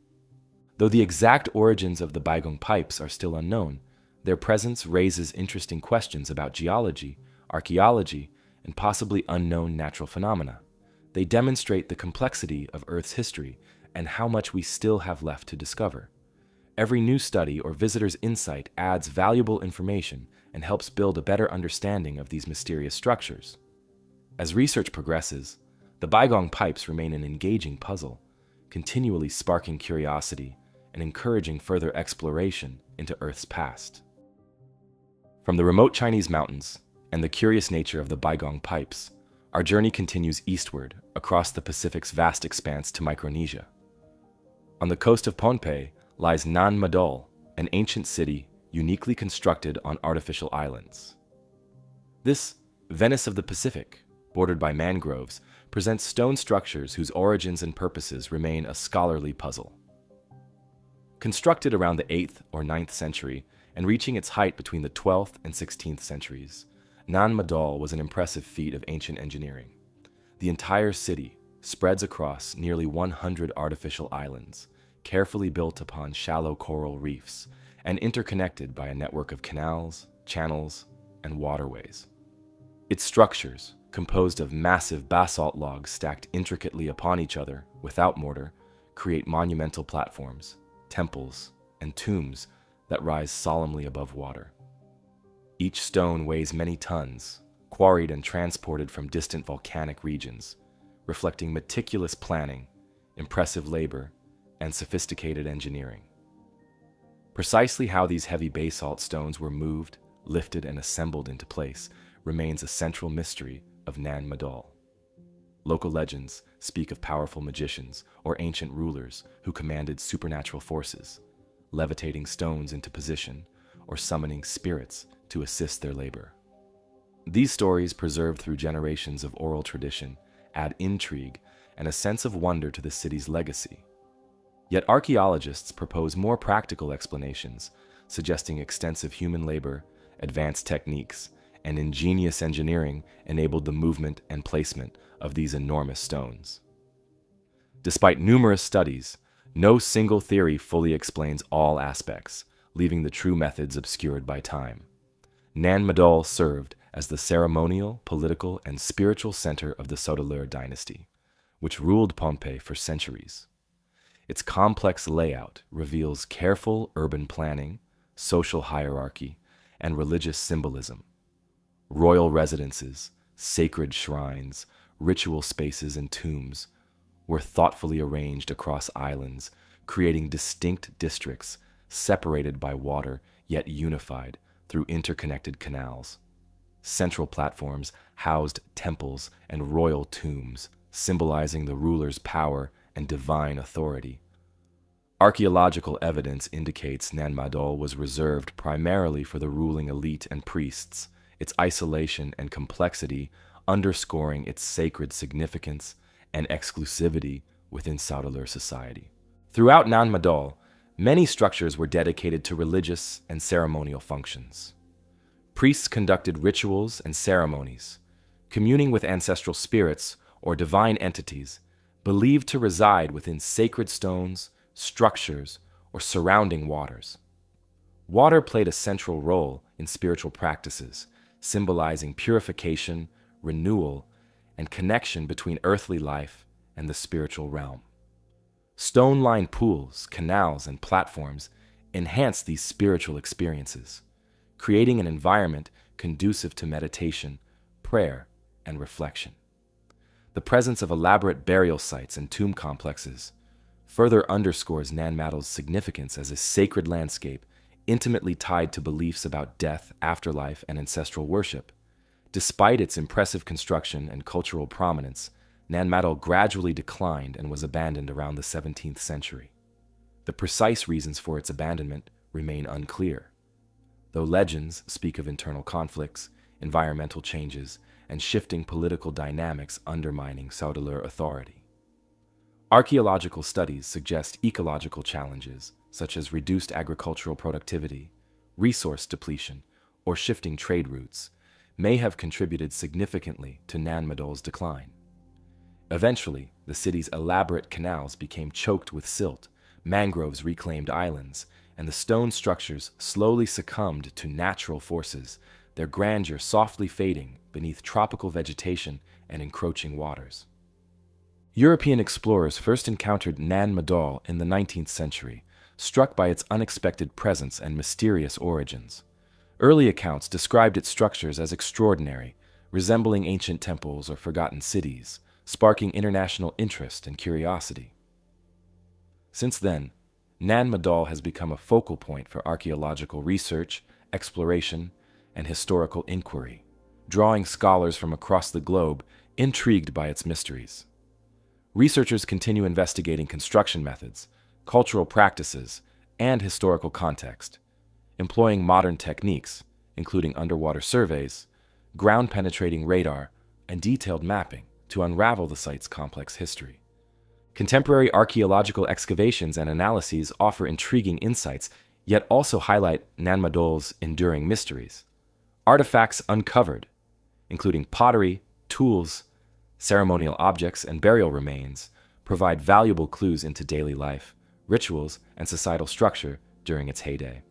Though the exact origins of the Baigong Pipes are still unknown, their presence raises interesting questions about geology, archaeology, and possibly unknown natural phenomena. They demonstrate the complexity of Earth's history and how much we still have left to discover. Every new study or visitor's insight adds valuable information and helps build a better understanding of these mysterious structures. As research progresses, the Baigong Pipes remain an engaging puzzle, continually sparking curiosity and encouraging further exploration into Earth's past. From the remote Chinese mountains and the curious nature of the Baigong Pipes, our journey continues eastward across the Pacific's vast expanse to Micronesia. On the coast of Pohnpei lies Nan Madol, an ancient city uniquely constructed on artificial islands. This Venice of the Pacific, bordered by mangroves, presents stone structures whose origins and purposes remain a scholarly puzzle. Constructed around the 8th or 9th century and reaching its height between the 12th and 16th centuries, Nan Madol was an impressive feat of ancient engineering. The entire city spreads across nearly 100 artificial islands, carefully built upon shallow coral reefs and interconnected by a network of canals, channels, and waterways. Its structures, composed of massive basalt logs stacked intricately upon each other without mortar, create monumental platforms, temples, and tombs that rise solemnly above water. Each stone weighs many tons, quarried and transported from distant volcanic regions, reflecting meticulous planning, impressive labor, and sophisticated engineering. Precisely how these heavy basalt stones were moved, lifted, and assembled into place remains a central mystery of Nan Madol. Local legends speak of powerful magicians or ancient rulers who commanded supernatural forces, levitating stones into position or summoning spirits to assist their labor. These stories, preserved through generations of oral tradition, add intrigue and a sense of wonder to the city's legacy. Yet archaeologists propose more practical explanations, suggesting extensive human labor, advanced techniques, and ingenious engineering enabled the movement and placement of these enormous stones. Despite numerous studies, no single theory fully explains all aspects, leaving the true methods obscured by time. Nan Madol served as the ceremonial, political, and spiritual center of the Sodeleur dynasty, which ruled Pohnpei for centuries. Its complex layout reveals careful urban planning, social hierarchy, and religious symbolism. Royal residences, sacred shrines, ritual spaces, and tombs were thoughtfully arranged across islands, creating distinct districts separated by water yet unified through interconnected canals. Central platforms housed temples and royal tombs, symbolizing the ruler's power and divine authority. Archaeological evidence indicates Nan Madol was reserved primarily for the ruling elite and priests, its isolation and complexity underscoring its sacred significance and exclusivity within Saudeleur society. Throughout Nan Madol, many structures were dedicated to religious and ceremonial functions. Priests conducted rituals and ceremonies, communing with ancestral spirits or divine entities believed to reside within sacred stones, structures, or surrounding waters. Water played a central role in spiritual practices, symbolizing purification, renewal, and connection between earthly life and the spiritual realm. Stone-lined pools, canals, and platforms enhance these spiritual experiences, creating an environment conducive to meditation, prayer, and reflection. The presence of elaborate burial sites and tomb complexes further underscores Nan Madol's significance as a sacred landscape intimately tied to beliefs about death, afterlife, and ancestral worship. Despite its impressive construction and cultural prominence, Nan Madol gradually declined and was abandoned around the 17th century. The precise reasons for its abandonment remain unclear, though legends speak of internal conflicts, environmental changes, and shifting political dynamics undermining Saudeleur authority. Archaeological studies suggest ecological challenges, such as reduced agricultural productivity, resource depletion, or shifting trade routes, may have contributed significantly to Nan Madol's decline. Eventually, the city's elaborate canals became choked with silt, mangroves reclaimed islands, and the stone structures slowly succumbed to natural forces, their grandeur softly fading beneath tropical vegetation and encroaching waters. European explorers first encountered Nan Madol in the 19th century, struck by its unexpected presence and mysterious origins. Early accounts described its structures as extraordinary, resembling ancient temples or forgotten cities, sparking international interest and curiosity. Since then, Nan Madol has become a focal point for archaeological research, exploration, and historical inquiry, drawing scholars from across the globe intrigued by its mysteries. Researchers continue investigating construction methods, cultural practices, and historical context, employing modern techniques, including underwater surveys, ground-penetrating radar, and detailed mapping to unravel the site's complex history. Contemporary archaeological excavations and analyses offer intriguing insights, yet also highlight Nan Madol's enduring mysteries. Artifacts uncovered, including pottery, tools, ceremonial objects, and burial remains, provide valuable clues into daily life, rituals, and societal structure during its heyday.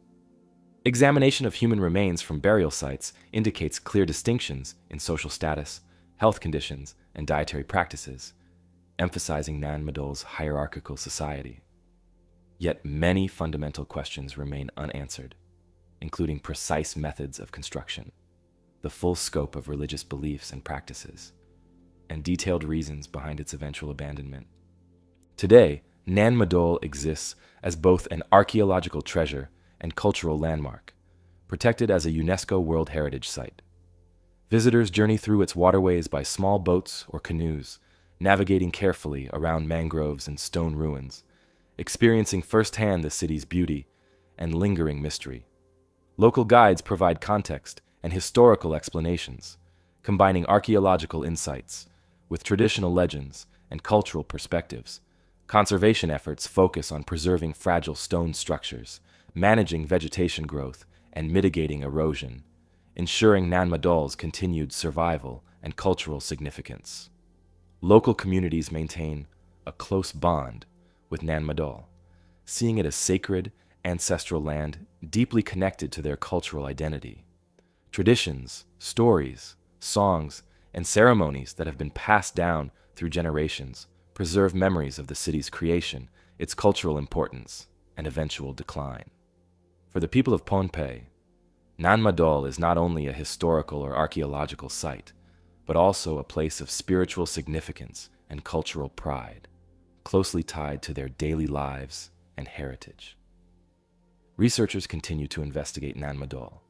Examination of human remains from burial sites indicates clear distinctions in social status, health conditions, and dietary practices, emphasizing Nan Madol's hierarchical society. Yet many fundamental questions remain unanswered, including precise methods of construction, the full scope of religious beliefs and practices, and detailed reasons behind its eventual abandonment. Today, Nan Madol exists as both an archaeological treasure and cultural landmark, protected as a UNESCO World Heritage Site. Visitors journey through its waterways by small boats or canoes, navigating carefully around mangroves and stone ruins, experiencing firsthand the city's beauty and lingering mystery. Local guides provide context and historical explanations, combining archaeological insights with traditional legends and cultural perspectives. Conservation efforts focus on preserving fragile stone structures, managing vegetation growth, and mitigating erosion, ensuring Nan Madol's continued survival and cultural significance. Local communities maintain a close bond with Nan Madol, seeing it as sacred, ancestral land deeply connected to their cultural identity. Traditions, stories, songs, and ceremonies that have been passed down through generations preserve memories of the city's creation, its cultural importance, and eventual decline. For the people of Pohnpei, Nan Madol is not only a historical or archaeological site, but also a place of spiritual significance and cultural pride, closely tied to their daily lives and heritage. Researchers continue to investigate Nan Madol,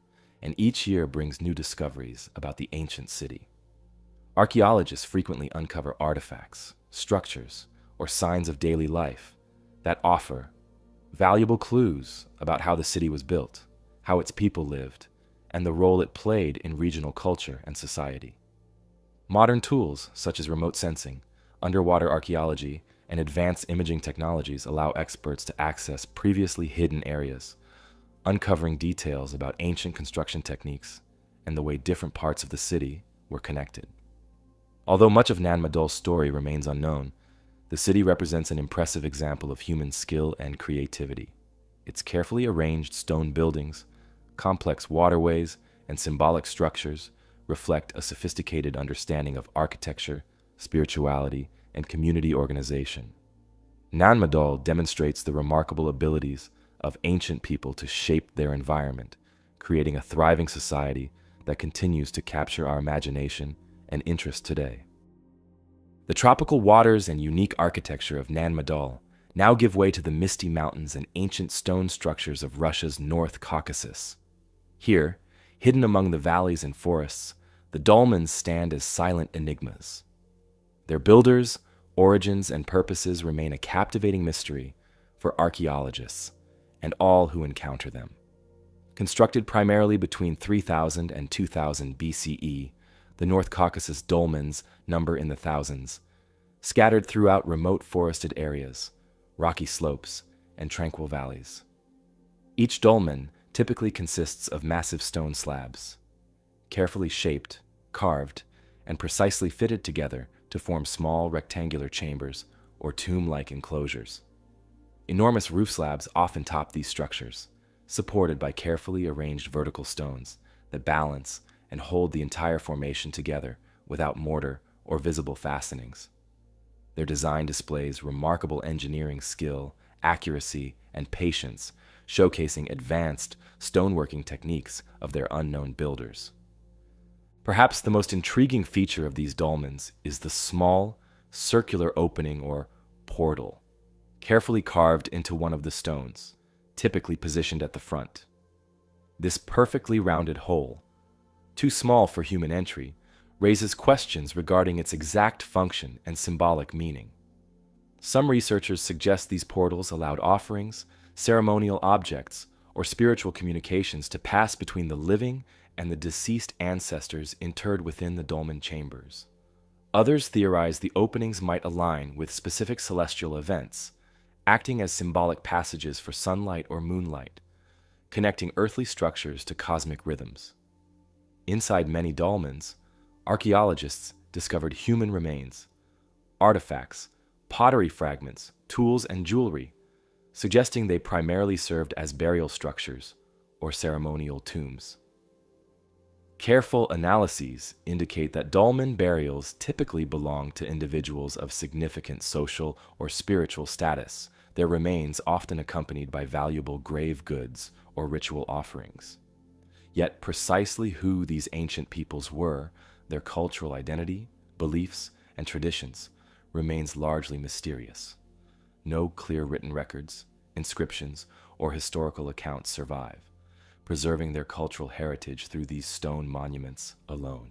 and each year brings new discoveries about the ancient city. Archaeologists frequently uncover artifacts, structures, or signs of daily life that offer valuable clues about how the city was built, how its people lived, and the role it played in regional culture and society. Modern tools such as remote sensing, underwater archaeology, and advanced imaging technologies allow experts to access previously hidden areas, uncovering details about ancient construction techniques and the way different parts of the city were connected. Although much of Nan Madol's story remains unknown, the city represents an impressive example of human skill and creativity. Its carefully arranged stone buildings, complex waterways, and symbolic structures reflect a sophisticated understanding of architecture, spirituality, and community organization. Nan Madol demonstrates the remarkable abilities of ancient people to shape their environment, creating a thriving society that continues to capture our imagination and interest today. The tropical waters and unique architecture of Nan Madol now give way to the misty mountains and ancient stone structures of Russia's North Caucasus. Here, hidden among the valleys and forests, the dolmens stand as silent enigmas. Their builders, origins, and purposes remain a captivating mystery for archaeologists and all who encounter them. Constructed primarily between 3000 and 2000 BCE, the North Caucasus dolmens number in the thousands, scattered throughout remote forested areas, rocky slopes, and tranquil valleys. Each dolmen typically consists of massive stone slabs, carefully shaped, carved, and precisely fitted together to form small rectangular chambers or tomb-like enclosures. Enormous roof slabs often top these structures, supported by carefully arranged vertical stones that balance and hold the entire formation together without mortar or visible fastenings. Their design displays remarkable engineering skill, accuracy, and patience, showcasing advanced stoneworking techniques of their unknown builders. Perhaps the most intriguing feature of these dolmens is the small, circular opening or portal, carefully carved into one of the stones, typically positioned at the front. This perfectly rounded hole, too small for human entry, raises questions regarding its exact function and symbolic meaning. Some researchers suggest these portals allowed offerings, ceremonial objects, or spiritual communications to pass between the living and the deceased ancestors interred within the dolmen chambers. Others theorize the openings might align with specific celestial events, acting as symbolic passages for sunlight or moonlight, connecting earthly structures to cosmic rhythms. Inside many dolmens, archaeologists discovered human remains, artifacts, pottery fragments, tools, and jewelry, suggesting they primarily served as burial structures or ceremonial tombs. Careful analyses indicate that dolmen burials typically belong to individuals of significant social or spiritual status, their remains often accompanied by valuable grave goods or ritual offerings. Yet precisely who these ancient peoples were, their cultural identity, beliefs, and traditions, remains largely mysterious. No clear written records, inscriptions, or historical accounts survive, preserving their cultural heritage through these stone monuments alone.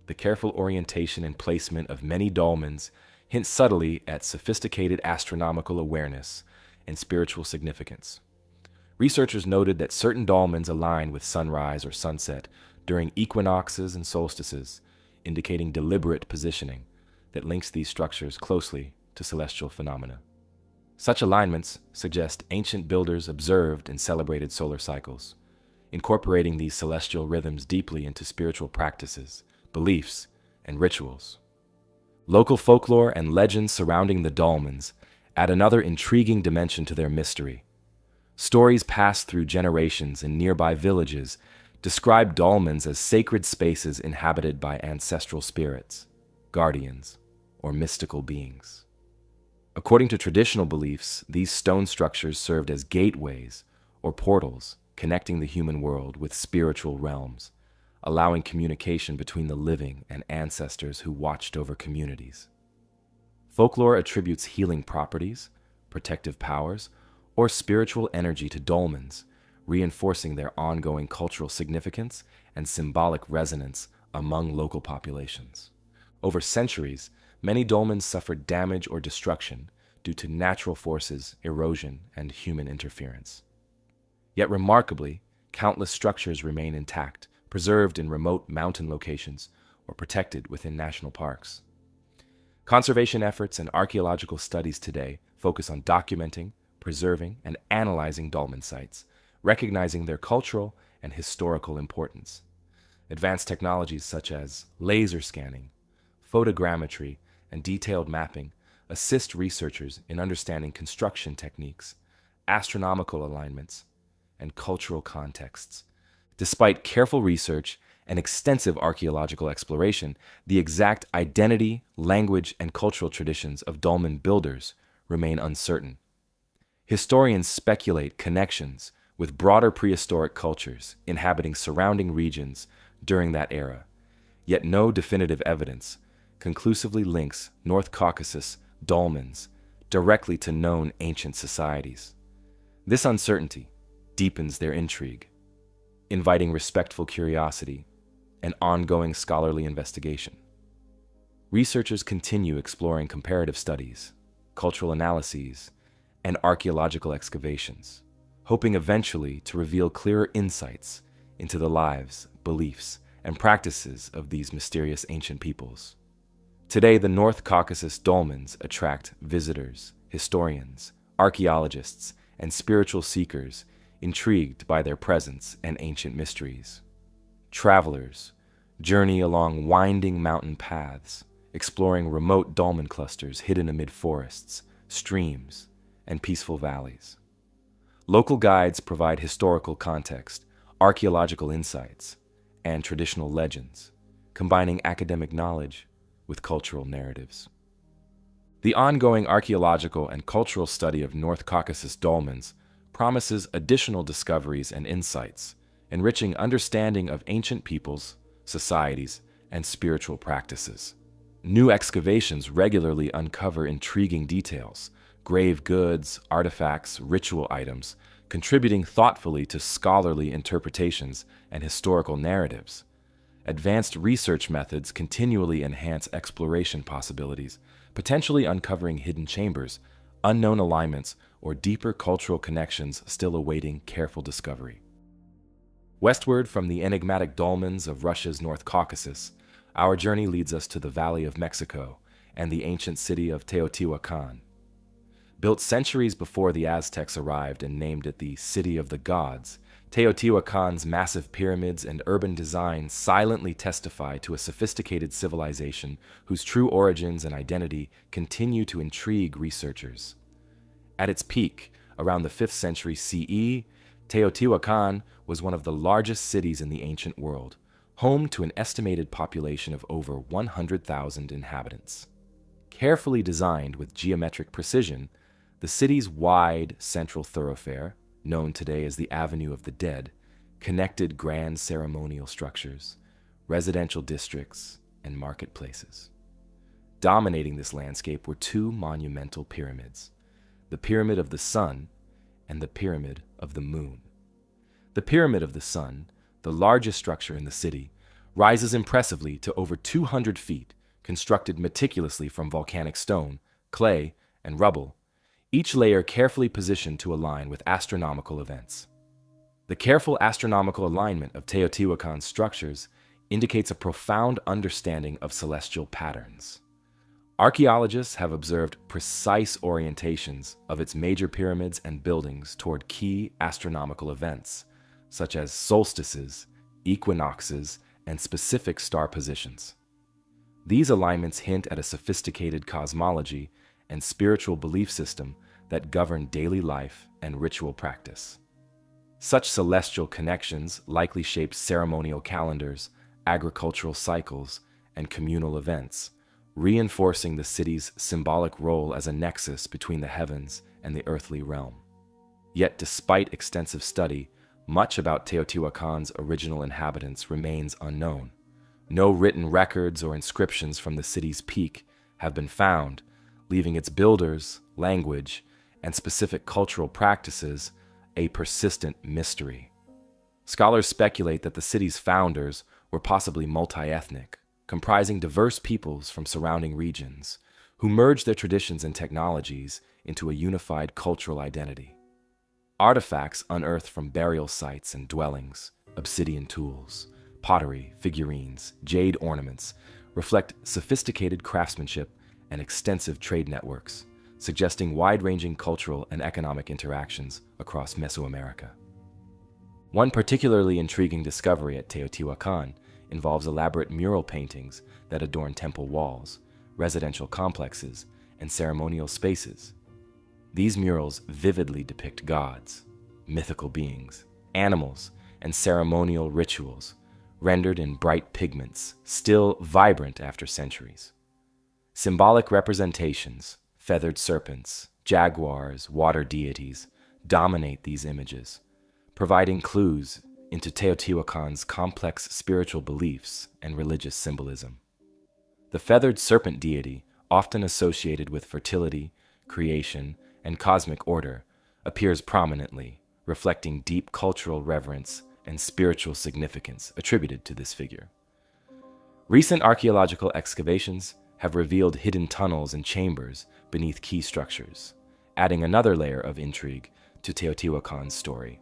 The careful orientation and placement of many dolmens hint subtly at sophisticated astronomical awareness and spiritual significance. Researchers noted that certain dolmens align with sunrise or sunset during equinoxes and solstices, indicating deliberate positioning that links these structures closely to celestial phenomena. Such alignments suggest ancient builders observed and celebrated solar cycles, incorporating these celestial rhythms deeply into spiritual practices, beliefs, and rituals. Local folklore and legends surrounding the dolmens add another intriguing dimension to their mystery. Stories passed through generations in nearby villages describe dolmens as sacred spaces inhabited by ancestral spirits, guardians, or mystical beings. According to traditional beliefs, these stone structures served as gateways or portals connecting the human world with spiritual realms, allowing communication between the living and ancestors who watched over communities. Folklore attributes healing properties, protective powers, or spiritual energy to dolmens, reinforcing their ongoing cultural significance and symbolic resonance among local populations. Over centuries, many dolmens suffered damage or destruction due to natural forces, erosion, and human interference. Yet remarkably, countless structures remain intact, preserved in remote mountain locations or protected within national parks. Conservation efforts and archaeological studies today focus on documenting, preserving, and analyzing dolmen sites, recognizing their cultural and historical importance. Advanced technologies such as laser scanning, photogrammetry, and detailed mapping assist researchers in understanding construction techniques, astronomical alignments, and cultural contexts. Despite careful research and extensive archaeological exploration, the exact identity, language, and cultural traditions of dolmen builders remain uncertain. Historians speculate connections with broader prehistoric cultures inhabiting surrounding regions during that era, yet no definitive evidence conclusively links North Caucasus dolmens directly to known ancient societies. This uncertainty deepens their intrigue, inviting respectful curiosity and ongoing scholarly investigation. Researchers continue exploring comparative studies, cultural analyses, and archaeological excavations, hoping eventually to reveal clearer insights into the lives, beliefs, and practices of these mysterious ancient peoples. Today, the North Caucasus dolmens attract visitors, historians, archaeologists, and spiritual seekers intrigued by their presence and ancient mysteries. Travelers journey along winding mountain paths, exploring remote dolmen clusters hidden amid forests, streams, and peaceful valleys. Local guides provide historical context, archaeological insights, and traditional legends, combining academic knowledge with cultural narratives. The ongoing archaeological and cultural study of North Caucasus dolmens promises additional discoveries and insights, enriching understanding of ancient peoples, societies, and spiritual practices. New excavations regularly uncover intriguing details, grave goods, artifacts, ritual items, contributing thoughtfully to scholarly interpretations and historical narratives. Advanced research methods continually enhance exploration possibilities, potentially uncovering hidden chambers, unknown alignments, or deeper cultural connections still awaiting careful discovery. Westward from the enigmatic dolmens of Russia's North Caucasus, our journey leads us to the Valley of Mexico and the ancient city of Teotihuacan. Built centuries before the Aztecs arrived and named it the City of the Gods, Teotihuacan's massive pyramids and urban design silently testify to a sophisticated civilization whose true origins and identity continue to intrigue researchers. At its peak, around the 5th century CE, Teotihuacan was one of the largest cities in the ancient world, home to an estimated population of over 100,000 inhabitants. Carefully designed with geometric precision, the city's wide central thoroughfare, known today as the Avenue of the Dead, connected grand ceremonial structures, residential districts, and marketplaces. Dominating this landscape were two monumental pyramids, the Pyramid of the Sun and the Pyramid of the Moon. The Pyramid of the Sun, the largest structure in the city, rises impressively to over 200 feet, constructed meticulously from volcanic stone, clay, and rubble, each layer carefully positioned to align with astronomical events. The careful astronomical alignment of Teotihuacan's structures indicates a profound understanding of celestial patterns. Archaeologists have observed precise orientations of its major pyramids and buildings toward key astronomical events, such as solstices, equinoxes, and specific star positions. These alignments hint at a sophisticated cosmology and spiritual belief system that govern daily life and ritual practice. Such celestial connections likely shape ceremonial calendars, agricultural cycles, and communal events, reinforcing the city's symbolic role as a nexus between the heavens and the earthly realm. Yet, despite extensive study, much about Teotihuacan's original inhabitants remains unknown. No written records or inscriptions from the city's peak have been found, leaving its builders, language, and specific cultural practices a persistent mystery. Scholars speculate that the city's founders were possibly multi-ethnic, comprising diverse peoples from surrounding regions, who merged their traditions and technologies into a unified cultural identity. Artifacts unearthed from burial sites and dwellings, obsidian tools, pottery, figurines, jade ornaments reflect sophisticated craftsmanship and extensive trade networks, suggesting wide-ranging cultural and economic interactions across Mesoamerica. One particularly intriguing discovery at Teotihuacan involves elaborate mural paintings that adorn temple walls, residential complexes, and ceremonial spaces. These murals vividly depict gods, mythical beings, animals, and ceremonial rituals, rendered in bright pigments, still vibrant after centuries. Symbolic representations, feathered serpents, jaguars, water deities, dominate these images, providing clues into Teotihuacan's complex spiritual beliefs and religious symbolism. The feathered serpent deity, often associated with fertility, creation, and cosmic order, appears prominently, reflecting deep cultural reverence and spiritual significance attributed to this figure. Recent archaeological excavations have revealed hidden tunnels and chambers beneath key structures, adding another layer of intrigue to Teotihuacan's story.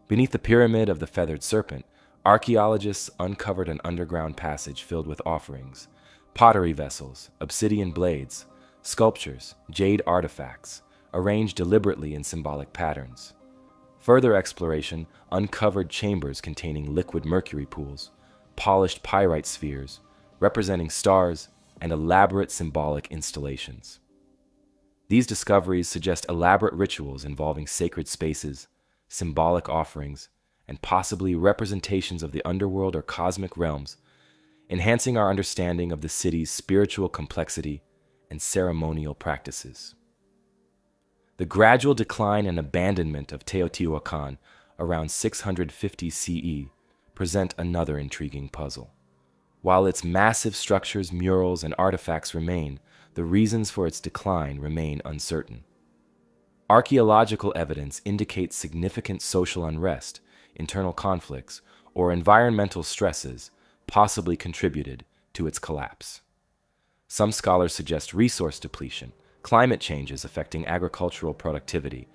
Beneath the pyramid of the feathered serpent, archaeologists uncovered an underground passage filled with offerings, pottery vessels, obsidian blades, sculptures, jade artifacts, arranged deliberately in symbolic patterns. Further exploration uncovered chambers containing liquid mercury pools, polished pyrite spheres, representing stars, and elaborate symbolic installations. These discoveries suggest elaborate rituals involving sacred spaces, symbolic offerings, and possibly representations of the underworld or cosmic realms, enhancing our understanding of the city's spiritual complexity and ceremonial practices. The gradual decline and abandonment of Teotihuacan around 650 CE present another intriguing puzzle. While its massive structures, murals, and artifacts remain, the reasons for its decline remain uncertain. Archaeological evidence indicates significant social unrest, internal conflicts, or environmental stresses possibly contributed to its collapse. Some scholars suggest resource depletion, climate changes affecting agricultural productivity,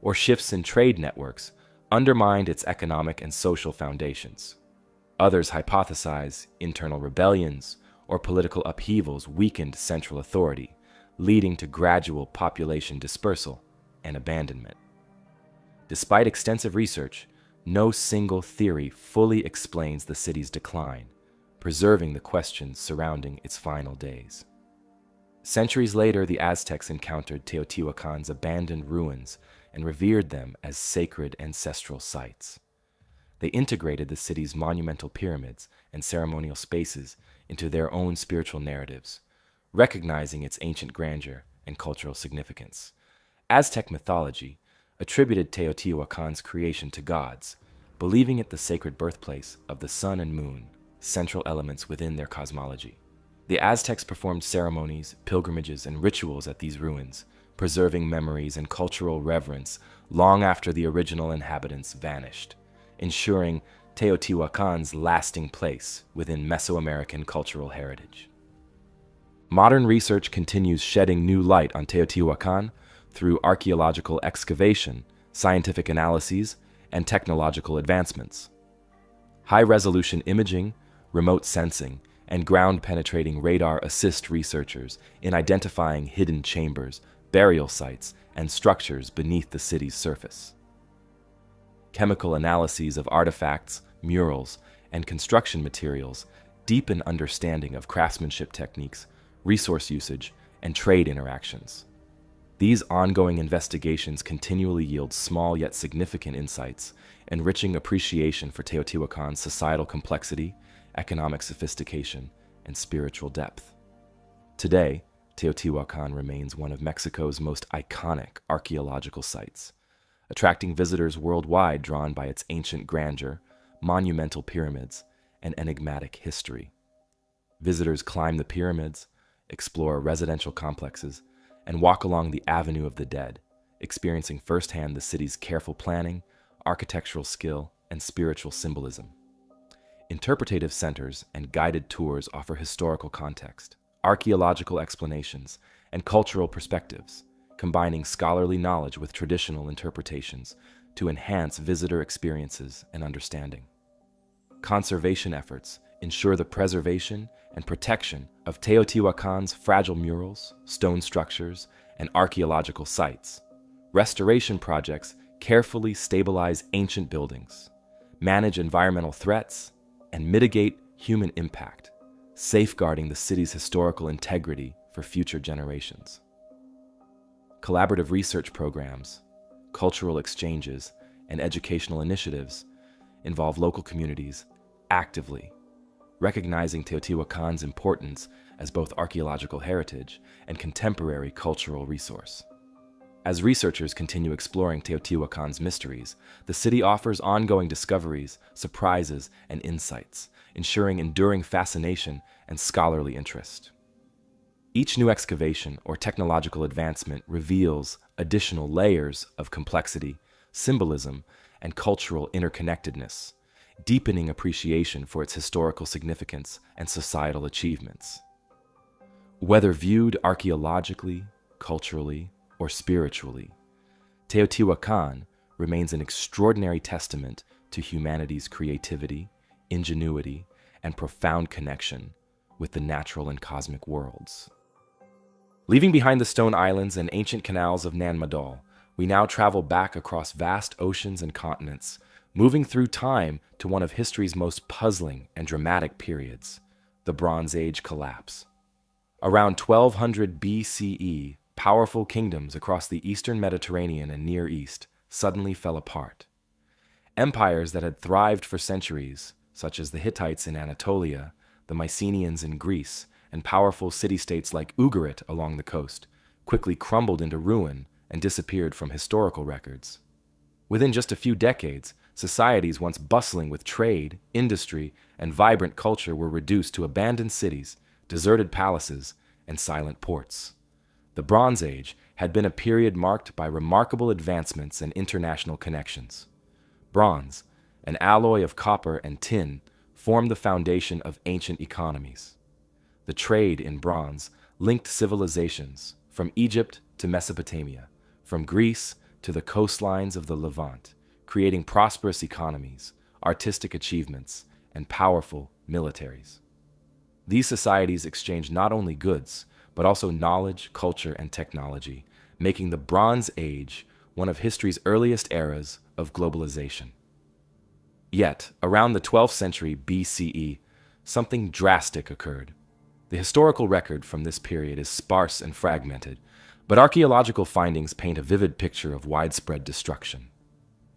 or shifts in trade networks undermined its economic and social foundations. Others hypothesize internal rebellions or political upheavals weakened central authority, leading to gradual population dispersal and abandonment. Despite extensive research, no single theory fully explains the city's decline, preserving the questions surrounding its final days. Centuries later, the Aztecs encountered Teotihuacan's abandoned ruins and revered them as sacred ancestral sites. They integrated the city's monumental pyramids and ceremonial spaces into their own spiritual narratives, recognizing its ancient grandeur and cultural significance. Aztec mythology attributed Teotihuacan's creation to gods, believing it the sacred birthplace of the sun and moon, central elements within their cosmology. The Aztecs performed ceremonies, pilgrimages, and rituals at these ruins, preserving memories and cultural reverence long after the original inhabitants vanished, ensuring Teotihuacan's lasting place within Mesoamerican cultural heritage. Modern research continues shedding new light on Teotihuacan through archaeological excavation, scientific analyses, and technological advancements. High-resolution imaging, remote sensing, and ground-penetrating radar assist researchers in identifying hidden chambers, burial sites, and structures beneath the city's surface. Chemical analyses of artifacts, murals, and construction materials deepen understanding of craftsmanship techniques, resource usage, and trade interactions. These ongoing investigations continually yield small yet significant insights, enriching appreciation for Teotihuacan's societal complexity, economic sophistication, and spiritual depth. Today, Teotihuacan remains one of Mexico's most iconic archaeological sites, attracting visitors worldwide drawn by its ancient grandeur, monumental pyramids, and enigmatic history. Visitors climb the pyramids, explore residential complexes, and walk along the Avenue of the Dead, experiencing firsthand the city's careful planning, architectural skill, and spiritual symbolism. Interpretative centers and guided tours offer historical context, archaeological explanations, and cultural perspectives, combining scholarly knowledge with traditional interpretations to enhance visitor experiences and understanding. Conservation efforts ensure the preservation and protection of Teotihuacan's fragile murals, stone structures, and archaeological sites. Restoration projects carefully stabilize ancient buildings, manage environmental threats, and mitigate human impact, safeguarding the city's historical integrity for future generations. Collaborative research programs, cultural exchanges, and educational initiatives involve local communities actively, recognizing Teotihuacan's importance as both archaeological heritage and contemporary cultural resource. As researchers continue exploring Teotihuacan's mysteries, the city offers ongoing discoveries, surprises, and insights, ensuring enduring fascination and scholarly interest. Each new excavation or technological advancement reveals additional layers of complexity, symbolism, and cultural interconnectedness, deepening appreciation for its historical significance and societal achievements. Whether viewed archaeologically, culturally, or spiritually, Teotihuacan remains an extraordinary testament to humanity's creativity, ingenuity, and profound connection with the natural and cosmic worlds. Leaving behind the stone islands and ancient canals of Nan Madol, we now travel back across vast oceans and continents, moving through time to one of history's most puzzling and dramatic periods, the Bronze Age collapse. Around 1200 BCE, powerful kingdoms across the eastern Mediterranean and Near East suddenly fell apart. Empires that had thrived for centuries, such as the Hittites in Anatolia, the Mycenaeans in Greece, and powerful city-states like Ugarit along the coast, quickly crumbled into ruin and disappeared from historical records. Within just a few decades, societies once bustling with trade, industry, and vibrant culture were reduced to abandoned cities, deserted palaces, and silent ports. The Bronze Age had been a period marked by remarkable advancements and international connections. Bronze, an alloy of copper and tin, formed the foundation of ancient economies. The trade in bronze linked civilizations from Egypt to Mesopotamia, from Greece to the coastlines of the Levant, creating prosperous economies, artistic achievements, and powerful militaries. These societies exchanged not only goods, but also knowledge, culture, and technology, making the Bronze Age one of history's earliest eras of globalization. Yet, around the 12th century BCE, something drastic occurred. The historical record from this period is sparse and fragmented, but archaeological findings paint a vivid picture of widespread destruction.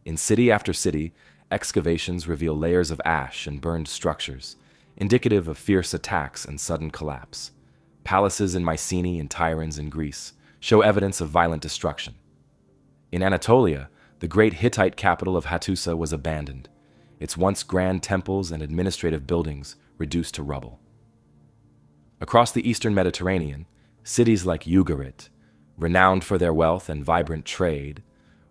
In city after city, excavations reveal layers of ash and burned structures, indicative of fierce attacks and sudden collapse. Palaces in Mycenae and Tiryns in Greece show evidence of violent destruction. In Anatolia, the great Hittite capital of Hattusa was abandoned, its once grand temples and administrative buildings reduced to rubble. Across the eastern Mediterranean, cities like Ugarit, renowned for their wealth and vibrant trade,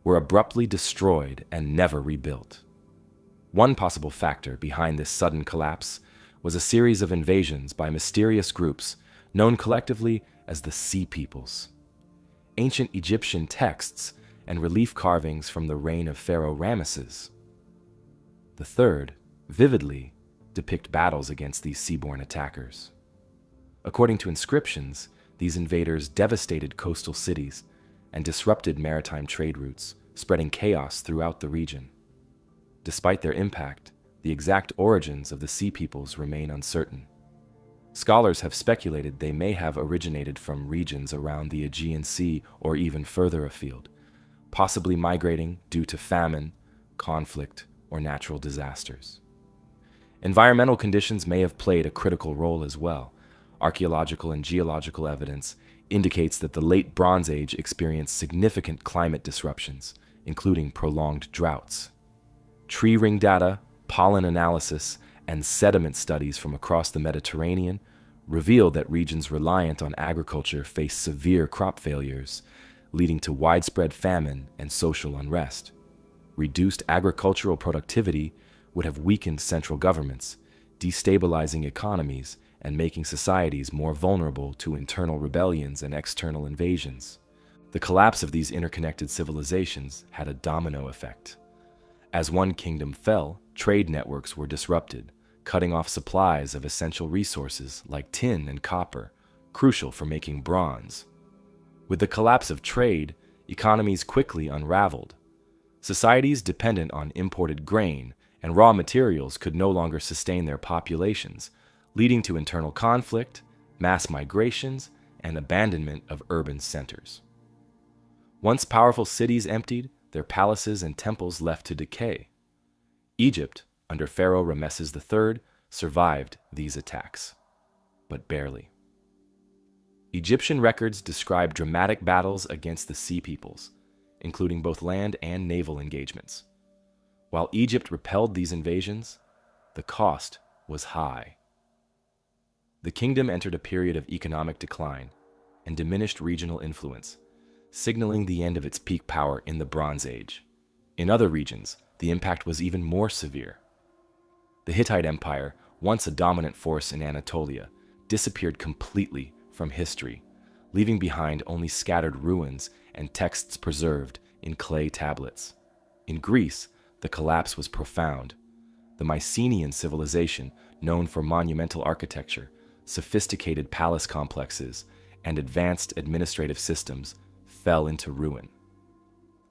were abruptly destroyed and never rebuilt. One possible factor behind this sudden collapse was a series of invasions by mysterious groups known collectively as the Sea Peoples. Ancient Egyptian texts and relief carvings from the reign of Pharaoh Ramesses III vividly depict battles against these seaborne attackers. According to inscriptions, these invaders devastated coastal cities and disrupted maritime trade routes, spreading chaos throughout the region. Despite their impact, the exact origins of the Sea Peoples remain uncertain. Scholars have speculated they may have originated from regions around the Aegean Sea or even further afield, possibly migrating due to famine, conflict, or natural disasters. Environmental conditions may have played a critical role as well. Archaeological and geological evidence indicates that the late Bronze Age experienced significant climate disruptions, including prolonged droughts. Tree ring data, pollen analysis, and sediment studies from across the Mediterranean reveal that regions reliant on agriculture faced severe crop failures, leading to widespread famine and social unrest. Reduced agricultural productivity would have weakened central governments, destabilizing economies and making societies more vulnerable to internal rebellions and external invasions. The collapse of these interconnected civilizations had a domino effect. As one kingdom fell, trade networks were disrupted, cutting off supplies of essential resources like tin and copper, crucial for making bronze. With the collapse of trade, economies quickly unraveled. Societies dependent on imported grain and raw materials could no longer sustain their populations, leading to internal conflict, mass migrations, and abandonment of urban centers. Once powerful cities emptied, their palaces and temples left to decay. Egypt, under Pharaoh Ramesses III, survived these attacks, but barely. Egyptian records describe dramatic battles against the Sea Peoples, including both land and naval engagements. While Egypt repelled these invasions, the cost was high. The kingdom entered a period of economic decline and diminished regional influence, signaling the end of its peak power in the Bronze Age. In other regions, the impact was even more severe. The Hittite Empire, once a dominant force in Anatolia, disappeared completely from history, leaving behind only scattered ruins and texts preserved in clay tablets. In Greece, the collapse was profound. The Mycenaean civilization, known for monumental architecture, sophisticated palace complexes, and advanced administrative systems, fell into ruin.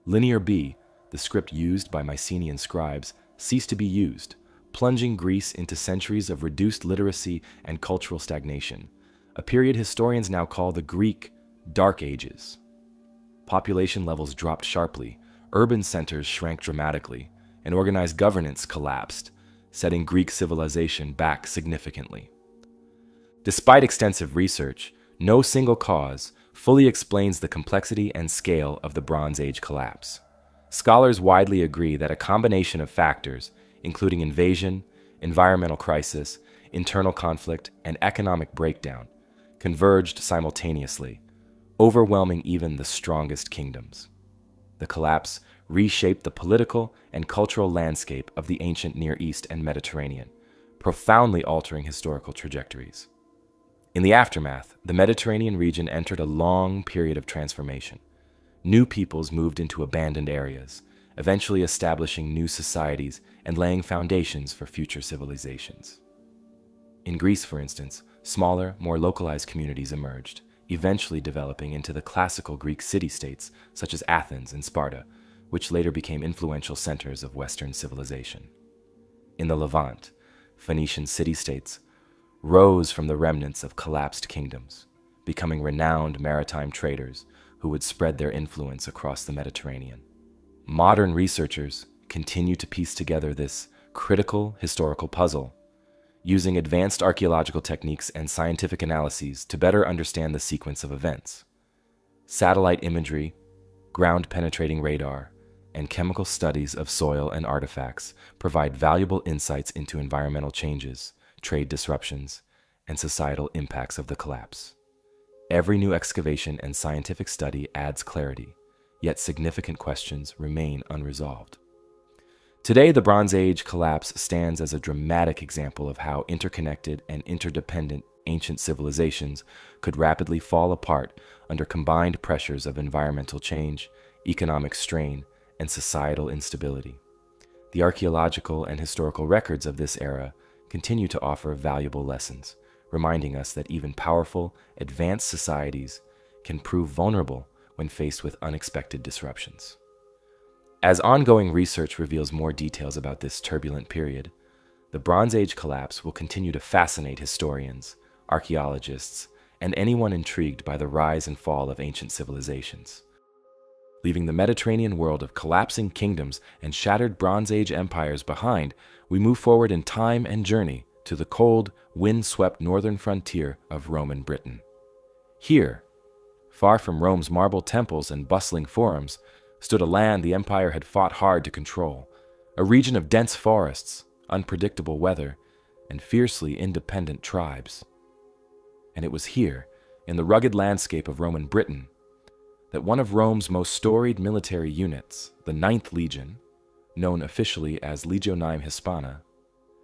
Linear B, the script used by Mycenaean scribes, ceased to be used, plunging Greece into centuries of reduced literacy and cultural stagnation, a period historians now call the Greek Dark Ages. Population levels dropped sharply, urban centers shrank dramatically, and organized governance collapsed, setting Greek civilization back significantly. Despite extensive research, no single cause fully explains the complexity and scale of the Bronze Age collapse. Scholars widely agree that a combination of factors, including invasion, environmental crisis, internal conflict, and economic breakdown, converged simultaneously, overwhelming even the strongest kingdoms. The collapse reshaped the political and cultural landscape of the ancient Near East and Mediterranean, profoundly altering historical trajectories. In the aftermath, the Mediterranean region entered a long period of transformation. New peoples moved into abandoned areas, eventually establishing new societies and laying foundations for future civilizations. In Greece, for instance, smaller, more localized communities emerged, eventually developing into the classical Greek city-states such as Athens and Sparta, which later became influential centers of Western civilization. In the Levant, Phoenician city-states rose from the remnants of collapsed kingdoms, becoming renowned maritime traders who would spread their influence across the Mediterranean. Modern researchers continue to piece together this critical historical puzzle, using advanced archaeological techniques and scientific analyses to better understand the sequence of events. Satellite imagery, ground-penetrating radar, and chemical studies of soil and artifacts provide valuable insights into environmental changes, trade disruptions, and societal impacts of the collapse. Every new excavation and scientific study adds clarity, yet significant questions remain unresolved. Today, the Bronze Age collapse stands as a dramatic example of how interconnected and interdependent ancient civilizations could rapidly fall apart under combined pressures of environmental change, economic strain, and societal instability. The archaeological and historical records of this era continue to offer valuable lessons, reminding us that even powerful, advanced societies can prove vulnerable when faced with unexpected disruptions. As ongoing research reveals more details about this turbulent period, the Bronze Age collapse will continue to fascinate historians, archaeologists, and anyone intrigued by the rise and fall of ancient civilizations. Leaving the Mediterranean world of collapsing kingdoms and shattered Bronze Age empires behind, we move forward in time and journey to the cold, wind-swept northern frontier of Roman Britain. Here, far from Rome's marble temples and bustling forums, stood a land the empire had fought hard to control, a region of dense forests, unpredictable weather, and fiercely independent tribes. And it was here, in the rugged landscape of Roman Britain, that one of Rome's most storied military units, the Ninth Legion, known officially as Legionime Hispana,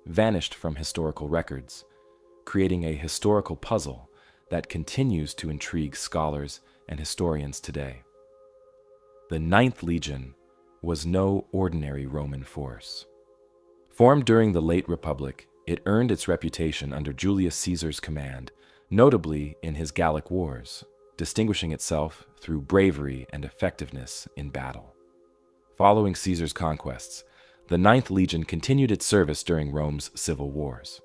vanished from historical records, creating a historical puzzle that continues to intrigue scholars and historians today. The Ninth Legion was no ordinary Roman force. Formed during the late Republic, it earned its reputation under Julius Caesar's command, notably in his Gallic Wars, distinguishing itself through bravery and effectiveness in battle. Following Caesar's conquests, the Ninth Legion continued its service during Rome's civil wars,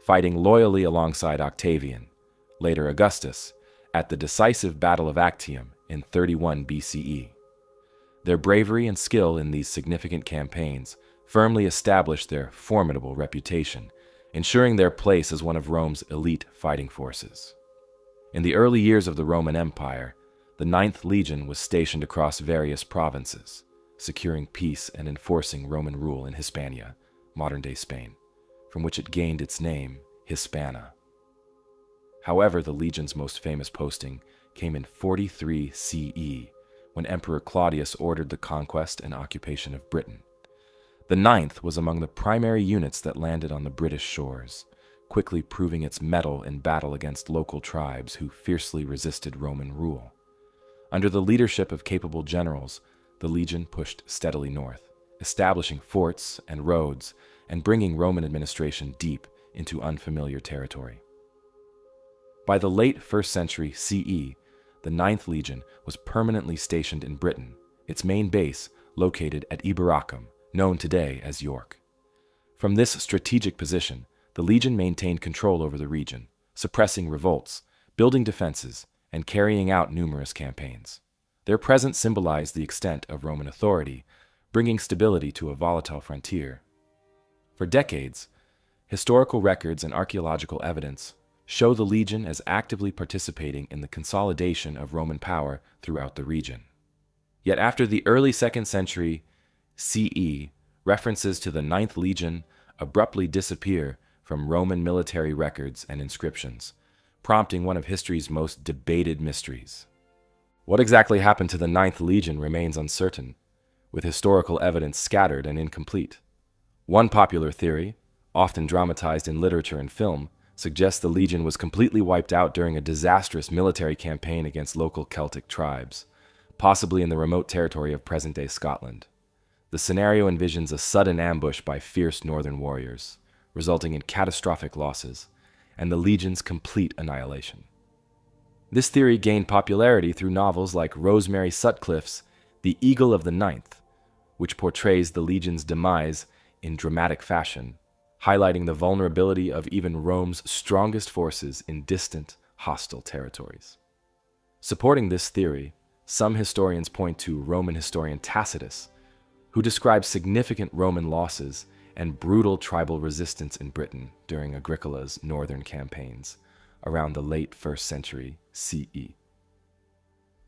fighting loyally alongside Octavian, later Augustus, at the decisive Battle of Actium in 31 BCE. Their bravery and skill in these significant campaigns firmly established their formidable reputation, ensuring their place as one of Rome's elite fighting forces. In the early years of the Roman Empire, the Ninth Legion was stationed across various provinces, securing peace and enforcing Roman rule in Hispania, modern-day Spain, from which it gained its name, Hispana. However, the legion's most famous posting came in 43 CE, when Emperor Claudius ordered the conquest and occupation of Britain. The Ninth was among the primary units that landed on the British shores, quickly proving its mettle in battle against local tribes who fiercely resisted Roman rule. Under the leadership of capable generals, the legion pushed steadily north, establishing forts and roads and bringing Roman administration deep into unfamiliar territory. By the late 1st century CE, the Ninth Legion was permanently stationed in Britain, its main base located at Eboracum, known today as York. From this strategic position, the legion maintained control over the region, suppressing revolts, building defenses, and carrying out numerous campaigns. Their presence symbolized the extent of Roman authority, bringing stability to a volatile frontier. For decades, historical records and archaeological evidence show the legion as actively participating in the consolidation of Roman power throughout the region. Yet after the early 2nd century CE, references to the Ninth Legion abruptly disappear from Roman military records and inscriptions, prompting one of history's most debated mysteries. What exactly happened to the Ninth Legion remains uncertain, with historical evidence scattered and incomplete. One popular theory, often dramatized in literature and film, suggests the legion was completely wiped out during a disastrous military campaign against local Celtic tribes, possibly in the remote territory of present-day Scotland. The scenario envisions a sudden ambush by fierce northern warriors, resulting in catastrophic losses, and the legion's complete annihilation. This theory gained popularity through novels like Rosemary Sutcliffe's The Eagle of the Ninth, which portrays the legion's demise in dramatic fashion, highlighting the vulnerability of even Rome's strongest forces in distant, hostile territories. Supporting this theory, some historians point to Roman historian Tacitus, who describes significant Roman losses and brutal tribal resistance in Britain during Agricola's northern campaigns around the late 1st century CE.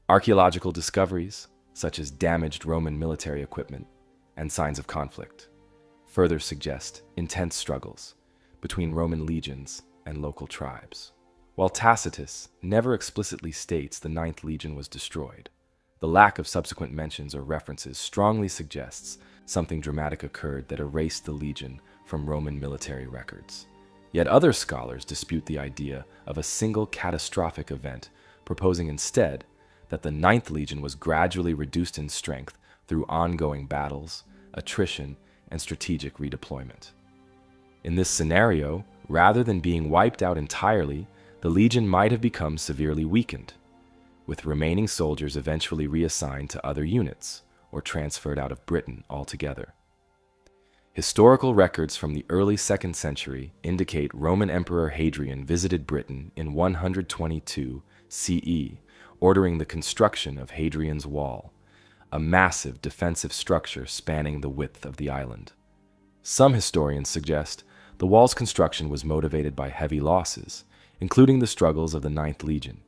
Archaeological discoveries, such as damaged Roman military equipment and signs of conflict, further suggest intense struggles between Roman legions and local tribes. While Tacitus never explicitly states the Ninth Legion was destroyed, the lack of subsequent mentions or references strongly suggests something dramatic occurred that erased the legion from Roman military records. Yet other scholars dispute the idea of a single catastrophic event, proposing instead that the Ninth Legion was gradually reduced in strength through ongoing battles, attrition, and strategic redeployment. In this scenario, rather than being wiped out entirely, the legion might have become severely weakened, with remaining soldiers eventually reassigned to other units or transferred out of Britain altogether. Historical records from the early 2nd century indicate Roman Emperor Hadrian visited Britain in 122 CE, ordering the construction of Hadrian's Wall, a massive defensive structure spanning the width of the island. Some historians suggest The wall's construction was motivated by heavy losses, including the struggles of the Ninth Legion,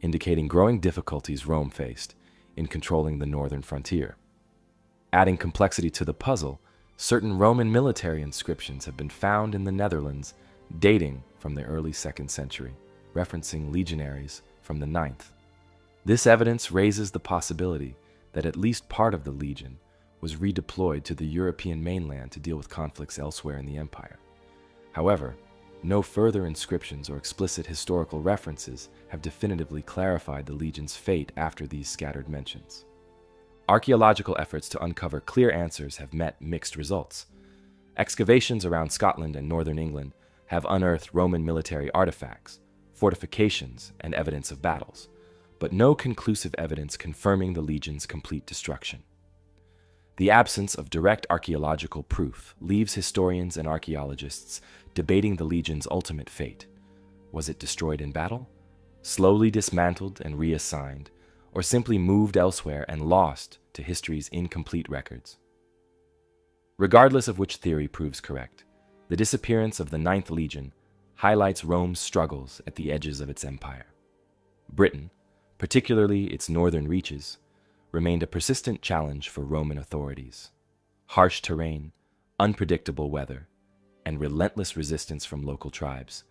indicating growing difficulties Rome faced in controlling the northern frontier. Adding complexity to the puzzle, certain Roman military inscriptions have been found in the Netherlands dating from the early 2nd century, referencing legionaries from the 9th. This evidence raises the possibility that at least part of the legion was redeployed to the European mainland to deal with conflicts elsewhere in the empire. However, no further inscriptions or explicit historical references have definitively clarified the legion's fate after these scattered mentions. Archaeological efforts to uncover clear answers have met mixed results. Excavations around Scotland and northern England have unearthed Roman military artifacts, fortifications, and evidence of battles, but no conclusive evidence confirming the legion's complete destruction. The absence of direct archaeological proof leaves historians and archaeologists debating the legion's ultimate fate. Was it destroyed in battle, slowly dismantled and reassigned, or simply moved elsewhere and lost to history's incomplete records? Regardless of which theory proves correct, the disappearance of the Ninth Legion highlights Rome's struggles at the edges of its empire. Britain, particularly its northern reaches, remained a persistent challenge for Roman authorities. Harsh terrain, unpredictable weather, and relentless resistance from local tribes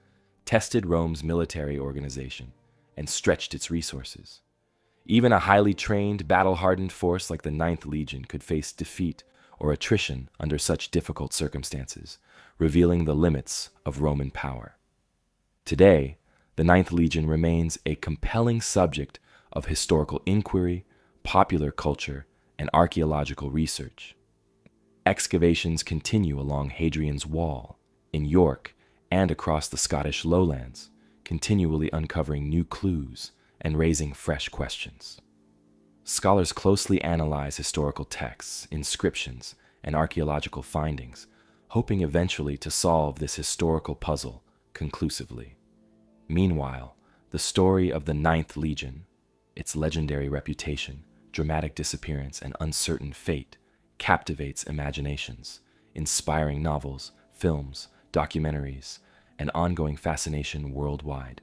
tested Rome's military organization and stretched its resources. Even a highly trained, battle-hardened force like the Ninth Legion could face defeat or attrition under such difficult circumstances, revealing the limits of Roman power. Today, the Ninth Legion remains a compelling subject of historical inquiry, popular culture, and archaeological research. Excavations continue along Hadrian's Wall, in York, and across the Scottish lowlands, continually uncovering new clues and raising fresh questions. Scholars closely analyze historical texts, inscriptions, and archaeological findings, hoping eventually to solve this historical puzzle conclusively. Meanwhile, the story of the Ninth Legion, its legendary reputation, dramatic disappearance, and uncertain fate, captivates imaginations, inspiring novels, films, documentaries, and ongoing fascination worldwide.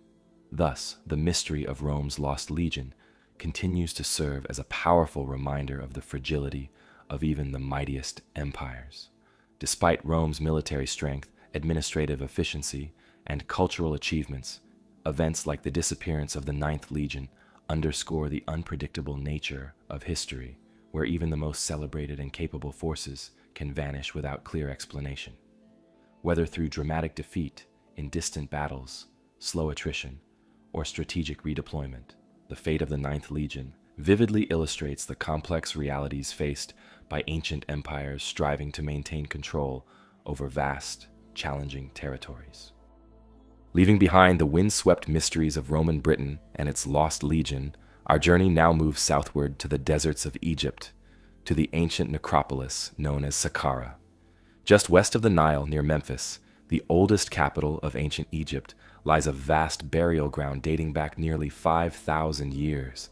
Thus, the mystery of Rome's lost legion continues to serve as a powerful reminder of the fragility of even the mightiest empires. Despite Rome's military strength, administrative efficiency, and cultural achievements, events like the disappearance of the Ninth Legion underscore the unpredictable nature of history, where even the most celebrated and capable forces can vanish without clear explanation. Whether through dramatic defeat in distant battles, slow attrition, or strategic redeployment, the fate of the Ninth Legion vividly illustrates the complex realities faced by ancient empires striving to maintain control over vast, challenging territories. Leaving behind the windswept mysteries of Roman Britain and its lost legion, our journey now moves southward to the deserts of Egypt, to the ancient necropolis known as Saqqara. Just west of the Nile near Memphis, the oldest capital of ancient Egypt, lies a vast burial ground dating back nearly 5,000 years.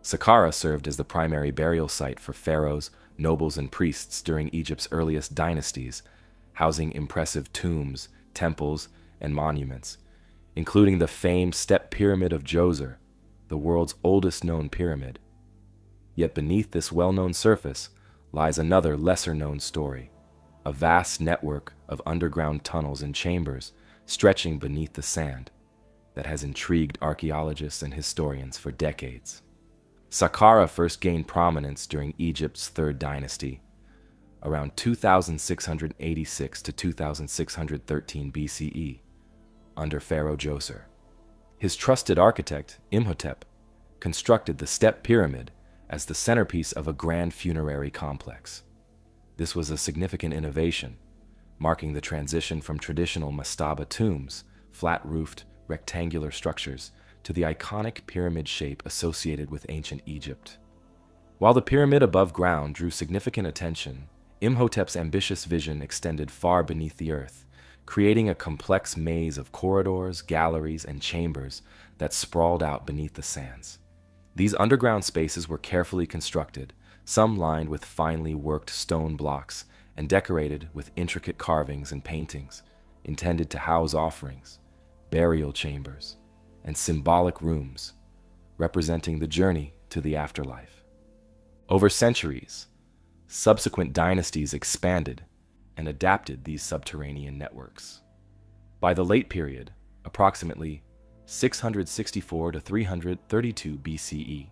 Saqqara served as the primary burial site for pharaohs, nobles, and priests during Egypt's earliest dynasties, housing impressive tombs, temples, and monuments, including the famed Steppe Pyramid of Djoser, the world's oldest known pyramid. Yet beneath this well-known surface lies another lesser-known story, a vast network of underground tunnels and chambers stretching beneath the sand that has intrigued archaeologists and historians for decades. Saqqara first gained prominence during Egypt's Third Dynasty, around 2686 to 2613 BCE, under Pharaoh Djoser. His trusted architect, Imhotep, constructed the Steppe Pyramid as the centerpiece of a grand funerary complex. This was a significant innovation, marking the transition from traditional mastaba tombs, flat-roofed, rectangular structures, to the iconic pyramid shape associated with ancient Egypt. While the pyramid above ground drew significant attention, Imhotep's ambitious vision extended far beneath the earth, creating a complex maze of corridors, galleries, and chambers that sprawled out beneath the sands. These underground spaces were carefully constructed, some lined with finely worked stone blocks and decorated with intricate carvings and paintings, intended to house offerings, burial chambers, and symbolic rooms, representing the journey to the afterlife. Over centuries, subsequent dynasties expanded and adapted these subterranean networks. By the late period, approximately 664 to 332 BCE,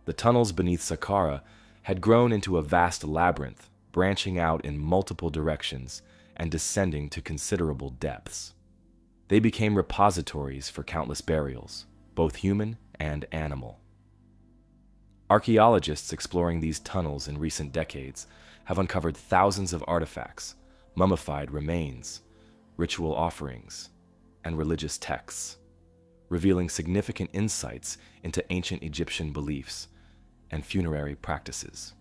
the tunnels beneath Saqqara had grown into a vast labyrinth, branching out in multiple directions and descending to considerable depths. They became repositories for countless burials, both human and animal. Archaeologists exploring these tunnels in recent decades have uncovered thousands of artifacts, mummified remains, ritual offerings, and religious texts, revealing significant insights into ancient Egyptian beliefs and funerary practices.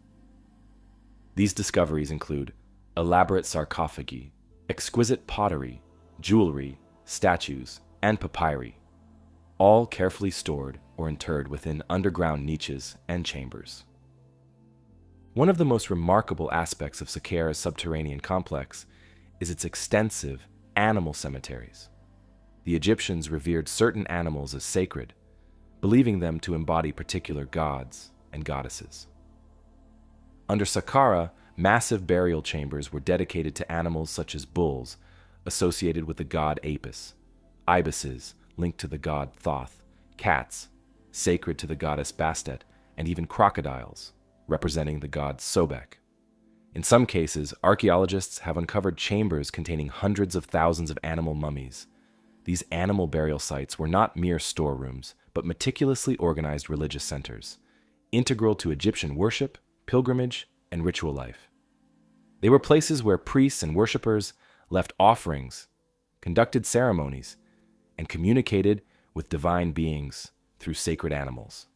These discoveries include elaborate sarcophagi, exquisite pottery, jewelry, statues, and papyri, all carefully stored or interred within underground niches and chambers. One of the most remarkable aspects of Saqqara's subterranean complex is its extensive animal cemeteries. The Egyptians revered certain animals as sacred, believing them to embody particular gods and goddesses. Under Saqqara, massive burial chambers were dedicated to animals such as bulls, associated with the god Apis, ibises, linked to the god Thoth, cats, sacred to the goddess Bastet, and even crocodiles, representing the god Sobek. In some cases, archaeologists have uncovered chambers containing hundreds of thousands of animal mummies. These animal burial sites were not mere storerooms, but meticulously organized religious centers, integral to Egyptian worship, pilgrimage, and ritual life. They were places where priests and worshippers left offerings, conducted ceremonies, and communicated with divine beings through sacred animals.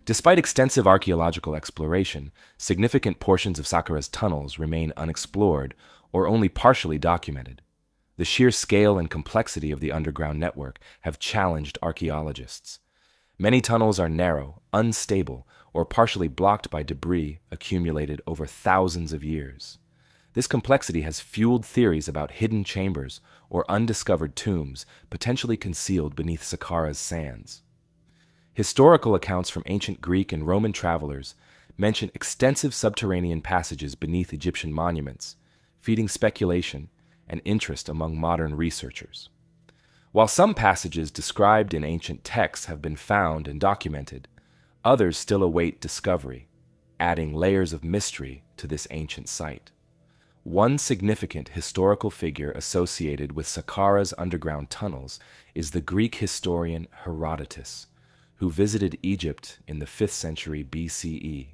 Despite extensive archaeological exploration, significant portions of Saqqara's tunnels remain unexplored or only partially documented. The sheer scale and complexity of the underground network have challenged archaeologists. Many tunnels are narrow, unstable, or partially blocked by debris accumulated over thousands of years. This complexity has fueled theories about hidden chambers or undiscovered tombs potentially concealed beneath Saqqara's sands. Historical accounts from ancient Greek and Roman travelers mention extensive subterranean passages beneath Egyptian monuments, feeding speculation and interest among modern researchers. While some passages described in ancient texts have been found and documented, others still await discovery, adding layers of mystery to this ancient site. One significant historical figure associated with Saqqara's underground tunnels is the Greek historian Herodotus, who visited Egypt in the 5th century BCE.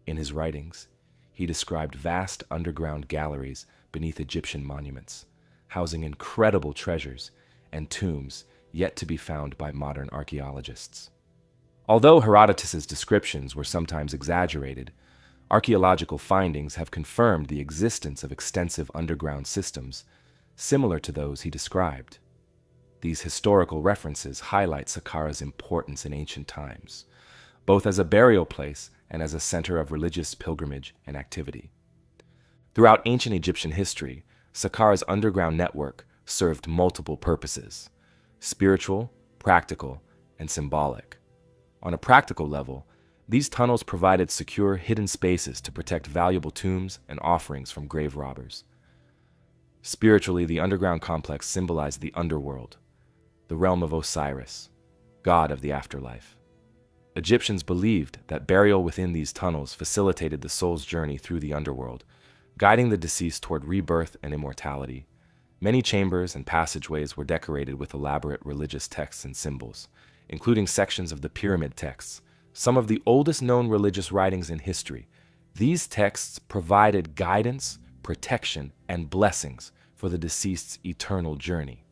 In his writings, he described vast underground galleries beneath Egyptian monuments, housing incredible treasures and tombs yet to be found by modern archaeologists. Although Herodotus's descriptions were sometimes exaggerated, archaeological findings have confirmed the existence of extensive underground systems similar to those he described. These historical references highlight Saqqara's importance in ancient times, both as a burial place and as a center of religious pilgrimage and activity. Throughout ancient Egyptian history, Saqqara's underground network served multiple purposes: spiritual, practical, and symbolic. On a practical level, these tunnels provided secure, hidden spaces to protect valuable tombs and offerings from grave robbers. Spiritually, the underground complex symbolized the underworld, the realm of Osiris, god of the afterlife. Egyptians believed that burial within these tunnels facilitated the soul's journey through the underworld, guiding the deceased toward rebirth and immortality. Many chambers and passageways were decorated with elaborate religious texts and symbols, including sections of the pyramid texts, some of the oldest known religious writings in history. These texts provided guidance, protection, and blessings for the deceased's eternal journey.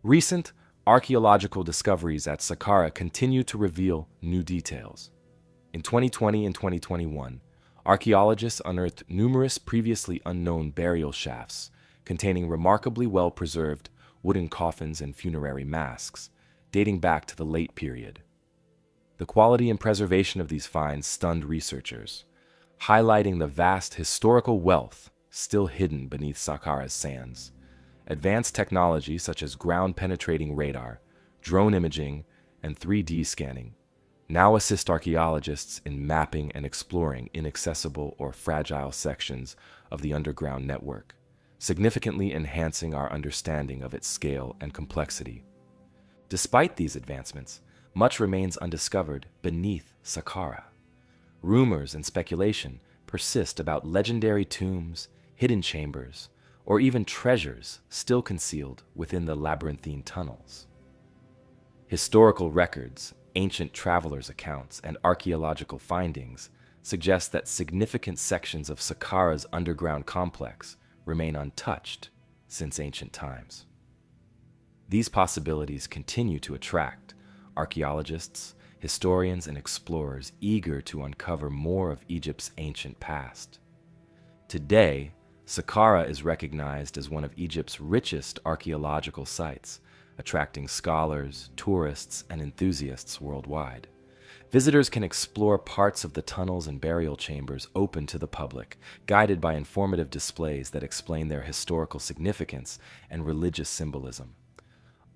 Recent archaeological discoveries at Saqqara continue to reveal new details. In 2020 and 2021, archaeologists unearthed numerous previously unknown burial shafts containing remarkably well-preserved wooden coffins and funerary masks, dating back to the late period. The quality and preservation of these finds stunned researchers, highlighting the vast historical wealth still hidden beneath Saqqara's sands. Advanced technology such as ground-penetrating radar, drone imaging, and 3D scanning now assist archaeologists in mapping and exploring inaccessible or fragile sections of the underground network, significantly enhancing our understanding of its scale and complexity. Despite these advancements, much remains undiscovered beneath Saqqara. Rumors and speculation persist about legendary tombs, hidden chambers, or even treasures still concealed within the labyrinthine tunnels. Historical records, ancient travelers' accounts, and archaeological findings suggest that significant sections of Saqqara's underground complex remain untouched since ancient times. These possibilities continue to attract archaeologists, historians, and explorers eager to uncover more of Egypt's ancient past. Today, Saqqara is recognized as one of Egypt's richest archaeological sites, attracting scholars, tourists, and enthusiasts worldwide. Visitors can explore parts of the tunnels and burial chambers open to the public, guided by informative displays that explain their historical significance and religious symbolism.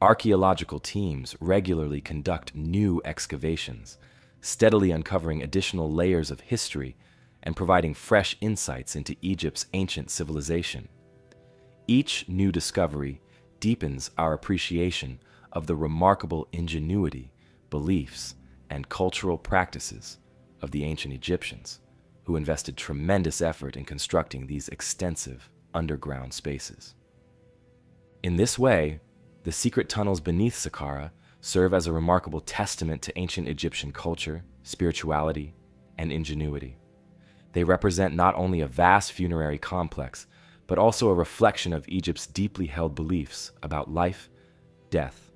Archaeological teams regularly conduct new excavations, steadily uncovering additional layers of history and providing fresh insights into Egypt's ancient civilization. Each new discovery deepens our appreciation of the remarkable ingenuity, beliefs, and cultural practices of the ancient Egyptians, who invested tremendous effort in constructing these extensive underground spaces. In this way, the secret tunnels beneath Saqqara serve as a remarkable testament to ancient Egyptian culture, spirituality, and ingenuity. They represent not only a vast funerary complex, but also a reflection of Egypt's deeply held beliefs about life, death,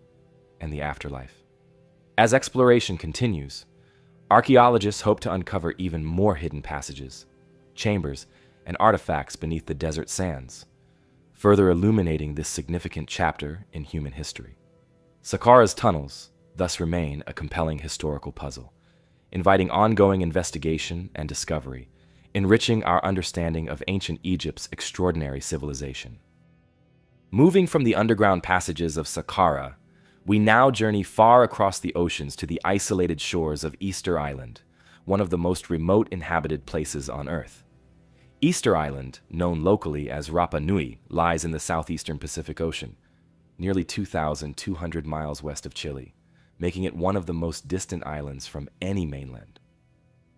and the afterlife. As exploration continues, archaeologists hope to uncover even more hidden passages, chambers, and artifacts beneath the desert sands, further illuminating this significant chapter in human history. Saqqara's tunnels thus remain a compelling historical puzzle, inviting ongoing investigation and discovery, enriching our understanding of ancient Egypt's extraordinary civilization. Moving from the underground passages of Saqqara, we now journey far across the oceans to the isolated shores of Easter Island, one of the most remote inhabited places on Earth. Easter Island, known locally as Rapa Nui, lies in the southeastern Pacific Ocean, nearly 2,200 miles west of Chile, making it one of the most distant islands from any mainland.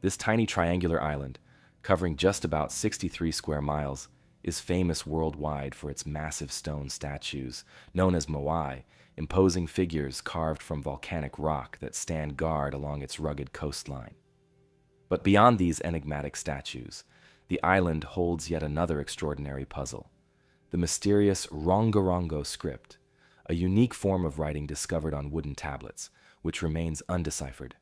This tiny triangular island, covering just about 63 square miles, is famous worldwide for its massive stone statues, known as moai, imposing figures carved from volcanic rock that stand guard along its rugged coastline. But beyond these enigmatic statues, the island holds yet another extraordinary puzzle: the mysterious Rongorongo Script, a unique form of writing discovered on wooden tablets, which remains undeciphered.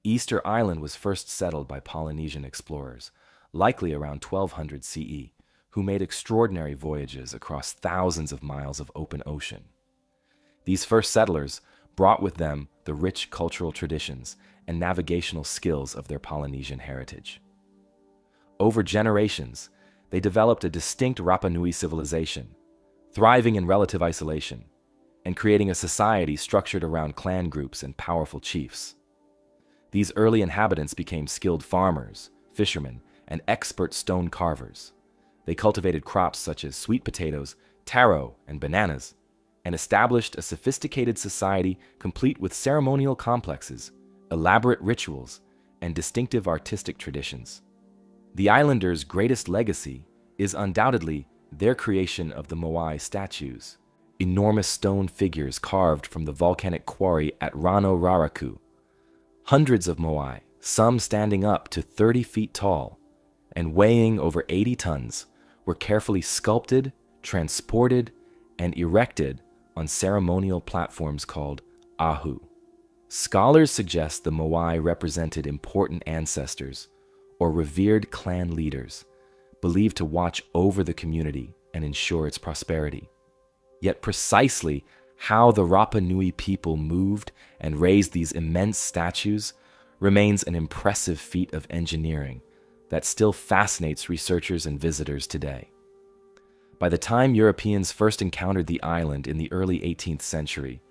Easter Island was first settled by Polynesian explorers, likely around 1200 CE, who made extraordinary voyages across thousands of miles of open ocean. These first settlers brought with them the rich cultural traditions and navigational skills of their Polynesian heritage. Over generations, they developed a distinct Rapa Nui civilization, thriving in relative isolation, and creating a society structured around clan groups and powerful chiefs. These early inhabitants became skilled farmers, fishermen, and expert stone carvers. They cultivated crops such as sweet potatoes, taro, and bananas, and established a sophisticated society complete with ceremonial complexes, elaborate rituals, and distinctive artistic traditions. The islanders' greatest legacy is undoubtedly their creation of the moai statues, enormous stone figures carved from the volcanic quarry at Rano Raraku. Hundreds of moai, some standing up to 30 feet tall and weighing over 80 tons, were carefully sculpted, transported, and erected on ceremonial platforms called ahu. Scholars suggest the moai represented important ancestors or revered clan leaders, believed to watch over the community and ensure its prosperity. Yet precisely how the Rapa Nui people moved and raised these immense statues remains an impressive feat of engineering that still fascinates researchers and visitors today. By the time Europeans first encountered the island in the early 18th century,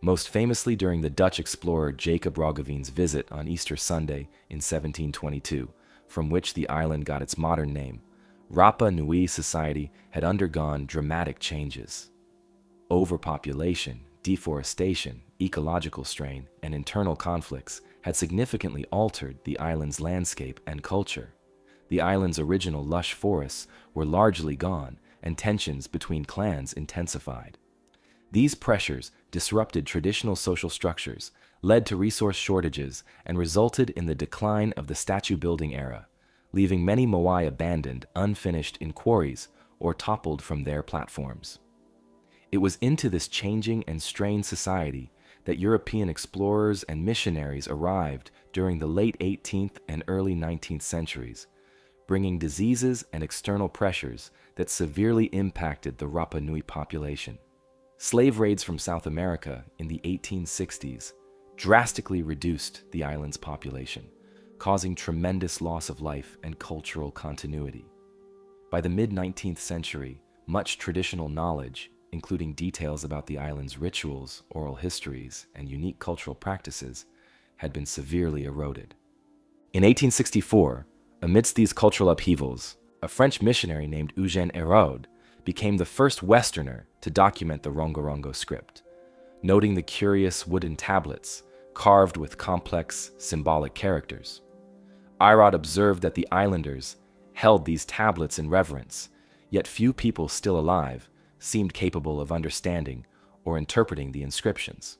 most famously during the Dutch explorer Jacob Roggevien's visit on Easter Sunday in 1722, from which the island got its modern name, Rapa Nui society had undergone dramatic changes. Overpopulation, deforestation, ecological strain, and internal conflicts had significantly altered the island's landscape and culture. The island's original lush forests were largely gone, and tensions between clans intensified. These pressures disrupted traditional social structures, led to resource shortages, and resulted in the decline of the statue-building era, leaving many moai abandoned, unfinished in quarries, or toppled from their platforms. It was into this changing and strained society that European explorers and missionaries arrived during the late 18th and early 19th centuries, bringing diseases and external pressures that severely impacted the Rapa Nui population. Slave raids from South America in the 1860s drastically reduced the island's population, causing tremendous loss of life and cultural continuity. By the mid-19th century, much traditional knowledge, including details about the island's rituals, oral histories, and unique cultural practices, had been severely eroded. In 1864, amidst these cultural upheavals, a French missionary named Eugène Héraud became the first Westerner to document the Rongorongo Script, noting the curious wooden tablets carved with complex symbolic characters. Héraud observed that the islanders held these tablets in reverence, yet few people still alive seemed capable of understanding or interpreting the inscriptions.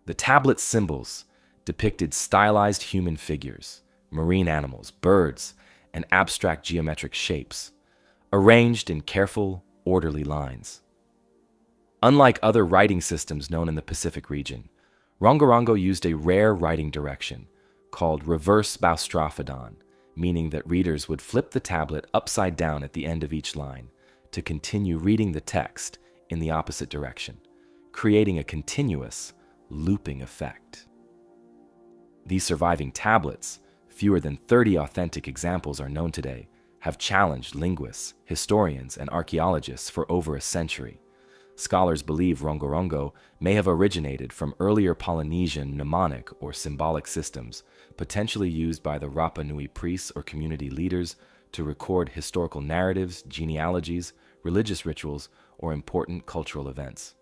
The tablet symbols depicted stylized human figures, marine animals, birds, and abstract geometric shapes, arranged in careful, orderly lines. Unlike other writing systems known in the Pacific region, Rongorongo used a rare writing direction called reverse boustrophodon, meaning that readers would flip the tablet upside down at the end of each line to continue reading the text in the opposite direction, creating a continuous, looping effect. These surviving tablets, fewer than 30 authentic examples are known today, have challenged linguists, historians, and archaeologists for over a century. Scholars believe Rongorongo may have originated from earlier Polynesian mnemonic or symbolic systems, potentially used by the Rapa Nui priests or community leaders to record historical narratives, genealogies, religious rituals, or important cultural events.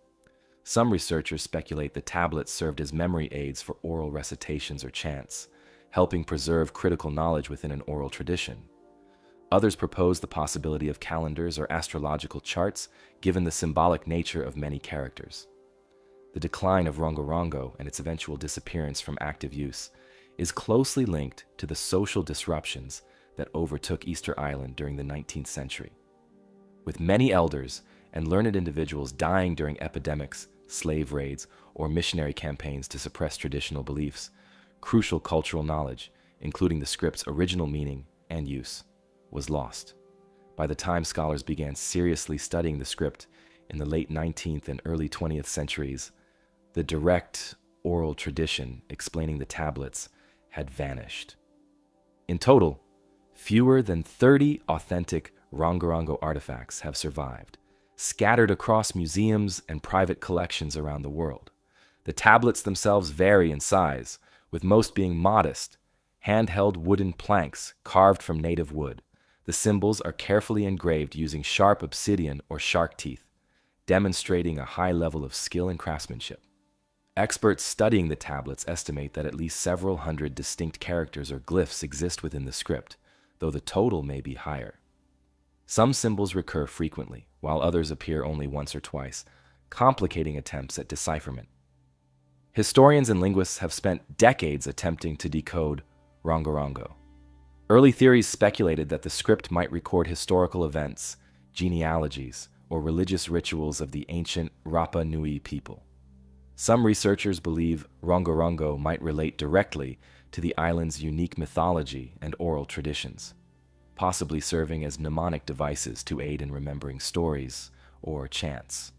Some researchers speculate the tablets served as memory aids for oral recitations or chants, helping preserve critical knowledge within an oral tradition. Others propose the possibility of calendars or astrological charts, given the symbolic nature of many characters. The decline of Rongorongo and its eventual disappearance from active use is closely linked to the social disruptions that overtook Easter Island during the 19th century. With many elders and learned individuals dying during epidemics, slave raids, or missionary campaigns to suppress traditional beliefs, crucial cultural knowledge, including the script's original meaning and use, was lost. By the time scholars began seriously studying the script in the late 19th and early 20th centuries, the direct oral tradition explaining the tablets had vanished. In total, fewer than 30 authentic Rongorongo artifacts have survived, scattered across museums and private collections around the world. The tablets themselves vary in size, with most being modest, handheld wooden planks carved from native wood. The symbols are carefully engraved using sharp obsidian or shark teeth, demonstrating a high level of skill and craftsmanship. Experts studying the tablets estimate that at least several hundred distinct characters or glyphs exist within the script, though the total may be higher. Some symbols recur frequently, while others appear only once or twice, complicating attempts at decipherment. Historians and linguists have spent decades attempting to decode Rongorongo. Early theories speculated that the script might record historical events, genealogies, or religious rituals of the ancient Rapa Nui people. Some researchers believe Rongorongo might relate directly to the island's unique mythology and oral traditions, possibly serving as mnemonic devices to aid in remembering stories or chants.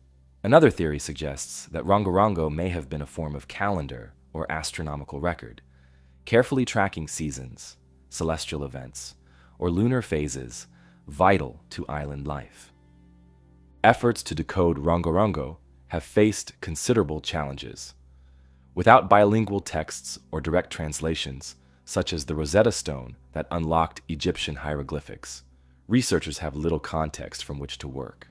Another theory suggests that Rongorongo may have been a form of calendar or astronomical record, carefully tracking seasons, celestial events, or lunar phases vital to island life. Efforts to decode Rongorongo have faced considerable challenges. Without bilingual texts or direct translations, such as the Rosetta Stone that unlocked Egyptian hieroglyphics, researchers have little context from which to work.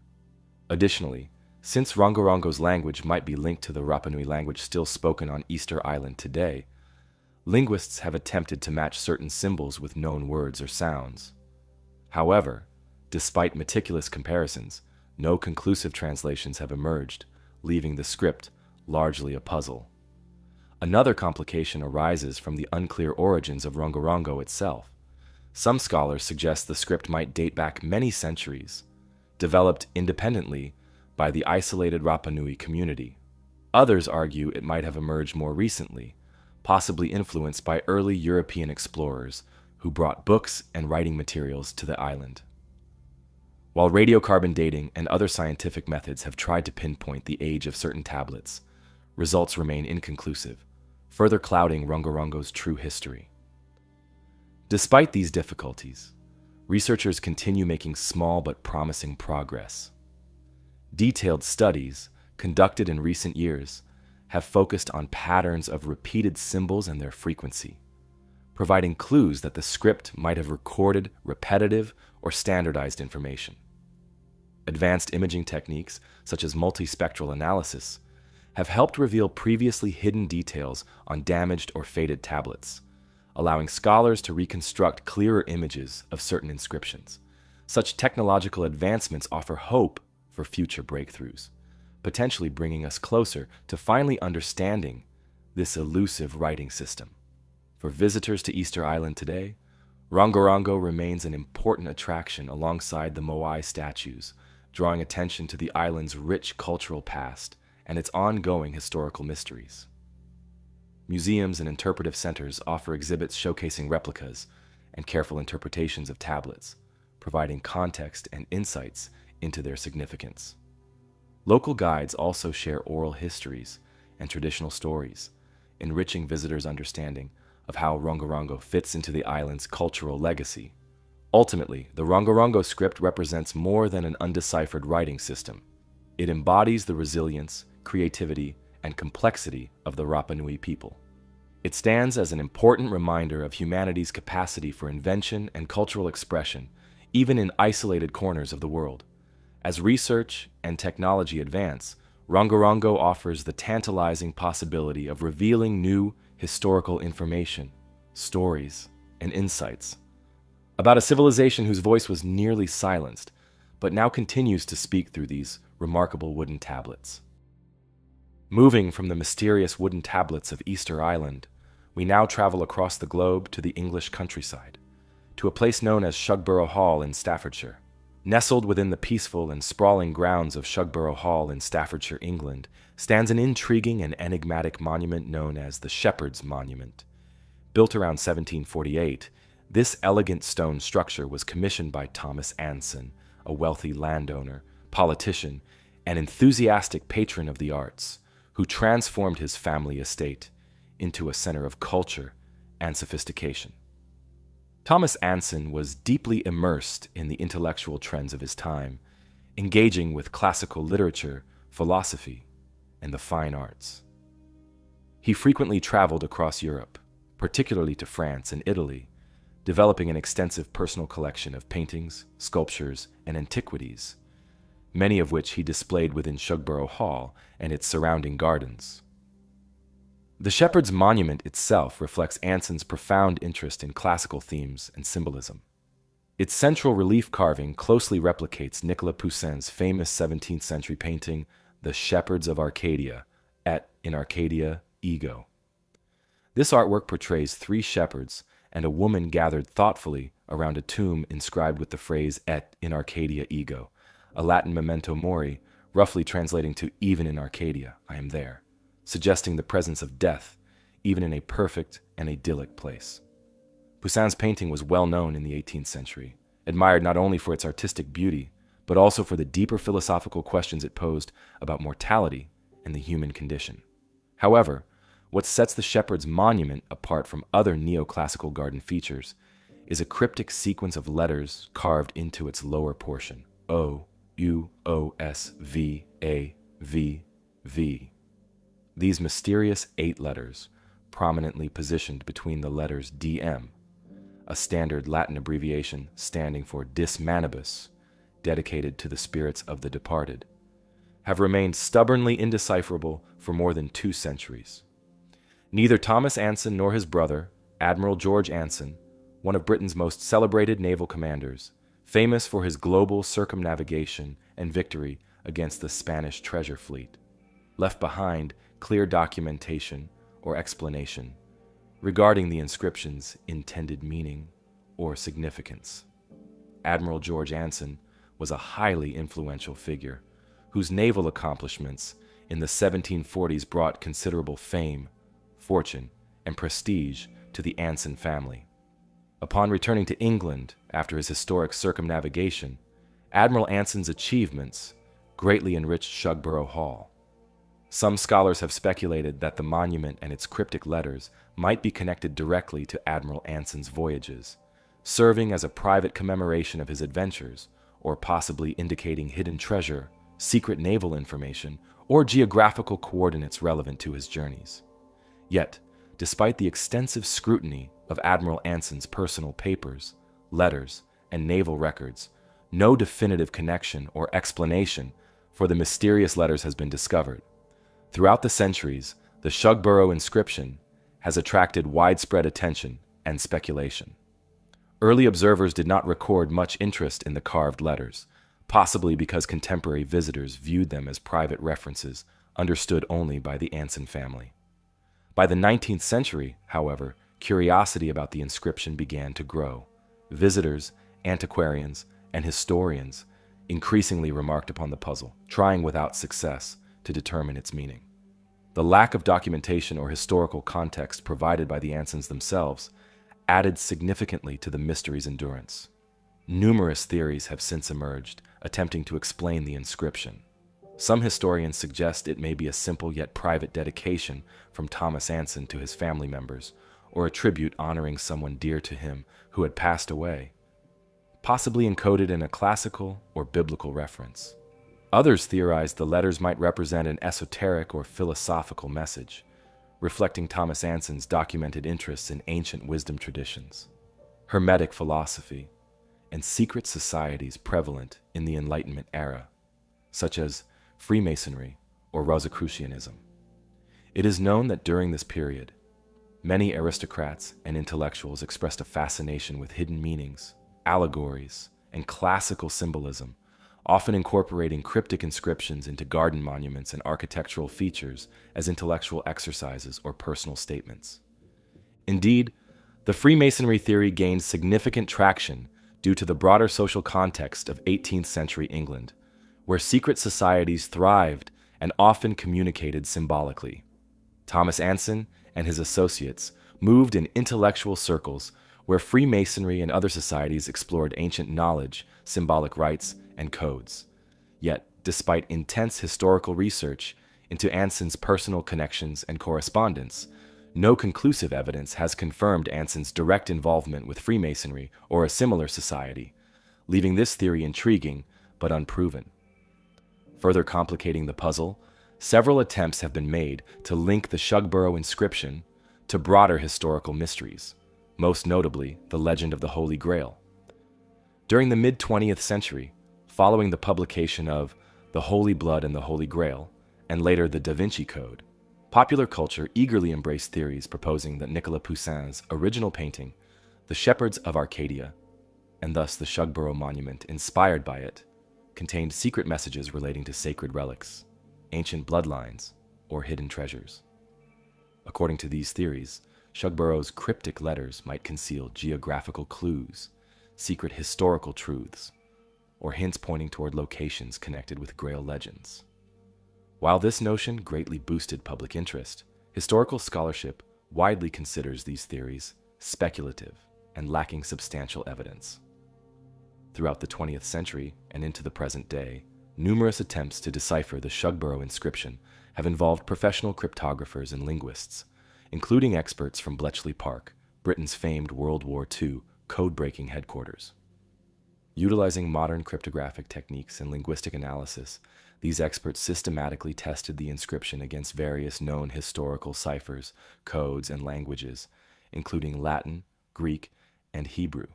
Additionally, since Rongorongo's language might be linked to the Rapa Nui language still spoken on Easter Island today, linguists have attempted to match certain symbols with known words or sounds. However, despite meticulous comparisons, no conclusive translations have emerged, leaving the script largely a puzzle. Another complication arises from the unclear origins of Rongorongo itself. Some scholars suggest the script might date back many centuries, developed independently by the isolated Rapa Nui community. Others argue it might have emerged more recently, possibly influenced by early European explorers who brought books and writing materials to the island. While radiocarbon dating and other scientific methods have tried to pinpoint the age of certain tablets, results remain inconclusive, further clouding Rongorongo's true history. Despite these difficulties, researchers continue making small but promising progress. Detailed studies, conducted in recent years, have focused on patterns of repeated symbols and their frequency, providing clues that the script might have recorded repetitive or standardized information. Advanced imaging techniques, such as multispectral analysis, have helped reveal previously hidden details on damaged or faded tablets, allowing scholars to reconstruct clearer images of certain inscriptions. Such technological advancements offer hope for future breakthroughs, potentially bringing us closer to finally understanding this elusive writing system. For visitors to Easter Island today, Rongorongo remains an important attraction alongside the Moai statues, drawing attention to the island's rich cultural past and its ongoing historical mysteries. Museums and interpretive centers offer exhibits showcasing replicas and careful interpretations of tablets, providing context and insights into their significance. Local guides also share oral histories and traditional stories, enriching visitors' understanding of how Rongorongo fits into the island's cultural legacy. Ultimately, the Rongorongo script represents more than an undeciphered writing system. It embodies the resilience, creativity, and complexity of the Rapa Nui people. It stands as an important reminder of humanity's capacity for invention and cultural expression, even in isolated corners of the world. As research and technology advance, Rongorongo offers the tantalizing possibility of revealing new historical information, stories, and insights about a civilization whose voice was nearly silenced, but now continues to speak through these remarkable wooden tablets. Moving from the mysterious wooden tablets of Easter Island, we now travel across the globe to the English countryside, to a place known as Shugborough Hall in Staffordshire. Nestled within the peaceful and sprawling grounds of Shugborough Hall in Staffordshire, England, stands an intriguing and enigmatic monument known as the Shepherd's Monument. Built around 1748, this elegant stone structure was commissioned by Thomas Anson, a wealthy landowner, politician, and enthusiastic patron of the arts, who transformed his family estate into a center of culture and sophistication. Thomas Anson was deeply immersed in the intellectual trends of his time, engaging with classical literature, philosophy, and the fine arts. He frequently traveled across Europe, particularly to France and Italy, developing an extensive personal collection of paintings, sculptures, and antiquities, many of which he displayed within Shugborough Hall and its surrounding gardens. The Shepherd's Monument itself reflects Anson's profound interest in classical themes and symbolism. Its central relief carving closely replicates Nicolas Poussin's famous 17th century painting, The Shepherds of Arcadia, et in Arcadia Ego. This artwork portrays three shepherds and a woman gathered thoughtfully around a tomb inscribed with the phrase et in Arcadia Ego, a Latin memento mori, roughly translating to even in Arcadia, I am there, suggesting the presence of death, even in a perfect and idyllic place. Poussin's painting was well known in the 18th century, admired not only for its artistic beauty, but also for the deeper philosophical questions it posed about mortality and the human condition. However, what sets the Shepherd's Monument apart from other neoclassical garden features is a cryptic sequence of letters carved into its lower portion, O, UOSVAVV. These mysterious 8 letters, prominently positioned between the letters DM, a standard Latin abbreviation standing for Dis Manibus, dedicated to the spirits of the departed, have remained stubbornly indecipherable for more than 2 centuries. Neither Thomas Anson nor his brother, Admiral George Anson, one of Britain's most celebrated naval commanders, famous for his global circumnavigation and victory against the Spanish treasure fleet, left behind clear documentation or explanation regarding the inscription's intended meaning or significance. Admiral George Anson was a highly influential figure whose naval accomplishments in the 1740s brought considerable fame, fortune, and prestige to the Anson family. Upon returning to England after his historic circumnavigation, Admiral Anson's achievements greatly enriched Shugborough Hall. Some scholars have speculated that the monument and its cryptic letters might be connected directly to Admiral Anson's voyages, serving as a private commemoration of his adventures, or possibly indicating hidden treasure, secret naval information, or geographical coordinates relevant to his journeys. Yet, despite the extensive scrutiny of Admiral Anson's personal papers, letters, and naval records, no definitive connection or explanation for the mysterious letters has been discovered. Throughout the centuries, the Shugborough Inscription has attracted widespread attention and speculation. Early observers did not record much interest in the carved letters, possibly because contemporary visitors viewed them as private references understood only by the Anson family. By the 19th century, however, curiosity about the inscription began to grow. Visitors, antiquarians, and historians increasingly remarked upon the puzzle, trying without success to determine its meaning. The lack of documentation or historical context provided by the Ansons themselves added significantly to the mystery's endurance. Numerous theories have since emerged, attempting to explain the inscription. Some historians suggest it may be a simple yet private dedication from Thomas Anson to his family members, or a tribute honoring someone dear to him who had passed away, possibly encoded in a classical or biblical reference. Others theorize the letters might represent an esoteric or philosophical message, reflecting Thomas Anson's documented interests in ancient wisdom traditions, Hermetic philosophy, and secret societies prevalent in the Enlightenment era, such as Freemasonry or Rosicrucianism. It is known that during this period, many aristocrats and intellectuals expressed a fascination with hidden meanings, allegories, and classical symbolism, often incorporating cryptic inscriptions into garden monuments and architectural features as intellectual exercises or personal statements. Indeed, the Freemasonry theory gained significant traction due to the broader social context of 18th century England, where secret societies thrived and often communicated symbolically. Thomas Anson and his associates moved in intellectual circles where Freemasonry and other societies explored ancient knowledge, symbolic rites, and codes. Yet, despite intense historical research into Anson's personal connections and correspondence, no conclusive evidence has confirmed Anson's direct involvement with Freemasonry or a similar society, leaving this theory intriguing but unproven. Further complicating the puzzle, several attempts have been made to link the Shugborough inscription to broader historical mysteries, most notably the legend of the Holy Grail. During the mid-20th century, following the publication of The Holy Blood and the Holy Grail, and later the Da Vinci Code, popular culture eagerly embraced theories proposing that Nicolas Poussin's original painting, The Shepherds of Arcadia, and thus the Shugborough monument inspired by it, contained secret messages relating to sacred relics, ancient bloodlines, or hidden treasures. According to these theories, Shugborough's cryptic letters might conceal geographical clues, secret historical truths, or hints pointing toward locations connected with Grail legends. While this notion greatly boosted public interest, historical scholarship widely considers these theories speculative and lacking substantial evidence. Throughout the 20th century and into the present day, numerous attempts to decipher the Shugborough inscription have involved professional cryptographers and linguists, including experts from Bletchley Park, Britain's famed World War II code-breaking headquarters. Utilizing modern cryptographic techniques and linguistic analysis, these experts systematically tested the inscription against various known historical ciphers, codes, and languages, including Latin, Greek, and Hebrew.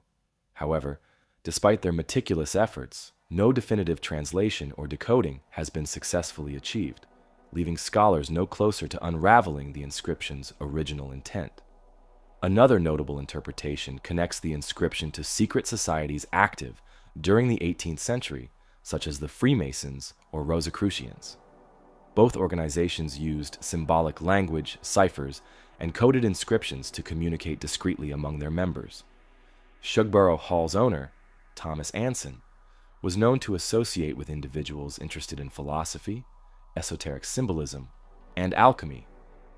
However, despite their meticulous efforts, no definitive translation or decoding has been successfully achieved, leaving scholars no closer to unraveling the inscription's original intent. Another notable interpretation connects the inscription to secret societies active during the 18th century, such as the Freemasons or Rosicrucians. Both organizations used symbolic language, ciphers, and coded inscriptions to communicate discreetly among their members. Shugborough Hall's owner, Thomas Anson, was known to associate with individuals interested in philosophy, esoteric symbolism, and alchemy,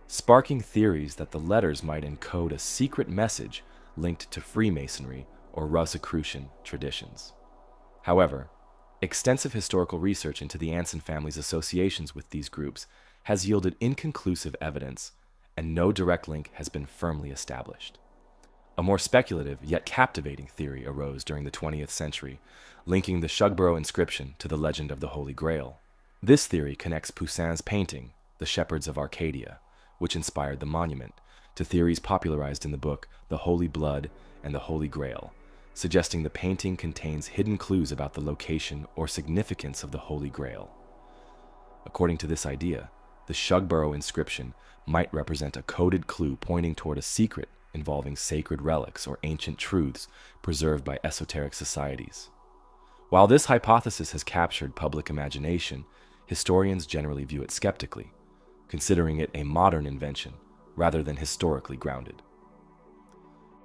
sparking theories that the letters might encode a secret message linked to Freemasonry or Rosicrucian traditions. However, extensive historical research into the Anson family's associations with these groups has yielded inconclusive evidence, and no direct link has been firmly established. A more speculative yet captivating theory arose during the 20th century, linking the Shugborough inscription to the legend of the Holy Grail. This theory connects Poussin's painting, The Shepherds of Arcadia, which inspired the monument, to theories popularized in the book The Holy Blood and the Holy Grail, suggesting the painting contains hidden clues about the location or significance of the Holy Grail. According to this idea, the Shugborough inscription might represent a coded clue pointing toward a secret involving sacred relics or ancient truths preserved by esoteric societies. While this hypothesis has captured public imagination, historians generally view it skeptically, considering it a modern invention rather than historically grounded.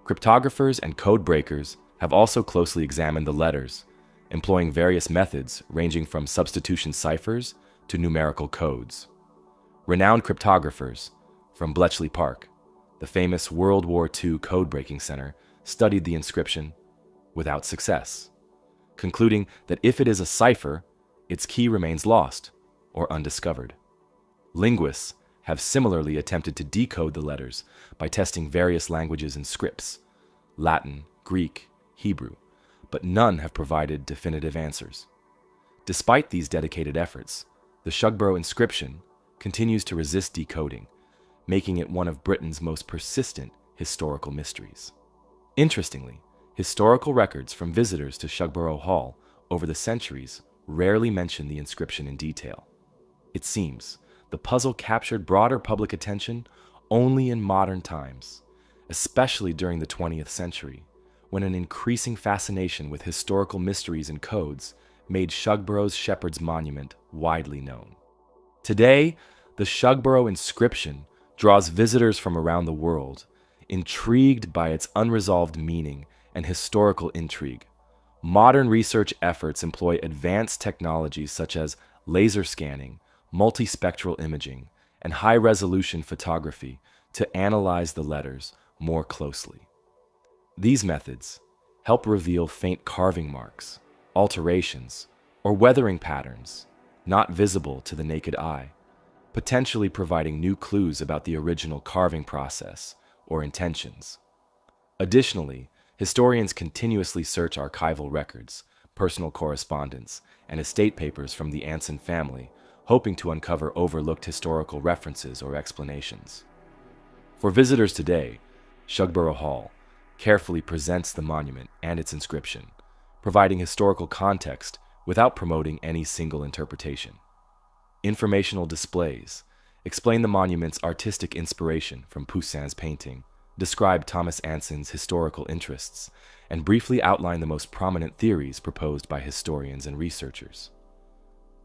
Cryptographers and code breakers have also closely examined the letters, employing various methods ranging from substitution ciphers to numerical codes. Renowned cryptographers from Bletchley Park, the famous World War II code-breaking center, studied the inscription without success, concluding that if it is a cipher, its key remains lost or undiscovered. Linguists have similarly attempted to decode the letters by testing various languages and scripts, Latin, Greek, Hebrew, but none have provided definitive answers. Despite these dedicated efforts, the Shugborough inscription continues to resist decoding, making it one of Britain's most persistent historical mysteries. Interestingly, historical records from visitors to Shugborough Hall over the centuries rarely mention the inscription in detail. It seems the puzzle captured broader public attention only in modern times, especially during the 20th century, when an increasing fascination with historical mysteries and codes made Shugborough's Shepherd's Monument widely known. Today, the Shugborough inscription draws visitors from around the world, intrigued by its unresolved meaning and historical intrigue. Modern research efforts employ advanced technologies such as laser scanning, multispectral imaging, and high-resolution photography to analyze the letters more closely. These methods help reveal faint carving marks, alterations, or weathering patterns not visible to the naked eye, potentially providing new clues about the original carving process or intentions. Additionally, historians continuously search archival records, personal correspondence, and estate papers from the Anson family, hoping to uncover overlooked historical references or explanations. For visitors today, Shugborough Hall carefully presents the monument and its inscription, providing historical context without promoting any single interpretation. Informational displays explain the monument's artistic inspiration from Poussin's painting, describe Thomas Anson's historical interests, and briefly outline the most prominent theories proposed by historians and researchers.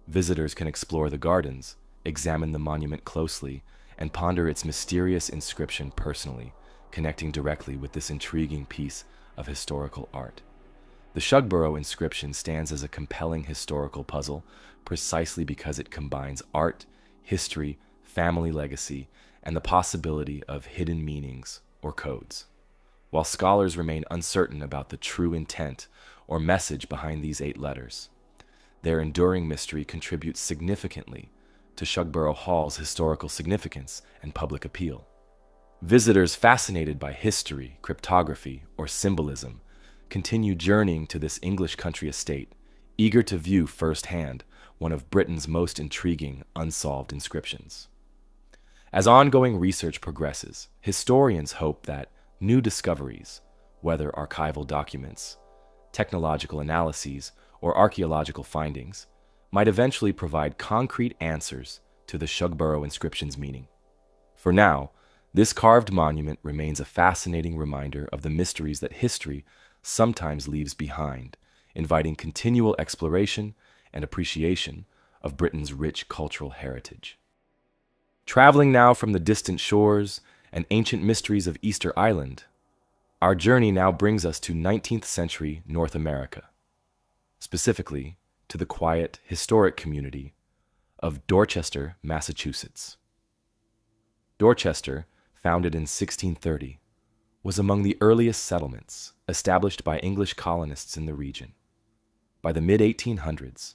Visitors can explore the gardens, examine the monument closely, and ponder its mysterious inscription personally, connecting directly with this intriguing piece of historical art. The Shugborough inscription stands as a compelling historical puzzle precisely because it combines art, history, family legacy, and the possibility of hidden meanings or codes. While scholars remain uncertain about the true intent or message behind these 8 letters, their enduring mystery contributes significantly to Shugborough Hall's historical significance and public appeal. Visitors fascinated by history, cryptography, or symbolism continue journeying to this English country estate, eager to view firsthand one of Britain's most intriguing unsolved inscriptions. As ongoing research progresses, historians hope that new discoveries, whether archival documents, technological analyses, or archaeological findings, might eventually provide concrete answers to the Shugborough inscription's meaning. For now, this carved monument remains a fascinating reminder of the mysteries that history sometimes leaves behind, inviting continual exploration and appreciation of Britain's rich cultural heritage. Traveling now from the distant shores and ancient mysteries of Easter Island, our journey now brings us to 19th century North America, specifically to the quiet, historic community of Dorchester, Massachusetts. Dorchester, founded in 1630, was among the earliest settlements established by English colonists in the region. By the mid-1800s,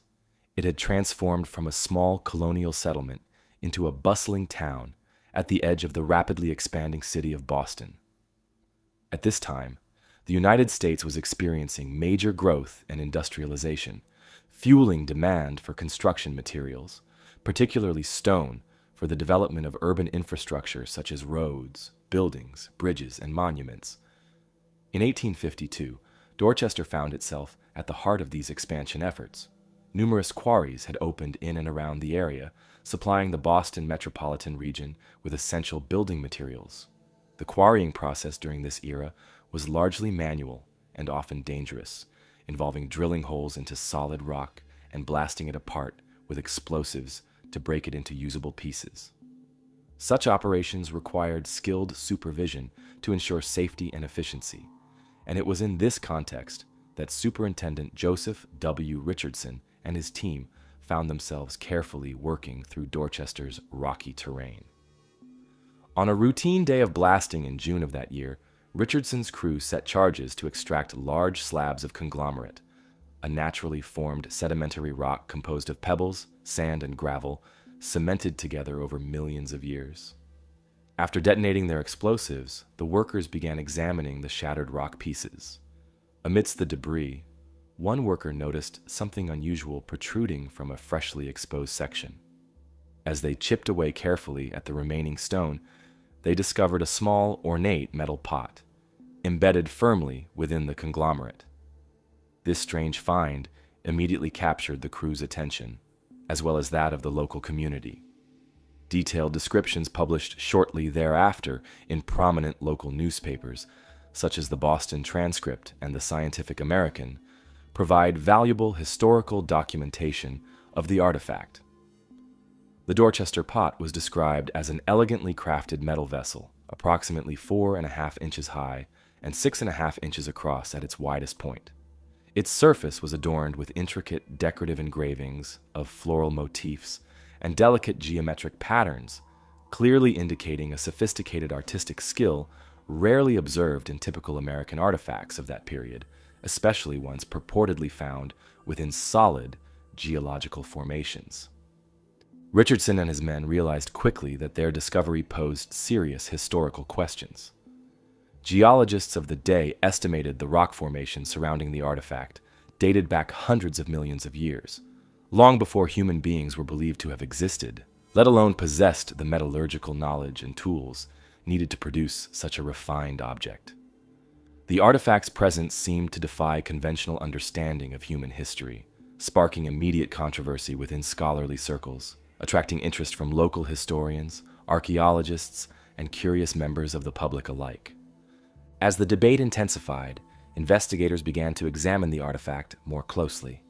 it had transformed from a small colonial settlement into a bustling town at the edge of the rapidly expanding city of Boston. At this time, the United States was experiencing major growth and industrialization, fueling demand for construction materials, particularly stone, for the development of urban infrastructure such as roads, buildings, bridges, and monuments. In 1852, Dorchester found itself at the heart of these expansion efforts. Numerous quarries had opened in and around the area, supplying the Boston metropolitan region with essential building materials. The quarrying process during this era was largely manual and often dangerous, involving drilling holes into solid rock and blasting it apart with explosives to break it into usable pieces. Such operations required skilled supervision to ensure safety and efficiency, and it was in this context that Superintendent Joseph W. Richardson and his team found themselves carefully working through Dorchester's rocky terrain. On a routine day of blasting in June of that year, Richardson's crew set charges to extract large slabs of conglomerate, a naturally formed sedimentary rock composed of pebbles, sand, and gravel, cemented together over millions of years. After detonating their explosives, the workers began examining the shattered rock pieces. Amidst the debris, one worker noticed something unusual protruding from a freshly exposed section. As they chipped away carefully at the remaining stone, they discovered a small, ornate metal pot, embedded firmly within the conglomerate. This strange find immediately captured the crew's attention, as well as that of the local community. Detailed descriptions published shortly thereafter in prominent local newspapers, such as the Boston Transcript and the Scientific American, provide valuable historical documentation of the artifact. The Dorchester Pot was described as an elegantly crafted metal vessel, approximately 4.5 inches high and 6.5 inches across at its widest point. Its surface was adorned with intricate decorative engravings of floral motifs and delicate geometric patterns, clearly indicating a sophisticated artistic skill rarely observed in typical American artifacts of that period, especially ones purportedly found within solid geological formations. Richardson and his men realized quickly that their discovery posed serious historical questions. Geologists of the day estimated the rock formation surrounding the artifact dated back hundreds of millions of years, long before human beings were believed to have existed, let alone possessed the metallurgical knowledge and tools needed to produce such a refined object. The artifact's presence seemed to defy conventional understanding of human history, sparking immediate controversy within scholarly circles, attracting interest from local historians, archaeologists, and curious members of the public alike. As the debate intensified, investigators began to examine the artifact more closely.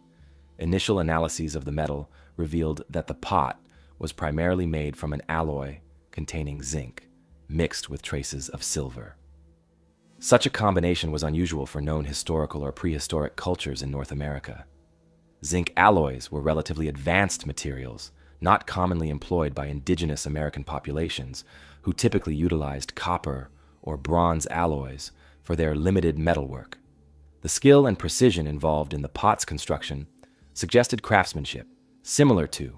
Initial analyses of the metal revealed that the pot was primarily made from an alloy containing zinc, mixed with traces of silver. Such a combination was unusual for known historical or prehistoric cultures in North America. Zinc alloys were relatively advanced materials, not commonly employed by indigenous American populations, who typically utilized copper or bronze alloys for their limited metalwork. The skill and precision involved in the pot's construction suggested craftsmanship similar to,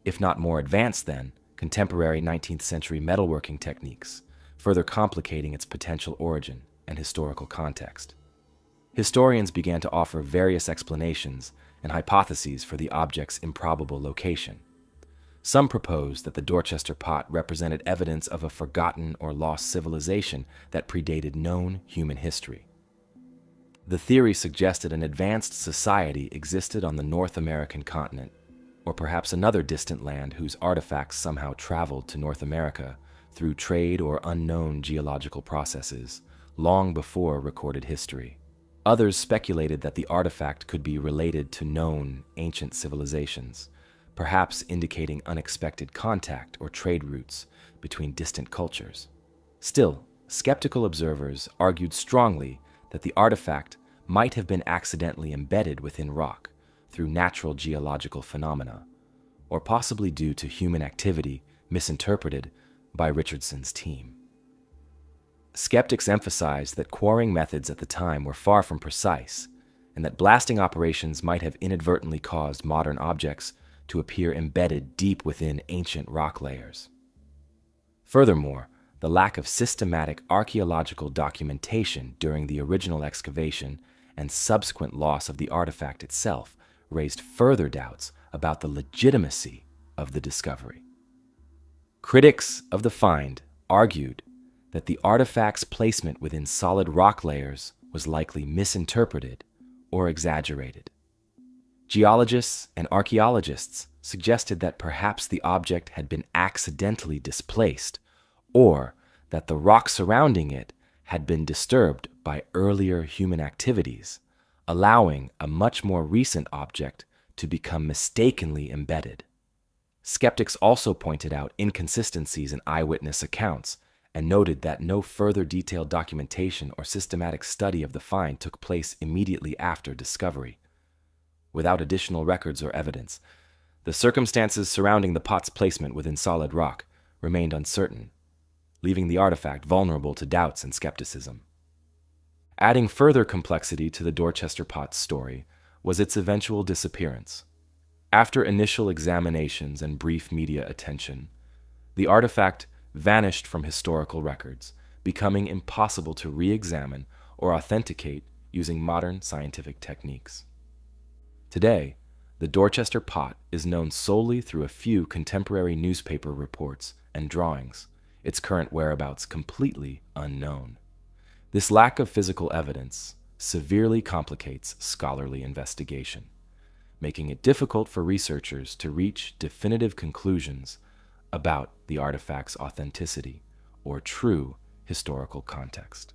if not more advanced than, contemporary 19th century metalworking techniques, further complicating its potential origin and historical context. Historians began to offer various explanations and hypotheses for the object's improbable location. Some proposed that the Dorchester Pot represented evidence of a forgotten or lost civilization that predated known human history. The theory suggested an advanced society existed on the North American continent, or perhaps another distant land whose artifacts somehow traveled to North America through trade or unknown geological processes, long before recorded history. Others speculated that the artifact could be related to known ancient civilizations, perhaps indicating unexpected contact or trade routes between distant cultures. Still, skeptical observers argued strongly that the artifact might have been accidentally embedded within rock through natural geological phenomena, or possibly due to human activity misinterpreted by Richardson's team. Skeptics emphasized that quarrying methods at the time were far from precise, and that blasting operations might have inadvertently caused modern objects to appear embedded deep within ancient rock layers. Furthermore, the lack of systematic archaeological documentation during the original excavation and subsequent loss of the artifact itself raised further doubts about the legitimacy of the discovery. Critics of the find argued that the artifact's placement within solid rock layers was likely misinterpreted or exaggerated. Geologists and archaeologists suggested that perhaps the object had been accidentally displaced, or that the rock surrounding it had been disturbed by earlier human activities, allowing a much more recent object to become mistakenly embedded. Skeptics also pointed out inconsistencies in eyewitness accounts and noted that no further detailed documentation or systematic study of the find took place immediately after discovery. Without additional records or evidence, the circumstances surrounding the pot's placement within solid rock remained uncertain, leaving the artifact vulnerable to doubts and skepticism. Adding further complexity to the Dorchester Pot's story was its eventual disappearance. After initial examinations and brief media attention, the artifact vanished from historical records, becoming impossible to re-examine or authenticate using modern scientific techniques. Today, the Dorchester Pot is known solely through a few contemporary newspaper reports and drawings, its current whereabouts completely unknown. This lack of physical evidence severely complicates scholarly investigation, making it difficult for researchers to reach definitive conclusions about the artifact's authenticity or true historical context.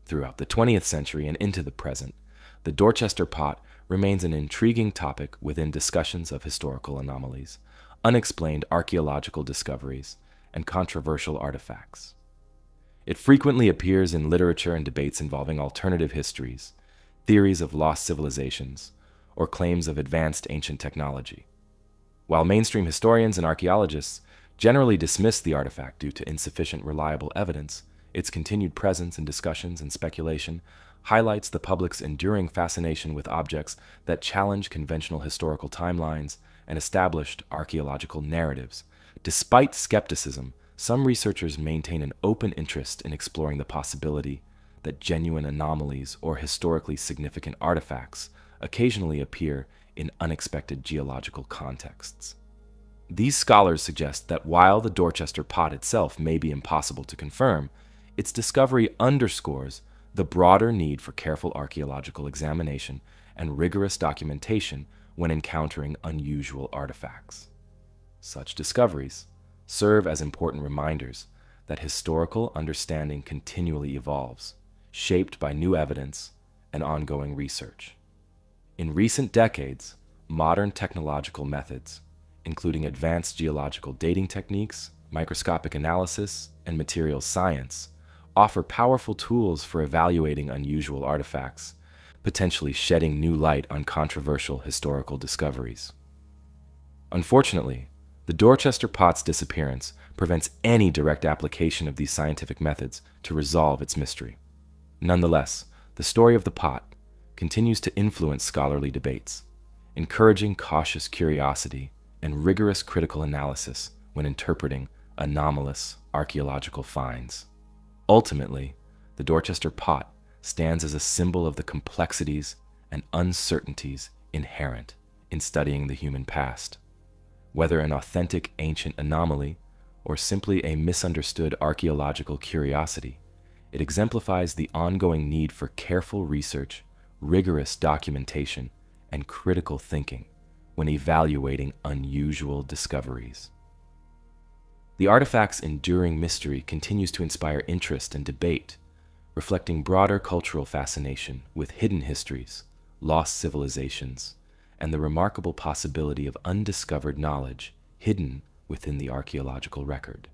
Throughout the 20th century and into the present, the Dorchester Pot remains an intriguing topic within discussions of historical anomalies, unexplained archaeological discoveries, and controversial artifacts. It frequently appears in literature and debates involving alternative histories, theories of lost civilizations, or claims of advanced ancient technology. While mainstream historians and archaeologists generally dismiss the artifact due to insufficient reliable evidence, its continued presence in discussions and speculation highlights the public's enduring fascination with objects that challenge conventional historical timelines and established archaeological narratives. Despite skepticism, some researchers maintain an open interest in exploring the possibility that genuine anomalies or historically significant artifacts occasionally appear in unexpected geological contexts. These scholars suggest that while the Dorchester Pot itself may be impossible to confirm, its discovery underscores the broader need for careful archaeological examination and rigorous documentation when encountering unusual artifacts. Such discoveries serve as important reminders that historical understanding continually evolves, shaped by new evidence and ongoing research. In recent decades, modern technological methods, including advanced geological dating techniques, microscopic analysis, and materials science, offer powerful tools for evaluating unusual artifacts, potentially shedding new light on controversial historical discoveries. Unfortunately, the Dorchester Pot's disappearance prevents any direct application of these scientific methods to resolve its mystery. Nonetheless, the story of the pot continues to influence scholarly debates, encouraging cautious curiosity and rigorous critical analysis when interpreting anomalous archaeological finds. Ultimately, the Dorchester Pot stands as a symbol of the complexities and uncertainties inherent in studying the human past. Whether an authentic ancient anomaly or simply a misunderstood archaeological curiosity, it exemplifies the ongoing need for careful research, rigorous documentation, and critical thinking when evaluating unusual discoveries. The artifact's enduring mystery continues to inspire interest and debate, reflecting broader cultural fascination with hidden histories, lost civilizations, and the remarkable possibility of undiscovered knowledge hidden within the archaeological record.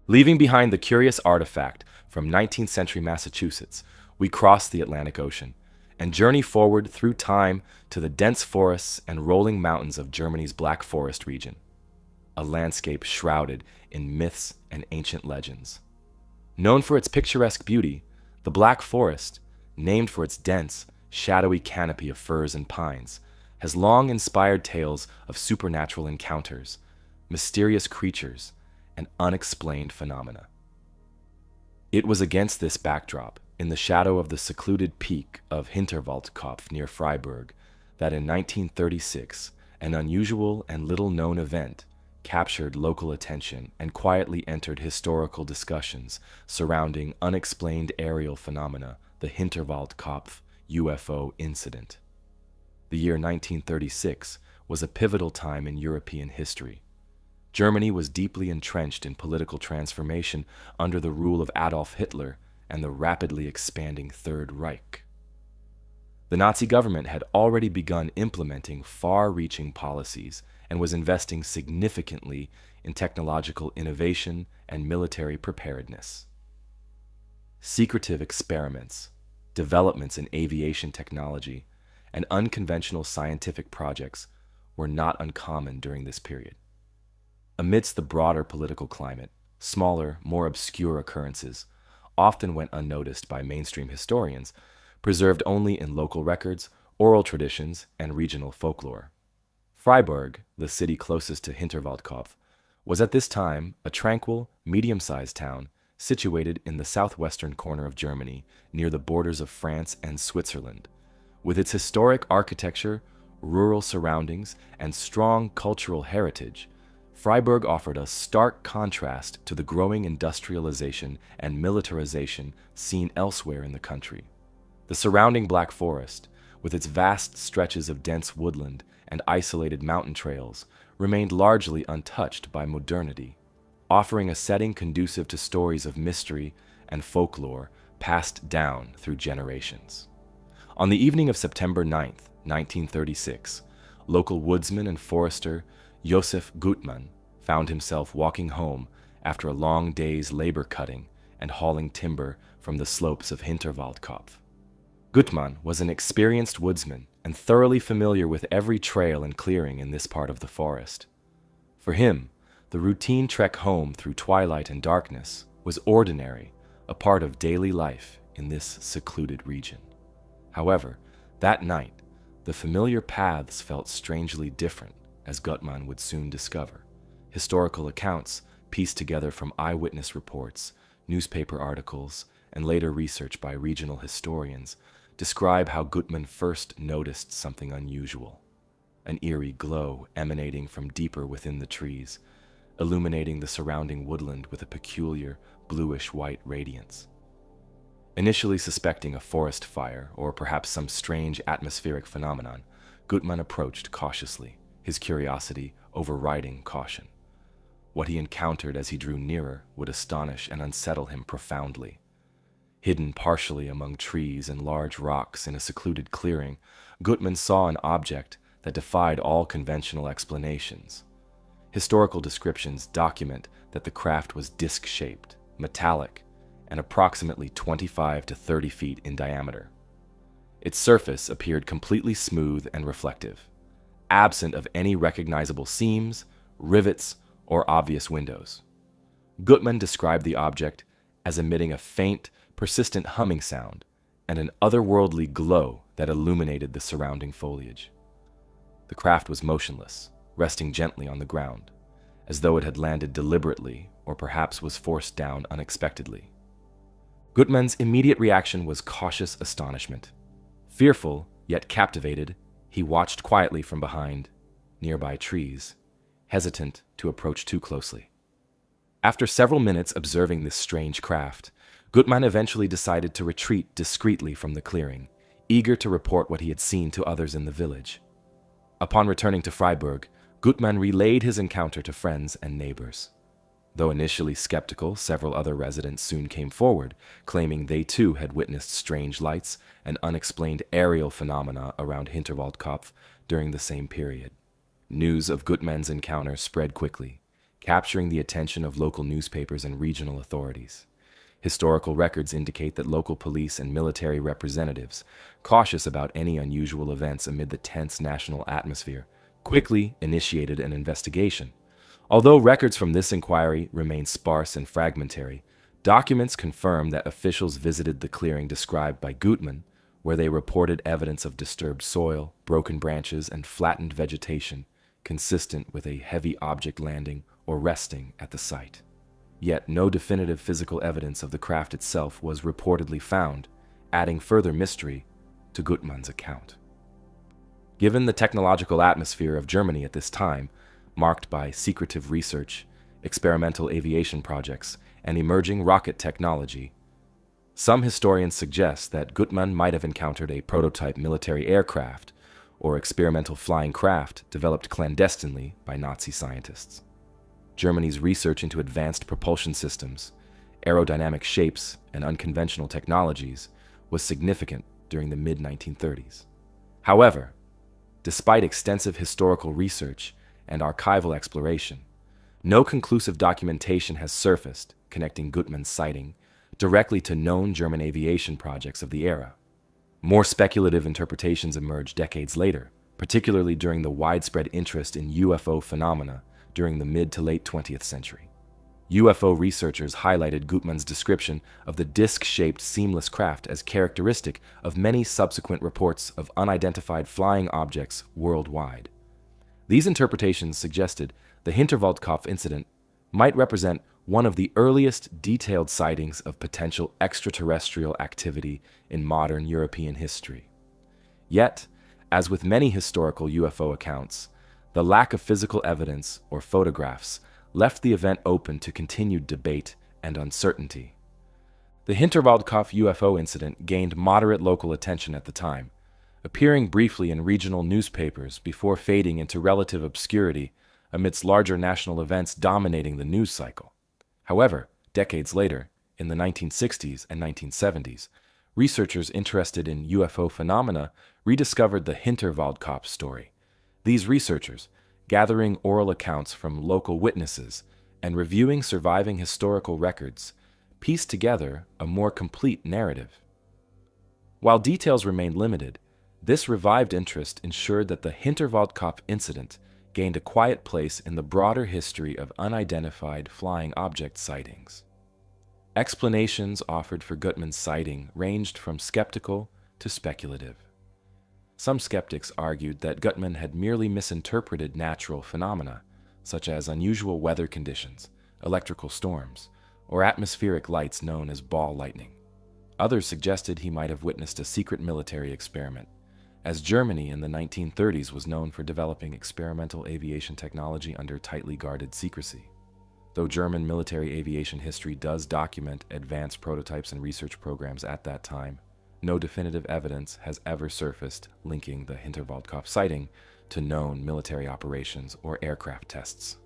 Leaving behind the curious artifact from 19th century Massachusetts, we cross the Atlantic Ocean and journey forward through time to the dense forests and rolling mountains of Germany's Black Forest region, a landscape shrouded in myths and ancient legends. Known for its picturesque beauty, the Black Forest, named for its dense, shadowy canopy of firs and pines, has long inspired tales of supernatural encounters, mysterious creatures, and unexplained phenomena. It was against this backdrop, in the shadow of the secluded peak of Hinterwaldkopf near Freiburg, that in 1936, an unusual and little-known event captured local attention and quietly entered historical discussions surrounding unexplained aerial phenomena, the Hinterwaldkopf UFO incident. The year 1936 was a pivotal time in European history. Germany was deeply entrenched in political transformation under the rule of Adolf Hitler and the rapidly expanding Third Reich. The Nazi government had already begun implementing far-reaching policies and was investing significantly in technological innovation and military preparedness. Secretive experiments, developments in aviation technology, and unconventional scientific projects were not uncommon during this period. Amidst the broader political climate, smaller, more obscure occurrences often went unnoticed by mainstream historians, preserved only in local records, oral traditions, and regional folklore. Freiburg, the city closest to Hinterwaldkopf, was at this time a tranquil, medium-sized town situated in the southwestern corner of Germany, near the borders of France and Switzerland. With its historic architecture, rural surroundings, and strong cultural heritage, Freiburg offered a stark contrast to the growing industrialization and militarization seen elsewhere in the country. The surrounding Black Forest, with its vast stretches of dense woodland and isolated mountain trails, remained largely untouched by modernity, offering a setting conducive to stories of mystery and folklore passed down through generations. On the evening of September 9th, 1936, local woodsman and forester Josef Gutmann found himself walking home after a long day's labor cutting and hauling timber from the slopes of Hinterwaldkopf. Gutmann was an experienced woodsman and thoroughly familiar with every trail and clearing in this part of the forest. For him, the routine trek home through twilight and darkness was ordinary, a part of daily life in this secluded region. However, that night, the familiar paths felt strangely different, as Gutmann would soon discover. Historical accounts, pieced together from eyewitness reports, newspaper articles, and later research by regional historians, describe how Gutmann first noticed something unusual. An eerie glow emanating from deeper within the trees, illuminating the surrounding woodland with a peculiar bluish-white radiance. Initially suspecting a forest fire or perhaps some strange atmospheric phenomenon, Gutmann approached cautiously, his curiosity overriding caution. What he encountered as he drew nearer would astonish and unsettle him profoundly. Hidden partially among trees and large rocks in a secluded clearing, Gutmann saw an object that defied all conventional explanations. Historical descriptions document that the craft was disc-shaped, metallic, and approximately 25 to 30 feet in diameter. Its surface appeared completely smooth and reflective, absent of any recognizable seams, rivets, or obvious windows. Gutmann described the object as emitting a faint, persistent humming sound and an otherworldly glow that illuminated the surrounding foliage. The craft was motionless, resting gently on the ground, as though it had landed deliberately or perhaps was forced down unexpectedly. Gutmann's immediate reaction was cautious astonishment. Fearful, yet captivated, he watched quietly from behind nearby trees, hesitant to approach too closely. After several minutes observing this strange craft, Gutmann eventually decided to retreat discreetly from the clearing, eager to report what he had seen to others in the village. Upon returning to Freiburg, Gutmann relayed his encounter to friends and neighbors. Though initially skeptical, several other residents soon came forward, claiming they too had witnessed strange lights and unexplained aerial phenomena around Hinterwaldkopf during the same period. News of Gutmann's encounter spread quickly, capturing the attention of local newspapers and regional authorities. Historical records indicate that local police and military representatives, cautious about any unusual events amid the tense national atmosphere, quickly initiated an investigation. Although records from this inquiry remain sparse and fragmentary, documents confirm that officials visited the clearing described by Gutmann, where they reported evidence of disturbed soil, broken branches, and flattened vegetation, consistent with a heavy object landing or resting at the site. Yet no definitive physical evidence of the craft itself was reportedly found, adding further mystery to Gutmann's account. Given the technological atmosphere of Germany at this time, marked by secretive research, experimental aviation projects, and emerging rocket technology, some historians suggest that Gutmann might have encountered a prototype military aircraft or experimental flying craft developed clandestinely by Nazi scientists. Germany's research into advanced propulsion systems, aerodynamic shapes, and unconventional technologies was significant during the mid-1930s. However, despite extensive historical research and archival exploration, no conclusive documentation has surfaced connecting Gutmann's sighting directly to known German aviation projects of the era. More speculative interpretations emerged decades later, particularly during the widespread interest in UFO phenomena during the mid to late 20th century. UFO researchers highlighted Gutmann's description of the disc-shaped seamless craft as characteristic of many subsequent reports of unidentified flying objects worldwide. These interpretations suggested the Hinterwaldkopf incident might represent one of the earliest detailed sightings of potential extraterrestrial activity in modern European history. Yet, as with many historical UFO accounts, the lack of physical evidence or photographs left the event open to continued debate and uncertainty. The Hinterwaldkopf UFO incident gained moderate local attention at the time, appearing briefly in regional newspapers before fading into relative obscurity amidst larger national events dominating the news cycle. However, decades later, in the 1960s and 1970s, researchers interested in UFO phenomena rediscovered the Hinterwaldkopf story. These researchers, gathering oral accounts from local witnesses and reviewing surviving historical records, pieced together a more complete narrative. While details remained limited, this revived interest ensured that the Hinterwaldkopf incident gained a quiet place in the broader history of unidentified flying object sightings. Explanations offered for Gutmann's sighting ranged from skeptical to speculative. Some skeptics argued that Gutmann had merely misinterpreted natural phenomena, such as unusual weather conditions, electrical storms, or atmospheric lights known as ball lightning. Others suggested he might have witnessed a secret military experiment, as Germany in the 1930s was known for developing experimental aviation technology under tightly guarded secrecy. Though German military aviation history does document advanced prototypes and research programs at that time, no definitive evidence has ever surfaced linking the Hinterwaldkopf sighting to known military operations or aircraft tests.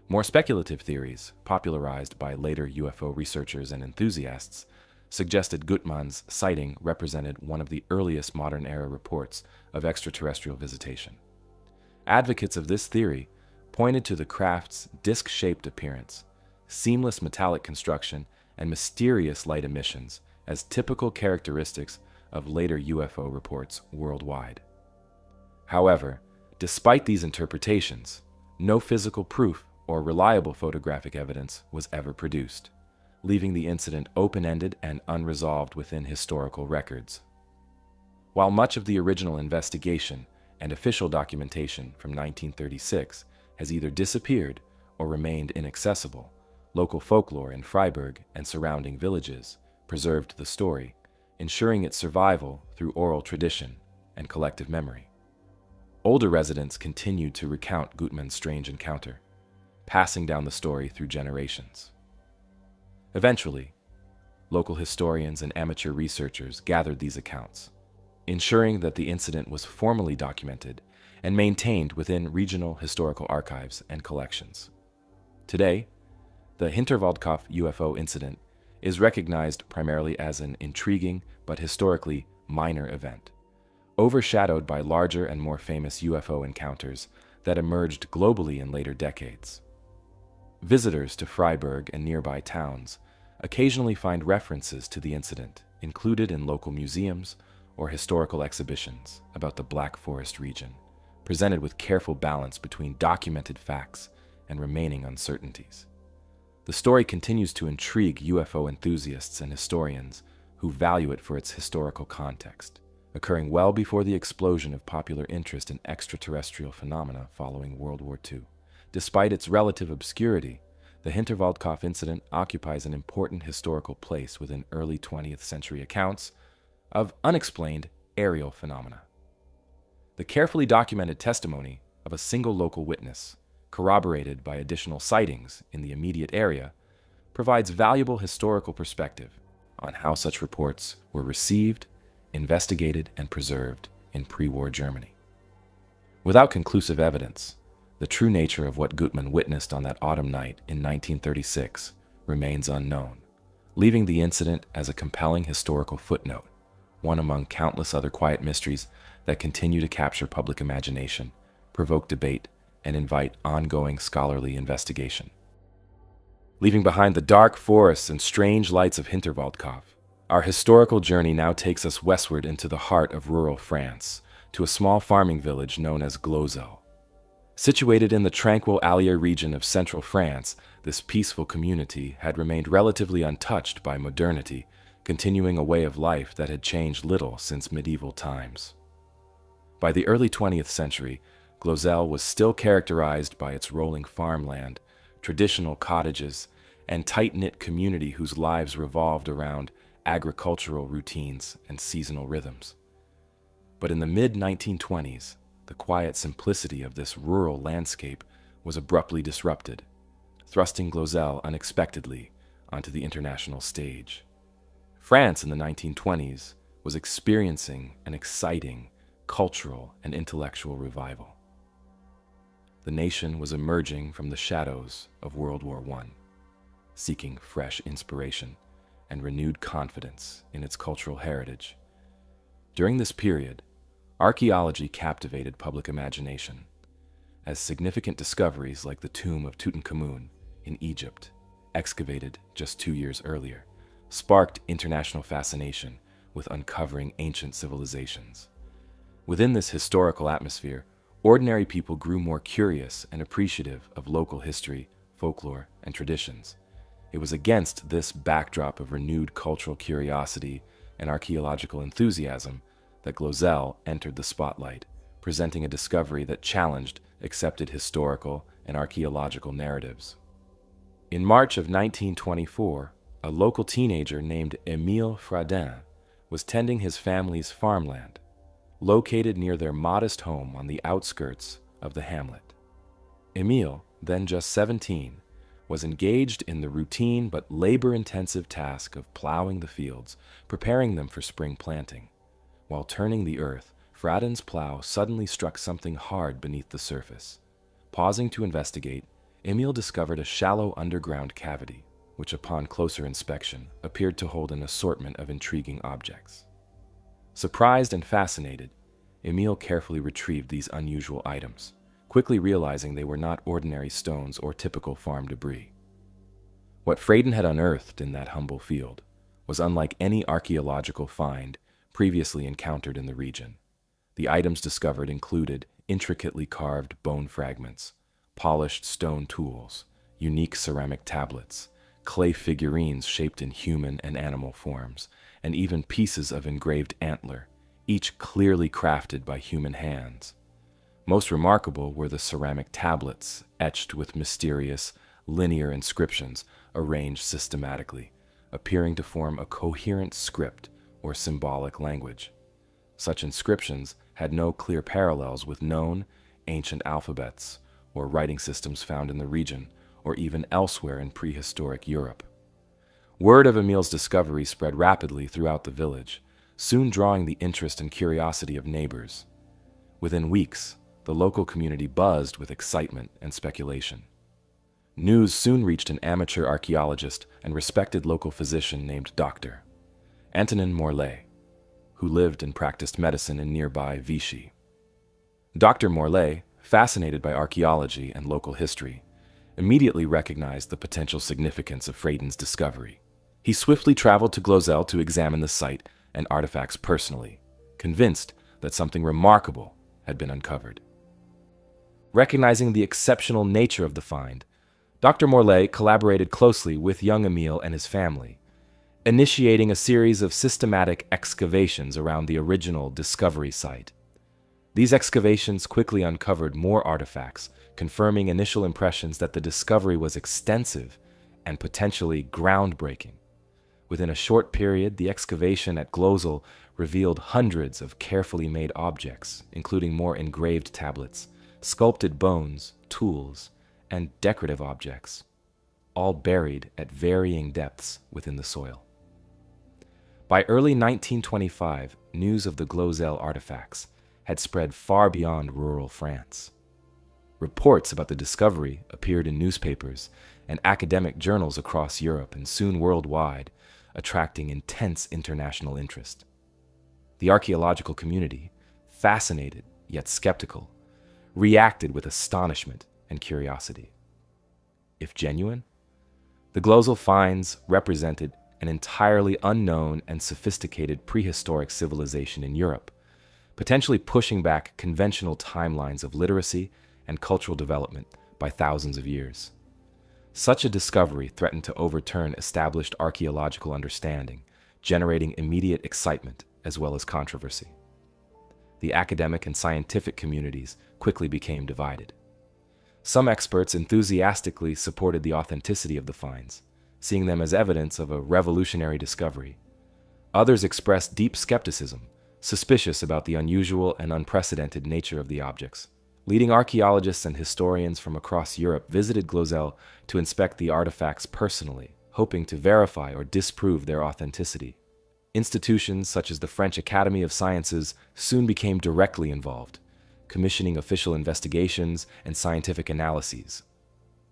More speculative theories, popularized by later UFO researchers and enthusiasts, suggested Gutmann's sighting represented one of the earliest modern-era reports of extraterrestrial visitation. Advocates of this theory pointed to the craft's disc-shaped appearance, seamless metallic construction, and mysterious light emissions as typical characteristics of later UFO reports worldwide. However, despite these interpretations, no physical proof or reliable photographic evidence was ever produced, leaving the incident open-ended and unresolved within historical records. While much of the original investigation and official documentation from 1936 has either disappeared or remained inaccessible, local folklore in Freiburg and surrounding villages preserved the story, ensuring its survival through oral tradition and collective memory. Older residents continued to recount Gutmann's strange encounter, passing down the story through generations. Eventually, local historians and amateur researchers gathered these accounts, ensuring that the incident was formally documented and maintained within regional historical archives and collections. Today, the Hinterwaldkopf UFO incident is recognized primarily as an intriguing but historically minor event, overshadowed by larger and more famous UFO encounters that emerged globally in later decades. Visitors to Freiburg and nearby towns occasionally find references to the incident included in local museums or historical exhibitions about the Black Forest region, presented with careful balance between documented facts and remaining uncertainties. The story continues to intrigue UFO enthusiasts and historians who value it for its historical context, occurring well before the explosion of popular interest in extraterrestrial phenomena following World War II. Despite its relative obscurity, the Hinterwaldkopf incident occupies an important historical place within early 20th century accounts of unexplained aerial phenomena. The carefully documented testimony of a single local witness, corroborated by additional sightings in the immediate area, provides valuable historical perspective on how such reports were received, investigated, and preserved in pre-war Germany. Without conclusive evidence, the true nature of what Gutmann witnessed on that autumn night in 1936 remains unknown, leaving the incident as a compelling historical footnote, one among countless other quiet mysteries that continue to capture public imagination, provoke debate, and invite ongoing scholarly investigation. Leaving behind the dark forests and strange lights of Hinterwaldkopf, our historical journey now takes us westward into the heart of rural France, to a small farming village known as Glozel. Situated in the tranquil Allier region of central France, this peaceful community had remained relatively untouched by modernity, continuing a way of life that had changed little since medieval times. By the early 20th century, Glozel was still characterized by its rolling farmland, traditional cottages, and tight-knit community whose lives revolved around agricultural routines and seasonal rhythms. But in the mid-1920s, the quiet simplicity of this rural landscape was abruptly disrupted, thrusting Glozel unexpectedly onto the international stage. France in the 1920s was experiencing an exciting cultural and intellectual revival. The nation was emerging from the shadows of World War I, seeking fresh inspiration and renewed confidence in its cultural heritage. During this period, archaeology captivated public imagination, as significant discoveries like the tomb of Tutankhamun in Egypt, excavated just 2 years earlier, sparked international fascination with uncovering ancient civilizations. Within this historical atmosphere, ordinary people grew more curious and appreciative of local history, folklore, and traditions. It was against this backdrop of renewed cultural curiosity and archaeological enthusiasm that Glozel entered the spotlight, presenting a discovery that challenged accepted historical and archaeological narratives. In March of 1924, a local teenager named Émile Fradin was tending his family's farmland, located near their modest home on the outskirts of the hamlet. Émile, then just 17, was engaged in the routine but labor-intensive task of plowing the fields, preparing them for spring planting. While turning the earth, Fradin's plow suddenly struck something hard beneath the surface. Pausing to investigate, Émile discovered a shallow underground cavity, which upon closer inspection appeared to hold an assortment of intriguing objects. Surprised and fascinated, Émile carefully retrieved these unusual items, quickly realizing they were not ordinary stones or typical farm debris. What Fradin had unearthed in that humble field was unlike any archaeological find previously encountered in the region. The items discovered included intricately carved bone fragments, polished stone tools, unique ceramic tablets, clay figurines shaped in human and animal forms, and even pieces of engraved antler, each clearly crafted by human hands. Most remarkable were the ceramic tablets etched with mysterious, linear inscriptions arranged systematically, appearing to form a coherent script or symbolic language. Such inscriptions had no clear parallels with known ancient alphabets or writing systems found in the region or even elsewhere in prehistoric Europe. Word of Emil's discovery spread rapidly throughout the village, soon drawing the interest and curiosity of neighbors. Within weeks, the local community buzzed with excitement and speculation. News soon reached an amateur archaeologist and respected local physician named Dr. Antonin Morlaix, who lived and practiced medicine in nearby Vichy. Dr. Morlaix, fascinated by archaeology and local history, immediately recognized the potential significance of Freyden's discovery. He swiftly traveled to Glozel to examine the site and artifacts personally, convinced that something remarkable had been uncovered. Recognizing the exceptional nature of the find, Dr. Morlaix collaborated closely with young Emile and his family, initiating a series of systematic excavations around the original discovery site. These excavations quickly uncovered more artifacts, confirming initial impressions that the discovery was extensive and potentially groundbreaking. Within a short period, the excavation at Glozel revealed hundreds of carefully made objects, including more engraved tablets, sculpted bones, tools, and decorative objects, all buried at varying depths within the soil. By early 1925, news of the Glozel artifacts had spread far beyond rural France. Reports about the discovery appeared in newspapers and academic journals across Europe and soon worldwide, attracting intense international interest. The archaeological community, fascinated yet skeptical, reacted with astonishment and curiosity. If genuine, the Glozel Finds represented an entirely unknown and sophisticated prehistoric civilization in Europe, potentially pushing back conventional timelines of literacy and cultural development by thousands of years. Such a discovery threatened to overturn established archaeological understanding, generating immediate excitement as well as controversy. The academic and scientific communities quickly became divided. Some experts enthusiastically supported the authenticity of the finds, seeing them as evidence of a revolutionary discovery. Others expressed deep skepticism, suspicious about the unusual and unprecedented nature of the objects. Leading archaeologists and historians from across Europe visited Glozel to inspect the artifacts personally, hoping to verify or disprove their authenticity. Institutions such as the French Academy of Sciences soon became directly involved, commissioning official investigations and scientific analyses.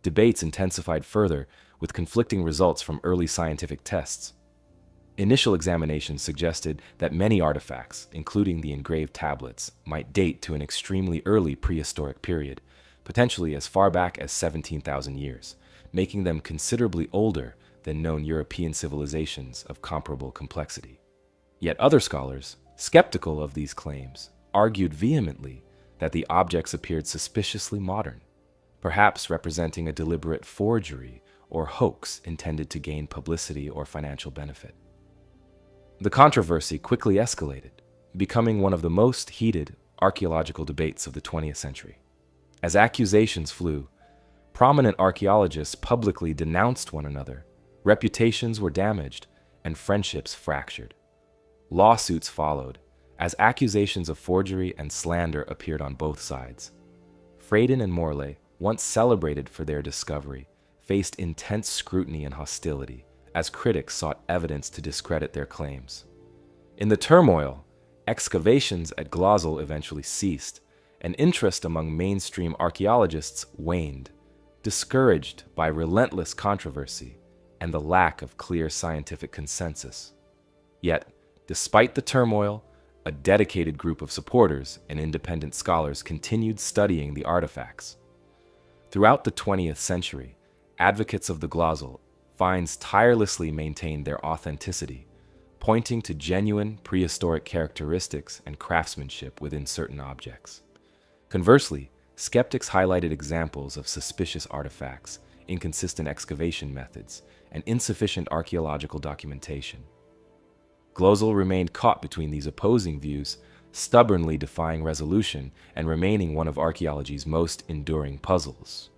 Debates intensified further with conflicting results from early scientific tests. Initial examinations suggested that many artifacts, including the engraved tablets, might date to an extremely early prehistoric period, potentially as far back as 17,000 years, making them considerably older than known European civilizations of comparable complexity. Yet other scholars, skeptical of these claims, argued vehemently that the objects appeared suspiciously modern, perhaps representing a deliberate forgery or hoax intended to gain publicity or financial benefit. The controversy quickly escalated, becoming one of the most heated archaeological debates of the 20th century. As accusations flew, prominent archaeologists publicly denounced one another, reputations were damaged, and friendships fractured. Lawsuits followed, as accusations of forgery and slander appeared on both sides. Freyden and Morlaix, once celebrated for their discovery, faced intense scrutiny and hostility, as critics sought evidence to discredit their claims. In the turmoil, excavations at Glozel eventually ceased, and interest among mainstream archaeologists waned, discouraged by relentless controversy and the lack of clear scientific consensus. Yet, despite the turmoil, a dedicated group of supporters and independent scholars continued studying the artifacts. Throughout the 20th century, advocates of the Glozel Finds tirelessly maintained their authenticity, pointing to genuine prehistoric characteristics and craftsmanship within certain objects. Conversely, skeptics highlighted examples of suspicious artifacts, inconsistent excavation methods, and insufficient archaeological documentation. Glozel remained caught between these opposing views, stubbornly defying resolution and remaining one of archaeology's most enduring puzzles.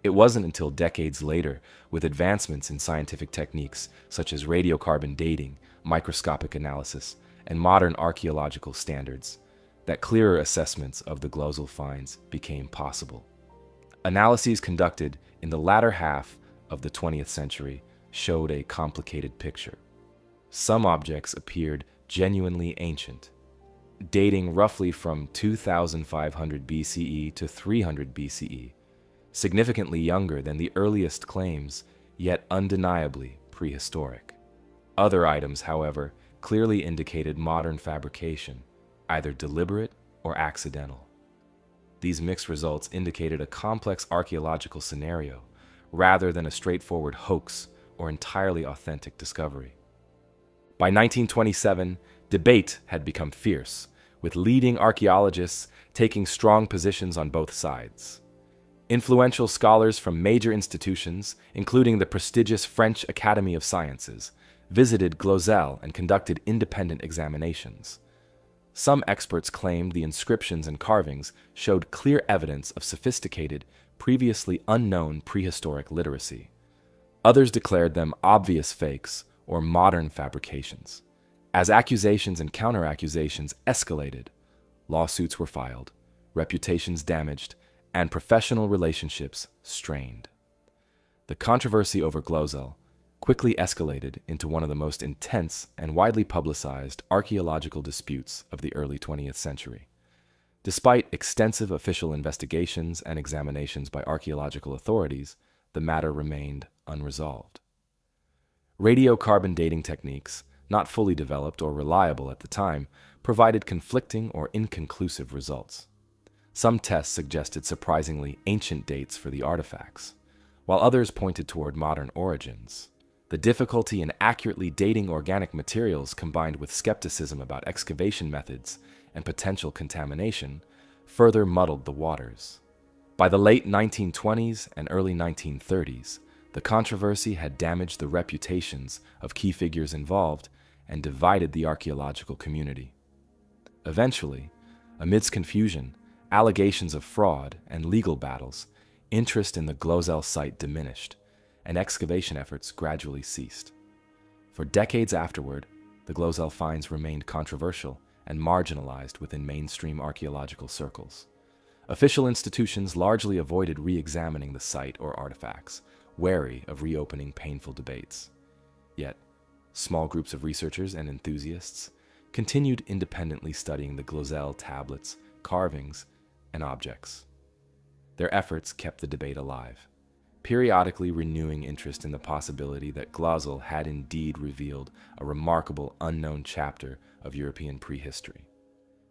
It wasn't until decades later, with advancements in scientific techniques such as radiocarbon dating, microscopic analysis, and modern archaeological standards, that clearer assessments of the Glozel finds became possible. Analyses conducted in the latter half of the 20th century showed a complicated picture. Some objects appeared genuinely ancient, dating roughly from 2500 BCE to 300 BCE, significantly younger than the earliest claims, yet undeniably prehistoric. Other items, however, clearly indicated modern fabrication, either deliberate or accidental. These mixed results indicated a complex archaeological scenario, rather than a straightforward hoax or entirely authentic discovery. By 1927, debate had become fierce, with leading archaeologists taking strong positions on both sides. Influential scholars from major institutions, including the prestigious French Academy of Sciences, visited Glozel and conducted independent examinations. Some experts claimed the inscriptions and carvings showed clear evidence of sophisticated, previously unknown prehistoric literacy. Others declared them obvious fakes or modern fabrications. As accusations and counter-accusations escalated, lawsuits were filed, reputations damaged, and professional relationships strained. The controversy over Glozel quickly escalated into one of the most intense and widely publicized archaeological disputes of the early 20th century. Despite extensive official investigations and examinations by archaeological authorities, the matter remained unresolved. Radiocarbon dating techniques, not fully developed or reliable at the time, provided conflicting or inconclusive results. Some tests suggested surprisingly ancient dates for the artifacts, while others pointed toward modern origins. The difficulty in accurately dating organic materials, combined with skepticism about excavation methods and potential contamination, further muddled the waters. By the late 1920s and early 1930s, the controversy had damaged the reputations of key figures involved and divided the archaeological community. Eventually, amidst confusion, allegations of fraud, and legal battles, interest in the Glozel site diminished, and excavation efforts gradually ceased. For decades afterward, the Glozel finds remained controversial and marginalized within mainstream archaeological circles. Official institutions largely avoided re-examining the site or artifacts, wary of reopening painful debates. Yet, small groups of researchers and enthusiasts continued independently studying the Glozel tablets, carvings, and objects. Their efforts kept the debate alive, periodically renewing interest in the possibility that Glozel had indeed revealed a remarkable unknown chapter of European prehistory.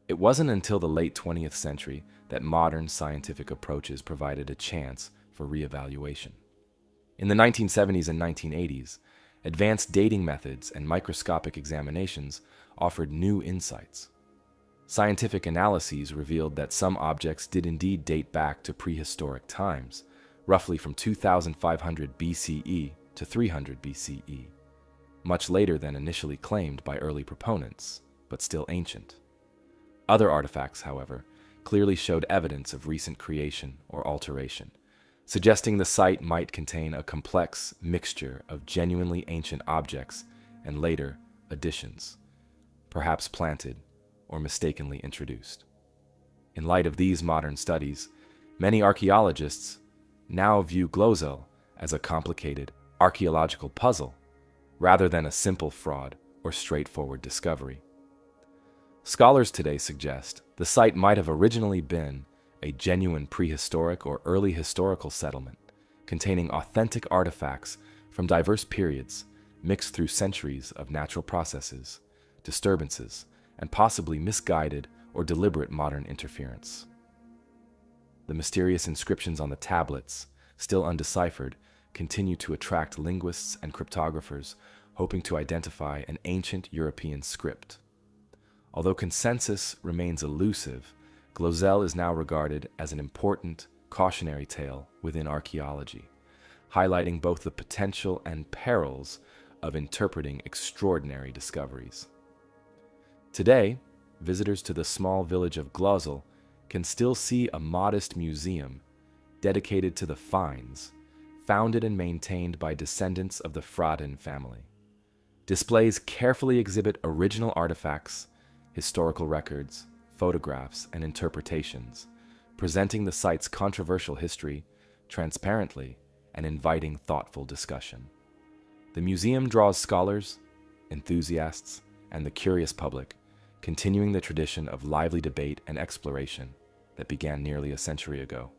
It wasn't until the late 20th century that modern scientific approaches provided a chance for reevaluation. In the 1970s and 1980s, advanced dating methods and microscopic examinations offered new insights. Scientific analyses revealed that some objects did indeed date back to prehistoric times, roughly from 2500 BCE to 300 BCE, much later than initially claimed by early proponents, but still ancient. Other artifacts, however, clearly showed evidence of recent creation or alteration, suggesting the site might contain a complex mixture of genuinely ancient objects and later additions, perhaps planted or mistakenly introduced. In light of these modern studies, many archaeologists now view Glozel as a complicated archaeological puzzle rather than a simple fraud or straightforward discovery. Scholars today suggest the site might have originally been a genuine prehistoric or early historical settlement containing authentic artifacts from diverse periods mixed through centuries of natural processes, disturbances, and possibly misguided or deliberate modern interference. The mysterious inscriptions on the tablets, still undeciphered, continue to attract linguists and cryptographers hoping to identify an ancient European script. Although consensus remains elusive, Glozel is now regarded as an important cautionary tale within archaeology, highlighting both the potential and perils of interpreting extraordinary discoveries. Today, visitors to the small village of Glozel can still see a modest museum dedicated to the finds, founded and maintained by descendants of the Fradin family. Displays carefully exhibit original artifacts, historical records, photographs, and interpretations, presenting the site's controversial history transparently and inviting thoughtful discussion. The museum draws scholars, enthusiasts, and the curious public, continuing the tradition of lively debate and exploration that began nearly a century ago.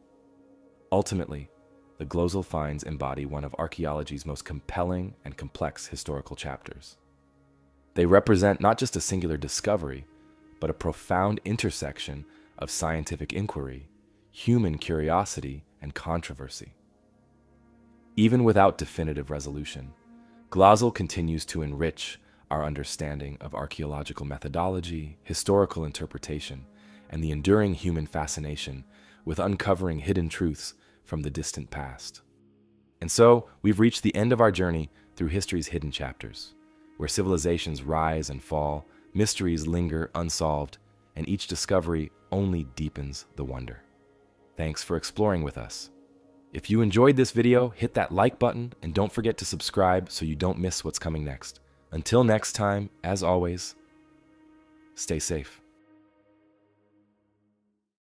Ultimately, the Glozel Finds embody one of archaeology's most compelling and complex historical chapters. They represent not just a singular discovery, but a profound intersection of scientific inquiry, human curiosity, and controversy. Even without definitive resolution, Glozel continues to enrich our understanding of archaeological methodology, historical interpretation, and the enduring human fascination with uncovering hidden truths from the distant past. And so, we've reached the end of our journey through history's hidden chapters, where civilizations rise and fall, mysteries linger unsolved, and each discovery only deepens the wonder. Thanks for exploring with us. If you enjoyed this video, hit that like button and don't forget to subscribe so you don't miss what's coming next. Until next time, as always, stay safe.